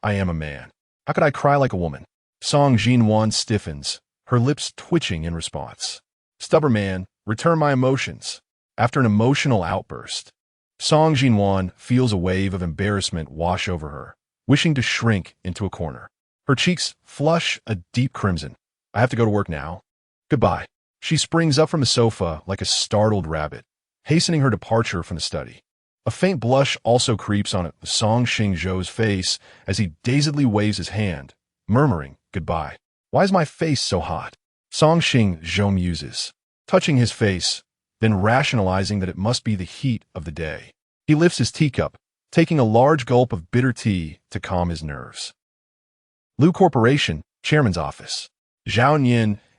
"I am a man. How could I cry like a woman?" Song Xingzhou stiffens, her lips twitching in response. "Stubborn man, return my emotions." After an emotional outburst, Song Xingzhou feels a wave of embarrassment wash over her, wishing to shrink into a corner. Her cheeks flush a deep crimson. "I have to go to work now. Goodbye." She springs up from the sofa like a startled rabbit, hastening her departure from the study. A faint blush also creeps on Song Xingzhou's face as he dazedly waves his hand, murmuring, "Goodbye." "Why is my face so hot?" Song Xingzhou muses, touching his face, then rationalizing that it must be the heat of the day. He lifts his teacup, taking a large gulp of bitter tea to calm his nerves. Liu Corporation, chairman's office. Zhao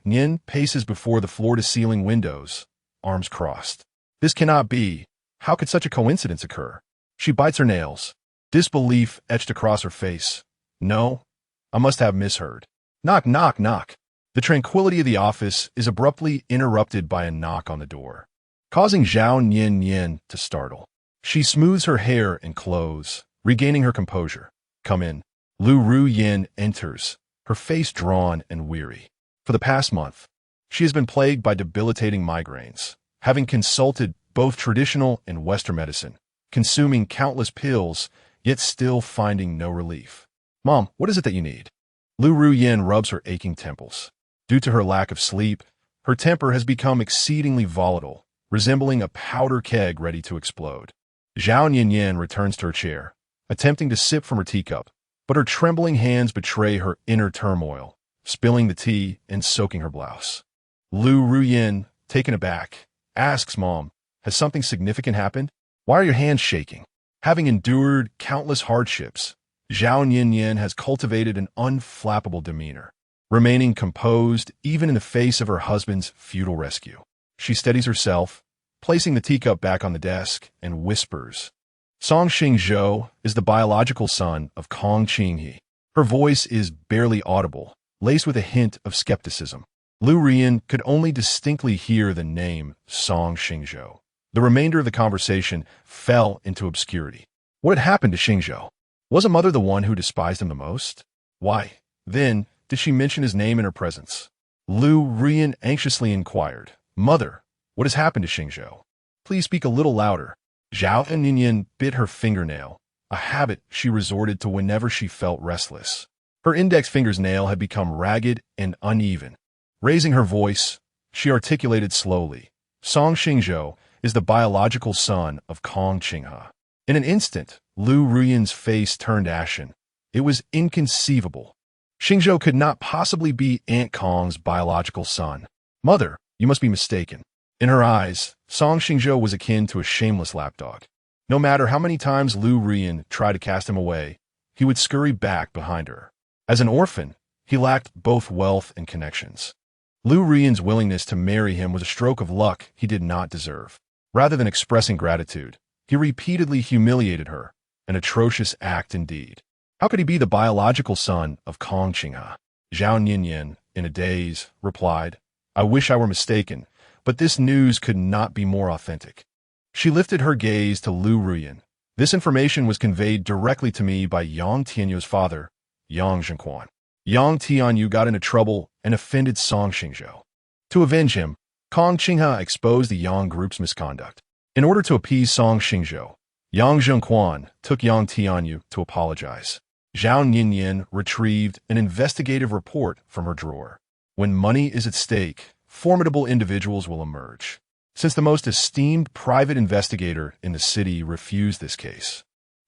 Nian paces before the floor-to-ceiling windows, arms crossed. This cannot be. How could such a coincidence occur? She bites her nails, disbelief etched across her face. No, I must have misheard. Knock, knock, knock. The tranquility of the office is abruptly interrupted by a knock on the door, causing Zhao Nian to startle. She smooths her hair and clothes, regaining her composure. Come in. Liu Ruyan enters, her face drawn and weary. For the past month, she has been plagued by debilitating migraines, having consulted both traditional and Western medicine, consuming countless pills, yet still finding no relief. Mom, what is it that you need? Liu Ruyan rubs her aching temples. Due to her lack of sleep, her temper has become exceedingly volatile, resembling a powder keg ready to explode. Zhao Nian returns to her chair, attempting to sip from her teacup, but her trembling hands betray her inner turmoil, spilling the tea and soaking her blouse. Liu Ruyan, taken aback, asks Mom, has something significant happened? Why are your hands shaking? Having endured countless hardships, Zhao Nian has cultivated an unflappable demeanor, remaining composed even in the face of her husband's futile rescue. She steadies herself, placing the teacup back on the desk, and whispers, Song Xingzhou is the biological son of Kong Qinghe. Her voice is barely audible, laced with a hint of skepticism. Liu Ruyan could only distinctly hear the name Song Xingzhou. The remainder of the conversation fell into obscurity. What had happened to Xingzhou? Wasn't Mother the one who despised him the most? Why, then, did she mention his name in her presence? Liu Ruyan anxiously inquired, Mother, what has happened to Xingzhou? Please speak a little louder. Zhao Nian bit her fingernail, a habit she resorted to whenever she felt restless. Her index finger's nail had become ragged and uneven. Raising her voice, she articulated slowly, Song Xingzhou is the biological son of Kong Qinghe. In an instant, Liu Ruyan's face turned ashen. It was inconceivable. Xingzhou could not possibly be Aunt Kong's biological son. Mother, you must be mistaken. In her eyes, Song Xingzhou was akin to a shameless lapdog. No matter how many times Liu Ruyan tried to cast him away, he would scurry back behind her. As an orphan, he lacked both wealth and connections. Liu Ruyan's willingness to marry him was a stroke of luck he did not deserve. Rather than expressing gratitude, he repeatedly humiliated her, an atrocious act indeed. How could he be the biological son of Kong Qinghe? Zhao Nian, in a daze, replied, I wish I were mistaken, but this news could not be more authentic. She lifted her gaze to Liu Ruyan. This information was conveyed directly to me by Yang Tianyu's father, Yang Zhenquan. Yang Tianyu got into trouble and offended Song Xingzhou. To avenge him, Kong Qinghe exposed the Yang group's misconduct. In order to appease Song Xingzhou, Yang Zhenquan took Yang Tianyu to apologize. Zhao Nian retrieved an investigative report from her drawer. When money is at stake, formidable individuals will emerge. Since the most esteemed private investigator in the city refused this case,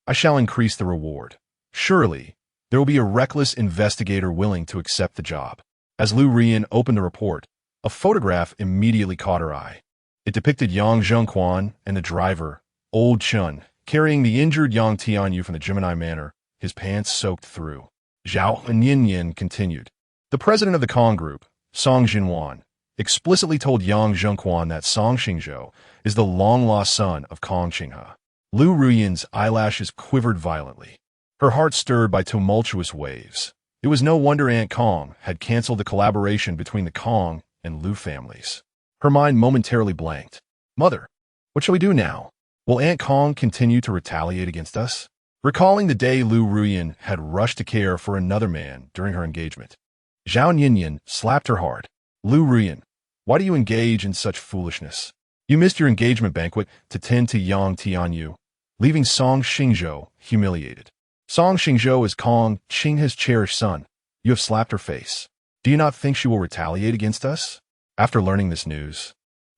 I shall increase the reward. Surely, there will be a reckless investigator willing to accept the job. As Liu Ruyan opened the report, a photograph immediately caught her eye. It depicted Yang Zhenquan and the driver, Old Chun, carrying the injured Yang Tianyu from the Gemini Manor, his pants soaked through. Zhao Nian continued. The president of the Kong Group, Song Jinwan, explicitly told Yang Zhenquan that Song Xingzhou is the long-lost son of Kong Qinghe. Liu Ruyan's eyelashes quivered violently, her heart stirred by tumultuous waves. It was no wonder Aunt Kong had canceled the collaboration between the Kong and Liu families. Her mind momentarily blanked. Mother, what shall we do now? Will Aunt Kong continue to retaliate against us? Recalling the day Liu Ruyan had rushed to care for another man during her engagement, Zhao Nian slapped her hard. Liu Ruyan, why do you engage in such foolishness? You missed your engagement banquet to tend to Yang Tianyu, leaving Song Xingzhou humiliated. Song Xingzhou is Kong Qinghe's cherished son. You have slapped her face. Do you not think she will retaliate against us? After learning this news,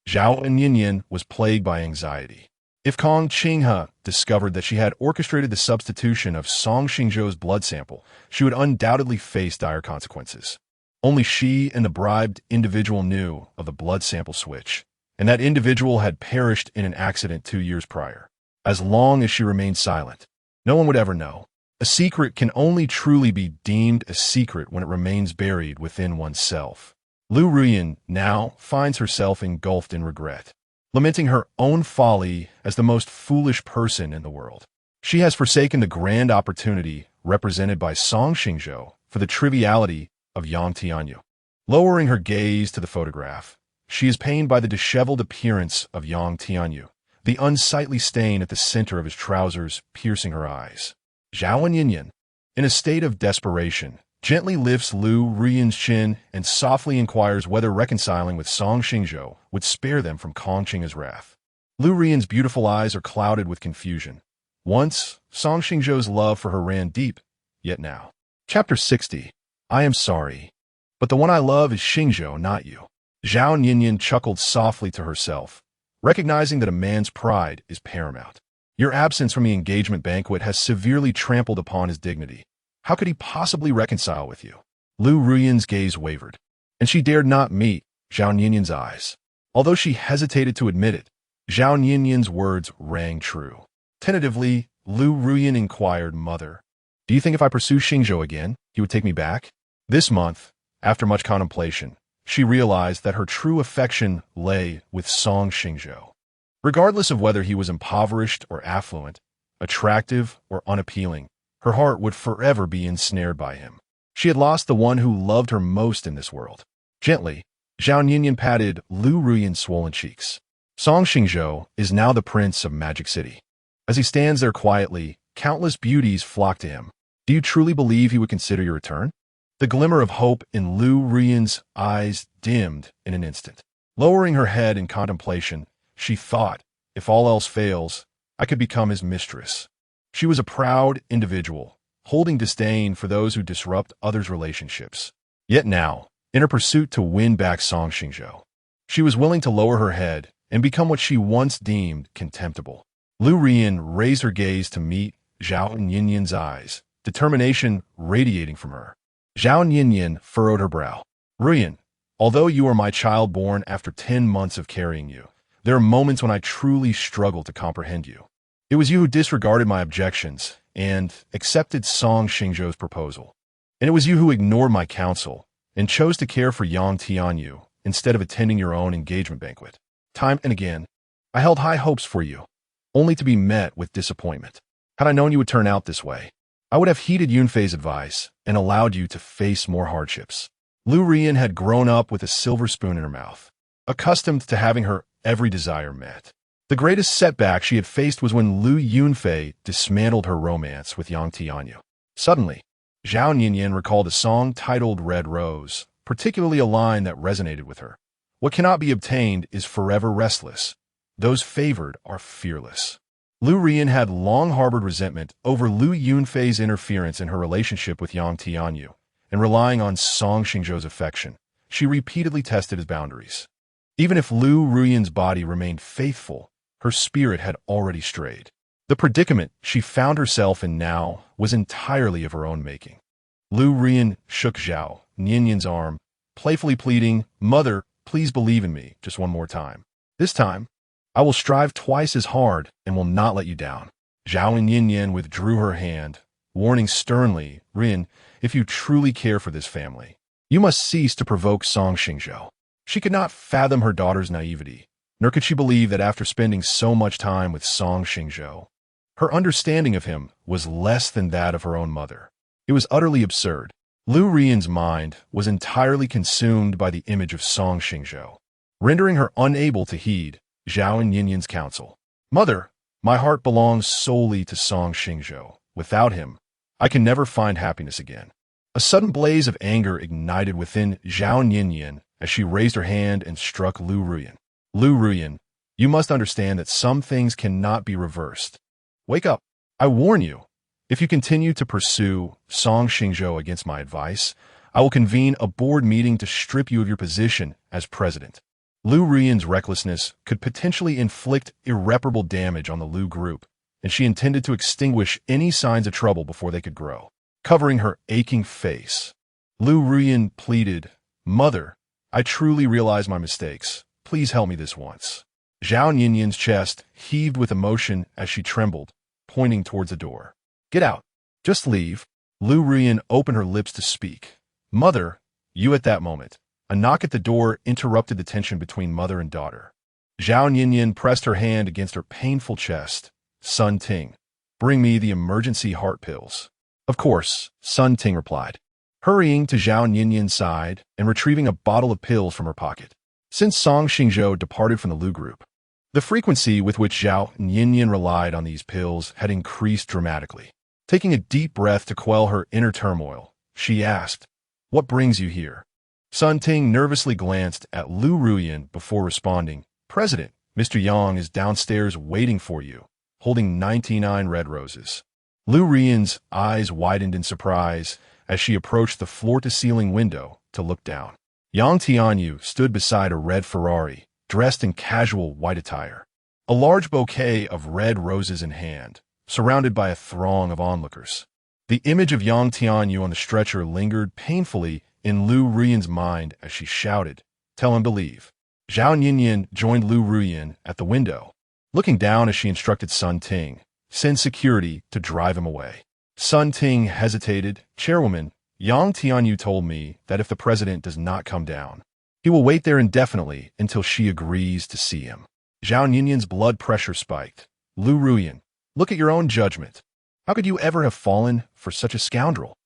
Zhao Nian was plagued by anxiety. If Kong Qinghe discovered that she had orchestrated the substitution of Song Xingzhou's blood sample, she would undoubtedly face dire consequences. Only she and the bribed individual knew of the blood sample switch, and that individual had perished in an accident 2 years prior. As long as she remained silent, no one would ever know. A secret can only truly be deemed a secret when it remains buried within oneself. Liu Ruyan now finds herself engulfed in regret, lamenting her own folly as the most foolish person in the world. She has forsaken the grand opportunity represented by Song Xingzhou for the triviality of Yang Tianyu. Lowering her gaze to the photograph, she is pained by the disheveled appearance of Yang Tianyu, the unsightly stain at the center of his trousers piercing her eyes. Zhao Yinyan, in a state of desperation, gently lifts Liu Ruyan's chin and softly inquires whether reconciling with Song Xingzhou would spare them from Kongqing's wrath. Liu Ruyan's beautiful eyes are clouded with confusion. Once, Song Xingzhou's love for her ran deep, yet now. Chapter 60. I am sorry, but the one I love is Xingzhou, not you. Zhao Yinyan chuckled softly to herself, recognizing that a man's pride is paramount. Your absence from the engagement banquet has severely trampled upon his dignity. How could he possibly reconcile with you? Liu Ruyan's gaze wavered, and she dared not meet Zhao Yinyan's eyes. Although she hesitated to admit it, Zhao Yinyan's words rang true. Tentatively, Liu Ruyan inquired, Mother, do you think if I pursue Xingzhou again, he would take me back? This month, after much contemplation, she realized that her true affection lay with Song Xingzhou. Regardless of whether he was impoverished or affluent, attractive or unappealing, her heart would forever be ensnared by him. She had lost the one who loved her most in this world. Gently, Zhao Yinyan patted Liu Ruyan's swollen cheeks. Song Xingzhou is now the prince of Magic City. As he stands there quietly, countless beauties flock to him. Do you truly believe he would consider your return? The glimmer of hope in Liu Ruyan's eyes dimmed in an instant. Lowering her head in contemplation, she thought, if all else fails, I could become his mistress. She was a proud individual, holding disdain for those who disrupt others' relationships. Yet now, in her pursuit to win back Song Xingzhou, she was willing to lower her head and become what she once deemed contemptible. Liu Ruyan raised her gaze to meet Zhao Yinyan's eyes, determination radiating from her. Zhao Yinyan furrowed her brow. Ruyan, although you are my child born after 10 months of carrying you, there are moments when I truly struggle to comprehend you. It was you who disregarded my objections and accepted Song Xingzhou's proposal. And it was you who ignored my counsel and chose to care for Yang Tianyu instead of attending your own engagement banquet. Time and again, I held high hopes for you, only to be met with disappointment. Had I known you would turn out this way, I would have heeded Yunfei's advice and allowed you to face more hardships. Liu Ruyan had grown up with a silver spoon in her mouth, accustomed to having her every desire met. The greatest setback she had faced was when Liu Yunfei dismantled her romance with Yang Tianyu. Suddenly, Zhao Yinyan recalled a song titled Red Rose, particularly a line that resonated with her. What cannot be obtained is forever restless. Those favored are fearless. Liu Ruyan had long harbored resentment over Liu Yunfei's interference in her relationship with Yang Tianyu, and relying on Song Xingzhou's affection, she repeatedly tested his boundaries. Even if Liu Ruyan's body remained faithful, her spirit had already strayed. The predicament she found herself in now was entirely of her own making. Liu Ruyan shook Zhao Yinyan's arm, playfully pleading, Mother, please believe in me just one more time. This time, I will strive twice as hard and will not let you down. Zhao Yinyan withdrew her hand, warning sternly, Ruyan, if you truly care for this family, you must cease to provoke Song Xingzhou. She could not fathom her daughter's naivety, nor could she believe that after spending so much time with Song Xingzhou, her understanding of him was less than that of her own mother. It was utterly absurd. Liu Ruyan's mind was entirely consumed by the image of Song Xingzhou, rendering her unable to heed Zhao Yinyan's counsel. Mother, my heart belongs solely to Song Xingzhou. Without him, I can never find happiness again. A sudden blaze of anger ignited within Zhao Yinyan as she raised her hand and struck Liu Ruyan. Liu Ruyan, you must understand that some things cannot be reversed. Wake up. I warn you, if you continue to pursue Song Xingzhou against my advice, I will convene a board meeting to strip you of your position as president. Liu Ruyan's recklessness could potentially inflict irreparable damage on the Liu group, and she intended to extinguish any signs of trouble before they could grow. Covering her aching face, Liu Ruyan pleaded, "Mother, I truly realize my mistakes. Please help me this once." Zhao Yinyan's chest heaved with emotion as she trembled, pointing towards the door. "Get out. Just leave." Liu Ruyan opened her lips to speak. "Mother," at that moment. A knock at the door interrupted the tension between mother and daughter. Zhao Yinyan pressed her hand against her painful chest. "Sun Ting, bring me the emergency heart pills." "Of course," Sun Ting replied, hurrying to Zhao Yinyan's side and retrieving a bottle of pills from her pocket. Since Song Xingzhou departed from the Liu group, the frequency with which Zhao Yinyan relied on these pills had increased dramatically. Taking a deep breath to quell her inner turmoil, she asked, "What brings you here?" Sun Ting nervously glanced at Liu Ruyan before responding, "President, Mr. Yang is downstairs waiting for you, holding 99 red roses." Liu Ruyan's eyes widened in surprise as she approached the floor-to-ceiling window to look down. Yang Tianyu stood beside a red Ferrari, dressed in casual white attire, a large bouquet of red roses in hand, surrounded by a throng of onlookers. The image of Yang Tianyu on the stretcher lingered painfully in Liu Ruyan's mind as she shouted, "Tell him to leave." Zhao Yinyan joined Liu Ruyan at the window, looking down as she instructed Sun Ting, "Send security to drive him away." Sun Ting hesitated. "Chairwoman, Yang Tianyu told me that if the president does not come down, he will wait there indefinitely until she agrees to see him." Zhao Yinyan's blood pressure spiked. "Liu Ruyan, look at your own judgment. How could you ever have fallen for such a scoundrel?"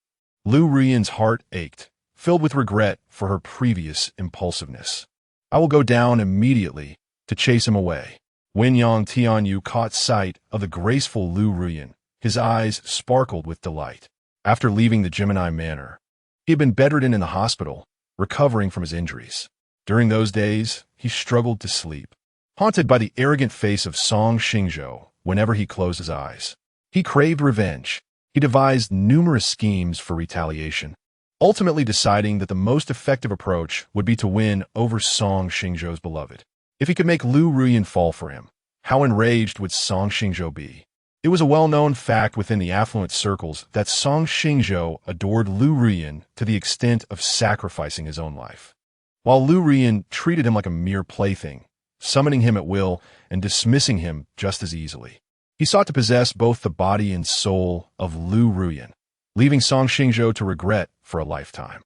Liu Ruyan's heart ached, filled with regret for her previous impulsiveness. "I will go down immediately to chase him away." When Yang Tianyu caught sight of the graceful Liu Ruyan, his eyes sparkled with delight. After leaving the Gemini Manor, he had been bedridden in the hospital, recovering from his injuries. During those days, he struggled to sleep, haunted by the arrogant face of Song Xingzhou whenever he closed his eyes. He craved revenge. He devised numerous schemes for retaliation, ultimately deciding that the most effective approach would be to win over Song Xingzhou's beloved. If he could make Liu Ruyan fall for him, how enraged would Song Xingzhou be? It was a well-known fact within the affluent circles that Song Xingzhou adored Liu Ruyan to the extent of sacrificing his own life, while Liu Ruyan treated him like a mere plaything, summoning him at will and dismissing him just as easily. He sought to possess both the body and soul of Liu Ruyan, leaving Song Xingzhou to regret for a lifetime.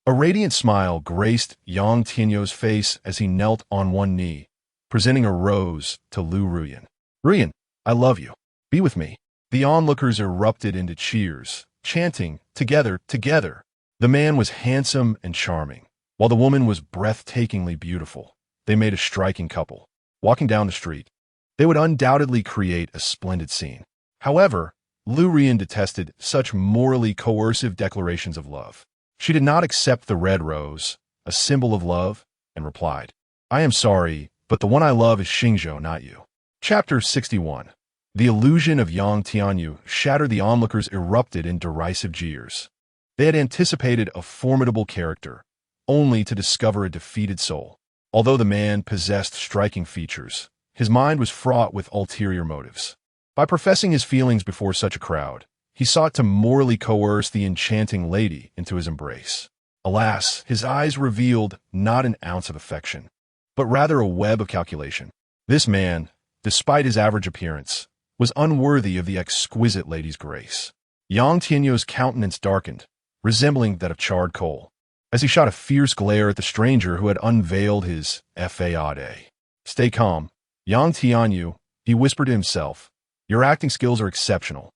A radiant smile graced Yang Tianyu's face as he knelt on one knee, presenting a rose to Liu Ruyan. "Ruyan, I love you. Be with me." The onlookers erupted into cheers, chanting, "Together, together." The man was handsome and charming, while the woman was breathtakingly beautiful. They made a striking couple. Walking down the street, they would undoubtedly create a splendid scene. However, Liu Ruyan detested such morally coercive declarations of love. She did not accept the red rose, a symbol of love, and replied, "I am sorry, but the one I love is Xingzhou, not you." Chapter 61. The illusion of Yang Tianyu shattered. The onlookers erupted in derisive jeers. They had anticipated a formidable character, only to discover a defeated soul. Although the man possessed striking features, his mind was fraught with ulterior motives. By professing his feelings before such a crowd, he sought to morally coerce the enchanting lady into his embrace. Alas, his eyes revealed not an ounce of affection, but rather a web of calculation. This man, despite his average appearance, was unworthy of the exquisite lady's grace. Yang Tianyu's countenance darkened, resembling that of charred coal, as he shot a fierce glare at the stranger who had unveiled his faade. "Stay calm, Yang Tianyu," he whispered to himself. "Your acting skills are exceptional.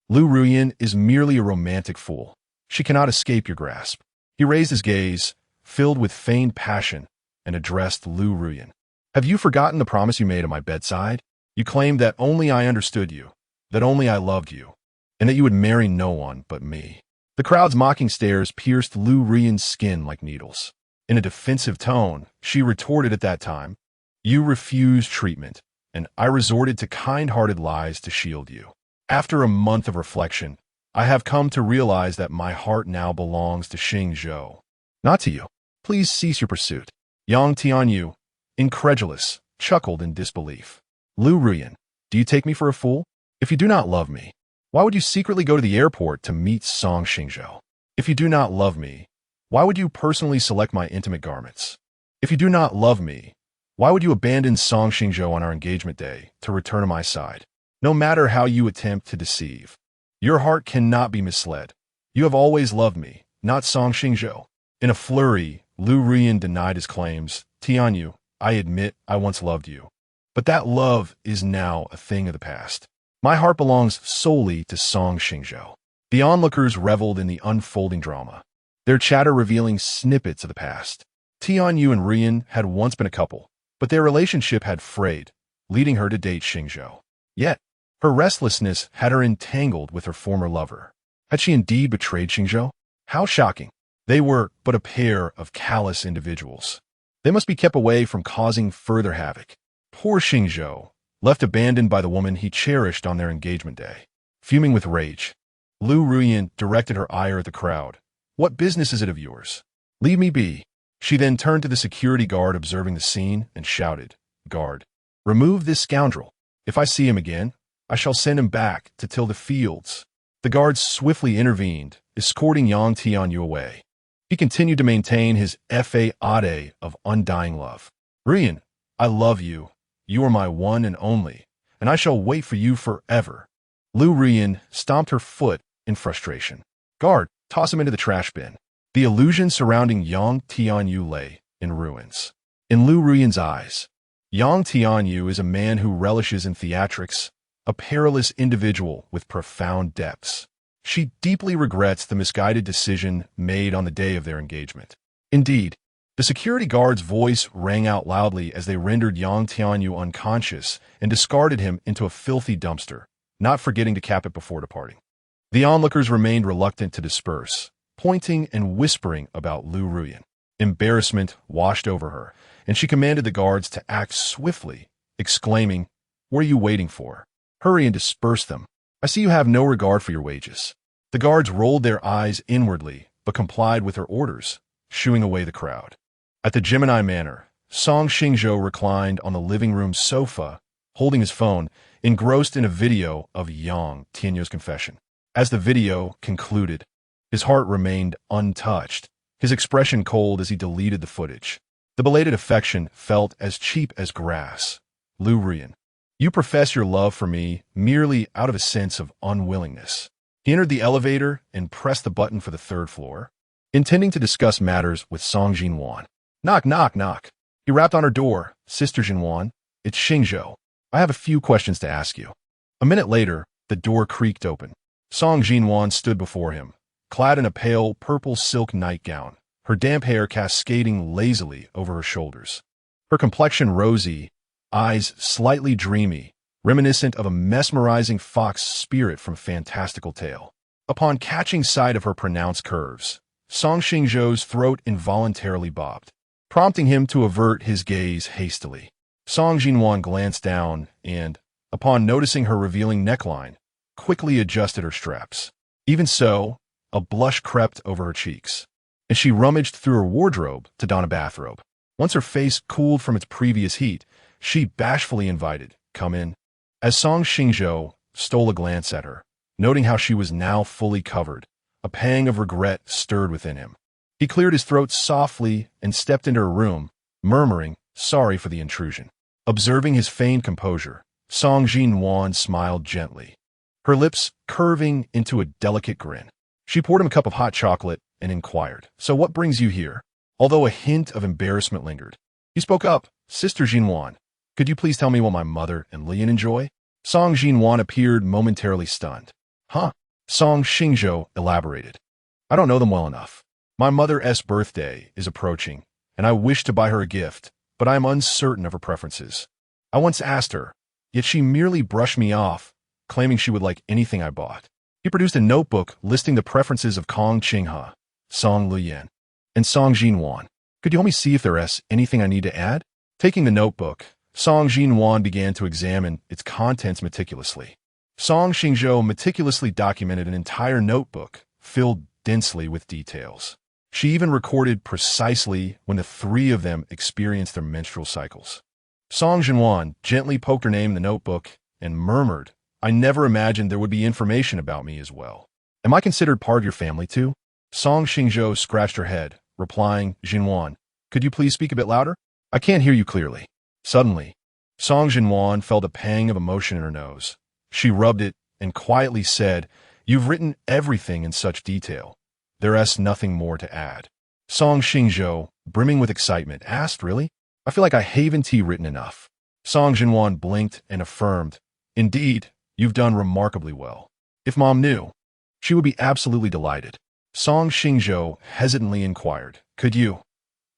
Liu Ruyan is merely a romantic fool. She cannot escape your grasp." He raised his gaze, filled with feigned passion, and addressed Liu Ruyan. "Have you forgotten the promise you made at my bedside? You claimed that only I understood you, that only I loved you, and that you would marry no one but me." The crowd's mocking stares pierced Liu Ruyan's skin like needles. In a defensive tone, she retorted at that time, "You refused treatment, and I resorted to kind-hearted lies to shield you. After a month of reflection, I have come to realize that my heart now belongs to Xingzhou, not to you. Please cease your pursuit." Yang Tianyu, incredulous, chuckled in disbelief. "Liu Ruyan, do you take me for a fool? If you do not love me, why would you secretly go to the airport to meet Song Xingzhou? If you do not love me, Why would you personally select my intimate garments? If you do not love me, why would you abandon Song Xingzhou on our engagement day to return to my side? No matter how you attempt to deceive, your heart cannot be misled. You have always loved me, not Song Xingzhou. In a flurry, Liu Ruyan denied his claims. Tianyu, I admit I once loved you. But that love is now a thing of the past. My heart belongs solely to Song Xingzhou. The onlookers reveled in the unfolding drama, their chatter revealing snippets of the past. Tianyu and Ruyan had once been a couple, but their relationship had frayed, leading her to date Xingzhou. Yet, her restlessness had her entangled with her former lover. Had she indeed betrayed Xingzhou? How shocking. They were but a pair of callous individuals. They must be kept away from causing further havoc. Poor Xingzhou, left abandoned by the woman he cherished on their engagement day. Fuming with rage, Liu Ruyan directed her ire at the crowd. What business is it of yours? Leave me be. She then turned to the security guard observing the scene and shouted, Guard, remove this scoundrel. If I see him again, I shall send him back to till the fields. The guard swiftly intervened, escorting Yang Tianyu away. He continued to maintain his faade of undying love. Ruyan, I love you. You are my one and only, and I shall wait for you forever. Liu Ruyan stomped her foot in frustration. Guard, toss him into the trash bin. The illusion surrounding Yang Tianyu lay in ruins. In Liu Ruyan's eyes, Yang Tianyu is a man who relishes in theatrics, a perilous individual with profound depths. She deeply regrets the misguided decision made on the day of their engagement. Indeed, the security guard's voice rang out loudly as they rendered Yang Tianyu unconscious and discarded him into a filthy dumpster, not forgetting to cap it before departing. The onlookers remained reluctant to disperse, pointing and whispering about Liu Ruyan. Embarrassment washed over her, and she commanded the guards to act swiftly, exclaiming, What are you waiting for? Hurry and disperse them. I see you have no regard for your wages. The guards rolled their eyes inwardly, but complied with her orders, shooing away the crowd. At the Gemini Manor, Song Xingzhou reclined on the living room sofa, holding his phone, engrossed in a video of Yang Tianyu's confession. As the video concluded, his heart remained untouched, his expression cold as he deleted the footage. The belated affection felt as cheap as grass. Liu Ruyan, you profess your love for me merely out of a sense of unwillingness. He entered the elevator and pressed the button for the third floor, intending to discuss matters with Song Jinwan. Knock, knock, knock. He rapped on her door. Sister Jinwan, it's Xingzhou. I have a few questions to ask you. A minute later, the door creaked open. Song Jinwan stood before him, clad in a pale purple silk nightgown, her damp hair cascading lazily over her shoulders. Her complexion rosy, eyes slightly dreamy, reminiscent of a mesmerizing fox spirit from a fantastical tale. Upon catching sight of her pronounced curves, Song Xingzhou's throat involuntarily bobbed, prompting him to avert his gaze hastily. Song Jinwan glanced down and, upon noticing her revealing neckline, quickly adjusted her straps. Even so, a blush crept over her cheeks, and she rummaged through her wardrobe to don a bathrobe. Once her face cooled from its previous heat, she bashfully invited, Come in. As Song Xingzhou stole a glance at her, noting how she was now fully covered, a pang of regret stirred within him. He cleared his throat softly and stepped into her room, murmuring, Sorry for the intrusion. Observing his feigned composure, Song Jinwan smiled gently, her lips curving into a delicate grin. She poured him a cup of hot chocolate and inquired, So what brings you here? Although a hint of embarrassment lingered, he spoke up, Sister Jinwan, could you please tell me what my mother and Lian enjoy? Song Jinwan appeared momentarily stunned. Huh? Song Xingzhou elaborated. I don't know them well enough. My mother's birthday is approaching, and I wish to buy her a gift, but I am uncertain of her preferences. I once asked her, yet she merely brushed me off, claiming she would like anything I bought. He produced a notebook listing the preferences of Kong Qinghe, Song Luyan, and Song Jinwan. Could you help me see if there is anything I need to add? Taking the notebook, Song Jinwan began to examine its contents meticulously. Song Xingzhou meticulously documented an entire notebook filled densely with details. She even recorded precisely when the three of them experienced their menstrual cycles. Song Jinwan gently poked her name in the notebook and murmured, I never imagined there would be information about me as well. Am I considered part of your family too? Song Xingzhou scratched her head, replying, Xinhuan, could you please speak a bit louder? I can't hear you clearly. Suddenly, Song Xinhuan felt a pang of emotion in her nose. She rubbed it and quietly said, you've written everything in such detail. There's nothing more to add. Song Xingzhou, brimming with excitement, asked, really? I feel like I haven't written enough. Song Xinhuan blinked and affirmed, indeed, you've done remarkably well. If Mom knew, she would be absolutely delighted. Song Xingzhou hesitantly inquired, Could you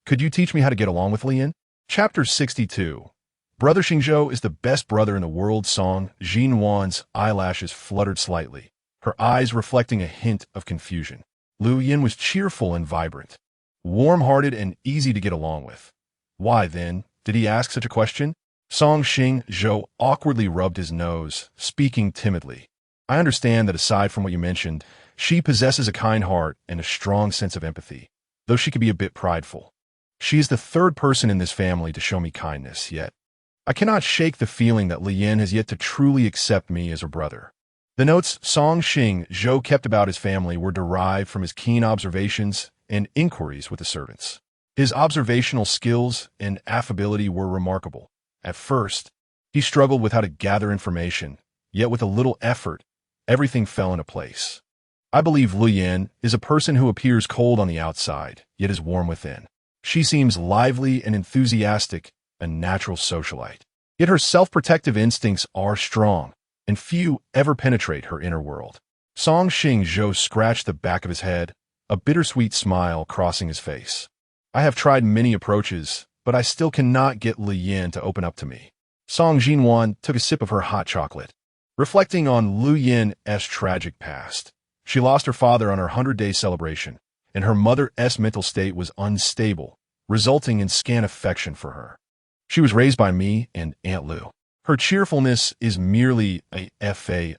teach me how to get along with Lian? Chapter 62. Brother Xingzhou is the best brother in the world. Song Xinhuan's eyelashes fluttered slightly, her eyes reflecting a hint of confusion. Liu Ruyan was cheerful and vibrant, warm-hearted and easy to get along with. Why, then, did he ask such a question? Song Xingzhou awkwardly rubbed his nose, speaking timidly. I understand that aside from what you mentioned, she possesses a kind heart and a strong sense of empathy, though she can be a bit prideful. She is the third person in this family to show me kindness, yet I cannot shake the feeling that Lian has yet to truly accept me as her brother. The notes Song Xingzhou kept about his family were derived from his keen observations and inquiries with the servants. His observational skills and affability were remarkable. At first, he struggled with how to gather information, yet with a little effort, everything fell into place. I believe Lian is a person who appears cold on the outside, yet is warm within. She seems lively and enthusiastic, a natural socialite. Yet her self-protective instincts are strong, and few ever penetrate her inner world. Song Xingzhou scratched the back of his head, a bittersweet smile crossing his face. I have tried many approaches, but I still cannot get Lian to open up to me. Song Xinhuan took a sip of her hot chocolate. Reflecting on Liu Yan's tragic past, she lost her father on her 100-day celebration, and her mother's mental state was unstable, resulting in scant affection for her. She was raised by me and Aunt Liu. Her cheerfulness is merely a fade.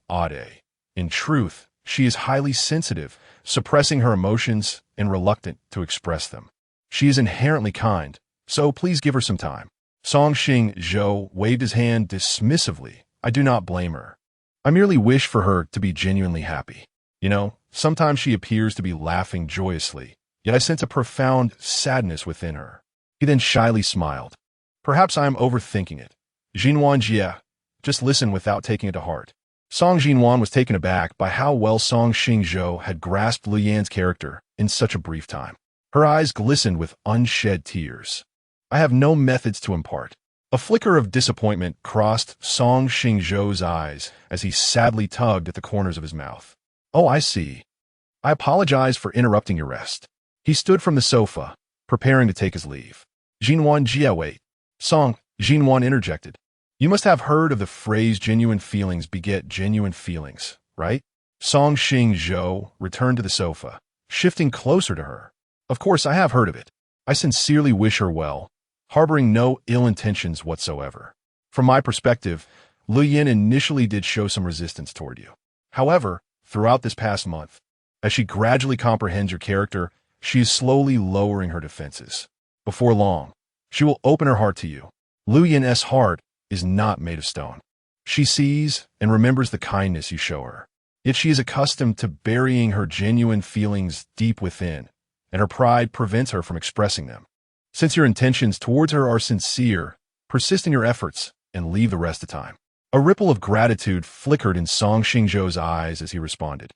In truth, she is highly sensitive, suppressing her emotions and reluctant to express them. She is inherently kind, so please give her some time. Song Xingzhou waved his hand dismissively. I do not blame her. I merely wish for her to be genuinely happy. You know, sometimes she appears to be laughing joyously, yet I sense a profound sadness within her. He then shyly smiled. Perhaps I am overthinking it. Xinhuan Jia, just listen without taking it to heart. Song Xinhuan was taken aback by how well Song Xingzhou had grasped Liu Yan's character in such a brief time. Her eyes glistened with unshed tears. I have no methods to impart. A flicker of disappointment crossed Song Xingzhou's eyes as he sadly tugged at the corners of his mouth. Oh, I see. I apologize for interrupting your rest. He stood from the sofa, preparing to take his leave. Xinhuan Jia, wait. Song Xinhuan interjected. You must have heard of the phrase genuine feelings beget genuine feelings, right? Song Xingzhou returned to the sofa, shifting closer to her. Of course, I have heard of it. I sincerely wish her well, harboring no ill intentions whatsoever. From my perspective, Liu Yan initially did show some resistance toward you. However, throughout this past month, as she gradually comprehends your character, she is slowly lowering her defenses. Before long, she will open her heart to you. Liu Yan's heart is not made of stone. She sees and remembers the kindness you show her. Yet she is accustomed to burying her genuine feelings deep within, and her pride prevents her from expressing them. Since your intentions towards her are sincere, persist in your efforts and leave the rest to time. A ripple of gratitude flickered in Song Xingzhou's eyes as he responded.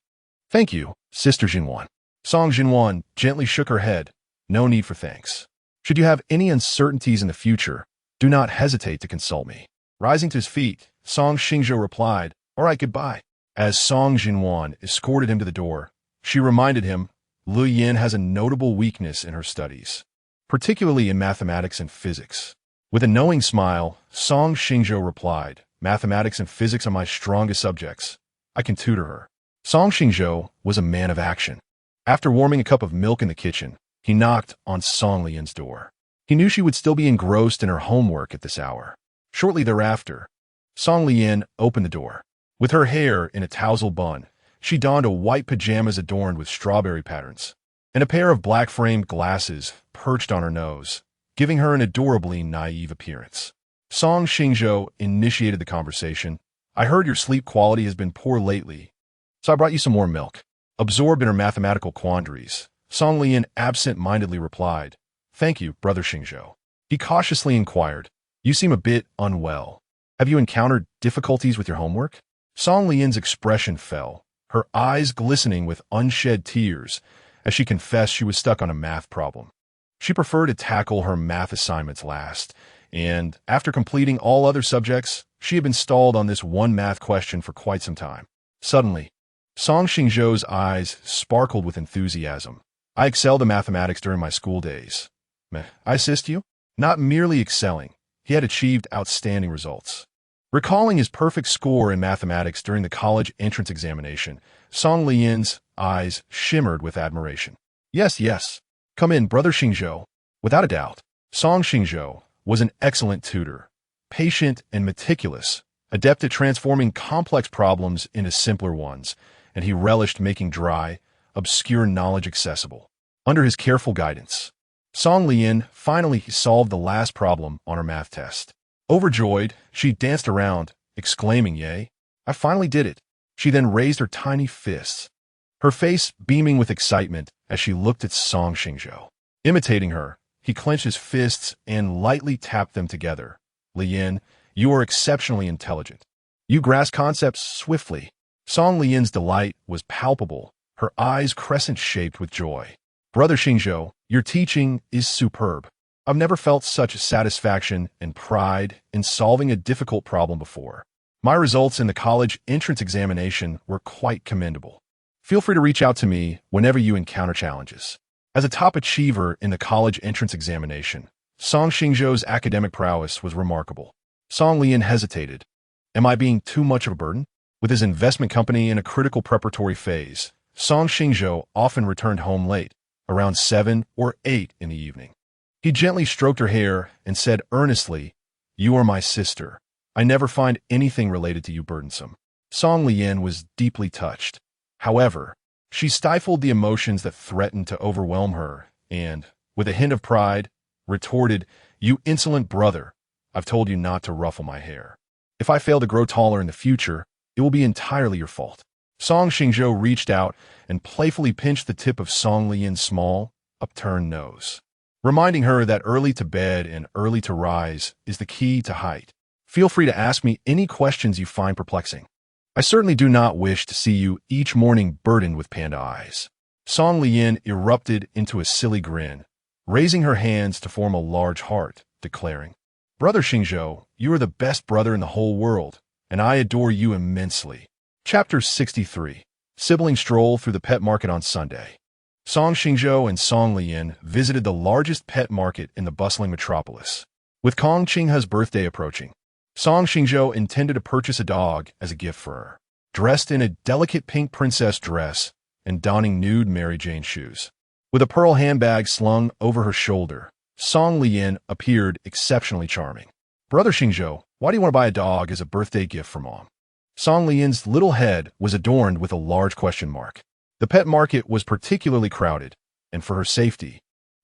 Thank you, Sister Xinhuan. Song Xinhuan gently shook her head. No need for thanks. Should you have any uncertainties in the future, do not hesitate to consult me. Rising to his feet, Song Xingzhou replied, All right, goodbye. As Song Xinhuan escorted him to the door, she reminded him, Liu Yan has a notable weakness in her studies, particularly in mathematics and physics. With a knowing smile, Song Xingzhou replied, Mathematics and physics are my strongest subjects. I can tutor her. Song Xingzhou was a man of action. After warming a cup of milk in the kitchen, he knocked on Song Lian's door. He knew she would still be engrossed in her homework at this hour. Shortly thereafter, Song Lian opened the door. With her hair in a tousle bun, she donned a white pajamas adorned with strawberry patterns, and a pair of black-framed glasses perched on her nose, giving her an adorably naive appearance. Song Xingzhou initiated the conversation. I heard your sleep quality has been poor lately, so I brought you some more milk. Absorbed in her mathematical quandaries, Song Lian absent-mindedly replied, "Thank you, Brother Xingzhou." He cautiously inquired, "You seem a bit unwell. Have you encountered difficulties with your homework?" Song Lian's expression fell, her eyes glistening with unshed tears, as she confessed she was stuck on a math problem. She preferred to tackle her math assignments last, and after completing all other subjects, she had been stalled on this one math question for quite some time. Suddenly, Song Xingzhou's eyes sparkled with enthusiasm. "I excelled in mathematics during my school days. May I assist you?" Not merely excelling, he had achieved outstanding results. Recalling his perfect score in mathematics during the college entrance examination, Song Lian's eyes shimmered with admiration. "Yes, yes. Come in, Brother Xingzhou." Without a doubt, Song Xingzhou was an excellent tutor, patient and meticulous, adept at transforming complex problems into simpler ones, and he relished making dry, obscure knowledge accessible. Under his careful guidance, Song Lian finally solved the last problem on her math test. Overjoyed, she danced around, exclaiming, "Yay, I finally did it." She then raised her tiny fists, her face beaming with excitement as she looked at Song Xingzhou. Imitating her, he clenched his fists and lightly tapped them together. "Lian, you are exceptionally intelligent. You grasp concepts swiftly." Song Lian's delight was palpable, her eyes crescent-shaped with joy. "Brother Xingzhou, your teaching is superb. I've never felt such satisfaction and pride in solving a difficult problem before. My results in the college entrance examination were quite commendable. Feel free to reach out to me whenever you encounter challenges." As a top achiever in the college entrance examination, Song Xingzhou's academic prowess was remarkable. Song Lian hesitated. Am I being too much of a burden? With his investment company in a critical preparatory phase, Song Xingzhou often returned home late, around 7 or 8 in the evening. He gently stroked her hair and said earnestly, "You are my sister. I never find anything related to you burdensome." Song Lian was deeply touched. However, she stifled the emotions that threatened to overwhelm her and, with a hint of pride, retorted, "You insolent brother, I've told you not to ruffle my hair. If I fail to grow taller in the future, it will be entirely your fault." Song Xingzhou reached out and playfully pinched the tip of Song Lian's small, upturned nose, reminding her that early to bed and early to rise is the key to height. "Feel free to ask me any questions you find perplexing. I certainly do not wish to see you each morning burdened with panda eyes." Song Lian erupted into a silly grin, raising her hands to form a large heart, declaring, "Brother Xingzhou, you are the best brother in the whole world, and I adore you immensely." Chapter 63. Sibling Stroll Through the Pet Market on Sunday. Song Xingzhou and Song Lian visited the largest pet market in the bustling metropolis. With Kong Qinghe's birthday approaching, Song Xingzhou intended to purchase a dog as a gift for her. Dressed in a delicate pink princess dress and donning nude Mary Jane shoes, with a pearl handbag slung over her shoulder, Song Lian appeared exceptionally charming. "Brother Xingzhou, why do you want to buy a dog as a birthday gift for Mom?" Song Lian's little head was adorned with a large question mark. The pet market was particularly crowded, and for her safety,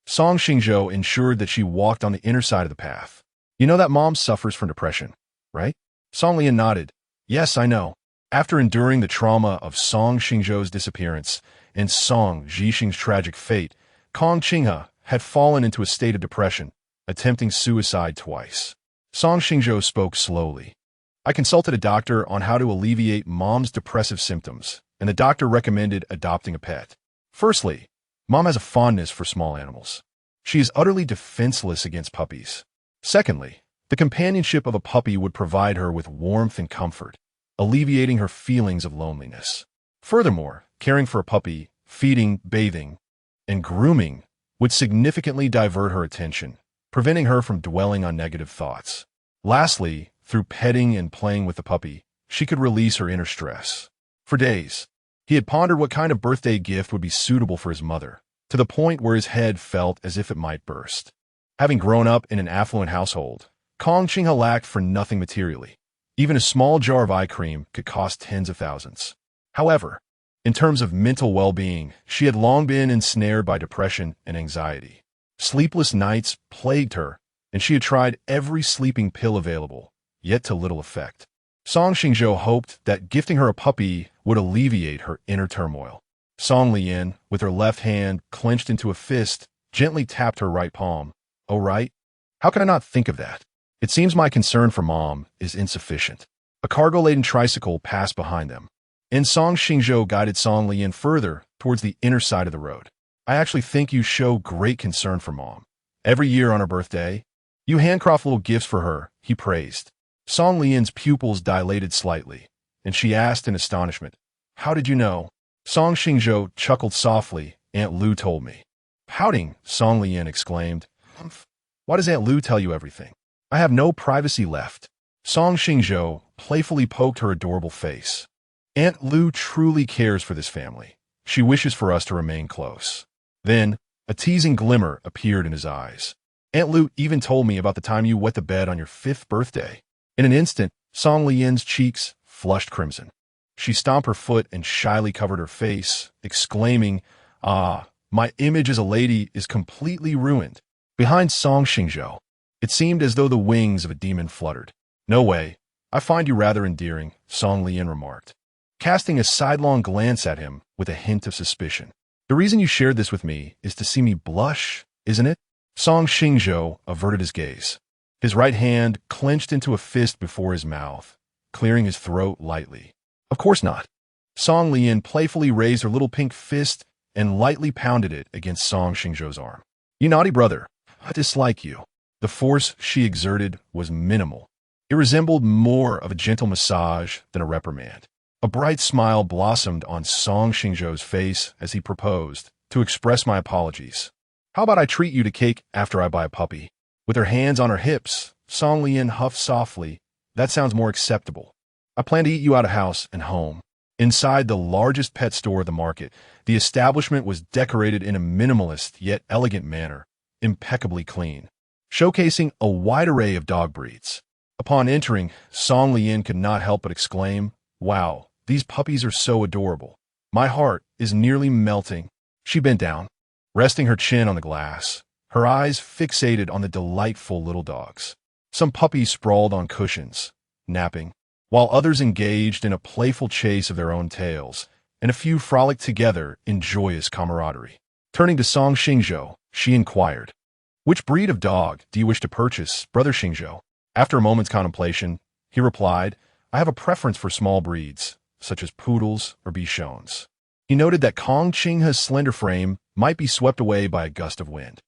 Song Xingzhou ensured that she walked on the inner side of the path. "You know that Mom suffers from depression, right?" Song Lian nodded. "Yes, I know." After enduring the trauma of Song Xingzhou's disappearance and Song Zhixing's tragic fate, Kong Qinghe had fallen into a state of depression, attempting suicide twice. Song Xingzhou spoke slowly. "I consulted a doctor on how to alleviate Mom's depressive symptoms, and the doctor recommended adopting a pet. Firstly, Mom has a fondness for small animals. She is utterly defenseless against puppies. Secondly, the companionship of a puppy would provide her with warmth and comfort, alleviating her feelings of loneliness. Furthermore, caring for a puppy, feeding, bathing, and grooming would significantly divert her attention, preventing her from dwelling on negative thoughts. Lastly, through petting and playing with the puppy, she could release her inner stress." For days, he had pondered what kind of birthday gift would be suitable for his mother, to the point where his head felt as if it might burst. Having grown up in an affluent household, Kong Qinghe lacked for nothing materially. Even a small jar of eye cream could cost tens of thousands. However, in terms of mental well-being, she had long been ensnared by depression and anxiety. Sleepless nights plagued her, and she had tried every sleeping pill available, yet to little effect. Song Xingzhou hoped that gifting her a puppy would alleviate her inner turmoil. Song Lian, with her left hand clenched into a fist, gently tapped her right palm. Oh, right? How can I not think of that? It seems my concern for Mom is insufficient. A cargo-laden tricycle passed behind them, and Song Xingzhou guided Song Lian further towards the inner side of the road. I actually think you show great concern for Mom. Every year on her birthday, you handcraft little gifts for her, he praised. Song Lian's pupils dilated slightly, and she asked in astonishment, How did you know? Song Xingzhou chuckled softly. Aunt Lu told me. Pouting, Song Lian exclaimed, Humph. Why does Aunt Lu tell you everything? I have no privacy left. Song Xingzhou playfully poked her adorable face. Aunt Lu truly cares for this family. She wishes for us to remain close. Then, a teasing glimmer appeared in his eyes. Aunt Lu even told me about the time you wet the bed on your 5th birthday. In an instant, Song Lian's cheeks flushed crimson. She stomped her foot and shyly covered her face, exclaiming, Ah, my image as a lady is completely ruined. Behind Song Xingzhou, it seemed as though the wings of a demon fluttered. No way. I find you rather endearing, Song Lian remarked, casting a sidelong glance at him with a hint of suspicion. The reason you shared this with me is to see me blush, isn't it? Song Xingzhou averted his gaze. His right hand clenched into a fist before his mouth, clearing his throat lightly. Of course not. Song Lian playfully raised her little pink fist and lightly pounded it against Song Xingzhou's arm. You naughty brother, I dislike you. The force she exerted was minimal. It resembled more of a gentle massage than a reprimand. A bright smile blossomed on Song Xingzhou's face as he proposed, to express my apologies. How about I treat you to cake after I buy a puppy? With her hands on her hips, Song Lian huffed softly. That sounds more acceptable. I plan to eat you out of house and home. Inside the largest pet store of the market, the establishment was decorated in a minimalist yet elegant manner, impeccably clean, showcasing a wide array of dog breeds. Upon entering, Song Lian could not help but exclaim, Wow, these puppies are so adorable. My heart is nearly melting. She bent down, resting her chin on the glass, her eyes fixated on the delightful little dogs. Some puppies sprawled on cushions, napping, while others engaged in a playful chase of their own tails, and a few frolicked together in joyous camaraderie. Turning to Song Xingzhou, she inquired, Which breed of dog do you wish to purchase, Brother Xingzhou? After a moment's contemplation, he replied, I have a preference for small breeds, such as poodles or bichons. He noted that Kong Qinghe's slender frame might be swept away by a gust of wind.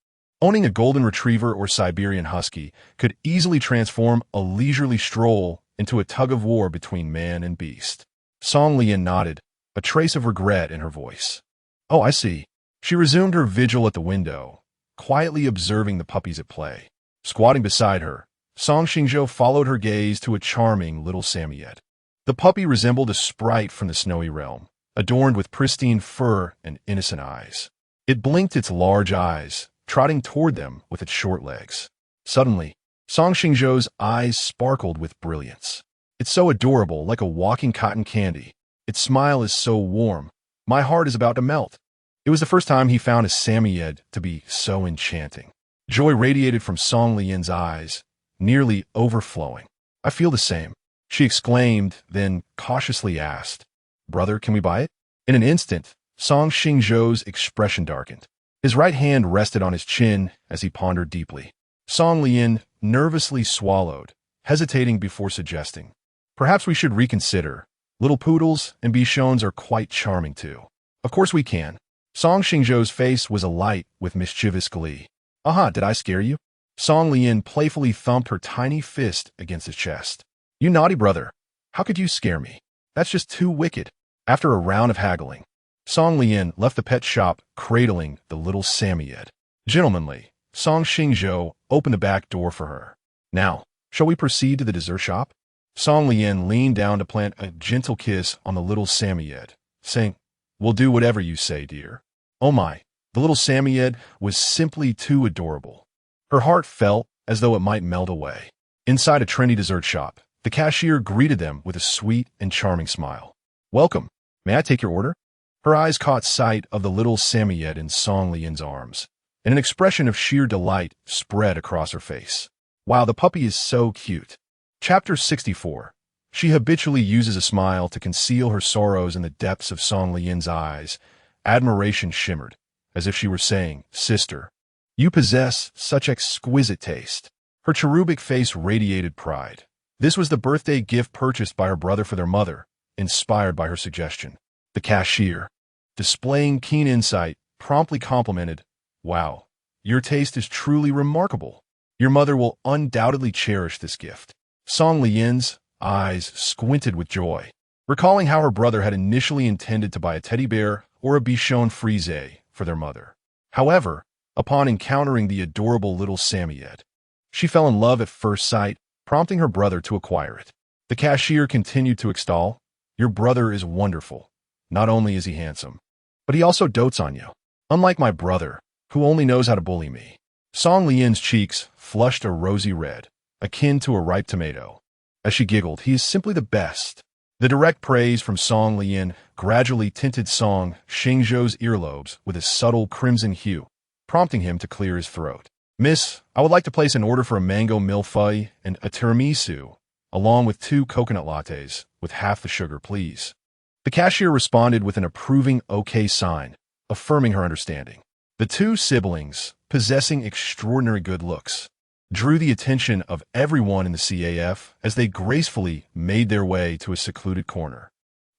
Owning a golden retriever or Siberian husky could easily transform a leisurely stroll into a tug-of-war between man and beast. Song Lian nodded, a trace of regret in her voice. Oh, I see. She resumed her vigil at the window, quietly observing the puppies at play. Squatting beside her, Song Xingzhou followed her gaze to a charming little Samoyed. The puppy resembled a sprite from the snowy realm, adorned with pristine fur and innocent eyes. It blinked its large eyes, trotting toward them with its short legs. Suddenly, Song Xingzhou's eyes sparkled with brilliance. It's so adorable, like a walking cotton candy. Its smile is so warm. My heart is about to melt. It was the first time he found a Samoyed to be so enchanting. Joy radiated from Song Lian's eyes, nearly overflowing. I feel the same, she exclaimed, then cautiously asked, Brother, can we buy it? In an instant, Song Xingzhou's expression darkened. His right hand rested on his chin as he pondered deeply. Song Lian nervously swallowed, hesitating before suggesting, Perhaps we should reconsider. Little poodles and bichons are quite charming too. Of course we can. Song Xingzhou's face was alight with mischievous glee. Aha, did I scare you? Song Lian playfully thumped her tiny fist against his chest. You naughty brother. How could you scare me? That's just too wicked. After a round of haggling, Song Lian left the pet shop cradling the little Samoyed. Gentlemanly, Song Xingzhou opened the back door for her. Now, shall we proceed to the dessert shop? Song Lian leaned down to plant a gentle kiss on the little Samoyed, saying, We'll do whatever you say, dear. Oh my, the little Samoyed was simply too adorable. Her heart felt as though it might melt away. Inside a trendy dessert shop, the cashier greeted them with a sweet and charming smile. Welcome. May I take your order? Her eyes caught sight of the little Samoyed in Song Lian's arms, and an expression of sheer delight spread across her face. Wow, the puppy is so cute. Chapter 64. She habitually uses a smile to conceal her sorrows in the depths of Song Lian's eyes, Admiration shimmered, as if she were saying, "Sister, you possess such exquisite taste." Her cherubic face radiated pride. This was the birthday gift purchased by her brother for their mother, inspired by her suggestion. The cashier, displaying keen insight, promptly complimented, "Wow, your taste is truly remarkable. Your mother will undoubtedly cherish this gift." Song Lian's eyes squinted with joy, recalling how her brother had initially intended to buy a teddy bear or a bichon frise for their mother. However, upon encountering the adorable little Samoyed, she fell in love at first sight, prompting her brother to acquire it. The cashier continued to extol, "Your brother is wonderful. Not only is he handsome, but he also dotes on you. Unlike my brother, who only knows how to bully me." Song Lian's cheeks flushed a rosy red, akin to a ripe tomato. As she giggled, "He is simply the best." The direct praise from Song Lian gradually tinted Song Xingzhou's earlobes with a subtle crimson hue, prompting him to clear his throat. "Miss, I would like to place an order for a mango millefeuille and a tiramisu, along with 2 coconut lattes, with half the sugar, please." The cashier responded with an approving OK sign, affirming her understanding. The 2 siblings, possessing extraordinary good looks, drew the attention of everyone in the CAF as they gracefully made their way to a secluded corner.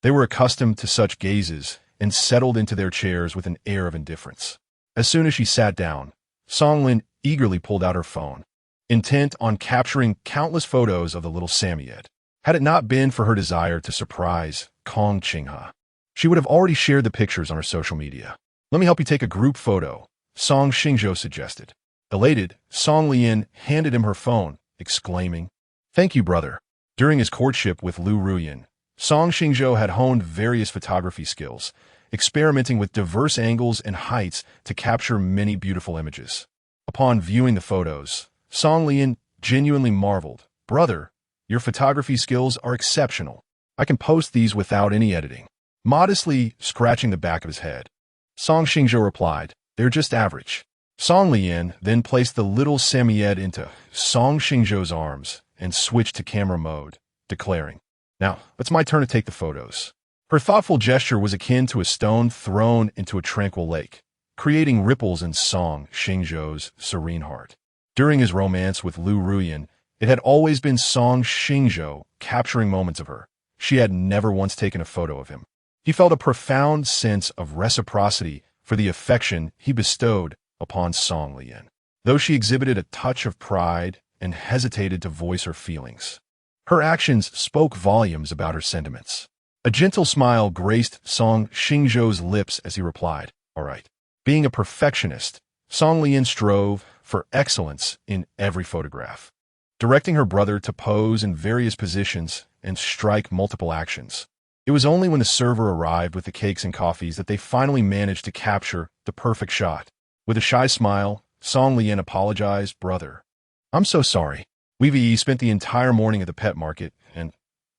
They were accustomed to such gazes and settled into their chairs with an air of indifference. As soon as she sat down, Song Lin eagerly pulled out her phone, intent on capturing countless photos of the little Samoyed. Had it not been for her desire to surprise Kong Qinghe, she would have already shared the pictures on her social media. "Let me help you take a group photo," Song Xingzhou suggested. Elated, Song Lian handed him her phone, exclaiming, "Thank you, brother." During his courtship with Liu Ruyan, Song Xingzhou had honed various photography skills, experimenting with diverse angles and heights to capture many beautiful images. Upon viewing the photos, Song Lian genuinely marveled, "Brother, your photography skills are exceptional. I can post these without any editing." Modestly scratching the back of his head, Song Xingzhou replied, "They're just average." Song Lian then placed the little Samoyed into Song Xingzhou's arms and switched to camera mode, declaring, "Now, it's my turn to take the photos." Her thoughtful gesture was akin to a stone thrown into a tranquil lake, creating ripples in Song Xingzhou's serene heart. During his romance with Liu Ruyan, it had always been Song Xingzhou capturing moments of her. She had never once taken a photo of him. He felt a profound sense of reciprocity for the affection he bestowed upon Song Lian, though she exhibited a touch of pride and hesitated to voice her feelings. Her actions spoke volumes about her sentiments. A gentle smile graced Song Xingzhou's lips as he replied, "All right." Being a perfectionist, Song Lian strove for excellence in every photograph, directing her brother to pose in various positions and strike multiple actions. It was only when the server arrived with the cakes and coffees that they finally managed to capture the perfect shot. With a shy smile, Song Lian apologized, "Brother, I'm so sorry. We've spent the entire morning at the pet market, and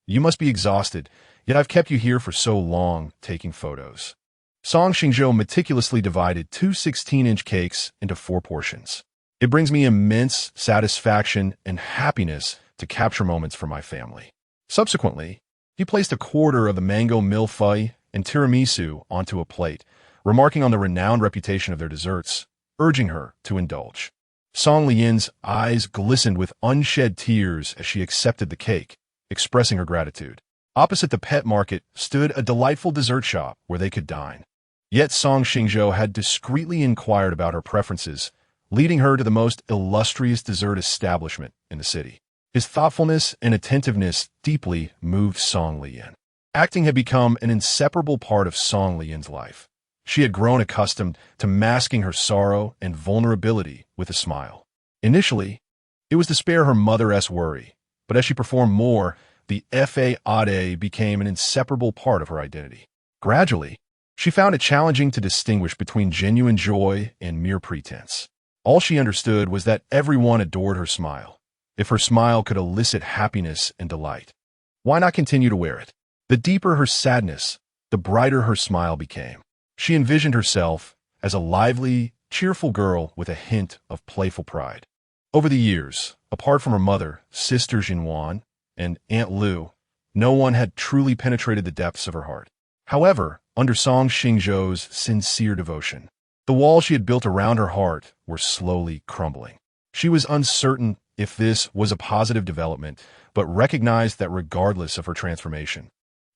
you must be exhausted, yet I've kept you here for so long taking photos." Song Xingzhou meticulously divided 2 16-inch cakes into 4 portions. "It brings me immense satisfaction and happiness to capture moments for my family." Subsequently, he placed a quarter of the mango millefeuille and tiramisu onto a plate, remarking on the renowned reputation of their desserts, urging her to indulge. Song Lian's eyes glistened with unshed tears as she accepted the cake, expressing her gratitude. Opposite the pet market stood a delightful dessert shop where they could dine. Yet Song Xingzhou had discreetly inquired about her preferences, leading her to the most illustrious dessert establishment in the city. His thoughtfulness and attentiveness deeply moved Song Lian. Acting had become an inseparable part of Song Lian's life. She had grown accustomed to masking her sorrow and vulnerability with a smile. Initially, it was to spare her mother-esque worry, but as she performed more, the fade became an inseparable part of her identity. Gradually, she found it challenging to distinguish between genuine joy and mere pretense. All she understood was that everyone adored her smile. If her smile could elicit happiness and delight, why not continue to wear it? The deeper her sadness, the brighter her smile became. She envisioned herself as a lively, cheerful girl with a hint of playful pride. Over the years, apart from her mother, sister Jinwan, and Aunt Lu, no one had truly penetrated the depths of her heart. However, under Song Xingzhou's sincere devotion. The walls she had built around her heart were slowly crumbling. She was uncertain if this was a positive development, but recognized that regardless of her transformation,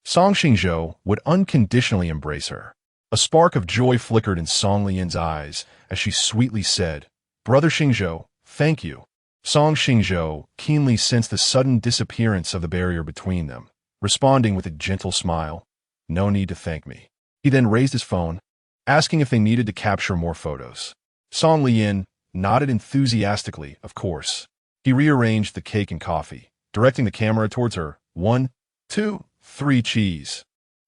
Song Xingzhou would unconditionally embrace her. A spark of joy flickered in Song Lian's eyes as she sweetly said, "Brother Xingzhou, thank you." Song Xingzhou keenly sensed the sudden disappearance of the barrier between them, responding with a gentle smile, "No need to thank me." He then raised his phone, asking if they needed to capture more photos. Song Lian nodded enthusiastically, of course. He rearranged the cake and coffee, directing the camera towards her. 1, 2, 3 cheese.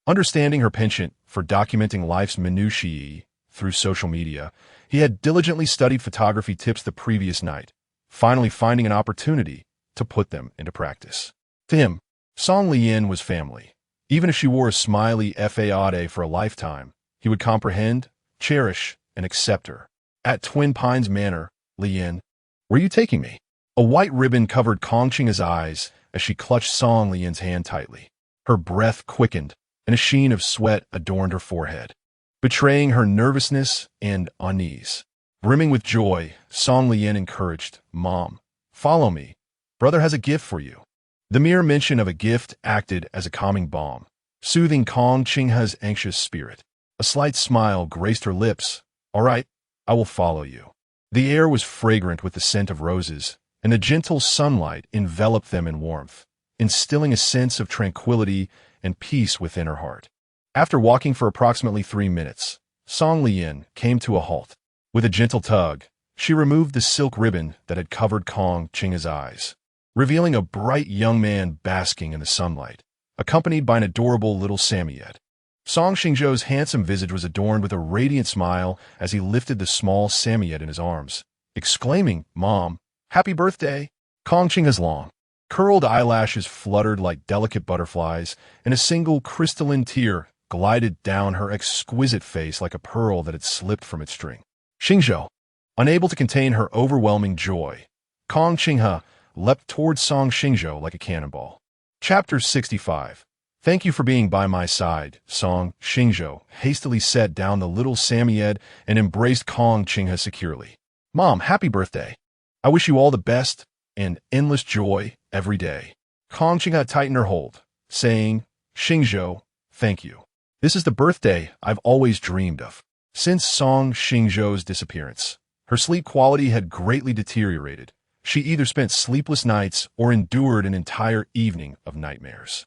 Understanding her penchant for documenting life's minutiae through social media, he had diligently studied photography tips the previous night, finally finding an opportunity to put them into practice. To him, Song Lian was family. Even if she wore a smiley fade for a lifetime, he would comprehend, cherish, and accept her. At Twin Pines Manor, Lian, "Where are you taking me?" A white ribbon covered Kong Qingha's eyes as she clutched Song Lian's hand tightly. Her breath quickened, and a sheen of sweat adorned her forehead, betraying her nervousness and unease. Brimming with joy, Song Lian encouraged, "Mom, follow me. Brother has a gift for you." The mere mention of a gift acted as a calming balm, soothing Kong Qingha's anxious spirit. A slight smile graced her lips. "All right, I will follow you." The air was fragrant with the scent of roses, and the gentle sunlight enveloped them in warmth, instilling a sense of tranquility and peace within her heart. After walking for approximately 3 minutes, Song Lian came to a halt. With a gentle tug, she removed the silk ribbon that had covered Kong Qingha's eyes, revealing a bright young man basking in the sunlight, accompanied by an adorable little Samyet. Song Xingzhou's handsome visage was adorned with a radiant smile as he lifted the small Samyet in his arms, exclaiming, "Mom, happy birthday!" Kong Qingha's long, curled eyelashes fluttered like delicate butterflies, and a single crystalline tear glided down her exquisite face like a pearl that had slipped from its string. Xingzhou, unable to contain her overwhelming joy, Kong Qingha leapt towards Song Xingzhou like a cannonball. Chapter 65. "Thank you for being by my side." Song Xingzhou hastily set down the little Samyed and embraced Kong Qingha securely. "Mom, happy birthday. I wish you all the best and endless joy every day." Kong Qingha tightened her hold, saying, "Xingzhou, thank you. This is the birthday I've always dreamed of." Since Song Xingzhou's disappearance, her sleep quality had greatly deteriorated. She either spent sleepless nights or endured an entire evening of nightmares.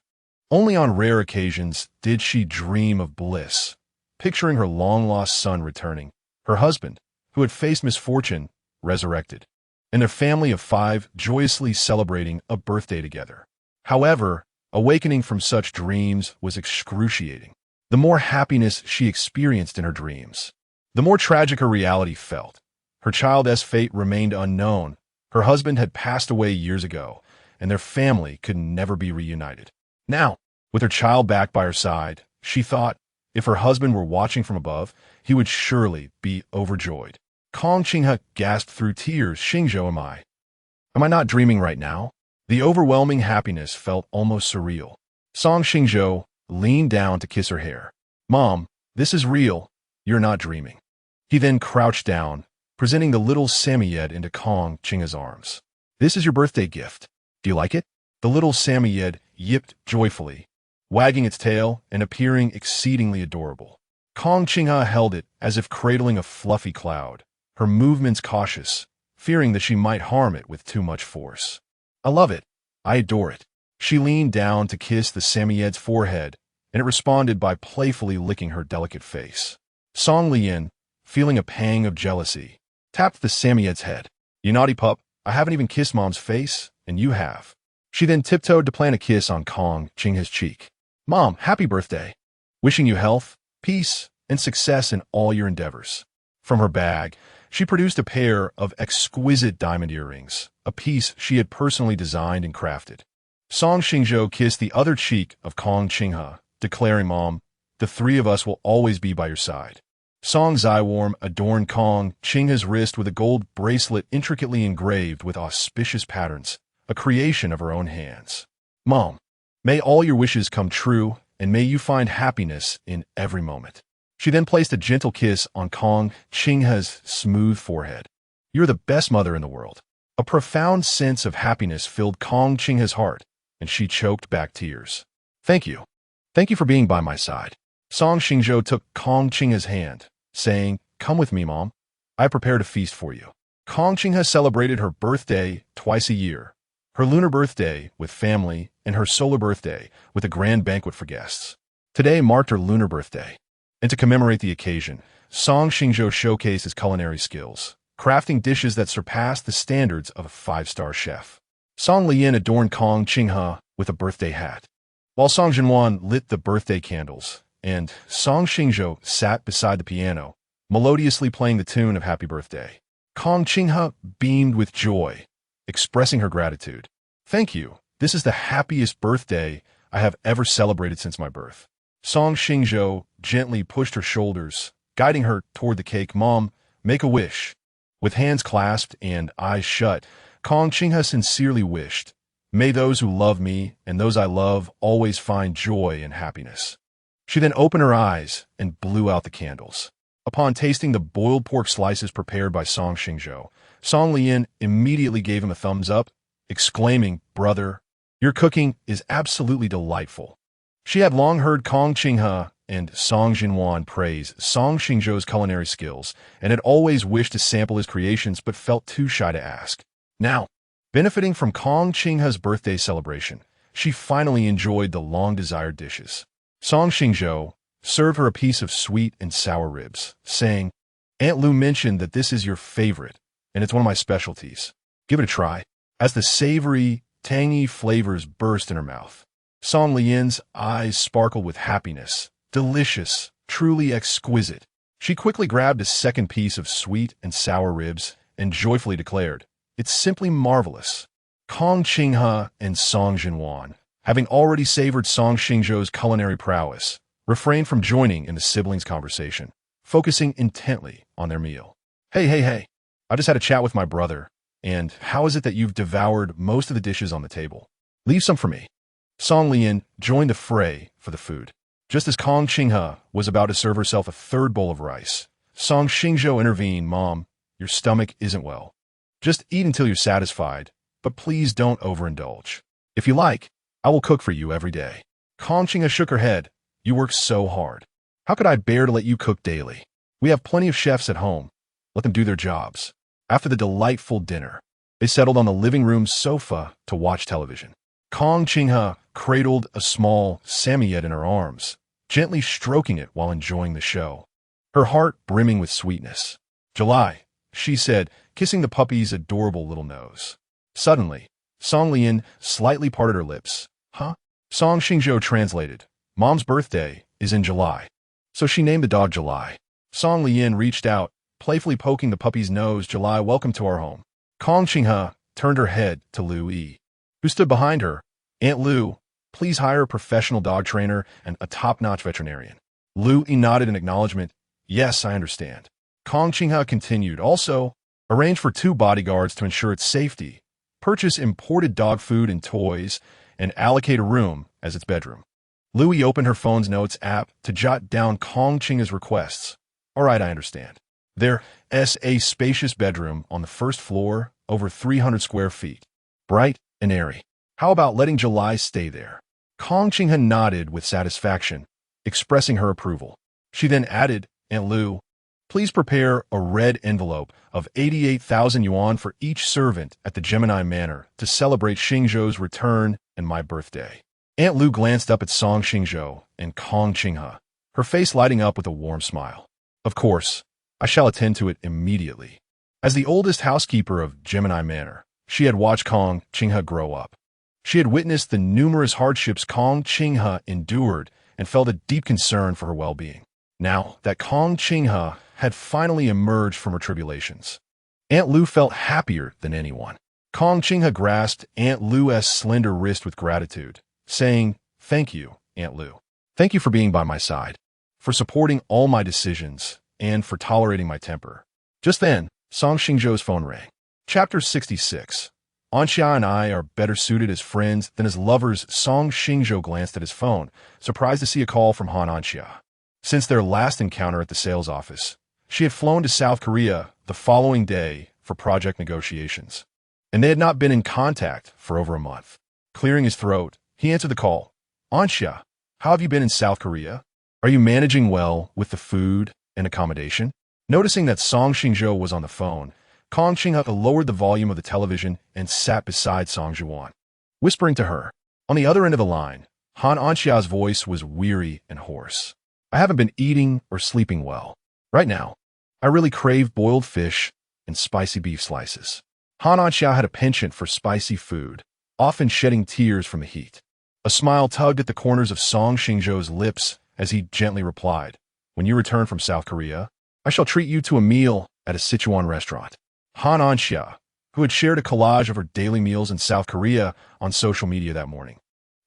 Only on rare occasions did she dream of bliss, picturing her long-lost son returning, her husband, who had faced misfortune, resurrected, and their family of 5 joyously celebrating a birthday together. However, awakening from such dreams was excruciating. The more happiness she experienced in her dreams, the more tragic her reality felt. Her child's fate remained unknown. Her husband had passed away years ago, and their family could never be reunited. Now, with her child back by her side, she thought, if her husband were watching from above, he would surely be overjoyed. Kong Qingha gasped through tears, "Xingzhou, am I not dreaming right now?" The overwhelming happiness felt almost surreal. Song Xingzhou leaned down to kiss her hair. "Mom, this is real. You're not dreaming." He then crouched down, presenting the little Samyed into Kong Qingha's arms. "This is your birthday gift. Do you like it?" The little Samyed yipped joyfully, wagging its tail and appearing exceedingly adorable. Kong Qingha held it as if cradling a fluffy cloud, her movements cautious, fearing that she might harm it with too much force. "I love it. I adore it." She leaned down to kiss the Samyed's forehead, and it responded by playfully licking her delicate face. Song Lian, feeling a pang of jealousy, tapped the Samyed's head. "You naughty pup, I haven't even kissed Mom's face, and you have." She then tiptoed to plant a kiss on Kong Qingha's cheek. "Mom, happy birthday. Wishing you health, peace, and success in all your endeavors." From her bag, she produced a pair of exquisite diamond earrings, a piece she had personally designed and crafted. Song Xingzhou kissed the other cheek of Kong Qingha, declaring, "Mom, the 3 of us will always be by your side." Song Xiwarm adorned Kong Qingha's wrist with a gold bracelet intricately engraved with auspicious patterns, a creation of her own hands. "Mom, may all your wishes come true and may you find happiness in every moment." She then placed a gentle kiss on Kong Qinghe's smooth forehead. "You're the best mother in the world." A profound sense of happiness filled Kong Qinghe's heart, and she choked back tears. "Thank you. Thank you for being by my side." Song Xingzhou took Kong Qinghe's hand, saying, "Come with me, Mom. I prepared a feast for you." Kong Qinghe celebrated her birthday twice a year, her lunar birthday with family and her solar birthday with a grand banquet for guests. Today marked her lunar birthday, and to commemorate the occasion, Song Xingzhou showcased his culinary skills, crafting dishes that surpassed the standards of a five-star chef. Song Lian adorned Kong Qinghe with a birthday hat, while Song Jinwan lit the birthday candles, and Song Xingzhou sat beside the piano, melodiously playing the tune of Happy Birthday. Kong Qinghe beamed with joy, expressing her gratitude. "Thank you. This is the happiest birthday I have ever celebrated since my birth." Song Xingzhou gently pushed her shoulders, guiding her toward the cake. "Mom, make a wish." With hands clasped and eyes shut, Kong Qinghe sincerely wished, "May those who love me and those I love always find joy and happiness." She then opened her eyes and blew out the candles. Upon tasting the boiled pork slices prepared by Song Xingzhou, Song Lian immediately gave him a thumbs up, exclaiming, "Brother, your cooking is absolutely delightful." She had long heard Kong Qinghe and Song Jinwan praise Song Xingzhou's culinary skills and had always wished to sample his creations but felt too shy to ask. Now, benefiting from Kong Qinghe's birthday celebration, she finally enjoyed the long-desired dishes. Song Xingzhou served her a piece of sweet and sour ribs, saying, "Aunt Lu mentioned that this is your favorite, and it's one of my specialties. Give it a try." As the savory, tangy flavors burst in her mouth, Song Lian's eyes sparkled with happiness. "Delicious, truly exquisite." She quickly grabbed a second piece of sweet and sour ribs and joyfully declared, "It's simply marvelous." Kong Qinghe and Song Jinwan, having already savored Song Xingzhou's culinary prowess, refrained from joining in the siblings' conversation, focusing intently on their meal. Hey, I just had a chat with my brother, and how is it that you've devoured most of the dishes on the table? Leave some for me." Song Lian joined the fray for the food. Just as Kong Qinghe was about to serve herself a third bowl of rice, Song Xingzhou intervened. "Mom, your stomach isn't well. Just eat until you're satisfied, but please don't overindulge. If you like, I will cook for you every day." Kong Qinghe shook her head. "You work so hard. How could I bear to let you cook daily? We have plenty of chefs at home. Let them do their jobs." After the delightful dinner, they settled on the living room sofa to watch television. Kong Qinghe cradled a small Samoyed in her arms, gently stroking it while enjoying the show, her heart brimming with sweetness. "July," she said, kissing the puppy's adorable little nose. Suddenly, Song Lian slightly parted her lips. "Huh?" Song Xingzhou translated, "Mom's birthday is in July." So she named the dog July. Song Lian reached out, playfully poking the puppy's nose. "July, welcome to our home." Kong Qinghe turned her head to Liu Yi, who stood behind her. "Aunt Lu, please hire a professional dog trainer and a top-notch veterinarian." Liu Yi nodded in acknowledgement. "Yes, I understand." Kong Qinghe continued, "Also, arrange for 2 bodyguards to ensure its safety, purchase imported dog food and toys, and allocate a room as its bedroom." Liu Yi opened her phone's notes app to jot down Kong Qinghe's requests. "All right, I understand. There's a spacious bedroom on the first floor, over 300 square feet, bright and airy. How about letting July stay there?" Kong Qinghe nodded with satisfaction, expressing her approval. She then added, "Aunt Lu, please prepare a red envelope of 88,000 yuan for each servant at the Gemini Manor to celebrate Xingzhou's return and my birthday." Aunt Lu glanced up at Song Xingzhou and Kong Qinghe, her face lighting up with a warm smile. "Of course, I shall attend to it immediately." As the oldest housekeeper of Gemini Manor, she had watched Kong Qinghe grow up. She had witnessed the numerous hardships Kong Qinghe endured and felt a deep concern for her well-being. Now that Kong Qinghe had finally emerged from her tribulations, Aunt Lu felt happier than anyone. Kong Qinghe grasped Aunt Lu's slender wrist with gratitude, saying, "Thank you, Aunt Lu. Thank you for being by my side, for supporting all my decisions, and for tolerating my temper." Just then, Song Xingzhou's phone rang. Chapter 66. Anxia and I are better suited as friends than as lovers. Song Xingzhou glanced at his phone, surprised to see a call from Han Anxia. Since their last encounter at the sales office, she had flown to South Korea the following day for project negotiations, and they had not been in contact for over a month. Clearing his throat, he answered the call. Anxia, how have you been in South Korea? Are you managing well with the food and accommodation? Noticing that Song Xingzhou was on the phone, Kong Qinghe lowered the volume of the television and sat beside Song Zhuan, whispering to her. On the other end of the line, Han Anxia's voice was weary and hoarse. I haven't been eating or sleeping well. Right now, I really crave boiled fish and spicy beef slices. Han Anxia had a penchant for spicy food, often shedding tears from the heat. A smile tugged at the corners of Song Xingzhou's lips as he gently replied, when you return from South Korea, I shall treat you to a meal at a Sichuan restaurant. Han Anxia, who had shared a collage of her daily meals in South Korea on social media that morning,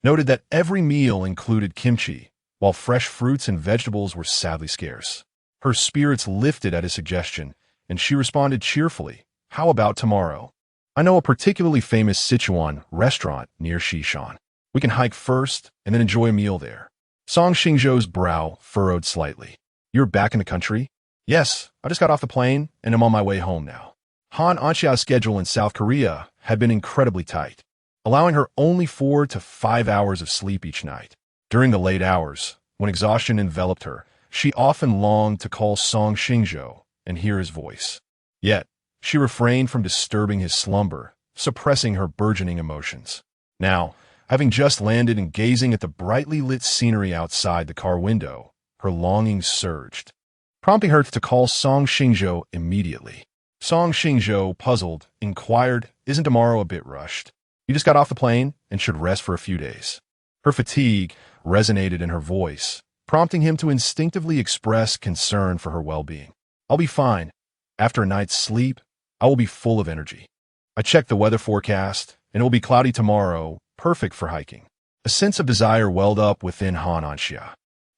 noted that every meal included kimchi, while fresh fruits and vegetables were sadly scarce. Her spirits lifted at his suggestion, and she responded cheerfully, how about tomorrow? I know a particularly famous Sichuan restaurant near Xishan. We can hike first and then enjoy a meal there. Song Xingzhou's brow furrowed slightly. You're back in the country? Yes, I just got off the plane and am on my way home now. Han Anxia's schedule in South Korea had been incredibly tight, allowing her only 4 to 5 hours of sleep each night. During the late hours, when exhaustion enveloped her, she often longed to call Song Xingzhou and hear his voice. Yet, she refrained from disturbing his slumber, suppressing her burgeoning emotions. Now, having just landed and gazing at the brightly lit scenery outside the car window, her longings surged, prompting her to call Song Xingzhou immediately. Song Xingzhou, puzzled, inquired, isn't tomorrow a bit rushed? You just got off the plane and should rest for a few days. Her fatigue resonated in her voice, prompting him to instinctively express concern for her well-being. I'll be fine. After a night's sleep, I will be full of energy. I checked the weather forecast, and it will be cloudy tomorrow, perfect for hiking. A sense of desire welled up within Han Anxia.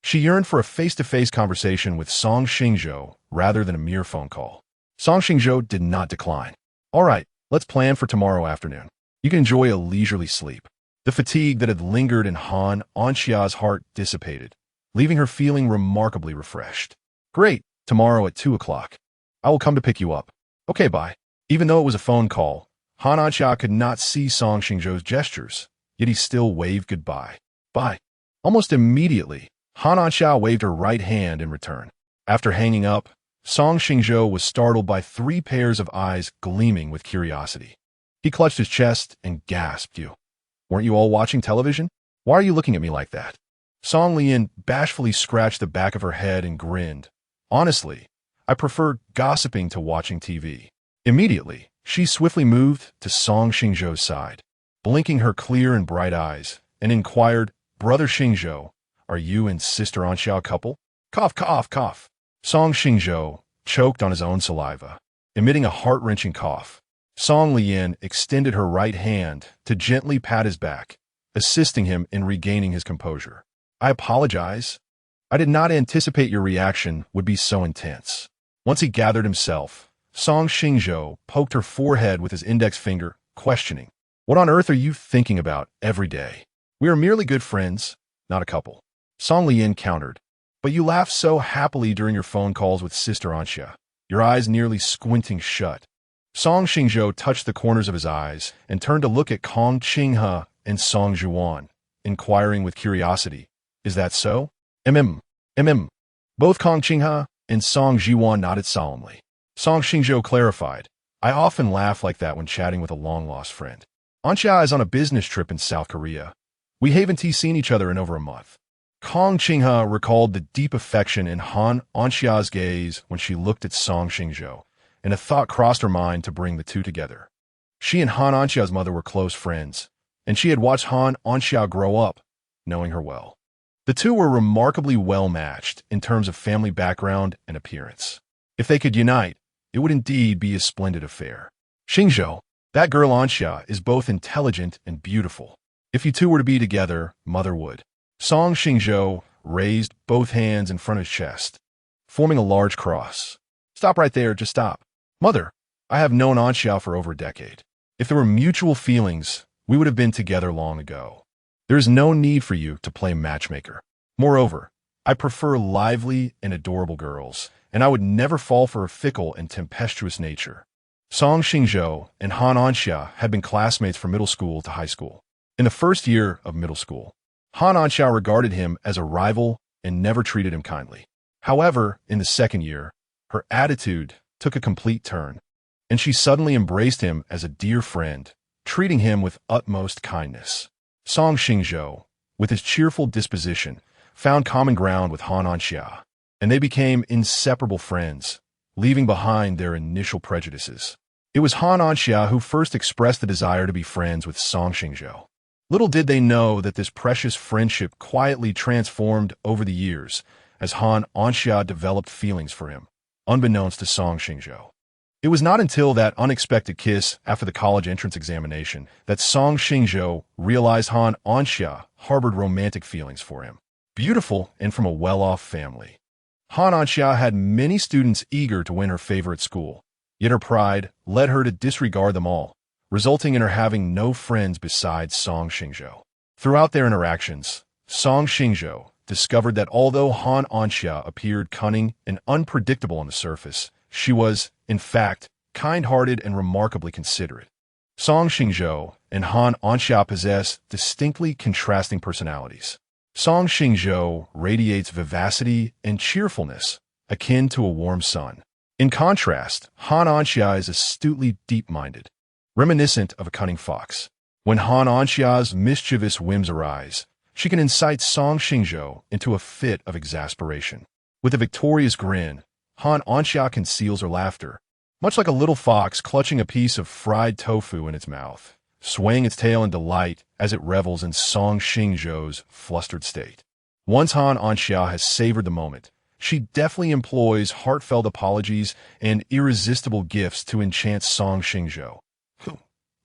She yearned for a face-to-face conversation with Song Xingzhou rather than a mere phone call. Song Xingzhou did not decline. All right, let's plan for tomorrow afternoon. You can enjoy a leisurely sleep. The fatigue that had lingered in Han Anxia's heart dissipated, leaving her feeling remarkably refreshed. Great, tomorrow at 2 o'clock. I will come to pick you up. Okay, bye. Even though it was a phone call, Han Anxia could not see Song Xingzhou's gestures, yet he still waved goodbye. Bye. Almost immediately, Han Anxia waved her right hand in return. After hanging up, Song Xingzhou was startled by 3 pairs of eyes gleaming with curiosity. He clutched his chest and gasped, weren't you all watching television? Why are you looking at me like that? Song Lian bashfully scratched the back of her head and grinned. Honestly, I prefer gossiping to watching TV. Immediately, she swiftly moved to Song Xingzhou's side, blinking her clear and bright eyes, and inquired, Brother Xingzhou, are you and Sister Anxia a couple? Cough, cough, cough. Song Xingzhou choked on his own saliva, emitting a heart-wrenching cough. Song Lian extended her right hand to gently pat his back, assisting him in regaining his composure. I apologize. I did not anticipate your reaction would be so intense. Once he gathered himself, Song Xingzhou poked her forehead with his index finger, questioning, what on earth are you thinking about every day? We are merely good friends, not a couple. Song Lian countered, but you laugh so happily during your phone calls with Sister Anxia, your eyes nearly squinting shut. Song Xingzhou touched the corners of his eyes and turned to look at Kong Qinghe and Song Zhuan, inquiring with curiosity, is that so? Both Kong Qinghe and Song Zhuan nodded solemnly. Song Xingzhou clarified, I often laugh like that when chatting with a long-lost friend. Anxia is on a business trip in South Korea. We haven't seen each other in over a month. Kong Qinghe recalled the deep affection in Han Anxia's gaze when she looked at Song Xingzhou, and a thought crossed her mind to bring the two together. She and Han Anxia's mother were close friends, and she had watched Han Anxia grow up, knowing her well. The two were remarkably well-matched in terms of family background and appearance. If they could unite, it would indeed be a splendid affair. Xingzhou, that girl Anxia is both intelligent and beautiful. If you two were to be together, mother would. Song Xingzhou raised both hands in front of his chest, forming a large cross. Stop right there, just stop. Mother, I have known Anxia for over a decade. If there were mutual feelings, we would have been together long ago. There is no need for you to play matchmaker. Moreover, I prefer lively and adorable girls, and I would never fall for a fickle and tempestuous nature. Song Xingzhou and Han Anxia had been classmates from middle school to high school. In the first year of middle school, Han Anxia regarded him as a rival and never treated him kindly. However, in the second year, her attitude took a complete turn, and she suddenly embraced him as a dear friend, treating him with utmost kindness. Song Xingzhou, with his cheerful disposition, found common ground with Han Anxia, and they became inseparable friends, leaving behind their initial prejudices. It was Han Anxia who first expressed the desire to be friends with Song Xingzhou. Little did they know that this precious friendship quietly transformed over the years as Han Anxia developed feelings for him, unbeknownst to Song Xingzhou. It was not until that unexpected kiss after the college entrance examination that Song Xingzhou realized Han Anxia harbored romantic feelings for him. Beautiful and from a well-off family, Han Anxia had many students eager to win her favor at school, yet her pride led her to disregard them all, resulting in her having no friends besides Song Xingzhou. Throughout their interactions, Song Xingzhou discovered that although Han Anxia appeared cunning and unpredictable on the surface, she was, in fact, kind-hearted and remarkably considerate. Song Xingzhou and Han Anxia possess distinctly contrasting personalities. Song Xingzhou radiates vivacity and cheerfulness, akin to a warm sun. In contrast, Han Anxia is astutely deep-minded, reminiscent of a cunning fox. When Han Anxia's mischievous whims arise, she can incite Song Xingzhou into a fit of exasperation. With a victorious grin, Han Anxia conceals her laughter, much like a little fox clutching a piece of fried tofu in its mouth, swaying its tail in delight as it revels in Song Xingzhou's flustered state. Once Han Anxia has savored the moment, she deftly employs heartfelt apologies and irresistible gifts to enchant Song Xingzhou, who,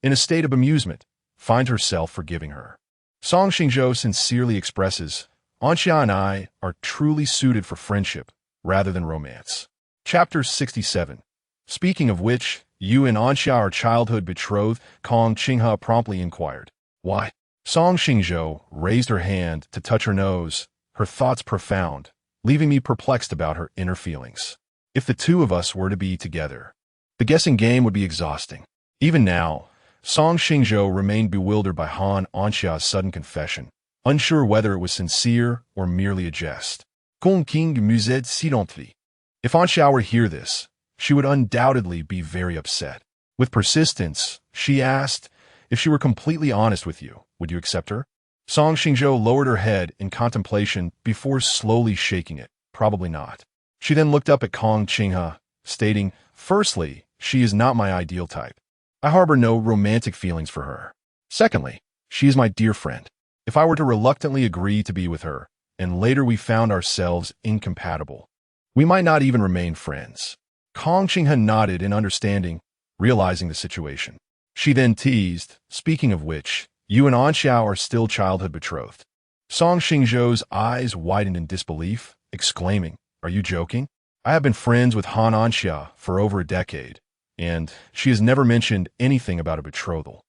in a state of amusement, finds herself forgiving her. Song Xingzhou sincerely expresses, "Anxia and I are truly suited for friendship rather than romance." Chapter 67. Speaking of which, you and Anxia are childhood betrothed, Kong Qinghe promptly inquired. Why? Song Xingzhou raised her hand to touch her nose, her thoughts profound, leaving me perplexed about her inner feelings. If the two of us were to be together, the guessing game would be exhausting. Even now, Song Xingzhou remained bewildered by Han Anxia's sudden confession, unsure whether it was sincere or merely a jest. Kong King mused silently. If Anxia were to hear this, she would undoubtedly be very upset. With persistence, she asked, if she were completely honest with you, would you accept her? Song Xingzhou lowered her head in contemplation before slowly shaking it. Probably not. She then looked up at Kong Qinghe, stating, firstly, she is not my ideal type. I harbor no romantic feelings for her. Secondly, she is my dear friend. If I were to reluctantly agree to be with her, and later we found ourselves incompatible, we might not even remain friends. Kong Qinghe nodded in understanding, realizing the situation. She then teased, speaking of which, you and Anxiao are still childhood betrothed. Song Xingzhou's eyes widened in disbelief, exclaiming, are you joking? I have been friends with Han Anxia for over a decade, and she has never mentioned anything about a betrothal.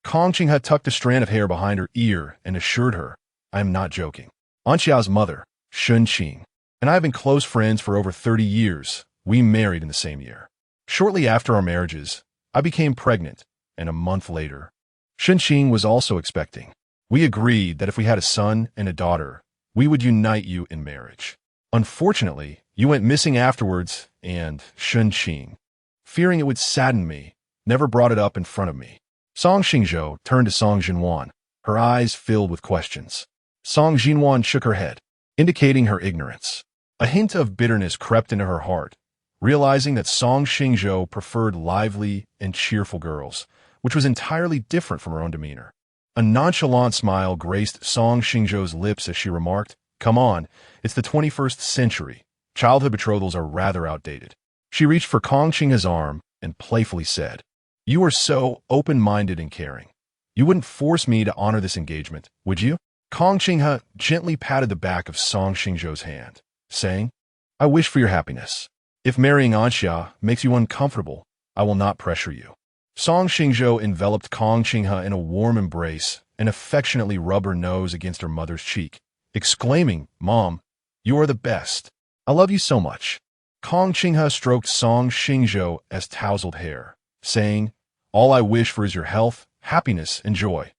Kong Qinghe tucked a strand of hair behind her ear and assured her, I am not joking. Anxiao's mother, Shun Qing, and I have been close friends for over 30 years. We married in the same year. Shortly after our marriages, I became pregnant, and a month later, Shun Qing was also expecting. We agreed that if we had a son and a daughter, we would unite you in marriage. Unfortunately, you went missing afterwards, and Shun Qing, fearing it would sadden me, never brought it up in front of me. Song Xingzhou turned to Song Jinwan, her eyes filled with questions. Song Jinwan shook her head, indicating her ignorance. A hint of bitterness crept into her heart, realizing that Song Xingzhou preferred lively and cheerful girls, which was entirely different from her own demeanor. A nonchalant smile graced Song Xingzhou's lips as she remarked, come on, it's the 21st century. Childhood betrothals are rather outdated. She reached for Kong Qinghe's arm and playfully said, you are so open-minded and caring. You wouldn't force me to honor this engagement, would you? Kong Qinghe gently patted the back of Song Xingzhou's hand, saying, I wish for your happiness. If marrying Anxia makes you uncomfortable, I will not pressure you. Song Xingzhou enveloped Kong Qinghe in a warm embrace and affectionately rubbed her nose against her mother's cheek, exclaiming, "Mom, you are the best. I love you so much." Kong Qinghe stroked Song Xingzhou's tousled hair, saying, "All I wish for is your health, happiness, and joy.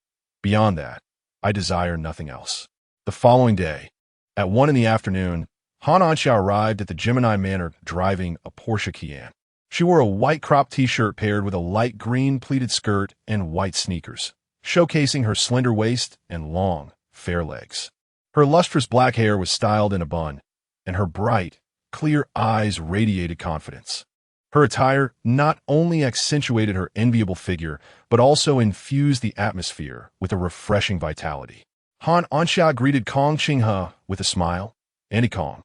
Beyond that, I desire nothing else." The following day, at 1 in the afternoon, Han Anxia arrived at the Gemini Manor driving a Porsche Cayenne. She wore a white crop t-shirt paired with a light green pleated skirt and white sneakers, showcasing her slender waist and long, fair legs. Her lustrous black hair was styled in a bun, and her bright, clear eyes radiated confidence. Her attire not only accentuated her enviable figure, but also infused the atmosphere with a refreshing vitality. Han Anxia greeted Kong Qinghe with a smile. "Auntie Kong,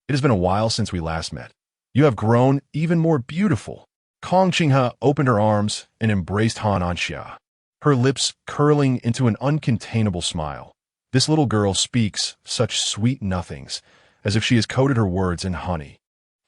it has been a while since we last met. You have grown even more beautiful." Kong Qinghe opened her arms and embraced Han Anxia, her lips curling into an uncontainable smile. This little girl speaks such sweet nothings, as if she has coated her words in honey.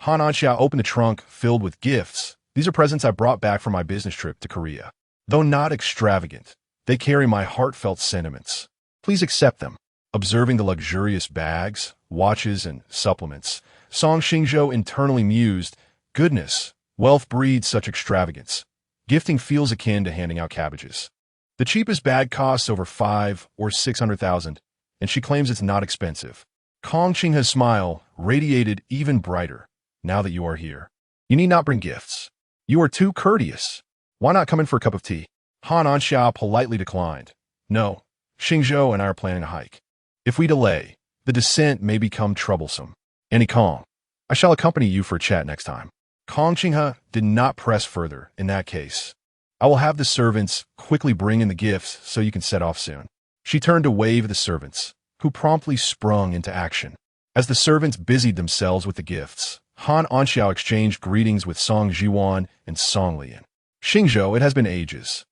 Han Anxia opened the trunk filled with gifts. "These are presents I brought back from my business trip to Korea. Though not extravagant, they carry my heartfelt sentiments. Please accept them." Observing the luxurious bags, watches, and supplements, Song Xingzhou internally mused, "Goodness, wealth breeds such extravagance. Gifting feels akin to handing out cabbages." The cheapest bag costs over 5 or 600,000, and she claims it's not expensive. Kong Qinghe's smile radiated even brighter. "Now that you are here, you need not bring gifts. You are too courteous. Why not come in for a cup of tea?" Han Anxia politely declined. "No, Xingzhou and I are planning a hike. If we delay, the descent may become troublesome. Auntie Kong, I shall accompany you for a chat next time." Kong Qinghe did not press further. "In that case, I will have the servants quickly bring in the gifts so you can set off soon." She turned to wave at the servants, who promptly sprung into action. As the servants busied themselves with the gifts, Han Anxiao exchanged greetings with Song Jiwan and Song Lian. "Xingzhou, it has been ages."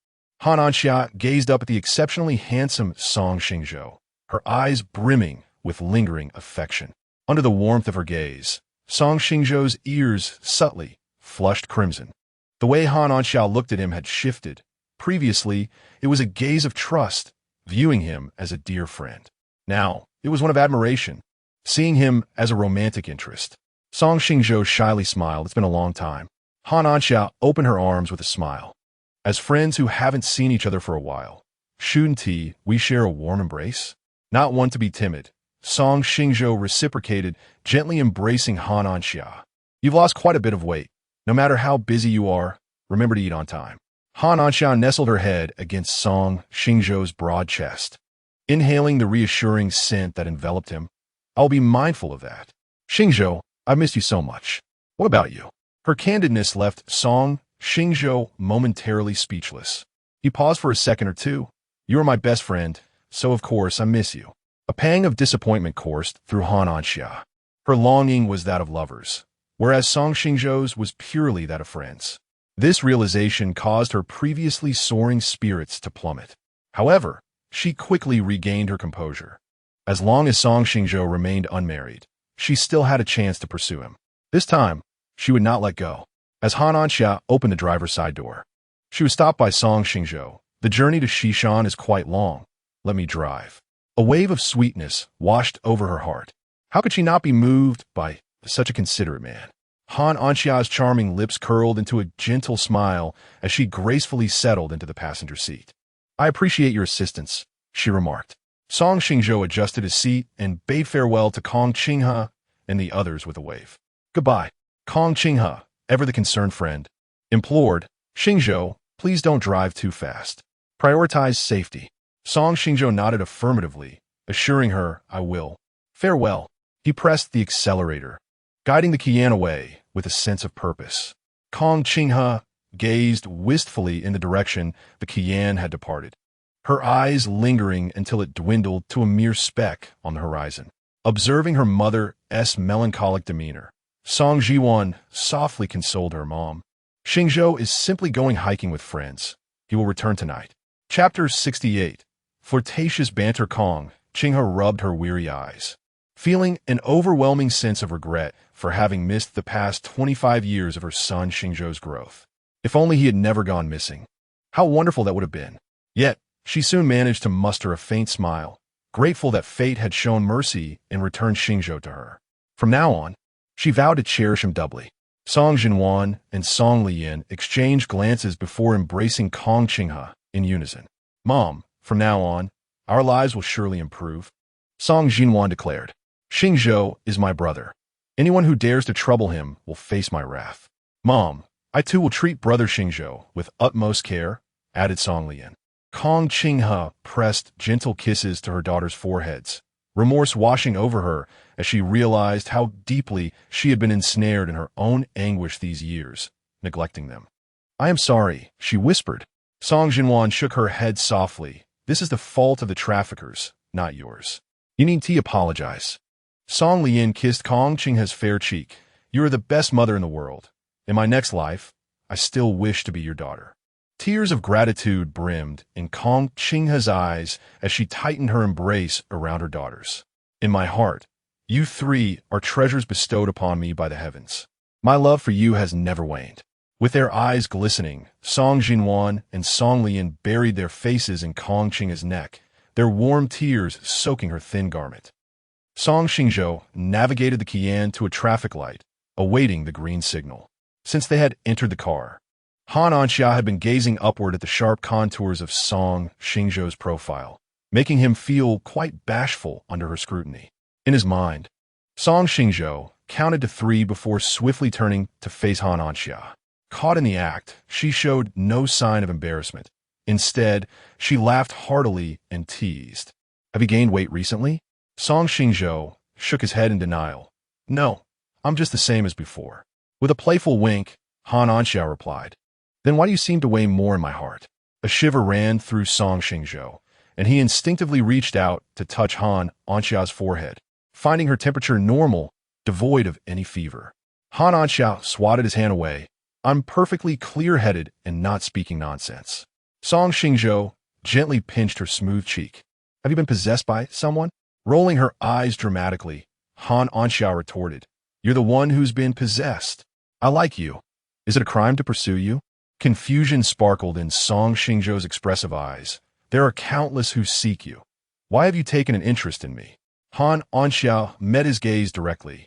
Han Anxia gazed up at the exceptionally handsome Song Xingzhou, her eyes brimming with lingering affection. Under the warmth of her gaze, Song Xingzhou's ears subtly flushed crimson. The way Han Anxiao looked at him had shifted. Previously, it was a gaze of trust, viewing him as a dear friend. Now, it was one of admiration, seeing him as a romantic interest. Song Xingzhou shyly smiled. "It's been a long time." Han Anxia opened her arms with a smile. "As friends who haven't seen each other for a while, shouldn't we share a warm embrace?" Not one to be timid, Song Xingzhou reciprocated, gently embracing Han Anxia. "You've lost quite a bit of weight. No matter how busy you are, remember to eat on time." Han Anxia nestled her head against Song Xingzhou's broad chest, inhaling the reassuring scent that enveloped him. "I'll be mindful of that. Xingzhou, I've missed you so much. What about you?" Her candidness left Song Xingzhou momentarily speechless. He paused for a second or two. "You are my best friend, so of course I miss you." A pang of disappointment coursed through Han Anxia. Her longing was that of lovers, whereas Song Xingzhou's was purely that of friends. This realization caused her previously soaring spirits to plummet. However, she quickly regained her composure. As long as Song Xingzhou remained unmarried, she still had a chance to pursue him. This time, she would not let go. As Han Anxia opened the driver's side door, she was stopped by Song Xingzhou. "The journey to Xishan is quite long. Let me drive." A wave of sweetness washed over her heart. How could she not be moved by such a considerate man? Han Anxia's charming lips curled into a gentle smile as she gracefully settled into the passenger seat. "I appreciate your assistance," she remarked. Song Xingzhou adjusted his seat and bade farewell to Kong Qinghe and the others with a wave. "Goodbye." Kong Qinghe, ever the concerned friend, implored, "Xingzhou, please don't drive too fast. Prioritize safety." Song Xingzhou nodded affirmatively, assuring her, "I will." "Farewell." He pressed the accelerator, guiding the Cayenne away with a sense of purpose. Kong Qinghe gazed wistfully in the direction the Cayenne had departed, her eyes lingering until it dwindled to a mere speck on the horizon. Observing her mother's melancholic demeanor, Song Jiwan softly consoled her. "Mom, Xingzhou is simply going hiking with friends. He will return tonight." Chapter 68. Flirtatious banter. Kong Qinghe rubbed her weary eyes, feeling an overwhelming sense of regret for having missed the past 25 years of her son Xingzhou's growth. If only he had never gone missing. How wonderful that would have been. Yet, she soon managed to muster a faint smile, grateful that fate had shown mercy and returned Xingzhou to her. From now on, she vowed to cherish him doubly. Song Xinhuan and Song Liyan exchanged glances before embracing Kong Qinghe in unison. Mom, from now on, our lives will surely improve, Song Xinhuan declared. Xingzhou is my brother. Anyone who dares to trouble him will face my wrath. Mom, I too will treat brother Xingzhou with utmost care, added Song Liyan. Kong Qinghe pressed gentle kisses to her daughter's foreheads, remorse washing over her as she realized how deeply she had been ensnared in her own anguish these years, neglecting them. I am sorry, she whispered. Song Xinhuan shook her head softly. This is the fault of the traffickers, not yours. You need to apologize. Song Liyan kissed Kong Qinghe's fair cheek. You are the best mother in the world. In my next life, I still wish to be your daughter. Tears of gratitude brimmed in Kong Qinghe's eyes as she tightened her embrace around her daughters. In my heart, you three are treasures bestowed upon me by the heavens. My love for you has never waned. With their eyes glistening, Song Xinhuan and Song Liyan buried their faces in Kong Qinghe's neck, their warm tears soaking her thin garment. Song Xingzhou navigated the Qian to a traffic light, awaiting the green signal. Since they had entered the car, Han Anxia had been gazing upward at the sharp contours of Song Xingzhou's profile, making him feel quite bashful under her scrutiny. In his mind, Song Xingzhou counted to 3 before swiftly turning to face Han Anxia. Caught in the act, she showed no sign of embarrassment. Instead, she laughed heartily and teased. Have you gained weight recently? Song Xingzhou shook his head in denial. No, I'm just the same as before. With a playful wink, Han Anxia replied. Then why do you seem to weigh more in my heart? A shiver ran through Song Xingzhou, and he instinctively reached out to touch Han Anxia's forehead, finding her temperature normal, devoid of any fever. Han Anxia swatted his hand away. I'm perfectly clear-headed and not speaking nonsense. Song Xingzhou gently pinched her smooth cheek. Have you been possessed by someone? Rolling her eyes dramatically, Han Anxia retorted. You're the one who's been possessed. I like you. Is it a crime to pursue you? Confusion sparkled in Song Xingzhou's expressive eyes. There are countless who seek you. Why have you taken an interest in me? Han Anxia met his gaze directly.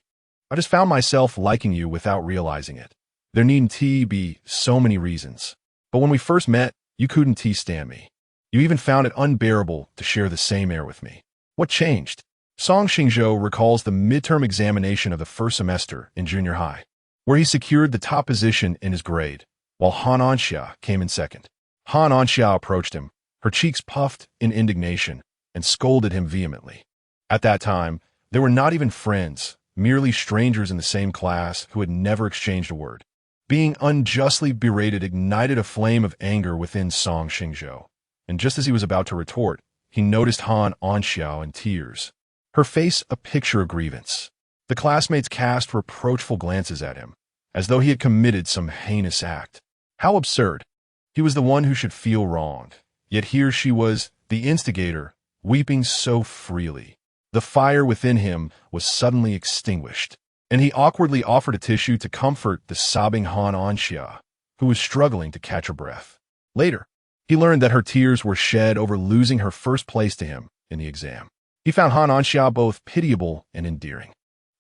I just found myself liking you without realizing it. There needn't be so many reasons. But when we first met, you couldn't stand me. You even found it unbearable to share the same air with me. What changed? Song Xingzhou recalls the midterm examination of the first semester in junior high, where he secured the top position in his grade, while Han Anxia came in second. Han Anxia approached him, her cheeks puffed in indignation, and scolded him vehemently. At that time, they were not even friends, merely strangers in the same class who had never exchanged a word. Being unjustly berated ignited a flame of anger within Song Xingzhou, and just as he was about to retort, he noticed Han Anxia in tears, her face a picture of grievance. The classmates cast reproachful glances at him, as though he had committed some heinous act. How absurd. He was the one who should feel wronged, yet here she was, the instigator, weeping so freely. The fire within him was suddenly extinguished, and he awkwardly offered a tissue to comfort the sobbing Han Anxia, who was struggling to catch her breath. Later, he learned that her tears were shed over losing her first place to him in the exam. He found Han Anxia both pitiable and endearing.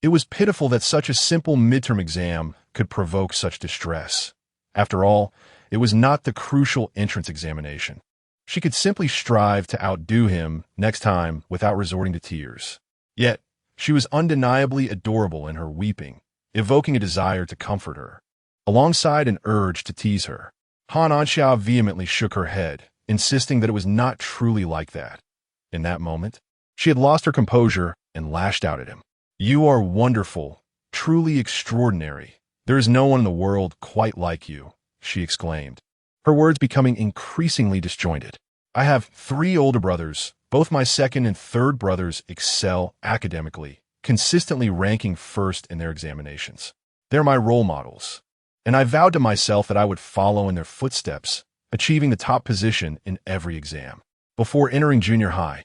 It was pitiful that such a simple midterm exam could provoke such distress. After all, it was not the crucial entrance examination. She could simply strive to outdo him next time without resorting to tears. Yet, she was undeniably adorable in her weeping, evoking a desire to comfort her, alongside an urge to tease her. Han Anxia vehemently shook her head, insisting that it was not truly like that. In that moment, she had lost her composure and lashed out at him. You are wonderful, truly extraordinary. There is no one in the world quite like you, she exclaimed, her words becoming increasingly disjointed. I have 3 older brothers. Both my second and third brothers excel academically, consistently ranking first in their examinations. They're my role models, and I vowed to myself that I would follow in their footsteps, achieving the top position in every exam. Before entering junior high,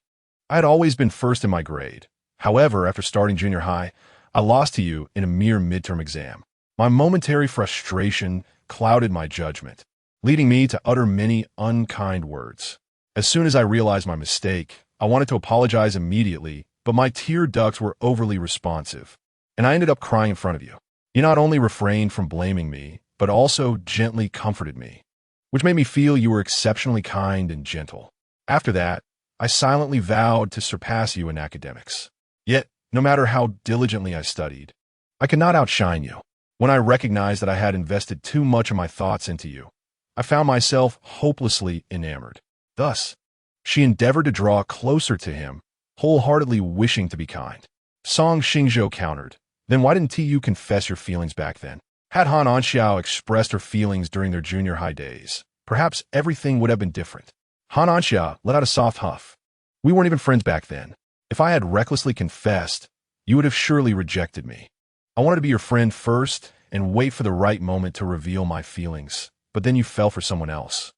I had always been first in my grade. However, after starting junior high, I lost to you in a mere midterm exam. My momentary frustration clouded my judgment, leading me to utter many unkind words. As soon as I realized my mistake, I wanted to apologize immediately, but my tear ducts were overly responsive, and I ended up crying in front of you. You not only refrained from blaming me, but also gently comforted me, which made me feel you were exceptionally kind and gentle. After that, I silently vowed to surpass you in academics. Yet, no matter how diligently I studied, I could not outshine you. When I recognized that I had invested too much of my thoughts into you, I found myself hopelessly enamored. Thus, she endeavored to draw closer to him, wholeheartedly wishing to be kind. Song Xingzhou countered, "Then why didn't you confess your feelings back then? Had Han Anxiao expressed her feelings during their junior high days, perhaps everything would have been different." Han Anxiao let out a soft huff. "We weren't even friends back then. If I had recklessly confessed, you would have surely rejected me. I wanted to be your friend first and wait for the right moment to reveal my feelings, but then you fell for someone else."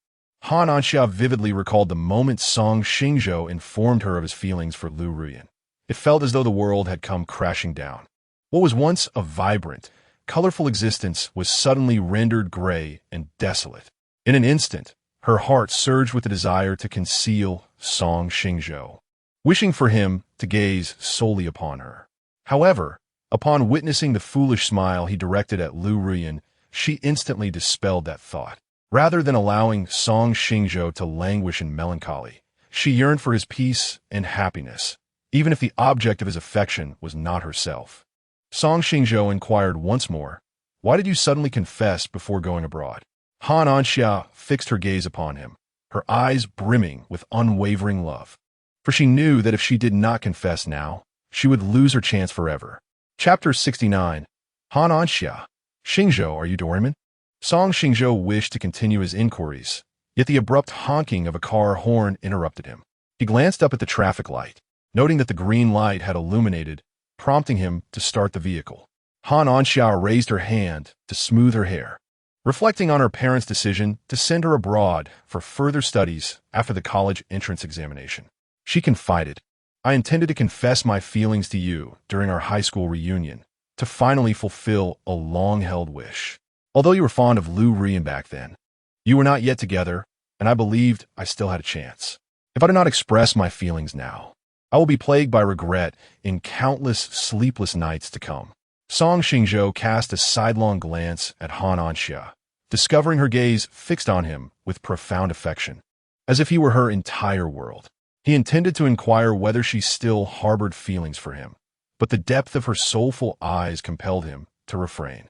Han Anxiao vividly recalled the moment Song Xingzhou informed her of his feelings for Liu Ruyan. It felt as though the world had come crashing down. What was once a vibrant, colorful existence was suddenly rendered gray and desolate. In an instant, her heart surged with the desire to conceal Song Xingzhou, wishing for him to gaze solely upon her. However, upon witnessing the foolish smile he directed at Liu Ruyan, she instantly dispelled that thought. Rather than allowing Song Xingzhou to languish in melancholy, she yearned for his peace and happiness, even if the object of his affection was not herself. Song Xingzhou inquired once more, "Why did you suddenly confess before going abroad?" Han Anxiao fixed her gaze upon him, her eyes brimming with unwavering love. For she knew that if she did not confess now, she would lose her chance forever. Chapter 69. Han Anxiao. "Xingzhou, are you Doraemon?" Song Xingzhou wished to continue his inquiries, yet the abrupt honking of a car horn interrupted him. He glanced up at the traffic light, noting that the green light had illuminated, prompting him to start the vehicle. Han Anxiao raised her hand to smooth her hair, reflecting on her parents' decision to send her abroad for further studies after the college entrance examination. She confided, "I intended to confess my feelings to you during our high school reunion, to finally fulfill a long-held wish. Although you were fond of Liu Ruyan back then, you were not yet together, and I believed I still had a chance. If I do not express my feelings now, I will be plagued by regret in countless sleepless nights to come." Song Xingzhou cast a sidelong glance at Han Anxiao, discovering her gaze fixed on him with profound affection, as if he were her entire world. He intended to inquire whether she still harbored feelings for him, but the depth of her soulful eyes compelled him to refrain.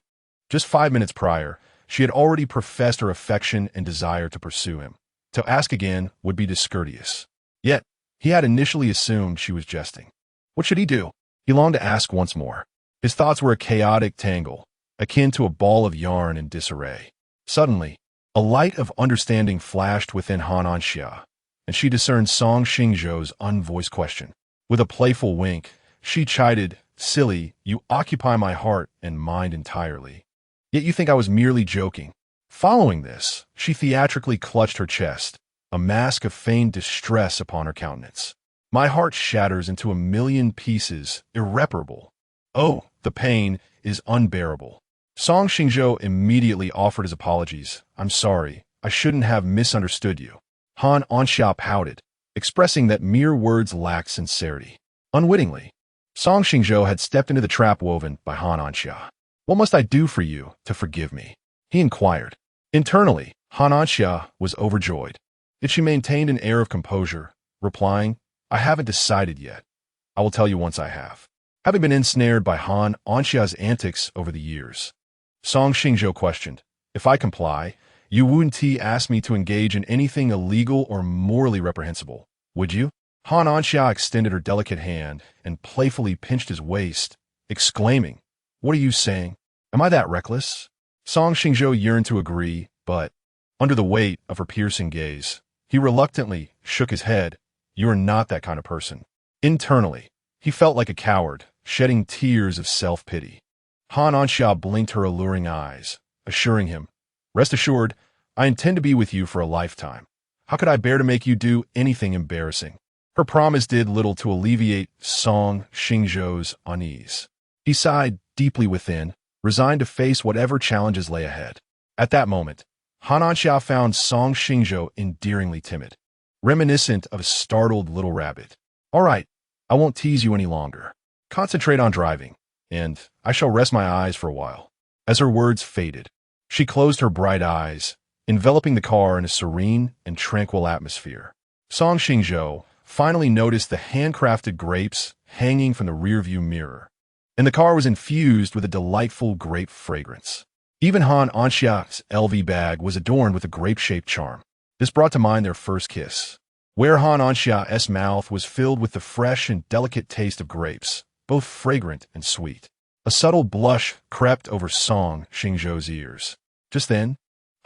Just 5 minutes prior, she had already professed her affection and desire to pursue him. To ask again would be discourteous. Yet, he had initially assumed she was jesting. What should he do? He longed to ask once more. His thoughts were a chaotic tangle, akin to a ball of yarn in disarray. Suddenly, a light of understanding flashed within Han Anxiao, and she discerned Song Xingzhou's unvoiced question. With a playful wink, she chided, "Silly, you occupy my heart and mind entirely. Yet you think I was merely joking." Following this, she theatrically clutched her chest, a mask of feigned distress upon her countenance. "My heart shatters into a million pieces, irreparable. Oh, the pain is unbearable." Song Xingzhou immediately offered his apologies. "I'm sorry, I shouldn't have misunderstood you." Han Anxiao pouted, expressing that mere words lacked sincerity. Unwittingly, Song Xingzhou had stepped into the trap woven by Han Anxiao. "What must I do for you to forgive me?" he inquired. Internally, Han Anxiao was overjoyed. Yet she maintained an air of composure, replying, "I haven't decided yet. I will tell you once I have." Having been ensnared by Han Anxiao's antics over the years, Song Xingzhou questioned, "If I comply, you wouldn't ask me to engage in anything illegal or morally reprehensible, would you?" Han Anxiao extended her delicate hand and playfully pinched his waist, exclaiming, "What are you saying? Am I that reckless?" Song Xingzhou yearned to agree, but, under the weight of her piercing gaze, he reluctantly shook his head. "You are not that kind of person." Internally, he felt like a coward, shedding tears of self-pity. Han Anxiao blinked her alluring eyes, assuring him, "Rest assured, I intend to be with you for a lifetime. How could I bear to make you do anything embarrassing?" Her promise did little to alleviate Song Xingzhou's unease. He sighed deeply within, resigned to face whatever challenges lay ahead. At that moment, Han Anxia found Song Xingzhou endearingly timid, reminiscent of a startled little rabbit. All right, I won't tease you any longer. Concentrate on driving, and I shall rest my eyes for a while. As her words faded, she closed her bright eyes, enveloping the car in a serene and tranquil atmosphere. Song Xingzhou finally noticed the handcrafted grapes hanging from the rearview mirror, and the car was infused with a delightful grape fragrance. Even Han Anxia's LV bag was adorned with a grape-shaped charm. This brought to mind their first kiss, where Han Anxia's mouth was filled with the fresh and delicate taste of grapes, both fragrant and sweet. A subtle blush crept over Song Xingzhou's ears. Just then,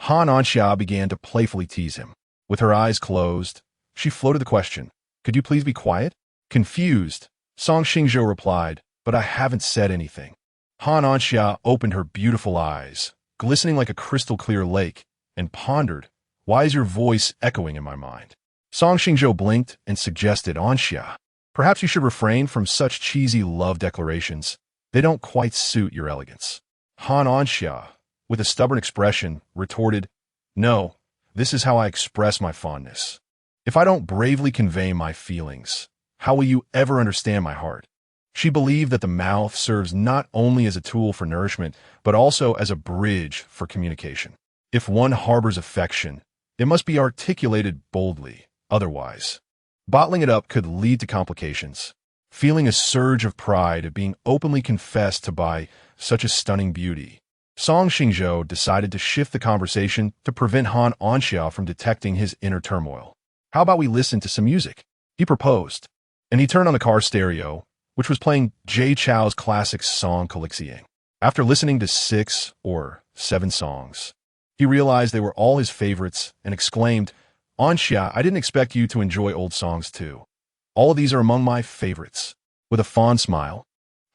Han Anxia began to playfully tease him. With her eyes closed, she floated the question, "Could you please be quiet?" Confused, Song Xingzhou replied, "But I haven't said anything." Han Anxia opened her beautiful eyes, glistening like a crystal-clear lake, and pondered, "Why is your voice echoing in my mind?" Song Xingzhou blinked and suggested, "Anxia, perhaps you should refrain from such cheesy love declarations. They don't quite suit your elegance." Han Anxia, with a stubborn expression, retorted, "No, this is how I express my fondness. If I don't bravely convey my feelings, how will you ever understand my heart?" She believed that the mouth serves not only as a tool for nourishment, but also as a bridge for communication. If one harbors affection, it must be articulated boldly. Otherwise, bottling it up could lead to complications. Feeling a surge of pride at being openly confessed to by such a stunning beauty, Song Xingzhou decided to shift the conversation to prevent Han Anxia from detecting his inner turmoil. "How about we listen to some music?" he proposed, and he turned on the car stereo, which was playing Jay Chou's classic song Calixiang. After listening to 6 or 7 songs, he realized they were all his favorites and exclaimed, "Anxia, I didn't expect you to enjoy old songs too. All of these are among my favorites." With a fond smile,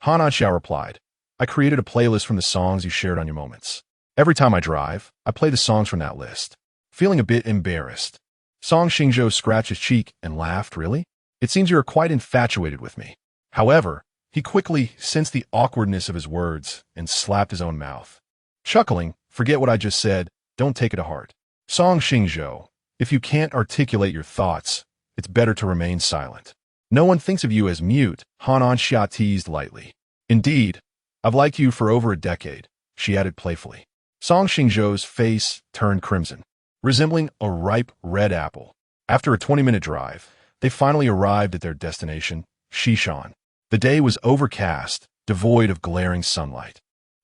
Han Anxia replied, "I created a playlist from the songs you shared on your moments. Every time I drive, I play the songs from that list." Feeling a bit embarrassed, Song Xingzhou scratched his cheek and laughed. "Really? It seems you are quite infatuated with me." However, he quickly sensed the awkwardness of his words and slapped his own mouth. Chuckling, "Forget what I just said. Don't take it to heart. Song Xingzhou, if you can't articulate your thoughts, it's better to remain silent. No one thinks of you as mute," Han Anxia teased lightly. "Indeed, I've liked you for over a decade," she added playfully. Song Xingzhou's face turned crimson, resembling a ripe red apple. After a 20-minute drive, they finally arrived at their destination, Xishan. The day was overcast, devoid of glaring sunlight,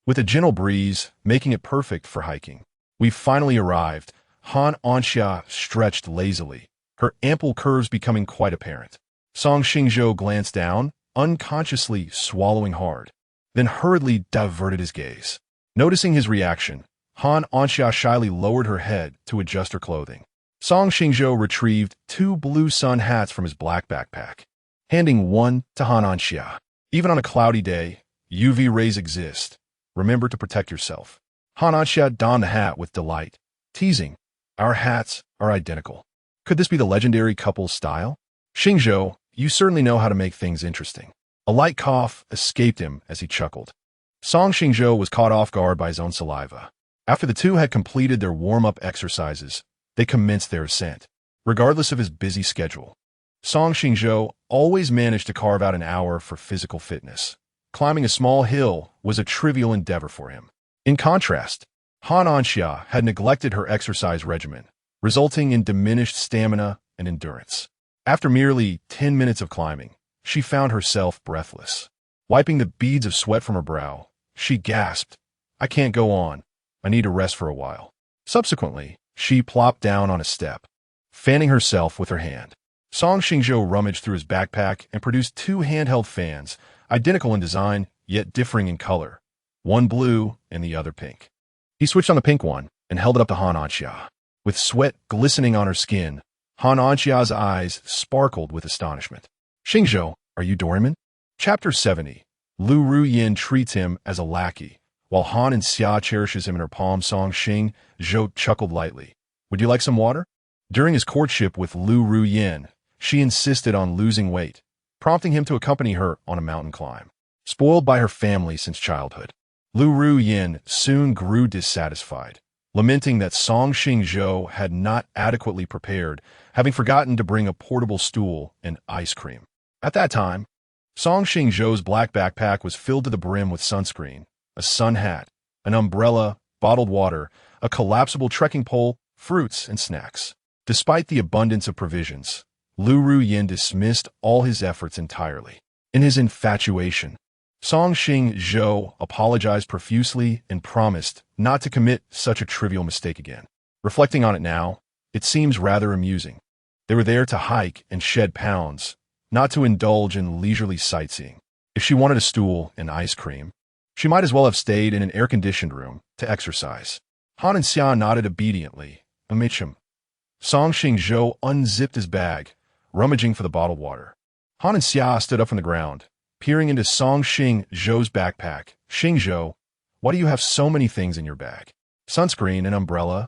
with a gentle breeze making it perfect for hiking. "We've finally arrived." Han Anxia stretched lazily, her ample curves becoming quite apparent. Song Xingzhou glanced down, unconsciously swallowing hard, then hurriedly diverted his gaze. Noticing his reaction, Han Anxia shyly lowered her head to adjust her clothing. Song Xingzhou retrieved 2 blue sun hats from his black backpack, handing one to Han Anxia. "Even on a cloudy day, UV rays exist. Remember to protect yourself." Han Anxia donned the hat with delight, teasing, "Our hats are identical. Could this be the legendary couple's style?" "Xingzhou, you certainly know how to make things interesting." A light cough escaped him as he chuckled. Song Xingzhou was caught off guard by his own saliva. After the two had completed their warm-up exercises, they commenced their ascent. Regardless of his busy schedule, Song Xingzhou always managed to carve out an hour for physical fitness. Climbing a small hill was a trivial endeavor for him. In contrast, Han Anxia had neglected her exercise regimen, resulting in diminished stamina and endurance. After merely 10 minutes of climbing, she found herself breathless. Wiping the beads of sweat from her brow, she gasped, "I can't go on. I need to rest for a while." Subsequently, she plopped down on a step, fanning herself with her hand. Song Xingzhou rummaged through his backpack and produced 2 handheld fans, identical in design, yet differing in color, one blue and the other pink. He switched on the pink one and held it up to Han Anxia. With sweat glistening on her skin, Han Anxia's eyes sparkled with astonishment. "Xingzhou, are you Doraemon?" Chapter 70. Liu Ruyan treats him as a lackey, while Han Anxia cherishes him in her palm. Song Xingzhou chuckled lightly. "Would you like some water?" During his courtship with Liu Ruyan, she insisted on losing weight, prompting him to accompany her on a mountain climb. Spoiled by her family since childhood, Liu Ruyan soon grew dissatisfied, lamenting that Song Xingzhou had not adequately prepared, having forgotten to bring a portable stool and ice cream. At that time, Song Xingzhou's black backpack was filled to the brim with sunscreen, a sun hat, an umbrella, bottled water, a collapsible trekking pole, fruits, and snacks. Despite the abundance of provisions, Liu Ruyan dismissed all his efforts entirely. In his infatuation, Song Xingzhou apologized profusely and promised not to commit such a trivial mistake again. Reflecting on it now, it seems rather amusing. They were there to hike and shed pounds, not to indulge in leisurely sightseeing. If she wanted a stool and ice cream, she might as well have stayed in an air-conditioned room to exercise. Han and Xia nodded obediently, amidst him. Song Xingzhou unzipped his bag, rummaging for the bottled water. Han and Xia stood up from the ground, peering into Song Xingzhou's backpack. Xingzhou, why do you have so many things in your bag? Sunscreen and umbrella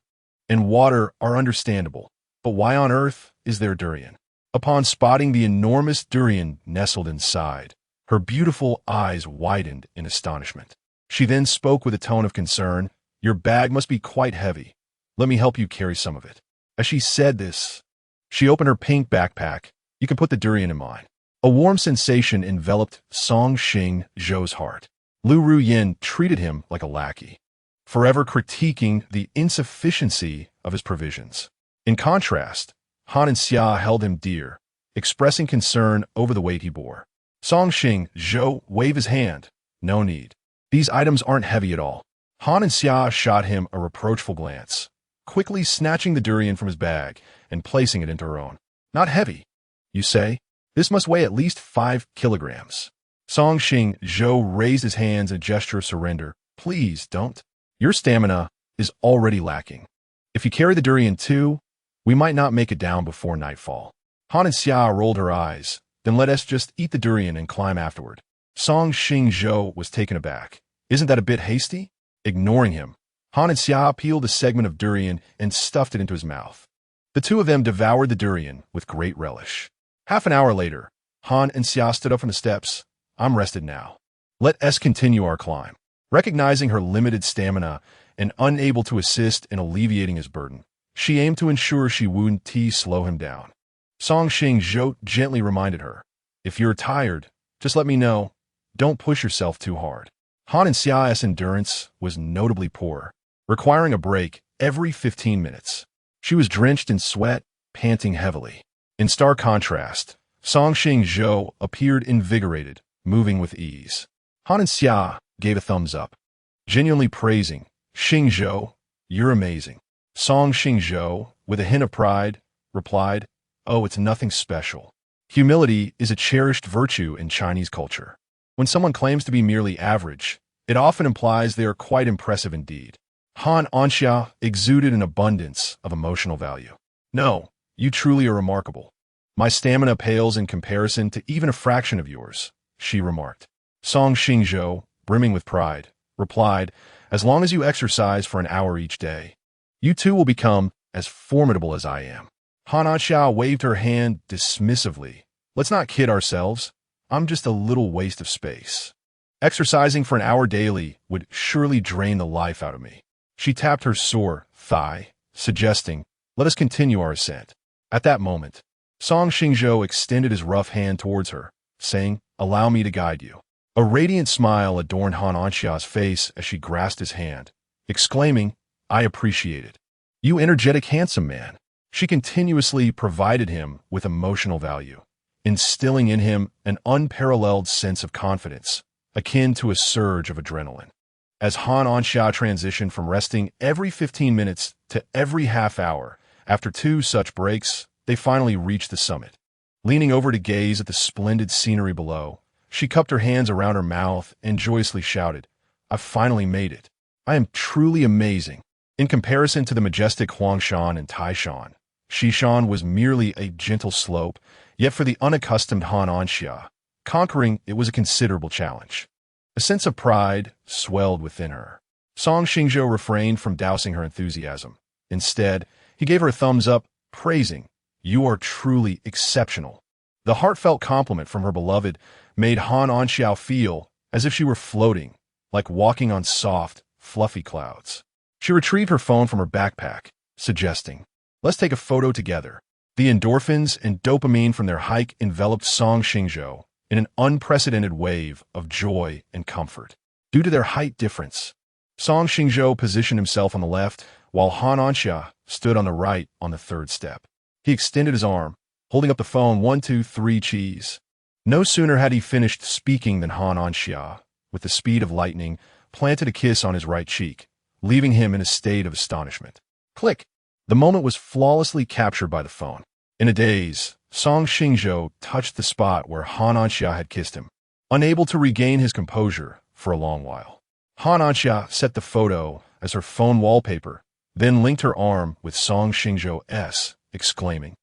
and water are understandable, but why on earth is there durian? Upon spotting the enormous durian nestled inside, her beautiful eyes widened in astonishment. She then spoke with a tone of concern. Your bag must be quite heavy. Let me help you carry some of it. As she said this, she opened her pink backpack. You can put the durian in mine. A warm sensation enveloped Song Xingzhou's heart. Liu Ruyan treated him like a lackey, forever critiquing the insufficiency of his provisions. In contrast, Han and Xia held him dear, expressing concern over the weight he bore. Song Xingzhou waved his hand. No need. These items aren't heavy at all. Han and Xia shot him a reproachful glance, quickly snatching the durian from his bag and placing it into her own. Not heavy, you say? This must weigh at least 5 kilograms. Song Xingzhou raised his hands in a gesture of surrender. Please don't. Your stamina is already lacking. If you carry the durian too, we might not make it down before nightfall. Han and Xia rolled her eyes. Then let us just eat the durian and climb afterward. Song Xingzhou was taken aback. Isn't that a bit hasty? Ignoring him, Han and Xia peeled a segment of durian and stuffed it into his mouth. The two of them devoured the durian with great relish. Half an hour later, Han and Xia stood up from the steps. I'm rested now. Let us continue our climb. Recognizing her limited stamina and unable to assist in alleviating his burden, she aimed to ensure she wouldn't slow him down. Song Xingzhou gently reminded her, if you're tired, just let me know. Don't push yourself too hard. Han and Xia's endurance was notably poor, requiring a break every 15 minutes. She was drenched in sweat, panting heavily. In stark contrast, Song Xingzhou appeared invigorated, moving with ease. Han and Xia gave a thumbs up, genuinely praising, Xingzhou, you're amazing. Song Xingzhou, with a hint of pride, replied, oh, it's nothing special. Humility is a cherished virtue in Chinese culture. When someone claims to be merely average, it often implies they are quite impressive indeed. Han Anxia exuded an abundance of emotional value. No, you truly are remarkable. My stamina pales in comparison to even a fraction of yours, she remarked. Song Xingzhou, brimming with pride, replied, as long as you exercise for an hour each day, you too will become as formidable as I am. Han Anxia waved her hand dismissively. Let's not kid ourselves. I'm just a little waste of space. Exercising for an hour daily would surely drain the life out of me. She tapped her sore thigh, suggesting, let us continue our ascent. At that moment, Song Xingzhou extended his rough hand towards her, saying, allow me to guide you. A radiant smile adorned Han Anxia's face as she grasped his hand, exclaiming, I appreciate it. You energetic, handsome man. She continuously provided him with emotional value, instilling in him an unparalleled sense of confidence, akin to a surge of adrenaline. As Han Anxia transitioned from resting every 15 minutes to every half hour, after 2 such breaks, they finally reached the summit. Leaning over to gaze at the splendid scenery below, she cupped her hands around her mouth and joyously shouted, I've finally made it. I am truly amazing. In comparison to the majestic Huangshan and Taishan, Xishan was merely a gentle slope, yet for the unaccustomed Han Anxia, conquering it was a considerable challenge. A sense of pride swelled within her. Song Xingzhou refrained from dousing her enthusiasm. Instead, he gave her a thumbs up, praising, you are truly exceptional. The heartfelt compliment from her beloved made Han Anxiao feel as if she were floating, like walking on soft, fluffy clouds. She retrieved her phone from her backpack, suggesting, "Let's take a photo together." The endorphins and dopamine from their hike enveloped Song Xingzhou in an unprecedented wave of joy and comfort. Due to their height difference, Song Xingzhou positioned himself on the left, while Han Anxia stood on the right on the third step. He extended his arm, holding up the phone. 1, 2, 3, cheese. No sooner had he finished speaking than Han Anxia, with the speed of lightning, planted a kiss on his right cheek, leaving him in a state of astonishment. Click! The moment was flawlessly captured by the phone. In a daze, Song Xingzhou touched the spot where Han Anxia had kissed him, unable to regain his composure for a long while. Han Anxia set the photo as her phone wallpaper, then linked her arm with Song Xingzhou's, exclaiming,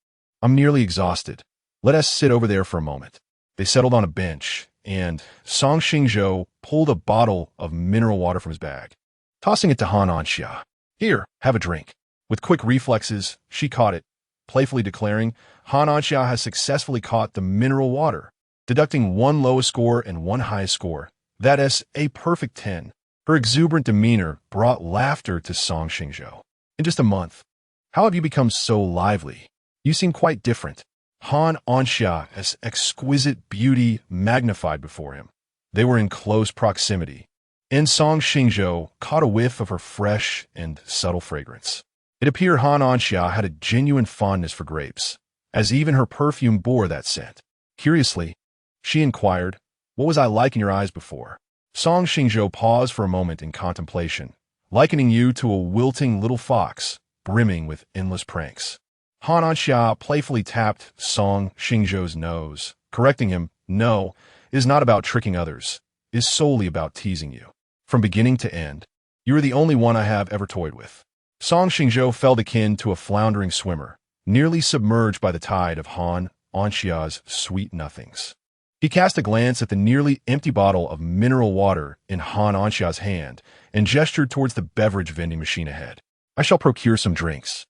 "I'm nearly exhausted. Let us sit over there for a moment." They settled on a bench, and Song Xingzhou pulled a bottle of mineral water from his bag, tossing it to Han Anxia. "Here, have a drink." With quick reflexes, she caught it, playfully declaring, "Han Anxia has successfully caught the mineral water," deducting one lowest score and one highest score. That is a perfect 10. Her exuberant demeanor brought laughter to Song Xingzhou. "In just a month, how have you become so lively? You seem quite different." Han Anxia's exquisite beauty magnified before him. They were in close proximity, and Song Xingzhou caught a whiff of her fresh and subtle fragrance. It appeared Han Anxia had a genuine fondness for grapes, as even her perfume bore that scent. Curiously, she inquired, "What was I like in your eyes before?" Song Xingzhou paused for a moment in contemplation, likening you to a wilting little fox, brimming with endless pranks. Han Anxia playfully tapped Song Xingzhou's nose, correcting him, "No, it is not about tricking others. It is solely about teasing you. From beginning to end, you are the only one I have ever toyed with." Song Xingzhou felt akin to a floundering swimmer, nearly submerged by the tide of Han Anxia's sweet nothings. He cast a glance at the nearly empty bottle of mineral water in Han Anxia's hand and gestured towards the beverage vending machine ahead. "I shall procure some drinks.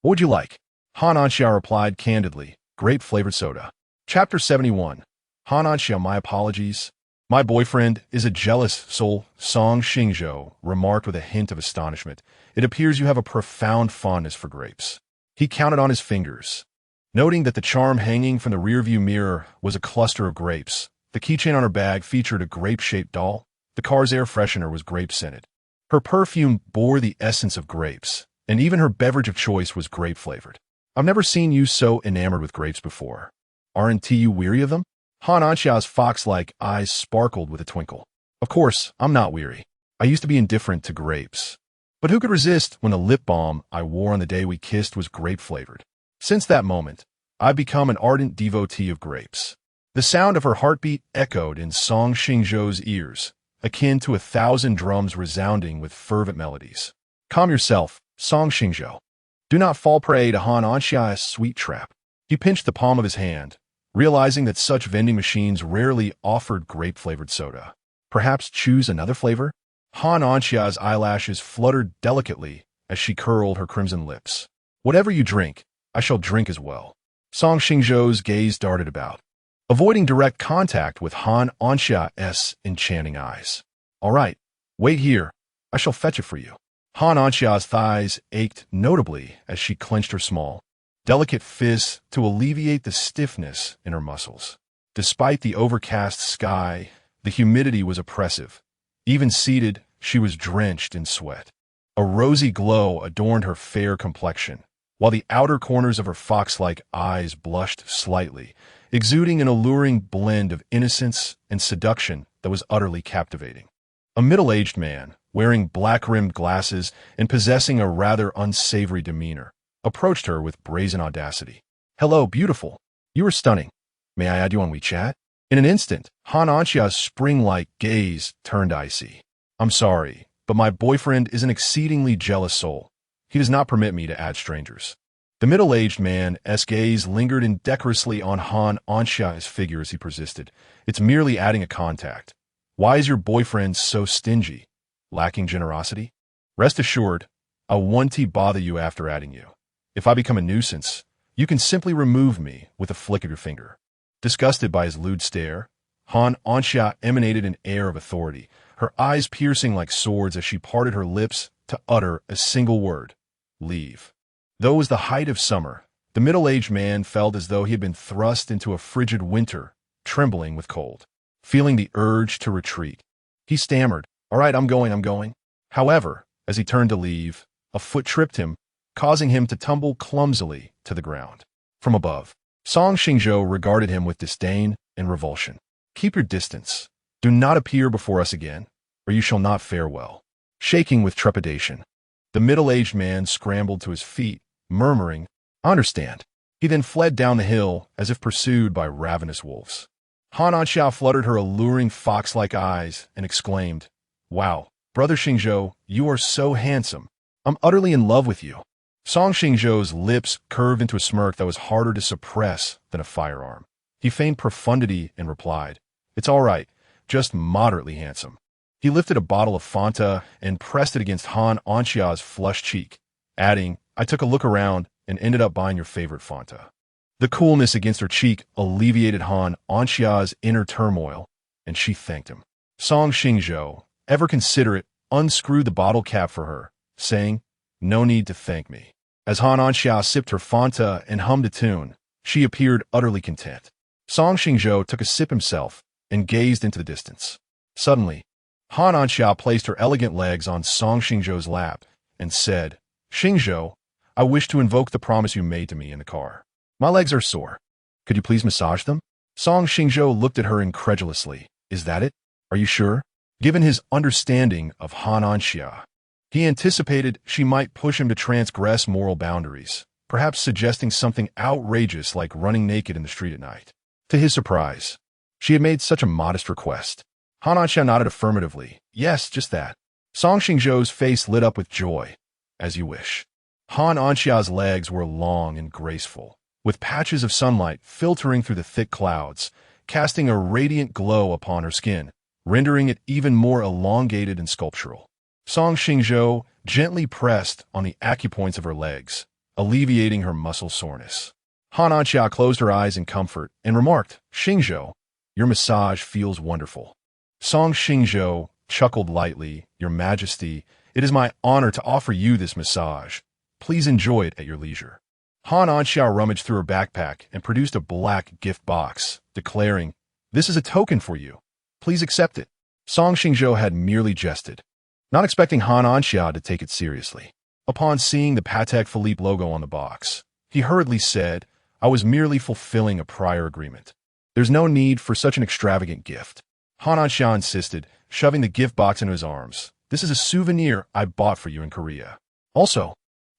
What would you like?" Han Anxia replied candidly, "Grape-flavored soda." Chapter 71. Han Anxia, my apologies. "My boyfriend is a jealous soul," Song Xingzhou remarked with a hint of astonishment. "It appears you have a profound fondness for grapes." He counted on his fingers, noting that the charm hanging from the rearview mirror was a cluster of grapes. The keychain on her bag featured a grape-shaped doll. The car's air freshener was grape-scented. Her perfume bore the essence of grapes, and even her beverage of choice was grape-flavored. "I've never seen you so enamored with grapes before. Aren't you weary of them?" Han Anxia's fox-like eyes sparkled with a twinkle. "Of course, I'm not weary. I used to be indifferent to grapes. But who could resist when the lip balm I wore on the day we kissed was grape-flavored? Since that moment, I've become an ardent devotee of grapes." The sound of her heartbeat echoed in Song Xingzhou's ears, akin to 1,000 drums resounding with fervent melodies. "Calm yourself, Song Xingzhou. Do not fall prey to Han Anxia's sweet trap." He pinched the palm of his hand, realizing that such vending machines rarely offered grape-flavored soda. "Perhaps choose another flavor?" Han Anxia's eyelashes fluttered delicately as she curled her crimson lips. "Whatever you drink, I shall drink as well." Song Xingzhou's gaze darted about, avoiding direct contact with Han Anxia's enchanting eyes. "All right, wait here. I shall fetch it for you." Han Anxia's thighs ached notably as she clenched her small, delicate fists to alleviate the stiffness in her muscles. Despite the overcast sky, the humidity was oppressive. Even seated, she was drenched in sweat. A rosy glow adorned her fair complexion, while the outer corners of her fox-like eyes blushed slightly, exuding an alluring blend of innocence and seduction that was utterly captivating. A middle-aged man, wearing black-rimmed glasses and possessing a rather unsavory demeanor, approached her with brazen audacity. "Hello, beautiful. You are stunning. May I add you on WeChat?" In an instant, Han Anxia's spring-like gaze turned icy. "I'm sorry, but my boyfriend is an exceedingly jealous soul. He does not permit me to add strangers." The middle-aged man's gaze lingered indecorously on Han Anxia's figure as he persisted. "It's merely adding a contact. Why is your boyfriend so stingy? Lacking generosity? Rest assured, I won't bother you after adding you. If I become a nuisance, you can simply remove me with a flick of your finger." Disgusted by his lewd stare, Han Anxia emanated an air of authority, her eyes piercing like swords as she parted her lips to utter a single word: leave. Though it was the height of summer, the middle-aged man felt as though he had been thrust into a frigid winter, trembling with cold. Feeling the urge to retreat, he stammered, "All right, I'm going. However, as he turned to leave, a foot tripped him, causing him to tumble clumsily to the ground. From above, Song Xingzhou regarded him with disdain and revulsion. "Keep your distance. Do not appear before us again, or you shall not fare well." Shaking with trepidation, the middle-aged man scrambled to his feet, murmuring, "I understand." He then fled down the hill as if pursued by ravenous wolves. Han Anxia fluttered her alluring fox-like eyes and exclaimed, "Wow, Brother Xingzhou, you are so handsome. I'm utterly in love with you." Song Xingzhou's lips curved into a smirk that was harder to suppress than a firearm. He feigned profundity and replied, "It's all right, just moderately handsome." He lifted a bottle of Fanta and pressed it against Han Anxia's flushed cheek, adding, "I took a look around and ended up buying your favorite Fanta." The coolness against her cheek alleviated Han Anxia's inner turmoil, and she thanked him. Song Xingzhou, ever considerate, unscrewed the bottle cap for her, saying, "No need to thank me." As Han Anxia sipped her Fanta and hummed a tune, she appeared utterly content. Song Xingzhou took a sip himself and gazed into the distance. Suddenly, Han Anxia placed her elegant legs on Song Xingzhou's lap and said, "Xingzhou, I wish to invoke the promise you made to me in the car. My legs are sore. Could you please massage them?" Song Xingzhou looked at her incredulously. "Is that it? Are you sure?" Given his understanding of Han Anxia, he anticipated she might push him to transgress moral boundaries, perhaps suggesting something outrageous like running naked in the street at night. To his surprise, she had made such a modest request. Han Anxia nodded affirmatively. "Yes, just that." Song Xingzhou's face lit up with joy. "As you wish." Han Anxia's legs were long and graceful, with patches of sunlight filtering through the thick clouds, casting a radiant glow upon her skin, rendering it even more elongated and sculptural. Song Xingzhou gently pressed on the acupoints of her legs, alleviating her muscle soreness. Han Anxia closed her eyes in comfort and remarked, "Xingzhou, your massage feels wonderful." Song Xingzhou chuckled lightly, "Your Majesty, it is my honor to offer you this massage. Please enjoy it at your leisure." Han Anxia rummaged through her backpack and produced a black gift box, declaring, "This is a token for you. Please accept it." Song Xingzhou had merely jested, not expecting Han Anxia to take it seriously. Upon seeing the Patek Philippe logo on the box, he hurriedly said, "I was merely fulfilling a prior agreement. There's no need for such an extravagant gift." Han Anxia insisted, shoving the gift box into his arms. "This is a souvenir I bought for you in Korea. Also,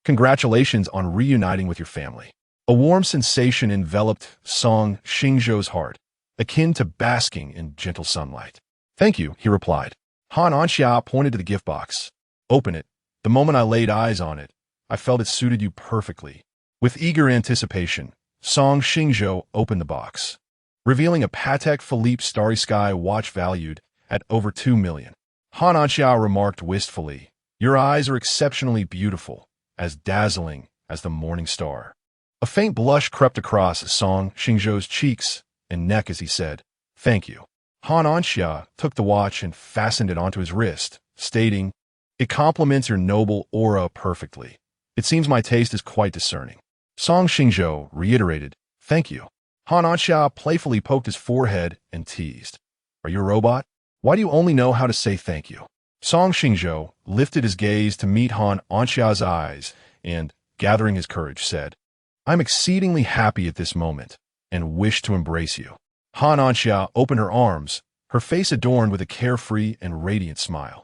congratulations on reuniting with your family." A warm sensation enveloped Song Xingzhou's heart, akin to basking in gentle sunlight. "Thank you," he replied. Han Anxia pointed to the gift box. "Open it." The moment I laid eyes on it, I felt it suited you perfectly. With eager anticipation, Song Xingzhou opened the box, revealing a Patek Philippe Starry Sky watch valued at over 2 million. Han Anxia remarked wistfully, "Your eyes are exceptionally beautiful, as dazzling as the morning star." A faint blush crept across Song Xingzhou's cheeks and neck as he said, "Thank you." Han Anxia took the watch and fastened it onto his wrist, stating, "It complements your noble aura perfectly. It seems my taste is quite discerning." Song Xingzhou reiterated, "Thank you." Han Anxia playfully poked his forehead and teased, "Are you a robot? Why do you only know how to say thank you?" Song Xingzhou lifted his gaze to meet Han Anxia's eyes and, gathering his courage, said, "I'm exceedingly happy at this moment and wish to embrace you." Han Anxia opened her arms, her face adorned with a carefree and radiant smile.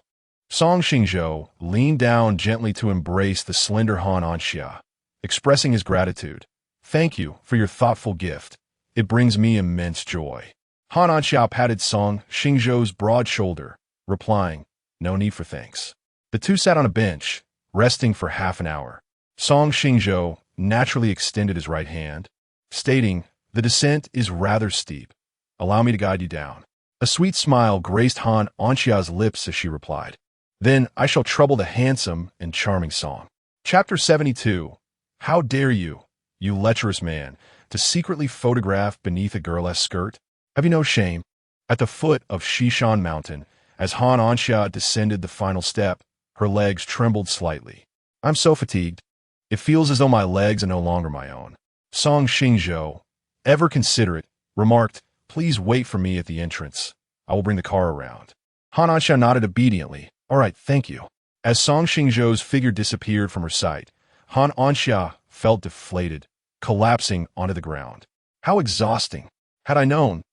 Song Xingzhou leaned down gently to embrace the slender Han Anxia, expressing his gratitude. "Thank you for your thoughtful gift. It brings me immense joy." Han Anxia patted Song Xingzhou's broad shoulder, replying, "No need for thanks." The two sat on a bench, resting for half an hour. Song Xingzhou naturally extended his right hand, stating, "The descent is rather steep. Allow me to guide you down." A sweet smile graced Han Anxia's lips as she replied, "Then I shall trouble the handsome and charming Song." Chapter 72. How dare you, you lecherous man, to secretly photograph beneath a girl's skirt? Have you no shame? At the foot of Shishan Mountain, as Han Anxia descended the final step, Her legs trembled slightly. I'm so fatigued. It feels as though my legs are no longer my own. Song Xingzhou, ever considerate, remarked, please wait for me at the entrance. I will bring the car around. Han Anxia nodded obediently. All right, thank you. As Song Xingzhou's figure disappeared from her sight, Han Anxia felt deflated, collapsing onto the ground. How exhausting. Had I known,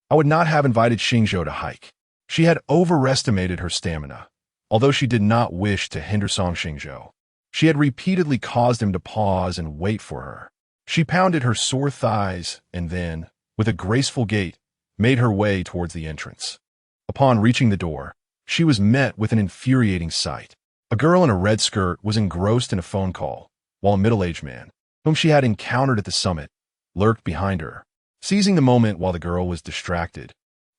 I would not have invited Xingzhou to hike. She had overestimated her stamina, although she did not wish to hinder Song Xingzhou. She had repeatedly caused him to pause and wait for her. She pounded her sore thighs and then, with a graceful gait, made her way towards the entrance. Upon reaching the door, she was met with an infuriating sight. A girl in a red skirt was engrossed in a phone call, while a middle-aged man, whom she had encountered at the summit, lurked behind her. Seizing the moment while the girl was distracted,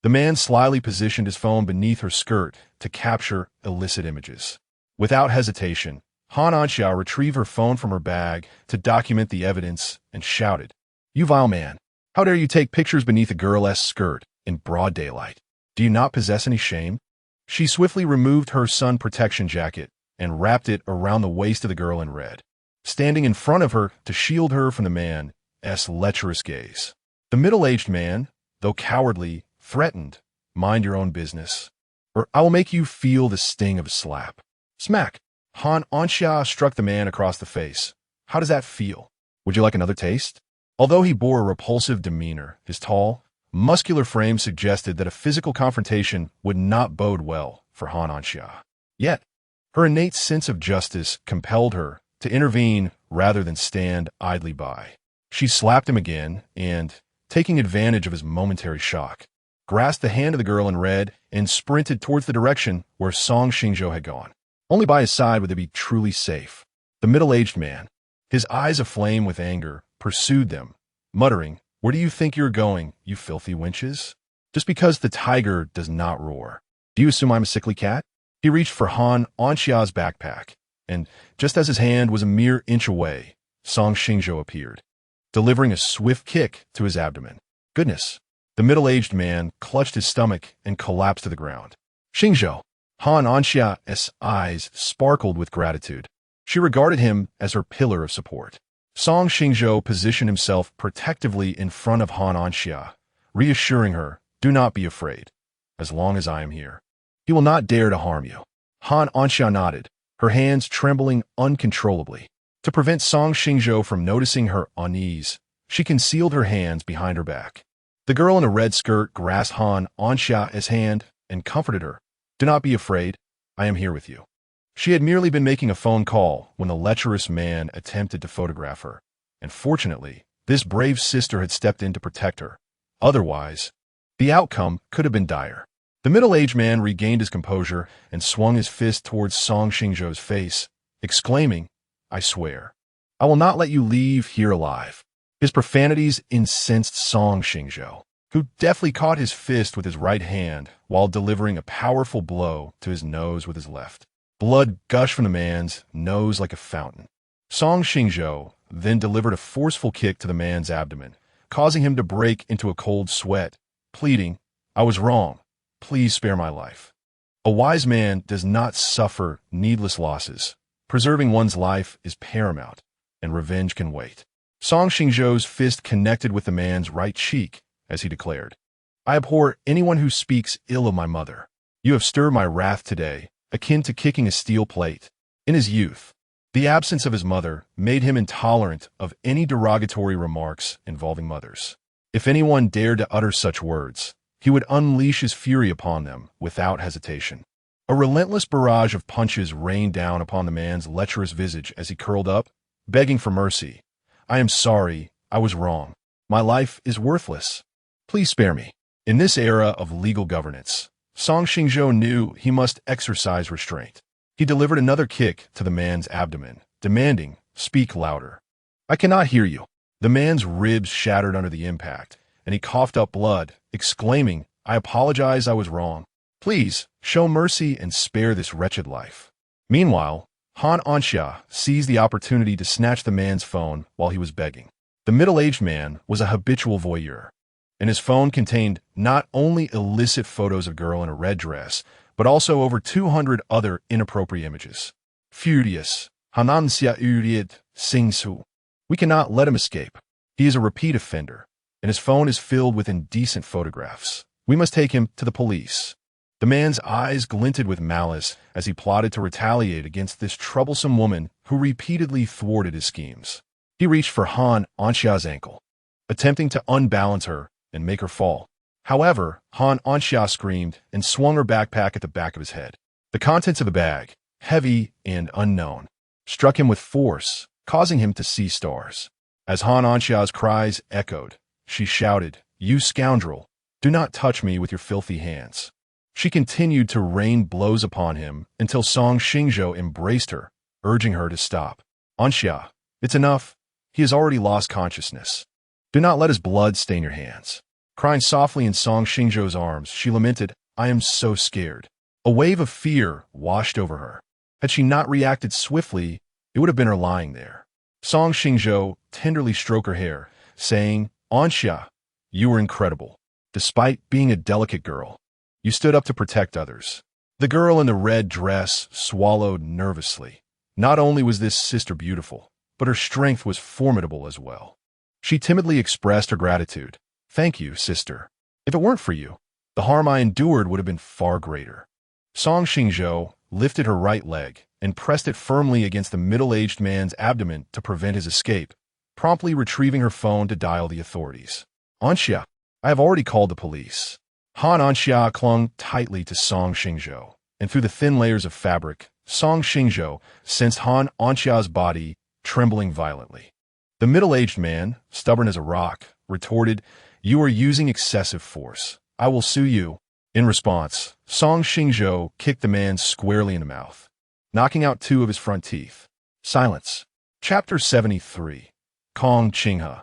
the man slyly positioned his phone beneath her skirt to capture illicit images. Without hesitation, Han Anxia retrieved her phone from her bag to document the evidence and shouted, You vile man, how dare you take pictures beneath a girl's skirt in broad daylight? Do you not possess any shame? She swiftly removed her sun protection jacket and wrapped it around the waist of the girl in red, standing in front of her to shield her from the man's lecherous gaze. The middle-aged man, though cowardly, threatened, mind your own business, or I will make you feel the sting of a slap. Smack! Han Anxia struck the man across the face. How does that feel? Would you like another taste? Although he bore a repulsive demeanor, his tall, muscular frame suggested that a physical confrontation would not bode well for Han Anxia. Yet, her innate sense of justice compelled her to intervene rather than stand idly by. She slapped him again and, taking advantage of his momentary shock, grasped the hand of the girl in red and sprinted towards the direction where Song Xingzhou had gone. Only by his side would they be truly safe. The middle-aged man, his eyes aflame with anger, pursued them, muttering, Where do you think you're going, you filthy wenches? Just because the tiger does not roar. Do you assume I'm a sickly cat? He reached for Han Anxia's backpack, and just as his hand was a mere inch away, Song Xingzhou appeared, delivering a swift kick to his abdomen. Goodness! The middle-aged man clutched his stomach and collapsed to the ground. Xingzhou! Han Anxia's eyes sparkled with gratitude. She regarded him as her pillar of support. Song Xingzhou positioned himself protectively in front of Han Anxia, reassuring her, Do not be afraid. As long as I am here, he will not dare to harm you. Han Anxia nodded, her hands trembling uncontrollably. To prevent Song Xingzhou from noticing her unease, she concealed her hands behind her back. The girl in a red skirt grasped Han Anxia's hand and comforted her. Do not be afraid. I am here with you. She had merely been making a phone call when the lecherous man attempted to photograph her, and fortunately, this brave sister had stepped in to protect her. Otherwise, the outcome could have been dire. The middle-aged man regained his composure and swung his fist towards Song Xingzhou's face, exclaiming, I swear, I will not let you leave here alive. His profanities incensed Song Xingzhou, who deftly caught his fist with his right hand while delivering a powerful blow to his nose with his left. Blood gushed from the man's nose like a fountain. Song Xingzhou then delivered a forceful kick to the man's abdomen, causing him to break into a cold sweat, pleading, I was wrong. Please spare my life. A wise man does not suffer needless losses. Preserving one's life is paramount, and revenge can wait. Song Xingzhou's fist connected with the man's right cheek as he declared, I abhor anyone who speaks ill of my mother. You have stirred my wrath today, akin to kicking a steel plate. In his youth, the absence of his mother made him intolerant of any derogatory remarks involving mothers. If anyone dared to utter such words, he would unleash his fury upon them without hesitation. A relentless barrage of punches rained down upon the man's lecherous visage as he curled up, begging for mercy. I am sorry, I was wrong. My life is worthless. Please spare me. In this era of legal governance, Song Xingzhou knew he must exercise restraint. He delivered another kick to the man's abdomen, demanding, Speak louder. I cannot hear you. The man's ribs shattered under the impact, and he coughed up blood, exclaiming, I apologize, I was wrong. Please, show mercy and spare this wretched life. Meanwhile, Han Anxia seized the opportunity to snatch the man's phone while he was begging. The middle-aged man was a habitual voyeur, and his phone contained not only illicit photos of a girl in a red dress, but also over 200 other inappropriate images. Furious, Hananxia Uriet Xingzhou. We cannot let him escape. He is a repeat offender, and his phone is filled with indecent photographs. We must take him to the police. The man's eyes glinted with malice as he plotted to retaliate against this troublesome woman who repeatedly thwarted his schemes. He reached for Han Anxia's ankle, attempting to unbalance her and make her fall. However, Han Anxia screamed and swung her backpack at the back of his head. The contents of the bag, heavy and unknown, struck him with force, causing him to see stars. As Han Anxia's cries echoed, she shouted, "You scoundrel! Do not touch me with your filthy hands." She continued to rain blows upon him until Song Xingzhou embraced her, urging her to stop. "Anxia, it's enough. He has already lost consciousness. Do not let his blood stain your hands." Crying softly in Song Xingzhou's arms, she lamented, "I am so scared." A wave of fear washed over her. Had she not reacted swiftly, it would have been her lying there. Song Xingzhou tenderly stroked her hair, saying, "Anxia, you were incredible. Despite being a delicate girl, you stood up to protect others." The girl in the red dress swallowed nervously. Not only was this sister beautiful, but her strength was formidable as well. She timidly expressed her gratitude. "Thank you, sister. If it weren't for you, the harm I endured would have been far greater." Song Xingzhou lifted her right leg and pressed it firmly against the middle-aged man's abdomen to prevent his escape, promptly retrieving her phone to dial the authorities. "Anxia, I have already called the police." Han Anxia clung tightly to Song Xingzhou, and through the thin layers of fabric, Song Xingzhou sensed Han Anxia's body trembling violently. The middle-aged man, stubborn as a rock, retorted, "You are using excessive force. I will sue you." In response, Song Xingzhou kicked the man squarely in the mouth, knocking out 2 of his front teeth. Silence. Chapter 73. Kong Qinghe.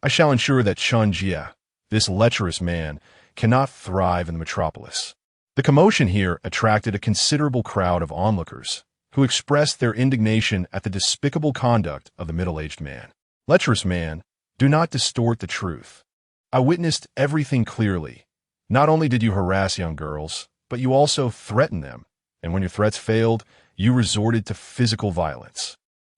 I shall ensure that Chun Jie, this lecherous man, cannot thrive in the metropolis. The commotion here attracted a considerable crowd of onlookers, who expressed their indignation at the despicable conduct of the middle-aged man. "Lecherous man, do not distort the truth. I witnessed everything clearly. Not only did you harass young girls, but you also threatened them, and when your threats failed, you resorted to physical violence.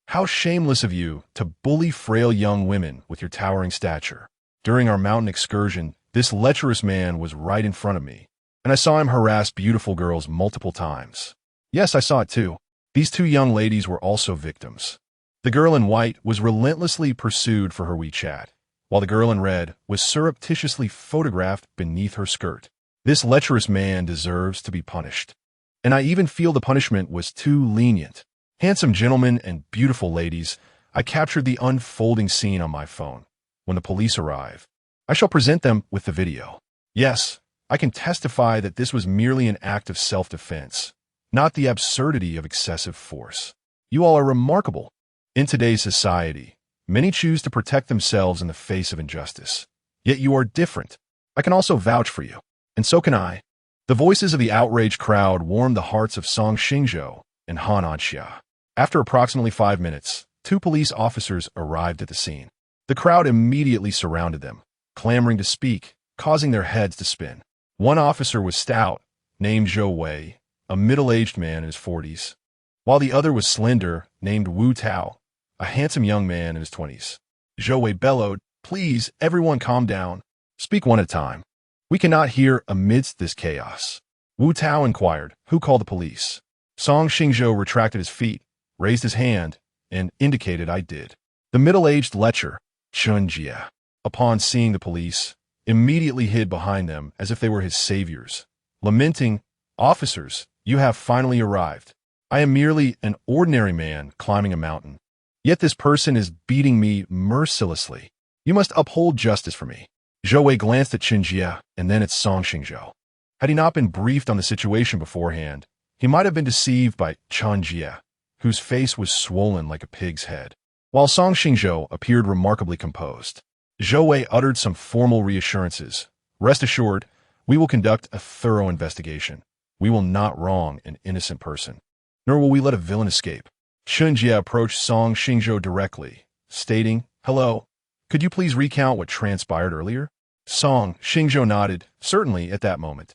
How shameless of you to bully frail young women with your towering stature. During our mountain excursion, this lecherous man was right in front of me, and I saw him harass beautiful girls multiple times. Yes, I saw it too. These 2 young ladies were also victims. The girl in white was relentlessly pursued for her WeChat, while the girl in red was surreptitiously photographed beneath her skirt. This lecherous man deserves to be punished. And I even feel the punishment was too lenient. Handsome gentlemen and beautiful ladies, I captured the unfolding scene on my phone. When the police arrive, I shall present them with the video. Yes, I can testify that this was merely an act of self-defense, not the absurdity of excessive force. You all are remarkable. In today's society, many choose to protect themselves in the face of injustice. Yet you are different. I can also vouch for you, and so can I." The voices of the outraged crowd warmed the hearts of Song Xingzhou and Han Anxia. After approximately 5 minutes, 2 police officers arrived at the scene. The crowd immediately surrounded them, clamoring to speak, causing their heads to spin. One officer was stout, named Zhou Wei, a middle-aged man in his 40s, while the other was slender, named Wu Tao, a handsome young man in his 20s. Zhou Wei bellowed, "Please, everyone calm down. Speak one at a time. We cannot hear amidst this chaos." Wu Tao inquired, "Who called the police?" Song Xingzhou retracted his feet, raised his hand, and indicated, "I did." The middle-aged lecher, Chun Jie, upon seeing the police, immediately hid behind them as if they were his saviors, lamenting, "Officers, you have finally arrived. I am merely an ordinary man climbing a mountain. Yet this person is beating me mercilessly. You must uphold justice for me." Zhou Wei glanced at Chun Jie and then at Song Xingzhou. Had he not been briefed on the situation beforehand, he might have been deceived by Chun Jie, whose face was swollen like a pig's head, while Song Xingzhou appeared remarkably composed. Zhou Wei uttered some formal reassurances. "Rest assured, we will conduct a thorough investigation. We will not wrong an innocent person, nor will we let a villain escape." Chun Jie approached Song Xingzhou directly, stating, "Hello, could you please recount what transpired earlier?" Song Xingzhou nodded, certainly at that moment.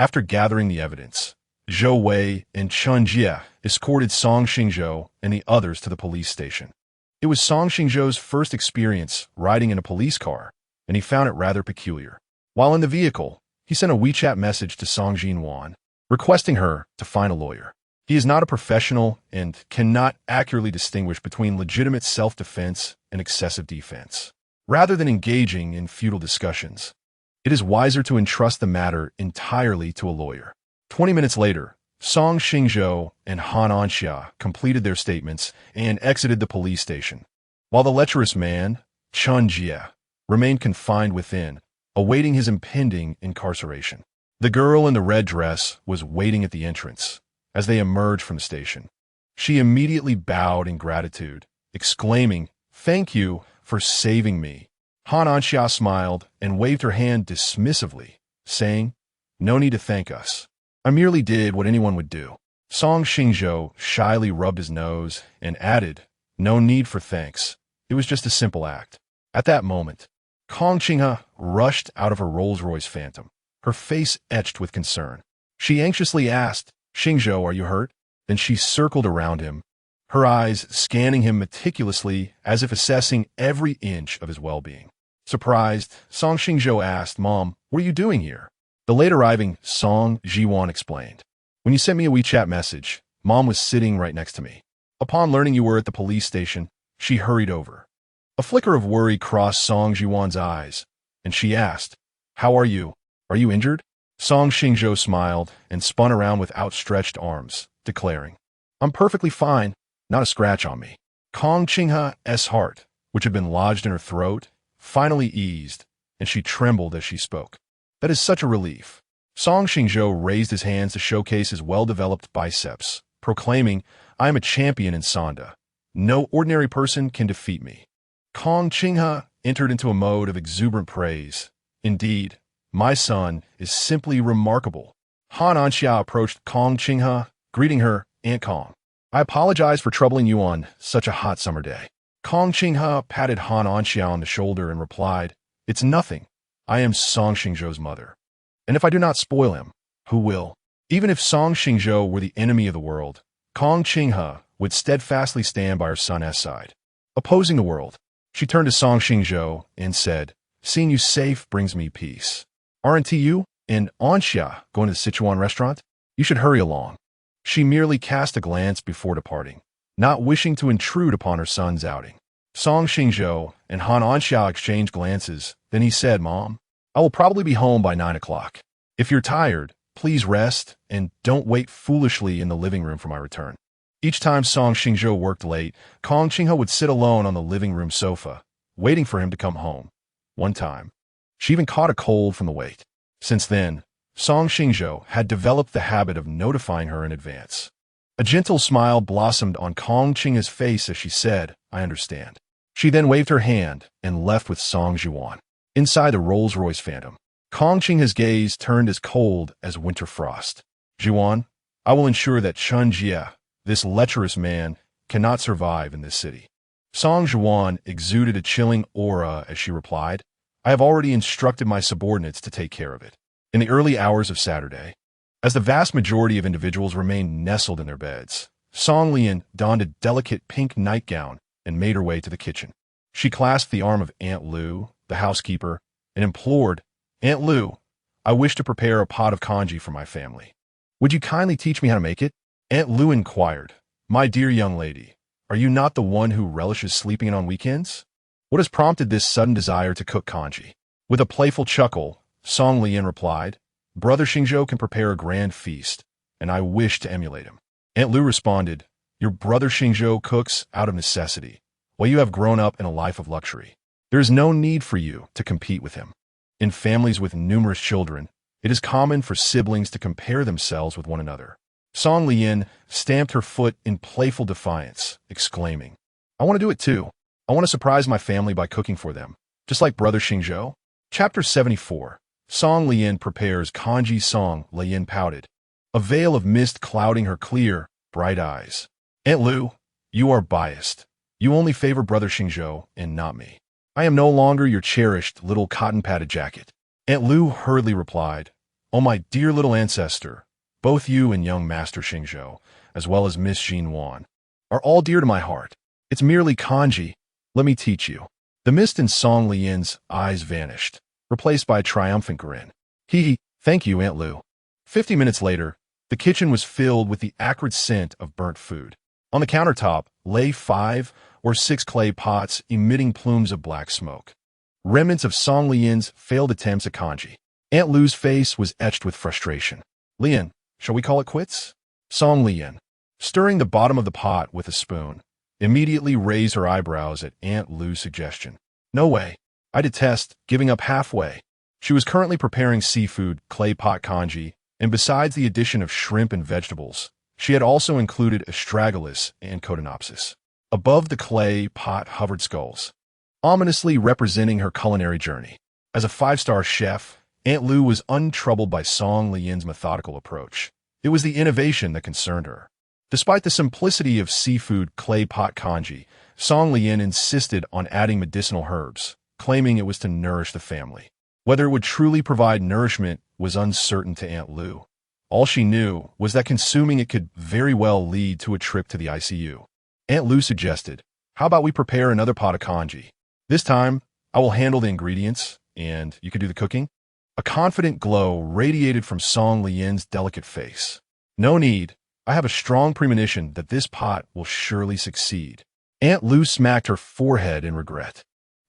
After gathering the evidence, Zhou Wei and Chen Jie escorted Song Xingzhou and the others to the police station. It was Song Xingzhou's first experience riding in a police car, and he found it rather peculiar. While in the vehicle, he sent a WeChat message to Song Xinwan, requesting her to find a lawyer. He is not a professional and cannot accurately distinguish between legitimate self-defense and excessive defense. Rather than engaging in futile discussions, it is wiser to entrust the matter entirely to a lawyer. 20 minutes later, Song Xingzhou and Han Anxia completed their statements and exited the police station, while the lecherous man, Chen Jie, remained confined within, awaiting his impending incarceration. The girl in the red dress was waiting at the entrance as they emerged from the station. She immediately bowed in gratitude, exclaiming, "Thank you for saving me." Han Anxia smiled and waved her hand dismissively, saying, "No need to thank us. I merely did what anyone would do." Song Xingzhou shyly rubbed his nose and added, "No need for thanks. It was just a simple act." At that moment, Kong Qinghe rushed out of her Rolls-Royce Phantom, her face etched with concern. She anxiously asked, "Xingzhou, are you hurt?" Then she circled around him, her eyes scanning him meticulously as if assessing every inch of his well-being. Surprised, Song Xingzhou asked, "Mom, what are you doing here?" The late-arriving Song Jiwan explained, "When you sent me a WeChat message, Mom was sitting right next to me. Upon learning you were at the police station, she hurried over." A flicker of worry crossed Song Jiwan's eyes, and she asked, "How are you? Are you injured?" Song Xingzhou smiled and spun around with outstretched arms, declaring, "I'm perfectly fine, not a scratch on me." Kong Qinghe's heart, which had been lodged in her throat, finally eased, and she trembled as she spoke. "That is such a relief." Song Xingzhou raised his hands to showcase his well-developed biceps, proclaiming, "I am a champion in Sanda. No ordinary person can defeat me." Kong Qinghe entered into a mode of exuberant praise. "Indeed, my son is simply remarkable." Han Anxia approached Kong Qinghe, greeting her, "Aunt Kong, I apologize for troubling you on such a hot summer day." Kong Qinghe patted Han Anxia on the shoulder and replied, "It's nothing. I am Song Xingzhou's mother. And if I do not spoil him, who will?" Even if Song Xingzhou were the enemy of the world, Kong Qinghe would steadfastly stand by her son's side. Opposing the world, she turned to Song Xingzhou and said, "Seeing you safe brings me peace. Aren't you and Anxia going to the Sichuan restaurant? You should hurry along." She merely cast a glance before departing, not wishing to intrude upon her son's outing. Song Xingzhou and Han Anxia exchanged glances. Then he said, "Mom, I will probably be home by 9 o'clock. If you're tired, please rest and don't wait foolishly in the living room for my return." Each time Song Xingzhou worked late, Kong Qinghe would sit alone on the living room sofa, waiting for him to come home. One time, she even caught a cold from the wait. Since then, Song Xingzhou had developed the habit of notifying her in advance. A gentle smile blossomed on Kong Qinghe's face as she said, "I understand." She then waved her hand and left with Song Jiwan. Inside the Rolls-Royce Phantom, Kong Qinghe's gaze turned as cold as winter frost. "Jiwan, I will ensure that Chen Jie, this lecherous man, cannot survive in this city." Song Jiwan exuded a chilling aura as she replied, "I have already instructed my subordinates to take care of it." In the early hours of Saturday, as the vast majority of individuals remained nestled in their beds, Song Lian donned a delicate pink nightgown and made her way to the kitchen. She clasped the arm of Aunt Lu, the housekeeper, and implored, "Aunt Lu, I wish to prepare a pot of congee for my family. Would you kindly teach me how to make it?" Aunt Lu inquired, "My dear young lady, are you not the one who relishes sleeping in on weekends? What has prompted this sudden desire to cook congee?" With a playful chuckle, Song Lian replied, "Brother Xingzhou can prepare a grand feast, and I wish to emulate him." Aunt Lu responded, "Your brother Xingzhou cooks out of necessity, while you have grown up in a life of luxury. There is no need for you to compete with him. In families with numerous children, it is common for siblings to compare themselves with one another." Song Lian stamped her foot in playful defiance, exclaiming, "I want to do it too. I want to surprise my family by cooking for them, just like brother Xingzhou." Chapter 74. Song Lian prepares congee. Song Lian pouted, a veil of mist clouding her clear, bright eyes. "Aunt Lu, you are biased. You only favor brother Xingzhou and not me. I am no longer your cherished little cotton-padded jacket." Aunt Lu hurriedly replied, "Oh, my dear little ancestor, both you and young Master Xingzhou, as well as Miss Jinwan, are all dear to my heart. It's merely kanji. Let me teach you." The mist in Song Lian's eyes vanished, replaced by a triumphant grin. "Hee, thank you, Aunt Lu." 50 minutes later, the kitchen was filled with the acrid scent of burnt food. On the countertop lay 5 or 6 clay pots emitting plumes of black smoke, remnants of Song Lian's failed attempts at kanji. Aunt Lu's face was etched with frustration. "Lian, shall we call it quits?" Song Lian, stirring the bottom of the pot with a spoon, immediately raised her eyebrows at Aunt Lu's suggestion. "No way. I detest giving up halfway." She was currently preparing seafood clay pot kanji, and besides the addition of shrimp and vegetables, she had also included astragalus and cotinopsis. Above the clay pot hovered skulls, ominously representing her culinary journey. As a 5-star chef, Aunt Lu was untroubled by Song Lian's methodical approach. It was the innovation that concerned her. Despite the simplicity of seafood clay pot kanji, Song Lian insisted on adding medicinal herbs, claiming it was to nourish the family. Whether it would truly provide nourishment was uncertain to Aunt Lu. All she knew was that consuming it could very well lead to a trip to the ICU. Aunt Lu suggested, "How about we prepare another pot of kanji? This time, I will handle the ingredients, and you can do the cooking." A confident glow radiated from Song Lian's delicate face. "No need. I have a strong premonition that this pot will surely succeed." Aunt Lu smacked her forehead in regret,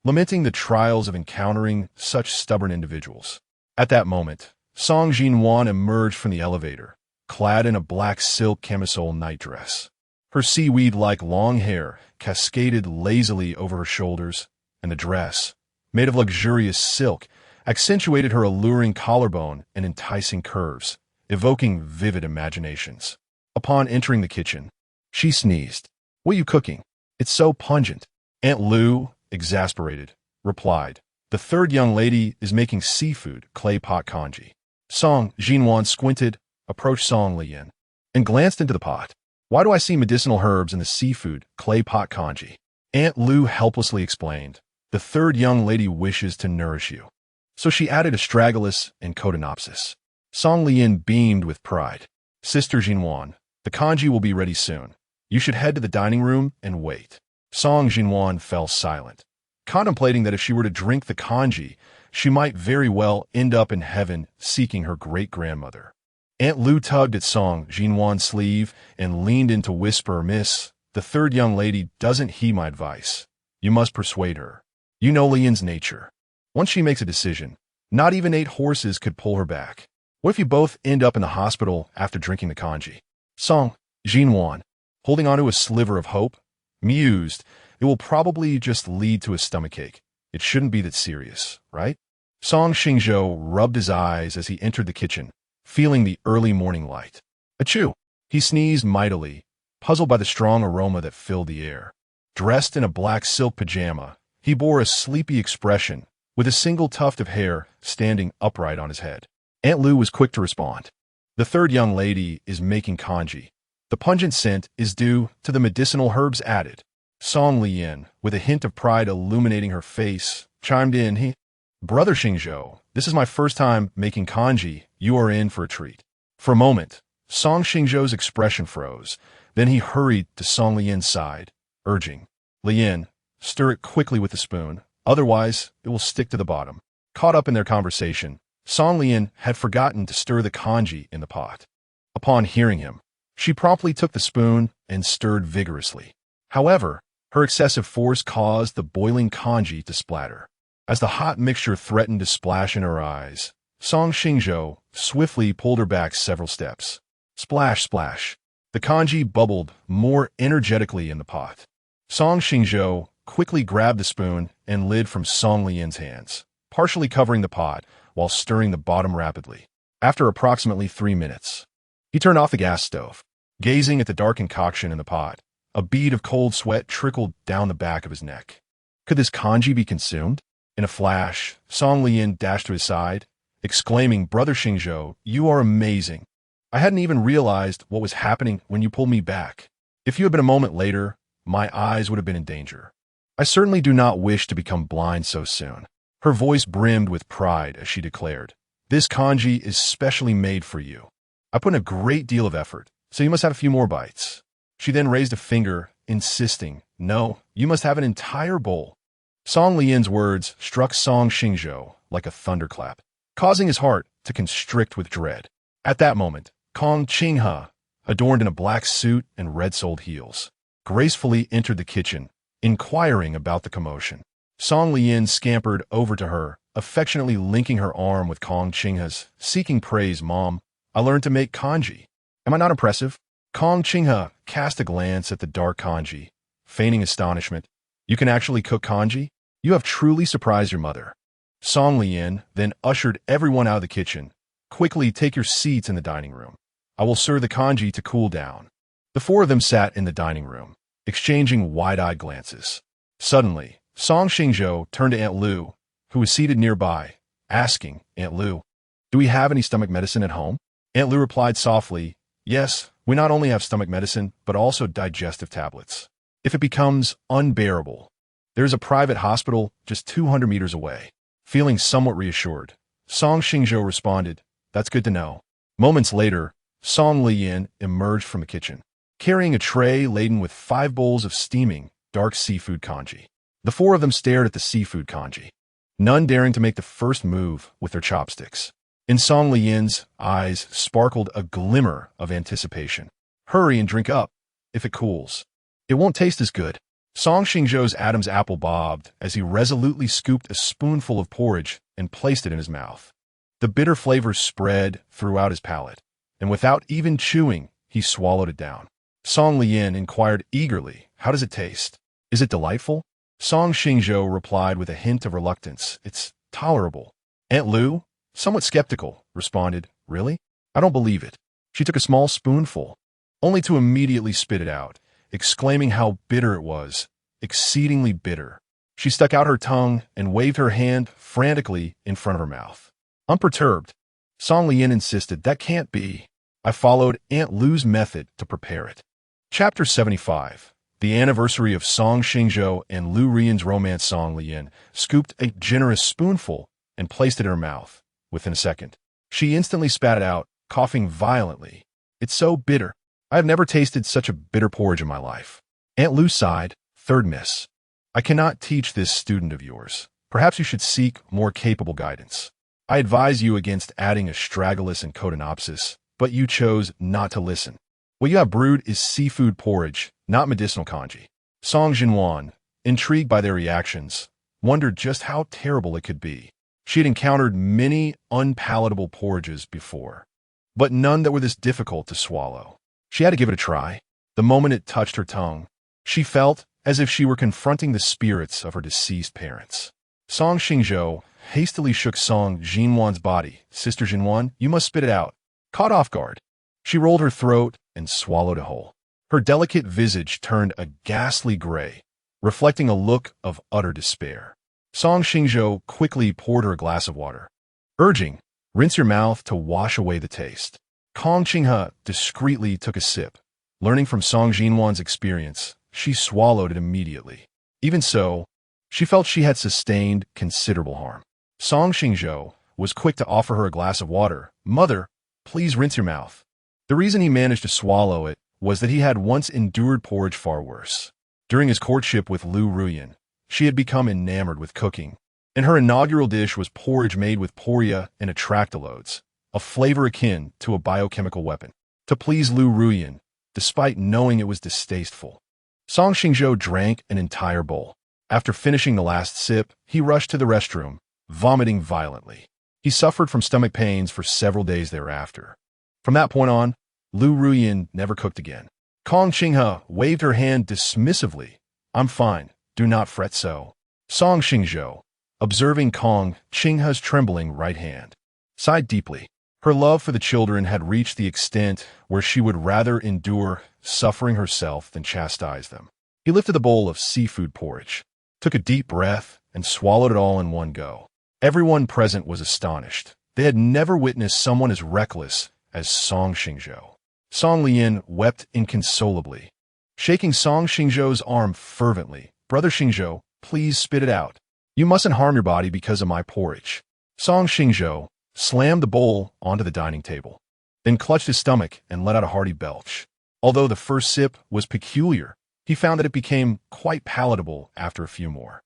lamenting the trials of encountering such stubborn individuals. At that moment, Song Jinwan emerged from the elevator, clad in a black silk camisole nightdress. Her seaweed-like long hair cascaded lazily over her shoulders, and the dress, made of luxurious silk, accentuated her alluring collarbone and enticing curves, evoking vivid imaginations. Upon entering the kitchen, she sneezed. "What are you cooking? It's so pungent." Aunt Lu, exasperated, replied, "The third young lady is making seafood clay pot kanji." Song Jinwan squinted, approached Song Lian, and glanced into the pot. "Why do I see medicinal herbs in the seafood clay pot kanji?" Aunt Lu helplessly explained, "The third young lady wishes to nourish you." So she added astragalus and cotinopsis. Song Lian beamed with pride. "Sister Jinwan, the kanji will be ready soon. You should head to the dining room and wait." Song Jinwan fell silent, contemplating that if she were to drink the kanji, she might very well end up in heaven seeking her great-grandmother. Aunt Lu tugged at Song Jinwan's sleeve and leaned in to whisper, "Miss, the third young lady doesn't heed my advice. You must persuade her. You know Lian's nature. Once she makes a decision, not even 8 horses could pull her back. What if you both end up in the hospital after drinking the kanji?" Song Jinwan, holding onto a sliver of hope, mused, "It will probably just lead to a stomachache. It shouldn't be that serious, right?" Song Xingzhou rubbed his eyes as he entered the kitchen, feeling the early morning light. Achoo! He sneezed mightily, puzzled by the strong aroma that filled the air. Dressed in a black silk pajama, he bore a sleepy expression, with a single tuft of hair standing upright on his head. Aunt Lu was quick to respond. "The third young lady is making kanji. The pungent scent is due to the medicinal herbs added." Song Lian, with a hint of pride illuminating her face, chimed in, "Brother Xingzhou, this is my first time making kanji. You are in for a treat." For a moment, Song Xingzhou's expression froze. Then he hurried to Song Lian's side, urging, "Lian, stir it quickly with the spoon, otherwise it will stick to the bottom." Caught up in their conversation, Song Lian had forgotten to stir the kanji in the pot. Upon hearing him, she promptly took the spoon and stirred vigorously. However, her excessive force caused the boiling kanji to splatter. As the hot mixture threatened to splash in her eyes, Song Xingzhou swiftly pulled her back several steps. Splash, splash. The kanji bubbled more energetically in the pot. Song Xingzhou quickly grabbed the spoon and lid from Song Lian's hands, partially covering the pot while stirring the bottom rapidly. After approximately 3 minutes, he turned off the gas stove. Gazing at the dark concoction in the pot, a bead of cold sweat trickled down the back of his neck. Could this kanji be consumed? In a flash, Song Lian dashed to his side, exclaiming, "Brother Xingzhou, you are amazing. I hadn't even realized what was happening when you pulled me back. If you had been a moment later, my eyes would have been in danger. I certainly do not wish to become blind so soon." Her voice brimmed with pride as she declared, This kanji is specially made for you. I put in a great deal of effort, so you must have a few more bites. She then raised a finger, insisting, no, you must have an entire bowl. Song Lian's words struck Song Xingzhou like a thunderclap, causing his heart to constrict with dread. At that moment, Kong Qinghe, adorned in a black suit and red-soled heels, gracefully entered the kitchen, inquiring about the commotion. Song Lian scampered over to her, affectionately linking her arm with Kong Qinghe's, seeking praise. Mom, I learned to make kanji. Am I not impressive? Kong Qinghe cast a glance at the dark kanji, feigning astonishment. You can actually cook kanji? You have truly surprised your mother. Song Lian then ushered everyone out of the kitchen. Quickly take your seats in the dining room. I will serve the kanji to cool down. The four of them sat in the dining room, exchanging wide-eyed glances. Suddenly, Song Xingzhou turned to Aunt Liu, who was seated nearby, asking, Aunt Liu, do we have any stomach medicine at home? Aunt Liu replied softly, yes, we not only have stomach medicine, but also digestive tablets. If it becomes unbearable, there is a private hospital just 200 meters away. Feeling somewhat reassured, Song Xingzhou responded, that's good to know. Moments later, Song Lian emerged from the kitchen, carrying a tray laden with 5 bowls of steaming, dark seafood kanji. The four of them stared at the seafood kanji, none daring to make the first move with their chopsticks. In Song Lian's eyes sparkled a glimmer of anticipation. Hurry and drink up. If it cools, it won't taste as good. Song Xingzhou's Adam's apple bobbed as he resolutely scooped a spoonful of porridge and placed it in his mouth. The bitter flavor spread throughout his palate, and without even chewing, he swallowed it down. Song Lian inquired eagerly, how does it taste? Is it delightful? Song Xingzhou replied with a hint of reluctance, it's tolerable. Aunt Liu, somewhat skeptical, responded, really? I don't believe it. She took a small spoonful, only to immediately spit it out, exclaiming how bitter it was, exceedingly bitter. She stuck out her tongue and waved her hand frantically in front of her mouth. Unperturbed, Song Lian insisted, that can't be. I followed Aunt Liu's method to prepare it. Chapter 75. The anniversary of Song Xingzhou and Liu Ruyan's romance. Song Lian scooped a generous spoonful and placed it in her mouth. Within a second, she instantly spat it out, coughing violently. It's so bitter. I have never tasted such a bitter porridge in my life. Aunt Liu sighed, third miss. I cannot teach this student of yours. Perhaps you should seek more capable guidance. I advise you against adding astragalus and codonopsis, but you chose not to listen. What you have brewed is seafood porridge, not medicinal kanji. Song Jinwan, intrigued by their reactions, wondered just how terrible it could be. She had encountered many unpalatable porridges before, but none that were this difficult to swallow. She had to give it a try. The moment it touched her tongue, she felt as if she were confronting the spirits of her deceased parents. Song Xingzhou hastily shook Song Jinwan's body. Sister Jinwan, you must spit it out. Caught off guard, she rolled her throat and swallowed it whole. Her delicate visage turned a ghastly gray, reflecting a look of utter despair. Song Xingzhou quickly poured her a glass of water, urging, rinse your mouth to wash away the taste. Kong Qinghe discreetly took a sip. Learning from Song Jinwan's experience, she swallowed it immediately. Even so, she felt she had sustained considerable harm. Song Xingzhou was quick to offer her a glass of water. Mother, please rinse your mouth. The reason he managed to swallow it was that he had once endured porridge far worse. During his courtship with Liu Ruyan, she had become enamored with cooking, and her inaugural dish was porridge made with poria and atractalodes, a flavor akin to a biochemical weapon. To please Liu Ruyan, despite knowing it was distasteful, Song Xingzhou drank an entire bowl. After finishing the last sip, he rushed to the restroom, vomiting violently. He suffered from stomach pains for several days thereafter. From that point on, Liu Ruyan never cooked again. Kong Qinghe waved her hand dismissively. I'm fine, do not fret so. Song Xingzhou, observing Kong Qinghe's trembling right hand, sighed deeply. Her love for the children had reached the extent where she would rather endure suffering herself than chastise them. He lifted the bowl of seafood porridge, took a deep breath, and swallowed it all in one go. Everyone present was astonished. They had never witnessed someone as reckless as Song Xingzhou. Song Lian wept inconsolably, shaking Song Xingzhou's arm fervently. Brother Xingzhou, please spit it out. You mustn't harm your body because of my porridge. Song Xingzhou slammed the bowl onto the dining table, then clutched his stomach and let out a hearty belch. Although the first sip was peculiar, he found that it became quite palatable after a few more.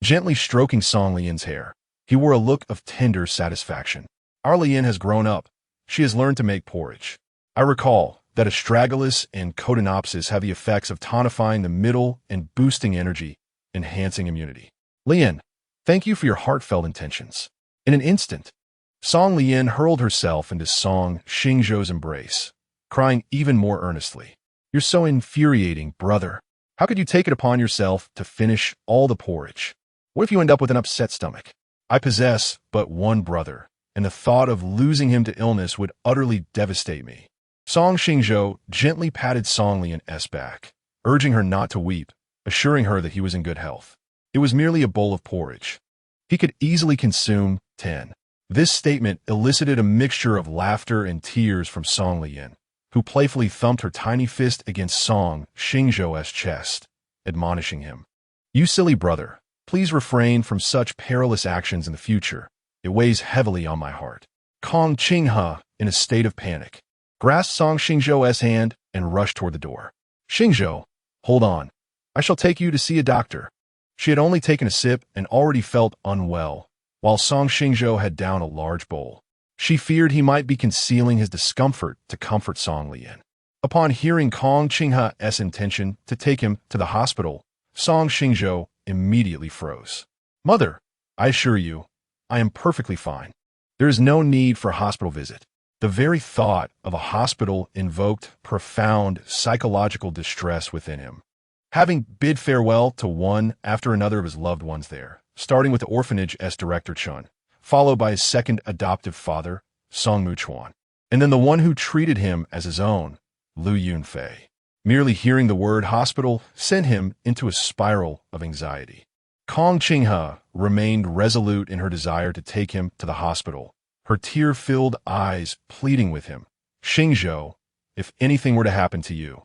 Gently stroking Song Lian's hair, he wore a look of tender satisfaction. Our Lian has grown up. She has learned to make porridge. I recall that astragalus and cotinopsis have the effects of tonifying the middle and boosting energy, enhancing immunity. Lian, thank you for your heartfelt intentions. In an instant, Song Lian hurled herself into Song Xingzhou's embrace, crying even more earnestly. You're so infuriating, brother. How could you take it upon yourself to finish all the porridge? What if you end up with an upset stomach? I possess but one brother, and the thought of losing him to illness would utterly devastate me. Song Xingzhou gently patted Song Lian's back, urging her not to weep, assuring her that he was in good health. It was merely a bowl of porridge. He could easily consume 10. This statement elicited a mixture of laughter and tears from Song Lian, who playfully thumped her tiny fist against Song Xingzhou's chest, admonishing him. You silly brother, please refrain from such perilous actions in the future. It weighs heavily on my heart. Kong Qinghe, in a state of panic, grasped Song Xingzhou's hand and rushed toward the door. Xingzhou, hold on. I shall take you to see a doctor. She had only taken a sip and already felt unwell, while Song Xingzhou had downed a large bowl. She feared he might be concealing his discomfort to comfort Song Lian. Upon hearing Kong Qinghe's intention to take him to the hospital, Song Xingzhou immediately froze. Mother, I assure you, I am perfectly fine. There is no need for a hospital visit. The very thought of a hospital invoked profound psychological distress within him. Having bid farewell to one after another of his loved ones there, starting with the orphanage's director Chun, followed by his second adoptive father, Song Muchuan, and then the one who treated him as his own, Liu Yunfei. Merely hearing the word hospital sent him into a spiral of anxiety. Kong Qinghe remained resolute in her desire to take him to the hospital, her tear-filled eyes pleading with him. Xingzhou, if anything were to happen to you,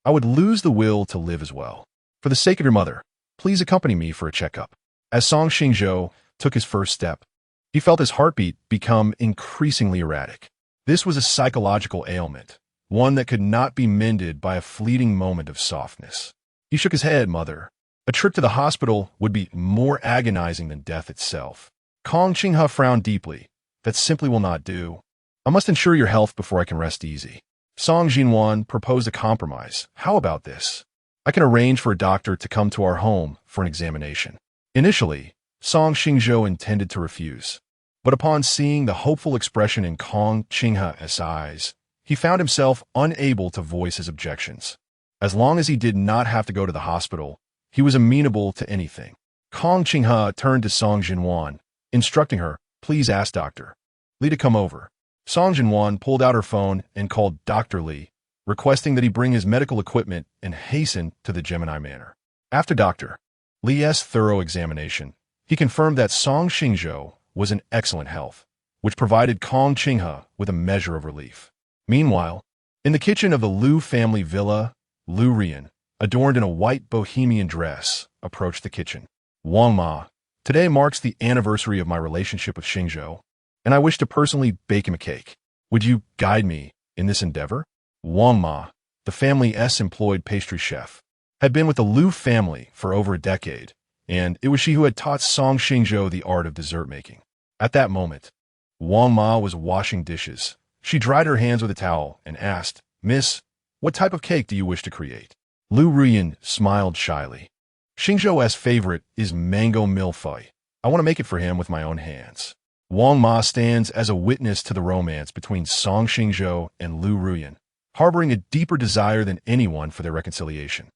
I would lose the will to live as well. For the sake of your mother, please accompany me for a checkup. As Song Xingzhou took his first step, he felt his heartbeat become increasingly erratic. This was a psychological ailment, one that could not be mended by a fleeting moment of softness. He shook his head, mother. A trip to the hospital would be more agonizing than death itself. Kong Qinghe frowned deeply. That simply will not do. I must ensure your health before I can rest easy. Song Jinwan proposed a compromise. How about this? I can arrange for a doctor to come to our home for an examination. Initially, Song Xingzhou intended to refuse, but upon seeing the hopeful expression in Kong Qinghe's eyes, he found himself unable to voice his objections. As long as he did not have to go to the hospital, he was amenable to anything. Kong Qinghe turned to Song Jinwan, instructing her, please ask Dr. Li to come over. Song Jinwan pulled out her phone and called Dr. Li, requesting that he bring his medical equipment and hasten to the Gemini Manor. After Dr. Li's thorough examination, he confirmed that Song Xingzhou was in excellent health, which provided Kong Qinghe with a measure of relief. Meanwhile, in the kitchen of the Liu family villa, Liu Ruyan, adorned in a white bohemian dress, approached the kitchen. Wang Ma, today marks the anniversary of my relationship with Xingzhou, and I wish to personally bake him a cake. Would you guide me in this endeavor? Wang Ma, the family's employed pastry chef, had been with the Liu family for over a decade, and it was she who had taught Song Xingzhou the art of dessert making. At that moment, Wang Ma was washing dishes. She dried her hands with a towel and asked, Miss, what type of cake do you wish to create? Liu Ruyan smiled shyly. Xingzhou's favorite is mango millefeuille. I want to make it for him with my own hands. Wang Ma stands as a witness to the romance between Song Xingzhou and Liu Ruyan, harboring a deeper desire than anyone for their reconciliation.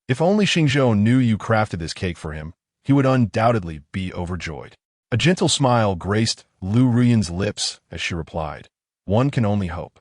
If only Xingzhou knew you crafted this cake for him, he would undoubtedly be overjoyed. A gentle smile graced Liu Ruyan's lips as she replied, one can only hope.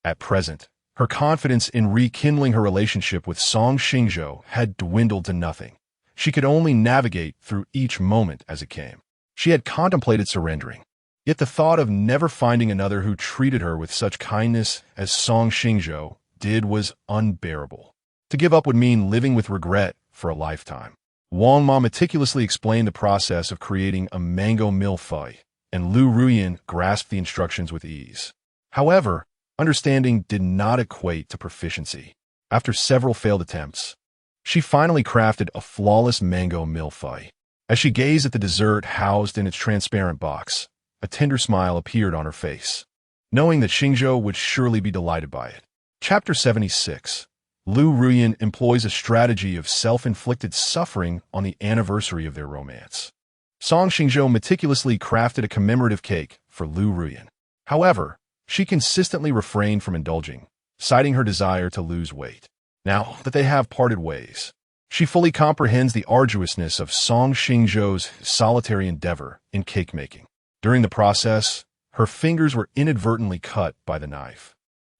At present, her confidence in rekindling her relationship with Song Xingzhou had dwindled to nothing. She could only navigate through each moment as it came. She had contemplated surrendering, yet the thought of never finding another who treated her with such kindness as Song Xingzhou did was unbearable. To give up would mean living with regret for a lifetime. Wang Ma meticulously explained the process of creating a mango millefeuille, and Liu Ruyan grasped the instructions with ease. However, understanding did not equate to proficiency. After several failed attempts, she finally crafted a flawless mango millefeuille. As she gazed at the dessert housed in its transparent box, a tender smile appeared on her face, knowing that Xingzhou would surely be delighted by it. Chapter 76. Liu Ruyan employs a strategy of self-inflicted suffering on the anniversary of their romance. Song Xingzhou meticulously crafted a commemorative cake for Liu Ruyan. However, she consistently refrained from indulging, citing her desire to lose weight. Now that they have parted ways, she fully comprehends the arduousness of Song Xingzhou's solitary endeavor in cake making. During the process, her fingers were inadvertently cut by the knife,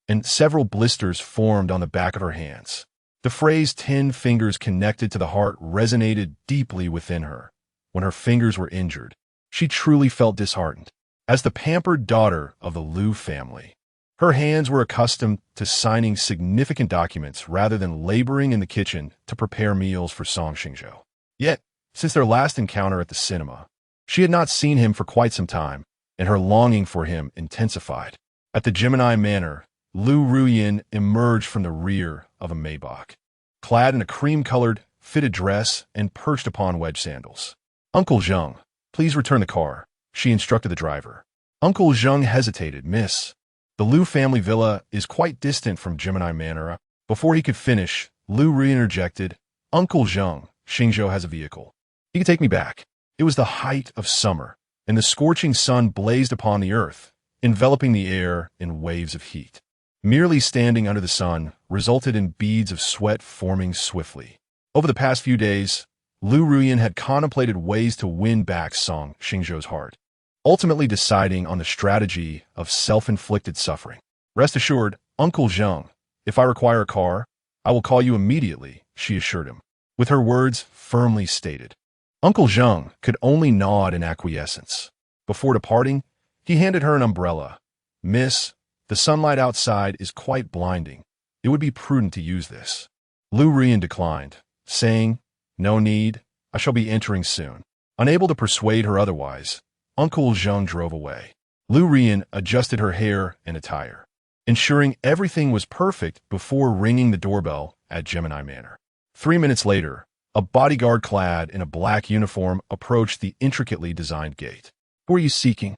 and several blisters formed on the back of her hands. The phrase 10 fingers connected to the heart resonated deeply within her. When her fingers were injured, she truly felt disheartened. As the pampered daughter of the Liu family, her hands were accustomed to signing significant documents rather than laboring in the kitchen to prepare meals for Song Xingzhou. Yet, since their last encounter at the cinema, she had not seen him for quite some time, and her longing for him intensified. At the Gemini Manor, Liu Ruyan emerged from the rear of a Maybach, clad in a cream-colored, fitted dress and perched upon wedge sandals. "Uncle Zheng, please return the car," she instructed the driver. Uncle Zheng hesitated. "Miss, the Liu family villa is quite distant from Gemini Manor." Before he could finish, Liu reinterjected, "Uncle Zheng, Xingzhou has a vehicle. He can take me back." It was the height of summer, and the scorching sun blazed upon the earth, enveloping the air in waves of heat. Merely standing under the sun resulted in beads of sweat forming swiftly. Over the past few days, Liu Ruyan had contemplated ways to win back Song Xingzhou's heart, ultimately deciding on the strategy of self-inflicted suffering. "Rest assured, Uncle Zheng, if I require a car, I will call you immediately," she assured him, with her words firmly stated. Uncle Zheng could only nod in acquiescence. Before departing, he handed her an umbrella. "Miss, the sunlight outside is quite blinding. It would be prudent to use this." Liu Ruyan declined, saying, "No need, I shall be entering soon." Unable to persuade her otherwise, Uncle Zheng drove away. Liu Ruyan adjusted her hair and attire, ensuring everything was perfect before ringing the doorbell at Gemini Manor. 3 minutes later, a bodyguard clad in a black uniform approached the intricately designed gate. "Who are you seeking?"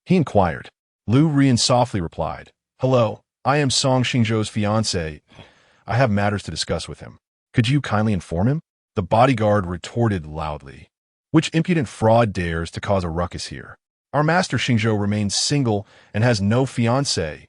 he inquired. Liu Ruyan softly replied, "Hello, I am Song Xingzhou's fiancé. I have matters to discuss with him. Could you kindly inform him?" The bodyguard retorted loudly, "Which impudent fraud dares to cause a ruckus here? Our master Xingzhou remains single and has no fiancé.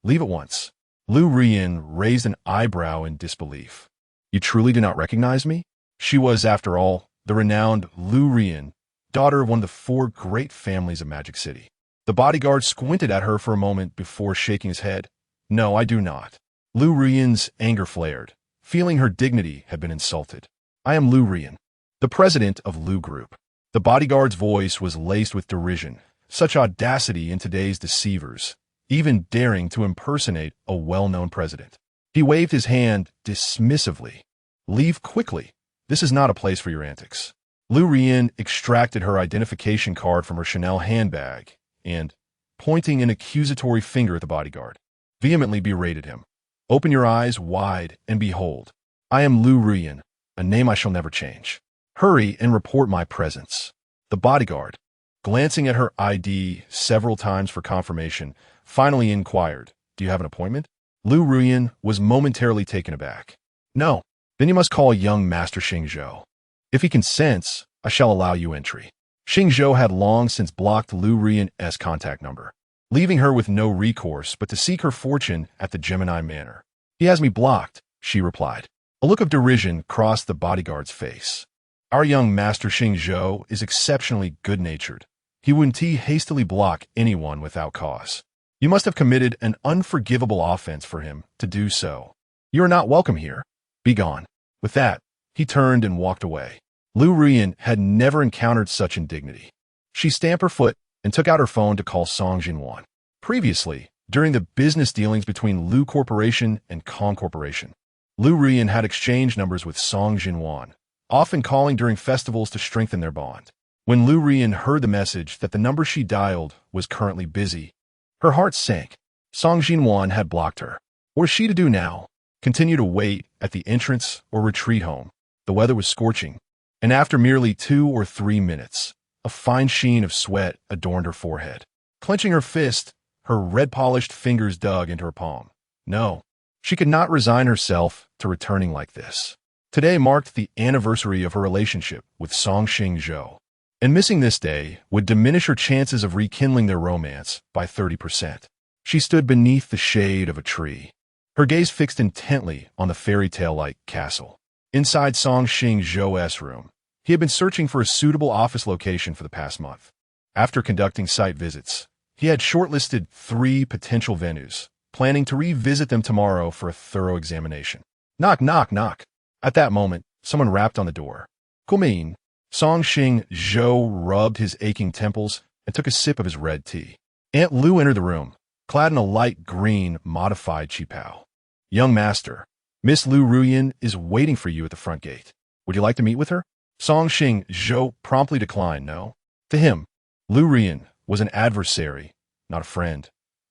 Leave at once." Liu Ruyan raised an eyebrow in disbelief. "You truly do not recognize me?" She was, after all, the renowned Liu Ruyan, daughter of one of the 4 great families of Magic City. The bodyguard squinted at her for a moment before shaking his head. "No, I do not." Liu Ruyan's anger flared, feeling her dignity had been insulted. "I am Liu Ruyan, the president of Liu Group." The bodyguard's voice was laced with derision. Such audacity in today's deceivers, even daring to impersonate a well-known president. He waved his hand dismissively. "Leave quickly. This is not a place for your antics." Liu Ruyan extracted her identification card from her Chanel handbag and, pointing an accusatory finger at the bodyguard, vehemently berated him. "Open your eyes wide and behold. I am Liu Ruyan, a name I shall never change. Hurry and report my presence." The bodyguard, glancing at her ID several times for confirmation, finally inquired, "Do you have an appointment?" Liu Ruyan was momentarily taken aback. "No. Then you must call young Master Xingzhou. If he consents, I shall allow you entry." Xingzhou had long since blocked Liu Ruyan's contact number, leaving her with no recourse but to seek her fortune at the Gemini Manor. "He has me blocked," she replied. A look of derision crossed the bodyguard's face. "Our young Master Xingzhou is exceptionally good-natured. He wouldn't hastily block anyone without cause. You must have committed an unforgivable offense for him to do so. You are not welcome here. Be gone." With that, he turned and walked away. Liu Ruyan had never encountered such indignity. She stamped her foot and took out her phone to call Song Jinwan. Previously, during the business dealings between Liu Corporation and Kong Corporation, Liu Ruyan had exchanged numbers with Song Jinwan, often calling during festivals to strengthen their bond. When Liu Ruyan heard the message that the number she dialed was currently busy, her heart sank. Song Xingzhou had blocked her. What was she to do now? Continue to wait at the entrance or retreat home? The weather was scorching, and after merely 2 or 3 minutes, a fine sheen of sweat adorned her forehead. Clenching her fist, her red-polished fingers dug into her palm. No, she could not resign herself to returning like this. Today marked the anniversary of her relationship with Song Xingzhou, and missing this day would diminish her chances of rekindling their romance by 30%. She stood beneath the shade of a tree, her gaze fixed intently on the fairy tale-like castle. Inside Song Xingzhou's room, he had been searching for a suitable office location for the past month. After conducting site visits, he had shortlisted 3 potential venues, planning to revisit them tomorrow for a thorough examination. Knock, knock, knock. At that moment, someone rapped on the door. Come in. Song Xingzhou rubbed his aching temples and took a sip of his red tea. Aunt Liu entered the room, clad in a light green modified qipao. Young master, Miss Liu Ruyan is waiting for you at the front gate. Would you like to meet with her? Song Xingzhou promptly declined no. To him, Liu Ruyan was an adversary, not a friend.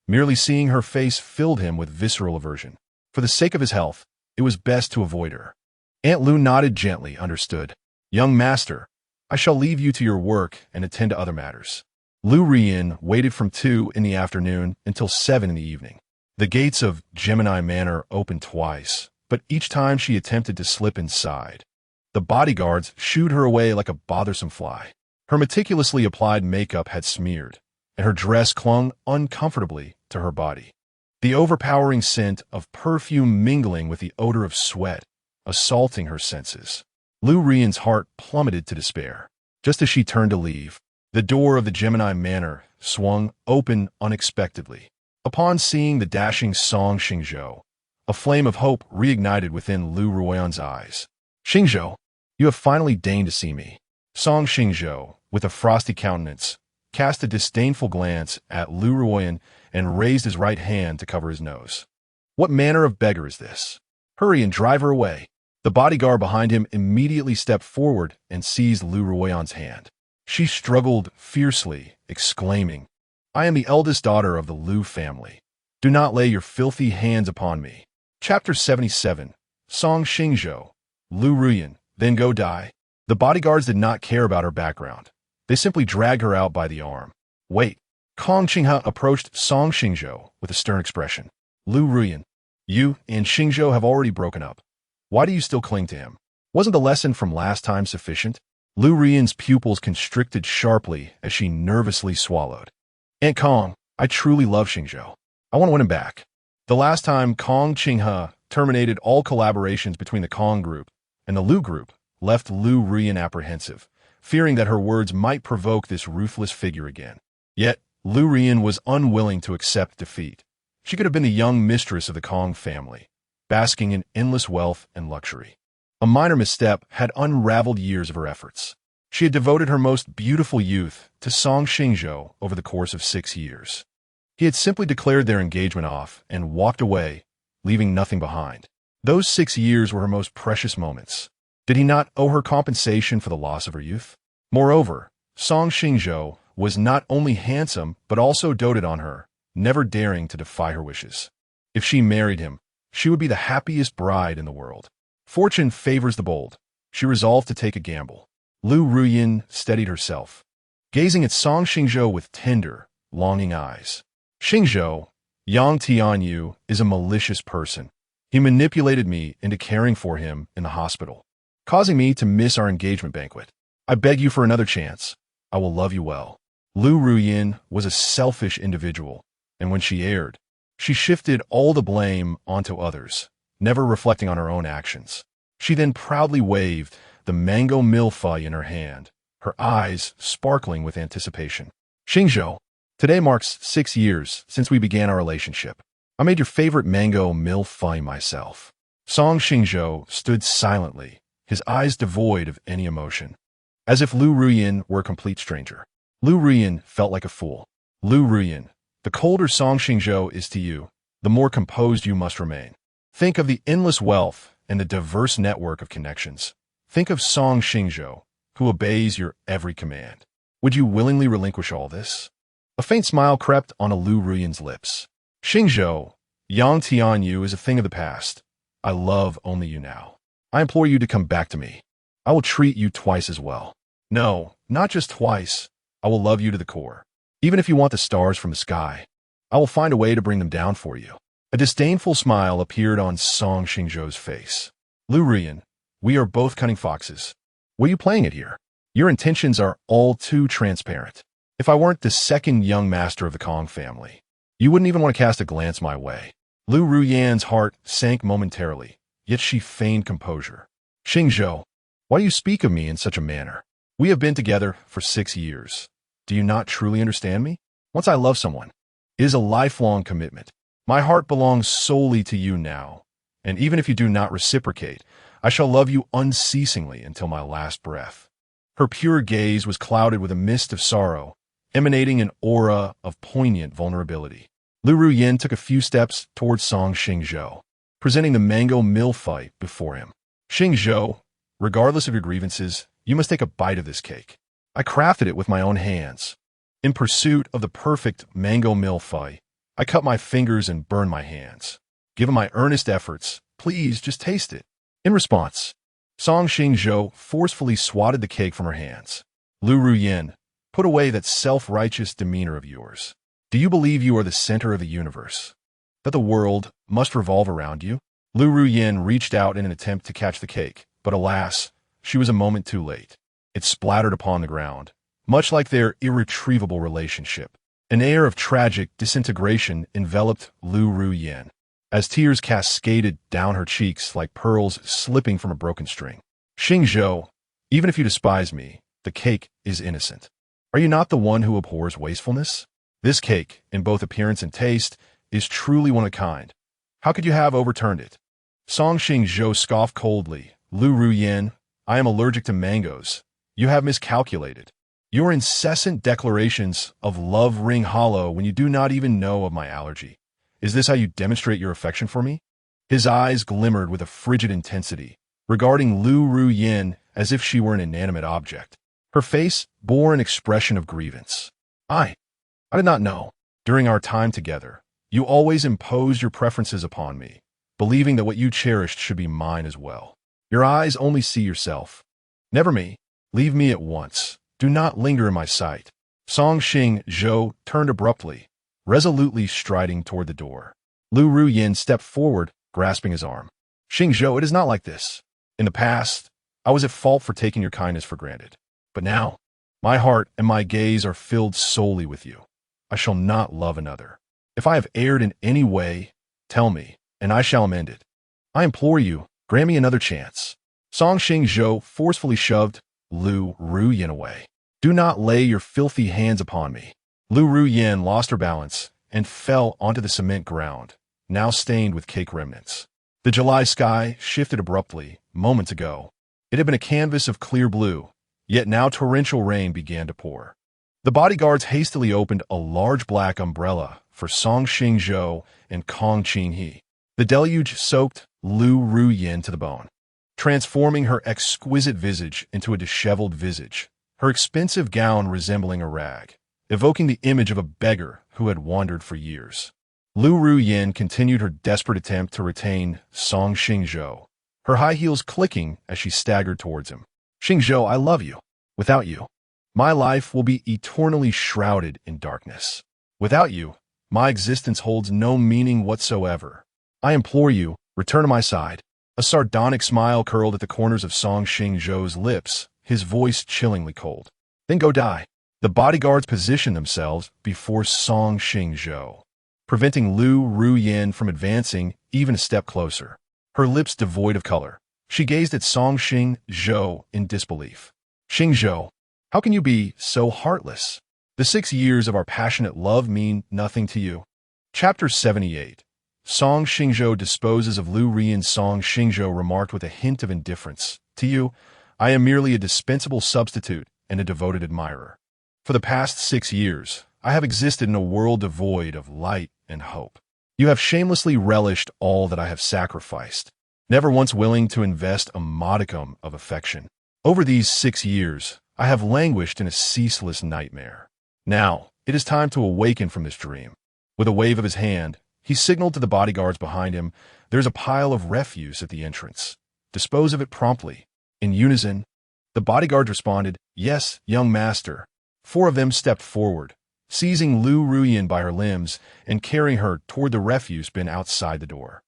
Merely seeing her face filled him with visceral aversion. For the sake of his health, it was best to avoid her. Aunt Liu nodded gently, understood. Young master, I shall leave you to your work and attend to other matters. Liu Ruyan waited from 2 in the afternoon until 7 in the evening. The gates of Gemini Manor opened twice, but each time she attempted to slip inside, the bodyguards shooed her away like a bothersome fly. Her meticulously applied makeup had smeared, and her dress clung uncomfortably to her body. The overpowering scent of perfume mingling with the odor of sweat, assaulting her senses. Liu Ruyan's heart plummeted to despair. Just as she turned to leave, the door of the Gemini Manor swung open unexpectedly. Upon seeing the dashing Song Xingzhou, a flame of hope reignited within Liu Ruyan's eyes. Xingzhou, you have finally deigned to see me. Song Xingzhou, with a frosty countenance, cast a disdainful glance at Liu Ruyan and raised his right hand to cover his nose. What manner of beggar is this? Hurry and drive her away. The bodyguard behind him immediately stepped forward and seized Liu Ruyan's hand. She struggled fiercely, exclaiming, I am the eldest daughter of the Liu family. Do not lay your filthy hands upon me. Chapter 77. Song Xingzhou. Liu Ruyan, then go die. The bodyguards did not care about her background. They simply dragged her out by the arm. Wait. Kong Qinghe approached Song Xingzhou with a stern expression. Liu Ruyan, you and Xingzhou have already broken up. Why do you still cling to him? Wasn't the lesson from last time sufficient? Liu Ruyan's pupils constricted sharply as she nervously swallowed. Aunt Kong, I truly love Xingzhou. I want to win him back. The last time Kong Qinghe terminated all collaborations between the Kong group and the Liu group left Liu Ruyan apprehensive, fearing that her words might provoke this ruthless figure again. Yet, Liu Ruyan was unwilling to accept defeat. She could have been the young mistress of the Kong family, basking in endless wealth and luxury. A minor misstep had unraveled years of her efforts. She had devoted her most beautiful youth to Song Xingzhou over the course of 6 years. He had simply declared their engagement off and walked away, leaving nothing behind. Those 6 years were her most precious moments. Did he not owe her compensation for the loss of her youth? Moreover, Song Xingzhou was not only handsome but also doted on her, never daring to defy her wishes. If she married him, she would be the happiest bride in the world. Fortune favors the bold. She resolved to take a gamble. Liu Ruyan steadied herself, gazing at Song Xingzhou with tender, longing eyes. Xingzhou, Yang Tianyu, is a malicious person. He manipulated me into caring for him in the hospital, causing me to miss our engagement banquet. I beg you for another chance. I will love you well. Liu Ruyan was a selfish individual, and when she erred, she shifted all the blame onto others, never reflecting on her own actions. She then proudly waved the mango millefeuille in her hand, her eyes sparkling with anticipation. Xingzhou, today marks 6 years since we began our relationship. I made your favorite mango millefeuille myself. Song Xingzhou stood silently, his eyes devoid of any emotion, as if Liu Ruyan were a complete stranger. Liu Ruyan felt like a fool. Liu Ruyan, the colder Song Xingzhou is to you, the more composed you must remain. Think of the endless wealth and the diverse network of connections. Think of Song Xingzhou, who obeys your every command. Would you willingly relinquish all this? A faint smile crept onto Liu Ruyan's lips. Xingzhou, Yang Tianyu is a thing of the past. I love only you now. I implore you to come back to me. I will treat you twice as well. No, not just twice. I will love you to the core. Even if you want the stars from the sky, I will find a way to bring them down for you. A disdainful smile appeared on Song Xingzhou's face. Liu Ruyan, we are both cunning foxes. What are you playing at here? Your intentions are all too transparent. If I weren't the second young master of the Kong family, you wouldn't even want to cast a glance my way. Liu Ruyan's heart sank momentarily, yet she feigned composure. Xingzhou, why do you speak of me in such a manner? We have been together for 6 years. Do you not truly understand me? Once I love someone, it is a lifelong commitment. My heart belongs solely to you now, and even if you do not reciprocate, I shall love you unceasingly until my last breath. Her pure gaze was clouded with a mist of sorrow, emanating an aura of poignant vulnerability. Liu Ruyan took a few steps towards Song Xingzhou, presenting the mango mill fight before him. Xingzhou, regardless of your grievances, you must take a bite of this cake. I crafted it with my own hands. In pursuit of the perfect mango mill fight, I cut my fingers and burned my hands. Given my earnest efforts, please just taste it. In response, Song Xingzhou forcefully swatted the cake from her hands. Liu Ruyan, put away that self-righteous demeanor of yours. Do you believe you are the center of the universe? That the world must revolve around you? Liu Ruyan reached out in an attempt to catch the cake, but alas, she was a moment too late. It splattered upon the ground, much like their irretrievable relationship. An air of tragic disintegration enveloped Liu Ruyan, as tears cascaded down her cheeks like pearls slipping from a broken string. Xingzhou, even if you despise me, the cake is innocent. Are you not the one who abhors wastefulness? This cake, in both appearance and taste, is truly one of a kind. How could you have overturned it? Song Xingzhou scoffed coldly. Liu Ruyan, I am allergic to mangoes. You have miscalculated. Your incessant declarations of love ring hollow when you do not even know of my allergy. Is this how you demonstrate your affection for me? His eyes glimmered with a frigid intensity, regarding Liu Ruyan as if she were an inanimate object. Her face bore an expression of grievance. I did not know. During our time together, you always imposed your preferences upon me, believing that what you cherished should be mine as well. Your eyes only see yourself. Never me. Leave me at once. Do not linger in my sight. Song Xingzhou turned abruptly, resolutely striding toward the door. Liu Ruyan stepped forward, grasping his arm. Xingzhou, it is not like this. In the past, I was at fault for taking your kindness for granted. But now, my heart and my gaze are filled solely with you. I shall not love another. If I have erred in any way, tell me, and I shall amend it. I implore you, grant me another chance. Song Xingzhou forcefully shoved Liu Ruyan away. Do not lay your filthy hands upon me. Liu Ruyan lost her balance and fell onto the cement ground, now stained with cake remnants. The July sky shifted abruptly. Moments ago, it had been a canvas of clear blue, yet now torrential rain began to pour. The bodyguards hastily opened a large black umbrella for Song Xingzhou and Kong Qinghe. The deluge soaked Liu Ruyan to the bone, transforming her exquisite visage into a disheveled visage, her expensive gown resembling a rag, evoking the image of a beggar who had wandered for years. Liu Ruyan continued her desperate attempt to retain Song Xingzhou, her high heels clicking as she staggered towards him. Xingzhou, I love you. Without you, my life will be eternally shrouded in darkness. Without you, my existence holds no meaning whatsoever. I implore you, return to my side. A sardonic smile curled at the corners of Song Xingzhou's lips, his voice chillingly cold. Then go die. The bodyguards positioned themselves before Song Xingzhou, preventing Liu Ruyan from advancing even a step closer. Her lips devoid of color, she gazed at Song Xingzhou in disbelief. Xingzhou, how can you be so heartless? The 6 years of our passionate love mean nothing to you. Chapter 78. Song Xingzhou disposes of Liu Ruyan. Song Xingzhou remarked with a hint of indifference. To you, I am merely a dispensable substitute and a devoted admirer. For the past 6 years, I have existed in a world devoid of light and hope. You have shamelessly relished all that I have sacrificed, never once willing to invest a modicum of affection. Over these 6 years, I have languished in a ceaseless nightmare. Now, it is time to awaken from this dream. With a wave of his hand, he signaled to the bodyguards behind him, "There's a pile of refuse at the entrance. Dispose of it promptly." In unison, the bodyguards responded, "Yes, young master." 4 of them stepped forward, seizing Liu Ruyan by her limbs and carrying her toward the refuse bin outside the door.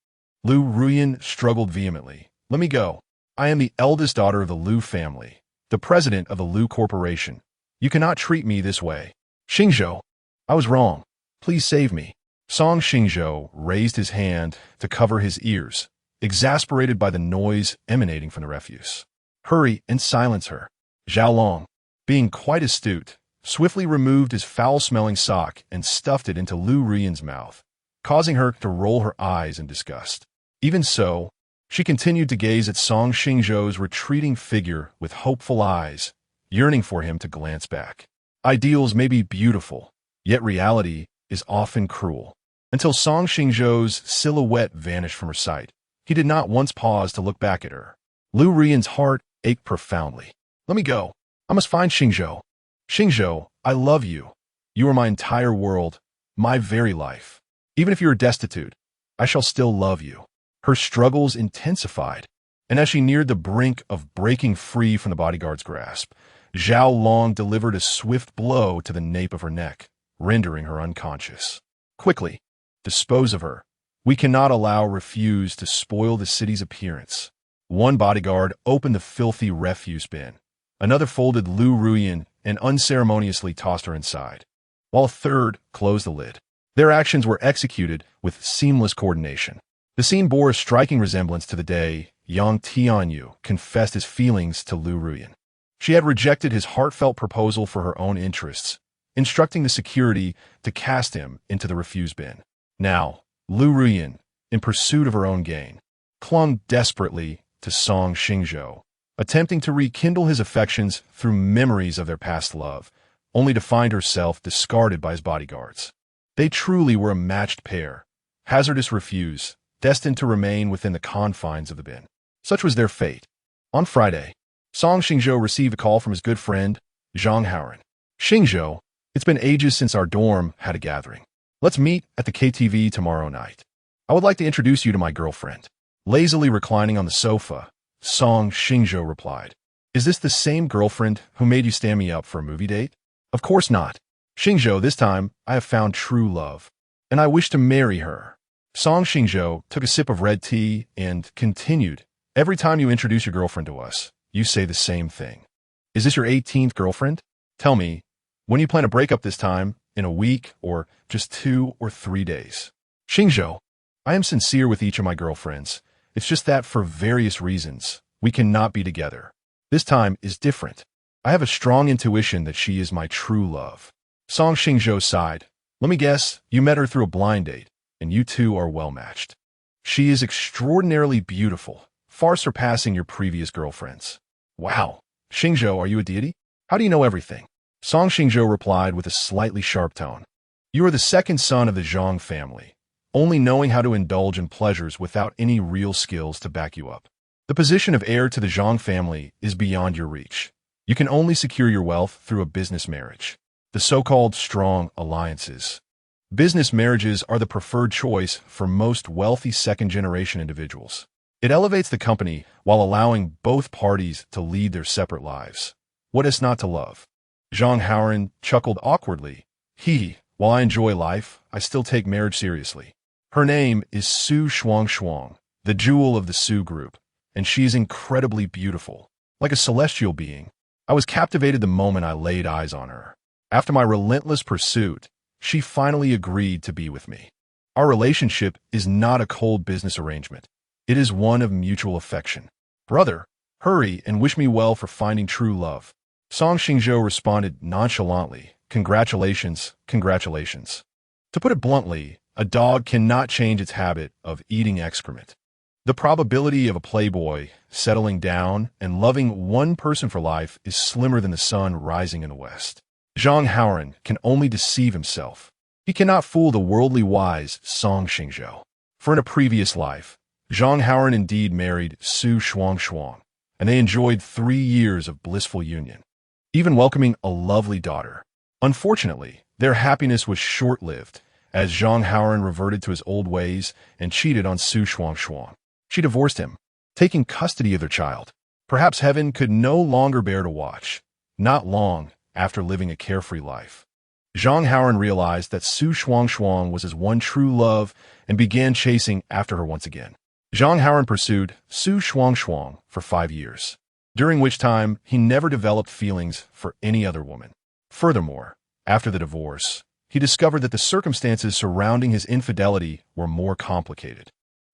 Liu Ruyan struggled vehemently. "Let me go. I am the eldest daughter of the Liu family, the president of the Liu Corporation. You cannot treat me this way." "Xingzhou, I was wrong. Please save me." Song Xingzhou raised his hand to cover his ears, exasperated by the noise emanating from the refuse. "Hurry and silence her." Zhao Long, being quite astute, swiftly removed his foul-smelling sock and stuffed it into Liu Ruyan's mouth, causing her to roll her eyes in disgust. Even so, she continued to gaze at Song Xingzhou's retreating figure with hopeful eyes, yearning for him to glance back. Ideals may be beautiful, yet reality is often cruel. Until Song Xingzhou's silhouette vanished from her sight, he did not once pause to look back at her. Liu Ruyan's heart ached profoundly. "Let me go. I must find Xingzhou. Xingzhou, I love you. You are my entire world, my very life. Even if you are destitute, I shall still love you." Her struggles intensified, and as she neared the brink of breaking free from the bodyguard's grasp, Zhao Long delivered a swift blow to the nape of her neck, rendering her unconscious. "Quickly, dispose of her. We cannot allow refuse to spoil the city's appearance." One bodyguard opened the filthy refuse bin. Another folded Liu Ruyan and unceremoniously tossed her inside, while a third closed the lid. Their actions were executed with seamless coordination. The scene bore a striking resemblance to the day Yang Tianyu confessed his feelings to Liu Ruyan. She had rejected his heartfelt proposal for her own interests, instructing the security to cast him into the refuse bin. Now, Liu Ruyan, in pursuit of her own gain, clung desperately to Song Xingzhou, attempting to rekindle his affections through memories of their past love, only to find herself discarded by his bodyguards. They truly were a matched pair, hazardous refuse, destined to remain within the confines of the bin. Such was their fate. On Friday, Song Xingzhou received a call from his good friend, Zhang Haoran. "Xingzhou, it's been ages since our dorm had a gathering. Let's meet at the KTV tomorrow night. I would like to introduce you to my girlfriend." Lazily reclining on the sofa, Song Xingzhou replied, "Is this the same girlfriend who made you stand me up for a movie date?" "Of course not. Xingzhou, this time I have found true love, and I wish to marry her." Song Xingzhou took a sip of red tea and continued, "Every time you introduce your girlfriend to us, you say the same thing. Is this your 18th girlfriend? Tell me, when you plan to break up this time, in a week or just 2 or 3 days?" "Xingzhou, I am sincere with each of my girlfriends. It's just that for various reasons, we cannot be together. This time is different. I have a strong intuition that she is my true love." Song Xingzhou sighed. "Let me guess, you met her through a blind date, and you two are well matched. She is extraordinarily beautiful, far surpassing your previous girlfriends." "Wow. Xingzhou, are you a deity? How do you know everything?" Song Xingzhou replied with a slightly sharp tone. "You are the second son of the Zhang family, only knowing how to indulge in pleasures without any real skills to back you up. The position of heir to the Zhang family is beyond your reach. You can only secure your wealth through a business marriage, the so-called strong alliances. Business marriages are the preferred choice for most wealthy second-generation individuals. It elevates the company while allowing both parties to lead their separate lives. What is not to love?" Zhang Haoran chuckled awkwardly. "While I enjoy life, I still take marriage seriously. Her name is Su Shuang, the jewel of the Su group, and she is incredibly beautiful, like a celestial being. I was captivated the moment I laid eyes on her. After my relentless pursuit, she finally agreed to be with me. Our relationship is not a cold business arrangement. It is one of mutual affection. Brother, hurry and wish me well for finding true love." Song Xingzhou responded nonchalantly, "Congratulations, congratulations." To put it bluntly, a dog cannot change its habit of eating excrement. The probability of a playboy settling down and loving one person for life is slimmer than the sun rising in the west. Zhang Haoran can only deceive himself. He cannot fool the worldly wise Song Xingzhou. For in a previous life, Zhang Haoran indeed married Su Shuang, and they enjoyed 3 years of blissful union, even welcoming a lovely daughter. Unfortunately, their happiness was short-lived, as Zhang Haoran reverted to his old ways and cheated on Su Shuangshuang. She divorced him, taking custody of their child. Perhaps heaven could no longer bear to watch. Not long after living a carefree life, Zhang Haoran realized that Su Shuangshuang was his one true love and began chasing after her once again. Zhang Haoran pursued Su Shuangshuang for 5 years, during which time he never developed feelings for any other woman. Furthermore, after the divorce, he discovered that the circumstances surrounding his infidelity were more complicated.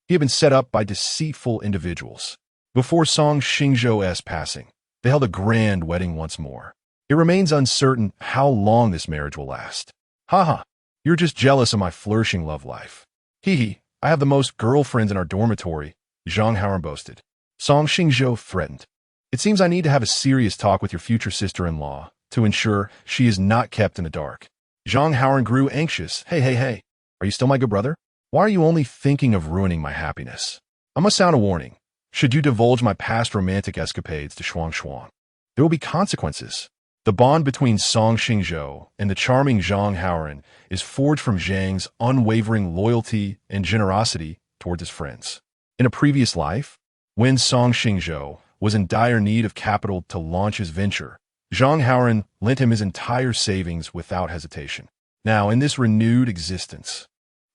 He had been set up by deceitful individuals. Before Song Xingzhou's passing, they held a grand wedding once more. It remains uncertain how long this marriage will last. Haha, you're just jealous of my flourishing love life. Hee, I have the most girlfriends in our dormitory, Zhang Haoran boasted. Song Xingzhou threatened. It seems I need to have a serious talk with your future sister-in-law to ensure she is not kept in the dark. Zhang Haoran grew anxious. Hey, are you still my good brother? Why are you only thinking of ruining my happiness? I must sound a warning. Should you divulge my past romantic escapades to Shuangshuang, there will be consequences. The bond between Song Xingzhou and the charming Zhang Haoran is forged from Zhang's unwavering loyalty and generosity towards his friends. In a previous life, when Song Xingzhou was in dire need of capital to launch his venture, Zhang Haoran lent him his entire savings without hesitation. Now, in this renewed existence,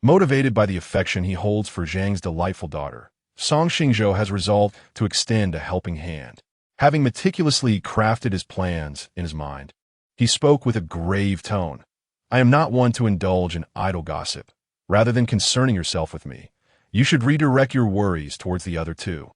motivated by the affection he holds for Zhang's delightful daughter, Song Xingzhou has resolved to extend a helping hand. Having meticulously crafted his plans in his mind, he spoke with a grave tone. I am not one to indulge in idle gossip. Rather than concerning yourself with me, you should redirect your worries towards the other two.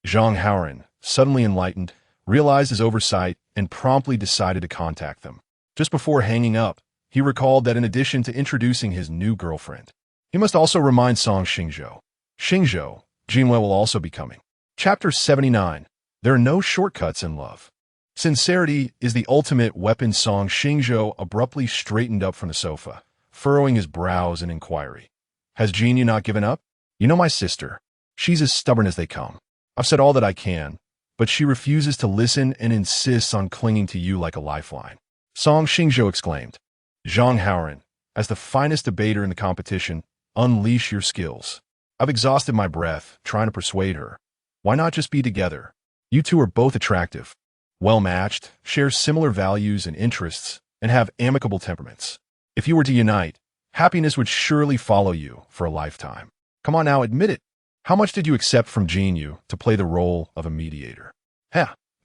Zhang Haoran, suddenly enlightened, realized his oversight and promptly decided to contact them. Just before hanging up, he recalled that in addition to introducing his new girlfriend, he must also remind Song Xingzhou. Xingzhou, Jinwei will also be coming. Chapter 79. There are no shortcuts in love. Sincerity is the ultimate weapon. Song Xingzhou abruptly straightened up from the sofa, furrowing his brows in inquiry. Has Jinyu not given up? You know my sister. She's as stubborn as they come. I've said all that I can, but she refuses to listen and insists on clinging to you like a lifeline. Song Xingzhou exclaimed. Zhang Haoran, as the finest debater in the competition, unleash your skills. I've exhausted my breath trying to persuade her. Why not just be together? You two are both attractive, well-matched, share similar values and interests, and have amicable temperaments. If you were to unite, happiness would surely follow you for a lifetime. Come on now, admit it. How much did you accept from Jinyu to play the role of a mediator?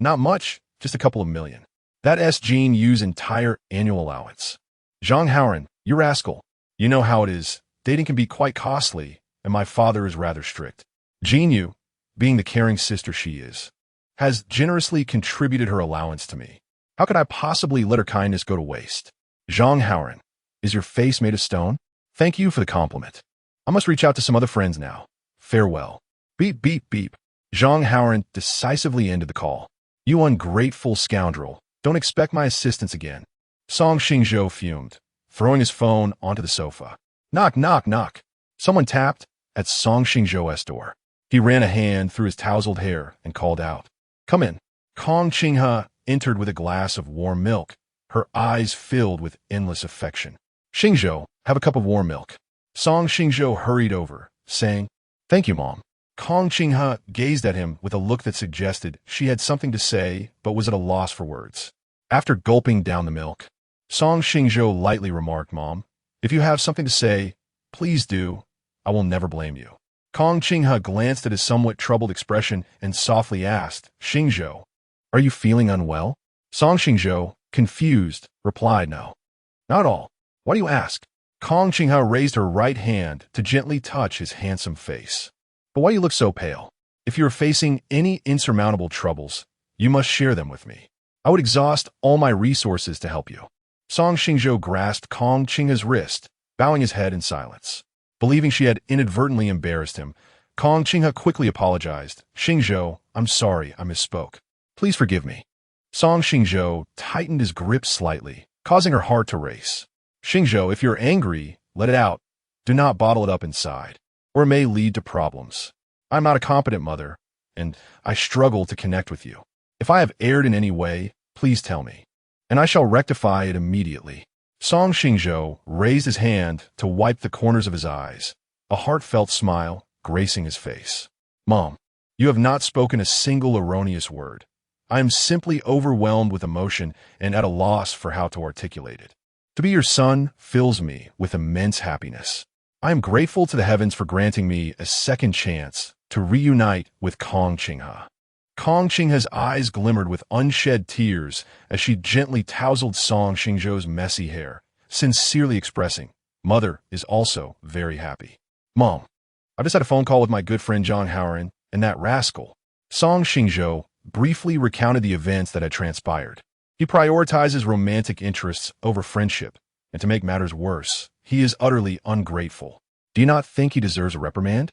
Not much, just a couple of million. That's Jinyu's entire annual allowance. Zhang Haoran, you rascal. You know how it is. Dating can be quite costly, and my father is rather strict. Jinyu, being the caring sister she is, has generously contributed her allowance to me. How could I possibly let her kindness go to waste? Zhang Haoran, is your face made of stone? Thank you for the compliment. I must reach out to some other friends now. Farewell. Beep, beep, beep. Zhang Haoran decisively ended the call. You ungrateful scoundrel. Don't expect my assistance again. Song Xingzhou fumed, throwing his phone onto the sofa. Knock, knock, knock. Someone tapped at Song Xingzhou's door. He ran a hand through his tousled hair and called out. Come in. Kong Qinghe entered with a glass of warm milk, her eyes filled with endless affection. Xingzhou, have a cup of warm milk. Song Xingzhou hurried over, saying, Thank you, Mom. Kong Qinghe gazed at him with a look that suggested she had something to say but was at a loss for words. After gulping down the milk, Song Xingzhou lightly remarked, Mom, if you have something to say, please do. I will never blame you. Kong Qinghe glanced at his somewhat troubled expression and softly asked, Xingzhou, are you feeling unwell? Song Xingzhou, confused, replied, No. Not at all. Why do you ask? Kong Qinghe raised her right hand to gently touch his handsome face. But why you look so pale? If you are facing any insurmountable troubles, you must share them with me. I would exhaust all my resources to help you. Song Xingzhou grasped Kong Qinghe's wrist, bowing his head in silence. Believing she had inadvertently embarrassed him, Kong Qinghe quickly apologized. Xingzhou, I'm sorry, I misspoke. Please forgive me. Song Xingzhou tightened his grip slightly, causing her heart to race. Xingzhou, if you're angry, let it out. Do not bottle it up inside, or it may lead to problems. I'm not a competent mother, and I struggle to connect with you. If I have erred in any way, please tell me, and I shall rectify it immediately." Song Xingzhou raised his hand to wipe the corners of his eyes, a heartfelt smile gracing his face. "Mom, you have not spoken a single erroneous word. I am simply overwhelmed with emotion and at a loss for how to articulate it. To be your son fills me with immense happiness. I am grateful to the heavens for granting me a second chance to reunite with Kong Qinghe." Kong Qinghe's eyes glimmered with unshed tears as she gently tousled Song Xingzhou's messy hair, sincerely expressing, "Mother is also very happy." "Mom, I just had a phone call with my good friend Zhang Haoran and that rascal." Song Xingzhou briefly recounted the events that had transpired. He prioritizes romantic interests over friendship, and to make matters worse, he is utterly ungrateful. Do you not think he deserves a reprimand?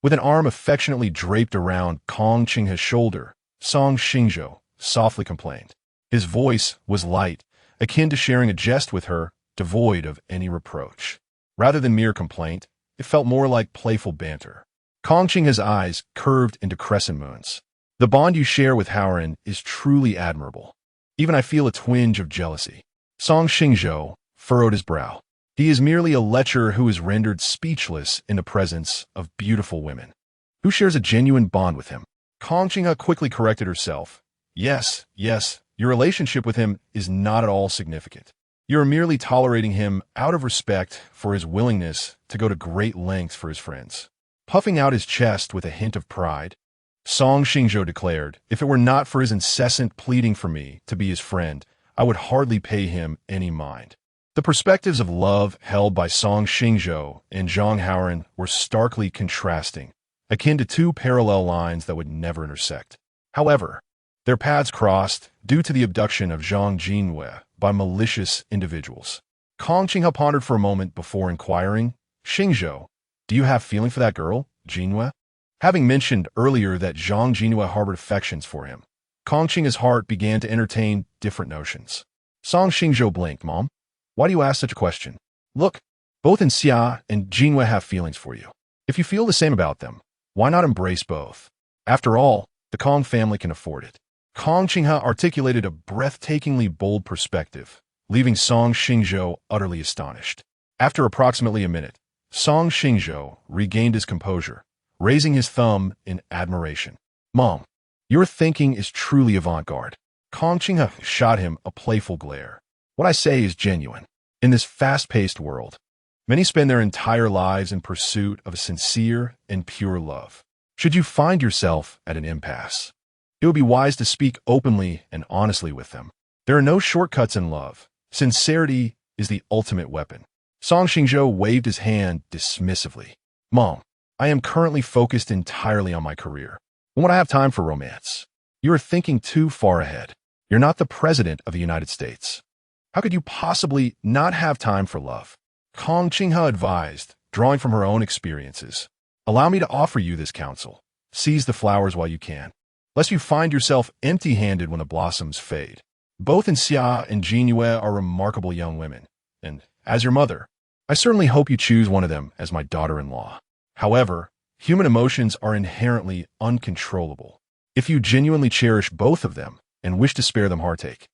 With an arm affectionately draped around Kong Qinghe's shoulder, Song Xingzhou softly complained. His voice was light, akin to sharing a jest with her, devoid of any reproach. Rather than mere complaint, it felt more like playful banter. Kong Qinghe's eyes curved into crescent moons. "The bond you share with Haoran is truly admirable. Even I feel a twinge of jealousy." Song Xingzhou furrowed his brow. He is merely a lecher who is rendered speechless in the presence of beautiful women. Who shares a genuine bond with him? Kong Qinghe quickly corrected herself. Yes, your relationship with him is not at all significant. You are merely tolerating him out of respect for his willingness to go to great lengths for his friends. Puffing out his chest with a hint of pride, Song Xingzhou declared, "If it were not for his incessant pleading for me to be his friend, I would hardly pay him any mind." The perspectives of love held by Song Xingzhou and Zhang Haoran were starkly contrasting, akin to two parallel lines that would never intersect. However, their paths crossed due to the abduction of Zhang Jinwei by malicious individuals. Kong Qinghe pondered for a moment before inquiring, "Xingzhou, do you have feeling for that girl, Jinwei?" Having mentioned earlier that Zhang Jinwei harbored affections for him, Kong Qinghe's heart began to entertain different notions. Song Xingzhou blinked. "Mom, why do you ask such a question? Look, both Xia and Jinwei have feelings for you. If you feel the same about them, why not embrace both? After all, the Kong family can afford it." Kong Qinghe articulated a breathtakingly bold perspective, leaving Song Xingzhou utterly astonished. After approximately a minute, Song Xingzhou regained his composure, raising his thumb in admiration. "Mom, your thinking is truly avant-garde." Kong Qinghe shot him a playful glare. "What I say is genuine. In this fast-paced world, many spend their entire lives in pursuit of a sincere and pure love. Should you find yourself at an impasse, it would be wise to speak openly and honestly with them. There are no shortcuts in love. Sincerity is the ultimate weapon." Song Xingzhou waved his hand dismissively. "Mom, I am currently focused entirely on my career. When would I have time for romance? You are thinking too far ahead. You're not the President of the United States. How could you possibly not have time for love?" Kong Qinghe advised, drawing from her own experiences. "Allow me to offer you this counsel. Seize the flowers while you can, lest you find yourself empty-handed when the blossoms fade. Both Xia and Jinwei are remarkable young women, and, as your mother, I certainly hope you choose one of them as my daughter-in-law. However, human emotions are inherently uncontrollable. If you genuinely cherish both of them and wish to spare them heartache,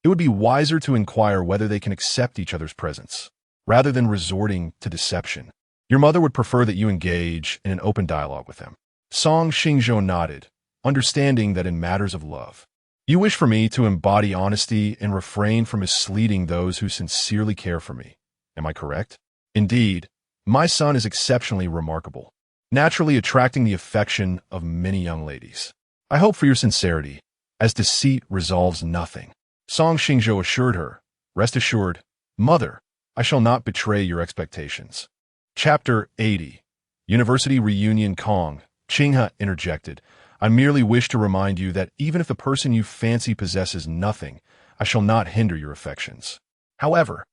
it would be wiser to inquire whether they can accept each other's presence, rather than resorting to deception. Your mother would prefer that you engage in an open dialogue with them." Song Xingzhou nodded, understanding that in matters of love, "You wish for me to embody honesty and refrain from misleading those who sincerely care for me. Am I correct?" "Indeed, my son is exceptionally remarkable, naturally attracting the affection of many young ladies. I hope for your sincerity, as deceit resolves nothing." Song Xingzhou assured her, "Rest assured, Mother, I shall not betray your expectations." Chapter 80. University Reunion. Kong Qinghe interjected, "I merely wish to remind you that even if the person you fancy possesses nothing, I shall not hinder your affections. However,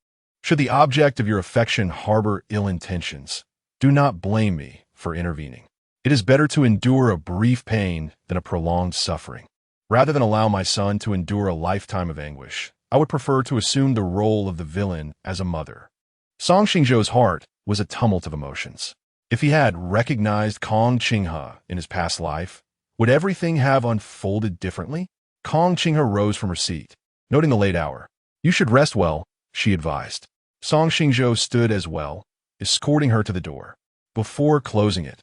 should the object of your affection harbor ill intentions, do not blame me for intervening. It is better to endure a brief pain than a prolonged suffering. Rather than allow my son to endure a lifetime of anguish, I would prefer to assume the role of the villain as a mother." Song Xingzhou's heart was a tumult of emotions. If he had recognized Kong Qinghe in his past life, Would everything have unfolded differently? Kong Qinghe rose from her seat, noting the late hour. You should rest well, she advised. Song Xingzhou stood as well, escorting her to the door. Before closing it,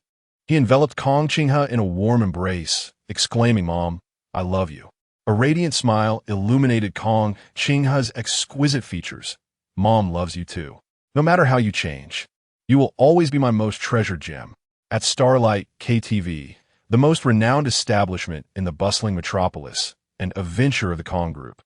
he enveloped Kong Qinghe in a warm embrace, exclaiming, Mom, I love you. A radiant smile illuminated Kong Qinghe's exquisite features. Mom loves you too. No matter how you change, you will always be my most treasured gem. At Starlight KTV, the most renowned establishment in the bustling metropolis, and a venture of the Kong Group,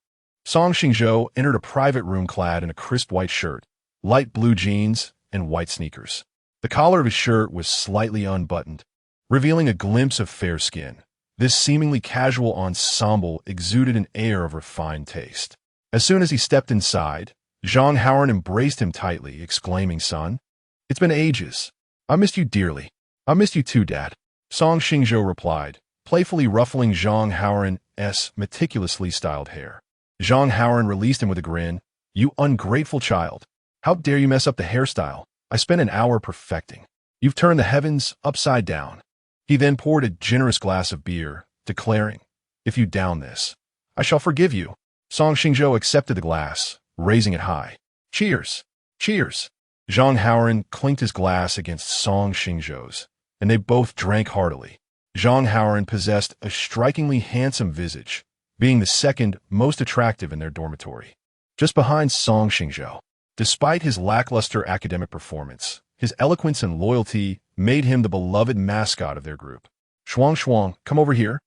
Song Xingzhou entered a private room clad in a crisp white shirt, light blue jeans, and white sneakers. The collar of his shirt was slightly unbuttoned, revealing a glimpse of fair skin. This seemingly casual ensemble exuded an air of refined taste. As soon as he stepped inside, Zhang Haoran embraced him tightly, exclaiming, Son, it's been ages. I missed you dearly. I missed you too, Dad. Song Xingzhou replied, playfully ruffling Zhang Haoran's meticulously styled hair. Zhang Haoran released him with a grin. You ungrateful child. How dare you mess up the hairstyle? I spent an hour perfecting. You've turned the heavens upside down. He then poured a generous glass of beer, declaring, If you down this, I shall forgive you. Song Xingzhou accepted the glass, raising it high. Cheers! Cheers! Zhang Haoran clinked his glass against Song Xingzhou's, and they both drank heartily. Zhang Haoran possessed a strikingly handsome visage, being the second most attractive in their dormitory, just behind Song Xingzhou. Despite his lackluster academic performance, his eloquence and loyalty made him the beloved mascot of their group. Shuang, come over here.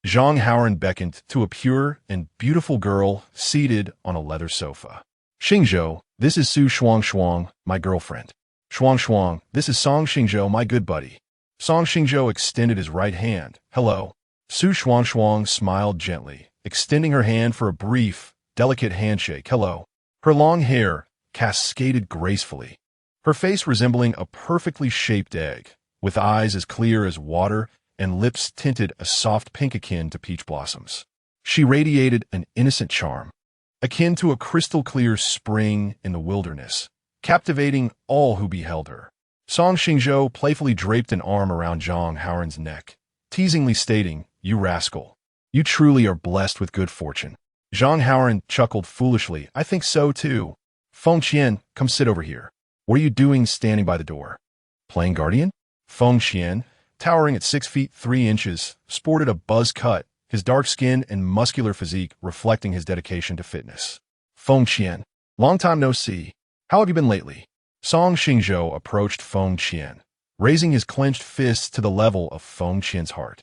Zhang Haoran beckoned to a pure and beautiful girl seated on a leather sofa. Xingzhou, this is Su Shuang, my girlfriend. Shuang, this is Song Xingzhou, my good buddy. Song Xingzhou extended his right hand. Hello. Su Shuang smiled gently, extending her hand for a brief, delicate handshake. Hello. Her long hair cascaded gracefully, her face resembling a perfectly shaped egg, with eyes as clear as water and lips tinted a soft pink akin to peach blossoms. She radiated an innocent charm, akin to a crystal-clear spring in the wilderness, captivating all who beheld her. Song Xingzhou playfully draped an arm around Zhang Haoran's neck, teasingly stating, You rascal. You truly are blessed with good fortune. Zhang Haoran chuckled foolishly. I think so, too. Feng Qian, come sit over here. What are you doing standing by the door? Playing guardian? Feng Qian, towering at 6 feet 3 inches, sported a buzz cut, his dark skin and muscular physique reflecting his dedication to fitness. Feng Qian, long time no see. How have you been lately? Song Xingzhou approached Feng Qian, raising his clenched fist to the level of Feng Qian's heart.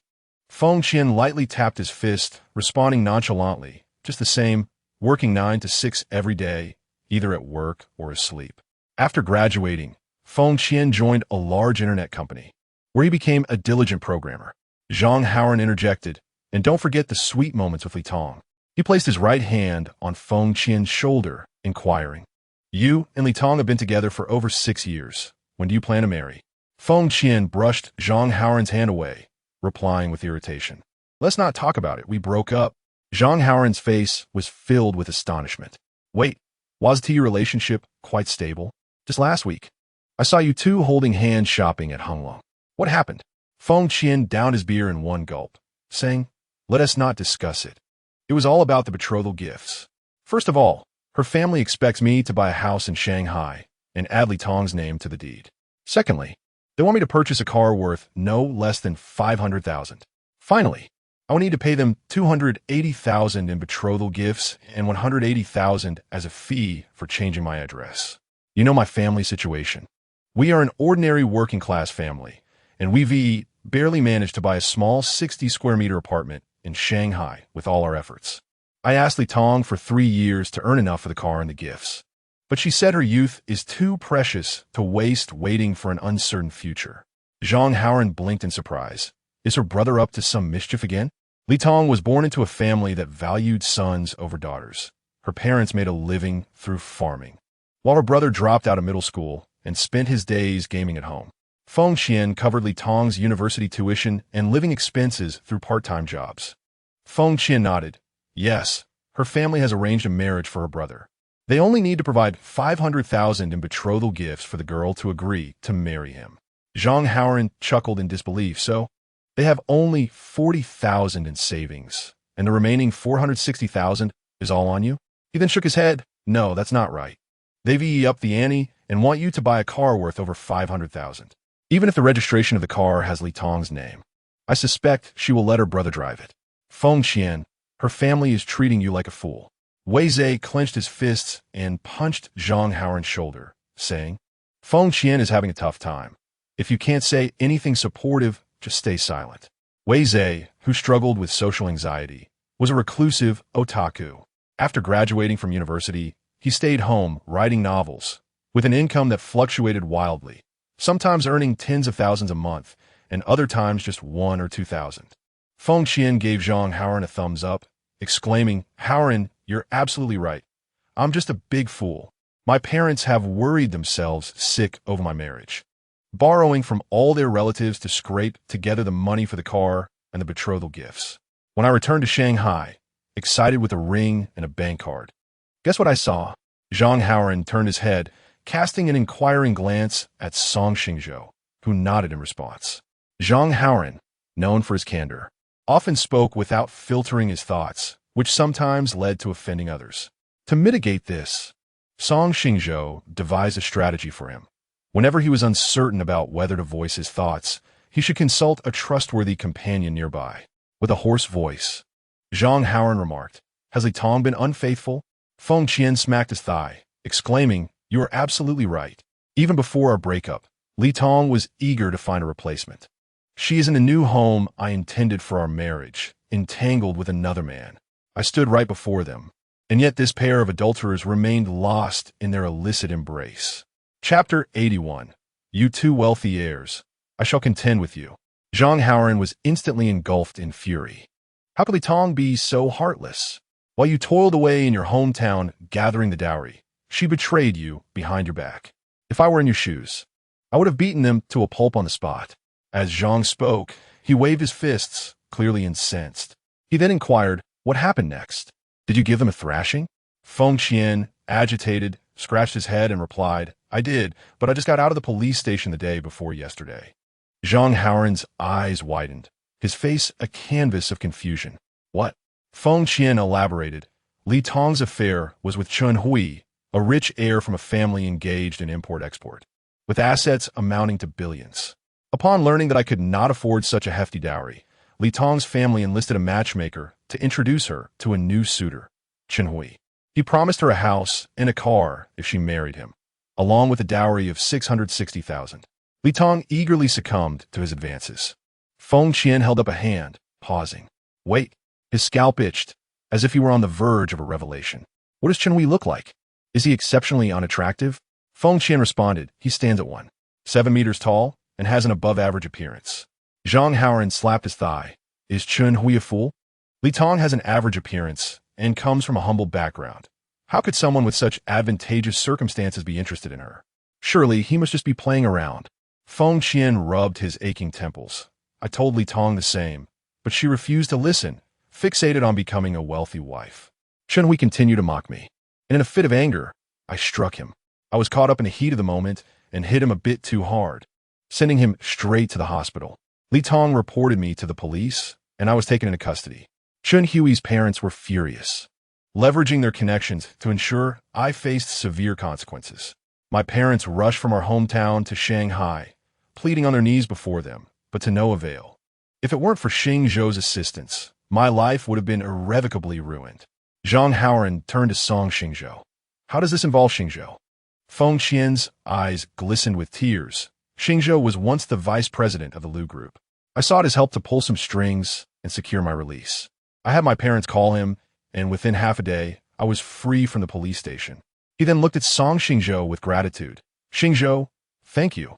Feng Qian lightly tapped his fist, responding nonchalantly, just the same, working 9 to 6 every day, either at work or asleep. After graduating, Feng Qian joined a large internet company, where he became a diligent programmer. Zhang Haoran interjected, and don't forget the sweet moments with Li Tong. He placed his right hand on Feng Qian's shoulder, inquiring, You and Li Tong have been together for over 6 years. When do you plan to marry? Feng Qian brushed Zhang Haoran's hand away, replying with irritation. Let's not talk about it. We broke up. Zhang Haoran's face was filled with astonishment. Wait, wasn't your relationship quite stable? Just last week, I saw you two holding hands shopping at Honglong. What happened? Feng Qian downed his beer in one gulp, saying, Let us not discuss it. It was all about the betrothal gifts. First of all, her family expects me to buy a house in Shanghai and add Li Tong's name to the deed. Secondly, they want me to purchase a car worth no less than 500,000. Finally, I will need to pay them 280,000 in betrothal gifts and 180,000 as a fee for changing my address. You know my family situation. We are an ordinary working-class family, and we barely managed to buy a small 60-square-meter apartment in Shanghai with all our efforts. I asked Li Tong for 3 years to earn enough for the car and the gifts, but she said her youth is too precious to waste waiting for an uncertain future. Zhang Haoran blinked in surprise. Is her brother up to some mischief again? Li Tong was born into a family that valued sons over daughters. Her parents made a living through farming, while her brother dropped out of middle school and spent his days gaming at home. Feng Qian covered Li Tong's university tuition and living expenses through part-time jobs. Feng Qian nodded. Yes, her family has arranged a marriage for her brother. They only need to provide 500,000 in betrothal gifts for the girl to agree to marry him. Zhang Haoran chuckled in disbelief. So, They have only 40,000 in savings, and the remaining 460,000 is all on you? He then shook his head. No, that's not right. They've upped the ante and want you to buy a car worth over 500,000. Even if the registration of the car has Li Tong's name. I suspect she will let her brother drive it. Feng Qian, her family is treating you like a fool. Wei Zhe clenched his fists and punched Zhang Haoran's shoulder, saying, Feng Qian is having a tough time. If you can't say anything supportive, just stay silent. Wei Zhe, who struggled with social anxiety, was a reclusive otaku. After graduating from university, he stayed home writing novels, with an income that fluctuated wildly, sometimes earning tens of thousands a month, and other times just 1,000 or 2,000. Feng Qian gave Zhang Haoran a thumbs up, exclaiming, Haoran, you're absolutely right. I'm just a big fool. My parents have worried themselves sick over my marriage, borrowing from all their relatives to scrape together the money for the car and the betrothal gifts. When I returned to Shanghai, excited with a ring and a bank card, guess what I saw? Zhang Haoran turned his head, casting an inquiring glance at Song Xingzhou, who nodded in response. Zhang Haoran, known for his candor, often spoke without filtering his thoughts, which sometimes led to offending others. To mitigate this, Song Xingzhou devised a strategy for him. Whenever he was uncertain about whether to voice his thoughts, he should consult a trustworthy companion nearby. With a hoarse voice, Zhang Haoran remarked, Has Li Tong been unfaithful? Feng Qian smacked his thigh, exclaiming, You are absolutely right. Even before our breakup, Li Tong was eager to find a replacement. She is in the new home I intended for our marriage, entangled with another man. I stood right before them, and yet this pair of adulterers remained lost in their illicit embrace. Chapter 81. You two wealthy heirs, I shall contend with you. Zhang Haoran was instantly engulfed in fury. How could Li Tong be so heartless? While you toiled away in your hometown gathering the dowry, she betrayed you behind your back. If I were in your shoes, I would have beaten them to a pulp on the spot. As Zhang spoke, he waved his fists, clearly incensed. He then inquired, What happened next? Did you give them a thrashing? Feng Qian, agitated, scratched his head and replied, I did, but I just got out of the police station the day before yesterday. Zhang Haoran's eyes widened, his face a canvas of confusion. What? Feng Qian elaborated. Li Tong's affair was with Chun Hui, a rich heir from a family engaged in import-export, with assets amounting to billions. Upon learning that I could not afford such a hefty dowry, Li Tong's family enlisted a matchmaker to introduce her to a new suitor, Chun Hui. He promised her a house and a car if she married him, along with a dowry of 660,000. Li Tong eagerly succumbed to his advances. Feng Qian held up a hand, pausing. Wait. His scalp itched, as if he were on the verge of a revelation. What does Chun Hui look like? Is he exceptionally unattractive? Feng Qian responded, He stands at 1.7 meters tall and has an above-average appearance. Zhang Haoran slapped his thigh. Is Chun Hui a fool? Li Tong has an average appearance and comes from a humble background. How could someone with such advantageous circumstances be interested in her? Surely he must just be playing around. Feng Qian rubbed his aching temples. I told Li Tong the same, but she refused to listen, fixated on becoming a wealthy wife. Chun Hui continued to mock me, and in a fit of anger, I struck him. I was caught up in the heat of the moment and hit him a bit too hard, sending him straight to the hospital. Li Tong reported me to the police, and I was taken into custody. Chun Hui's parents were furious, leveraging their connections to ensure I faced severe consequences. My parents rushed from our hometown to Shanghai, pleading on their knees before them, but to no avail. If it weren't for Xingzhou's assistance, my life would have been irrevocably ruined. Zhang Haoran turned to Song Xingzhou. How does this involve Xingzhou? Feng Qian's eyes glistened with tears. Xingzhou was once the vice president of the Liu Group. I sought his help to pull some strings and secure my release. I had my parents call him, and within half a day, I was free from the police station. He then looked at Song Xingzhou with gratitude. Xingzhou, thank you.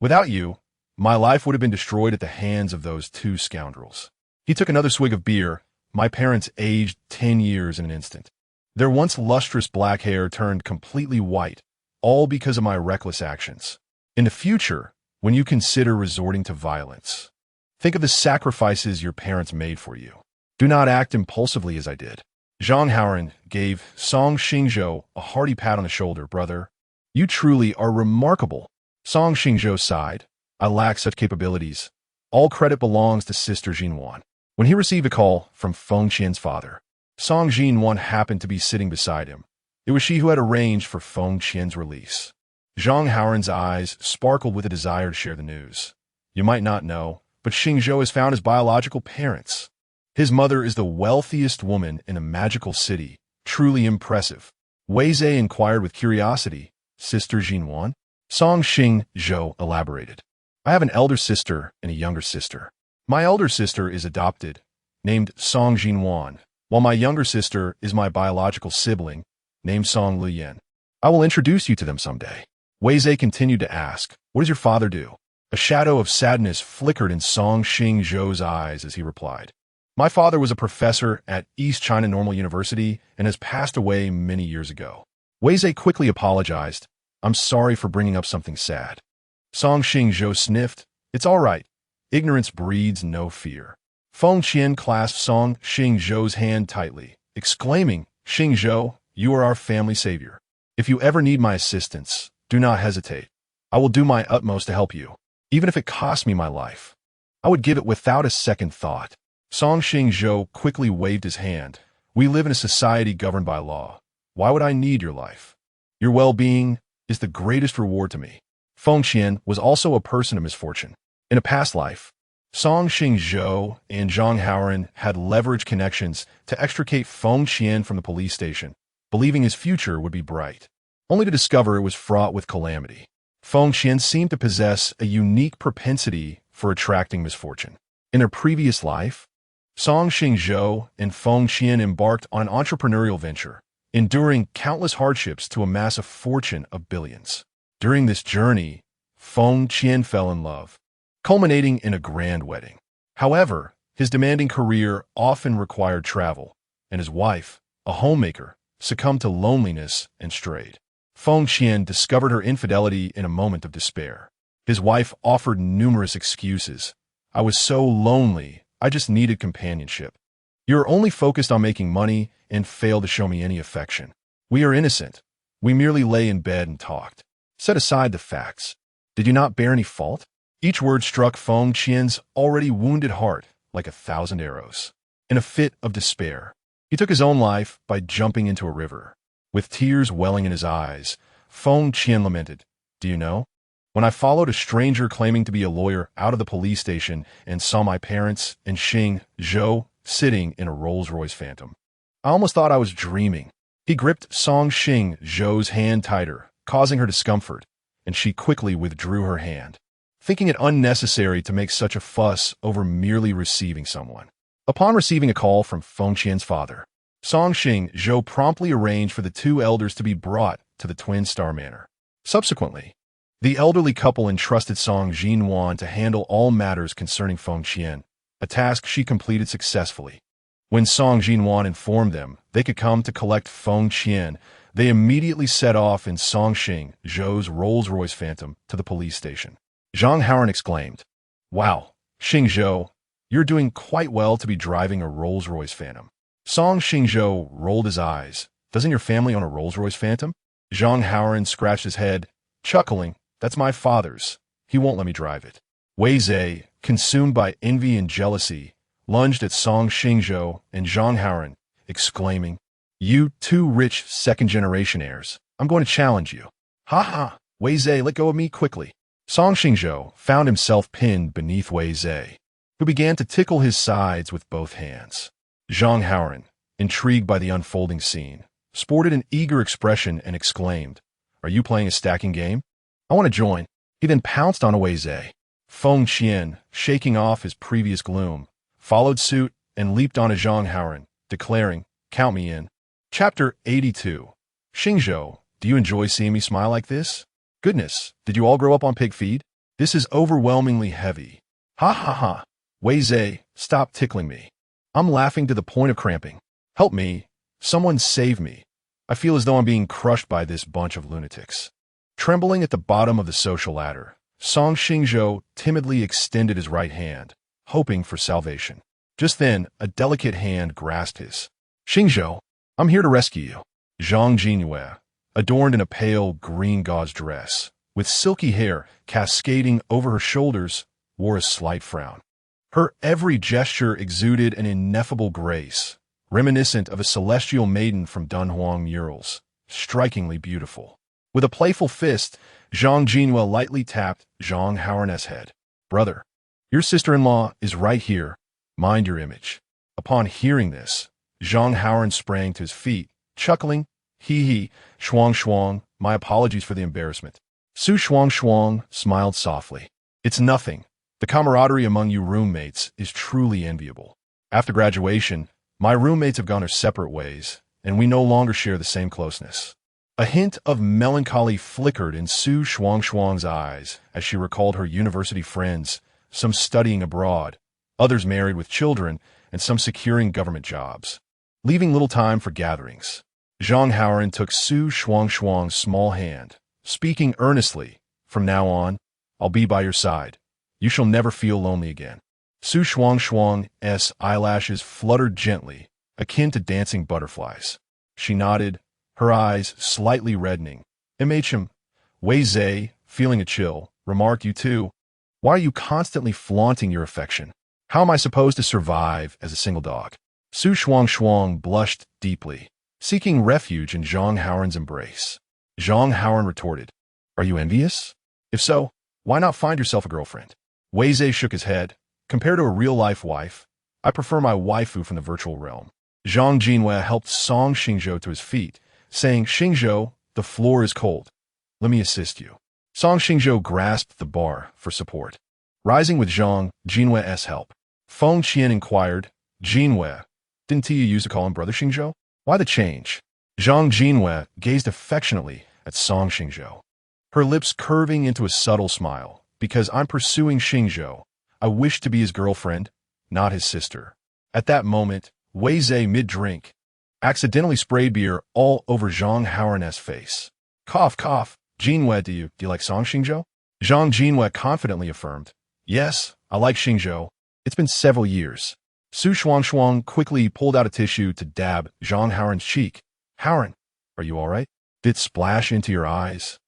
Without you, my life would have been destroyed at the hands of those two scoundrels. He took another swig of beer. My parents aged 10 years in an instant. Their once lustrous black hair turned completely white, all because of my reckless actions. In the future, when you consider resorting to violence, think of the sacrifices your parents made for you. Do not act impulsively as I did. Zhang Haoran gave Song Xingzhou a hearty pat on the shoulder. Brother, you truly are remarkable. Song Xingzhou sighed. I lack such capabilities. All credit belongs to Sister Jinwan. When he received a call from Feng Qian's father, Song Jinwan happened to be sitting beside him. It was she who had arranged for Feng Qian's release. Zhang Haoren's eyes sparkled with a desire to share the news. You might not know, but Xingzhou has found his biological parents. His mother is the wealthiest woman in a magical city. Truly impressive. Wei Zhe inquired with curiosity. Sister Jinwan? Song Xingzhou elaborated. I have an elder sister and a younger sister. My elder sister is adopted, named Song Jinwan, while my younger sister is my biological sibling, named Song Liu. I will introduce you to them someday. Wei Zhe continued to ask, what does your father do? A shadow of sadness flickered in Song Xingzhou's eyes as he replied. My father was a professor at East China Normal University and has passed away many years ago. Wei Zhe quickly apologized. I'm sorry for bringing up something sad. Song Xingzhou sniffed. It's all right. Ignorance breeds no fear. Feng Qian clasped Song Xingzhou's hand tightly, exclaiming, Xingzhou, you are our family savior. If you ever need my assistance, do not hesitate. I will do my utmost to help you, even if it costs me my life. I would give it without a second thought. Song Xingzhou quickly waved his hand. We live in a society governed by law. Why would I need your life? Your well-being is the greatest reward to me. Feng Qian was also a person of misfortune. In a past life, Song Xingzhou and Zhang Haoren had leveraged connections to extricate Feng Qian from the police station, believing his future would be bright, only to discover it was fraught with calamity. Feng Qian seemed to possess a unique propensity for attracting misfortune. In their previous life, Song Xingzhou and Feng Qian embarked on an entrepreneurial venture, enduring countless hardships to amass a fortune of billions. During this journey, Feng Qian fell in love, culminating in a grand wedding. However, his demanding career often required travel, and his wife, a homemaker, succumbed to loneliness and strayed. Feng Qian discovered her infidelity in a moment of despair. His wife offered numerous excuses. I was so lonely, I just needed companionship. You are only focused on making money and fail to show me any affection. We are innocent. We merely lay in bed and talked. Set aside the facts. Did you not bear any fault? Each word struck Feng Qian's already wounded heart like 1,000 arrows. In a fit of despair, he took his own life by jumping into a river. With tears welling in his eyes, Feng Qian lamented, Do you know? When I followed a stranger claiming to be a lawyer out of the police station and saw my parents and Xingzhou sitting in a Rolls-Royce Phantom, I almost thought I was dreaming. He gripped Song Xingzhou's hand tighter, causing her discomfort, and she quickly withdrew her hand, thinking it unnecessary to make such a fuss over merely receiving someone. Upon receiving a call from Feng Qian's father, Song Xingzhou promptly arranged for the two elders to be brought to the Twin Star Manor. Subsequently, the elderly couple entrusted Song Jinwan to handle all matters concerning Feng Qian, a task she completed successfully. When Song Jinwan informed them they could come to collect Feng Qian, they immediately set off in Song Xingzhou's Rolls-Royce Phantom to the police station. Zhang Haoren exclaimed, Wow, Xingzhou, you're doing quite well to be driving a Rolls-Royce Phantom. Song Xingzhou rolled his eyes. Doesn't your family own a Rolls-Royce Phantom? Zhang Haoren scratched his head, chuckling, That's my father's. He won't let me drive it. Wei Zhe, consumed by envy and jealousy, lunged at Song Xingzhou and Zhang Haoren, exclaiming, You two rich second-generation heirs, I'm going to challenge you. Ha ha, Wei Zhe, let go of me quickly. Song Xingzhou found himself pinned beneath Wei Zhe, who began to tickle his sides with both hands. Zhang Haoren, intrigued by the unfolding scene, sported an eager expression and exclaimed, Are you playing a stacking game? I want to join. He then pounced on Wei Zhe. Feng Qian, shaking off his previous gloom, followed suit and leaped onto Zhang Haoren, declaring, Count me in. Chapter 82. Xingzhou, do you enjoy seeing me smile like this? Goodness, did you all grow up on pig feed? This is overwhelmingly heavy. Ha ha ha. Wei Zhe, stop tickling me. I'm laughing to the point of cramping. Help me. Someone save me. I feel as though I'm being crushed by this bunch of lunatics. Trembling at the bottom of the social ladder, Song Xingzhou timidly extended his right hand, hoping for salvation. Just then, a delicate hand grasped his. Xingzhou, I'm here to rescue you. Zhang Jinwei, adorned in a pale green gauze dress, with silky hair cascading over her shoulders, wore a slight frown. Her every gesture exuded an ineffable grace, reminiscent of a celestial maiden from Dunhuang murals, strikingly beautiful. With a playful fist, Zhang Jinhua lightly tapped Zhang Haoran's head. "Brother, your sister-in-law is right here. Mind your image." Upon hearing this, Zhang Haoran sprang to his feet, chuckling, "Hee, Shuang Shuang, my apologies for the embarrassment." Su Shuang Shuang smiled softly. "It's nothing. The camaraderie among you roommates is truly enviable. After graduation, my roommates have gone their separate ways, and we no longer share the same closeness." A hint of melancholy flickered in Su Shuang Shuang's eyes as she recalled her university friends, some studying abroad, others married with children, and some securing government jobs, leaving little time for gatherings. Zhang Haoran took Su Shuang Shuang's small hand, speaking earnestly, "From now on, I'll be by your side. You shall never feel lonely again." Su Shuang Shuang's eyelashes fluttered gently, akin to dancing butterflies. She nodded, her eyes slightly reddening. "MHM, Wei Zhe, feeling a chill, remarked, "You too? Why are you constantly flaunting your affection? How am I supposed to survive as a single dog?" Su Shuang Shuang blushed deeply, seeking refuge in Zhang Haoran's embrace. Zhang Haoran retorted, "Are you envious? If so, why not find yourself a girlfriend?" Wei Zhe shook his head. "Compared to a real-life wife, I prefer my waifu from the virtual realm." Zhang Jinhua helped Song Xingzhou to his feet, saying, "Xingzhou, the floor is cold. Let me assist you." Song Xingzhou grasped the bar for support, rising with Zhang Jinhua's help. Feng Qian inquired, "Jinhua, didn't you used to call him Brother Xingzhou? Why the change?" Zhang Jinhua gazed affectionately at Song Xingzhou, her lips curving into a subtle smile. "Because I'm pursuing Xingzhou, I wish to be his girlfriend, not his sister." At that moment, Wei Zhe, mid-drink, accidentally sprayed beer all over Zhang Haoran's face. "Cough, cough. Jinhua, do you like Song Xingzhou?" Zhang Jinhua confidently affirmed, "Yes, I like Xingzhou. It's been several years." Su Shuang Shuang quickly pulled out a tissue to dab Zhang Haoran's cheek. "Haoran, are you all right? Did it splash into your eyes?"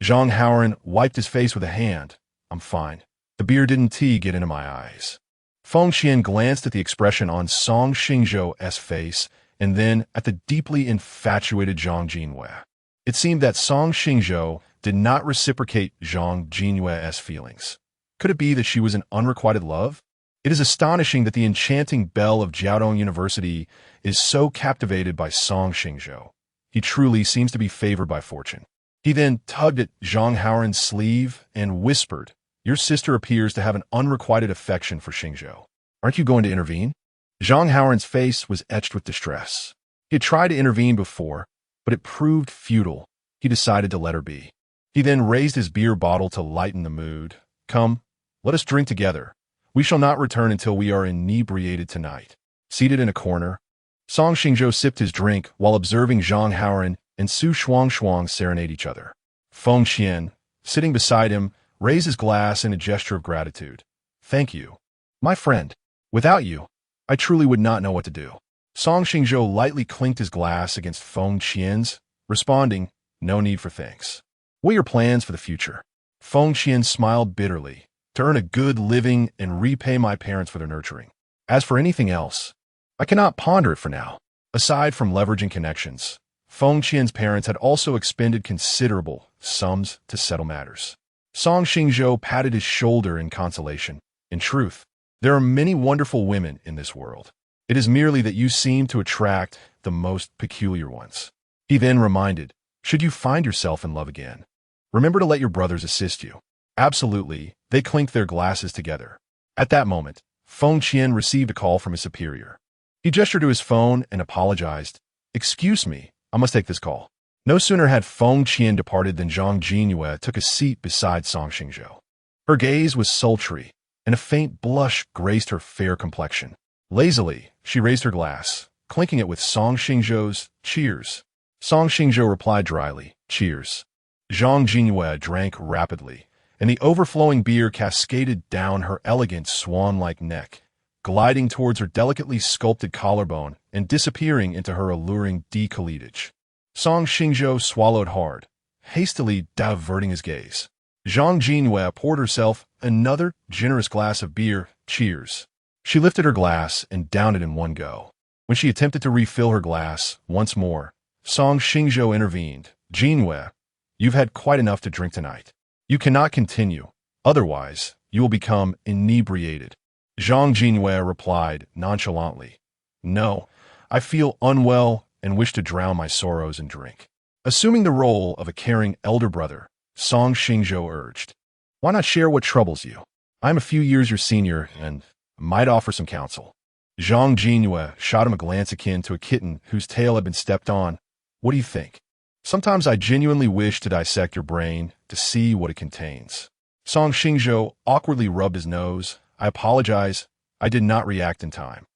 Zhang Haoran wiped his face with a hand. "I'm fine. The beer didn't get into my eyes." Feng Qian glanced at the expression on Song Xingzhou's face and then at the deeply infatuated Zhang Jinhua. It seemed that Song Xingzhou did not reciprocate Zhang Jinhua's feelings. Could it be that she was in unrequited love? It is astonishing that the enchanting belle of Jiaodong University is so captivated by Song Xingzhou. He truly seems to be favored by fortune. He then tugged at Zhang Haoran's sleeve and whispered, "Your sister appears to have an unrequited affection for Xingzhou. Aren't you going to intervene?" Zhang Haoran's face was etched with distress. He had tried to intervene before, but it proved futile. He decided to let her be. He then raised his beer bottle to lighten the mood. "Come, let us drink together. We shall not return until we are inebriated tonight." Seated in a corner, Song Xingzhou sipped his drink while observing Zhang Haoran and Su Shuang Shuang serenade each other. Feng Qian, sitting beside him, raised his glass in a gesture of gratitude. "Thank you, my friend. Without you, I truly would not know what to do." Song Xingzhou lightly clinked his glass against Feng Qian's, responding, "No need for thanks. What are your plans for the future?" Feng Qian smiled bitterly. "To earn a good living and repay my parents for their nurturing. As for anything else, I cannot ponder it for now." Aside from leveraging connections, Feng Qian's parents had also expended considerable sums to settle matters. Song Xingzhou patted his shoulder in consolation. "In truth, there are many wonderful women in this world. It is merely that you seem to attract the most peculiar ones." He then reminded, "Should you find yourself in love again, remember to let your brothers assist you." "Absolutely." They clinked their glasses together. At that moment, Feng Qian received a call from his superior. He gestured to his phone and apologized. "Excuse me, I must take this call." No sooner had Feng Qian departed than Zhang Jinhua took a seat beside Song Xingzhou. Her gaze was sultry, and a faint blush graced her fair complexion. Lazily, she raised her glass, clinking it with Song Xingzhou's "Cheers." Song Xingzhou replied dryly, "Cheers." Zhang Jinhua drank rapidly, and the overflowing beer cascaded down her elegant swan-like neck, gliding towards her delicately sculpted collarbone and disappearing into her alluring décolletage. Song Xingzhou swallowed hard, hastily diverting his gaze. Zhang Jinhua poured herself another generous glass of beer. Cheers. She lifted her glass and downed it in one go. When she attempted to refill her glass once more, Song Xingzhou intervened. Jinwei, you've had quite enough to drink tonight. You cannot continue. Otherwise, you will become inebriated. Zhang Jinwei replied nonchalantly. No, I feel unwell and wish to drown my sorrows in drink. Assuming the role of a caring elder brother, Song Xingzhou urged, why not share what troubles you? I'm a few years your senior and might offer some counsel. Zhang Jinwei shot him a glance akin to a kitten whose tail had been stepped on. What do you think? Sometimes I genuinely wish to dissect your brain to see what it contains. Song Xingzhou awkwardly rubbed his nose. I apologize. I did not react in time.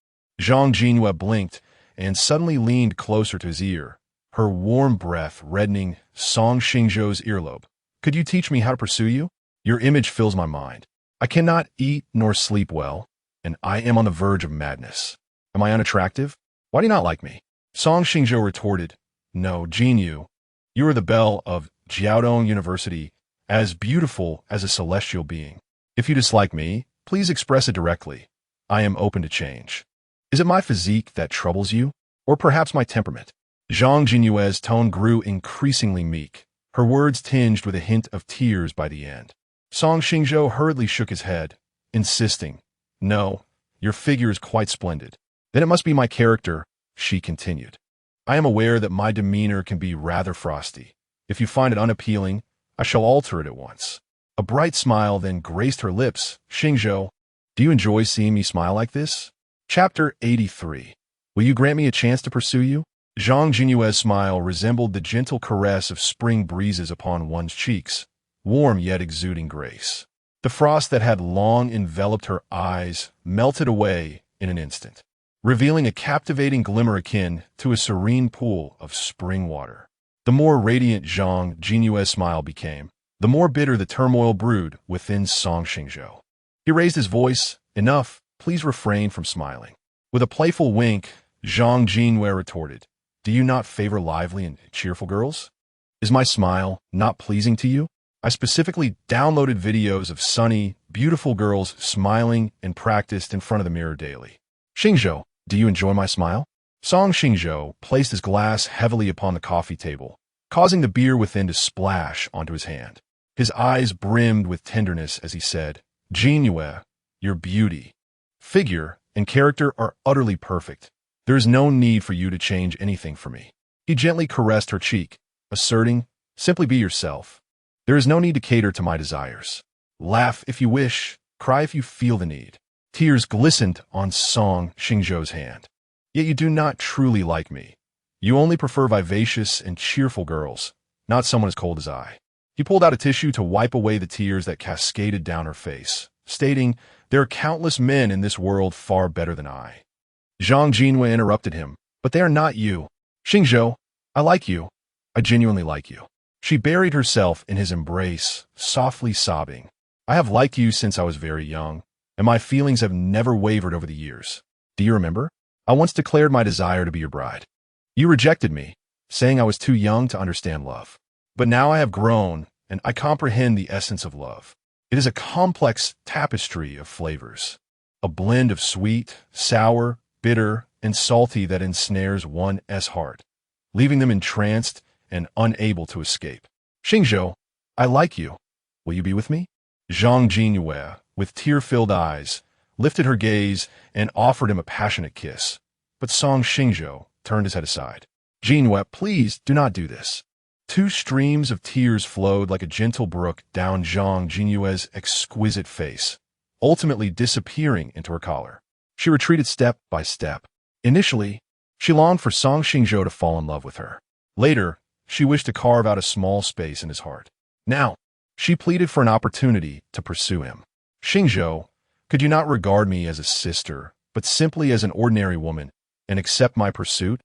Zhang Jinwei blinked and suddenly leaned closer to his ear, her warm breath reddening Song Xingzhou's earlobe. Could you teach me how to pursue you? Your image fills my mind. I cannot eat nor sleep well, and I am on the verge of madness. Am I unattractive? Why do you not like me? Song Xingzhou retorted, no, Jin Yu. You are the belle of Jiaodong University, as beautiful as a celestial being. If you dislike me, please express it directly. I am open to change. Is it my physique that troubles you? Or perhaps my temperament? Zhang Jinyue's tone grew increasingly meek, her words tinged with a hint of tears by the end. Song Xingzhou hurriedly shook his head, insisting, no, your figure is quite splendid. Then it must be my character, she continued. I am aware that my demeanor can be rather frosty. If you find it unappealing, I shall alter it at once. A bright smile then graced her lips. Xingzhou, do you enjoy seeing me smile like this? Chapter 83. Will you grant me a chance to pursue you? Zhang Jinyue's smile resembled the gentle caress of spring breezes upon one's cheeks, warm yet exuding grace. The frost that had long enveloped her eyes melted away in an instant, revealing a captivating glimmer akin to a serene pool of spring water. The more radiant Zhang Jinyue's smile became, the more bitter the turmoil brewed within Song Xingzhou. He raised his voice, enough, please refrain from smiling. With a playful wink, Zhang Jinwei retorted, do you not favor lively and cheerful girls? Is my smile not pleasing to you? I specifically downloaded videos of sunny, beautiful girls smiling and practiced in front of the mirror daily. Xingzhou, do you enjoy my smile? Song Xingzhou placed his glass heavily upon the coffee table, causing the beer within to splash onto his hand. His eyes brimmed with tenderness as he said, Jinyue, your beauty, figure, and character are utterly perfect. There is no need for you to change anything for me. He gently caressed her cheek, asserting, simply be yourself. There is no need to cater to my desires. Laugh if you wish, cry if you feel the need. Tears glistened on Song Xingzhou's hand. Yet you do not truly like me. You only prefer vivacious and cheerful girls, not someone as cold as I. He pulled out a tissue to wipe away the tears that cascaded down her face, stating, there are countless men in this world far better than I. Zhang Jinwei interrupted him, but they are not you. Xingzhou, I like you. I genuinely like you. She buried herself in his embrace, softly sobbing. I have liked you since I was very young, and my feelings have never wavered over the years. Do you remember? I once declared my desire to be your bride. You rejected me, saying I was too young to understand love. But now I have grown, and I comprehend the essence of love. It is a complex tapestry of flavors, a blend of sweet, sour, bitter, and salty that ensnares one's heart, leaving them entranced and unable to escape. Xingzhou, I like you. Will you be with me? Zhang Jinyue, with tear-filled eyes, lifted her gaze and offered him a passionate kiss. But Song Xingzhou turned his head aside. Jinyue, please do not do this. Two streams of tears flowed like a gentle brook down Zhang Jinyue's exquisite face, ultimately disappearing into her collar. She retreated step by step. Initially, she longed for Song Xingzhou to fall in love with her. Later, she wished to carve out a small space in his heart. Now, she pleaded for an opportunity to pursue him. Xingzhou, could you not regard me as a sister, but simply as an ordinary woman, and accept my pursuit?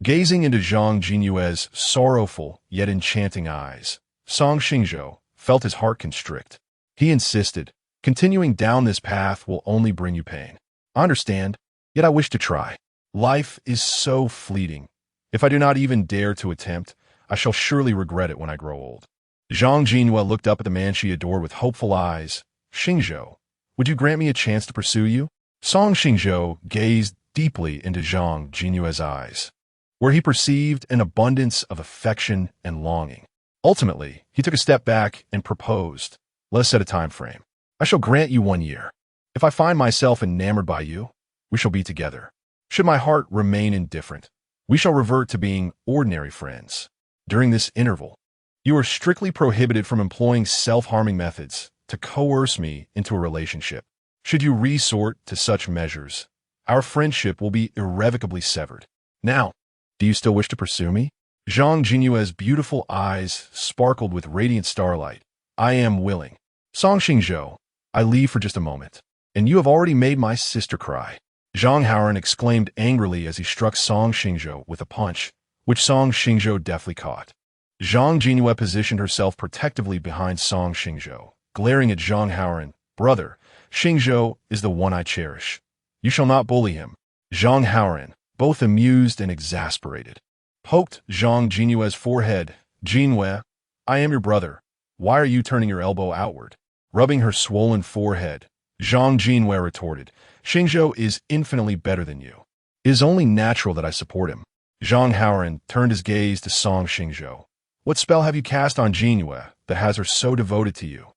Gazing into Zhang Jinyue's sorrowful yet enchanting eyes, Song Xingzhou felt his heart constrict. He insisted, continuing down this path will only bring you pain. I understand, yet I wish to try. Life is so fleeting. If I do not even dare to attempt, I shall surely regret it when I grow old. Zhang Jinwei looked up at the man she adored with hopeful eyes. Xingzhou, would you grant me a chance to pursue you? Song Xingzhou gazed deeply into Zhang Jinyue's eyes, where he perceived an abundance of affection and longing. Ultimately, he took a step back and proposed, "Let us set a time frame. I shall grant you 1 year. If I find myself enamored by you, we shall be together. Should my heart remain indifferent, we shall revert to being ordinary friends. During this interval, you are strictly prohibited from employing self-harming methods to coerce me into a relationship. Should you resort to such measures, our friendship will be irrevocably severed. Now, do you still wish to pursue me?" Zhang Jinyue's beautiful eyes sparkled with radiant starlight. "I am willing. Song Xingzhou, I leave for just a moment, and you have already made my sister cry." Zhang Haoran exclaimed angrily as he struck Song Xingzhou with a punch, which Song Xingzhou deftly caught. Zhang Jinyue positioned herself protectively behind Song Xingzhou, glaring at Zhang Haoran. "Brother, Xingzhou is the one I cherish. You shall not bully him." Zhang Haoran, both amused and exasperated, poked Zhang Jinyue's forehead. "Jinyue, I am your brother. Why are you turning your elbow outward?" Rubbing her swollen forehead, Zhang Jinyue retorted, "Xingzhou is infinitely better than you. It is only natural that I support him." Zhang Haoran turned his gaze to Song Xingzhou. "What spell have you cast on Jinyue that has her so devoted to you?"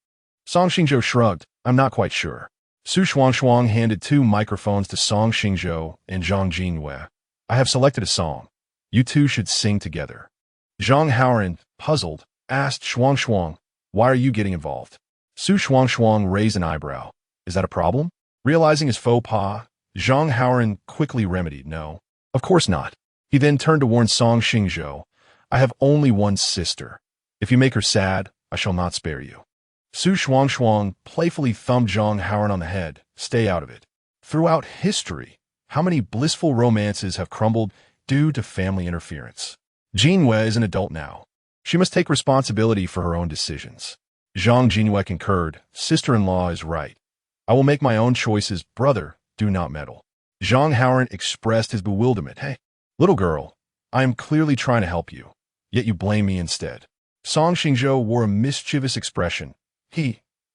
Song Xingzhou shrugged. "I'm not quite sure." Su Xuangshuang handed 2 microphones to Song Xingzhou and Zhang Jinyue. "I have selected a song. You two should sing together." Zhang Haoran, puzzled, asked Xuangshuang, "Why are you getting involved?" Su Xuangshuang raised an eyebrow. "Is that a problem?" Realizing his faux pas, Zhang Haoran quickly remedied, "No, of course not." He then turned to warn Song Xingzhou, "I have only one sister. If you make her sad, I shall not spare you." Su Xuangshuang playfully thumbed Zhang Haoran on the head. "Stay out of it. Throughout history, how many blissful romances have crumbled due to family interference? Jinyue is an adult now. She must take responsibility for her own decisions." Zhang Jinyue concurred. "Sister-in-law is right. I will make my own choices. Brother, do not meddle." Zhang Haoran expressed his bewilderment. "Hey, little girl, I am clearly trying to help you, yet you blame me instead." Song Xingzhou wore a mischievous expression.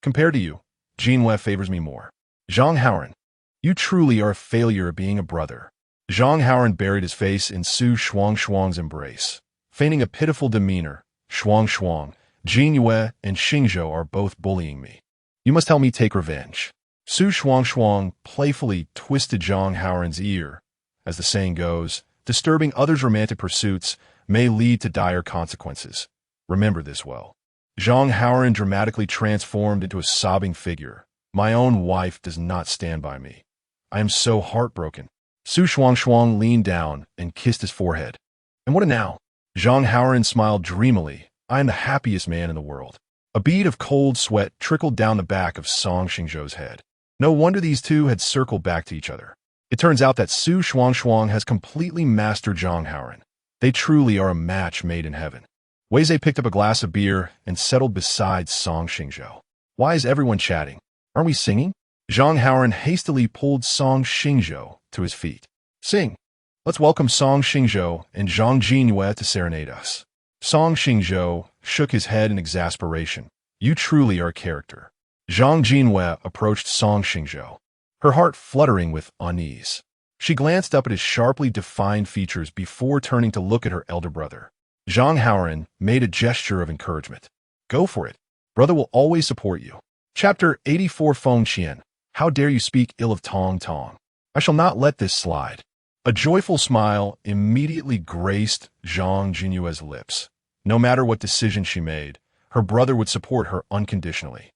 Compared to you, Jinyue favors me more." Zhang Haoran, you truly are a failure at being a brother." Zhang Haoran buried his face in Su Xuangshuang's embrace, feigning a pitiful demeanor. "Xuangshuang, Jinyue and Xingzhou are both bullying me. You must help me take revenge." Su Xuangshuang playfully twisted Zhang Haoran's ear. As the saying goes, disturbing others' romantic pursuits may lead to dire consequences. Remember this well. Zhang Haoran dramatically transformed into a sobbing figure. "My own wife does not stand by me. I am so heartbroken." Su Xuangshuang leaned down and kissed his forehead. "And what now?" Zhang Haoran smiled dreamily. "I am the happiest man in the world." A bead of cold sweat trickled down the back of Song Xingzhou's head. No wonder these two had circled back to each other. It turns out that Su Xuangshuang has completely mastered Zhang Haoran. They truly are a match made in heaven. Wei Zhe picked up a glass of beer and settled beside Song Xingzhou. "Why is everyone chatting? Aren't we singing?" Zhang Haoran hastily pulled Song Xingzhou to his feet. "Sing. Let's welcome Song Xingzhou and Zhang Jinyue to serenade us." Song Xingzhou shook his head in exasperation. "You truly are a character." Zhang Jinyue approached Song Xingzhou, her heart fluttering with unease. She glanced up at his sharply defined features before turning to look at her elder brother. Zhang Haoran made a gesture of encouragement. "Go for it. Brother will always support you." Chapter 84 Feng Qian. How dare you speak ill of Tong Tong? I shall not let this slide. A joyful smile immediately graced Zhang Jinyue's lips. No matter what decision she made, her brother would support her unconditionally.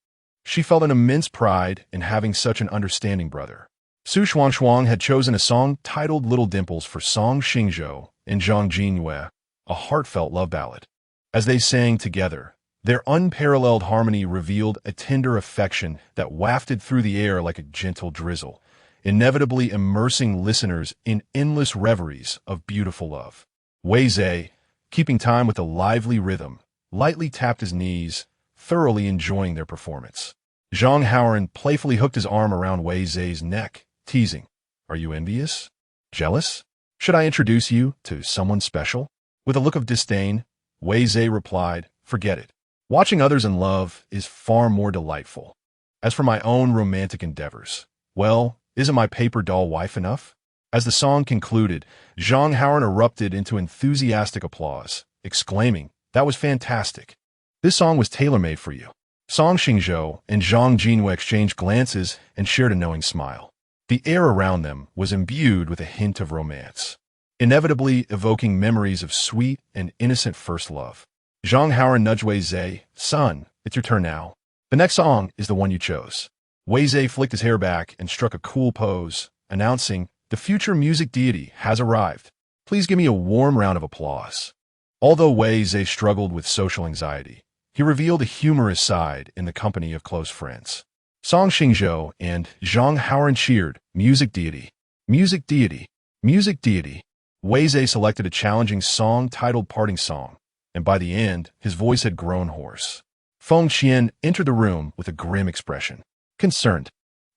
She felt an immense pride in having such an understanding brother. Su Xuangshuang had chosen a song titled Little Dimples for Song Xingzhou and Zhang Jinyue, a heartfelt love ballad. As they sang together, their unparalleled harmony revealed a tender affection that wafted through the air like a gentle drizzle, inevitably immersing listeners in endless reveries of beautiful love. Wei Zhe, keeping time with a lively rhythm, lightly tapped his knees, thoroughly enjoying their performance. Zhang Haoran playfully hooked his arm around Wei Zhe's neck, teasing, "Are you envious? Jealous? Should I introduce you to someone special?" With a look of disdain, Wei Zhe replied, "Forget it. Watching others in love is far more delightful." As for my own romantic endeavors, well, isn't my paper doll wife enough? As the song concluded, Zhang Haoran erupted into enthusiastic applause, exclaiming, "That was fantastic. This song was tailor-made for you." Song Xingzhou and Zhang Jinwu exchanged glances and shared a knowing smile. The air around them was imbued with a hint of romance, inevitably evoking memories of sweet and innocent first love. Zhang Haoran nudged Wei Zhe, "Son, it's your turn now. The next song is the one you chose." Wei Zhe flicked his hair back and struck a cool pose, announcing, "The future music deity has arrived. Please give me a warm round of applause." Although Wei Zhe struggled with social anxiety, he revealed a humorous side in the company of close friends. Song Xingzhou and Zhang Haoran cheered, "Music deity, music deity, music deity." Wei Zhe selected a challenging song titled Parting Song, and by the end, his voice had grown hoarse. Feng Qian entered the room with a grim expression. Concerned,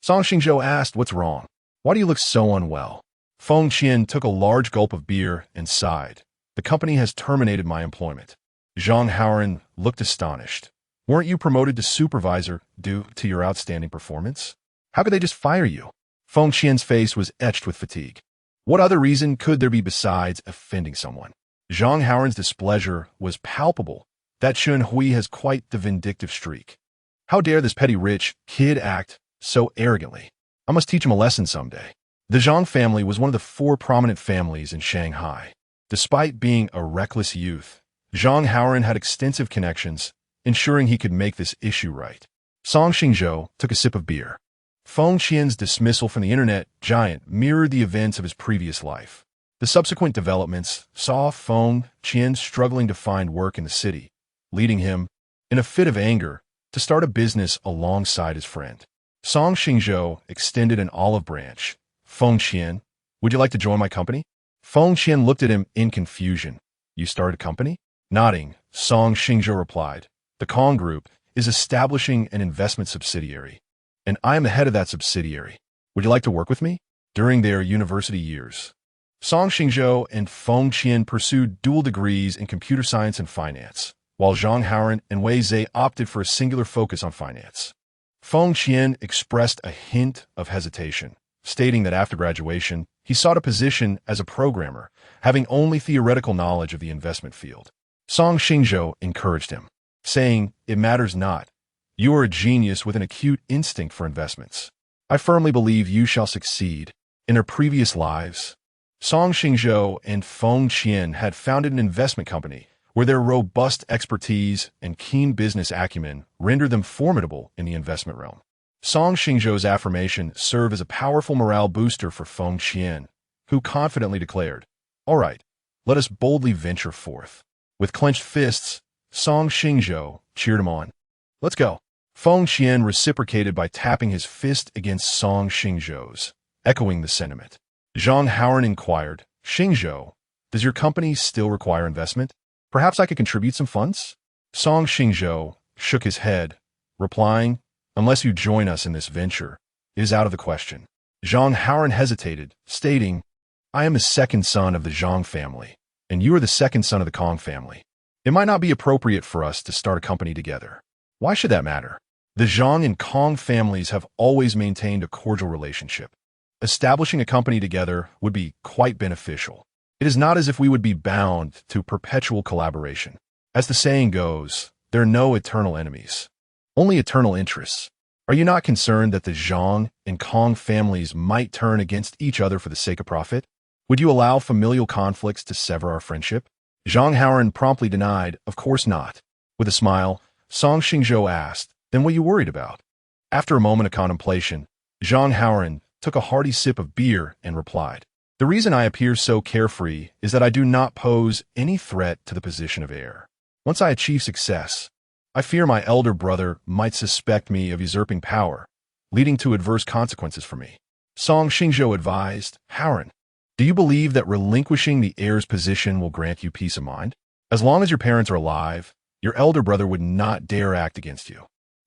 Song Xingzhou asked, "What's wrong? Why do you look so unwell?" Feng Qian took a large gulp of beer and sighed. "The company has terminated my employment." Zhang Haoran looked astonished. "Weren't you promoted to supervisor due to your outstanding performance? How could they just fire you?" Feng Qian's face was etched with fatigue. What other reason could there be besides offending someone? Zhang Haoran's displeasure was palpable. That Chun Hui has quite the vindictive streak. How dare this petty rich kid act so arrogantly? I must teach him a lesson someday. The Zhang family was one of the 4 prominent families in Shanghai. Despite being a reckless youth, Zhang Haoran had extensive connections, ensuring he could make this issue right. Song Xingzhou took a sip of beer. Feng Qian's dismissal from the internet giant mirrored the events of his previous life. The subsequent developments saw Feng Qian struggling to find work in the city, leading him, in a fit of anger, to start a business alongside his friend. Song Xingzhou extended an olive branch. "Feng Qian, would you like to join my company?" Feng Qian looked at him in confusion. "You started a company?" Nodding, Song Xingzhou replied, "The Kong Group is establishing an investment subsidiary, and I am the head of that subsidiary. Would you like to work with me?" During their university years, Song Xingzhou and Feng Qian pursued dual degrees in computer science and finance, while Zhang Haoran and Wei Zhe opted for a singular focus on finance. Feng Qian expressed a hint of hesitation, stating that after graduation, he sought a position as a programmer, having only theoretical knowledge of the investment field. Song Xingzhou encouraged him, saying, "It matters not. You are a genius with an acute instinct for investments. I firmly believe you shall succeed." In their previous lives, Song Xingzhou and Feng Qian had founded an investment company where their robust expertise and keen business acumen rendered them formidable in the investment realm. Song Xingzhou's affirmation served as a powerful morale booster for Feng Qian, who confidently declared, "All right, let us boldly venture forth." With clenched fists, Song Xingzhou cheered him on. "Let's go." Feng Qian reciprocated by tapping his fist against Song Xingzhou's, echoing the sentiment. Zhang Haoran inquired, "Xingzhou, does your company still require investment? Perhaps I could contribute some funds?" Song Xingzhou shook his head, replying, "Unless you join us in this venture, it is out of the question." Zhang Haoran hesitated, stating, "I am the second son of the Zhang family, and you are the second son of the Kong family. It might not be appropriate for us to start a company together." "Why should that matter? The Zhang and Kong families have always maintained a cordial relationship. Establishing a company together would be quite beneficial. It is not as if we would be bound to perpetual collaboration. As the saying goes, there are no eternal enemies, only eternal interests. Are you not concerned that the Zhang and Kong families might turn against each other for the sake of profit? Would you allow familial conflicts to sever our friendship?" Zhang Haoran promptly denied, "Of course not." With a smile, Song Xingzhou asked, "Then what are you worried about?" After a moment of contemplation, Zhang Haoran took a hearty sip of beer and replied, "The reason I appear so carefree is that I do not pose any threat to the position of heir. Once I achieve success, I fear my elder brother might suspect me of usurping power, leading to adverse consequences for me." Song Xingzhou advised, "Haoran, do you believe that relinquishing the heir's position will grant you peace of mind? As long as your parents are alive, your elder brother would not dare act against you.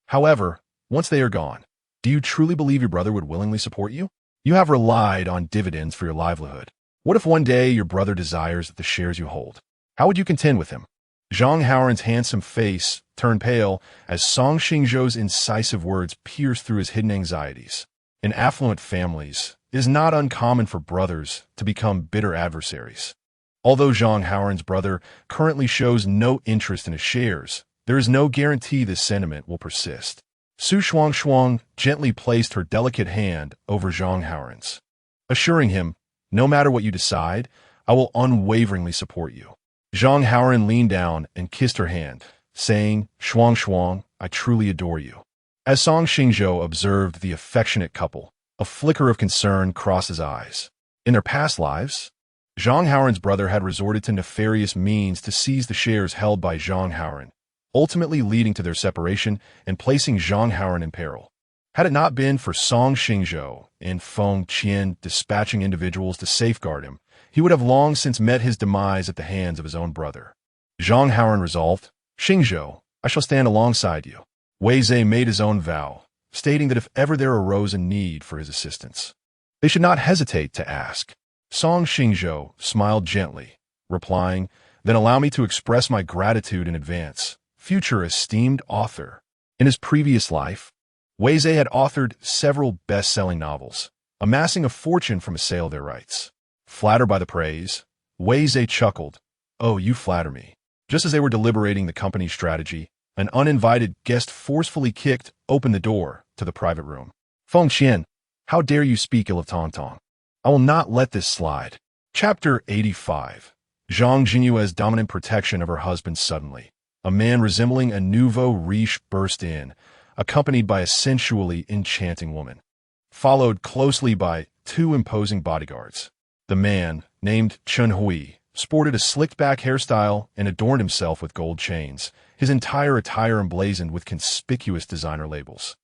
However, once they are gone, do you truly believe your brother would willingly support you? You have relied on dividends for your livelihood. What if one day your brother desires the shares you hold? How would you contend with him?" Zhang Haoran's handsome face turned pale as Song Xingzhou's incisive words pierced through his hidden anxieties. In affluent families, it is not uncommon for brothers to become bitter adversaries. Although Zhang Haoran's brother currently shows no interest in his shares, there is no guarantee this sentiment will persist. Su Shuangshuang gently placed her delicate hand over Zhang Haoran's, assuring him, "No matter what you decide, I will unwaveringly support you." Zhang Haoran leaned down and kissed her hand, saying, "Shuang, I truly adore you." As Song Xingzhou observed the affectionate couple, a flicker of concern crossed his eyes. In their past lives, Zhang Haoran's brother had resorted to nefarious means to seize the shares held by Zhang Haoran, ultimately leading to their separation and placing Zhang Haoran in peril. Had it not been for Song Xingzhou and Feng Qian dispatching individuals to safeguard him, he would have long since met his demise at the hands of his own brother. Zhang Haoran resolved, "Xingzhou, I shall stand alongside you." Wei Zhe made his own vow, stating that if ever there arose a need for his assistance, they should not hesitate to ask. Song Xingzhou smiled gently, replying, "Then allow me to express my gratitude in advance, future esteemed author." In his previous life, Wei Zhe had authored several best-selling novels, amassing a fortune from a sale of their rights. Flattered by the praise, Wei Zhe chuckled, "Oh, you flatter me." Just as they were deliberating the company's strategy, an uninvited guest forcefully kicked open the door to the private room. "Feng Qian, how dare you speak ill of Tong Tong? I will not let this slide." Chapter 85. Zhang Jinyue's dominant protection of her husband suddenly. A man resembling a nouveau riche burst in, accompanied by a sensually enchanting woman, followed closely by two imposing bodyguards. The man, named Chen Hui, sported a slicked-back hairstyle and adorned himself with gold chains, his entire attire emblazoned with conspicuous designer labels,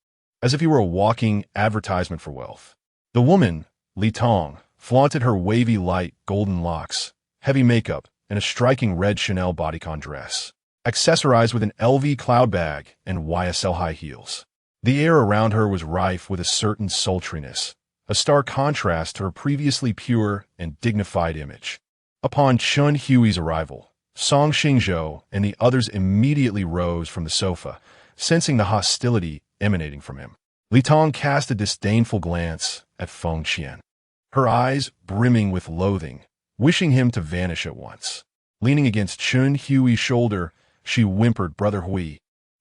as if he were a walking advertisement for wealth. The woman, Li Tong, flaunted her wavy light golden locks, heavy makeup, and a striking red Chanel bodycon dress, accessorized with an LV cloud bag and YSL high heels. The air around her was rife with a certain sultriness, a stark contrast to her previously pure and dignified image. Upon Chen Hui's arrival, Song Xingzhou and the others immediately rose from the sofa, sensing the hostility emanating from him. Li Tong cast a disdainful glance at Feng Qian, her eyes brimming with loathing, wishing him to vanish at once. Leaning against Chen Hui's shoulder, she whimpered, "Brother Hui,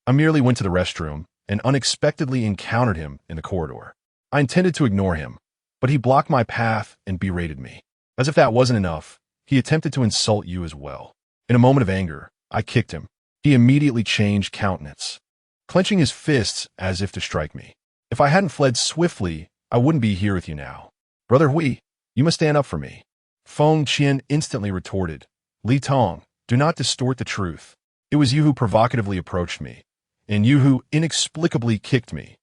I merely went to the restroom and unexpectedly encountered him in the corridor. I intended to ignore him, but he blocked my path and berated me. As if that wasn't enough, he attempted to insult you as well. In a moment of anger, I kicked him. He immediately changed countenance, clenching his fists as if to strike me. If I hadn't fled swiftly, I wouldn't be here with you now. Brother Hui, you must stand up for me." Feng Qian instantly retorted, "Li Tong, do not distort the truth. It was you who provocatively approached me, and you who inexplicably kicked me.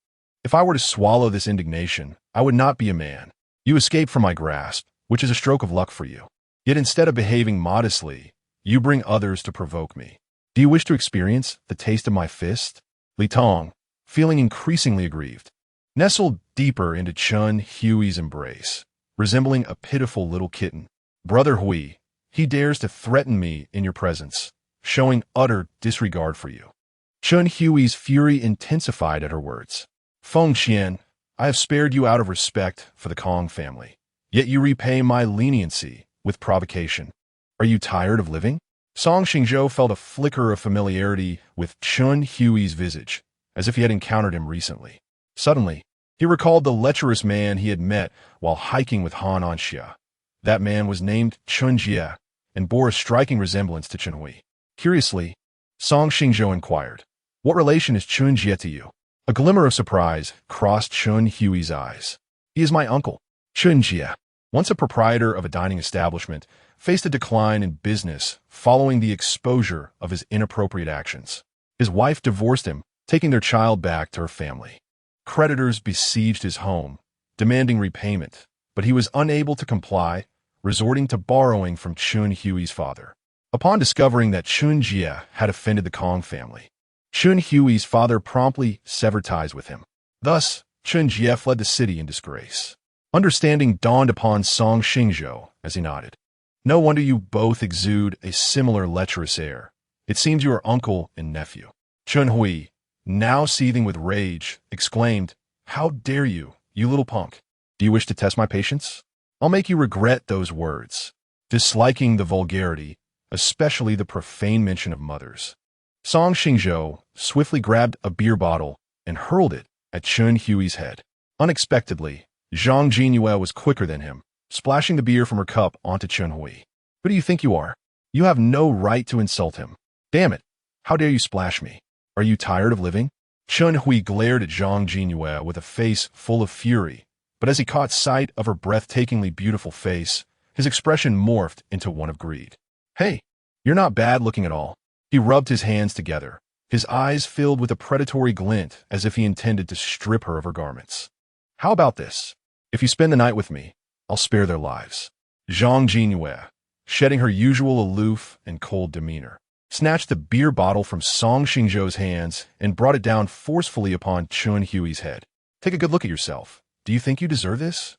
If I were to swallow this indignation, I would not be a man. You escaped from my grasp, which is a stroke of luck for you. Yet instead of behaving modestly, you bring others to provoke me. Do you wish to experience the taste of my fist?" Li Tong, feeling increasingly aggrieved, nestled deeper into Chen Hui's embrace, resembling a pitiful little kitten. "Brother Hui, he dares to threaten me in your presence, showing utter disregard for you." Chen Hui's fury intensified at her words. "Feng Qian, I have spared you out of respect for the Kong family, yet you repay my leniency with provocation. Are you tired of living?" Song Xingzhou felt a flicker of familiarity with Chen Hui's visage, as if he had encountered him recently. Suddenly, he recalled the lecherous man he had met while hiking with Han Anxia. That man was named Chen Jie and bore a striking resemblance to Chen Hui. Curiously, Song Xingzhou inquired, "What relation is Chen Jie to you?" A glimmer of surprise crossed Chen Hui's eyes. "He is my uncle." Chen Jie, once a proprietor of a dining establishment, faced a decline in business following the exposure of his inappropriate actions. His wife divorced him, taking their child back to her family. Creditors besieged his home, demanding repayment, but he was unable to comply, resorting to borrowing from Chen Hui's father. Upon discovering that Chen Jie had offended the Kong family, Chen Hui's father promptly severed ties with him. Thus, Chen Jie fled the city in disgrace. Understanding dawned upon Song Xingzhou as he nodded. "No wonder you both exude a similar lecherous air. It seems you are uncle and nephew. Chun Hui, now seething with rage, exclaimed, "How dare you, you little punk? Do you wish to test my patience? I'll make you regret those words." Disliking the vulgarity, especially the profane mention of mothers, Song Xingzhou swiftly grabbed a beer bottle and hurled it at Chun Hui's head. Unexpectedly, Zhang Jinyue was quicker than him, splashing the beer from her cup onto Chun Hui. "Who do you think you are? You have no right to insult him. Damn it! How dare you splash me? Are you tired of living?" Chun Hui glared at Zhang Jinyue with a face full of fury, but as he caught sight of her breathtakingly beautiful face, his expression morphed into one of greed. "Hey, you're not bad looking at all." He rubbed his hands together, his eyes filled with a predatory glint as if he intended to strip her of her garments. "How about this? If you spend the night with me, I'll spare their lives." Zhang Jinyue, shedding her usual aloof and cold demeanor, snatched the beer bottle from Song Xingzhou's hands and brought it down forcefully upon Chun Hui's head. "Take a good look at yourself. Do you think you deserve this?"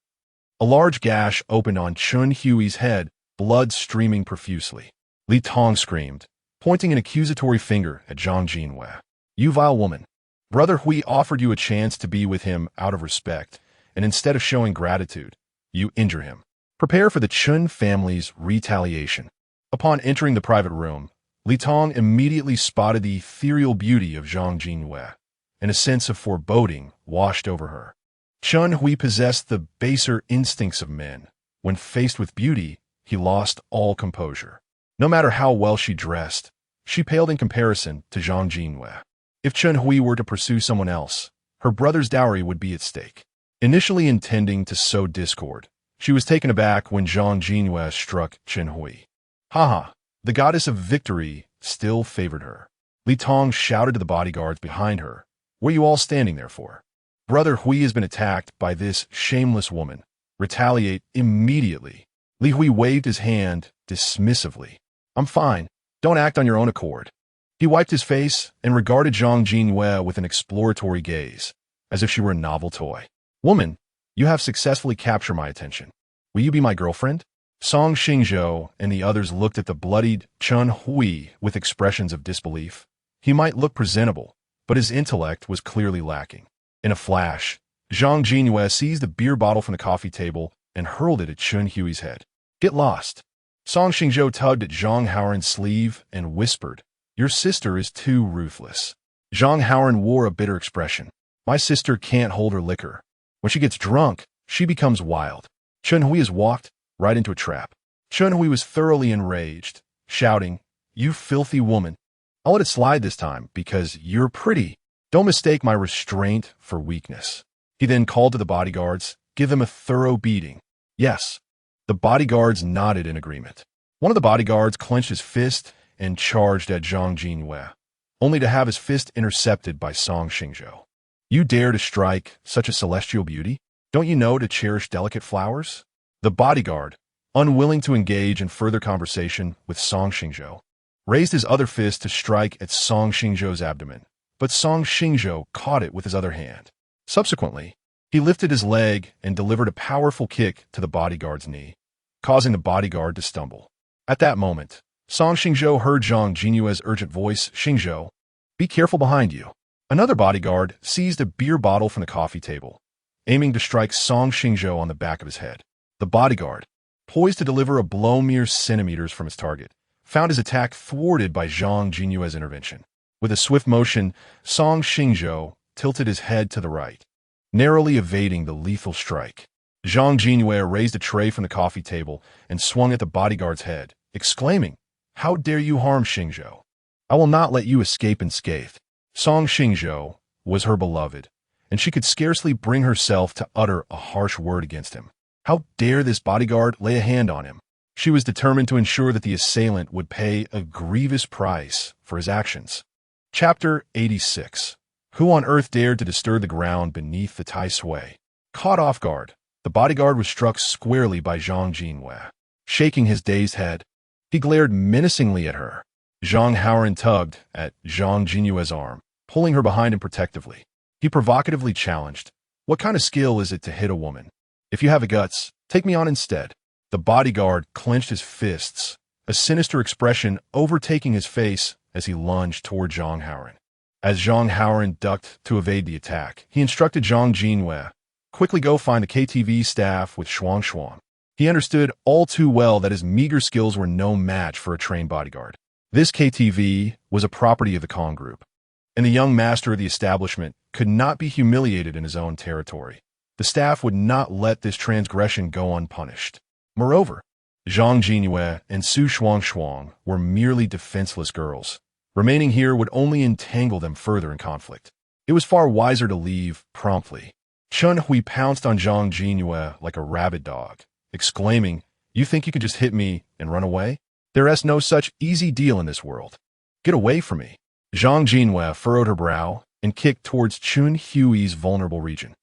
A large gash opened on Chun Hui's head, blood streaming profusely. Li Tong screamed, pointing an accusatory finger at Zhang Jinyue. "You vile woman. Brother Hui offered you a chance to be with him out of respect, and instead of showing gratitude, you injure him. Prepare for the Chun family's retaliation." Upon entering the private room, Li Tong immediately spotted the ethereal beauty of Zhang Jinyue, and a sense of foreboding washed over her. Chun Hui possessed the baser instincts of men. When faced with beauty, he lost all composure. No matter how well she dressed, she paled in comparison to Zhang Jinyue. If Chun Hui were to pursue someone else, her brother's dowry would be at stake. Initially intending to sow discord, she was taken aback when Zhang Jinyue struck Chun Hui. Haha, the goddess of victory still favored her. Li Tong shouted to the bodyguards behind her, "What are you all standing there for? Brother Hui has been attacked by this shameless woman. Retaliate immediately." Li Hui waved his hand dismissively. "I'm fine. Don't act on your own accord." He wiped his face and regarded Zhang Jinyue with an exploratory gaze, as if she were a novel toy. "Woman, you have successfully captured my attention. Will you be my girlfriend?" Song Xingzhou and the others looked at the bloodied Chun Hui with expressions of disbelief. He might look presentable, but his intellect was clearly lacking. In a flash, Zhang Jinyue seized the beer bottle from the coffee table and hurled it at Chun Hui's head. "Get lost." Song Xingzhou tugged at Zhang Haoran's sleeve and whispered, "Your sister is too ruthless." Zhang Haoran wore a bitter expression. "My sister can't hold her liquor. When she gets drunk, she becomes wild." Chun Hui has walked right into a trap. Chun Hui was thoroughly enraged, shouting, "You filthy woman. I'll let it slide this time because you're pretty. Don't mistake my restraint for weakness." He then called to the bodyguards, "Give them a thorough beating." "Yes." The bodyguards nodded in agreement. One of the bodyguards clenched his fist and charged at Zhang Jinyue, only to have his fist intercepted by Song Xingzhou. "You dare to strike such a celestial beauty? Don't you know to cherish delicate flowers?" The bodyguard, unwilling to engage in further conversation with Song Xingzhou, raised his other fist to strike at Song Xingzhou's abdomen, but Song Xingzhou caught it with his other hand. Subsequently, he lifted his leg and delivered a powerful kick to the bodyguard's knee, causing the bodyguard to stumble. At that moment, Song Xingzhou heard Zhang Jinyue's urgent voice, "Xingzhou, be careful behind you." Another bodyguard seized a beer bottle from the coffee table, aiming to strike Song Xingzhou on the back of his head. The bodyguard, poised to deliver a blow mere centimeters from his target, found his attack thwarted by Zhang Jinyue's intervention. With a swift motion, Song Xingzhou tilted his head to the right, narrowly evading the lethal strike. Zhang Jinyue raised a tray from the coffee table and swung at the bodyguard's head, exclaiming, "How dare you harm Xingzhou? I will not let you escape unscathed." Song Xingzhou was her beloved, and she could scarcely bring herself to utter a harsh word against him. How dare this bodyguard lay a hand on him? She was determined to ensure that the assailant would pay a grievous price for his actions. Chapter 86. Who on earth dared to disturb the ground beneath the Tai Sui? Caught off guard, the bodyguard was struck squarely by Zhang Jinyue. Shaking his dazed head, he glared menacingly at her. Zhang Haoran tugged at Zhang Jinyue's arm, pulling her behind him protectively. He provocatively challenged, "What kind of skill is it to hit a woman? If you have the guts, take me on instead." The bodyguard clenched his fists, a sinister expression overtaking his face as he lunged toward Zhang Haoran. As Zhang Haoran ducked to evade the attack, he instructed Zhang Jinwei, quickly go find the KTV staff with Shuang Shuang. He understood all too well that his meager skills were no match for a trained bodyguard. This KTV was a property of the Kong Group, and the young master of the establishment could not be humiliated in his own territory. The staff would not let this transgression go unpunished. Moreover, Zhang Jinwei and Su Shuang were merely defenseless girls. Remaining here would only entangle them further in conflict. It was far wiser to leave promptly. Chun Hui pounced on Zhang Jinwei like a rabid dog, exclaiming, "You think you can just hit me and run away? There is no such easy deal in this world. Get away from me." Zhang Jinwei furrowed her brow and kicked towards Chun Hui's vulnerable region.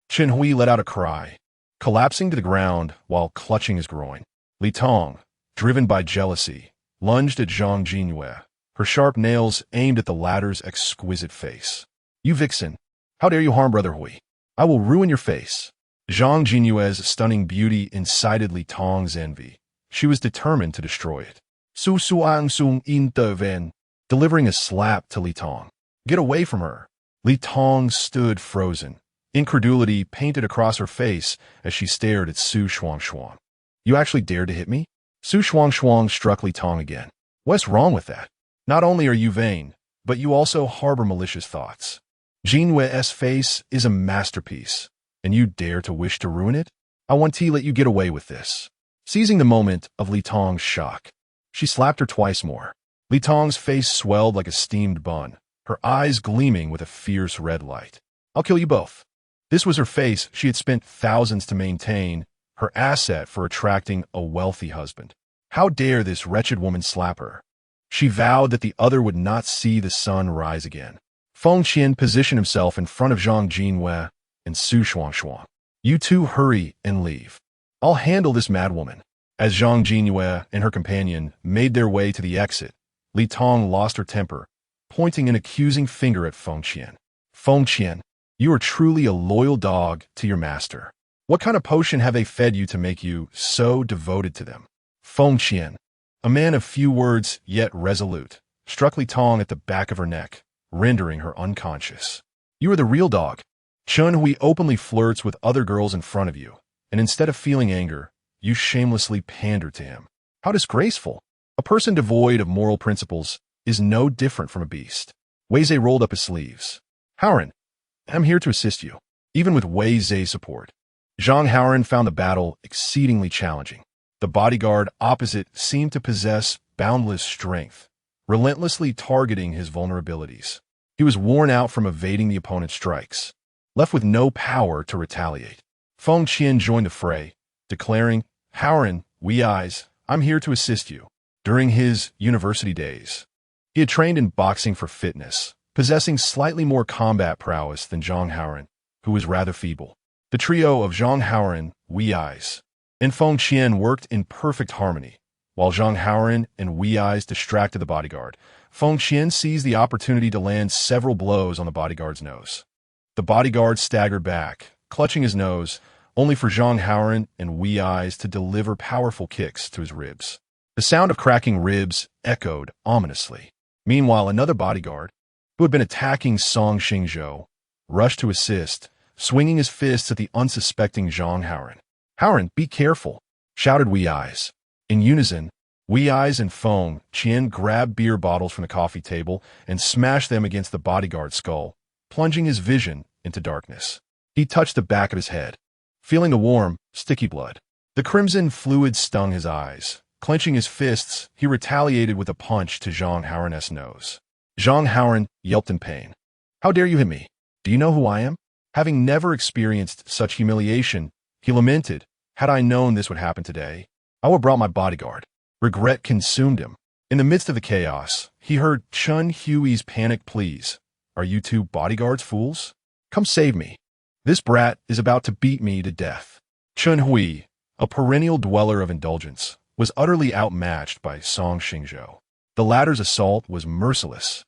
Chun Hui let out a cry, collapsing to the ground while clutching his groin. Li Tong, driven by jealousy, lunged at Zhang Jinwei, her sharp nails aimed at the latter's exquisite face. "You vixen! How dare you harm Brother Hui? I will ruin your face." Zhang Jinwei's stunning beauty incited Li Tong's envy. She was determined to destroy it. Su Suang Sung In De Ven, delivering a slap to Li Tong. "Get away from her." Li Tong stood frozen, incredulity painted across her face as she stared at Su Shuang. "You actually dared to hit me?" Su Shuang struck Li Tong again. "What's wrong with that? Not only are you vain, but you also harbor malicious thoughts. Jinwei's face is a masterpiece, and you dare to wish to ruin it? I want to let you get away with this." Seizing the moment of Li Tong's shock, she slapped her twice more. Li Tong's face swelled like a steamed bun, her eyes gleaming with a fierce red light. "I'll kill you both." This was her face she had spent thousands to maintain, her asset for attracting a wealthy husband. How dare this wretched woman slap her? She vowed that the other would not see the sun rise again. Feng Qian positioned himself in front of Zhang Jinwei and Su Shuang. "You two hurry and leave. I'll handle this madwoman." As Zhang Jinwei and her companion made their way to the exit, Li Tong lost her temper, pointing an accusing finger at Feng Qian. "Feng Qian, you are truly a loyal dog to your master. What kind of potion have they fed you to make you so devoted to them?" Feng Qian, a man of few words yet resolute, struck Li Tong at the back of her neck, rendering her unconscious. "You are the real dog. Chun Hui openly flirts with other girls in front of you, and instead of feeling anger, you shamelessly pander to him. How disgraceful! A person devoid of moral principles is no different from a beast." Wei Zhe rolled up his sleeves. "Haoran, I'm here to assist you." Even with Wei Zhe's support, Zhang Haoran found the battle exceedingly challenging. The bodyguard opposite seemed to possess boundless strength, relentlessly targeting his vulnerabilities. He was worn out from evading the opponent's strikes, left with no power to retaliate. Feng Qian joined the fray, declaring, "Haoran, Wei Eyes, I'm here to assist you." During his university days, he had trained in boxing for fitness, possessing slightly more combat prowess than Zhang Haoran, who was rather feeble. The trio of Zhang Haoran, Wei Eyes, and Feng Qian worked in perfect harmony. While Zhang Haoran and Wei Eyes distracted the bodyguard, Feng Qian seized the opportunity to land several blows on the bodyguard's nose. The bodyguard staggered back, clutching his nose, only for Zhang Haoran and Wei Eyes to deliver powerful kicks to his ribs. The sound of cracking ribs echoed ominously. Meanwhile, another bodyguard, who had been attacking Song Xingzhou, rushed to assist, swinging his fists at the unsuspecting Zhang Haoran. "Haoran, be careful," shouted Wei Eyes. In unison, Wei Eyes and Feng Qian grabbed beer bottles from the coffee table and smashed them against the bodyguard's skull, plunging his vision into darkness. He touched the back of his head, feeling the warm, sticky blood. The crimson fluid stung his eyes. Clenching his fists, he retaliated with a punch to Zhang Haoran's nose. Zhang Haoran yelped in pain. "How dare you hit me? Do you know who I am?" Having never experienced such humiliation, he lamented, "Had I known this would happen today, I would have brought my bodyguard." Regret consumed him. In the midst of the chaos, he heard Chun Hui's panicked pleas. "Are you two bodyguards fools? Come save me. This brat is about to beat me to death." Chun Hui, a perennial dweller of indulgence, was utterly outmatched by Song Xingzhou. The latter's assault was merciless,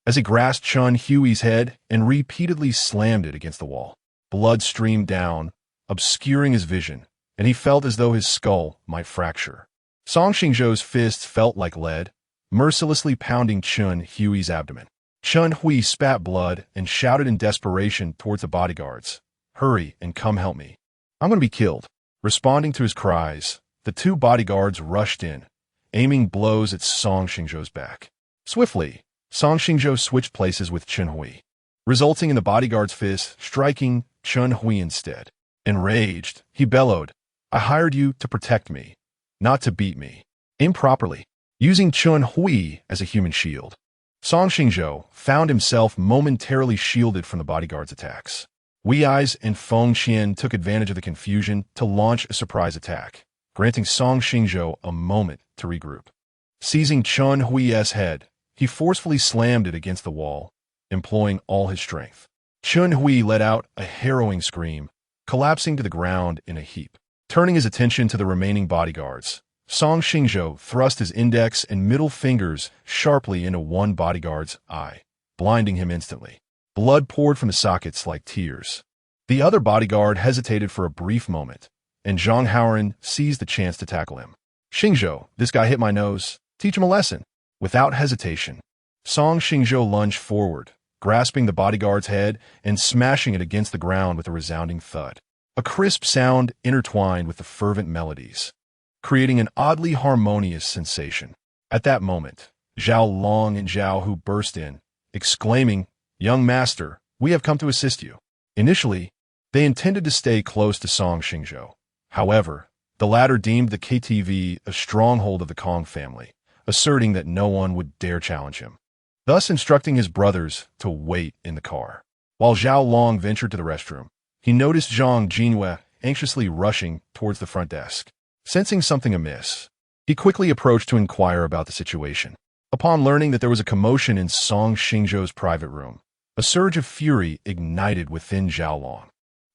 as he grasped Chun Hui's head and repeatedly slammed it against the wall. Blood streamed down, obscuring his vision, and he felt as though his skull might fracture. Song Xingzhou's fists felt like lead, mercilessly pounding Chun Hui's abdomen. Chun Hui spat blood and shouted in desperation towards the bodyguards, "Hurry and come help me. I'm going to be killed." Responding to his cries, the two bodyguards rushed in, aiming blows at Song Xingzhou's back. Swiftly, Song Xingzhou switched places with Chun Hui, resulting in the bodyguard's fist striking Chun Hui instead. Enraged, he bellowed, "I hired you to protect me, not to beat me." Improperly, using Chun Hui as a human shield, Song Xingzhou found himself momentarily shielded from the bodyguard's attacks. Wei Eyes and Feng Qian took advantage of the confusion to launch a surprise attack, granting Song Xingzhou a moment to regroup. Seizing Chun Hui's head, he forcefully slammed it against the wall, employing all his strength. Chun Hui let out a harrowing scream, collapsing to the ground in a heap. Turning his attention to the remaining bodyguards, Song Xingzhou thrust his index and middle fingers sharply into one bodyguard's eye, blinding him instantly. Blood poured from the sockets like tears. The other bodyguard hesitated for a brief moment, and Zhang Haoran seized the chance to tackle him. "Xingzhou, this guy hit my nose. Teach him a lesson." Without hesitation, Song Xingzhou lunged forward, grasping the bodyguard's head and smashing it against the ground with a resounding thud. A crisp sound intertwined with the fervent melodies, creating an oddly harmonious sensation. At that moment, Zhao Long and Zhao Hu burst in, exclaiming, "Young master, we have come to assist you." Initially, they intended to stay close to Song Xingzhou. However, the latter deemed the KTV a stronghold of the Kong family, asserting that no one would dare challenge him, thus instructing his brothers to wait in the car. While Zhao Long ventured to the restroom, he noticed Zhang Jinhua anxiously rushing towards the front desk. Sensing something amiss, he quickly approached to inquire about the situation. Upon learning that there was a commotion in Song Xingzhou's private room, a surge of fury ignited within Zhao Long.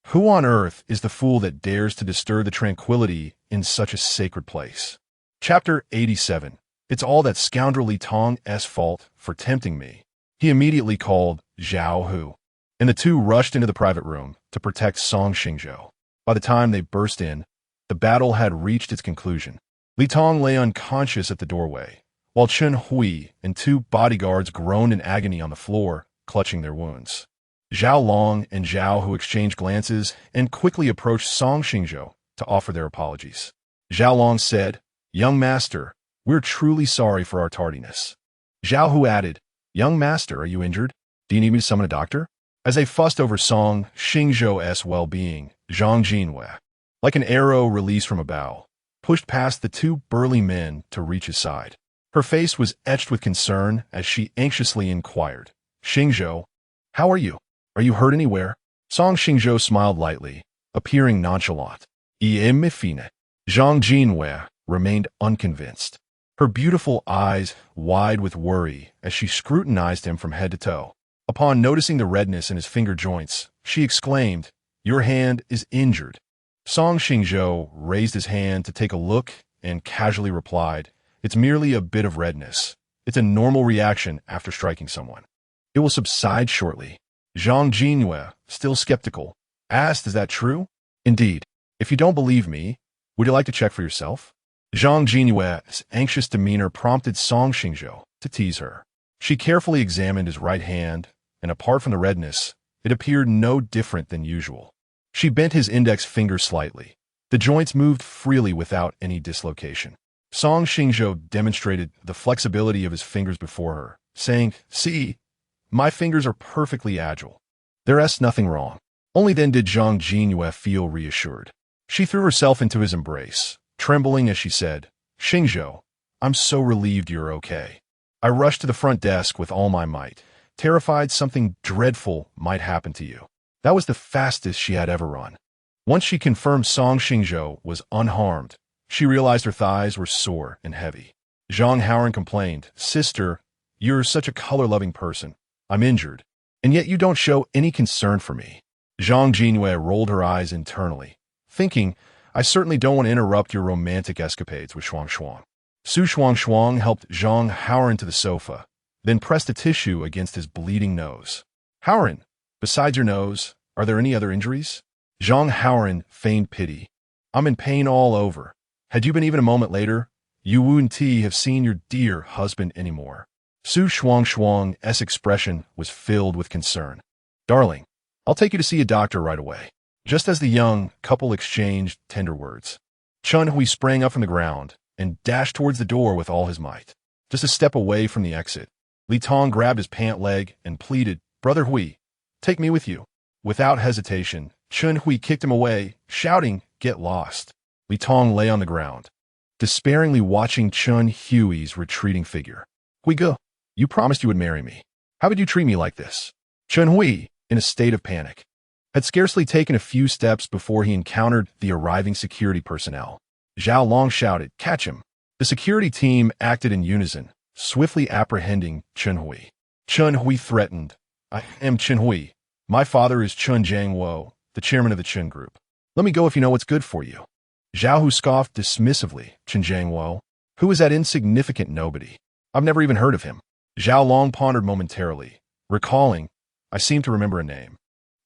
Who on earth is the fool that dares to disturb the tranquility in such a sacred place? Chapter 87. It's all that scoundrel Li Tong's fault for tempting me. He immediately called Zhao Hu, and the two rushed into the private room to protect Song Xingzhou. By the time they burst in, the battle had reached its conclusion. Li Tong lay unconscious at the doorway, while Chun Hui and two bodyguards groaned in agony on the floor, clutching their wounds. Zhao Long and Zhao Hu exchanged glances and quickly approached Song Xingzhou to offer their apologies. Zhao Long said, "Young master, we're truly sorry for our tardiness." Zhao Hu added, "Young master, are you injured? Do you need me to summon a doctor?" As they fussed over Song Xingzhou's well-being, Zhang Jinhua, like an arrow released from a bow, pushed past the two burly men to reach his side. Her face was etched with concern as she anxiously inquired, "Xingzhou, how are you? Are you hurt anywhere?" Song Xingzhou smiled lightly, appearing nonchalant. "Me fine." Zhang Jinhua remained unconvinced, her beautiful eyes wide with worry as she scrutinized him from head to toe. Upon noticing the redness in his finger joints, she exclaimed, "Your hand is injured." Song Xingzhou raised his hand to take a look and casually replied, "It's merely a bit of redness. It's a normal reaction after striking someone. It will subside shortly." Zhang Jinhua, still skeptical, asked, "Is that true?" "Indeed. If you don't believe me, would you like to check for yourself?" Zhang Jinhua's anxious demeanor prompted Song Xingzhou to tease her. She carefully examined his right hand, and apart from the redness, it appeared no different than usual. She bent his index finger slightly. The joints moved freely without any dislocation. Song Xingzhou demonstrated the flexibility of his fingers before her, saying, "See, my fingers are perfectly agile. There's nothing wrong." Only then did Zhang Jinhua feel reassured. She threw herself into his embrace, trembling as she said, "Xingzhou, I'm so relieved you're okay. I rushed to the front desk with all my might, terrified something dreadful might happen to you." That was the fastest she had ever run. Once she confirmed Song Xingzhou was unharmed, she realized her thighs were sore and heavy. Zhang Haoran complained, "Sister, you're such a color-loving person. I'm injured, and yet you don't show any concern for me." Zhang Jinhua rolled her eyes internally, thinking, "I certainly don't want to interrupt your romantic escapades with Shuang Shuang." Su Shuang Shuang helped Zhang Haoran to the sofa, then pressed a tissue against his bleeding nose. "Haoran, besides your nose, are there any other injuries?" Zhang Haoran feigned pity. "I'm in pain all over. Had you been even a moment later, you wouldn't have seen your dear husband anymore. Su Shuang's expression was filled with concern. Darling, I'll take you to see a doctor right away. Just as the young couple exchanged tender words, Chun Hui sprang up from the ground and dashed towards the door with all his might. Just a step away from the exit, Li Tong grabbed his pant leg and pleaded, Brother Hui, take me with you. Without hesitation, Chun Hui kicked him away, shouting, Get lost. Li Tong lay on the ground, despairingly watching Chun Hui's retreating figure. Hui Ge, you promised you would marry me. How could you treat me like this? Chun Hui, in a state of panic, had scarcely taken a few steps before he encountered the arriving security personnel. Zhao Long shouted, Catch him. The security team acted in unison, swiftly apprehending Chun Hui. Chun Hui threatened, I am Chun Hui. My father is Chun Jiangwo, the chairman of the Chun Group. Let me go if you know what's good for you. Zhao Hu scoffed dismissively, Chun Jiangwo. Who is that insignificant nobody? I've never even heard of him. Zhao Long pondered momentarily, recalling, I seem to remember a name.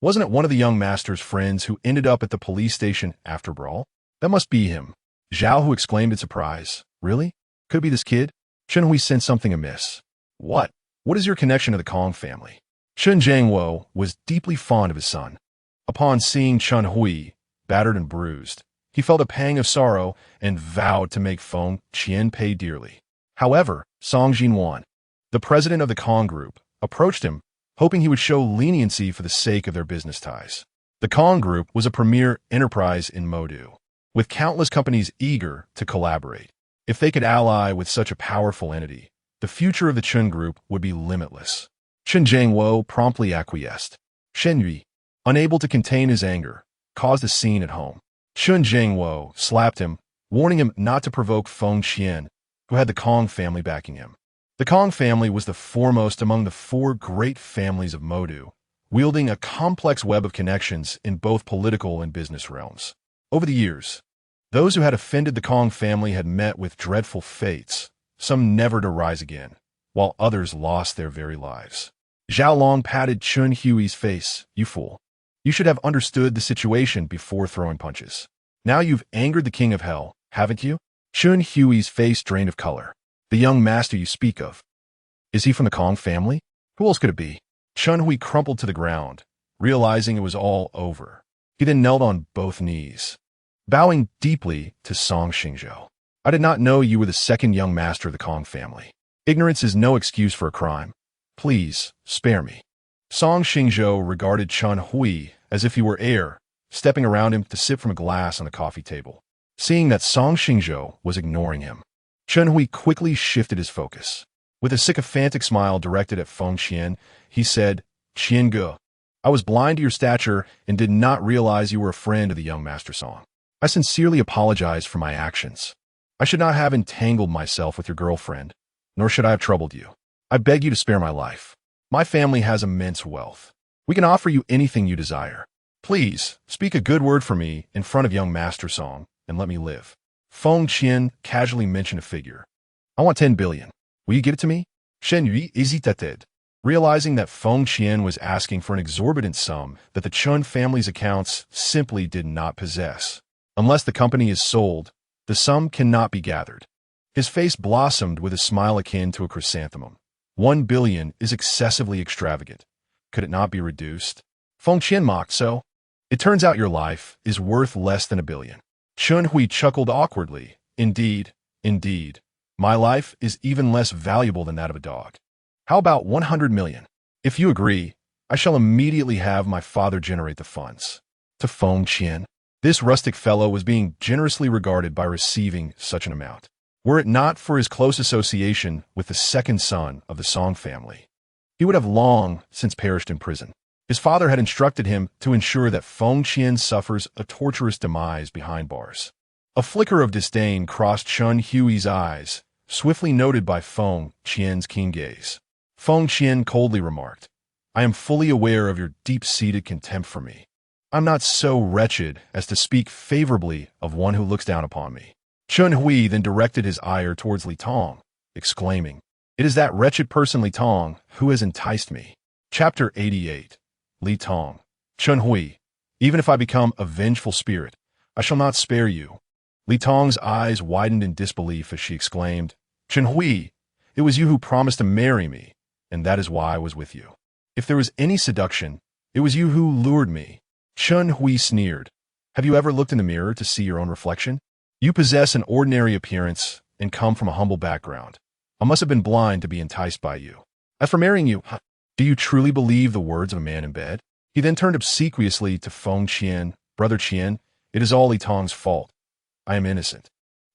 Wasn't it one of the young master's friends who ended up at the police station after Brawl? That must be him. Zhao Hu exclaimed in surprise. Really? Could it be this kid? Chun Hui sensed something amiss. What? What is your connection to the Kong family? Chun Jiangwo was deeply fond of his son. Upon seeing Chun Hui, battered and bruised, he felt a pang of sorrow and vowed to make Feng Qian pay dearly. However, Song Xingzhou, the president of the Kong Group, approached him, hoping he would show leniency for the sake of their business ties. The Kong Group was a premier enterprise in Modu, with countless companies eager to collaborate. If they could ally with such a powerful entity, the future of the Chun Group would be limitless. Chun Jiangwo promptly acquiesced. Shen Yui, unable to contain his anger, caused a scene at home. Chun Jiangwo slapped him, warning him not to provoke Feng Qian, who had the Kong family backing him. The Kong family was the foremost among the four great families of Modu, wielding a complex web of connections in both political and business realms. Over the years, those who had offended the Kong family had met with dreadful fates, some never to rise again, while others lost their very lives. Zhao Long patted Chun Hui's face. You fool. You should have understood the situation before throwing punches. Now you've angered the king of hell, haven't you? Chun Hui's face drained of color. The young master you speak of. Is he from the Kong family? Who else could it be? Chun Hui crumpled to the ground, realizing it was all over. He then knelt on both knees, bowing deeply to Song Xingzhou. I did not know you were the second young master of the Kong family. Ignorance is no excuse for a crime. Please, spare me. Song Xingzhou regarded Chun Hui as if he were air, stepping around him to sip from a glass on the coffee table. Seeing that Song Xingzhou was ignoring him, Chun Hui quickly shifted his focus. With a sycophantic smile directed at Feng Qian, he said, Qian Ge, I was blind to your stature and did not realize you were a friend of the young Master Song. I sincerely apologize for my actions. I should not have entangled myself with your girlfriend, nor should I have troubled you. I beg you to spare my life. My family has immense wealth. We can offer you anything you desire. Please, speak a good word for me in front of young Master Song and let me live. Feng Qian casually mentioned a figure. I want 10 billion. Will you give it to me? Shen Yui hesitated, realizing that Feng Qian was asking for an exorbitant sum that the Chun family's accounts simply did not possess. Unless the company is sold, the sum cannot be gathered. His face blossomed with a smile akin to a chrysanthemum. 1 billion is excessively extravagant. Could it not be reduced? Feng Qian mocked, so? It turns out your life is worth less than 1 billion. Chun Hui chuckled awkwardly. Indeed, indeed. My life is even less valuable than that of a dog. How about 100 million? If you agree, I shall immediately have my father generate the funds. To Feng Qian, this rustic fellow was being generously regarded by receiving such an amount. Were it not for his close association with the second son of the Song family, he would have long since perished in prison. His father had instructed him to ensure that Feng Qian suffers a torturous demise behind bars. A flicker of disdain crossed Chun Hui's eyes, swiftly noted by Feng Qian's keen gaze. Feng Qian coldly remarked, I am fully aware of your deep-seated contempt for me. I'm not so wretched as to speak favorably of one who looks down upon me. Chun Hui then directed his ire towards Li Tong, exclaiming, It is that wretched person Li Tong who has enticed me. Chapter 88. Li Tong. Chun Hui, even if I become a vengeful spirit, I shall not spare you. Li Tong's eyes widened in disbelief as she exclaimed, Chen Hui, it was you who promised to marry me, and that is why I was with you. If there was any seduction, it was you who lured me. Chen Hui sneered. Have you ever looked in the mirror to see your own reflection? You possess an ordinary appearance and come from a humble background. I must have been blind to be enticed by you. As for marrying you, do you truly believe the words of a man in bed? He then turned obsequiously to Feng Qian. Brother Qian, it is all Li Tong's fault. I am innocent.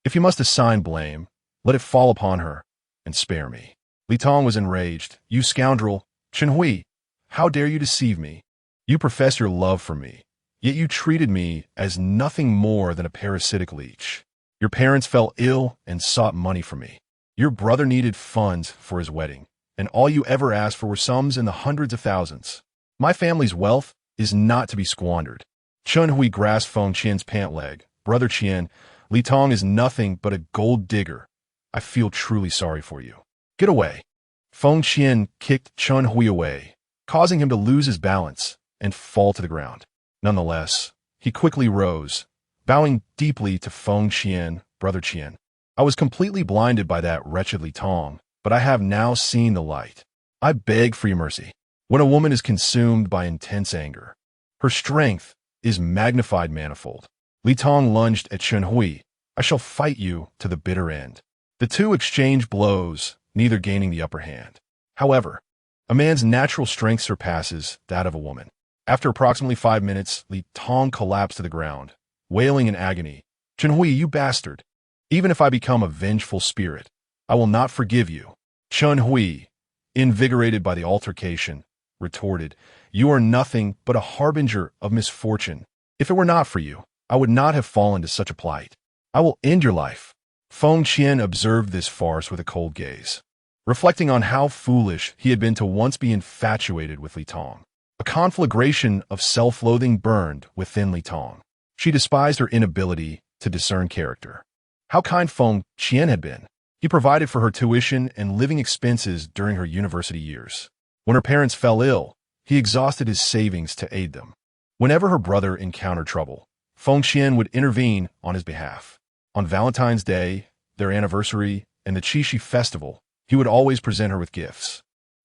If you must assign blame, let it fall upon her, and spare me. Li Tong was enraged. You scoundrel! Chen Hui, how dare you deceive me? You profess your love for me, yet you treated me as nothing more than a parasitic leech. Your parents fell ill and sought money from me. Your brother needed funds for his wedding, and all you ever asked for were sums in the hundreds of thousands. My family's wealth is not to be squandered. Chen Hui grasped Feng Qian's pant leg. Brother Qian, Li Tong is nothing but a gold digger. I feel truly sorry for you. Get away. Feng Qian kicked Chen Hui away, causing him to lose his balance and fall to the ground. Nonetheless, he quickly rose, bowing deeply to Feng Qian. Brother Qian, I was completely blinded by that wretched Li Tong, but I have now seen the light. I beg for your mercy. When a woman is consumed by intense anger, her strength is magnified manifold. Li Tong lunged at Chen Hui. I shall fight you to the bitter end. The two exchanged blows, neither gaining the upper hand. However, a man's natural strength surpasses that of a woman. After approximately 5 minutes, Li Tong collapsed to the ground, wailing in agony. Chen Hui, you bastard! Even if I become a vengeful spirit, I will not forgive you. Chen Hui, invigorated by the altercation, retorted, You are nothing but a harbinger of misfortune. If it were not for you, I would not have fallen to such a plight. I will end your life. Feng Qian observed this farce with a cold gaze, reflecting on how foolish he had been to once be infatuated with Li Tong. A conflagration of self-loathing burned within Li Tong. She despised her inability to discern character. How kind Feng Qian had been. He provided for her tuition and living expenses during her university years. When her parents fell ill, he exhausted his savings to aid them. Whenever her brother encountered trouble, Feng Qian would intervene on his behalf. On Valentine's Day, their anniversary, and the Qixi festival, he would always present her with gifts.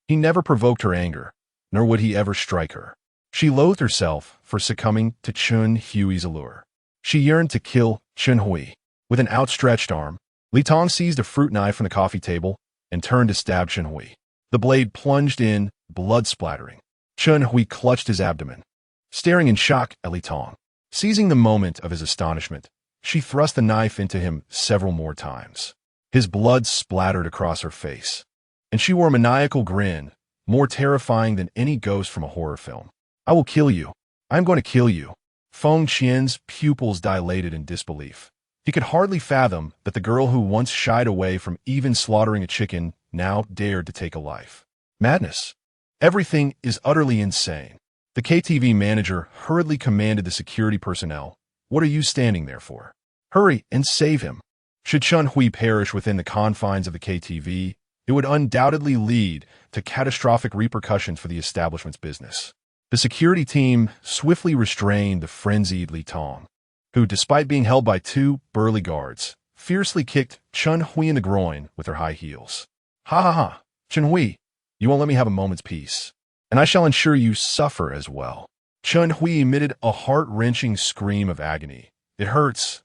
He never provoked her anger, nor would he ever strike her. She loathed herself for succumbing to Chen Hui's allure. She yearned to kill Chen Hui. With an outstretched arm, Li Tong seized a fruit knife from the coffee table and turned to stab Chen Hui. The blade plunged in, blood splattering. Chen Hui clutched his abdomen, staring in shock at Li Tong. Seizing the moment of his astonishment, she thrust the knife into him several more times. His blood splattered across her face, and she wore a maniacal grin, more terrifying than any ghost from a horror film. I will kill you. I am going to kill you. Feng Qian's pupils dilated in disbelief. He could hardly fathom that the girl who once shied away from even slaughtering a chicken now dared to take a life. Madness. Everything is utterly insane. The KTV manager hurriedly commanded the security personnel, What are you standing there for? Hurry and save him. Should Chen Hui perish within the confines of the KTV, it would undoubtedly lead to catastrophic repercussions for the establishment's business. The security team swiftly restrained the frenzied Li Tong, who, despite being held by 2 burly guards, fiercely kicked Chen Hui in the groin with her high heels. Ha ha ha, Chen Hui, you won't let me have a moment's peace, and I shall ensure you suffer as well. Chen Hui emitted a heart-wrenching scream of agony. It hurts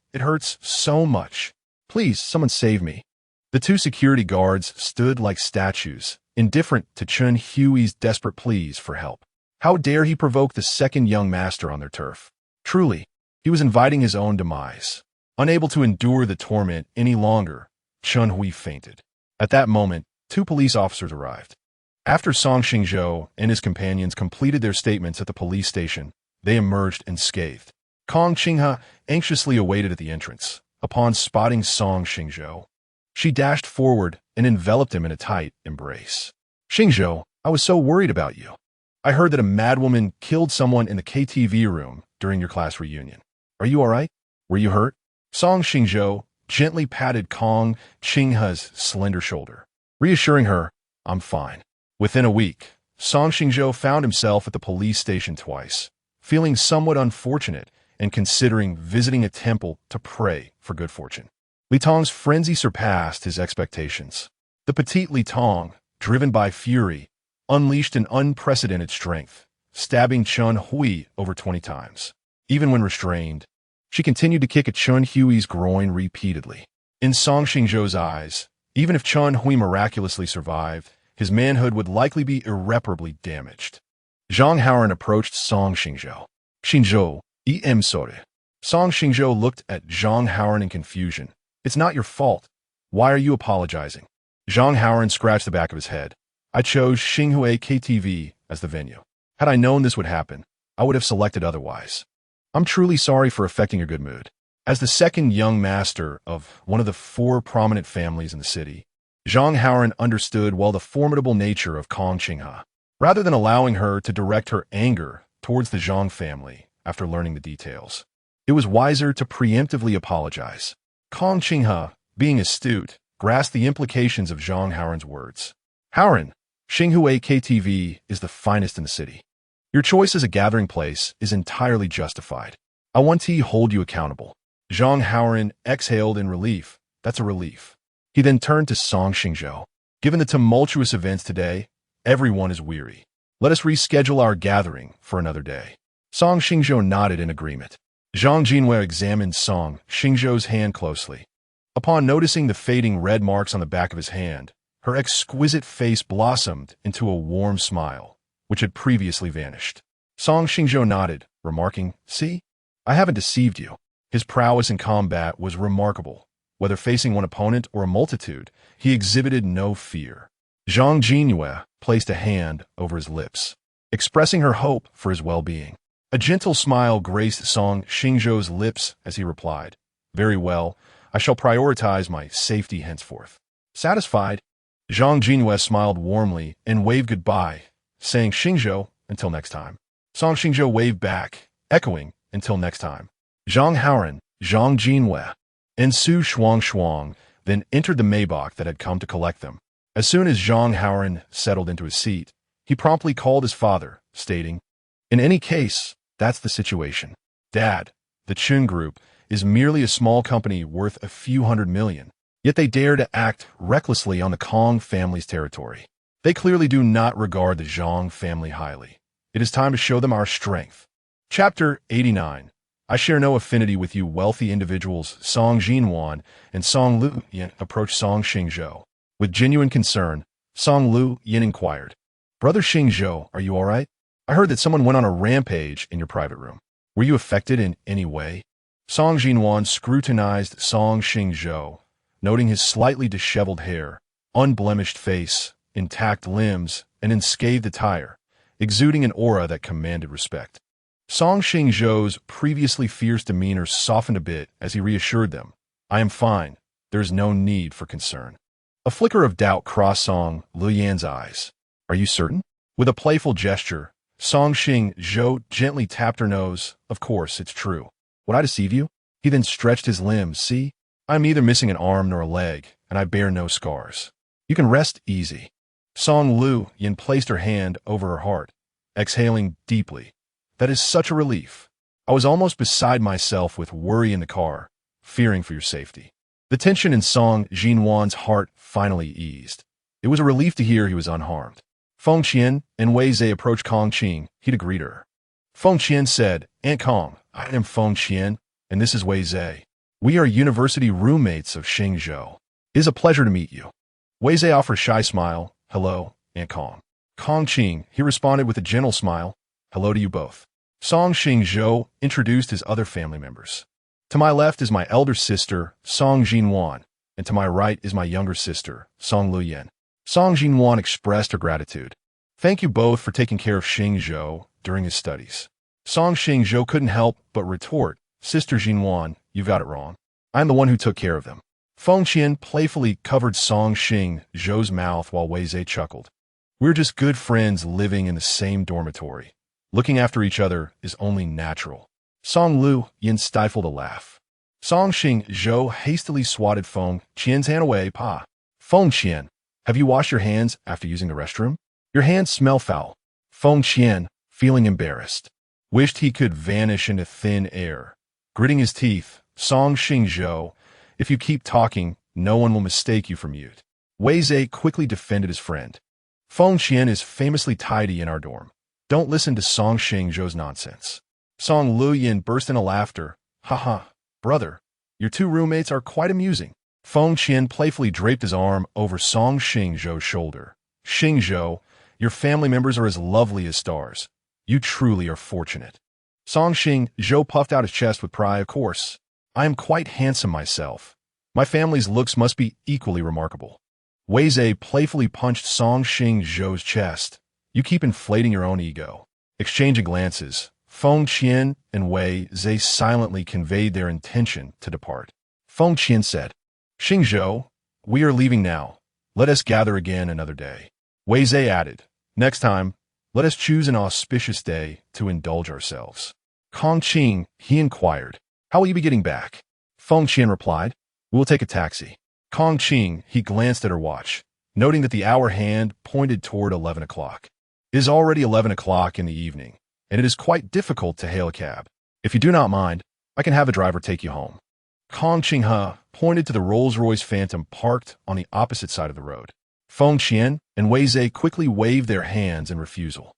so much. Please, someone save me. The 2 security guards stood like statues, indifferent to Chen Hui's desperate pleas for help. How dare he provoke the second young master on their turf? Truly, he was inviting his own demise. Unable to endure the torment any longer, Chen Hui fainted. At that moment, 2 police officers arrived. After Song Xingzhou and his companions completed their statements at the police station, they emerged unscathed. Kong Qinghe anxiously awaited at the entrance. Upon spotting Song Xingzhou, she dashed forward and enveloped him in a tight embrace. Xingzhou, I was so worried about you. I heard that a madwoman killed someone in the KTV room during your class reunion. Are you all right? Were you hurt? Song Xingzhou gently patted Kong Qinghe's slender shoulder, reassuring her, I'm fine. Within a week, Song Xingzhou found himself at the police station twice, feeling somewhat unfortunate and considering visiting a temple to pray for good fortune. Li Tong's frenzy surpassed his expectations. The petite Li Tong, driven by fury, unleashed an unprecedented strength, stabbing Chun Hui over 20 times. Even when restrained, she continued to kick at Chun Hui's groin repeatedly. In Song Xingzhou's eyes, even if Chun Hui miraculously survived, his manhood would likely be irreparably damaged. Zhang Haoran approached Song Xingzhou. Xingzhou, em sore. Song Xingzhou looked at Zhang Haoran in confusion. It's not your fault. Why are you apologizing? Zhang Haoran scratched the back of his head. I chose Xinghua KTV as the venue. Had I known this would happen, I would have selected otherwise. I'm truly sorry for affecting your good mood. As the second young master of one of the 4 prominent families in the city, Zhang Haoran understood well the formidable nature of Kong Qinghe. Rather than allowing her to direct her anger towards the Zhang family after learning the details, it was wiser to preemptively apologize. Kong Qinghe, being astute, grasped the implications of Zhang Haoran's words. Haoran, Xinghua KTV is the finest in the city. Your choice as a gathering place is entirely justified. I want to hold you accountable. Zhang Haoran exhaled in relief. That's a relief. He then turned to Song Xingzhou. Given the tumultuous events today, everyone is weary. Let us reschedule our gathering for another day. Song Xingzhou nodded in agreement. Zhang Jinhua examined Song Xingzhou's hand closely. Upon noticing the fading red marks on the back of his hand, her exquisite face blossomed into a warm smile, which had previously vanished. Song Xingzhou nodded, remarking, "See? I haven't deceived you." His prowess in combat was remarkable. Whether facing one opponent or a multitude, he exhibited no fear. Zhang Jinhua placed a hand over his lips, expressing her hope for his well-being. A gentle smile graced Song Xingzhou's lips as he replied, "Very well, I shall prioritize my safety henceforth." Satisfied, Zhang Jinhua smiled warmly and waved goodbye, saying, "Xingzhou, until next time." Song Xingzhou waved back, echoing, "Until next time." Zhang Haoran, Zhang Jinhua, and Su Shuang then entered the Maybach that had come to collect them. As soon as Zhang Haoran settled into his seat, he promptly called his father, stating, "In any case, that's the situation. Dad, the Chun Group is merely a small company worth a few $100 million, yet they dare to act recklessly on the Kong family's territory. They clearly do not regard the Zhang family highly. It is time to show them our strength." Chapter 89. I share no affinity with you wealthy individuals. Song Jinwan and Song Liu Ruyan approached Song Xingzhou. With genuine concern, Song Liu Ruyan inquired, "Brother Xingzhou, are you all right? I heard that someone went on a rampage in your private room. Were you affected in any way?" Song Jinwan scrutinized Song Xingzhou, noting his slightly disheveled hair, unblemished face, intact limbs, and unscathed attire, exuding an aura that commanded respect. Song Xingzhou's previously fierce demeanor softened a bit as he reassured them, "I am fine. There is no need for concern." A flicker of doubt crossed Song Liu Ruyan's eyes. "Are you certain?" With a playful gesture, Song Xingzhou gently tapped her nose. "Of course, it's true. Would I deceive you?" He then stretched his limbs. "See, I am neither missing an arm nor a leg, and I bear no scars. You can rest easy." Song Liu Ruyan placed her hand over her heart, exhaling deeply. "That is such a relief. I was almost beside myself with worry in the car, fearing for your safety." The tension in Song Jinwan's heart finally eased. It was a relief to hear he was unharmed. Feng Qian and Wei Zhe approached Kong Qing. He to greet her. Feng Qian said, "Aunt Kong, I am Feng Qian, and this is Wei Zhe. We are university roommates of Xingzhou. It is a pleasure to meet you." Wei Zhe offered a shy smile. "Hello, Aunt Kong." Kong Qing, he responded with a gentle smile. "Hello to you both." Song Xingzhou introduced his other family members. "To my left is my elder sister, Song Jinwan, and to my right is my younger sister, Song Liu Ruyan." Song Jinwan expressed her gratitude. "Thank you both for taking care of Xingzhou during his studies." Song Xingzhou couldn't help but retort, "Sister Jinwan, you've got it wrong. I'm the one who took care of them." Feng Qian playfully covered Song Xingzhou's mouth while Wei Zhe chuckled. "We're just good friends living in the same dormitory. Looking after each other is only natural." Song Liu Ruyan stifled a laugh. Song Xingzhou hastily swatted Feng Qian's hand away. "Pa. Feng Qian, have you washed your hands after using the restroom? Your hands smell foul." Feng Qian, feeling embarrassed. wished he could vanish into thin air. Gritting his teeth, Song Xingzhou, if you keep talking, no one will mistake you for mute. Wei Zhe quickly defended his friend. Feng Qian is famously tidy in our dorm. Don't listen to Song Xingzhou's nonsense. Song Ruyan burst into laughter. Haha, brother, your two roommates are quite amusing. Feng Qian playfully draped his arm over Song Xingzhou's shoulder. Xingzhou, your family members are as lovely as stars. You truly are fortunate. Song Xingzhou puffed out his chest with pride. Of course, I am quite handsome myself. My family's looks must be equally remarkable. Wei Zhe playfully punched Song Xingzhou's chest. You keep inflating your own ego. Exchanging glances, Feng Qian and Wei Zhe silently conveyed their intention to depart. Feng Qian said, Xingzhou, we are leaving now. Let us gather again another day. Wei Zhe added, next time, let us choose an auspicious day to indulge ourselves. Kong Qing, he inquired, how will you be getting back? Feng Qian replied, we will take a taxi. Kong Qing, he glanced at her watch, noting that the hour hand pointed toward 11 o'clock. It is already 11 o'clock in the evening, and it is quite difficult to hail a cab. If you do not mind, I can have a driver take you home. Kong Qinghe pointed to the Rolls-Royce Phantom parked on the opposite side of the road. Feng Qian and Wei Zhe quickly waved their hands in refusal.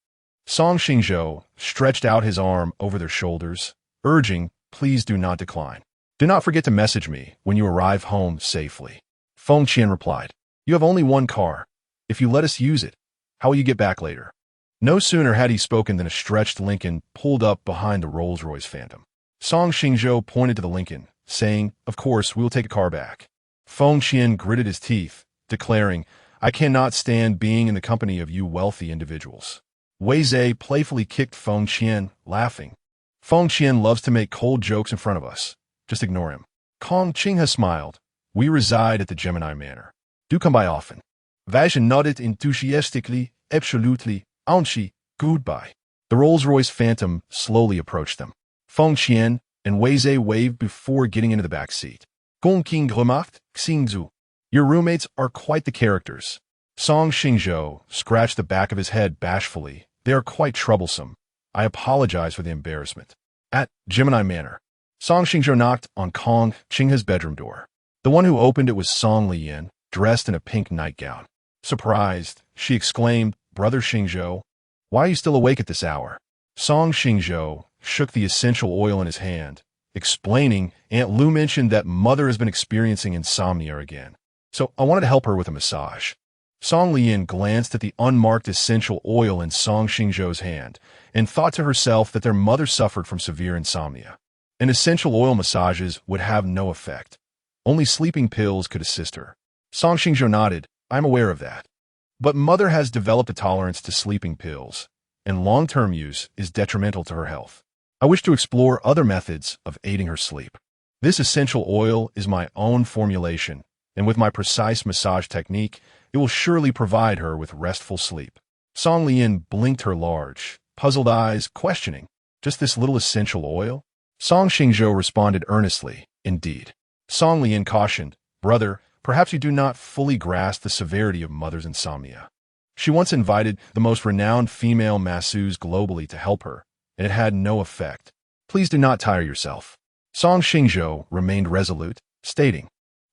Song Xingzhou stretched out his arm over their shoulders, urging, please do not decline. Do not forget to message me when you arrive home safely. Feng Qian replied, you have only one car. If you let us use it, how will you get back later? No sooner had he spoken than a stretched Lincoln pulled up behind the Rolls-Royce Phantom. Song Xingzhou pointed to the Lincoln, saying, of course, we will take a car back. Feng Qian gritted his teeth, declaring, I cannot stand being in the company of you wealthy individuals. Wei Zhe playfully kicked Feng Qian, laughing. Feng Qian loves to make cold jokes in front of us. Just ignore him. Kong Qinghe smiled. We reside at the Gemini Manor. Do come by often. Vajan nodded enthusiastically, absolutely, Auntie, goodbye. The Rolls-Royce Phantom slowly approached them. Feng Qian and Wei Zhe waved before getting into the back seat. Gongqing remarked, Xingzhou, your roommates are quite the characters. Song Xingzhou scratched the back of his head bashfully. They are quite troublesome. I apologize for the embarrassment. At Gemini Manor, Song Xingzhou knocked on Kong Qinghe's bedroom door. The one who opened it was Song Lian, dressed in a pink nightgown. Surprised, she exclaimed, Brother Xingzhou, why are you still awake at this hour? Song Xingzhou shook the essential oil in his hand, explaining Aunt Lu mentioned that Mother has been experiencing insomnia again. So I wanted to help her with a massage. Song Lian glanced at the unmarked essential oil in Song Xingzhou's hand and thought to herself that their mother suffered from severe insomnia. And essential oil massages would have no effect. Only sleeping pills could assist her. Song Xingzhou nodded, I'm aware of that. But Mother has developed a tolerance to sleeping pills, and long-term use is detrimental to her health. I wish to explore other methods of aiding her sleep. This essential oil is my own formulation, and with my precise massage technique, it will surely provide her with restful sleep. Song Lian blinked her large, puzzled eyes, questioning, just this little essential oil? Song Xingzhou responded earnestly, indeed. Song Lian cautioned, brother, perhaps you do not fully grasp the severity of Mother's insomnia. She once invited the most renowned female masseuses globally to help her, and it had no effect. Please do not tire yourself. Song Xingzhou remained resolute, stating,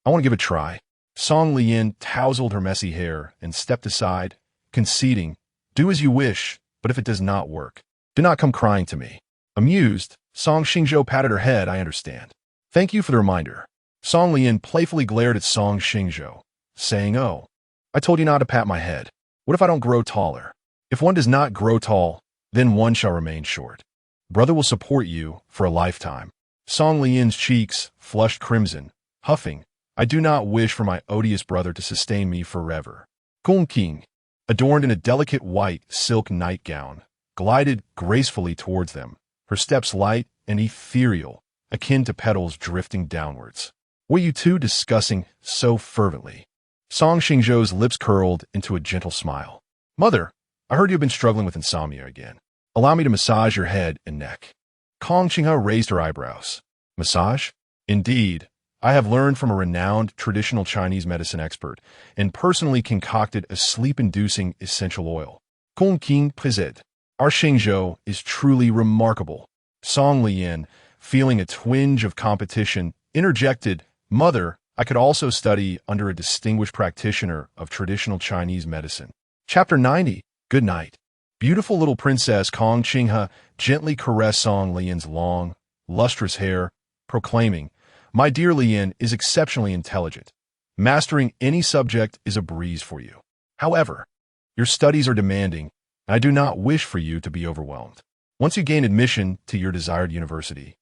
I want to give it a try. Song Lian tousled her messy hair and stepped aside, conceding, do as you wish, but if it does not work, do not come crying to me. Amused, Song Xingzhou patted her head, I understand. Thank you for the reminder. Song Lian playfully glared at Song Xingzhou, saying, oh, I told you not to pat my head. What if I don't grow taller? If one does not grow tall, then one shall remain short. Brother will support you for a lifetime. Song Lian's cheeks flushed crimson, huffing, I do not wish for my odious brother to sustain me forever. Gong Qing, adorned in a delicate white silk nightgown, glided gracefully towards them, her steps light and ethereal, akin to petals drifting downwards. What are you two discussing so fervently? Song Xingzhou's lips curled into a gentle smile. Mother, I heard you have been struggling with insomnia again. Allow me to massage your head and neck. Kong Qinghe raised her eyebrows. Massage? Indeed. I have learned from a renowned traditional Chinese medicine expert and personally concocted a sleep-inducing essential oil. Gong Qing presed. Our Xingzhou is truly remarkable. Song Lian, feeling a twinge of competition, interjected, Mother, I could also study under a distinguished practitioner of traditional Chinese medicine. Chapter 90, Good Night. Beautiful little Princess Kong Qinghe gently caressed Song Lian's long, lustrous hair, proclaiming, My dear Lian is exceptionally intelligent. Mastering any subject is a breeze for you. However, your studies are demanding, and I do not wish for you to be overwhelmed. Once you gain admission to your desired university,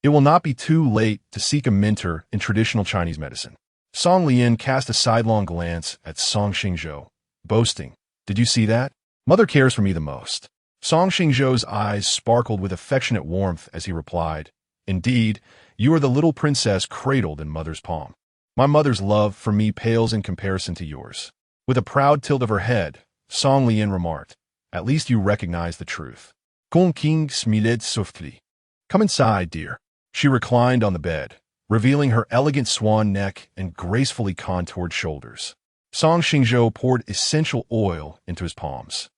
it will not be too late to seek a mentor in traditional Chinese medicine. Song Lian cast a sidelong glance at Song Xingzhou, boasting, Did you see that? Mother cares for me the most. Song Xingzhou's eyes sparkled with affectionate warmth as he replied, Indeed, you are the little princess cradled in mother's palm. My mother's love for me pales in comparison to yours. With a proud tilt of her head, Song Lian remarked, At least you recognize the truth. Gong King smiled softly. Come inside, dear. She reclined on the bed, revealing her elegant swan neck and gracefully contoured shoulders. Song Xingzhou poured essential oil into his palms,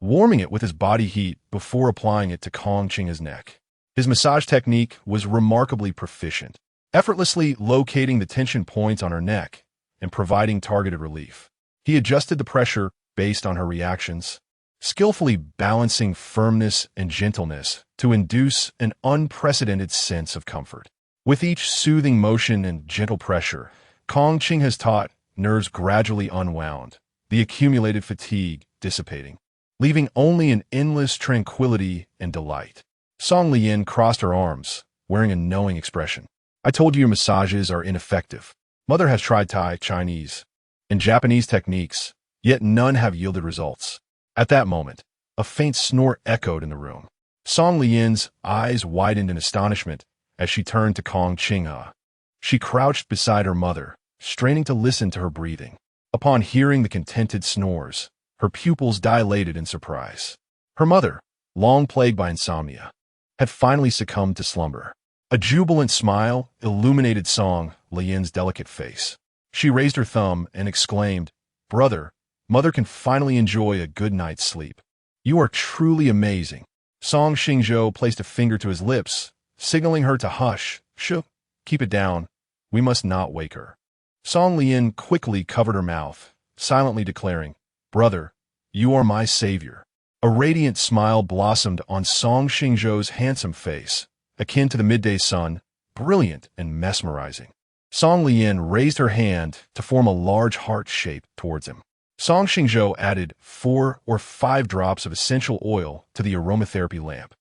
warming it with his body heat before applying it to Kong Qinghe's neck. His massage technique was remarkably proficient, effortlessly locating the tension points on her neck and providing targeted relief. He adjusted the pressure based on her reactions, skillfully balancing firmness and gentleness to induce an unprecedented sense of comfort. With each soothing motion and gentle pressure, Kong Qinghe's taut nerves gradually unwound, the accumulated fatigue dissipating, leaving only an endless tranquility and delight. Song Lian crossed her arms, wearing a knowing expression. I told you your massages are ineffective. Mother has tried Thai, Chinese, and Japanese techniques, yet none have yielded results. At that moment, a faint snort echoed in the room. Song Lian's eyes widened in astonishment as she turned to Kong Qinghe. She crouched beside her mother, straining to listen to her breathing. Upon hearing the contented snores, her pupils dilated in surprise. Her mother, long plagued by insomnia, had finally succumbed to slumber. A jubilant smile illuminated Song Lian's delicate face. She raised her thumb and exclaimed, Brother, Mother can finally enjoy a good night's sleep. You are truly amazing. Song Xingzhou placed a finger to his lips, signaling her to hush. Shh, keep it down. We must not wake her. Song Lian quickly covered her mouth, silently declaring, Brother, you are my savior. A radiant smile blossomed on Song Xingzhou's handsome face, akin to the midday sun, brilliant and mesmerizing. Song Lian raised her hand to form a large heart shape towards him. Song Xingzhou added 4 or 5 drops of essential oil to the aromatherapy lamp,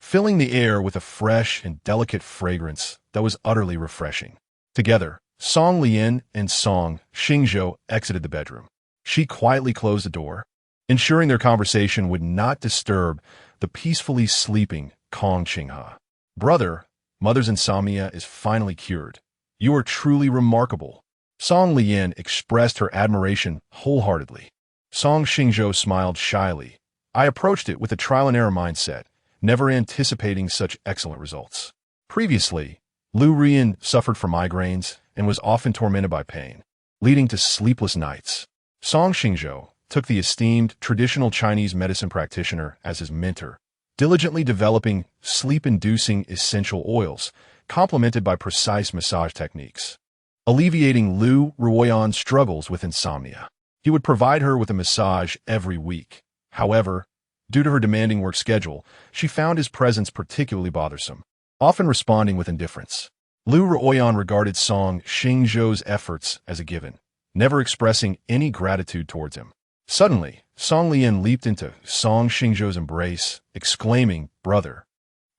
filling the air with a fresh and delicate fragrance that was utterly refreshing. Together, Song Lian and Song Xingzhou exited the bedroom. She quietly closed the door, ensuring their conversation would not disturb the peacefully sleeping Kong Qinghe. Brother, Mother's insomnia is finally cured. You are truly remarkable. Song Lian expressed her admiration wholeheartedly. Song Xingzhou smiled shyly. I approached it with a trial-and-error mindset, never anticipating such excellent results. Previously, Liu Ruyan suffered from migraines and was often tormented by pain, leading to sleepless nights. Song Xingzhou took the esteemed traditional Chinese medicine practitioner as his mentor, diligently developing sleep-inducing essential oils, complemented by precise massage techniques. Alleviating Liu Ruyan's struggles with insomnia. He would provide her with a massage every week. However, due to her demanding work schedule, she found his presence particularly bothersome, often responding with indifference. Liu Ruyan regarded Song Xingzhou's efforts as a given, never expressing any gratitude towards him. Suddenly, Song Lian leaped into Song Xingzhou's embrace, exclaiming, Brother,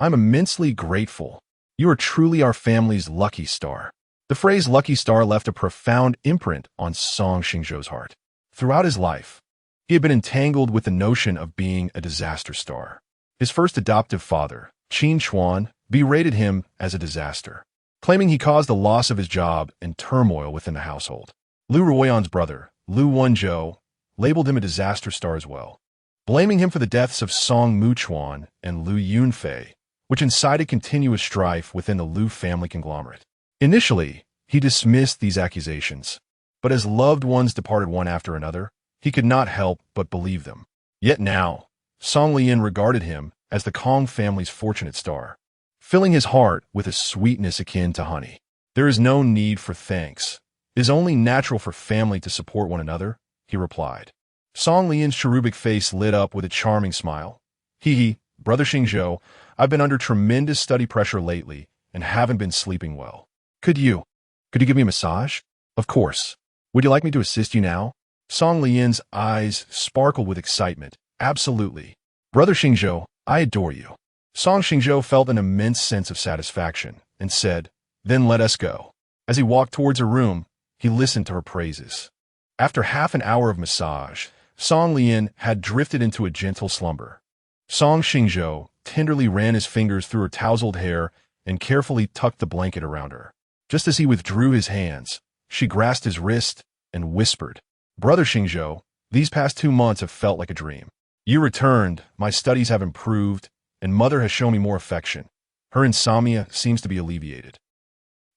I'm immensely grateful. You are truly our family's lucky star. The phrase lucky star left a profound imprint on Song Xingzhou's heart. Throughout his life, he had been entangled with the notion of being a disaster star. His first adoptive father, Qin Chuan, berated him as a disaster, claiming he caused the loss of his job and turmoil within the household. Liu Ruyan's brother, Liu Wenzhou, labeled him a disaster star as well, blaming him for the deaths of Song Muchuan and Liu Yunfei, which incited continuous strife within the Liu family conglomerate. Initially, he dismissed these accusations, but as loved ones departed one after another, he could not help but believe them. Yet now, Song Lian regarded him as the Kong family's fortunate star, filling his heart with a sweetness akin to honey. There is no need for thanks. It is only natural for family to support one another, he replied. Song Lian's cherubic face lit up with a charming smile. Hee, Brother Xingzhou, I've been under tremendous study pressure lately and haven't been sleeping well. Could you give me a massage? Of course. Would you like me to assist you now? Song Lian's eyes sparkled with excitement. Absolutely. Brother Xingzhou, I adore you. Song Xingzhou felt an immense sense of satisfaction and said, Then let us go. As he walked towards her room, he listened to her praises. After half an hour of massage, Song Lian had drifted into a gentle slumber. Song Xingzhou tenderly ran his fingers through her tousled hair and carefully tucked the blanket around her. Just as he withdrew his hands, she grasped his wrist and whispered, Brother Xingzhou, these past 2 months have felt like a dream. You returned, my studies have improved, and Mother has shown me more affection. Her insomnia seems to be alleviated.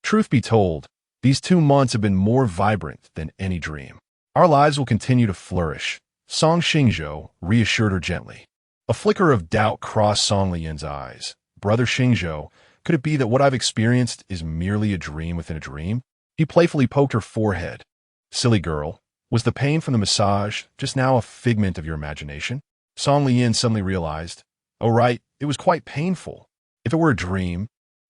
Truth be told, these 2 months have been more vibrant than any dream. Our lives will continue to flourish, Song Xingzhou reassured her gently. A flicker of doubt crossed Song Lian's eyes. Brother Xingzhou, could it be that what I've experienced is merely a dream within a dream? He playfully poked her forehead. Silly girl, was the pain from the massage just now a figment of your imagination? Song Lian suddenly realized, oh right, it was quite painful. If it were a dream,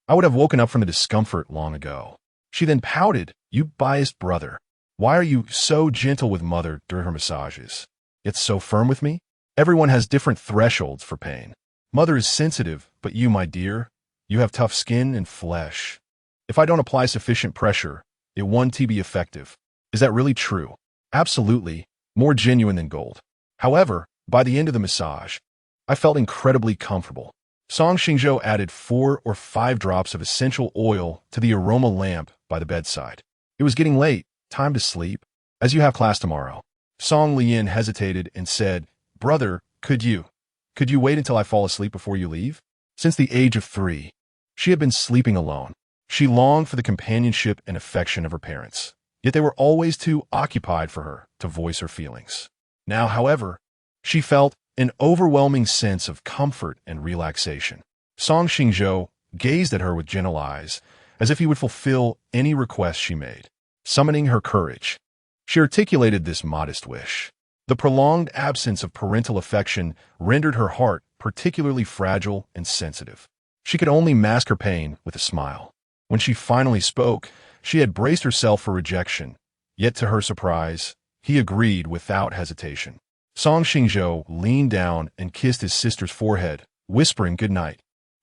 I would have woken up from the discomfort long ago. She then pouted, you biased brother. Why are you so gentle with Mother during her massages? Yet so firm with me? Everyone has different thresholds for pain. Mother is sensitive, but you, my dear, you have tough skin and flesh. If I don't apply sufficient pressure, it won't be effective. Is that really true? Absolutely, more genuine than gold. However, by the end of the massage, I felt incredibly comfortable. Song Xingzhou added 4 or 5 drops of essential oil to the aroma lamp by the bedside. It was getting late, time to sleep. As you have class tomorrow. Song Lian hesitated and said, Brother, could you wait until I fall asleep before you leave? Since the age of 3, she had been sleeping alone. She longed for the companionship and affection of her parents, yet they were always too occupied for her to voice her feelings. Now, however, she felt an overwhelming sense of comfort and relaxation. Song Xingzhou gazed at her with gentle eyes, as if he would fulfill any request she made. Summoning her courage, she articulated this modest wish. The prolonged absence of parental affection rendered her heart particularly fragile and sensitive. She could only mask her pain with a smile. When she finally spoke, she had braced herself for rejection, yet to her surprise, he agreed without hesitation. Song Xingzhou leaned down and kissed his sister's forehead, whispering good night.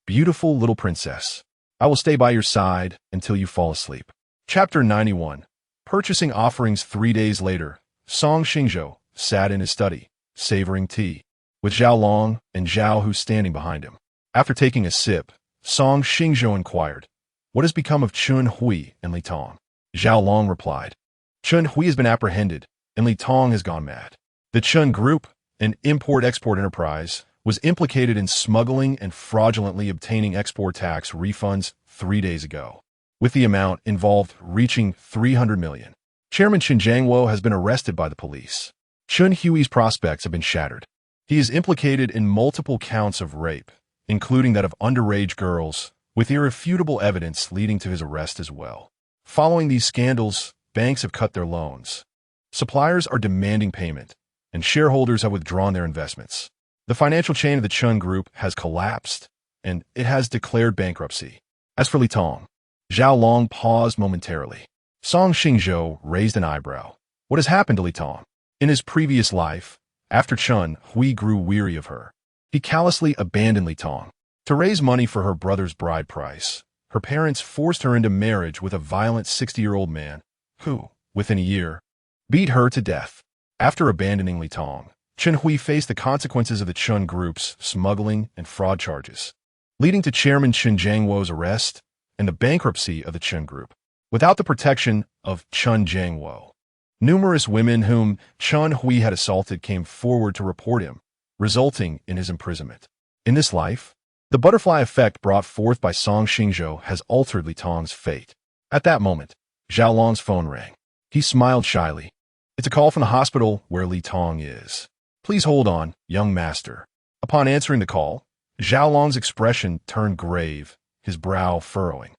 Beautiful little princess. I will stay by your side until you fall asleep. Chapter 91. Purchasing offerings 3 days later, Song Xingzhou sat in his study, savoring tea, with Zhao Long and Zhao Hu standing behind him. After taking a sip, Song Xingzhou inquired, What has become of Chun Hui and Li Tong? Zhao Long replied, Chun Hui has been apprehended, and Li Tong has gone mad. The Chun Group, an import-export enterprise, was implicated in smuggling and fraudulently obtaining export tax refunds 3 days ago, with the amount involved reaching 300 million. Chairman Chen Jiangwo has been arrested by the police. Chun Hui's prospects have been shattered. He is implicated in multiple counts of rape, including that of underage girls, with irrefutable evidence leading to his arrest as well. Following these scandals, banks have cut their loans. Suppliers are demanding payment, and shareholders have withdrawn their investments. The financial chain of the Chun Group has collapsed, and it has declared bankruptcy. As for Li Tong, Zhao Long paused momentarily. Song Xingzhou raised an eyebrow. What has happened to Li Tong? In his previous life, after Chun Hui grew weary of her, he callously abandoned Li Tong. To raise money for her brother's bride price, her parents forced her into marriage with a violent 60-year-old man who, within a year, beat her to death. After abandoning Li Tong, Chun Hui faced the consequences of the Chun Group's smuggling and fraud charges, leading to Chairman Chen Jiangwo's arrest and the bankruptcy of the Chun Group. Without the protection of Chen Jiangwo, numerous women whom Chun Hui had assaulted came forward to report him, resulting in his imprisonment. In this life, the butterfly effect brought forth by Song Xingzhou has altered Li Tong's fate. At that moment, Zhao Long's phone rang. He smiled shyly. It's a call from the hospital where Li Tong is. Please hold on, young master. Upon answering the call, Zhao Long's expression turned grave, his brow furrowing.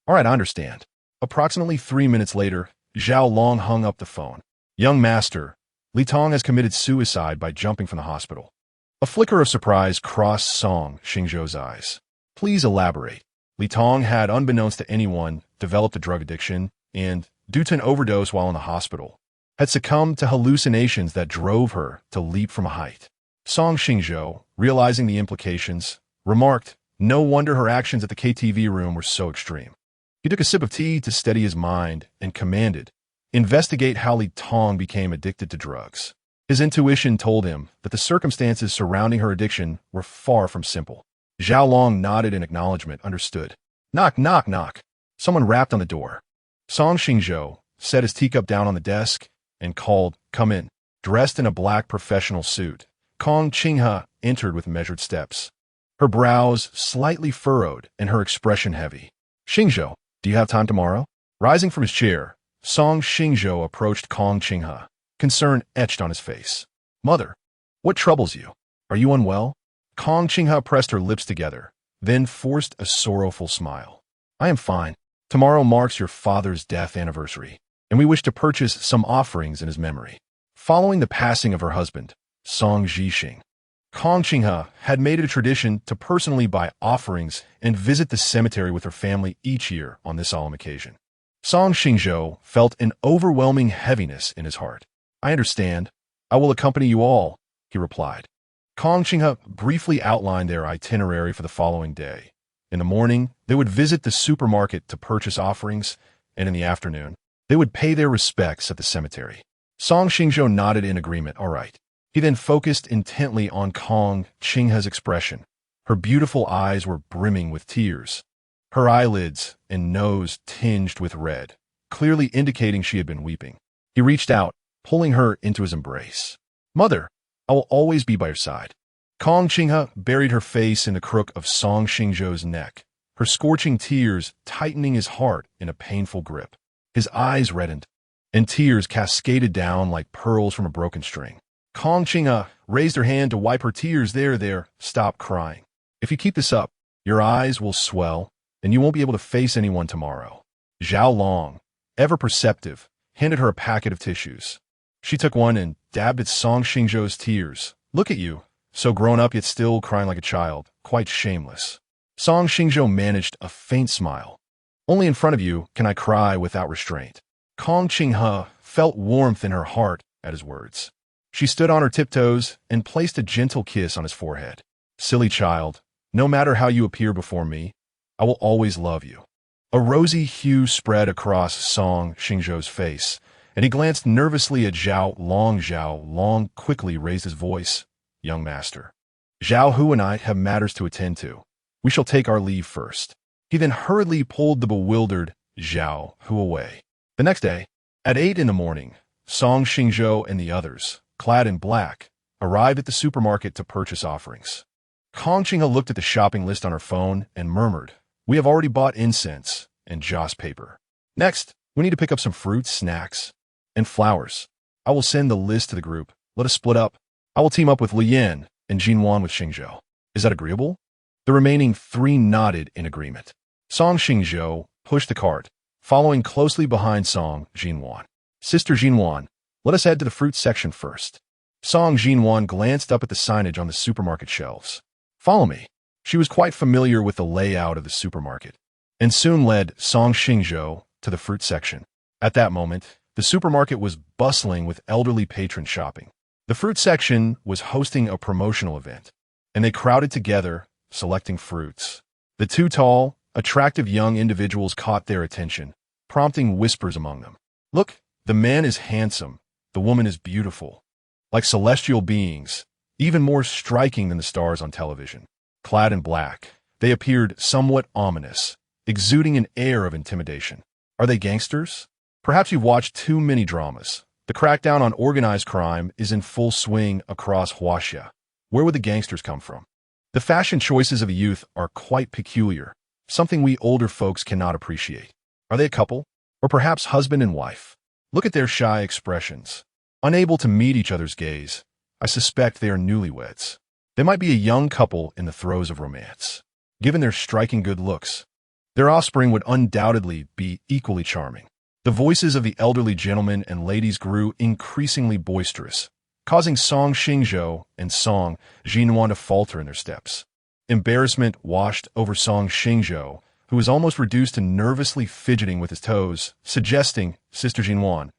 All right, I understand. Approximately 3 minutes later, Zhao Long hung up the phone. Young master, Li Tong has committed suicide by jumping from the hospital. A flicker of surprise crossed Song Xingzhou's eyes. Please elaborate. Li Tong had, unbeknownst to anyone, developed a drug addiction and, due to an overdose while in the hospital, had succumbed to hallucinations that drove her to leap from a height. Song Xingzhou, realizing the implications, remarked, "No wonder her actions at the KTV room were so extreme." He took a sip of tea to steady his mind and commanded, "Investigate how Li Tong became addicted to drugs." His intuition told him that the circumstances surrounding her addiction were far from simple. Zhao Long nodded in acknowledgement, understood. Knock, knock, knock. Someone rapped on the door. Song Xingzhou set his teacup down on the desk and called, "Come in." Dressed in a black professional suit, Kong Qinghe entered with measured steps. Her brows slightly furrowed and her expression heavy. "Xingzhou, do you have time tomorrow?" Rising from his chair, Song Xingzhou approached Kong Qinghe, concern etched on his face. "Mother, what troubles you? Are you unwell?" Kong Qinghe pressed her lips together, then forced a sorrowful smile. "I am fine. Tomorrow marks your father's death anniversary, and we wish to purchase some offerings in his memory." Following the passing of her husband, Song Zhixing, Kong Qinghe had made it a tradition to personally buy offerings and visit the cemetery with her family each year on this solemn occasion. Song Xingzhou felt an overwhelming heaviness in his heart. "I understand. I will accompany you all," he replied. Kong Qinghe briefly outlined their itinerary for the following day. In the morning, they would visit the supermarket to purchase offerings, and in the afternoon, they would pay their respects at the cemetery. Song Xingzhou nodded in agreement. All right. He then focused intently on Kong Qinghe's expression. Her beautiful eyes were brimming with tears, her eyelids and nose tinged with red, clearly indicating she had been weeping. He reached out, pulling her into his embrace. "Mother, I will always be by your side." Kong Qinghe buried her face in the crook of Song Xingzhou's neck, her scorching tears tightening his heart in a painful grip. His eyes reddened, and tears cascaded down like pearls from a broken string. Kong Qinghe raised her hand to wipe her tears. There, stop crying. If you keep this up, your eyes will swell, and you won't be able to face anyone tomorrow. Zhao Long, ever perceptive, handed her a packet of tissues. She took one and dabbed at Song Xingzhou's tears. "Look at you, so grown up yet still crying like a child, quite shameless." Song Xingzhou managed a faint smile. "Only in front of you can I cry without restraint." Kong Qinghe felt warmth in her heart at his words. She stood on her tiptoes and placed a gentle kiss on his forehead. "Silly child, no matter how you appear before me, I will always love you." A rosy hue spread across Song Xingzhou's face, and he glanced nervously at Zhao Long. Zhao Long quickly raised his voice. "Young master, Zhao Hu and I have matters to attend to. We shall take our leave first." He then hurriedly pulled the bewildered Zhao Hu away. The next day, at 8 in the morning, Song Xingzhou and the others, clad in black, arrived at the supermarket to purchase offerings. Kong Qinghe looked at the shopping list on her phone and murmured, "We have already bought incense and joss paper. Next, we need to pick up some fruits, snacks, and flowers. I will send the list to the group. Let us split up. I will team up with Lian and Jinwan with Xingzhou. Is that agreeable?" The remaining 3 nodded in agreement. Song Xingzhou pushed the cart, following closely behind Song Jinwan. "Sister Jinwan, let us head to the fruit section first." Song Jinwan glanced up at the signage on the supermarket shelves. "Follow me." She was quite familiar with the layout of the supermarket, and soon led Song Xingzhou to the fruit section. At that moment, the supermarket was bustling with elderly patrons shopping. The fruit section was hosting a promotional event, and they crowded together, selecting fruits. The 2 tall, attractive young individuals caught their attention, prompting whispers among them. "Look, the man is handsome, the woman is beautiful. Like celestial beings, even more striking than the stars on television. Clad in black, they appeared somewhat ominous, exuding an air of intimidation. Are they gangsters? Perhaps you've watched too many dramas. The crackdown on organized crime is in full swing across Huaxia. Where would the gangsters come from? The fashion choices of the youth are quite peculiar, something we older folks cannot appreciate. Are they a couple? Or perhaps husband and wife? Look at their shy expressions. Unable to meet each other's gaze, I suspect they are newlyweds. They might be a young couple in the throes of romance. Given their striking good looks, their offspring would undoubtedly be equally charming. The voices of the elderly gentlemen and ladies grew increasingly boisterous, causing Song Xingzhou and Song Xingzhou to falter in their steps. Embarrassment washed over Song Xingzhou, who was almost reduced to nervously fidgeting with his toes, suggesting, "Sister Xinhuan,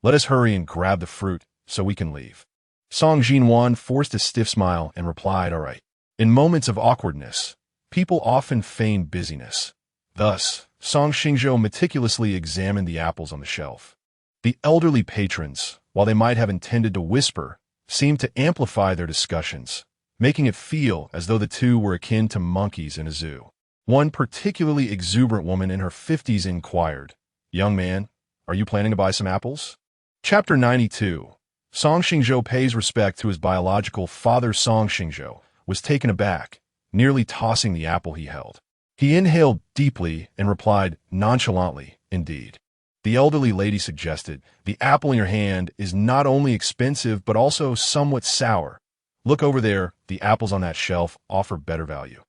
let us hurry and grab the fruit so we can leave." Song Xinhuan forced a stiff smile and replied, "All right." In moments of awkwardness, people often feign busyness. Thus, Song Xingzhou meticulously examined the apples on the shelf. The elderly patrons, while they might have intended to whisper, seemed to amplify their discussions, making it feel as though the two were akin to monkeys in a zoo. One particularly exuberant woman in her 50s inquired, "Young man, are you planning to buy some apples?" Chapter 92. Song Xingzhou pays respect to his biological father. Song Xingzhou was taken aback, nearly tossing the apple he held. He inhaled deeply and replied nonchalantly, "Indeed." The elderly lady suggested, "The apple in your hand is not only expensive but also somewhat sour. Look over there, the apples on that shelf offer better value."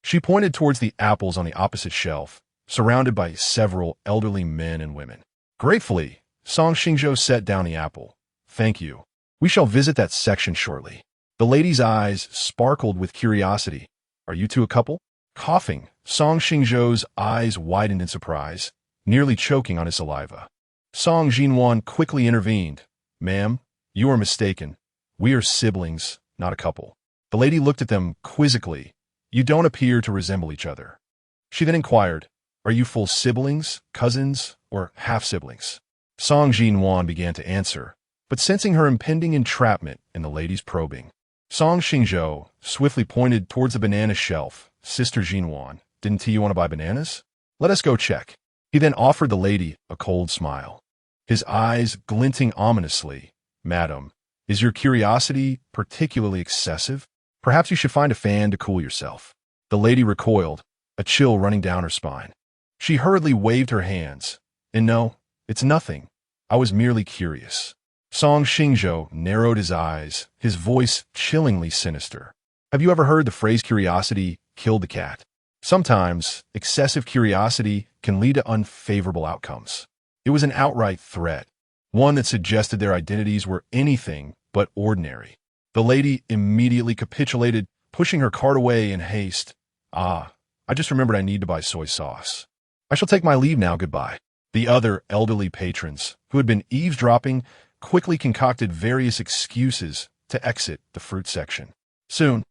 She pointed towards the apples on the opposite shelf, surrounded by several elderly men and women. Gratefully, Song Xingzhou set down the apple. "Thank you. We shall visit that section shortly." The lady's eyes sparkled with curiosity. "Are you two a couple?" Coughing, Song Xingzhou's eyes widened in surprise, nearly choking on his saliva. Song Xinhuan quickly intervened. "Ma'am, you are mistaken. We are siblings, not a couple." The lady looked at them quizzically. "You don't appear to resemble each other." She then inquired, "Are you full siblings, cousins, or half-siblings?" Song Xinhuan began to answer, but sensing her impending entrapment in the lady's probing, Song Xingzhou swiftly pointed towards the banana shelf. "Sister Xinhuan, didn't you want to buy bananas? Let us go check." He then offered the lady a cold smile, his eyes glinting ominously. "Madam, is your curiosity particularly excessive? Perhaps you should find a fan to cool yourself." The lady recoiled, a chill running down her spine. She hurriedly waved her hands. "And no, it's nothing. I was merely curious." Song Xingzhou narrowed his eyes, his voice chillingly sinister. "Have you ever heard the phrase curiosity killed the cat?" Sometimes, excessive curiosity can lead to unfavorable outcomes. It was an outright threat, one that suggested their identities were anything but ordinary. The lady immediately capitulated, pushing her cart away in haste. "Ah, I just remembered I need to buy soy sauce. I shall take my leave now, goodbye." The other elderly patrons, who had been eavesdropping, quickly concocted various excuses to exit the fruit section. Soon,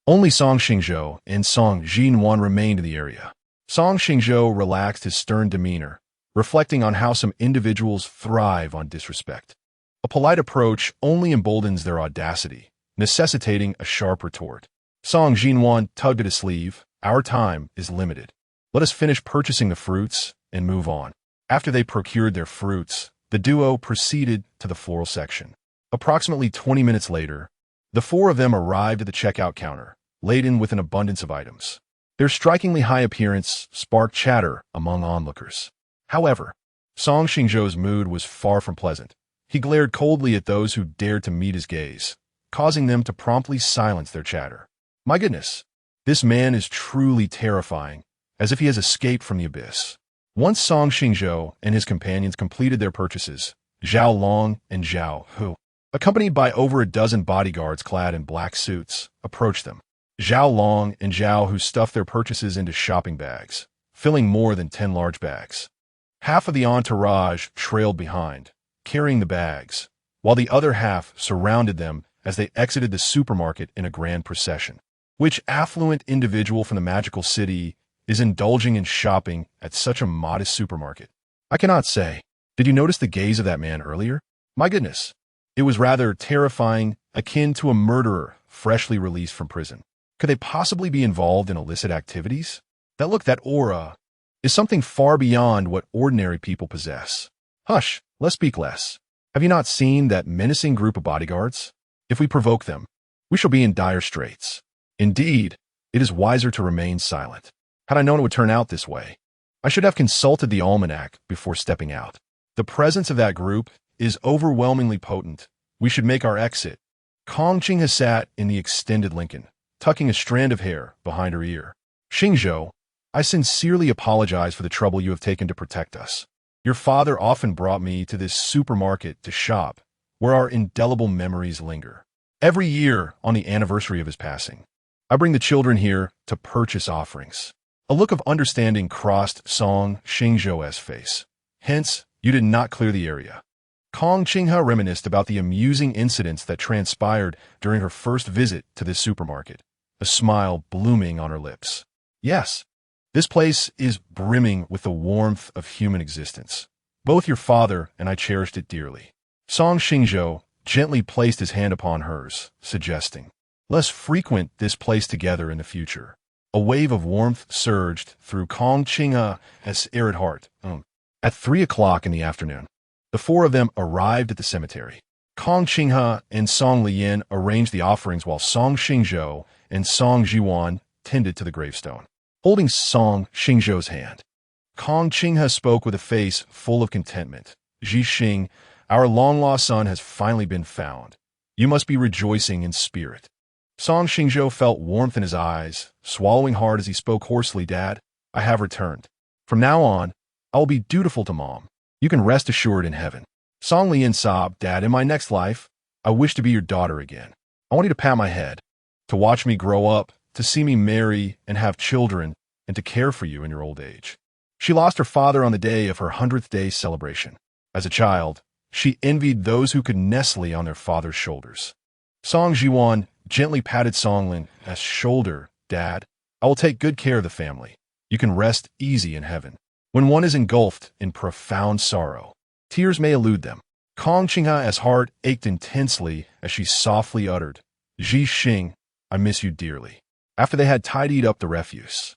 only Song Xingzhou and Song Xinhuan remained in the area. Song Xingzhou relaxed his stern demeanor, reflecting on how some individuals thrive on disrespect. A polite approach only emboldens their audacity, necessitating a sharp retort. Song Xinhuan tugged at his sleeve. "Our time is limited. Let us finish purchasing the fruits and move on." After they procured their fruits, the duo proceeded to the floral section. Approximately 20 minutes later, the four of them arrived at the checkout counter, laden with an abundance of items. Their strikingly high appearance sparked chatter among onlookers. However, Song Xingzhou's mood was far from pleasant. He glared coldly at those who dared to meet his gaze, causing them to promptly silence their chatter. "My goodness, this man is truly terrifying, as if he has escaped from the abyss." Once Song Xingzhou and his companions completed their purchases, Zhao Long and Zhao Hu, accompanied by over a dozen bodyguards clad in black suits, approached them. Zhao Long and Zhao Hu stuffed their purchases into shopping bags, filling more than 10 large bags. Half of the entourage trailed behind, carrying the bags, while the other half surrounded them as they exited the supermarket in a grand procession. Which affluent individual from the magical city is indulging in shopping at such a modest supermarket? I cannot say. Did you notice the gaze of that man earlier? My goodness. It was rather terrifying, akin to a murderer freshly released from prison. Could they possibly be involved in illicit activities? That look, that aura, is something far beyond what ordinary people possess. Hush, let's speak less. Have you not seen that menacing group of bodyguards? If we provoke them, we shall be in dire straits. Indeed, it is wiser to remain silent. Had I known it would turn out this way, I should have consulted the almanac before stepping out. The presence of that group is overwhelmingly potent. We should make our exit. Kong Ching has sat in the extended Lincoln, tucking a strand of hair behind her ear. Xingzhou, I sincerely apologize for the trouble you have taken to protect us. Your father often brought me to this supermarket to shop, where our indelible memories linger. Every year, on the anniversary of his passing, I bring the children here to purchase offerings. A look of understanding crossed Song Xingzhou's face. Hence, you did not clear the area. Kong Qinghe reminisced about the amusing incidents that transpired during her first visit to this supermarket, a smile blooming on her lips. Yes, this place is brimming with the warmth of human existence. Both your father and I cherished it dearly. Song Xingzhou gently placed his hand upon hers, suggesting, "Let's frequent this place together in the future." A wave of warmth surged through Kong Qinghe's arid heart. At 3 o'clock in the afternoon, the four of them arrived at the cemetery. Kong Qinghe and Song Liyan arranged the offerings while Song Xingzhou and Song Jiwan tended to the gravestone. Holding Song Xingzhou's hand, Kong Qinghe spoke with a face full of contentment. "Ji Xing, our long-lost son has finally been found. You must be rejoicing in spirit." Song Xingzhou felt warmth in his eyes, swallowing hard as he spoke hoarsely. "Dad, I have returned. From now on, I will be dutiful to Mom. You can rest assured in heaven." Song Liyan sobbed, "Dad, in my next life, I wish to be your daughter again. I want you to pat my head, to watch me grow up, to see me marry and have children, and to care for you in your old age." She lost her father on the day of her 100th day celebration. As a child, she envied those who could nestle on their father's shoulders. Song Jiwan gently patted Song Lin's shoulder. "Dad, I will take good care of the family. You can rest easy in heaven." When one is engulfed in profound sorrow, tears may elude them. Kong Qinghe's heart ached intensely as she softly uttered, "Ji Xing, I miss you dearly." After they had tidied up the refuse,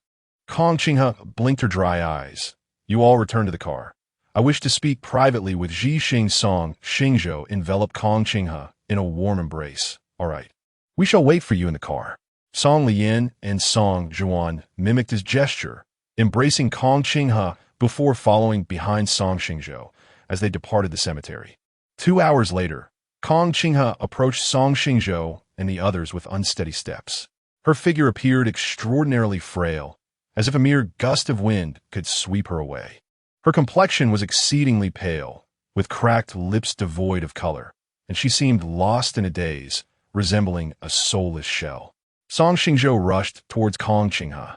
Kong Qinghe blinked her dry eyes. "You all return to the car. I wish to speak privately with Ji Xing." Song Xingzhou enveloped Kong Qinghe in a warm embrace. "All right. We shall wait for you in the car." Song Liyan and Song Jiwan mimicked his gesture, embracing Kong Qinghe before following behind Song Xingzhou as they departed the cemetery. 2 hours later, Kong Qinghe approached Song Xingzhou and the others with unsteady steps. Her figure appeared extraordinarily frail, as if a mere gust of wind could sweep her away. Her complexion was exceedingly pale, with cracked lips devoid of color, and she seemed lost in a daze, resembling a soulless shell. Song Xingzhou rushed towards Kong Qinghe,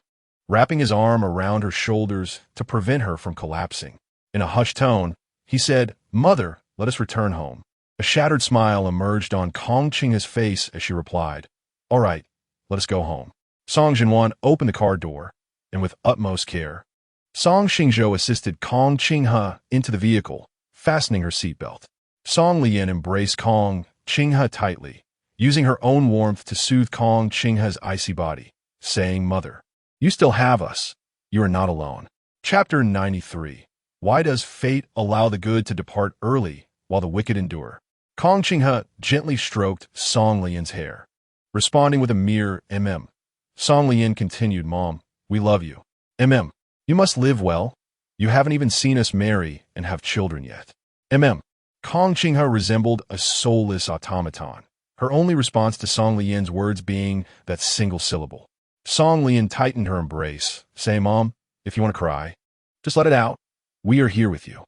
wrapping his arm around her shoulders to prevent her from collapsing. In a hushed tone, he said, "Mother, let us return home." A shattered smile emerged on Kong Qinghe's face as she replied, "All right, let us go home." Song Jiwan opened the car door, and with utmost care, Song Xingzhou assisted Kong Qinghe into the vehicle, fastening her seatbelt. Song Liyan embraced Kong Qinghe tightly, using her own warmth to soothe Kong Qinghe's icy body, saying, "Mother, you still have us. You are not alone." Chapter 93. Why does fate allow the good to depart early while the wicked endure? Kong Qinghe gently stroked Song Liyan's hair, responding with a mere mm. Song Liyan continued, "Mom, we love you. You must live well. You haven't even seen us marry and have children yet. Kong Qinghe resembled a soulless automaton, her only response to Song Liyan's words being that single syllable. Song Liyan tightened her embrace, saying, "Mom, if you want to cry, just let it out. We are here with you."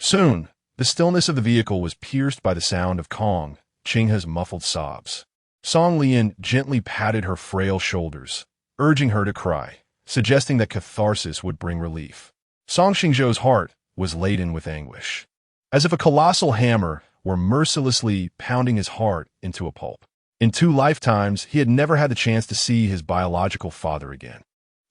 Soon, the stillness of the vehicle was pierced by the sound of Kong Qinghe's muffled sobs. Song Liyan gently patted her frail shoulders, urging her to cry, suggesting that catharsis would bring relief. Song Xingzhou's heart was laden with anguish, as if a colossal hammer were mercilessly pounding his heart into a pulp. In 2 lifetimes, he had never had the chance to see his biological father again.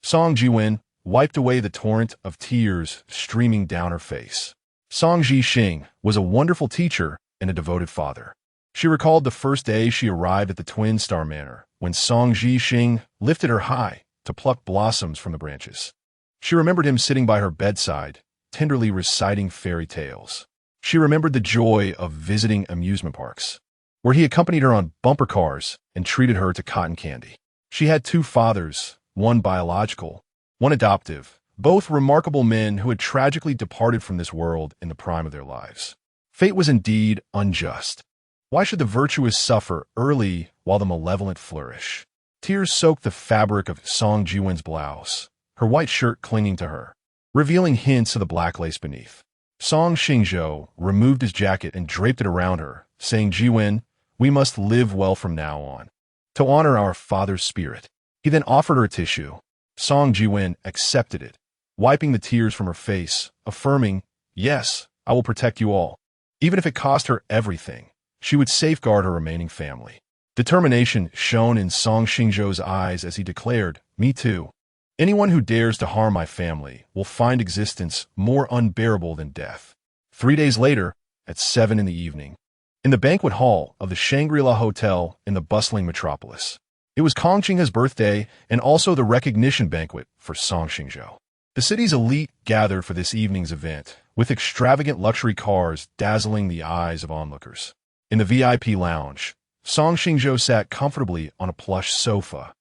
Song Jiwan wiped away the torrent of tears streaming down her face. Song Ji Xing was a wonderful teacher and a devoted father. She recalled the first day she arrived at the Twin Star Manor, when Song Ji Xing lifted her high to pluck blossoms from the branches. She remembered him sitting by her bedside, tenderly reciting fairy tales. She remembered the joy of visiting amusement parks, where he accompanied her on bumper cars and treated her to cotton candy. She had 2 fathers, one biological, one adoptive, both remarkable men who had tragically departed from this world in the prime of their lives. Fate was indeed unjust. Why should the virtuous suffer early while the malevolent flourish? Tears soaked the fabric of Song Jiwen's blouse, her white shirt clinging to her, revealing hints of the black lace beneath. Song Xingzhou removed his jacket and draped it around her, saying, Jiwen, we must live well from now on, to honor our father's spirit. He then offered her a tissue. Song Jiwen accepted it, wiping the tears from her face, affirming, yes, I will protect you all. Even if it cost her everything, she would safeguard her remaining family. Determination shone in Song Xingzhou's eyes as he declared, me too. Anyone who dares to harm my family will find existence more unbearable than death. 3 days later, at 7 in the evening, in the banquet hall of the Shangri-La Hotel in the bustling metropolis, it was Kong Qinghe's birthday and also the recognition banquet for Song Xingzhou. The city's elite gathered for this evening's event, with extravagant luxury cars dazzling the eyes of onlookers. In the VIP lounge, Song Xingzhou sat comfortably on a plush sofa,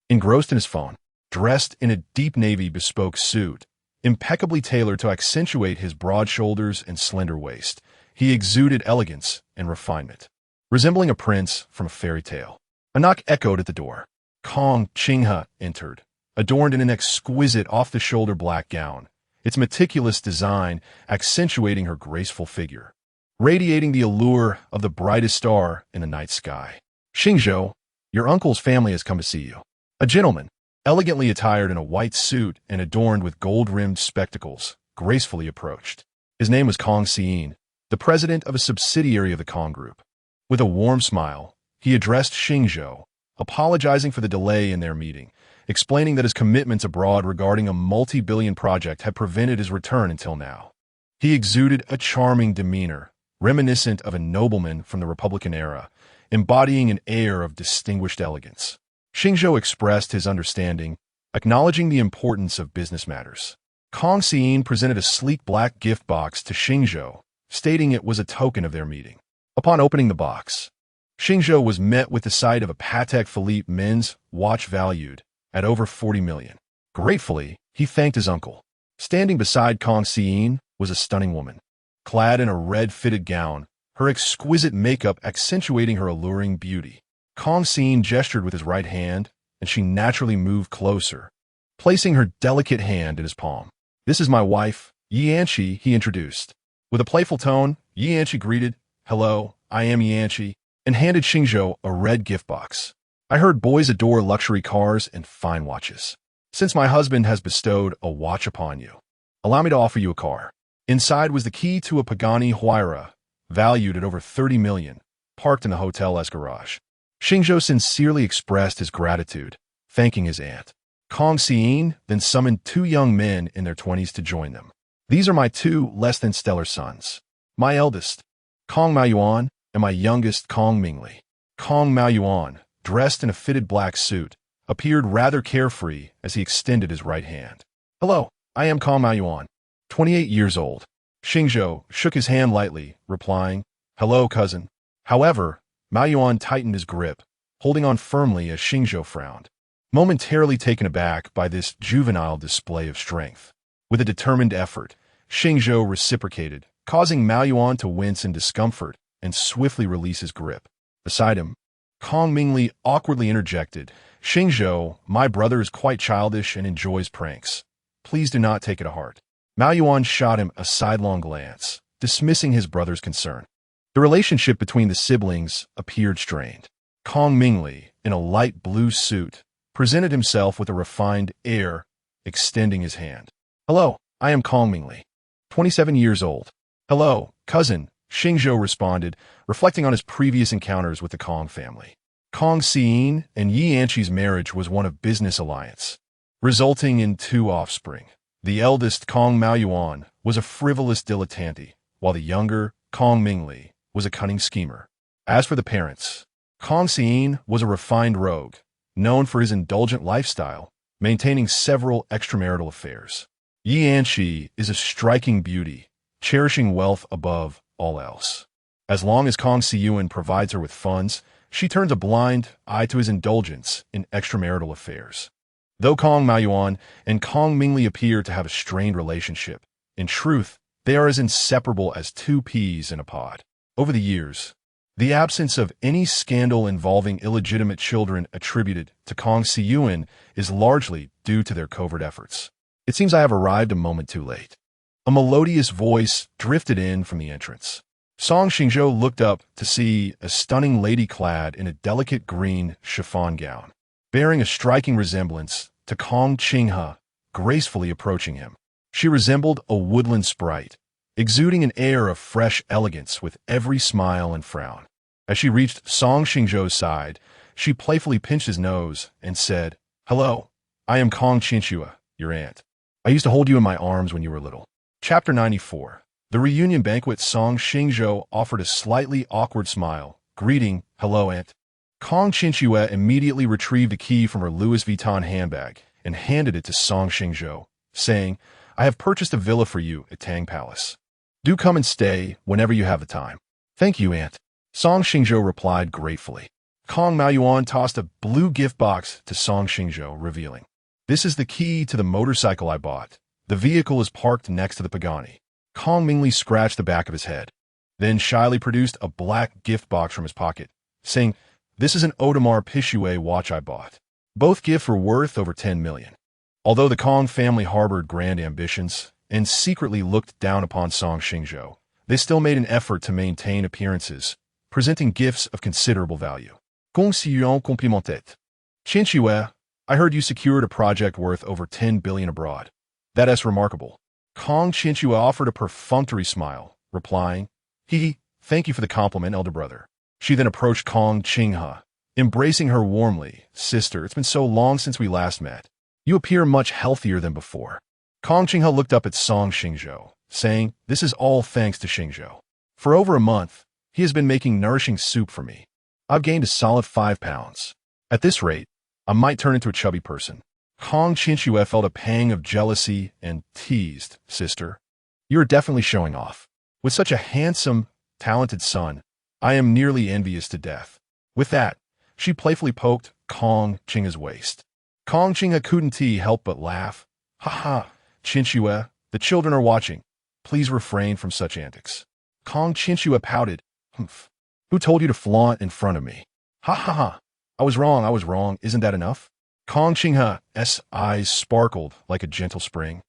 engrossed in his phone, dressed in a deep navy bespoke suit, impeccably tailored to accentuate his broad shoulders and slender waist. He exuded elegance and refinement, resembling a prince from a fairy tale. A knock echoed at the door. Kong Qinghe entered, adorned in an exquisite off-the-shoulder black gown, its meticulous design accentuating her graceful figure, radiating the allure of the brightest star in the night sky. Xingzhou, your uncle's family has come to see you. A gentleman, elegantly attired in a white suit and adorned with gold-rimmed spectacles, gracefully approached. His name was Kong Xiyin, the president of a subsidiary of the Kong Group. With a warm smile, he addressed Xingzhou, apologizing for the delay in their meeting, explaining that his commitments abroad regarding a multi-billion project had prevented his return until now. He exuded a charming demeanor, reminiscent of a nobleman from the Republican era, embodying an air of distinguished elegance. Xingzhou expressed his understanding, acknowledging the importance of business matters. Kong Xiyin presented a sleek black gift box to Xingzhou, stating it was a token of their meeting. Upon opening the box, Xingzhou was met with the sight of a Patek Philippe men's watch valued at over 40 million. Gratefully, he thanked his uncle. Standing beside Kong Xiyin was a stunning woman, clad in a red fitted gown, her exquisite makeup accentuating her alluring beauty. Kong Xiyin gestured with his right hand, and she naturally moved closer, placing her delicate hand in his palm. This is my wife, Yanqi, he introduced. With a playful tone, Yanqi greeted, hello, I am Yanqi, and handed Xingzhou a red gift box. I heard boys adore luxury cars and fine watches. Since my husband has bestowed a watch upon you, allow me to offer you a car. Inside was the key to a Pagani Huayra, valued at over 30 million, parked in the hotel's garage. Xingzhou sincerely expressed his gratitude, thanking his aunt. Kong Xiyin then summoned 2 young men in their 20s to join them. These are my 2 less-than-stellar sons. My eldest, Kong Maoyuan, and my youngest, Kong Mingli. Kong Maoyuan, dressed in a fitted black suit, appeared rather carefree as he extended his right hand. Hello, I am Kong Maoyuan, 28 years old. Xingzhou shook his hand lightly, replying, hello, cousin. However, Maoyuan tightened his grip, holding on firmly as Xingzhou frowned, momentarily taken aback by this juvenile display of strength. With a determined effort, Xingzhou reciprocated, causing Maoyuan to wince in discomfort and swiftly release his grip. Beside him, Kong Mingli awkwardly interjected, Xingzhou, my brother is quite childish and enjoys pranks. Please do not take it to heart. Maoyuan shot him a sidelong glance, dismissing his brother's concern. The relationship between the siblings appeared strained. Kong Mingli, in a light blue suit, presented himself with a refined air, extending his hand. Hello, I am Kong Mingli, 27 years old. Hello, cousin, Xingzhou responded, reflecting on his previous encounters with the Kong family. Kong Xiyin and Yanqi's marriage was one of business alliance, resulting in 2 offspring. The eldest, Kong Maoyuan, was a frivolous dilettante, while the younger, Kong Mingli, was a cunning schemer. As for the parents, Kong Xiyin was a refined rogue, known for his indulgent lifestyle, maintaining several extramarital affairs. Yanqi is a striking beauty, cherishing wealth above all else. As long as Kong Xiyin provides her with funds, she turns a blind eye to his indulgence in extramarital affairs. Though Kong Maoyuan and Kong Mingli appear to have a strained relationship, in truth, they are as inseparable as 2 peas in a pod. Over the years, The absence of any scandal involving illegitimate children attributed to Kong Siyuan is largely due to their covert efforts. It seems I have arrived a moment too late. A melodious voice drifted in from the entrance. Song Xingzhou looked up to see a stunning lady clad in a delicate green chiffon gown, bearing a striking resemblance to Kong Qinghe, gracefully approaching him. She resembled a woodland sprite, exuding an air of fresh elegance with every smile and frown. As she reached Song Xingzhou's side, she playfully pinched his nose and said, "Hello, I am Kong Qingzhou, your aunt. I used to hold you in my arms when you were little." Chapter 94. The reunion banquet. Song Xingzhou offered a slightly awkward smile, greeting, "Hello, aunt." Kong Qingzhou immediately retrieved a key from her Louis Vuitton handbag and handed it to Song Xingzhou, saying, "I have purchased a villa for you at Tang Palace. Do come and stay whenever you have the time." "Thank you, aunt," Song Xingzhou replied gratefully. Kong Maoyuan tossed a blue gift box to Song Xingzhou, revealing, "This is the key to the motorcycle I bought. The vehicle is parked next to the Pagani." Kong Mingli scratched the back of his head, then shyly produced a black gift box from his pocket, saying, "This is an Audemars Piguet watch I bought." Both gifts were worth over 10 million. Although the Kong family harbored grand ambitions and secretly looked down upon Song Xingzhou, they still made an effort to maintain appearances, presenting gifts of considerable value. Conseillon complimentet. Qingzhou, I heard you secured a project worth over 10 billion abroad. That is remarkable. Kong Qingzhou offered a perfunctory smile, replying, Thank you for the compliment, elder brother." She then approached Kong Qinghe, embracing her warmly. "Sister, it's been so long since we last met. You appear much healthier than before." Kong Qinghe looked up at Song Xingzhou, saying, "This is all thanks to Xingzhou. For over a month, he has been making nourishing soup for me. I've gained a solid 5 pounds. At this rate, I might turn into a chubby person." Kong Qingzhou felt a pang of jealousy and teased, "Sister, you're definitely showing off. With such a handsome, talented son, I am nearly envious to death." With that, she playfully poked Kong Qinghe's waist. Kong Qinghe couldn't help but laugh. "Ha ha, Qingzhou, the children are watching. Please refrain from such antics." Kong Qingzhou pouted, "Humph. Who told you to flaunt in front of me?" "Ha ha ha. I was wrong. Isn't that enough?" Kong Qinghe's eyes sparkled like a gentle spring,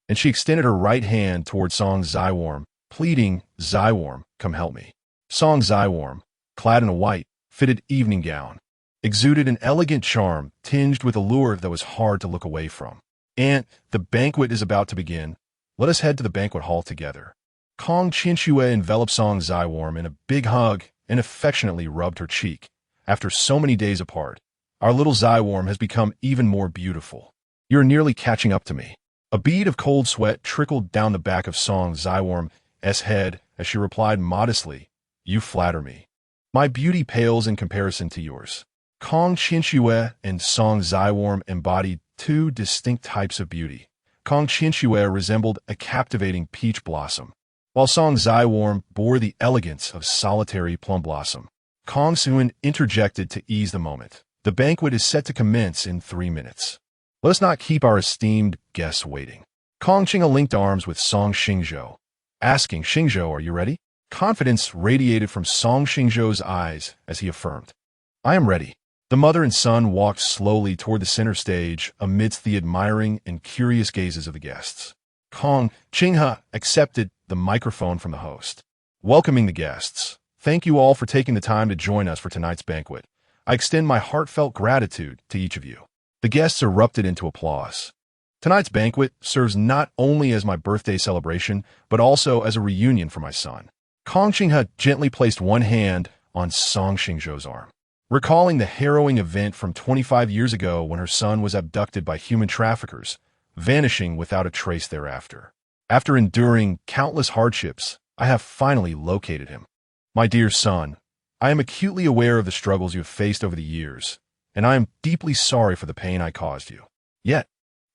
and she extended her right hand toward Song Xiwarm, pleading, "Xiwarm, come help me." Song Xiwarm, clad in a white, fitted evening gown, exuded an elegant charm tinged with allure that was hard to look away from. "Aunt, the banquet is about to begin. Let us head to the banquet hall together." Kong Qingzhou enveloped Song Xiwarm in a big hug and affectionately rubbed her cheek. "After so many days apart, our little Xiwarm has become even more beautiful. You're nearly catching up to me." A bead of cold sweat trickled down the back of Song Xiwarm's head as she replied modestly, "You flatter me. My beauty pales in comparison to yours." Kong Qingzhou and Song Xiwarm embodied two distinct types of beauty. Kong Qingzhou resembled a captivating peach blossom, while Song Xiwarm bore the elegance of solitary plum blossom. Kong Siyuan interjected to ease the moment. "The banquet is set to commence in 3 minutes. Let us not keep our esteemed guests waiting." Kong Qinghe linked arms with Song Xingzhou, asking, "Xingzhou, are you ready?" Confidence radiated from Song Xingzhou's eyes as he affirmed, "I am ready." The mother and son walked slowly toward the center stage amidst the admiring and curious gazes of the guests. Kong Qinghe accepted the microphone from the host. "Welcoming the guests. Thank you all for taking the time to join us for tonight's banquet. I extend my heartfelt gratitude to each of you." The guests erupted into applause. Tonight's banquet serves not only as my birthday celebration, but also as a reunion for my son. Kong Qinghe gently placed one hand on Song Xingzhou's arm, recalling the harrowing event from 25 years ago when her son was abducted by human traffickers, vanishing without a trace thereafter. "After enduring countless hardships, I have finally located him. My dear son, I am acutely aware of the struggles you have faced over the years, and I am deeply sorry for the pain I caused you. Yet,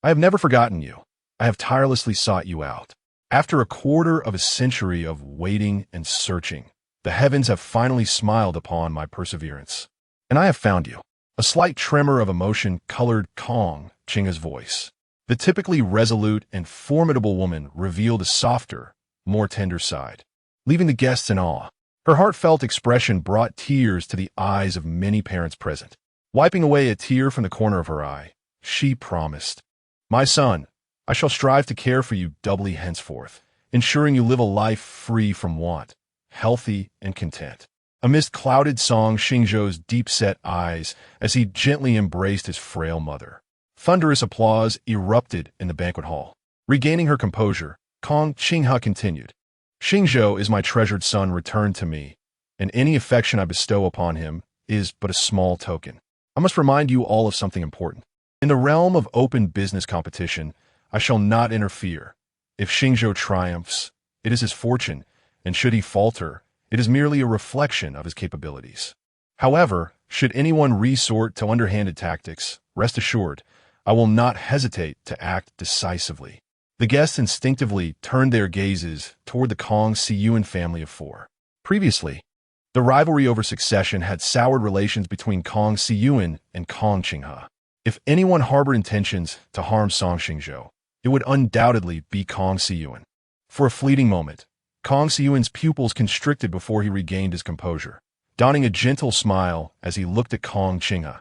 I have never forgotten you. I have tirelessly sought you out. After a quarter of a century of waiting and searching, the heavens have finally smiled upon my perseverance, and I have found you." A slight tremor of emotion colored Kong Qinghe's voice. The typically resolute and formidable woman revealed a softer, more tender side, leaving the guests in awe. Her heartfelt expression brought tears to the eyes of many parents present. Wiping away a tear from the corner of her eye, she promised, "My son, I shall strive to care for you doubly henceforth, ensuring you live a life free from want, healthy and content." Amidst clouded Song Xingzhou's deep-set eyes as he gently embraced his frail mother, thunderous applause erupted in the banquet hall. Regaining her composure, Kong Qinghe continued, "Xingzhou is my treasured son returned to me, and any affection I bestow upon him is but a small token. I must remind you all of something important. In the realm of open business competition, I shall not interfere. If Xingzhou triumphs, it is his fortune, and should he falter, it is merely a reflection of his capabilities. However, should anyone resort to underhanded tactics, rest assured, I will not hesitate to act decisively." The guests instinctively turned their gazes toward the Kong Xiyuan family of four. Previously, the rivalry over succession had soured relations between Kong Xiyuan and Kong Qinghe. If anyone harbored intentions to harm Song Xingzhou, it would undoubtedly be Kong Xiyuan. For a fleeting moment, Kong Xiyuan's pupils constricted before he regained his composure, donning a gentle smile as he looked at Kong Qinghe,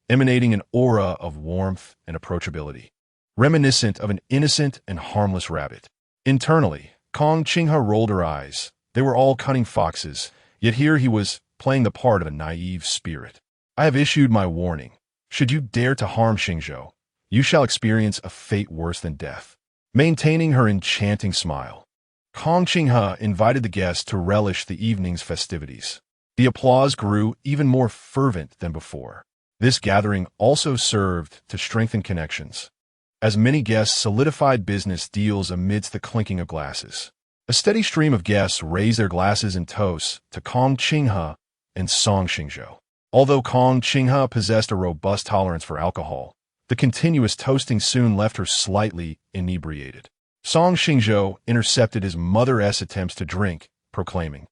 emanating an aura of warmth and approachability, reminiscent of an innocent and harmless rabbit. Internally, Kong Qinghe rolled her eyes. They were all cunning foxes, yet here he was playing the part of a naive spirit. "I have issued my warning. Should you dare to harm Xingzhou, you shall experience a fate worse than death." Maintaining her enchanting smile, Kong Qinghe invited the guests to relish the evening's festivities. The applause grew even more fervent than before. This gathering also served to strengthen connections, as many guests solidified business deals amidst the clinking of glasses. A steady stream of guests raised their glasses in toasts to Kong Qinghe and Song Xingzhou. Although Kong Qinghe possessed a robust tolerance for alcohol, the continuous toasting soon left her slightly inebriated. Song Xingzhou intercepted his mother's attempts to drink, proclaiming,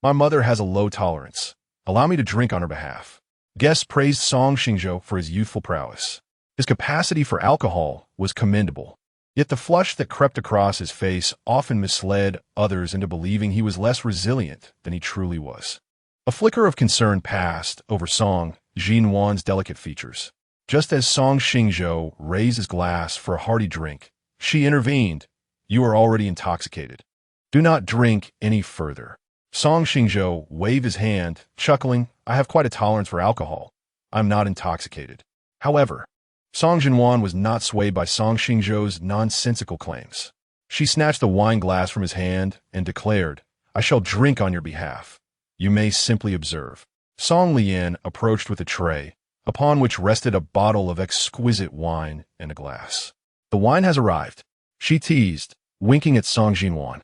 "My mother has a low tolerance. Allow me to drink on her behalf." Guests praised Song Xingzhou for his youthful prowess. His capacity for alcohol was commendable, yet the flush that crept across his face often misled others into believing he was less resilient than he truly was. A flicker of concern passed over Song Xingzhou's delicate features. Just as Song Xingzhou raised his glass for a hearty drink, she intervened, "You are already intoxicated. Do not drink any further." Song Xingzhou waved his hand, chuckling, "I have quite a tolerance for alcohol. I'm not intoxicated." However, Song Xingzhou was not swayed by Song Xingzhou's nonsensical claims. She snatched the wine glass from his hand and declared, "I shall drink on your behalf. You may simply observe." Song Lian approached with a tray, upon which rested a bottle of exquisite wine and a glass. "The wine has arrived," she teased, winking at Song Xingzhou,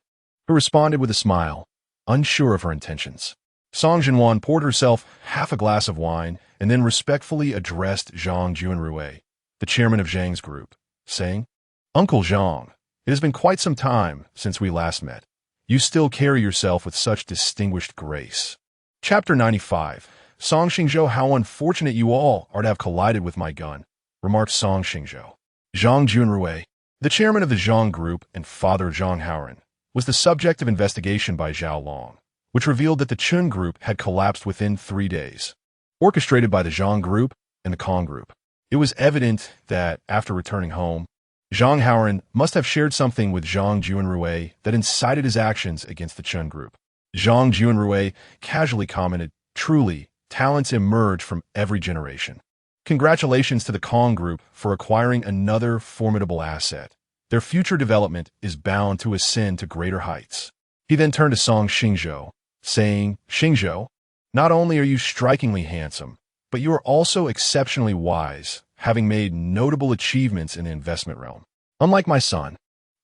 who responded with a smile, unsure of her intentions. Song Xingzhou poured herself half a glass of wine and then respectfully addressed Zhang Junrui, the chairman of Zhang's group, saying, "Uncle Zhang, it has been quite some time since we last met. You still carry yourself with such distinguished grace." Chapter 95. Song Xingzhou, how unfortunate you all are to have collided with my gun, remarked Song Xingzhou. Zhang Junrui, the chairman of the Zhang group and father of Zhang Haoran, was the subject of investigation by Zhao Long, which revealed that the Chun group had collapsed within 3 days, orchestrated by the Zhang group and the Kong group. It was evident that, after returning home, Zhang Haoran must have shared something with Zhang Junrui that incited his actions against the Chun group. Zhang Junrui casually commented, "Truly, talents emerge from every generation. Congratulations to the Kong group for acquiring another formidable asset. Their future development is bound to ascend to greater heights." He then turned to Song Xingzhou, saying, "Xingzhou, not only are you strikingly handsome, but you are also exceptionally wise, having made notable achievements in the investment realm. Unlike my son,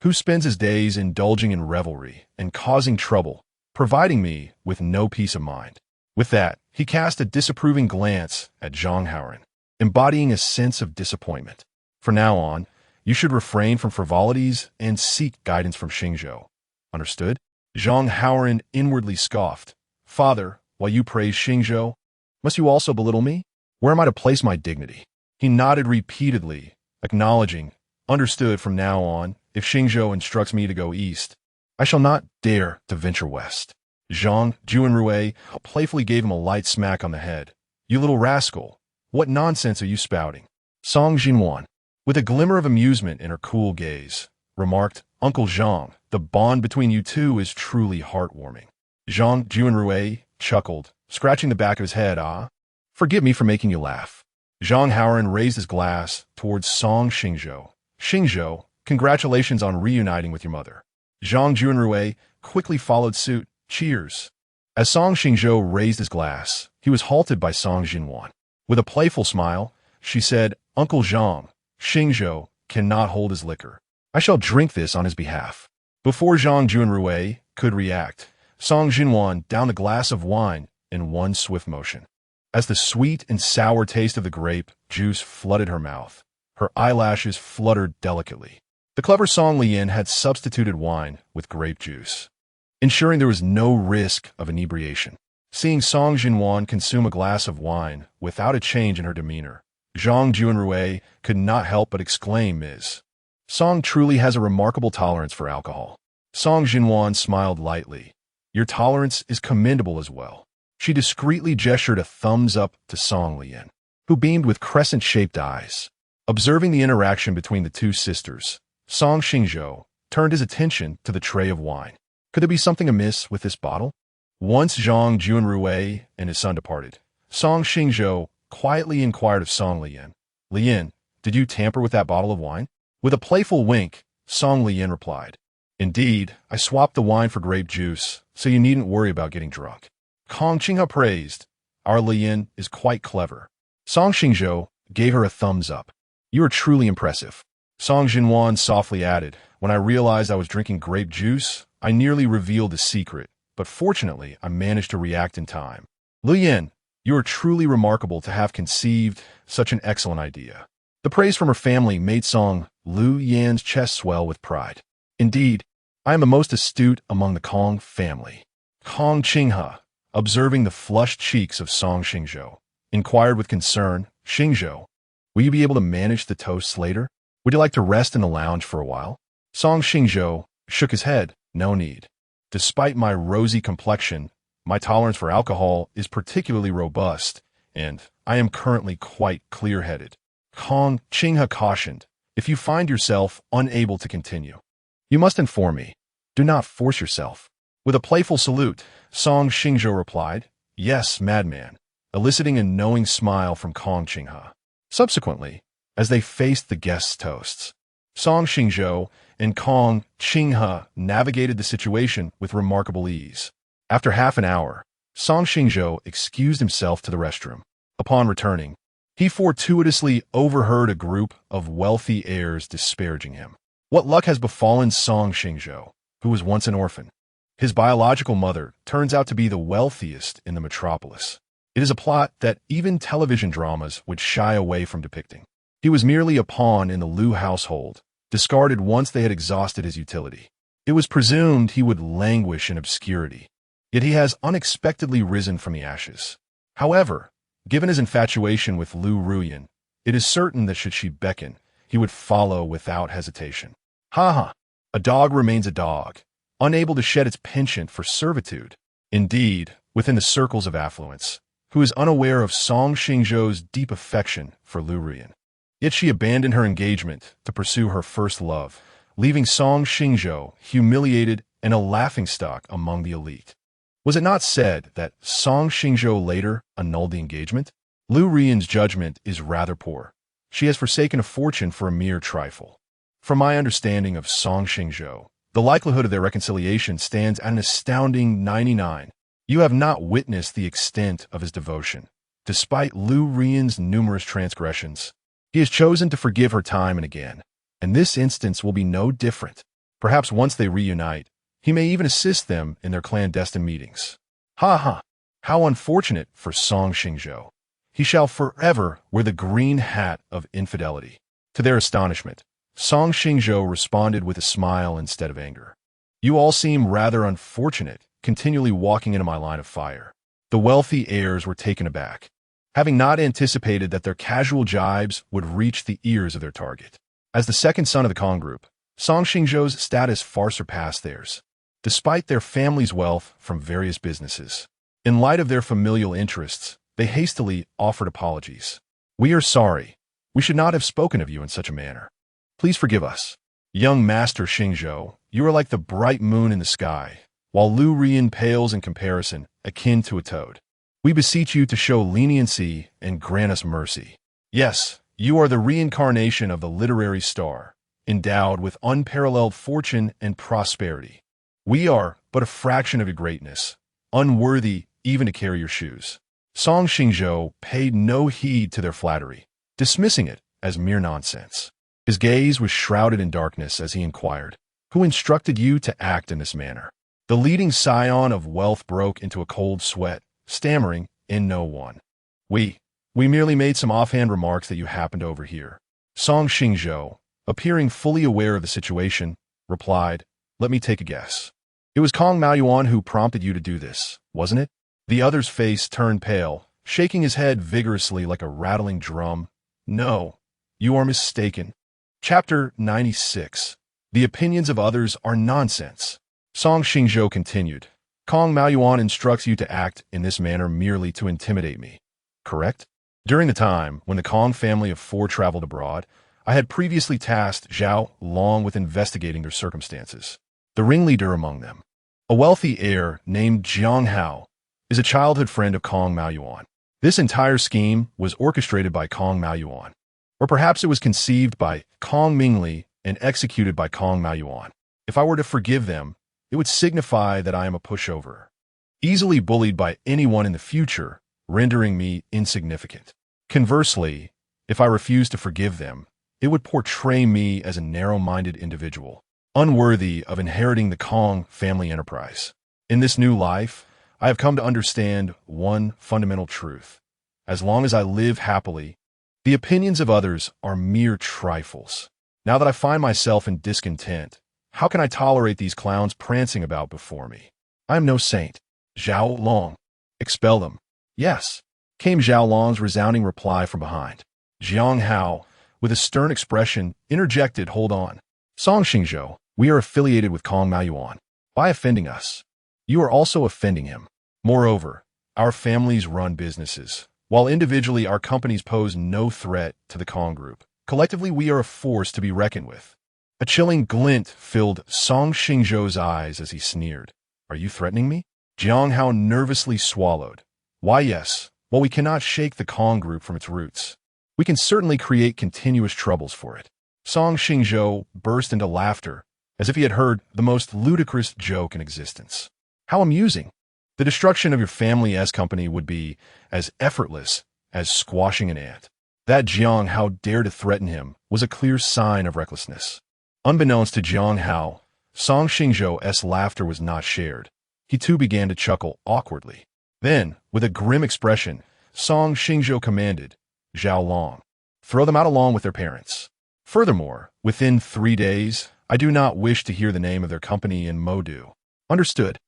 who spends his days indulging in revelry and causing trouble, providing me with no peace of mind." With that, he cast a disapproving glance at Zhang Haoran, embodying a sense of disappointment. "From now on, you should refrain from frivolities and seek guidance from Xingzhou. Understood?" Zhang Haoran inwardly scoffed. "Father, while you praise Xingzhou, must you also belittle me? Where am I to place my dignity?" He nodded repeatedly, acknowledging, "Understood. From now on, if Xingzhou instructs me to go east, I shall not dare to venture west." Zhang Juanrui playfully gave him a light smack on the head. "You little rascal, what nonsense are you spouting?" Song Xinhuan, with a glimmer of amusement in her cool gaze, remarked, "Uncle Zhang, the bond between you two is truly heartwarming." Zhang Juanrui chuckled, scratching the back of his head. "Ah, forgive me for making you laugh." Zhang Haoran raised his glass towards Song Xingzhou. "Xingzhou, congratulations on reuniting with your mother." Zhang Juanrui quickly followed suit. "Cheers." As Song Xingzhou raised his glass, he was halted by Song Xinhuan. With a playful smile, she said, "Uncle Zhang, Xingzhou cannot hold his liquor. I shall drink this on his behalf." Before Zhang Juanrui could react, Song Xinhuan downed a glass of wine in one swift motion. As the sweet and sour taste of the grape juice flooded her mouth, her eyelashes fluttered delicately. The clever Song Lian had substituted wine with grape juice, ensuring there was no risk of inebriation. Seeing Song Xinhuan consume a glass of wine without a change in her demeanor, Zhang Juanrui could not help but exclaim, "Ms. Song truly has a remarkable tolerance for alcohol." Song Xinhuan smiled lightly. "Your tolerance is commendable as well." She discreetly gestured a thumbs up to Song Lian, who beamed with crescent-shaped eyes. Observing the interaction between the two sisters, Song Xingzhou turned his attention to the tray of wine. Could there be something amiss with this bottle? Once Zhang Juanrui and his son departed, Song Xingzhou quietly inquired of Song Lian, "Lian, did you tamper with that bottle of wine?" With a playful wink, Song Lian replied, "Indeed, I swapped the wine for grape juice, so you needn't worry about getting drunk." Kong Qinghe praised, "Our Lian is quite clever." Song Xingzhou gave her a thumbs up. "You are truly impressive." Song Xinhuan softly added, "When I realized I was drinking grape juice, I nearly revealed the secret, but fortunately I managed to react in time." "Lian, you are truly remarkable to have conceived such an excellent idea." The praise from her family made Song Liu Yan's chest swell with pride. "Indeed, I am the most astute among the Kong family." Kong Qinghe, observing the flushed cheeks of Song Xingzhou, inquired with concern, "Xingzhou, will you be able to manage the toasts later? Would you like to rest in the lounge for a while?" Song Xingzhou shook his head. "No need. Despite my rosy complexion, my tolerance for alcohol is particularly robust, and I am currently quite clear-headed." Kong Qinghe cautioned, "If you find yourself unable to continue, you must inform me. Do not force yourself." With a playful salute, Song Xingzhou replied, "Yes, madman," eliciting a knowing smile from Kong Qinghe. Subsequently, as they faced the guests' toasts, Song Xingzhou and Kong Qinghe navigated the situation with remarkable ease. After half an hour, Song Xingzhou excused himself to the restroom. Upon returning, he fortuitously overheard a group of wealthy heirs disparaging him. What luck has befallen Song Xingzhou, who was once an orphan? His biological mother turns out to be the wealthiest in the metropolis. It is a plot that even television dramas would shy away from depicting. He was merely a pawn in the Liu household, discarded once they had exhausted his utility. It was presumed he would languish in obscurity, yet he has unexpectedly risen from the ashes. However, given his infatuation with Liu Ruyan, it is certain that should she beckon, he would follow without hesitation. Ha ha! A dog remains a dog, unable to shed its penchant for servitude. Indeed, within the circles of affluence, who is unaware of Song Xingzhou's deep affection for Liu Ruyan. Yet she abandoned her engagement to pursue her first love, leaving Song Xingzhou humiliated and a laughingstock among the elite. Was it not said that Song Xingzhou later annulled the engagement? Liu Ruyan's judgment is rather poor. She has forsaken a fortune for a mere trifle. From my understanding of Song Xingzhou, the likelihood of their reconciliation stands at an astounding 99. You have not witnessed the extent of his devotion. Despite Liu Ruyan's numerous transgressions, he has chosen to forgive her time and again, and this instance will be no different. Perhaps once they reunite, he may even assist them in their clandestine meetings. Ha ha! How unfortunate for Song Xingzhou. He shall forever wear the green hat of infidelity. To their astonishment, Song Xingzhou responded with a smile instead of anger. You all seem rather unfortunate, continually walking into my line of fire. The wealthy heirs were taken aback, having not anticipated that their casual jibes would reach the ears of their target. As the second son of the Kong group, Song Xingzhou's status far surpassed theirs. despite their family's wealth from various businesses. In light of their familial interests, they hastily offered apologies. "We are sorry. We should not have spoken of you in such a manner. Please forgive us. Young Master Xingzhou, you are like the bright moon in the sky, while Liu Ruyan pales in comparison, akin to a toad. We beseech you to show leniency and grant us mercy. Yes, you are the reincarnation of the literary star, endowed with unparalleled fortune and prosperity. We are but a fraction of your greatness, unworthy even to carry your shoes." Song Xingzhou paid no heed to their flattery, dismissing it as mere nonsense. His gaze was shrouded in darkness as he inquired, "Who instructed you to act in this manner?" The leading scion of wealth broke into a cold sweat, stammering, "In no one. We merely made some offhand remarks that you happened to overhear." Song Xingzhou, appearing fully aware of the situation, replied, "Let me take a guess. It was Kong Maoyuan who prompted you to do this, wasn't it?" The other's face turned pale, shaking his head vigorously like a rattling drum. "No, you are mistaken." Chapter 96. The opinions of others are nonsense. Song Xingzhou continued, "Kong Maoyuan instructs you to act in this manner merely to intimidate me, correct? During the time when the Kong family of 4 traveled abroad, I had previously tasked Zhao Long with investigating their circumstances. The ringleader among them, a wealthy heir named Jiang Hao, is a childhood friend of Kong Maoyuan. This entire scheme was orchestrated by Kong Maoyuan, or perhaps it was conceived by Kong Mingli and executed by Kong Maoyuan. If I were to forgive them, it would signify that I am a pushover, easily bullied by anyone in the future, rendering me insignificant. Conversely, if I refuse to forgive them, it would portray me as a narrow-minded individual, unworthy of inheriting the Kong family enterprise. In this new life, I have come to understand one fundamental truth. As long as I live happily, the opinions of others are mere trifles. Now that I find myself in discontent, how can I tolerate these clowns prancing about before me? I am no saint. Zhao Long, expel them." "Yes," came Zhao Long's resounding reply from behind. Jiang Hao, with a stern expression, interjected, "Hold on. Song Xingzhou, we are affiliated with Kong Maoyuan. By offending us, you are also offending him. Moreover, our families run businesses, while individually our companies pose no threat to the Kong group. Collectively, we are a force to be reckoned with." A chilling glint filled Song Xingzhou's eyes as he sneered. "Are you threatening me?" Jiang Hao nervously swallowed. "Why, yes. While we cannot shake the Kong group from its roots, we can certainly create continuous troubles for it." Song Xingzhou burst into laughter, as if he had heard the most ludicrous joke in existence. "How amusing! The destruction of your family's company would be as effortless as squashing an ant." That Jiang Hao dared to threaten him was a clear sign of recklessness. Unbeknownst to Jiang Hao, Song Xingzhou's laughter was not shared. He too began to chuckle awkwardly. Then, with a grim expression, Song Xingzhou commanded, "Zhao Long, throw them out along with their parents. Furthermore, within 3 days, I do not wish to hear the name of their company in Modu." "Understood."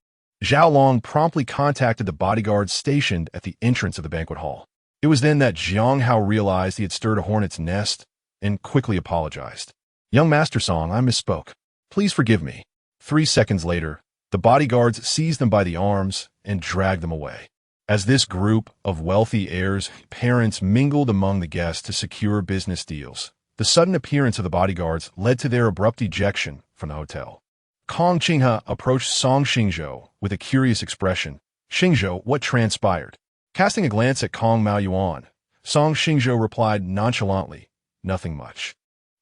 Zhao Long promptly contacted the bodyguards stationed at the entrance of the banquet hall. It was then that Jiang Hao realized he had stirred a hornet's nest and quickly apologized. "Young Master Song, I misspoke. Please forgive me." 3 seconds later, the bodyguards seized them by the arms and dragged them away. As this group of wealthy heirs' parents mingled among the guests to secure business deals, the sudden appearance of the bodyguards led to their abrupt ejection from the hotel. Kong Qinghe approached Song Xingzhou with a curious expression. "Xingzhou, what transpired?" Casting a glance at Kong Maoyuan, Song Xingzhou replied nonchalantly, "Nothing much.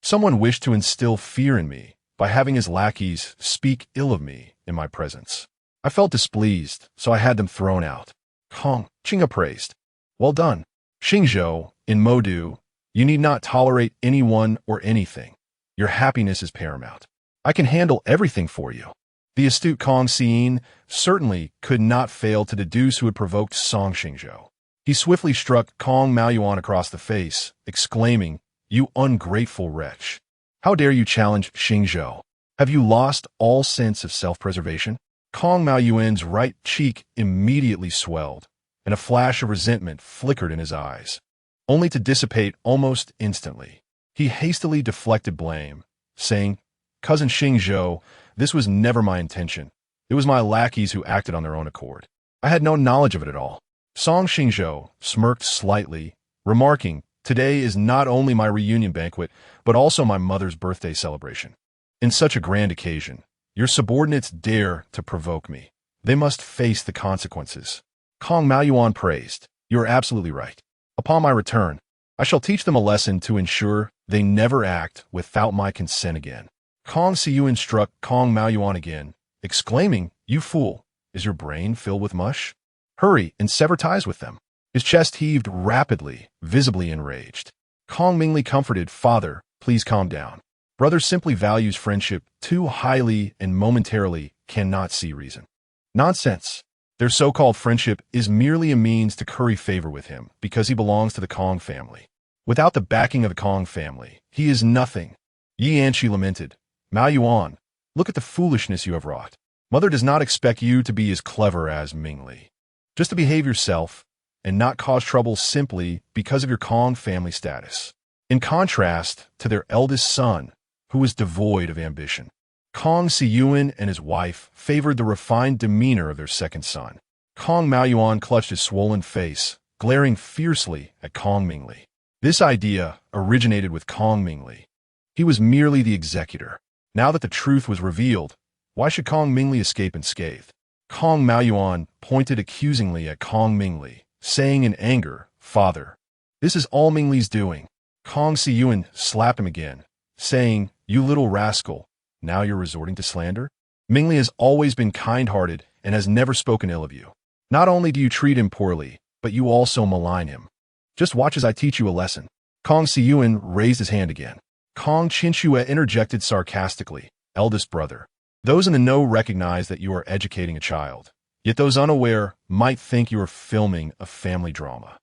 Someone wished to instill fear in me by having his lackeys speak ill of me in my presence. I felt displeased, so I had them thrown out." Kong Qinghe praised. "Well done. Xingzhou, in Modu, you need not tolerate anyone or anything. Your happiness is paramount. I can handle everything for you." The astute Kong Xiyin certainly could not fail to deduce who had provoked Song Xingzhou. He swiftly struck Kong Maoyuan across the face, exclaiming, "You ungrateful wretch! How dare you challenge Xingzhou? Have you lost all sense of self-preservation?" Kong Maoyuan's right cheek immediately swelled, and a flash of resentment flickered in his eyes, only to dissipate almost instantly. He hastily deflected blame, saying, "Cousin Xingzhou, this was never my intention. It was my lackeys who acted on their own accord. I had no knowledge of it at all. Song Xingzhou smirked slightly, remarking, "Today is not only my reunion banquet, but also my mother's birthday celebration. In such a grand occasion, your subordinates dare to provoke me. They must face the consequences." Kong Maoyuan praised, "You are absolutely right. Upon my return, I shall teach them a lesson to ensure they never act without my consent again." Kong Siyuan struck Kong Maoyuan again, exclaiming, "You fool, is your brain filled with mush? Hurry and sever ties with them." His chest heaved rapidly, visibly enraged. Kong Mingli comforted, "Father, please calm down. Brother simply values friendship too highly and momentarily cannot see reason." "Nonsense. Their so-called friendship is merely a means to curry favor with him because he belongs to the Kong family. Without the backing of the Kong family, he is nothing." Yi Anqi lamented, "Mao Yuan, look at the foolishness you have wrought. Mother does not expect you to be as clever as Mingli. Just to behave yourself and not cause trouble simply because of your Kong family status. In contrast to their eldest son, who is devoid of ambition. Kong Siyuan and his wife favored the refined demeanor of their second son." Kong Maoyuan clutched his swollen face, glaring fiercely at Kong Mingli. This idea originated with Kong Mingli. He was merely the executor. Now that the truth was revealed, why should Kong Mingli escape unscathed? Kong Maoyuan pointed accusingly at Kong Mingli, saying in anger, "Father, this is all Mingli's doing." Kong Siyuan slapped him again, saying, "You little rascal, now you're resorting to slander? Mingli has always been kind-hearted and has never spoken ill of you. Not only do you treat him poorly, but you also malign him. Just watch as I teach you a lesson." Kong Siyuan raised his hand again. Kong Qinshue interjected sarcastically, "Eldest brother, those in the know recognize that you are educating a child, yet those unaware might think you are filming a family drama.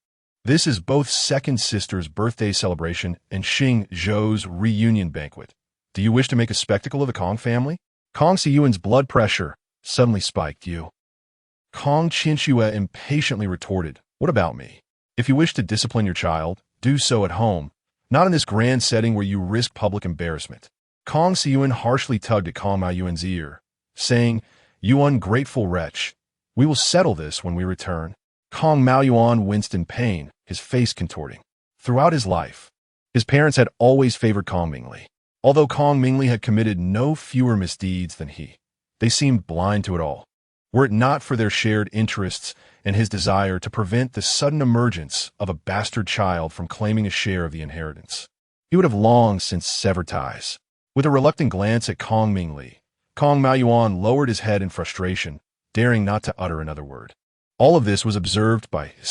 This is both second sister's birthday celebration and Xingzhou's reunion banquet. Do you wish to make a spectacle of the Kong family?" Kong Siyuan's blood pressure suddenly spiked. "You." Kong Qinshue impatiently retorted, "What about me? If you wish to discipline your child, do so at home, not in this grand setting where you risk public embarrassment." Kong Siyuan harshly tugged at Kong Maoyuan's ear, saying, "You ungrateful wretch, we will settle this when we return." Kong Maoyuan winced in pain, his face contorting. Throughout his life, his parents had always favored Kong Mingli. Although Kong Mingli had committed no fewer misdeeds than he, they seemed blind to it all. Were it not for their shared interests and his desire to prevent the sudden emergence of a bastard child from claiming a share of the inheritance, he would have long since severed ties. With a reluctant glance at Kong Mingli, Kong Maoyuan lowered his head in frustration, daring not to utter another word. All of this was observed by